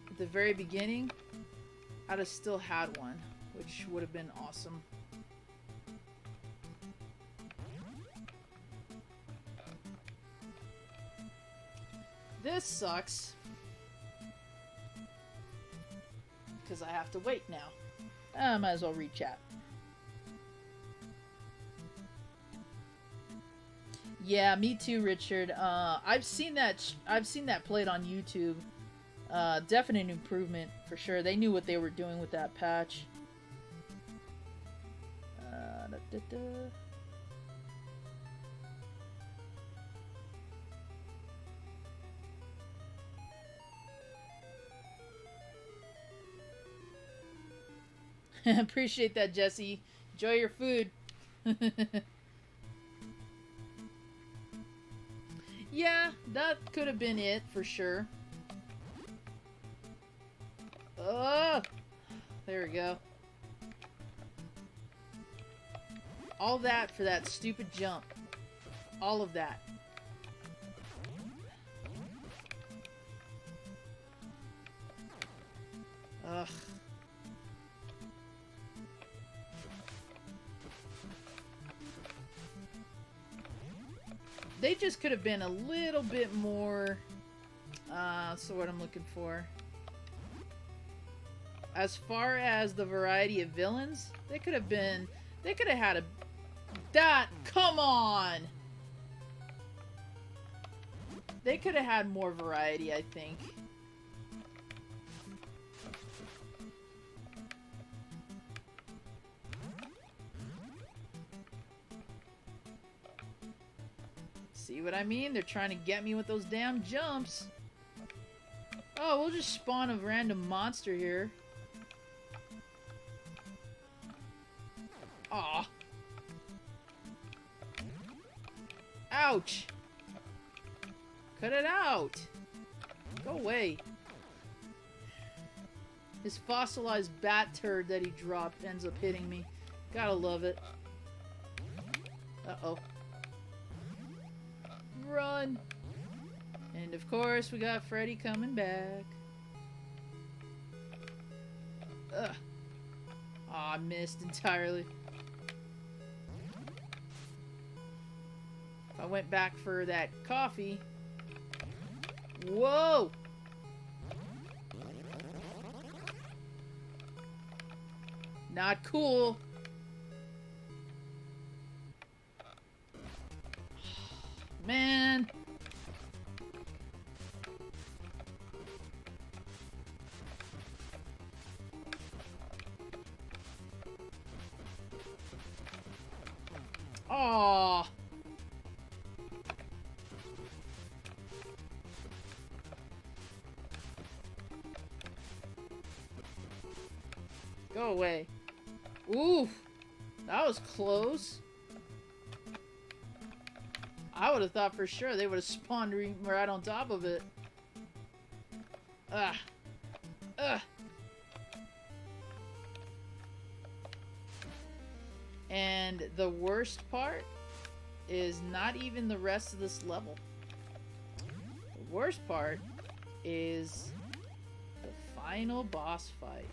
at the very beginning, I'd have still had one, which would have been awesome. This sucks. Because I have to wait now. I might as well read chat. Yeah, me too, Richard. I've seen that played on YouTube. Definite improvement for sure. They knew what they were doing with that patch. Appreciate that, Jesse. Enjoy your food. Yeah, that could have been it for sure. Oh, there we go. All that for that stupid jump. All of that. Ugh. They just could have been a little bit more, so what I'm looking for. As far as the variety of villains, they could have had come on! They could have had more variety, I think. See what I mean? They're trying to get me with those damn jumps. Oh, we'll just spawn a random monster here. Aw. Ouch. Cut it out. Go away. His fossilized bat turd that he dropped ends up hitting me. Gotta love it. Uh-oh. Run! And of course, we got Freddy coming back. Ugh. Aw, I missed entirely. If I went back for that coffee... Whoa! Not cool. Man. Aww. Go away. Oof. That was close. I would have thought for sure they would have spawned right on top of it. Ugh. Ugh. And the worst part is not even the rest of this level. The worst part is the final boss fight.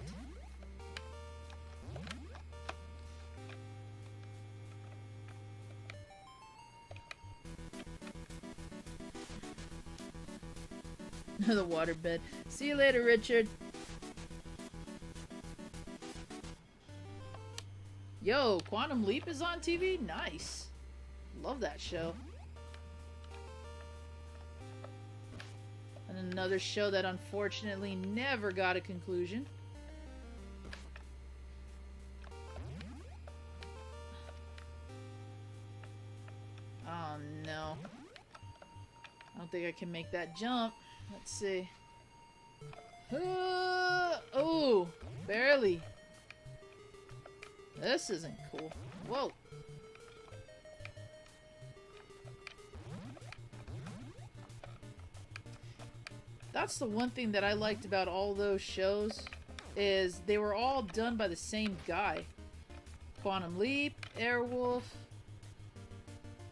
The waterbed. See you later, Richard. Yo, Quantum Leap is on TV? Nice. Love that show. another show that unfortunately never got a conclusion. Oh no. I don't think I can make that jump. Let's see. Oh, barely. This isn't cool. Whoa. That's the one thing that I liked about all those shows, is they were all done by the same guy. Quantum Leap, Airwolf,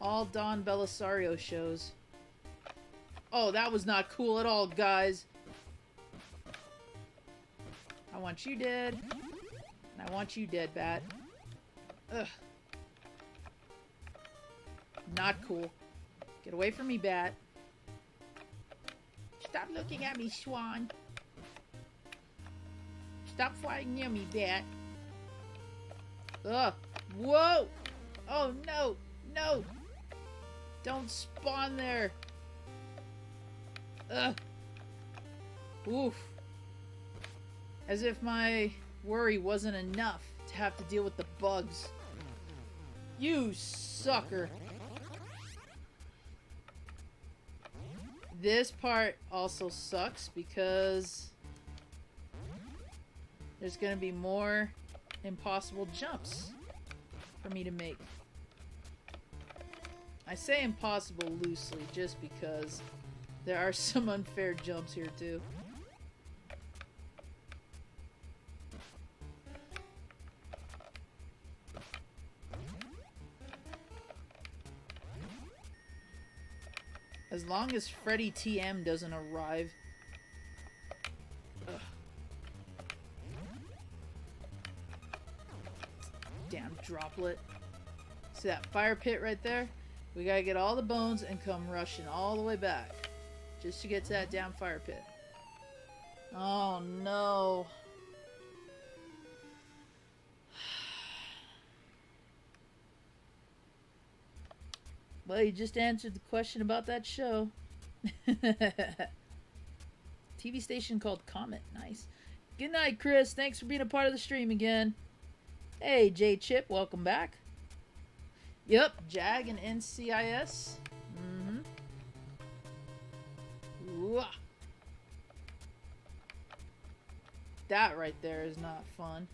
all Don Belisario shows. Oh, that was not cool at all, guys. I want you dead. And I want you dead, Bat. Ugh. Not cool. Get away from me, Bat. Stop looking at me, Swan. Stop flying near me, Bat. Ugh. Whoa! Oh, no! No! Don't spawn there! Ugh. Oof. As if my worry wasn't enough to have to deal with the bugs. You sucker! This part also sucks because there's gonna be more impossible jumps for me to make. I say impossible loosely just because there are some unfair jumps here too. As long as Freddy TM doesn't arrive. Ugh. Damn droplet. See that fire pit right there? We gotta get all the bones and come rushing all the way back. Just to get to that damn fire pit. Oh no. Well, you just answered the question about that show. TV station called Comet. Nice. Good night, Chris. Thanks for being a part of the stream again. Hey, J Chip. Welcome back. Yep. JAG and NCIS. Mm-hmm. Ooh. That right there is not fun.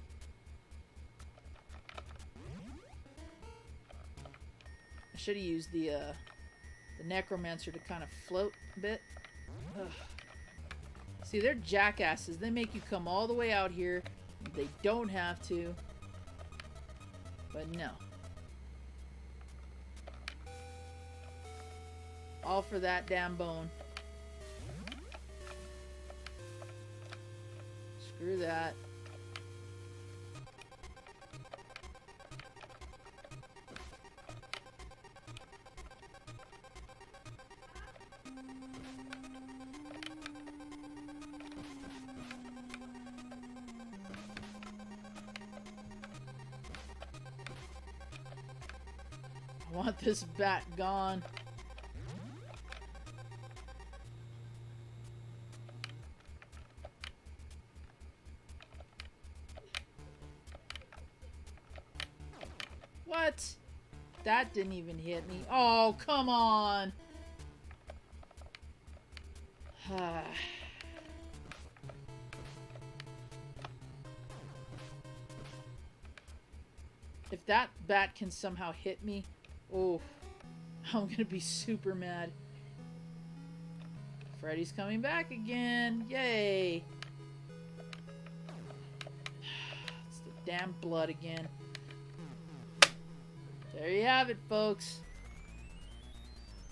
I should have used the necromancer to kind of float a bit. Ugh. See, they're jackasses. They make you come all the way out here. They don't have to. But no. All for that damn bone. Screw that. I want this bat gone. What? That didn't even hit me. Oh, come on. If that bat can somehow hit me, oh, I'm gonna be super mad. Freddy's coming back again. Yay. It's the damn blood again. There you have it, folks.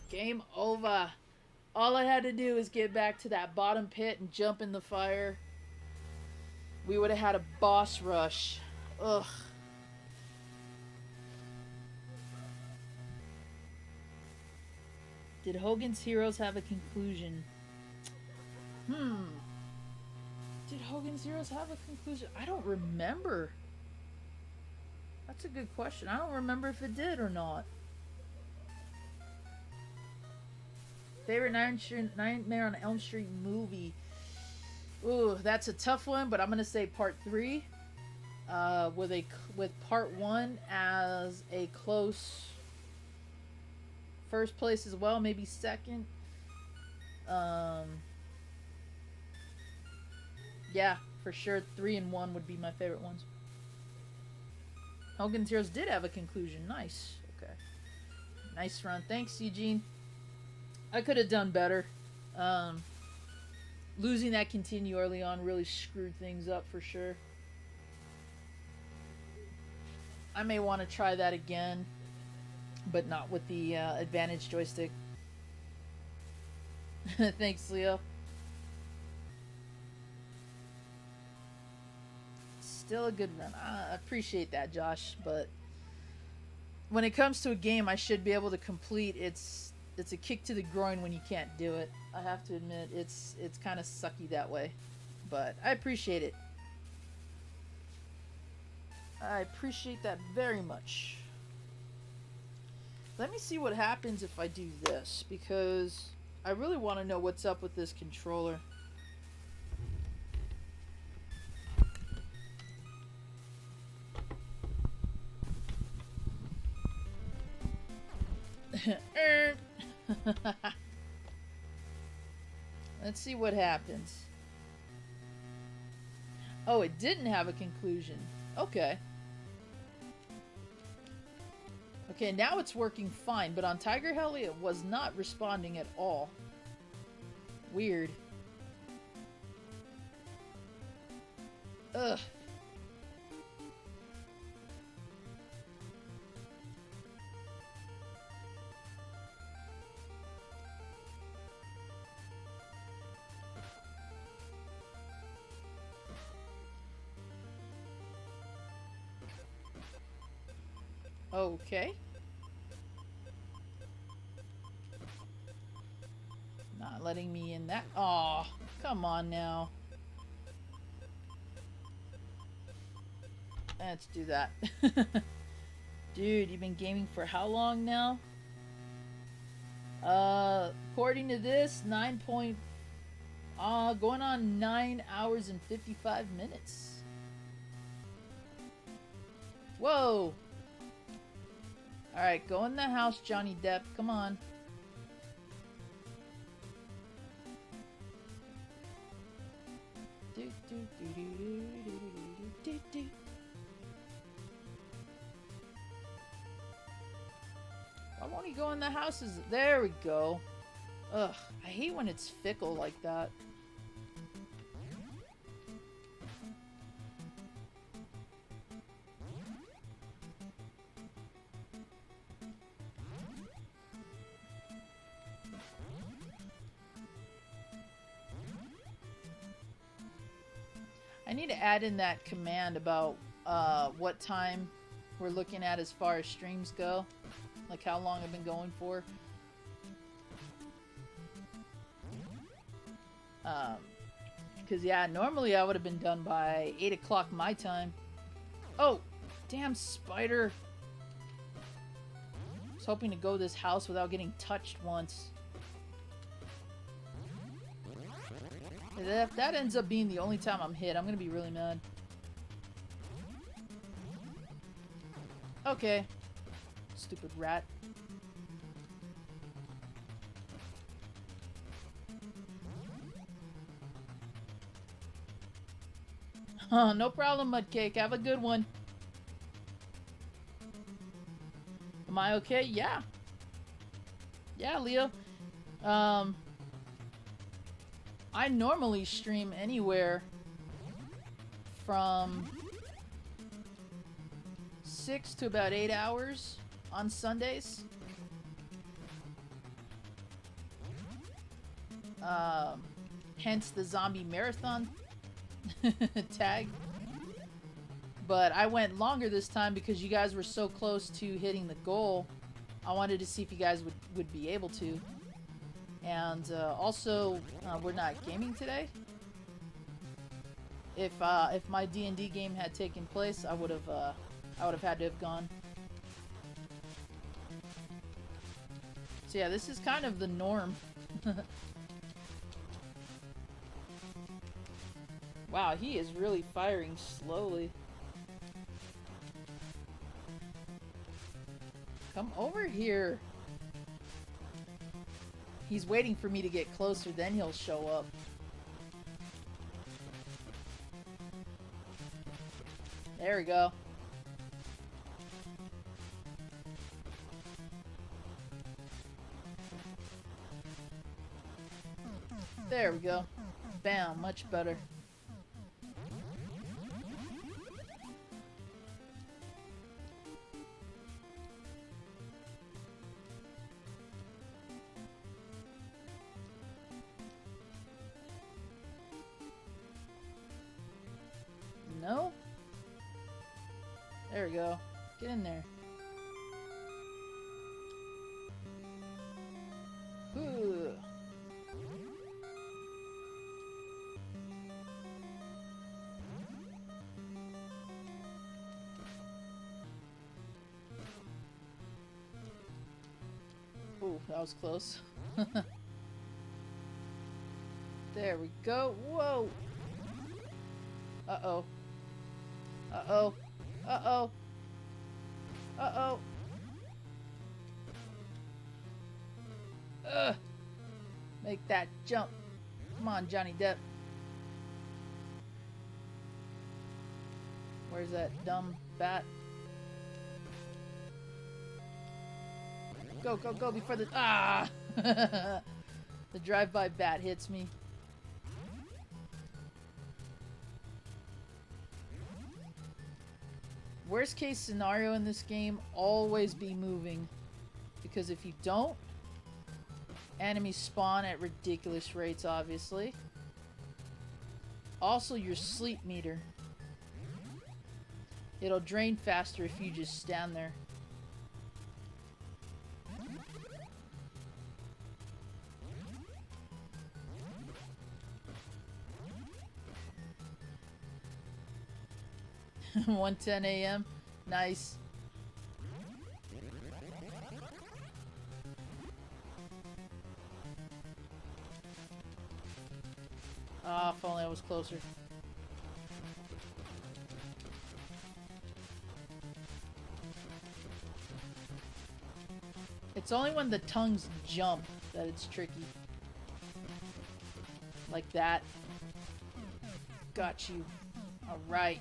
Game over. All I had to do is get back to that bottom pit and jump in the fire. We would have had a boss rush. Ugh. Did Hogan's Heroes have a conclusion? Did Hogan's Heroes have a conclusion? I don't remember. That's a good question. I don't remember if it did or not. Favorite Nightmare on Elm Street movie? Ooh, that's a tough one, but I'm gonna say part 3. With part 1 as a close first place as well, maybe second. Yeah, for sure 3 and 1 would be my favorite ones. Hogan's Heroes did have a conclusion. Nice. Okay. Nice run. Thanks, Eugene. I could have done better. Losing that continue early on really screwed things up for sure. I may want to try that again, but not with the advantage joystick. Thanks, Leo. Still a good run. I appreciate that, Josh, but when it comes to a game I should be able to complete, it's a kick to the groin when you can't do it. I have to admit, it's kind of sucky that way, but I appreciate it. I appreciate that very much. Let me see what happens if I do this, because I really want to know what's up with this controller. Let's see what happens. Oh, it didn't have a conclusion. Okay. Okay, now it's working fine, but on Tiger Heli it was not responding at all. Weird. Ugh. Okay. Not letting me in that. Aw, come on now. Let's do that. Dude, you've been gaming for how long now? According to this, going on 9 hours and 55 minutes. Whoa! Alright, go in the house, Johnny Depp. Come on. Why won't he go in the houses? There we go. Ugh, I hate when it's fickle like that. I need to add in that command about what time we're looking at as far as streams go. Like how long I've been going for. Because yeah, normally I would have been done by 8 o'clock my time. Oh, damn spider. I was hoping to go this house without getting touched once. If that ends up being the only time I'm hit, I'm gonna be really mad. Okay. Stupid rat. Oh, no problem, Mudcake. Have a good one. Am I okay? Yeah. Yeah, Leo. I normally stream anywhere from 6 to about 8 hours on Sundays. Hence the zombie marathon tag. But I went longer this time because you guys were so close to hitting the goal. I wanted to see if you guys would be able to. And also, we're not gaming today. If my D&D game had taken place, I would have had to have gone. So yeah, this is kind of the norm Wow, he is really firing slowly. Come over here. He's waiting for me to get closer, then he'll show up. There we go. There we go. Bam, much better. No? There we go. Get in there. Ooh. Ooh, that was close. There we go. Whoa! Uh-oh. Uh-oh. Uh-oh. Uh-oh. Ugh. Make that jump. Come on, Johnny Depp. Where's that dumb bat? Go, go, go before the... Ah! The drive-by bat hits me. Worst case scenario in this game, always be moving. Because if you don't, enemies spawn at ridiculous rates, obviously. Also, your sleep meter. It'll drain faster if you just stand there. (1:10 a.m.) Nice. Ah, if only I was closer. It's only when the tongues jump that it's tricky. Like that. Got you. Alright.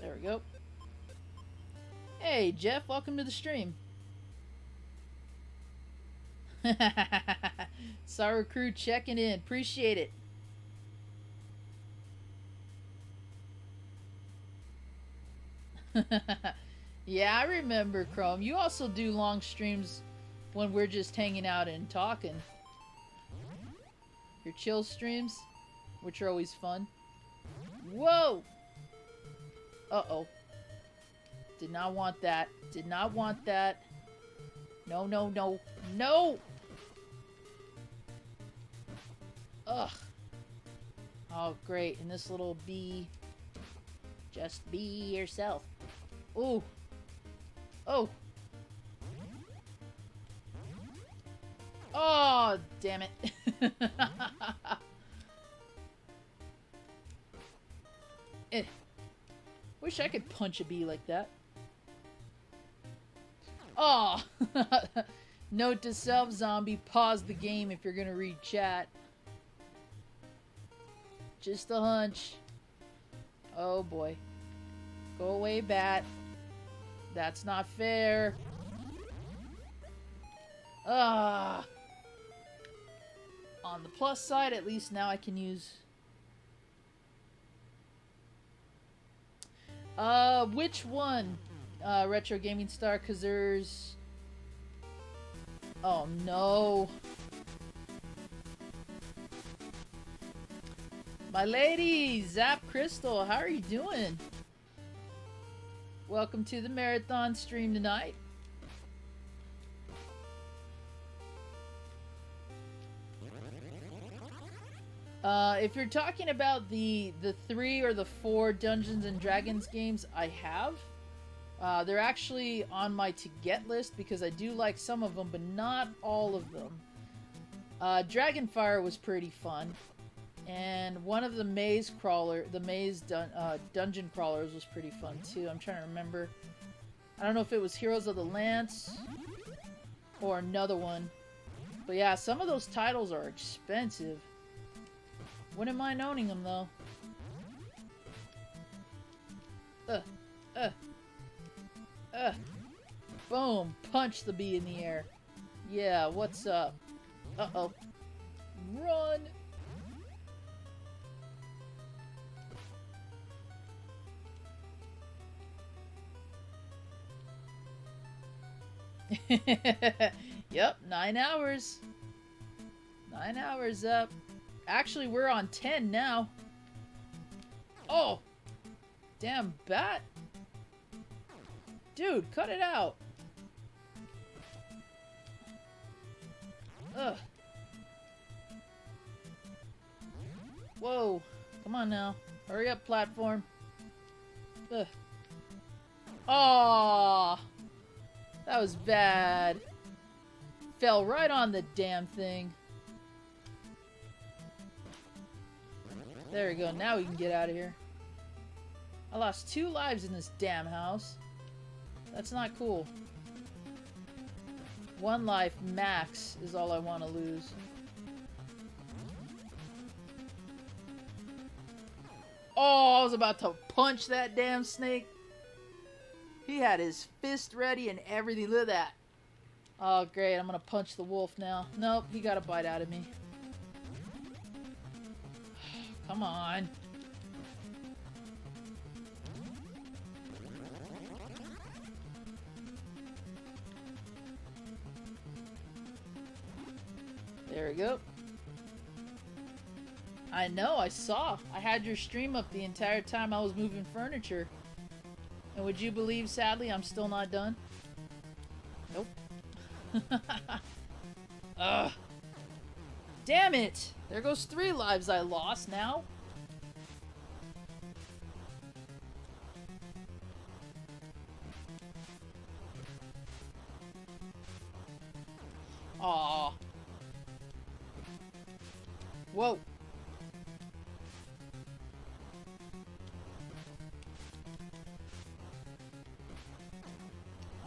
There we go. Hey, Jeff, welcome to the stream. Sorry crew checking in. Appreciate it. Yeah, I remember, Chrome. You also do long streams when we're just hanging out and talking. Your chill streams, which are always fun. Whoa! Uh-oh. Did not want that. Did not want that. No, no, no. No! Ugh. Oh, great. And this little bee... Just be yourself. Ooh. Oh. Oh, damn it. Wish I could punch a bee like that. Oh. Note to self, zombie, pause the game if you're gonna read chat. Just a hunch. Oh boy. Go away, bat. That's not fair. Ah. On the plus side, at least now I can use... which one? Retro Gaming Star, because there's... Oh no. My lady, Zap Crystal, how are you doing? Welcome to the marathon stream tonight. If you're talking about the 3 or the 4 Dungeons and Dragons games I have, they're actually on my to-get list because I do like some of them, but not all of them. Dragonfire was pretty fun, and one of the dungeon crawlers was pretty fun too. I'm trying to remember. I don't know if it was Heroes of the Lance or another one, but yeah, some of those titles are expensive. Wouldn't mind owning them though. Boom! Punch the bee in the air. Yeah, what's up? Uh-oh. Run! Yep, 9 hours. 9 hours up. Actually, we're on 10 now. Oh! Damn bat. Dude, cut it out. Ugh. Whoa. Come on now. Hurry up, platform. Ugh. Aww. That was bad. Fell right on the damn thing. There we go. Now we can get out of here. I lost 2 lives in this damn house. That's not cool. 1 life max is all I want to lose. Oh, I was about to punch that damn snake. He had his fist ready and everything. Look at that. Oh, great. I'm going to punch the wolf now. Nope, he got a bite out of me. Come on. There we go. I know, I saw. I had your stream up the entire time I was moving furniture. And would you believe, sadly, I'm still not done? Nope. Ugh. Damn it! There goes 3 lives I lost now. Aww. Whoa.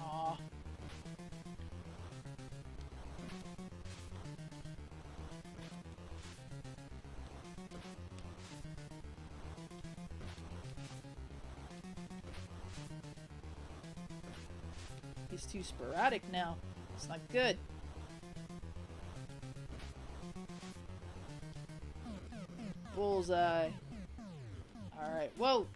Aw. He's too sporadic now. It's not good. Bullseye. Alright, whoa!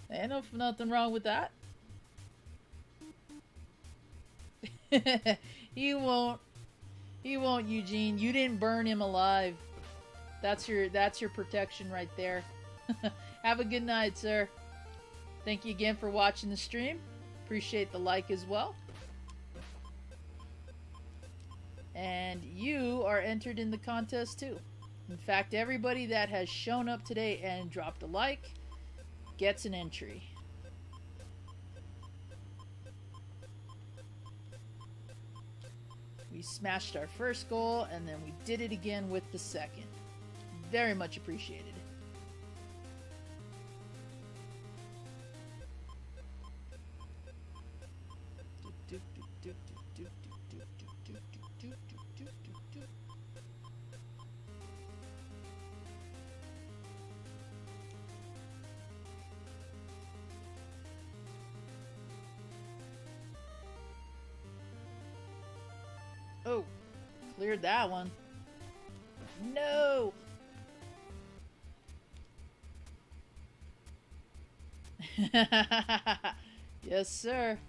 Ain't nothing wrong with that. He won't. He won't, Eugene. You didn't burn him alive. That's your protection right there. Have a good night, sir. Thank you again for watching the stream. Appreciate the like as well. And you are entered in the contest too. In fact, everybody that has shown up today and dropped a like gets an entry. We smashed our first goal and then we did it again with the second. Very much appreciated. Oh, cleared that one. No! Yes, sir.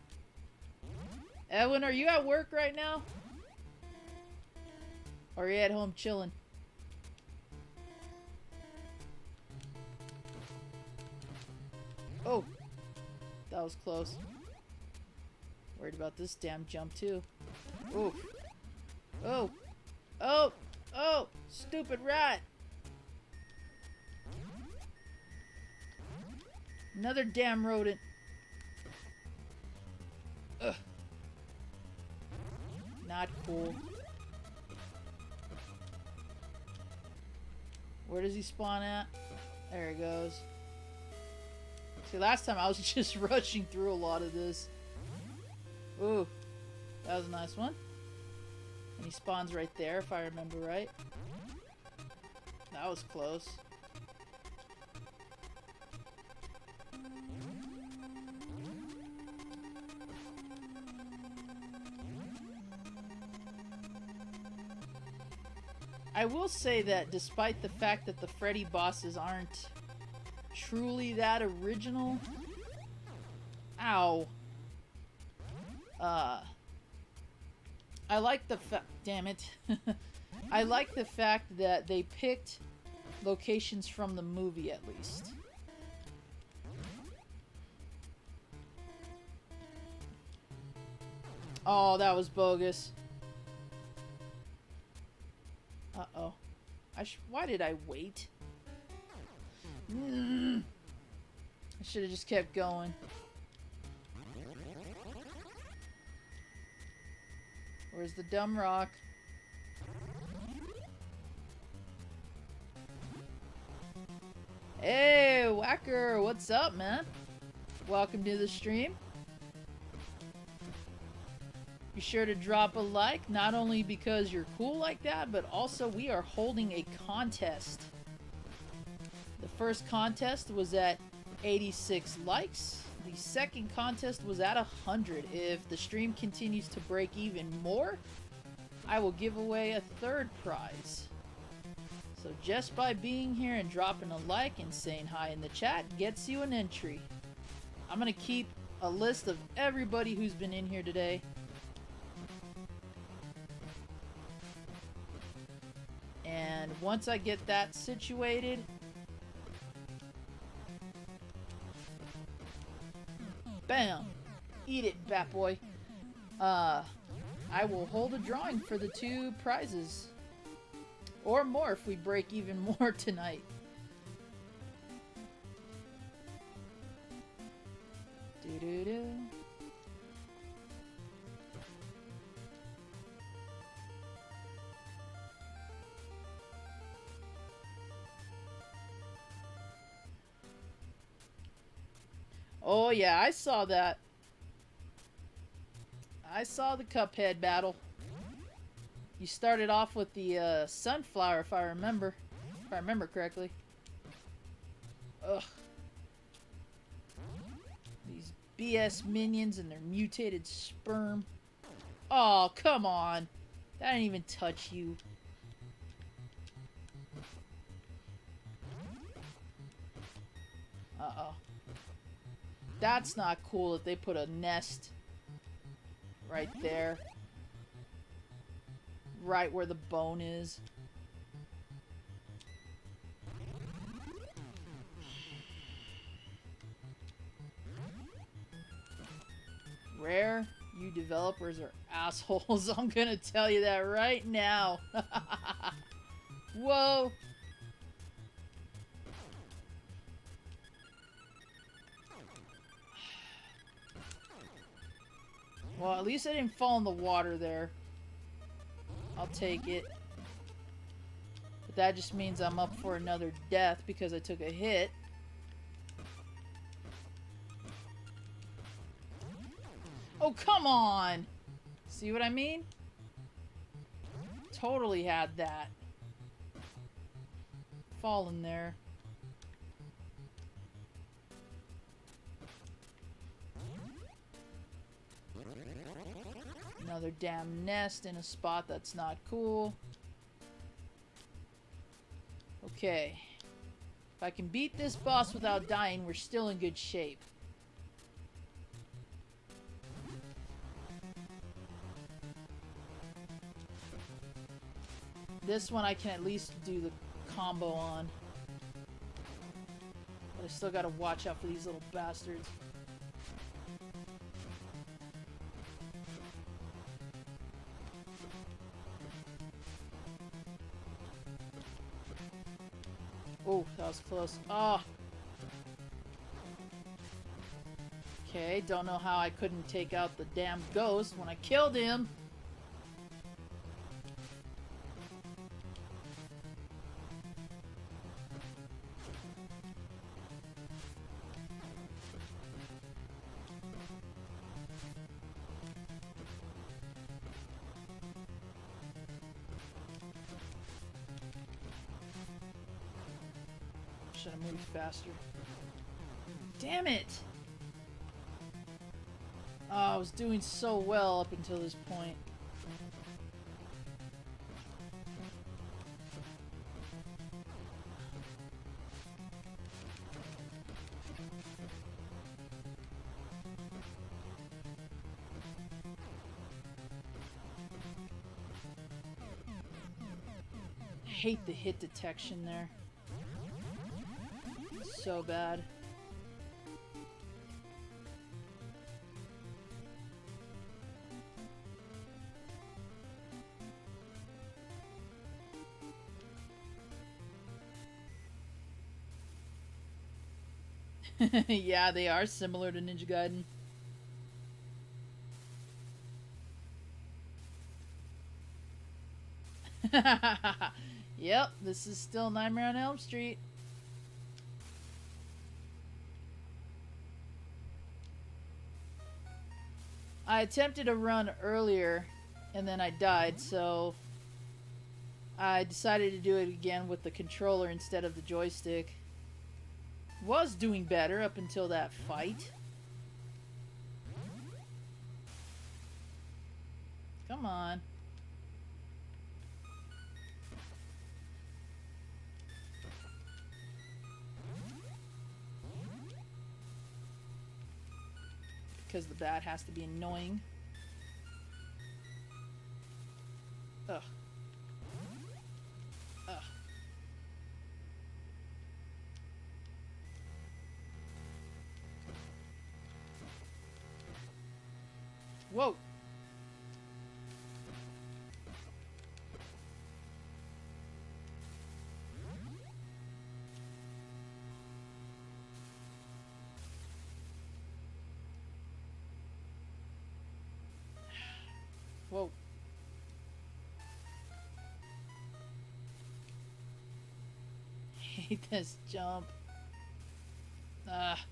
Edwin, are you at work right now? Or are you at home chilling? Oh! That was close. Worried about this damn jump too. Oof. Oh! Oh! Oh! Stupid rat! Another damn rodent. Ugh. Not cool. Where does he spawn at? There he goes. See, last time I was just rushing through a lot of this. Ooh. That was a nice one. And he spawns right there, if I remember right. That was close. I will say that despite the fact that the Freddy bosses aren't truly that original, ow, I like the damn it, I like the fact that they picked locations from the movie at least. Oh, that was bogus. Uh-oh. Why did I wait? I should have just kept going. Where's the dumb rock? Hey, Whacker! What's up, man? Welcome to the stream. Be sure to drop a like, not only because you're cool like that, but also we are holding a contest. The first contest was at 86 likes. The second contest was at 100. If the stream continues to break even more, I will give away a third prize. So just by being here and dropping a like and saying hi in the chat gets you an entry. I'm going to keep a list of everybody who's been in here today. And once I get that situated, bam! Eat it, bat boy. I will hold a drawing for the 2 prizes. Or more if we break even more tonight. Doo-doo-doo. Oh yeah, I saw that. I saw the Cuphead battle. You started off with the sunflower, if I remember correctly. Ugh. These BS minions and their mutated sperm. Oh, come on. That didn't even touch you. Uh-oh. That's not cool that they put a nest right there. Right where the bone is. Rare, you developers are assholes. I'm gonna tell you that right now. Whoa. Well, at least I didn't fall in the water there. I'll take it. But that just means I'm up for another death because I took a hit. Oh, come on! See what I mean? Totally had that. Fall in there. Another damn nest in a spot that's not cool. Okay. If I can beat this boss without dying, we're still in good shape. This one I can at least do the combo on. But I still gotta watch out for these little bastards. Oh, that was close. Ah! Okay, don't know how I couldn't take out the damn ghost when I killed him. Should have moved faster. Damn it! Oh, I was doing so well up until this point. I hate the hit detection there. So bad. Yeah, they are similar to Ninja Gaiden. Yep, this is still Nightmare on Elm Street. I attempted a run earlier and then I died, so I decided to do it again with the controller instead of the joystick. Was doing better up until that fight. Come on. Because the bat has to be annoying. Ugh. Ugh. Whoa. Whoa. Hate this jump. Ah.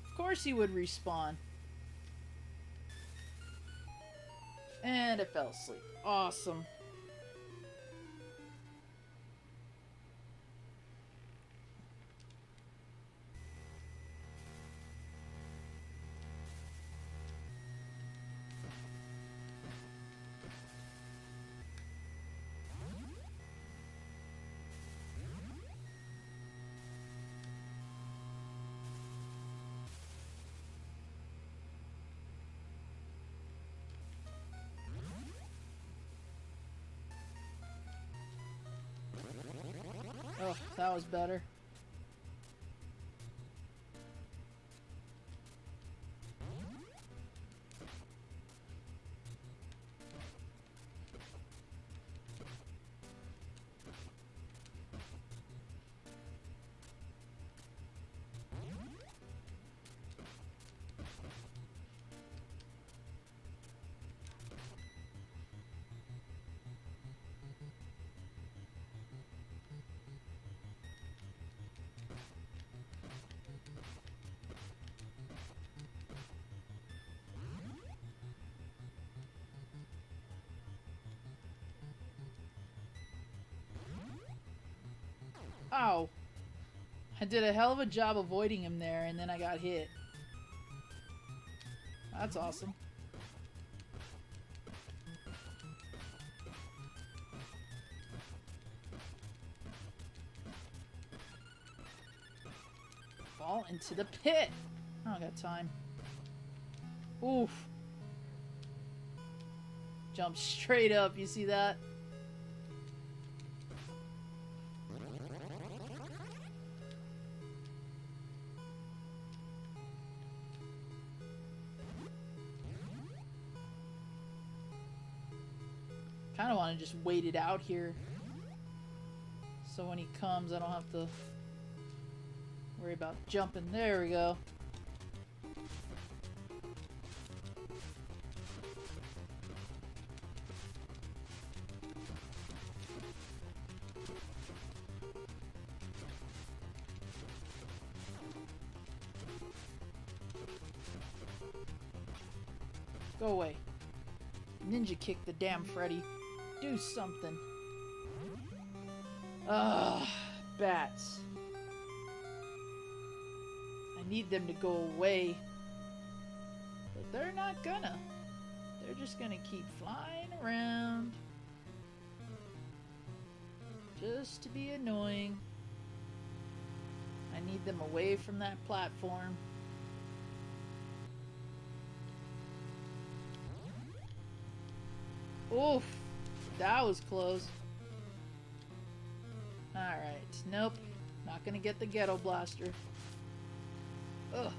Of course he would respawn. And it fell asleep. Awesome. Oh, that was better. Ow. I did a hell of a job avoiding him there, and then I got hit. That's awesome. fall into the pit. I don't got time. Oof. Jump straight up, you see that? Kind of want to just wait it out here. So when he comes, I don't have to worry about jumping. There we go. Go away. Ninja kick the damn Freddy. Do something. Ugh, bats. I need them to go away. But they're not gonna. They're just gonna keep flying around. Just to be annoying. I need them away from that platform. Oof, that was close. Alright, nope. Not gonna get the ghetto blaster. Ugh.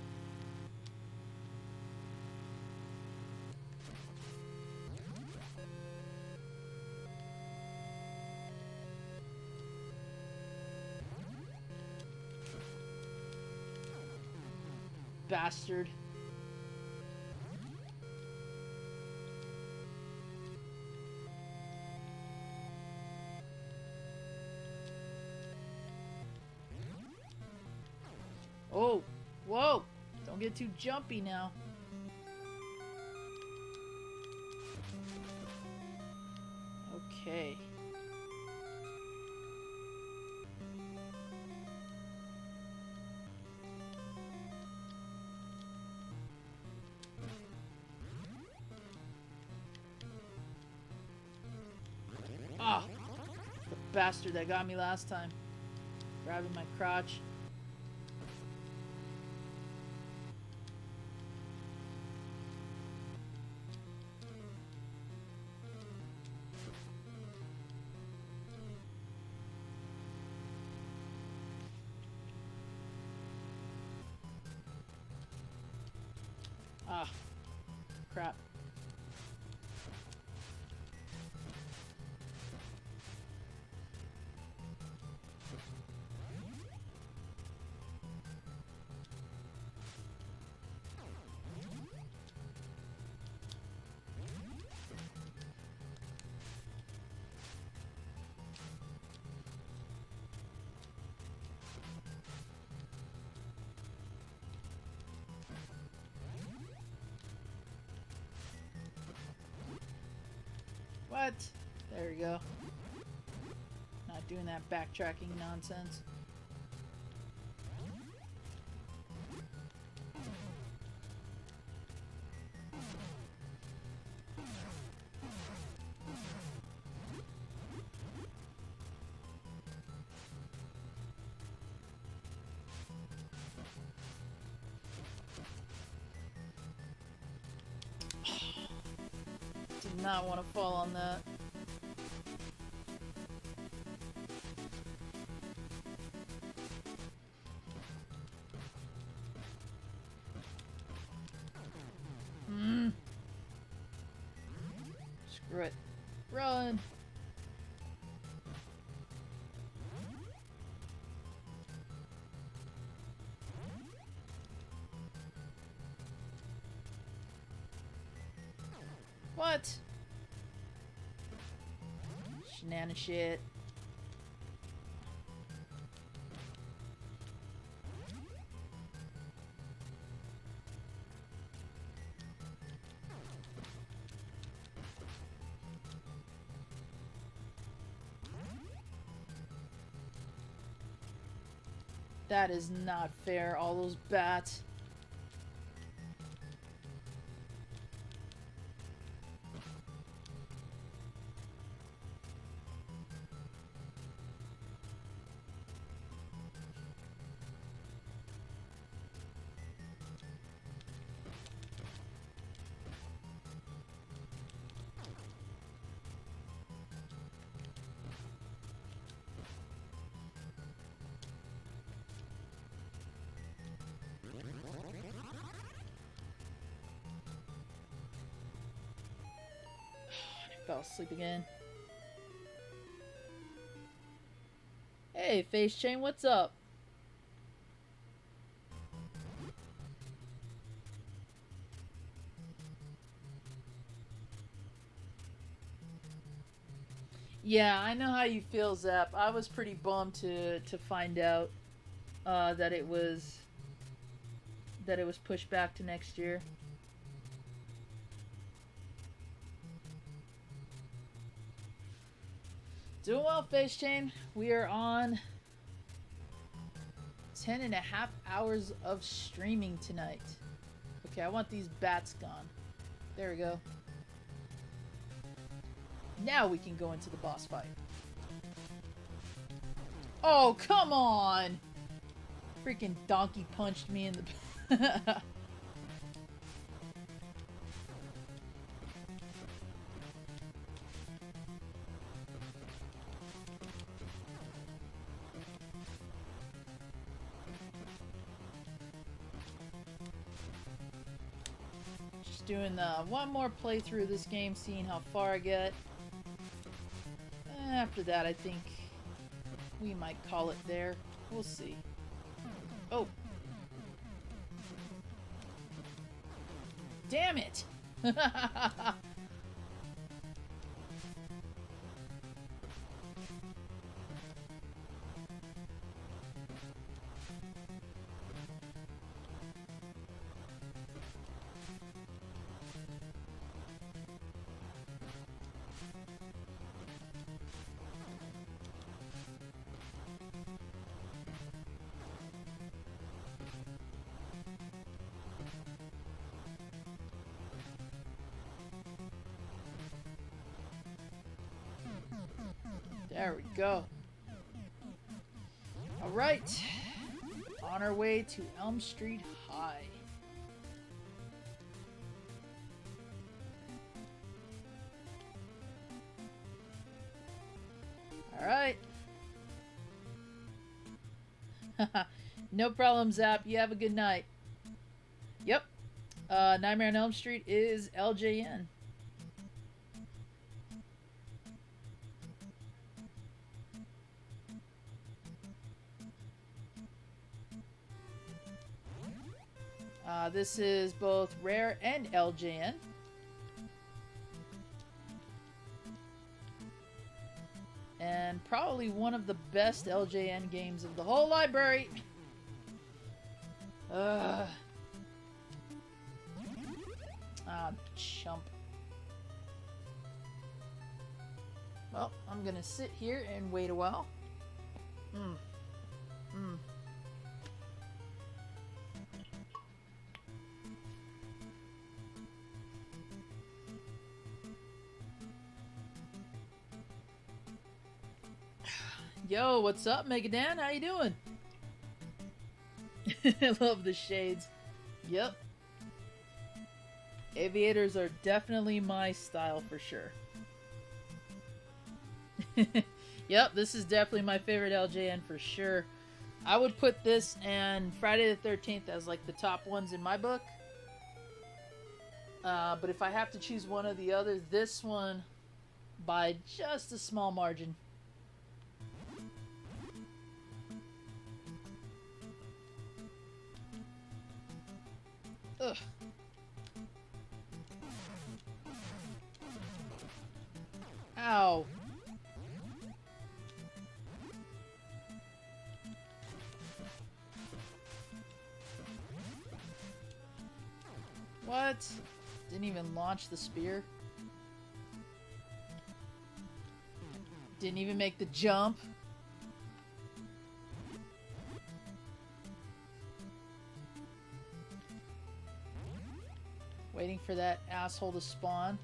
Bastard. Oh, whoa! Don't get too jumpy now. Okay. Ah! The bastard that got me last time. Grabbing my crotch. Ah, crap. What? There we go. Not doing that backtracking nonsense. Did not want to fall on that. Screw it. Run! What? Shenana shit. That is not fair, all those bats. fell asleep again. Hey, Face Chain, what's up? Yeah, I know how you feel, Zap. I was pretty bummed to find out that it was pushed back to next year. Doing well, Face Chain. We are on 10.5 hours of streaming tonight. Okay, I want these bats gone. There we go. Now we can go into the boss fight. Oh, come on! Freaking donkey punched me in the... Just doing one more playthrough of this game, seeing how far I get. After that, I think we might call it there. We'll see. Oh. Damn it! There we go. Alright. On our way to Elm Street High. Alright. No problem, Zap. You have a good night. Yep. Nightmare on Elm Street is LJN. This is both Rare and LJN. And probably one of the best LJN games of the whole library. Ah, chump. Well, I'm gonna sit here and wait a while. Yo, what's up, Megadan? How you doing? I love the shades. Yep. Aviators are definitely my style for sure. Yep, this is definitely my favorite LJN for sure. I would put this and Friday the 13th as like the top ones in my book. But if I have to choose one or the other, this one by just a small margin. Ugh. Ow. What? Didn't even launch the spear? Didn't even make the jump? Waiting for that asshole to spawn.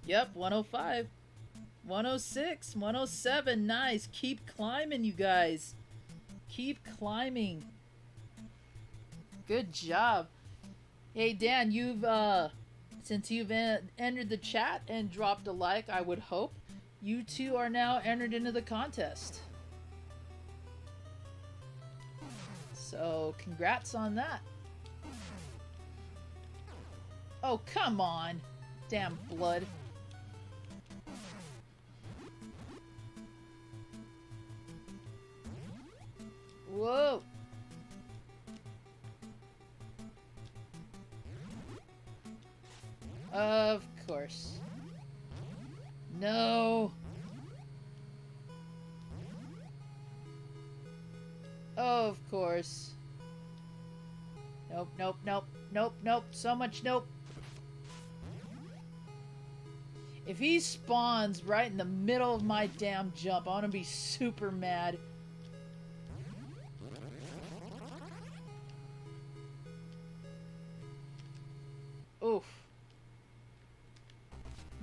Yep, 105. 106, 107, nice. Keep climbing, you guys. Keep climbing. Good job. Hey, Dan, you've, since you've entered the chat and dropped a like, I would hope, you two are now entered into the contest. So, congrats on that. Oh, come on. Damn blood. Whoa. Of course. No. Of course. Nope, nope, nope, nope, nope. So much nope. If he spawns right in the middle of my damn jump, I'm gonna be super mad. Oof.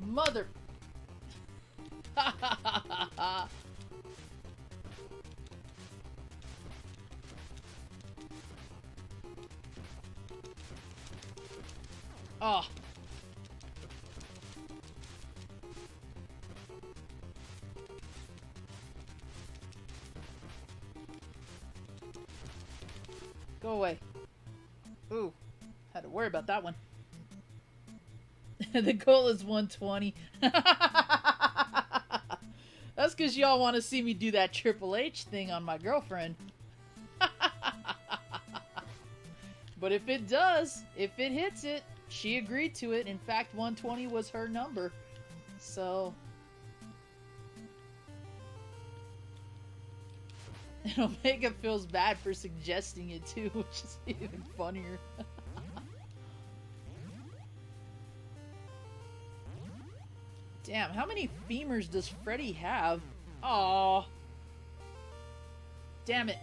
Mother. Ha ha ha ha ha. Oh. Go away. Ooh. Had to worry about that one. The goal is 120. That's because y'all want to see me do that Triple H thing on my girlfriend. But if it does, if it hits it, she agreed to it. In fact, 120 was her number. So... and Omega feels bad for suggesting it too, which is even funnier. Damn, how many femurs does Freddy have? Aww. Damn it.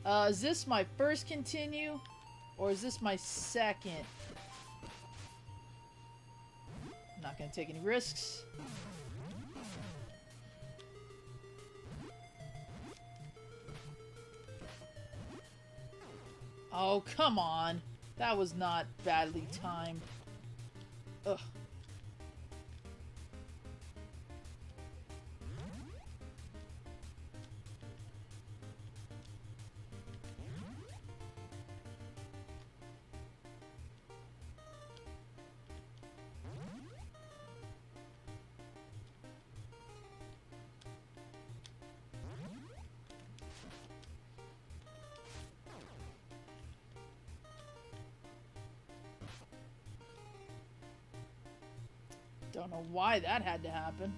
Is this my first continue? Or is this my second? I'm not gonna take any risks. Oh, come on. That was not badly timed. Ugh. Don't know why that had to happen.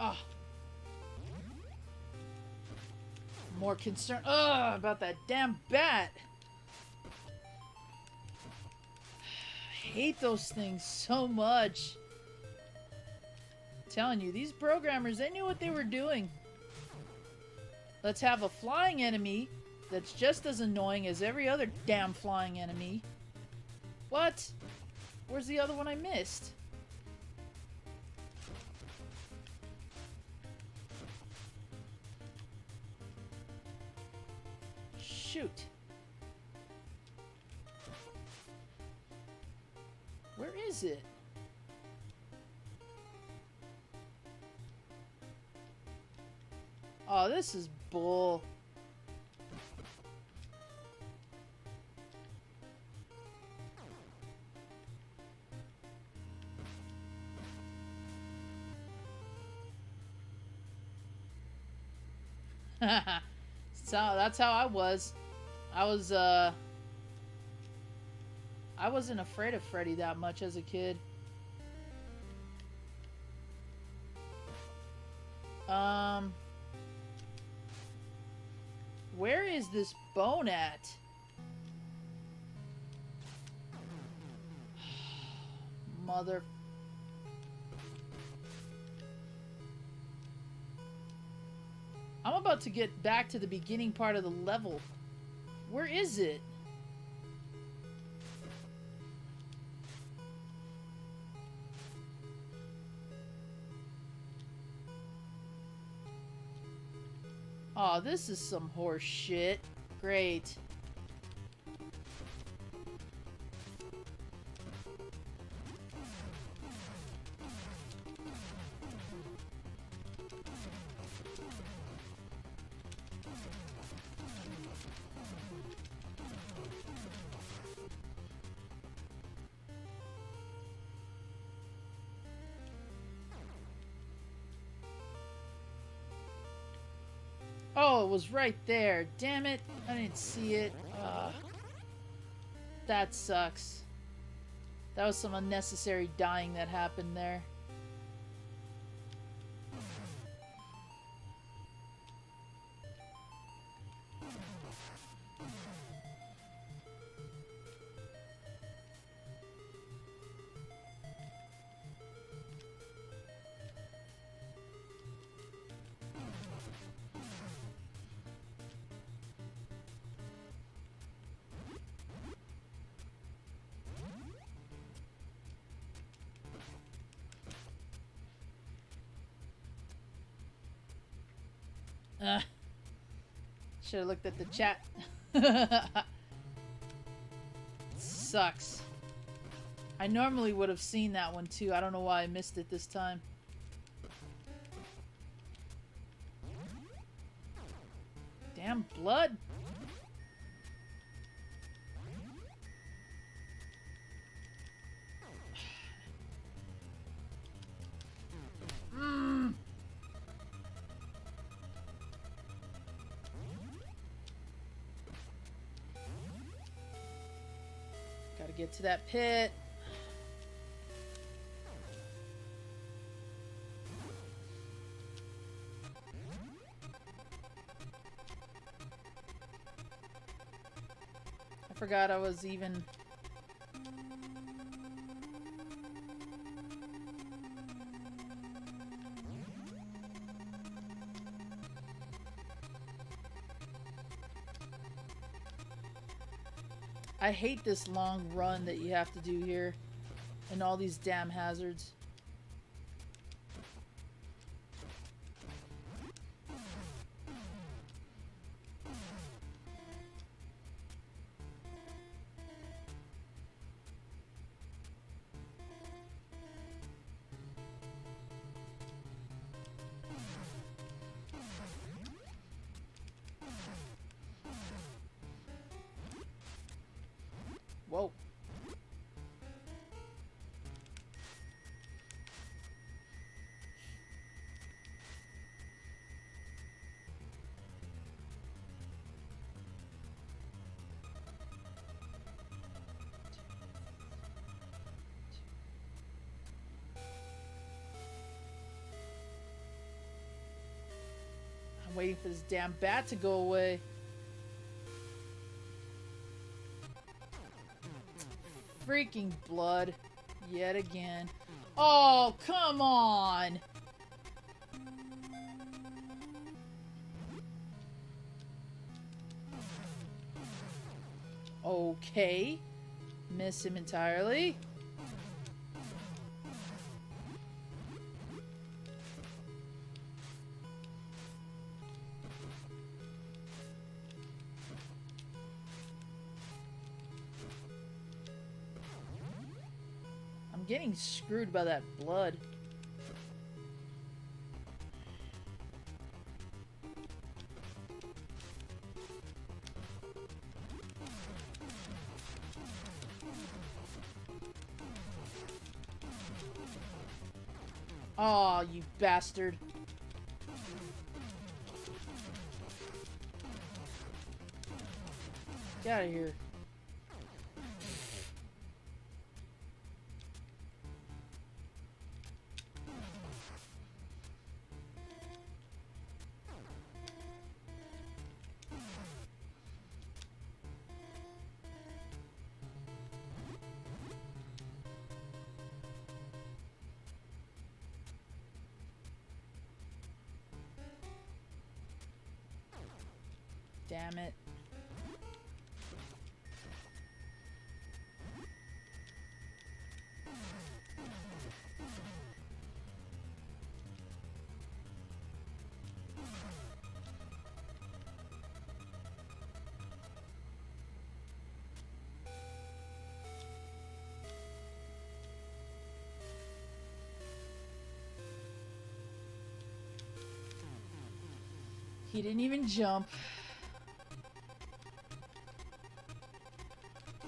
Ah. More concerned about that damn bat. I hate those things so much. I'm telling you, these programmers, they knew what they were doing. Let's have a flying enemy that's just as annoying as every other damn flying enemy. What? Where's the other one I missed? Shoot. Where is it? Oh, this is bull. So that's how I was. I wasn't afraid of Freddy that much as a kid. Where is this bone at? Mother... I'm about to get back to the beginning part of the level. Where is it? Oh, this is some horse shit. Great. Oh, it was right there. Damn it. I didn't see it. That sucks. That was some unnecessary dying that happened there. Should have looked at the chat. Sucks. I normally would have seen that one too. I don't know why I missed it this time. Damn blood. Gotta get to that pit. I forgot I was even... I hate this long run that you have to do here and all these damn hazards. Whoa. I'm waiting for this damn bat to go away. Freaking blood. Yet again. Oh, come on! Okay. Miss him entirely. Getting screwed by that blood. Aw, you bastard. Get out of here. Damn it. He didn't even jump.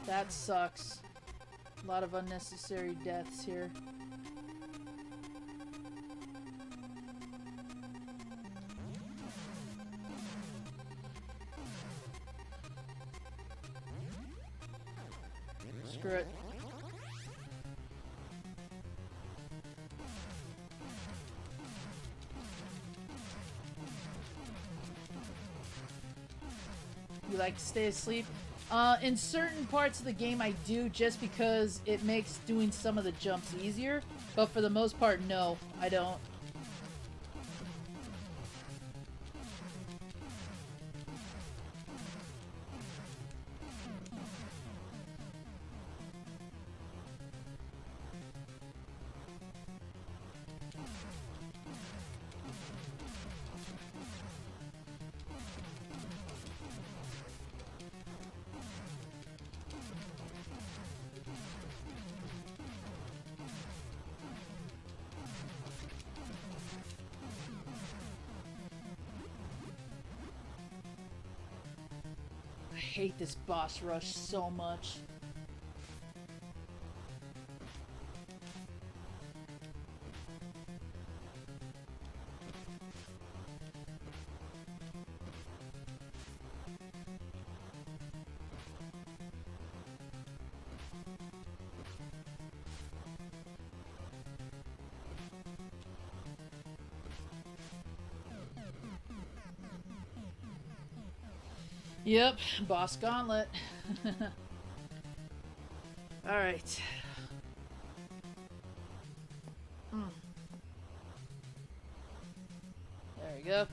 That sucks. A lot of unnecessary deaths here. Screw it. You like to stay asleep? In certain parts of the game I do, just because it makes doing some of the jumps easier. But for the most part, no, I don't. I hate this boss rush so much. Yep, boss gauntlet. Alright. There we go.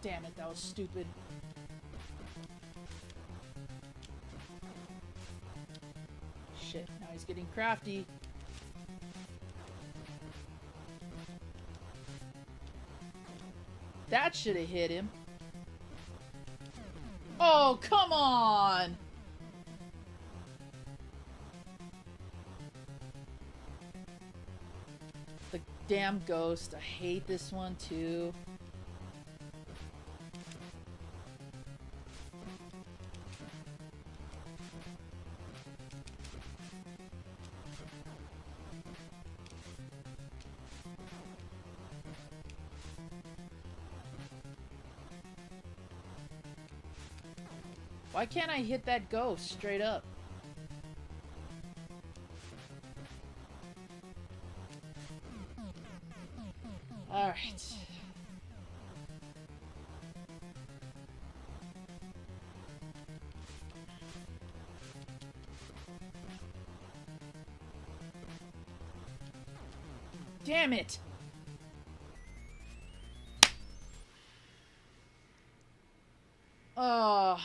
Damn it, that was stupid. Shit, now he's getting crafty. That should have hit him. Oh, come on! The damn ghost. I hate this one too. Why can't I hit that ghost straight up? Alright. Damn it! Oh.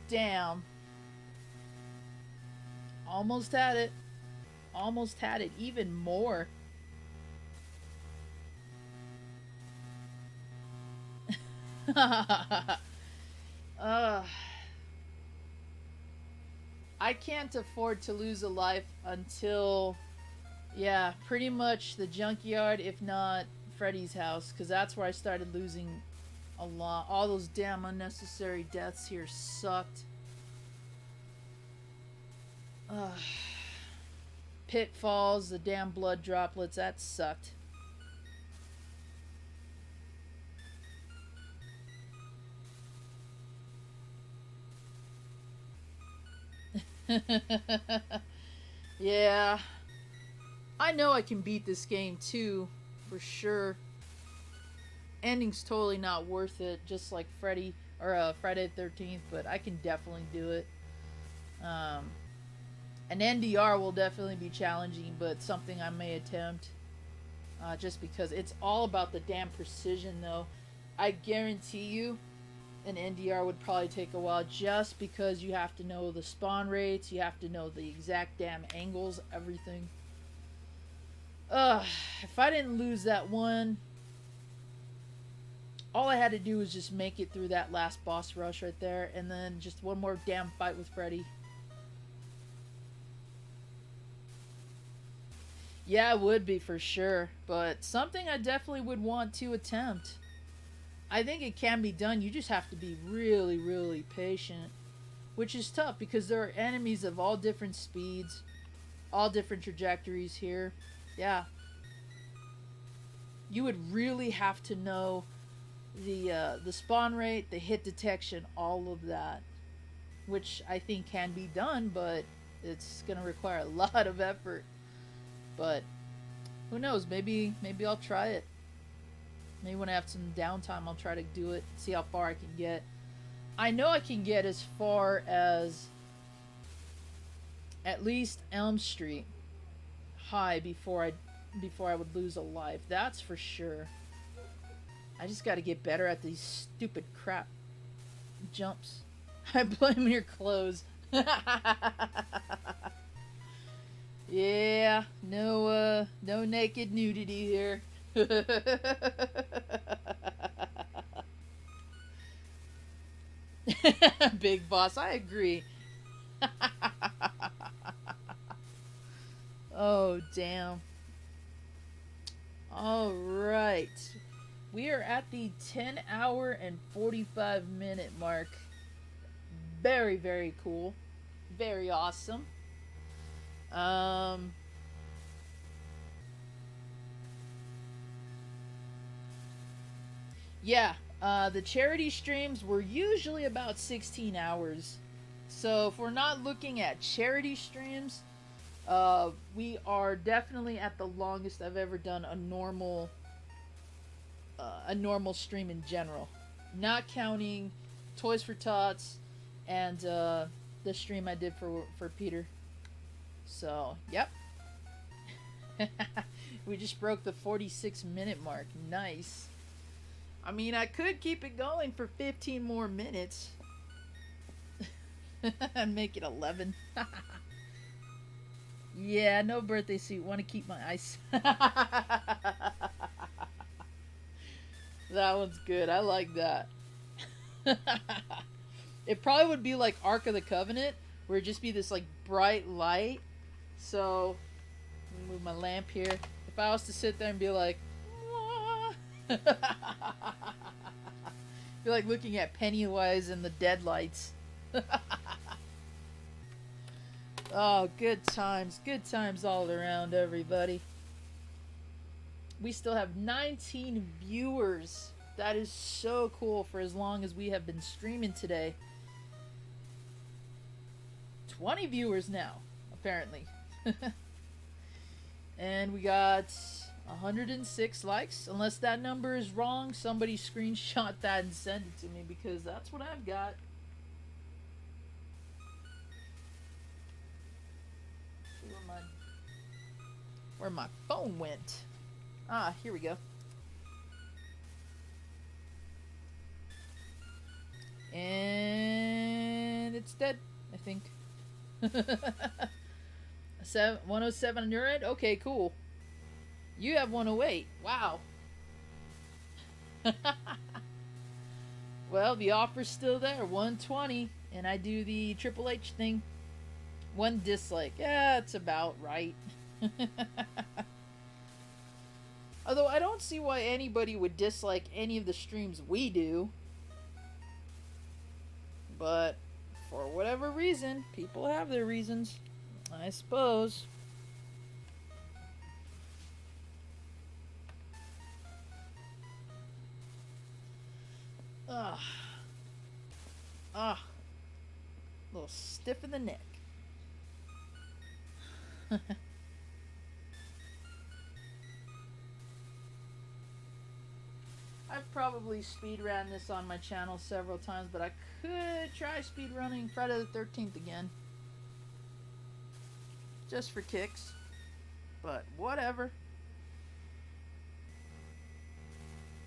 Damn. Almost had it. Almost had it. Even more. I can't afford to lose a life until, yeah, pretty much the junkyard, if not Freddy's house, because that's where I started losing a lot. All those damn unnecessary deaths here sucked. Pitfalls, the damn blood droplets, that sucked. Yeah. I know I can beat this game too, for sure. Ending's totally not worth it, just like Freddy or Friday the 13th, but I can definitely do it. An NDR will definitely be challenging, but something I may attempt. Just because it's all about the damn precision, though. I guarantee you, an NDR would probably take a while, just because you have to know the spawn rates, you have to know the exact damn angles, everything. If I didn't lose that one, all I had to do was just make it through that last boss rush right there, and then just one more damn fight with Freddy. Yeah, it would be for sure, but something I definitely would want to attempt. I think it can be done, you just have to be really, really patient. Which is tough, because there are enemies of all different speeds, all different trajectories here. Yeah. You would really have to know the spawn rate, the hit detection, all of that. Which I think can be done, but it's going to require a lot of effort. But who knows? Maybe I'll try it. Maybe when I have some downtime, I'll try to do it. See how far I can get. I know I can get as far as at least Elm Street high before I would lose a life. That's for sure. I just got to get better at these stupid crap jumps. I blame your clothes. Yeah, no naked nudity here. Big boss, I agree. Oh, damn. Alright. We are at the 10-hour and 45-minute mark. Very, very cool. Very awesome. Yeah, the charity streams were usually about 16 hours. So if we're not looking at charity streams, we are definitely at the longest I've ever done a normal stream in general. Not counting Toys for Tots and the stream I did for Peter. So, yep. We just broke the 46-minute mark. Nice. I mean, I could keep it going for 15 more minutes. And make it 11. Yeah, no birthday suit. Want to keep my ice. That one's good. I like that. It probably would be like Ark of the Covenant, where it'd just be this like bright light. So, let me move my lamp here. If I was to sit there and be like, be like looking at Pennywise and the Deadlights. Oh, good times all around, everybody. We still have 19 viewers. That is so cool for as long as we have been streaming today. 20 viewers now, apparently. And we got 106 likes. Unless that number is wrong, somebody screenshot that and send it to me, because that's what I've got. See where my phone went. Ah, here we go. And it's dead, I think. 107 on your end? Okay, cool. You have 108. Wow. Well, the offer's still there. 120. And I do the Triple H thing. 1 dislike. Yeah, it's about right. Although I don't see why anybody would dislike any of the streams we do. But for whatever reason, people have their reasons, I suppose. A little stiff in the neck. I've probably speedrun this on my channel several times, but I could try speedrunning Friday the 13th again. Just for kicks. But whatever.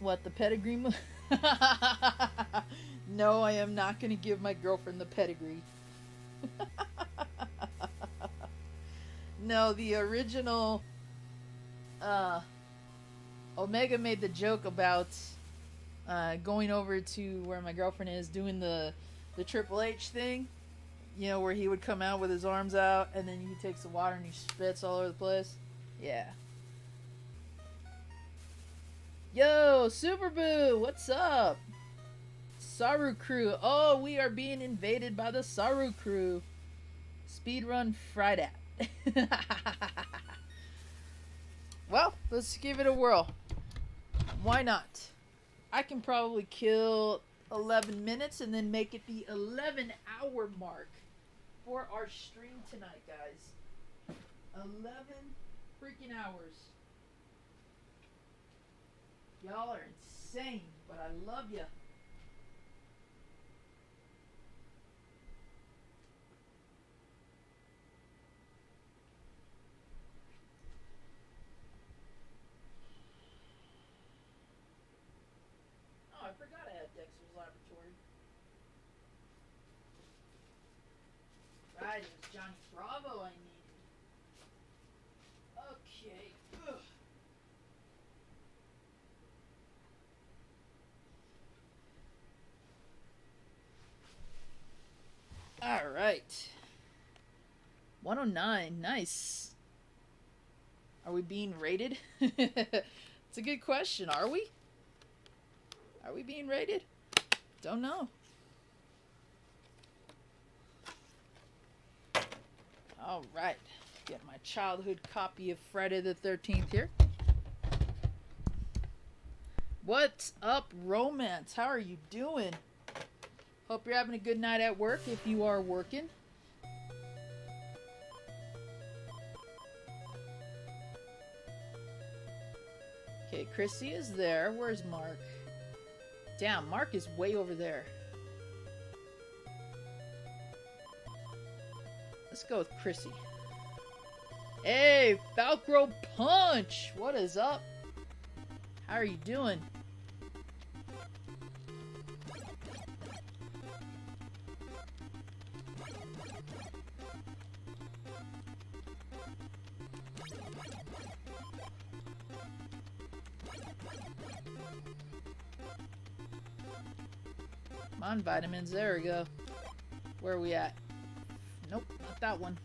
What, the pedigree move? No, I am not going to give my girlfriend the pedigree. No, the original Omega made the joke about going over to where my girlfriend is, doing the Triple H thing, you know, where he would come out with his arms out and then he takes the water and he spits all over the place. Yeah. Yo, Super Boo, what's up? Saru crew. Oh, we are being invaded by the Saru crew. Speedrun Friday. Well, let's give it a whirl. Why not? I can probably kill 11 minutes and then make it the 11-hour mark for our stream tonight, guys. 11 freaking hours. Y'all are insane, but I love ya. Oh, I forgot I had Dexter's Laboratory. Right, it was Johnny Bravo I needed. Okay. Ugh. Alright. 109. Nice. Are we being rated? It's a good question. Are we? Are we being rated? Don't know. Alright. Get my childhood copy of Friday the 13th here. What's up, Romance? How are you doing? Hope you're having a good night at work if you are working. Okay, Chrissy is there. Where's Mark? Damn, Mark is way over there. Let's go with Chrissy. Hey, Falcro Punch! What is up? How are you doing? Come on, vitamins. There we go. Where are we at? Nope, not that one.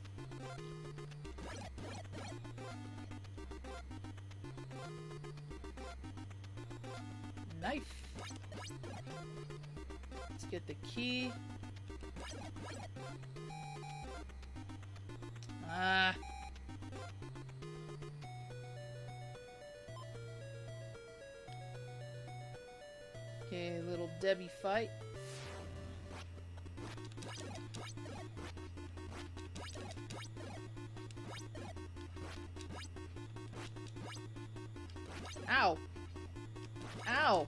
Knife. Let's get the key. Ah. Okay, little Debbie fight. Ow! Ow!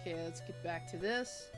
Okay, let's get back to this.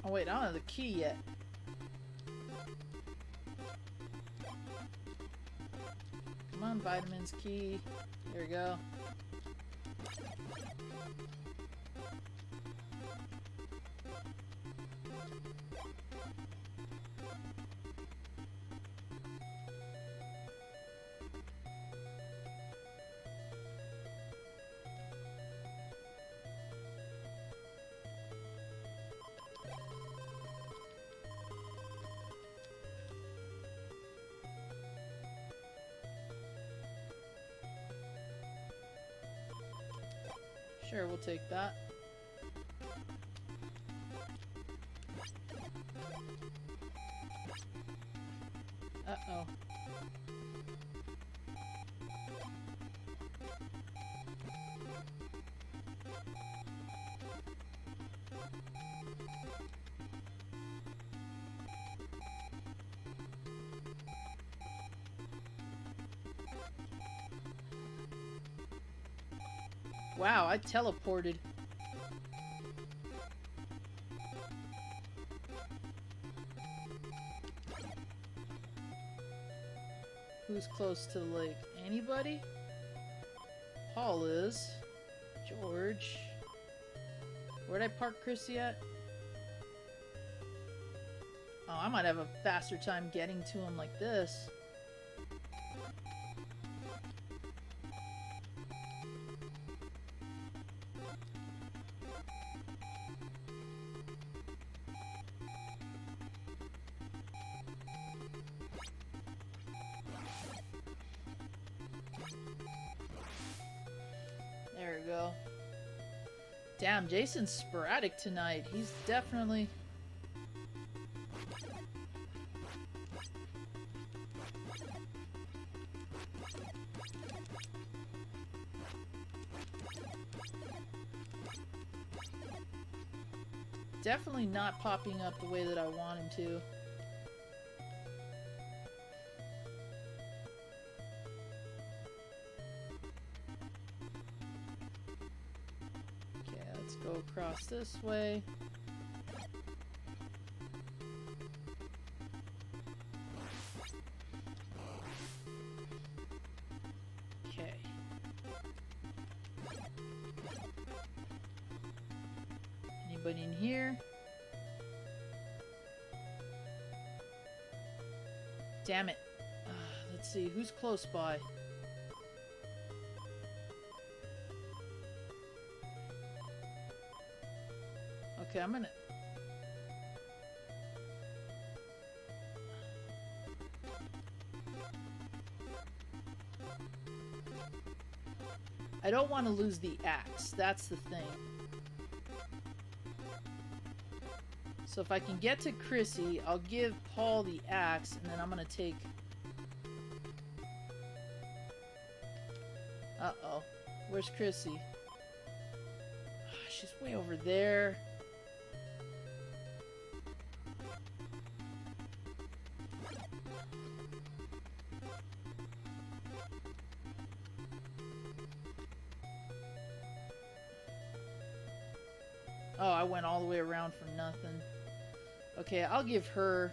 Oh wait, I don't have the key yet. Come on, vitamins, key. Here we go. Sure, we'll take that. Uh-oh. Wow, I teleported. Who's close to the lake? Anybody? Paul is. George. Where'd I park Chrissy at? Oh, I might have a faster time getting to him like this. There we go. Damn, Jason's sporadic tonight. He's definitely... definitely not popping up the way that I want him to. Okay, let's go across this way. Okay. Anybody in here? Damn it. Let's see, who's close by? Okay, I'm gonna... I don't want to lose the axe, that's the thing. So if I can get to Chrissy, I'll give Paul the axe, and then I'm gonna take... Uh-oh. Where's Chrissy? She's way over there. Oh, I went all the way around for nothing. Okay, I'll give her...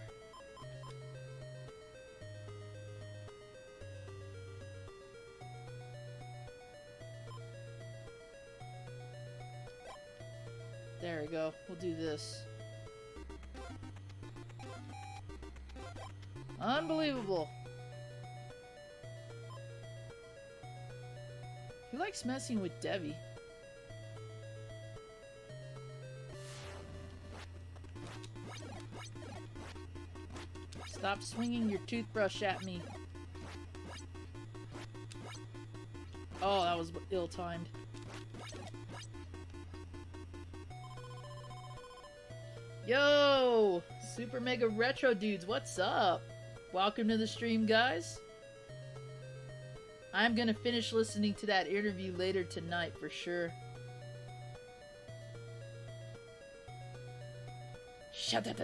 There we go. We'll do this. Unbelievable. Who likes messing with Debbie? Stop swinging your toothbrush at me. Oh, that was ill-timed. Yo! Super Mega Retro Dudes, what's up? Welcome to the stream, guys. I'm gonna finish listening to that interview later tonight for sure. Shut up.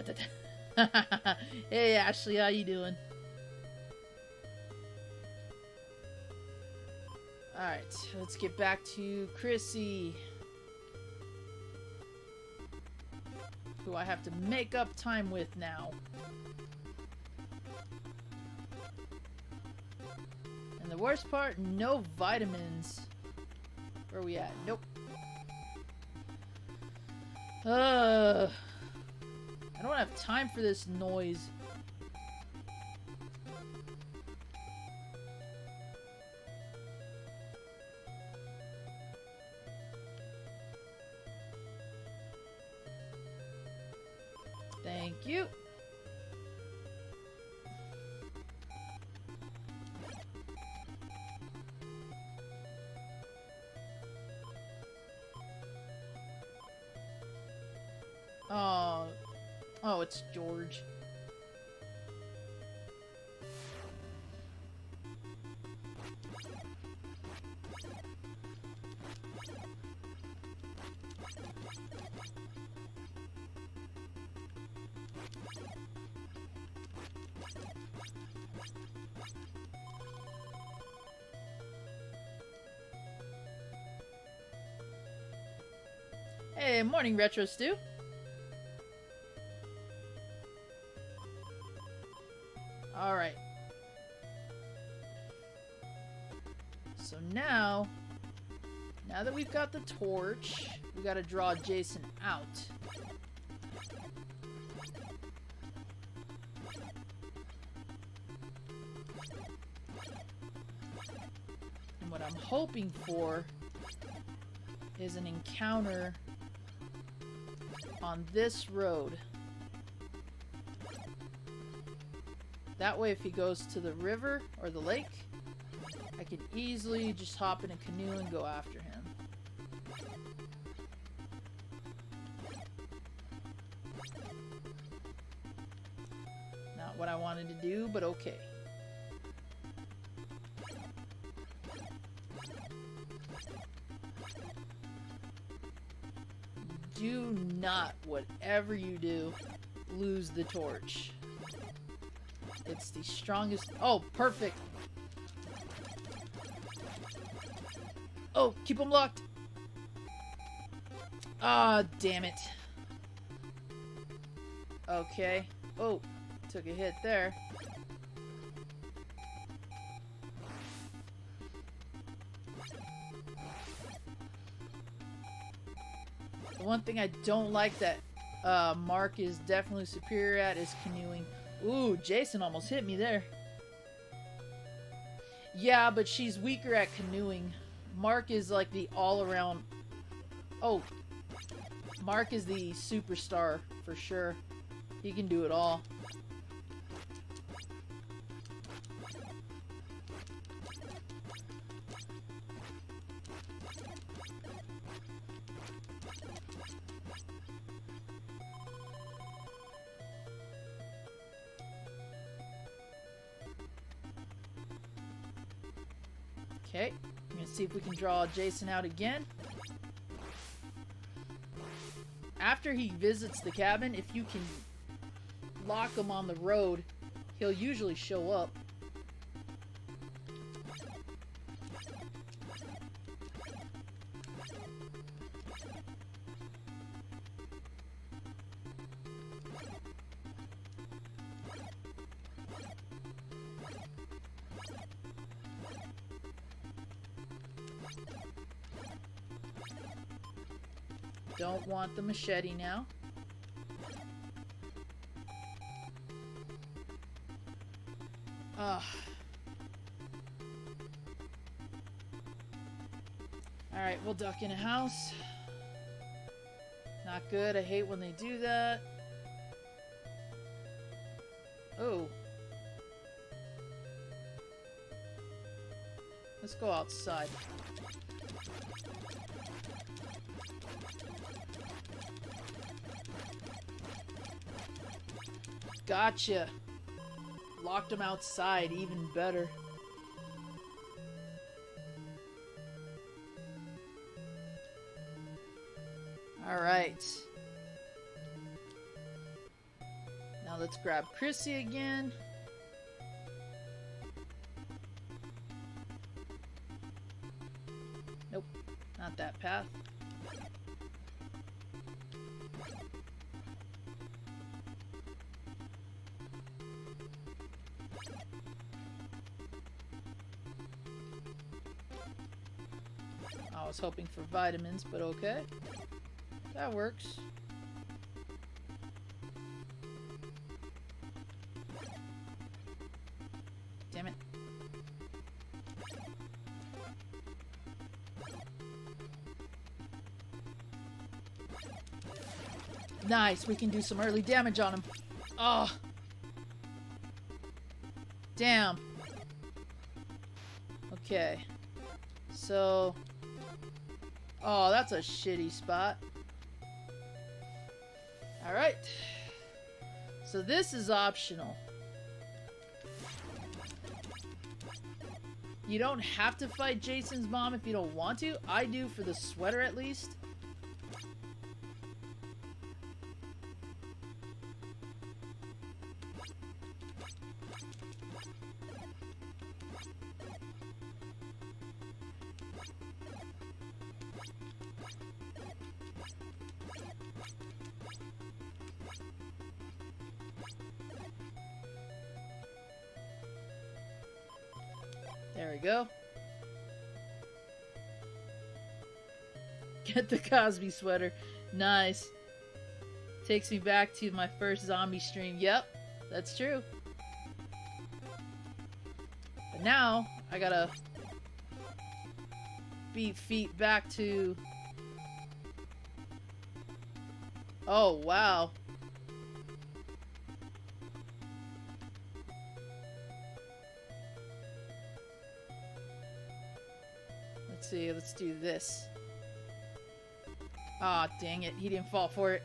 Hey Ashley, how you doing? Alright, let's get back to Chrissy, who I have to make up time with now. And the worst part, no vitamins. Where are we at? Nope. I don't have time for this noise. Thank you. Oh. Oh, it's George. Hey, morning, Retro Stew. Alright. So now that we've got the torch, we gotta draw Jason out. And what I'm hoping for is an encounter on this road. That way, if he goes to the river or the lake, I can easily just hop in a canoe and go after him. Not what I wanted to do, but okay. Do not, whatever you do, lose the torch. It's the strongest. Oh, perfect. Oh, keep them locked. Ah, damn it. Okay. Oh, took a hit there. The one thing I don't like that Mark is definitely superior at is canoeing. Ooh, Jason almost hit me there. Yeah, but she's weaker at canoeing. Mark is like the all-around... Oh. Mark is the superstar, for sure. He can do it all. Okay, I'm gonna see if we can draw Jason out again. After he visits the cabin, if you can lock him on the road, he'll usually show up. Don't want the machete now. Ugh. Alright, we'll duck in a house. Not good. I hate when they do that. Oh. Let's go outside. Gotcha. Locked him outside, even better. Alright. Now let's grab Chrissy again. Nope, not that path. I was hoping for vitamins, but okay. That works. Damn it. Nice, we can do some early damage on him. Oh. Damn. Okay. So... Oh, that's a shitty spot. Alright. So this is optional. You don't have to fight Jason's mom if you don't want to. I do for the sweater at least. There we go. Get the Cosby sweater. Nice. Takes me back to my first zombie stream. Yep, that's true. But now, I gotta beat feet back to... Oh, wow. Let's see, let's do this. Aw, dang it, he didn't fall for it.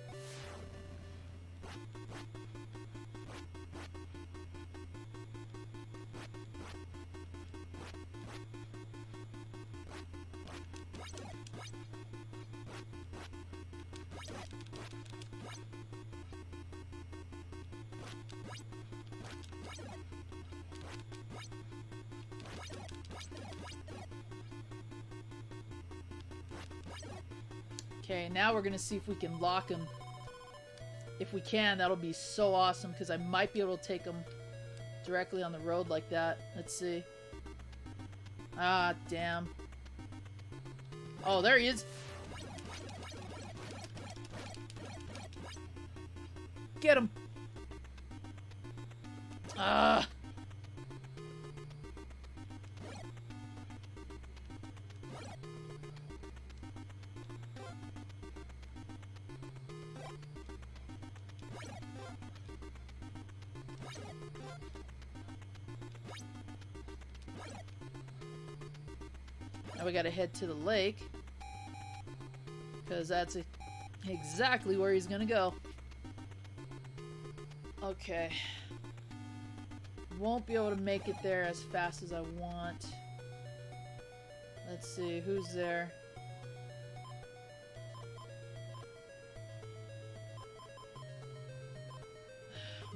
Okay, now we're gonna see if we can lock him. If we can, that'll be so awesome, because I might be able to take him directly on the road like that. Let's see. Ah, damn. Oh, there he is. Get him. Ah. Now we gotta head to the lake, because that's exactly where he's gonna go. Okay. Won't be able to make it there as fast as I want. Let's see, who's there?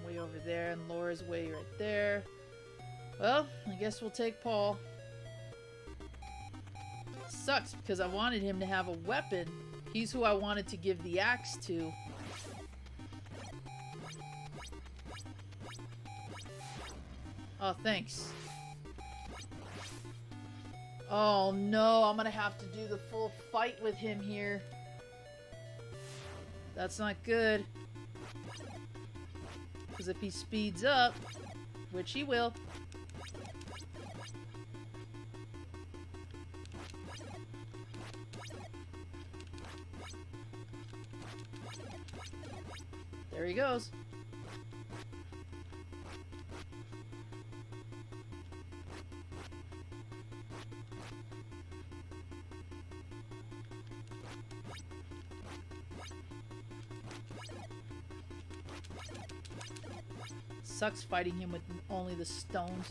Way over there, and Laura's way right there. Well, I guess we'll take Paul. Sucks because I wanted him to have a weapon. He's who I wanted to give the axe to. Oh, thanks. Oh no, I'm gonna have to do the full fight with him here. That's not good. Because if he speeds up, which he will. There he goes. Sucks fighting him with only the stones.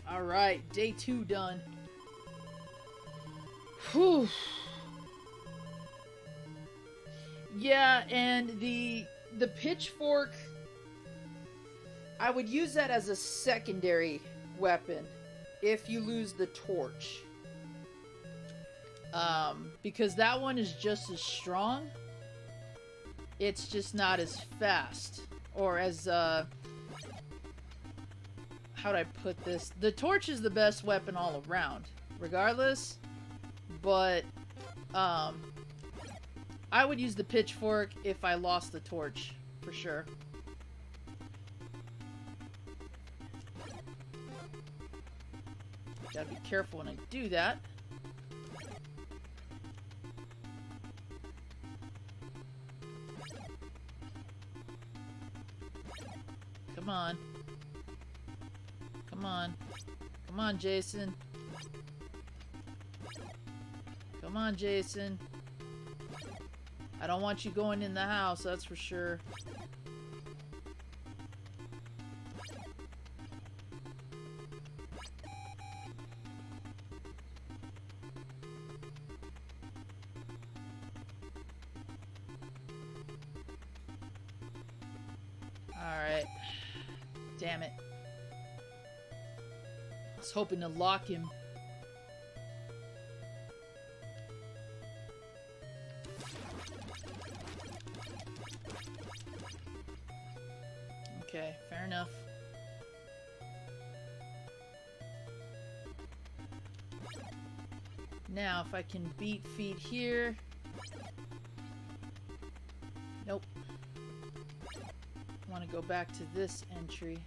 Alright, day 2 done. Whew. Yeah, and the pitchfork, I would use that as a secondary weapon if you lose the torch. Because that one is just as strong. It's just not as fast. Or as, how'd I put this? The torch is the best weapon all around. Regardless. But, I would use the pitchfork if I lost the torch. For sure. Gotta be careful when I do that. Come on. Come on. Come on, Jason. Come on, Jason. I don't want you going in the house, that's for sure. Alright. Damn it. I was hoping to lock him. Okay, fair enough. Now, if I can beat feet here. Nope. I want to go back to this entry.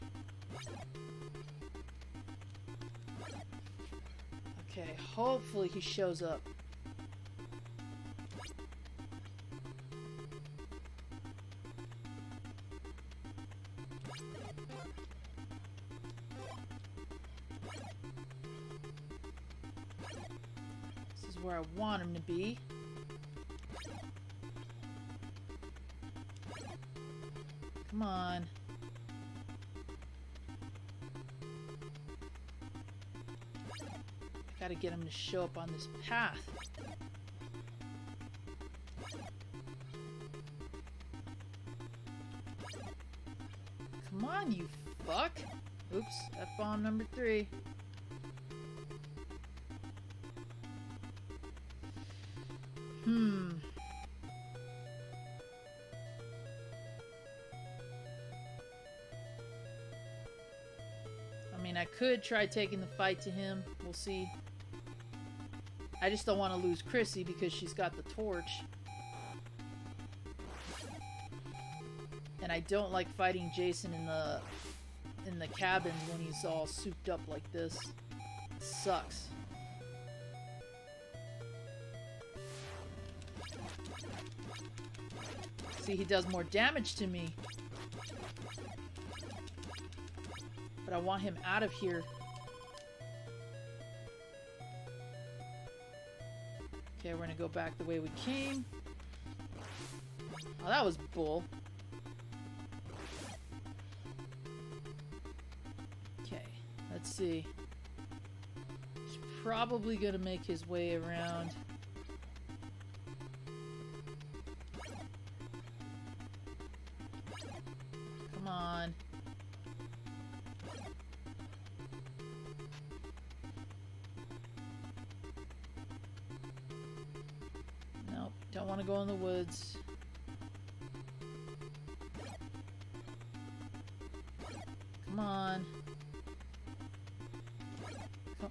Okay, hopefully he shows up. This is where I want him to be. Come on. Gotta get him to show up on this path. Come on, you fuck. Oops, F-bomb number 3. I mean, I could try taking the fight to him. We'll see. I just don't want to lose Chrissy because she's got the torch. And I don't like fighting Jason in the cabin when he's all souped up like this. It sucks. See, he does more damage to me. But I want him out of here. Okay, we're gonna go back the way we came. Oh, that was bull. Okay, let's see. He's probably gonna make his way around. Come on. Nope, don't want to go in the woods. Come on. Come.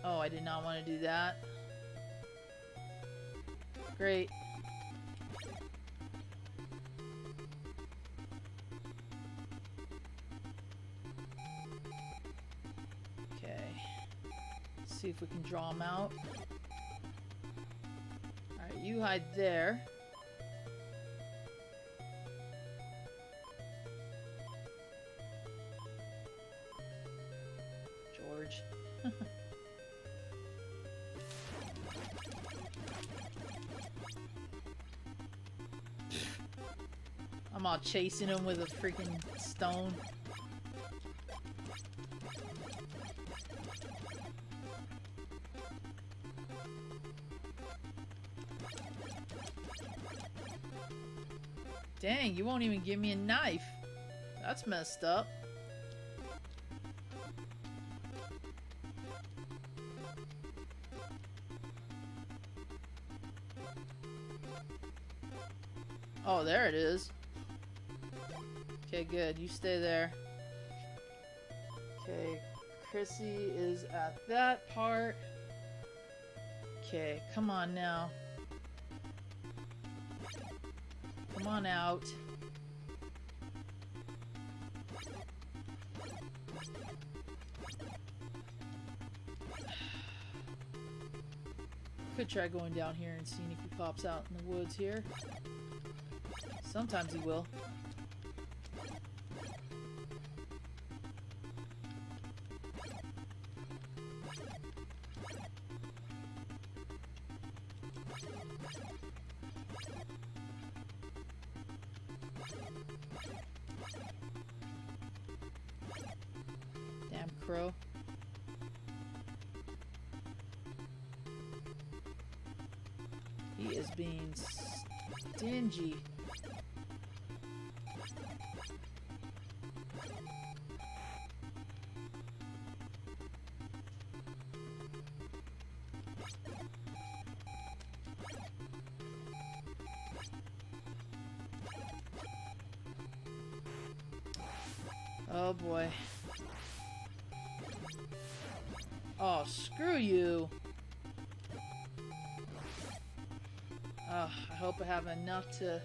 Oh, I did not want to do that. Great. Okay. Let's see if we can draw him out. Alright, you hide there. George. I'm all chasing him with a freaking stone. Dang, you won't even give me a knife. That's messed up. Oh, there it is. Okay, good. You stay there. Okay, Chrissy is at that part. Okay, come on now. Come on out. Could try going down here and seeing if he pops out in the woods here. Sometimes he will. Damn crow. He is being stingy. Oh boy. Oh, screw you. Oh, I hope I have enough to...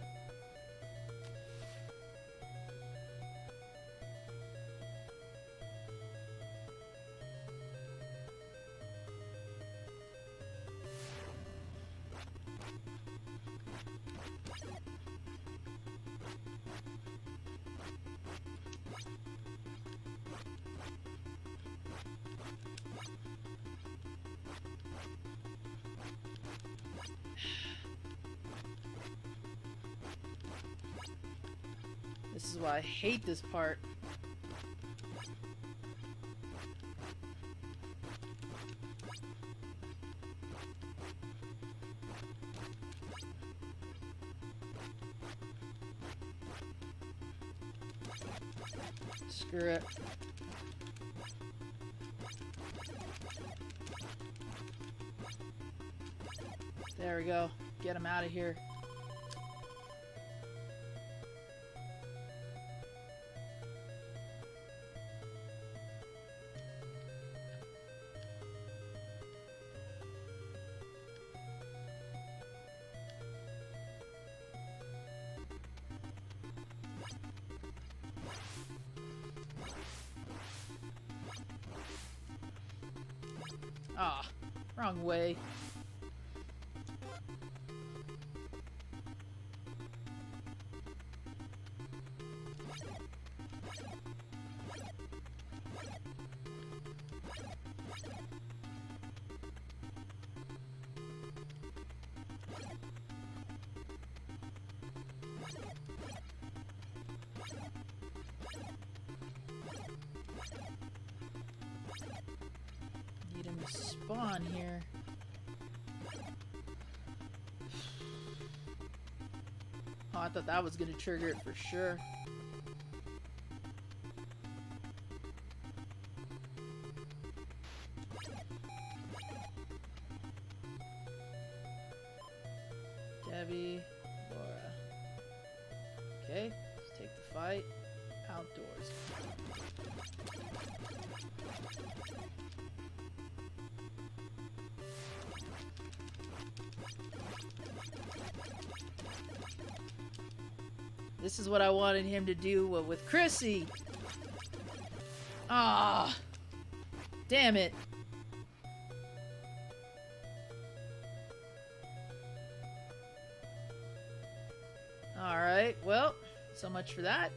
This is why I hate this part. Screw it. There we go. Get him out of here. Ah, wrong way. Need him to spawn here. Oh, I thought that was gonna trigger it for sure. Debbie, Laura. Okay, let's take the fight outdoors. This is what I wanted him to do with Chrissy. Ah, damn it. Alright, well, so much for that.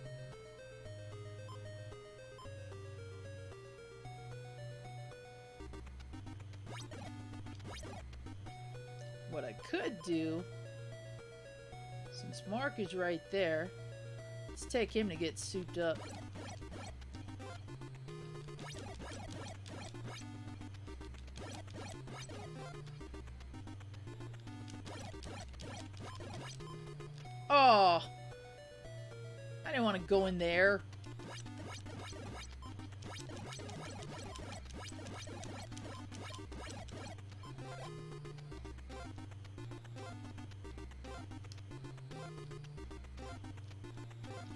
What I could do, since Mark is right there, let's take him to get souped up. Oh, I didn't want to go in there.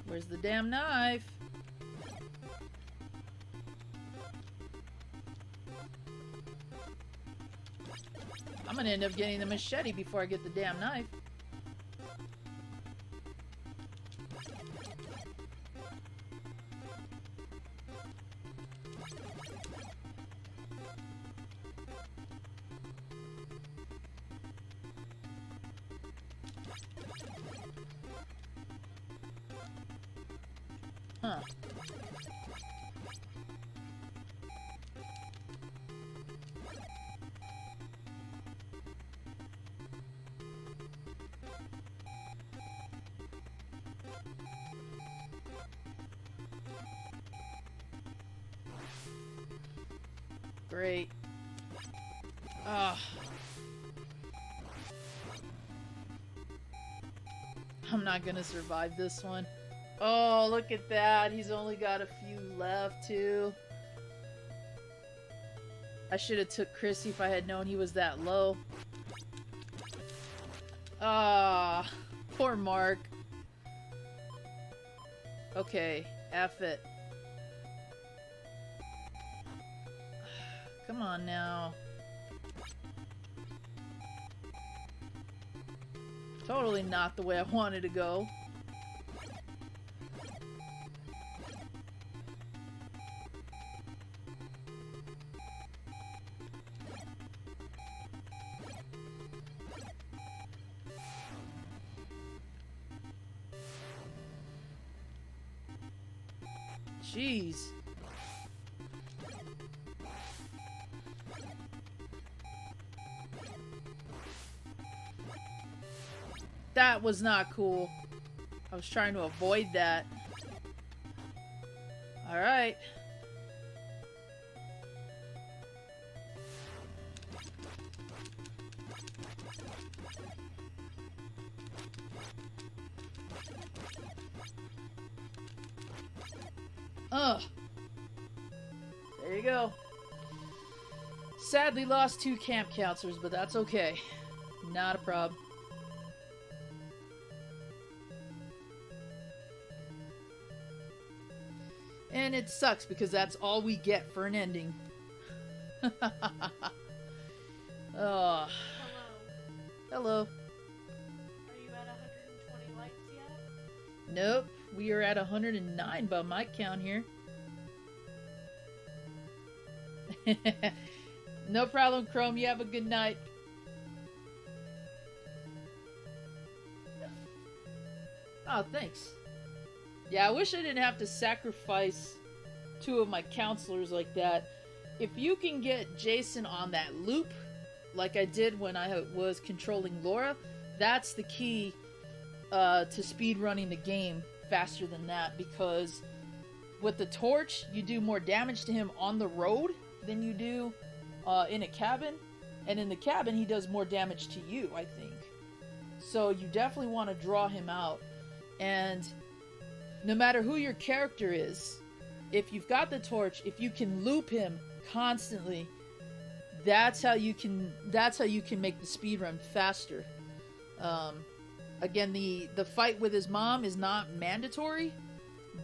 Where's the damn knife? I'm gonna end up getting the machete before I get the damn knife. Huh. Great. Ah. I'm not gonna survive this one. Oh, look at that. He's only got a few left, too. I should have took Chrissy if I had known he was that low. Ah, poor Mark. Okay, F it. Come on now. Totally not the way I wanted to go. Jeez. That was not cool. I was trying to avoid that. Alright. Ugh. There you go. Sadly lost 2 camp counselors, but that's okay. Not a problem. And it sucks because that's all we get for an ending. Oh. Hello. Hello. Are you at 120 likes yet? Nope. We are at 109 by my count here. No problem, Chrome. You have a good night. Oh, thanks. Yeah, I wish I didn't have to sacrifice 2 of my counselors like that. If you can get Jason on that loop, like I did when I was controlling Laura, that's the key to speedrunning the game faster than that, because with the torch, you do more damage to him on the road than you do in a cabin, and in the cabin, he does more damage to you, I think. So you definitely want to draw him out, and no matter who your character is, if you've got the torch, if you can loop him constantly, that's how you can make the speedrun faster. Again, the fight with his mom is not mandatory,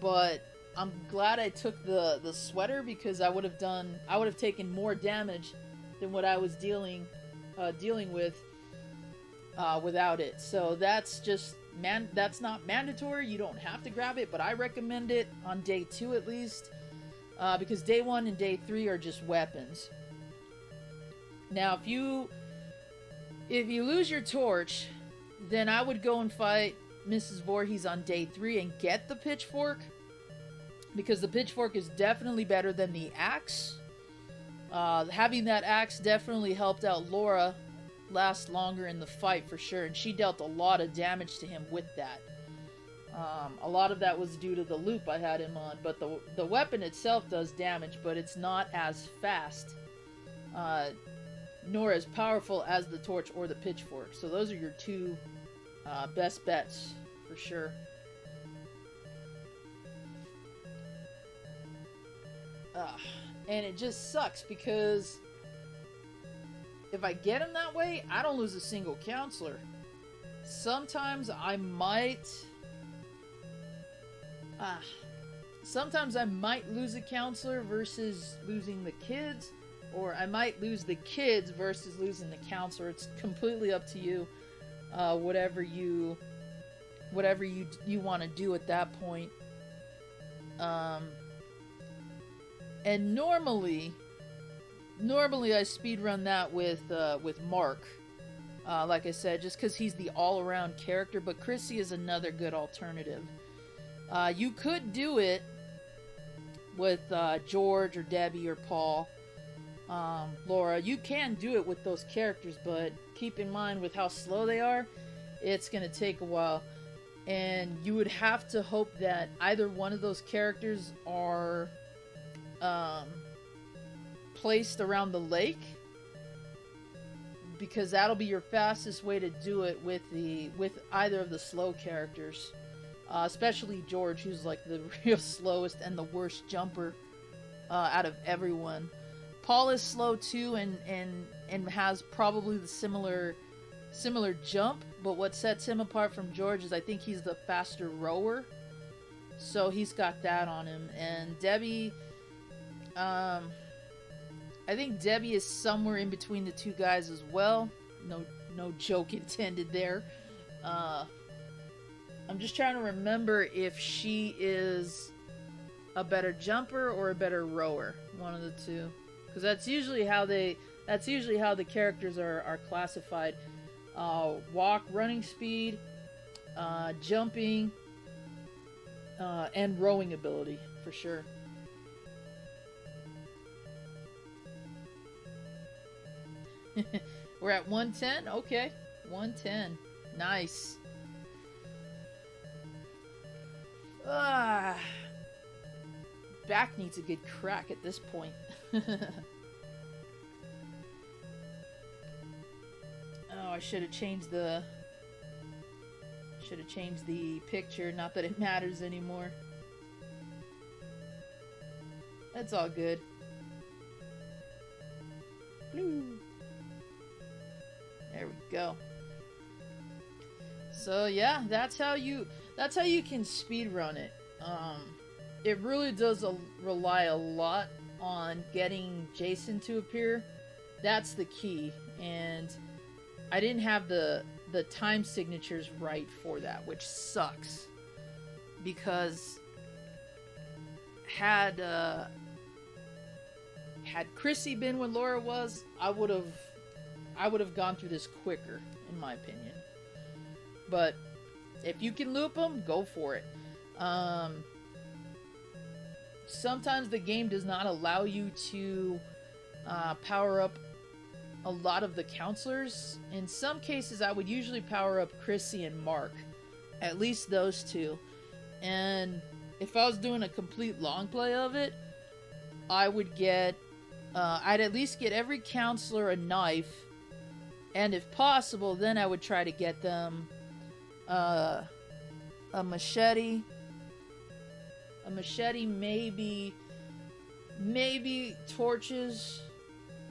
but I'm glad I took the sweater, because I would have taken more damage than what I was dealing with without it. So that's not mandatory. You don't have to grab it, but I recommend it on day 2 at least, because day 1 and day 3 are just weapons. Now, if you lose your torch, then I would go and fight Mrs. Voorhees on day 3 and get the pitchfork, because the pitchfork is definitely better than the axe. Having that axe definitely helped out Laura last longer in the fight for sure, and she dealt a lot of damage to him with that. A lot of that was due to the loop I had him on, but the weapon itself does damage, but it's not as fast, nor as powerful as the torch or the pitchfork. So those are your 2 best bets for sure. And it just sucks because if I get him that way, I don't lose a single counselor. Sometimes I might lose a counselor versus losing the kids, or I might lose the kids versus losing the counselor. It's completely up to you. Whatever you want to do at that point. And normally I speedrun that with Mark. Like I said, just because he's the all-around character, but Chrissy is another good alternative. You could do it with George or Debbie or Paul, Laura. You can do it with those characters, but keep in mind with how slow they are, it's going to take a while. And you would have to hope that either one of those characters are placed around the lake, because that'll be your fastest way to do it with either of the slow characters, especially George, who's like the real slowest and the worst jumper out of everyone. Paul is slow too, and has probably the similar jump, but what sets him apart from George is I think he's the faster rower, so he's got that on him. And Debbie, I think Debbie is somewhere in between the two guys as well. No joke intended there. I'm just trying to remember if she is a better jumper or a better rower. One of the two, because that's usually how the characters are classified. Walk, running speed, jumping, and rowing ability for sure. We're at 110? Okay. 110. Nice. Back needs a good crack at this point. Oh, I should have changed the picture. Not that it matters anymore. That's all good. Blue. There we go. So yeah, that's how you can speedrun it. It really does rely a lot on getting Jason to appear. That's the key, and I didn't have the time signatures right for that, which sucks, because had Chrissy been when Laura was, I would have gone through this quicker, in my opinion. But if you can loop them, go for it. Sometimes the game does not allow you to power up a lot of the counselors. In some cases, I would usually power up Chrissy and Mark. At least those two. And if I was doing a complete long play of it, I would get... I'd at least get every counselor a knife. And if possible, then I would try to get them a machete. A machete, maybe torches,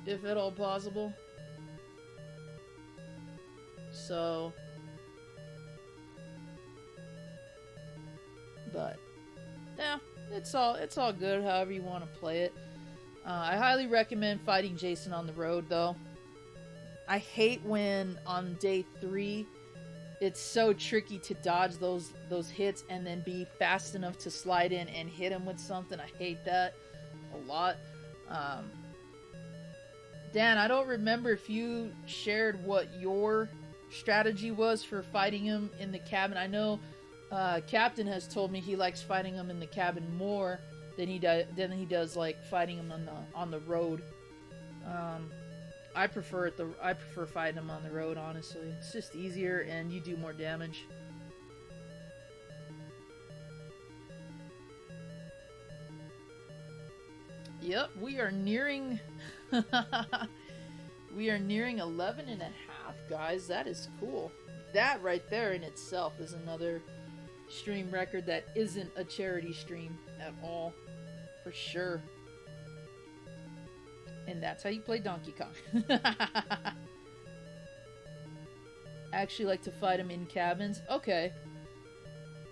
if at all possible. So, but yeah, it's all good. However you want to play it. I highly recommend fighting Jason on the road, though. I hate when on day 3 it's so tricky to dodge those hits and then be fast enough to slide in and hit him with something. I hate that a lot. Dan, I don't remember if you shared what your strategy was for fighting him in the cabin. I know Captain has told me he likes fighting him in the cabin more than he does like fighting him on the road. I prefer fighting them on the road, honestly. It's just easier and you do more damage. Yep, we are nearing 11 and a half, guys. That is cool. That right there in itself is another stream record that isn't a charity stream at all, for sure. And that's how you play Donkey Kong. I actually like to fight them in cabins. Okay.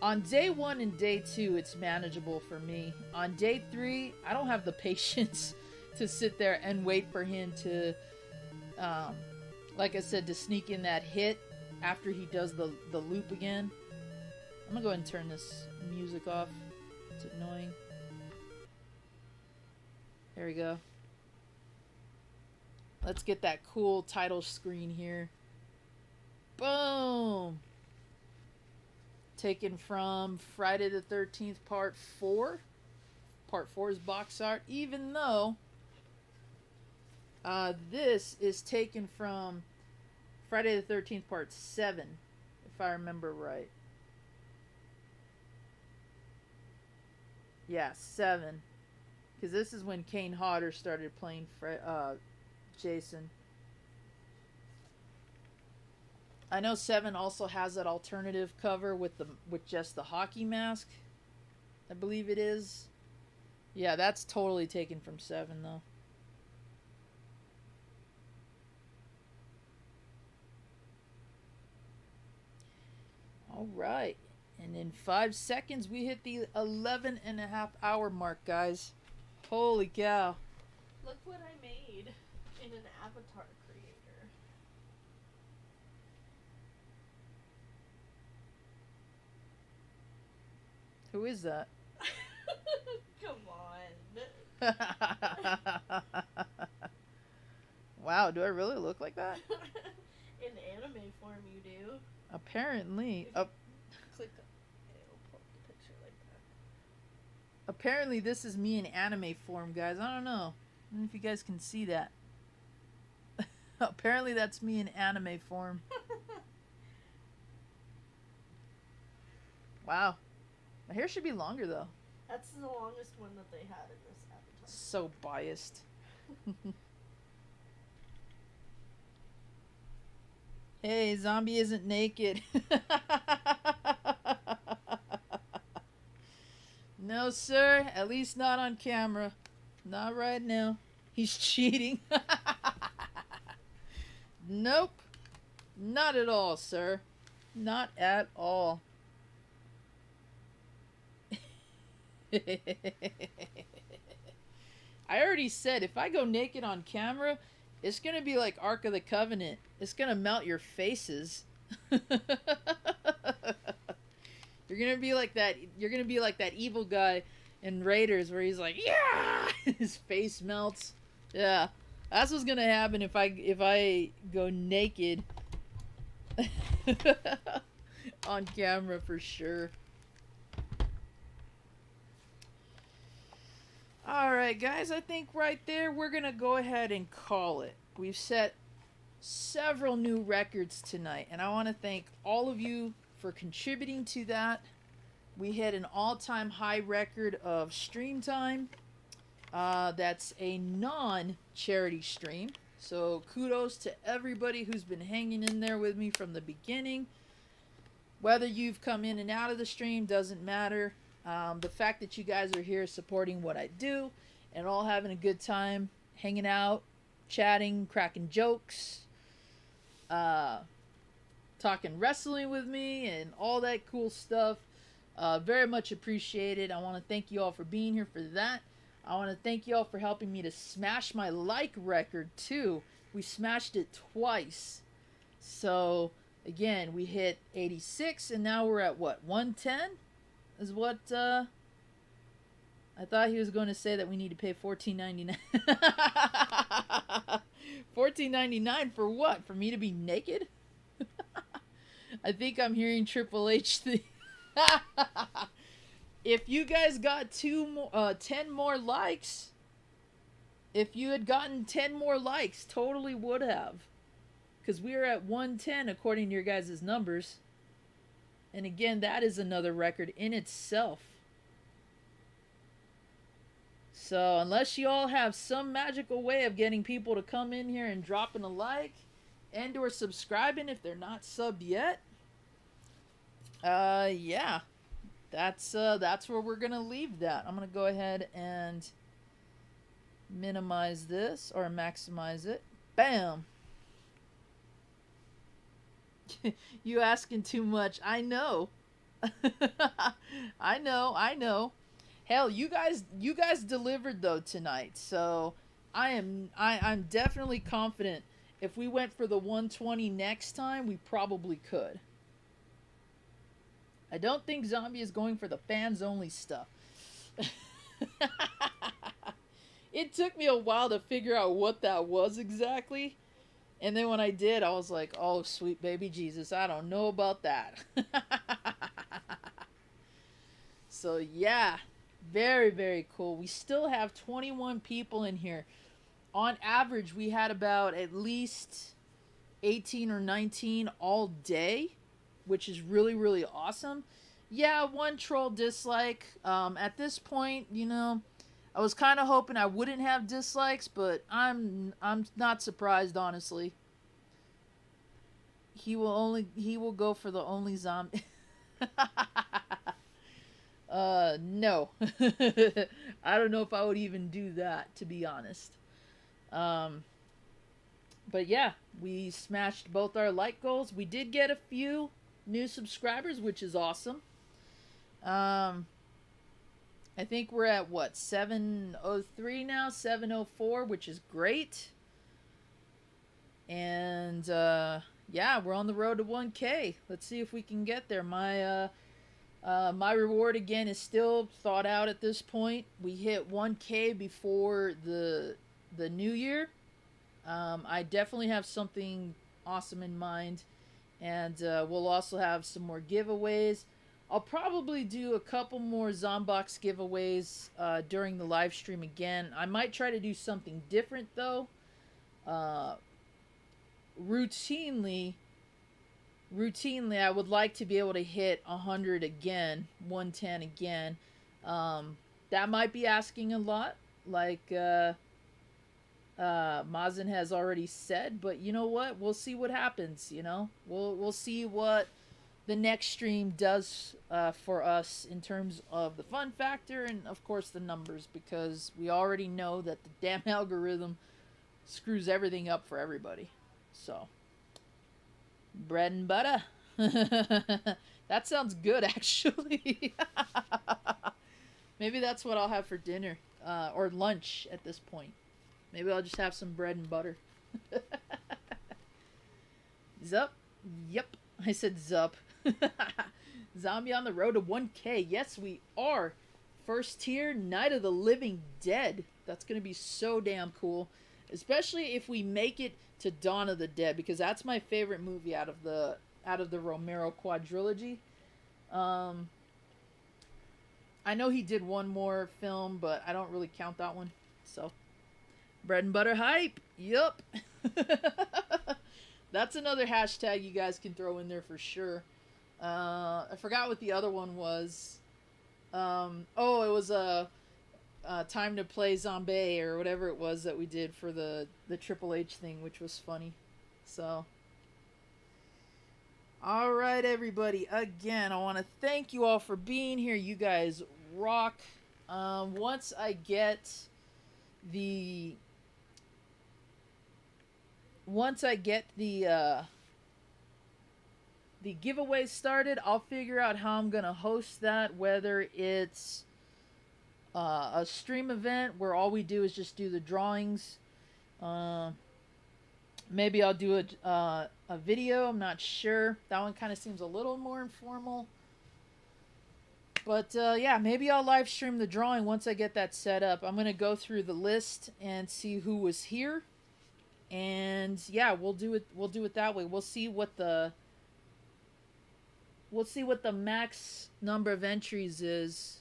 On day 1 and day 2, it's manageable for me. On day 3, I don't have the patience to sit there and wait for him to, like I said, to sneak in that hit after he does the loop again. I'm gonna go ahead and turn this music off. It's annoying. There we go. Let's get that cool title screen here. Boom! Taken from Friday the 13th Part 4. Part 4's box art, even though this is taken from Friday the 13th Part 7, if I remember right. Yeah, 7. Because this is when Kane Hodder started playing Jason. I know 7 also has that alternative cover with just the hockey mask. I believe it is. Yeah, that's totally taken from 7 though. Alright. And in 5 seconds we hit the 11.5-hour mark, guys. Holy cow. Look what I made in an avatar creator. Who is that? Come on. Wow, do I really look like that? In anime form you do. Apparently. Click it'll pull up the picture like that. Apparently this is me in anime form, guys. I don't know. I don't know if you guys can see that. Apparently that's me in anime form. Wow. My hair should be longer though. That's the longest one that they had in this avatar. So biased. Hey, zombie isn't naked. No, sir. At least not on camera. Not right now. He's cheating. Nope. Not at all, sir. Not at all. I already said if I go naked on camera, it's gonna be like Ark of the Covenant. It's gonna melt your faces. You're gonna be like that. You're gonna be like that evil guy in Raiders where he's like, yeah, his face melts. Yeah, that's what's gonna happen if I go naked on camera for sure. Alright guys, I think right there we're gonna go ahead and call it. We've set several new records tonight, and I want to thank all of you for contributing to that. We hit an all-time high record of stream time. That's a non-charity stream, so kudos to everybody who's been hanging in there with me from the beginning. Whether you've come in and out of the stream doesn't matter. The fact that you guys are here supporting what I do and all having a good time, hanging out, chatting, cracking jokes, talking wrestling with me and all that cool stuff. Very much appreciated. I want to thank you all for being here for that. I want to thank you all for helping me to smash my like record too. We smashed it twice. So again, we hit 86 and now we're at what, 110? Is what I thought he was going to say, that we need to pay $14.99. $14.99 for what? For me to be naked? I think I'm hearing Triple H thing. If you guys got 10 more likes, if you had gotten 10 more likes, totally would have. Because we are at 110 according to your guys' numbers. And again, that is another record in itself. So unless you all have some magical way of getting people to come in here and dropping a like and or subscribing if they're not subbed yet, yeah, that's where we're gonna leave that. I'm gonna go ahead and Minimize this or maximize it. Bam! You asking too much. I know. I know. Hell, you guys delivered though tonight. So I'm definitely confident if we went for the 120 next time, we probably could. I don't think Zombie is going for the fans only stuff. It took me a while to figure out what that was exactly. And then when I did, I was like, oh, sweet baby Jesus, I don't know about that. So, yeah, very, very cool. We still have 21 people in here. On average, we had about at least 18 or 19 all day, which is really, really awesome. Yeah, one troll dislike. At this point, you know, I was kind of hoping I wouldn't have dislikes, but I'm not surprised, honestly. He will go for the only zombie. No. I don't know if I would even do that, to be honest. But yeah, we smashed both our like goals. We did get a few new subscribers, which is awesome. I think we're at what, 703 now, 704, which is great. And yeah, we're on the road to 1K. Let's see if we can get there. My reward again is still thought out at this point. We hit 1K before the new year. I definitely have something awesome in mind, and we'll also have some more giveaways. I'll probably do a couple more Zombox giveaways during the live stream again. I might try to do something different though. Routinely, I would like to be able to hit 100 again, 110 again. That might be asking a lot, like Mazin has already said, but you know what? We'll see what happens. You know, we'll see what the next stream does for us in terms of the fun factor and of course the numbers, because we already know that the damn algorithm screws everything up for everybody. So, bread and butter. That sounds good, actually. Maybe that's what I'll have for dinner or lunch at this point. Maybe I'll just have some bread and butter. Zup. Yep. I said zup. Zombie on the road to 1K. Yes, we are. First tier, Night of the Living Dead. That's going to be so damn cool. Especially if we make it to Dawn of the Dead, because that's my favorite movie out of the Romero quadrilogy. I know he did one more film, but I don't really count that one. So, bread and butter hype. Yup. That's another hashtag you guys can throw in there for sure. I forgot what the other one was. It was a time to play zombie or whatever it was that we did for the Triple H thing, which was funny. So, all right, everybody. Again, I want to thank you all for being here. You guys rock. Once I get the giveaway started, I'll figure out how I'm gonna host that, whether it's a stream event where all we do is just do the drawings. Maybe I'll do a video. I'm not sure. That one kind of seems a little more informal. But yeah, maybe I'll live stream the drawing once I get that set up. I'm gonna go through the list and see who was here. And yeah, we'll do it that way. We'll see what the max number of entries is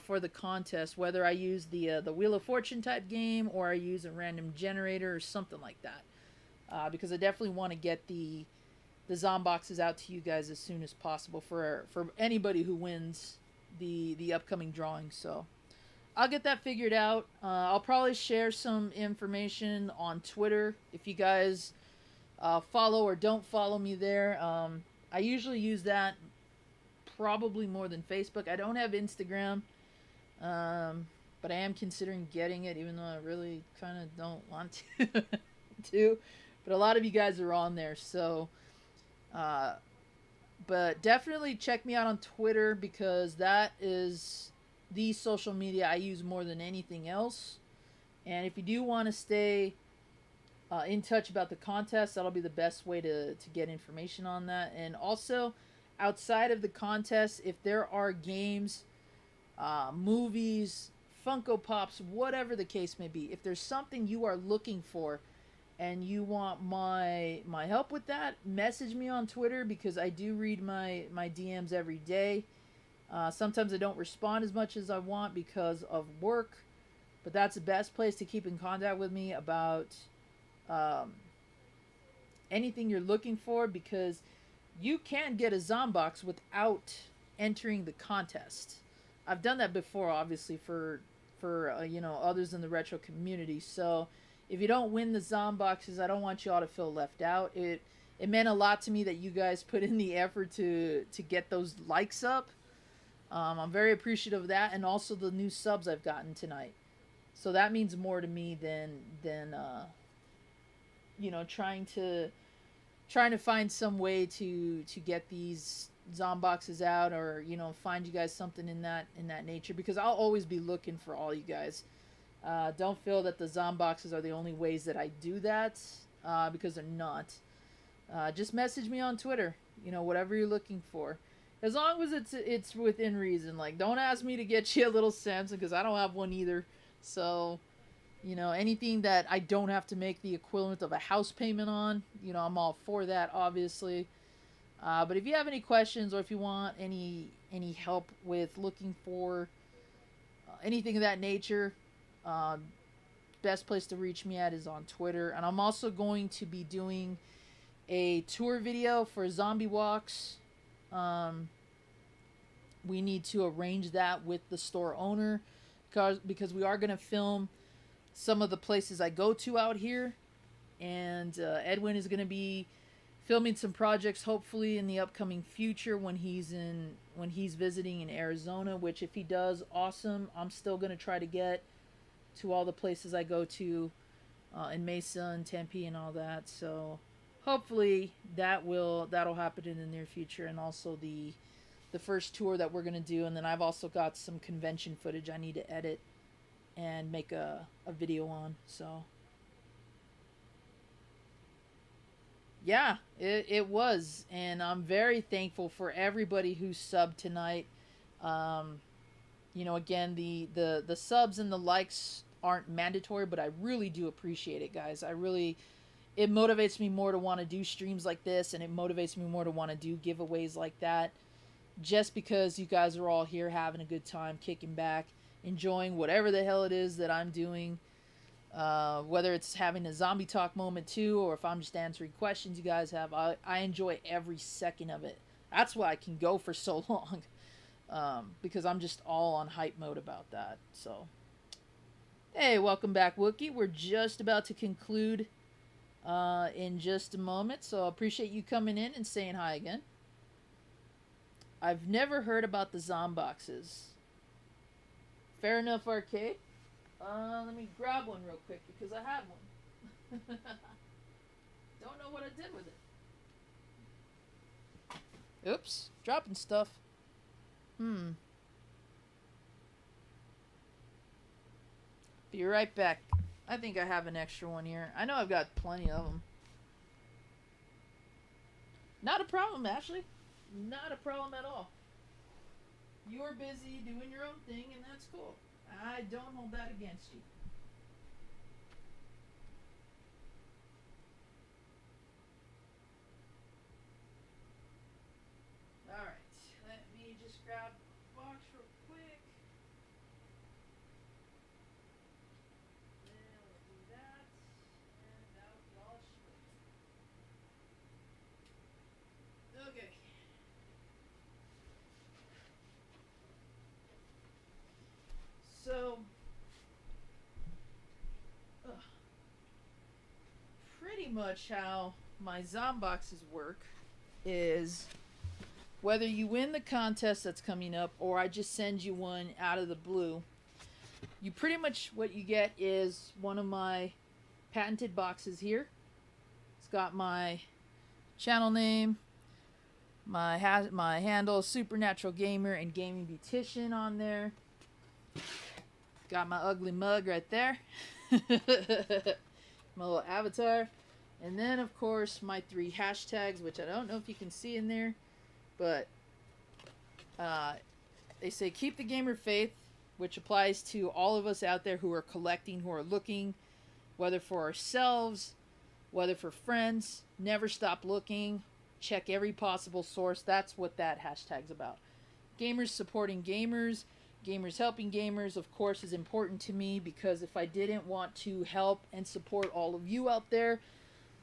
for the contest, whether I use the Wheel of Fortune type game or I use a random generator or something like that. Because I definitely want to get the Zomboxes out to you guys as soon as possible for anybody who wins the upcoming drawing. So I'll get that figured out. I'll probably share some information on Twitter if you guys follow or don't follow me there. I usually use that probably more than Facebook. I don't have Instagram. but I am considering getting it, even though I really kind of don't want to. to. But a lot of you guys are on there, so. But definitely check me out on Twitter, because that is the social media I use more than anything else. And if you do want to stay in touch about the contest, that'll be the best way to get information on that. And also, outside of the contest, if there are games, movies, Funko Pops, whatever the case may be, if there's something you are looking for and you want my help with that, message me on Twitter, because I do read my DMs every day. Sometimes I don't respond as much as I want because of work, but that's the best place to keep in contact with me about anything you're looking for, because you can get a Zombox without entering the contest. I've done that before, obviously, for others in the retro community. So if you don't win the Zomboxes, I don't want you all to feel left out. It meant a lot to me that you guys put in the effort to get those likes up. I'm very appreciative of that, and also the new subs I've gotten tonight. So that means more to me than trying to find some way to get these Zomboxes out, or find you guys something in that nature, because I'll always be looking for all you guys. Don't feel that the Zomboxes are the only ways that I do that, because they're not. Just message me on Twitter, whatever you're looking for. As long as it's within reason. Like, don't ask me to get you a little Samsung, because I don't have one either. So, anything that I don't have to make the equivalent of a house payment on, I'm all for that, obviously. But if you have any questions, or if you want any help with looking for anything of that nature, best place to reach me at is on Twitter. And I'm also going to be doing a tour video for Zombie Walks. We need to arrange that with the store owner, because we are going to film some of the places I go to out here, and Edwin is going to be filming some projects hopefully in the upcoming future when he's visiting in Arizona, which if he does, awesome. I'm still going to try to get to all the places I go to in Mesa and Tempe and all that. So hopefully that'll happen in the near future, and also the first tour that we're going to do. And then I've also got some convention footage I need to edit and make a video on. So yeah, it was, and I'm very thankful for everybody who subbed tonight. Again, the subs and the likes aren't mandatory, but I really do appreciate it, guys. It motivates me more to want to do streams like this, and it motivates me more to want to do giveaways like that, just because you guys are all here having a good time, kicking back, enjoying whatever the hell it is that I'm doing. Whether it's having a zombie talk moment too, or if I'm just answering questions you guys have, I enjoy every second of it. That's why I can go for so long, because I'm just all on hype mode about that. So, hey, welcome back, Wookie. We're just about to conclude in just a moment, so I appreciate you coming in and saying hi again. I've never heard about the Zomboxes. Fair enough, Arcade. Let me grab one real quick, because I had one. Don't know what I did with it. Oops, dropping stuff. Be right back. I think I have an extra one here. I know I've got plenty of them. Not a problem, Ashley. Not a problem at all. You're busy doing your own thing, and that's cool. I don't hold that against you. Alright, let me just grab a box real quick. Then we'll do that, and that'll be all straight. Okay. So, pretty much how my Zomboxes work is whether you win the contest that's coming up, or I just send you one out of the blue, you pretty much, what you get is one of my patented boxes here. It's got my channel name, my handle, Supernatural Gamer and Gaming Beautician on there. Got my ugly mug right there. My little avatar. And then, of course, my 3 hashtags, which I don't know if you can see in there, but they say keep the gamer faith, which applies to all of us out there who are collecting, who are looking, whether for ourselves, whether for friends. Never stop looking. Check every possible source. That's what that hashtag's about. Gamers supporting gamers. Gamers helping gamers, of course, is important to me, because if I didn't want to help and support all of you out there,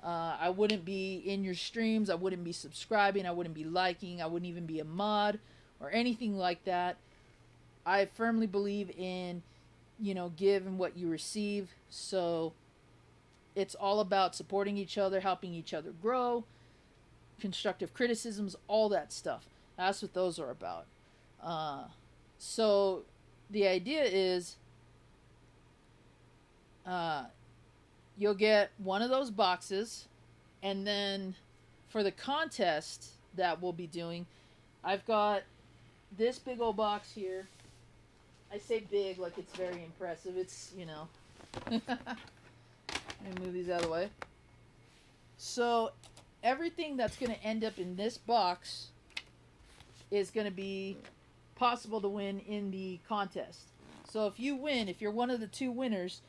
I wouldn't be in your streams, I wouldn't be subscribing, I wouldn't be liking, I wouldn't even be a mod or anything like that. I firmly believe in, give and what you receive. So it's all about supporting each other, helping each other grow, constructive criticisms, all that stuff. That's what those are about. So the idea is you'll get one of those boxes, and then for the contest that we'll be doing, I've got this big old box here. I say big like it's very impressive. It's, Let me move these out of the way. So everything that's going to end up in this box is going to be possible to win in the contest. So if you win, if you're one of the 2 winners,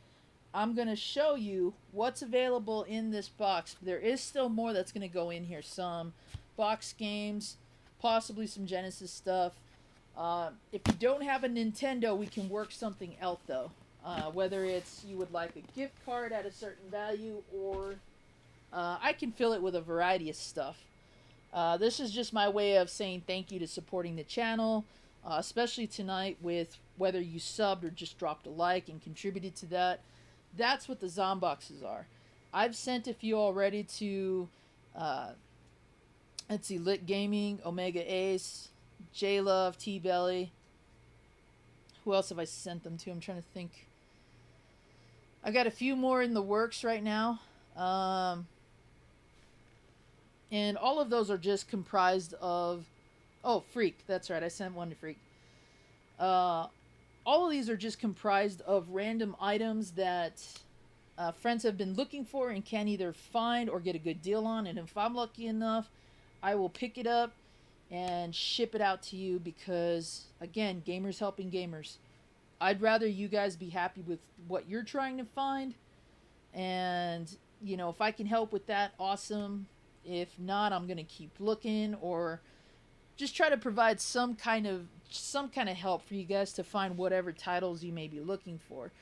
I'm going to show you what's available in this box. There is still more that's going to go in here. Some box games, possibly some Genesis stuff. If you don't have a Nintendo, we can work something out though. Whether it's you would like a gift card at a certain value, or I can fill it with a variety of stuff. This is just my way of saying thank you to supporting the channel, especially tonight, with whether you subbed or just dropped a like and contributed to that. That's what the Zomboxes are. I've sent a few already to, let's see, Lit Gaming, Omega Ace, J-Love, T-Belly. Who else have I sent them to? I'm trying to think. I got a few more in the works right now. And all of those are just comprised of... Oh, Freak. That's right. I sent one to Freak. All of these are just comprised of random items that friends have been looking for and can't either find or get a good deal on. And if I'm lucky enough, I will pick it up and ship it out to you, because, again, gamers helping gamers. I'd rather you guys be happy with what you're trying to find. And, if I can help with that, awesome. If not, I'm going to keep looking, or just try to provide some kind of help for you guys to find whatever titles you may be looking for.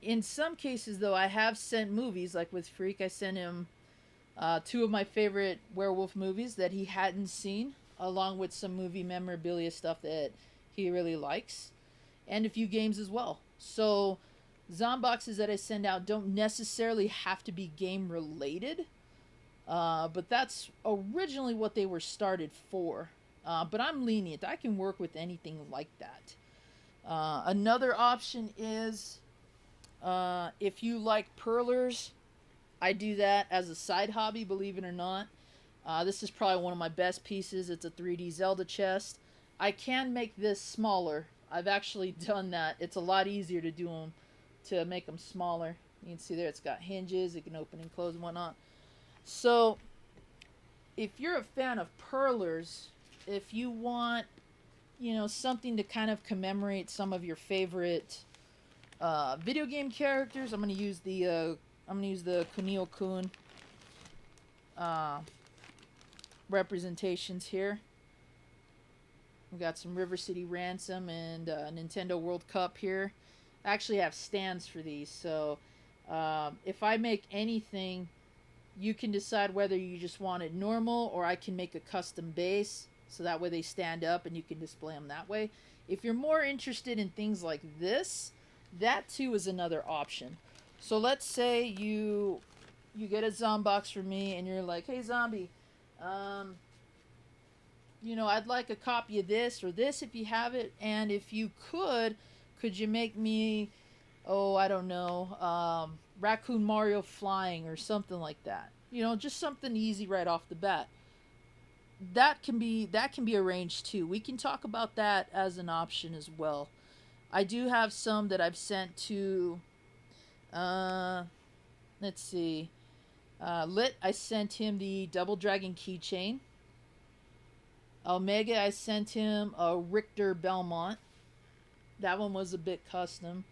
In some cases, though, I have sent movies, like with Freak. I sent him 2 of my favorite werewolf movies that he hadn't seen, along with some movie memorabilia stuff that he really likes, and a few games as well. So Zomboxes that I send out don't necessarily have to be game related, but that's originally what they were started for. But I'm lenient. I can work with anything like that. Another option is, if you like perlers, I do that as a side hobby, believe it or not. This is probably one of my best pieces. It's a 3D Zelda chest. I can make this smaller. I've actually done that. It's a lot easier to do them, to make them smaller. You can see there it's got hinges. It can open and close and whatnot. So if you're a fan of perlers, if you want, something to kind of commemorate some of your favorite video game characters, I'm gonna use the Kunio-kun representations here. We got some River City Ransom and Nintendo World Cup here. I actually have stands for these, so if I make anything, you can decide whether you just want it normal, or I can make a custom base, so that way they stand up and you can display them that way. If you're more interested in things like this, that too is another option. So let's say you get a Zombox from me and you're like, hey Zombie, I'd like a copy of this or this if you have it, and if you could you make me oh, I don't know, Raccoon Mario flying or something like that. You know, just something easy right off the bat. That can be arranged too. We can talk about that as an option as well. I do have some that I've sent to uh let's see. Lit, I sent him the Double Dragon keychain. Omega, I sent him a Richter Belmont. That one was a bit custom.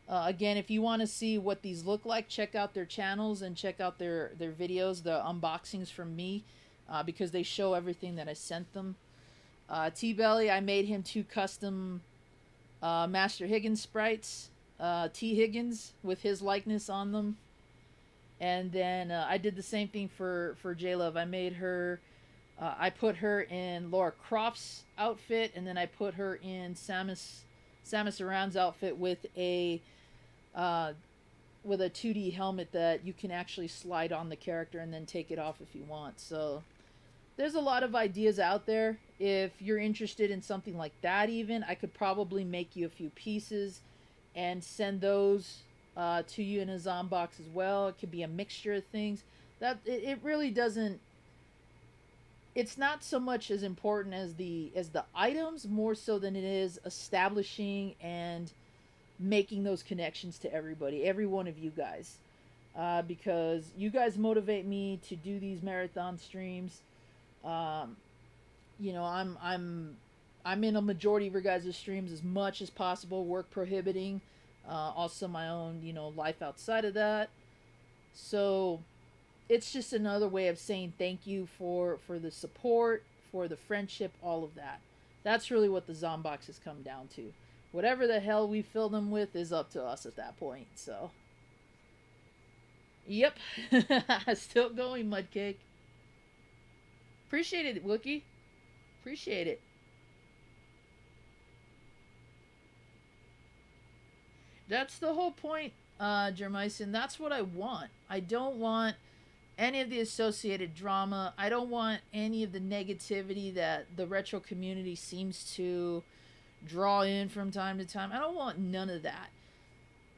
Again, if you want to see what these look like, check out their channels and check out their videos, the unboxings from me, because they show everything that I sent them. T-Belly, I made him 2 custom Master Higgins sprites. T. Higgins with his likeness on them. And then I did the same thing for J-Love. I made her... I put her in Laura Croft's outfit, and then I put her in Samus Aran's outfit with a 2D helmet that you can actually slide on the character and then take it off if you want. So there's a lot of ideas out there. If you're interested in something like that, even I could probably make you a few pieces and send those to you in a Zombox as well. It could be a mixture of things. That it really doesn't. It's not so much as important as the items, more so than it is establishing and making those connections to everybody, every one of you guys, because you guys motivate me to do these marathon streams. You know, I'm in a majority of your guys' streams as much as possible, work prohibiting, also my own, you know, life outside of that. So it's just another way of saying thank you for the support, for the friendship, all of that. That's really what the Zomboxes come down to. Whatever the hell we fill them with is up to us at that point. So, yep. Still going, Mudcake. Appreciate it, Wookie. Appreciate it. That's the whole point, Jermison. That's what I want. I don't want any of the associated drama. I don't want any of the negativity that the retro community seems to draw in from time to time. I don't want none of that.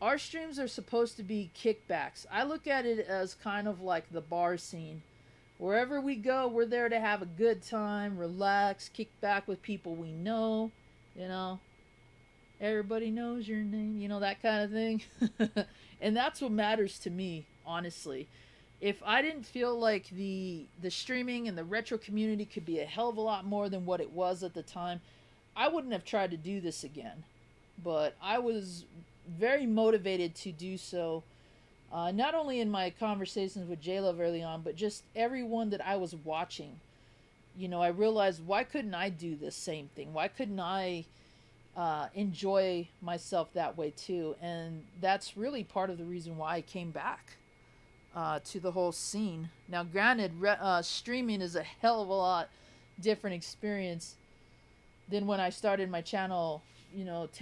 Our streams are supposed to be kickbacks. I look at it as kind of like the bar scene. Wherever we go, we're there to have a good time, relax, kick back with people we know, you know. Everybody knows your name, you know, that kind of thing. And that's what matters to me, honestly. If I didn't feel like the streaming and the retro community could be a hell of a lot more than what it was at the time, I wouldn't have tried to do this again. But I was very motivated to do so, not only in my conversations with J-Love early on, but just everyone that I was watching. You know, I realized, why couldn't I do this same thing? Why couldn't I enjoy myself that way too? And that's really part of the reason why I came back to the whole scene. Now, granted, streaming is a hell of a lot different experience than when I started my channel, you know,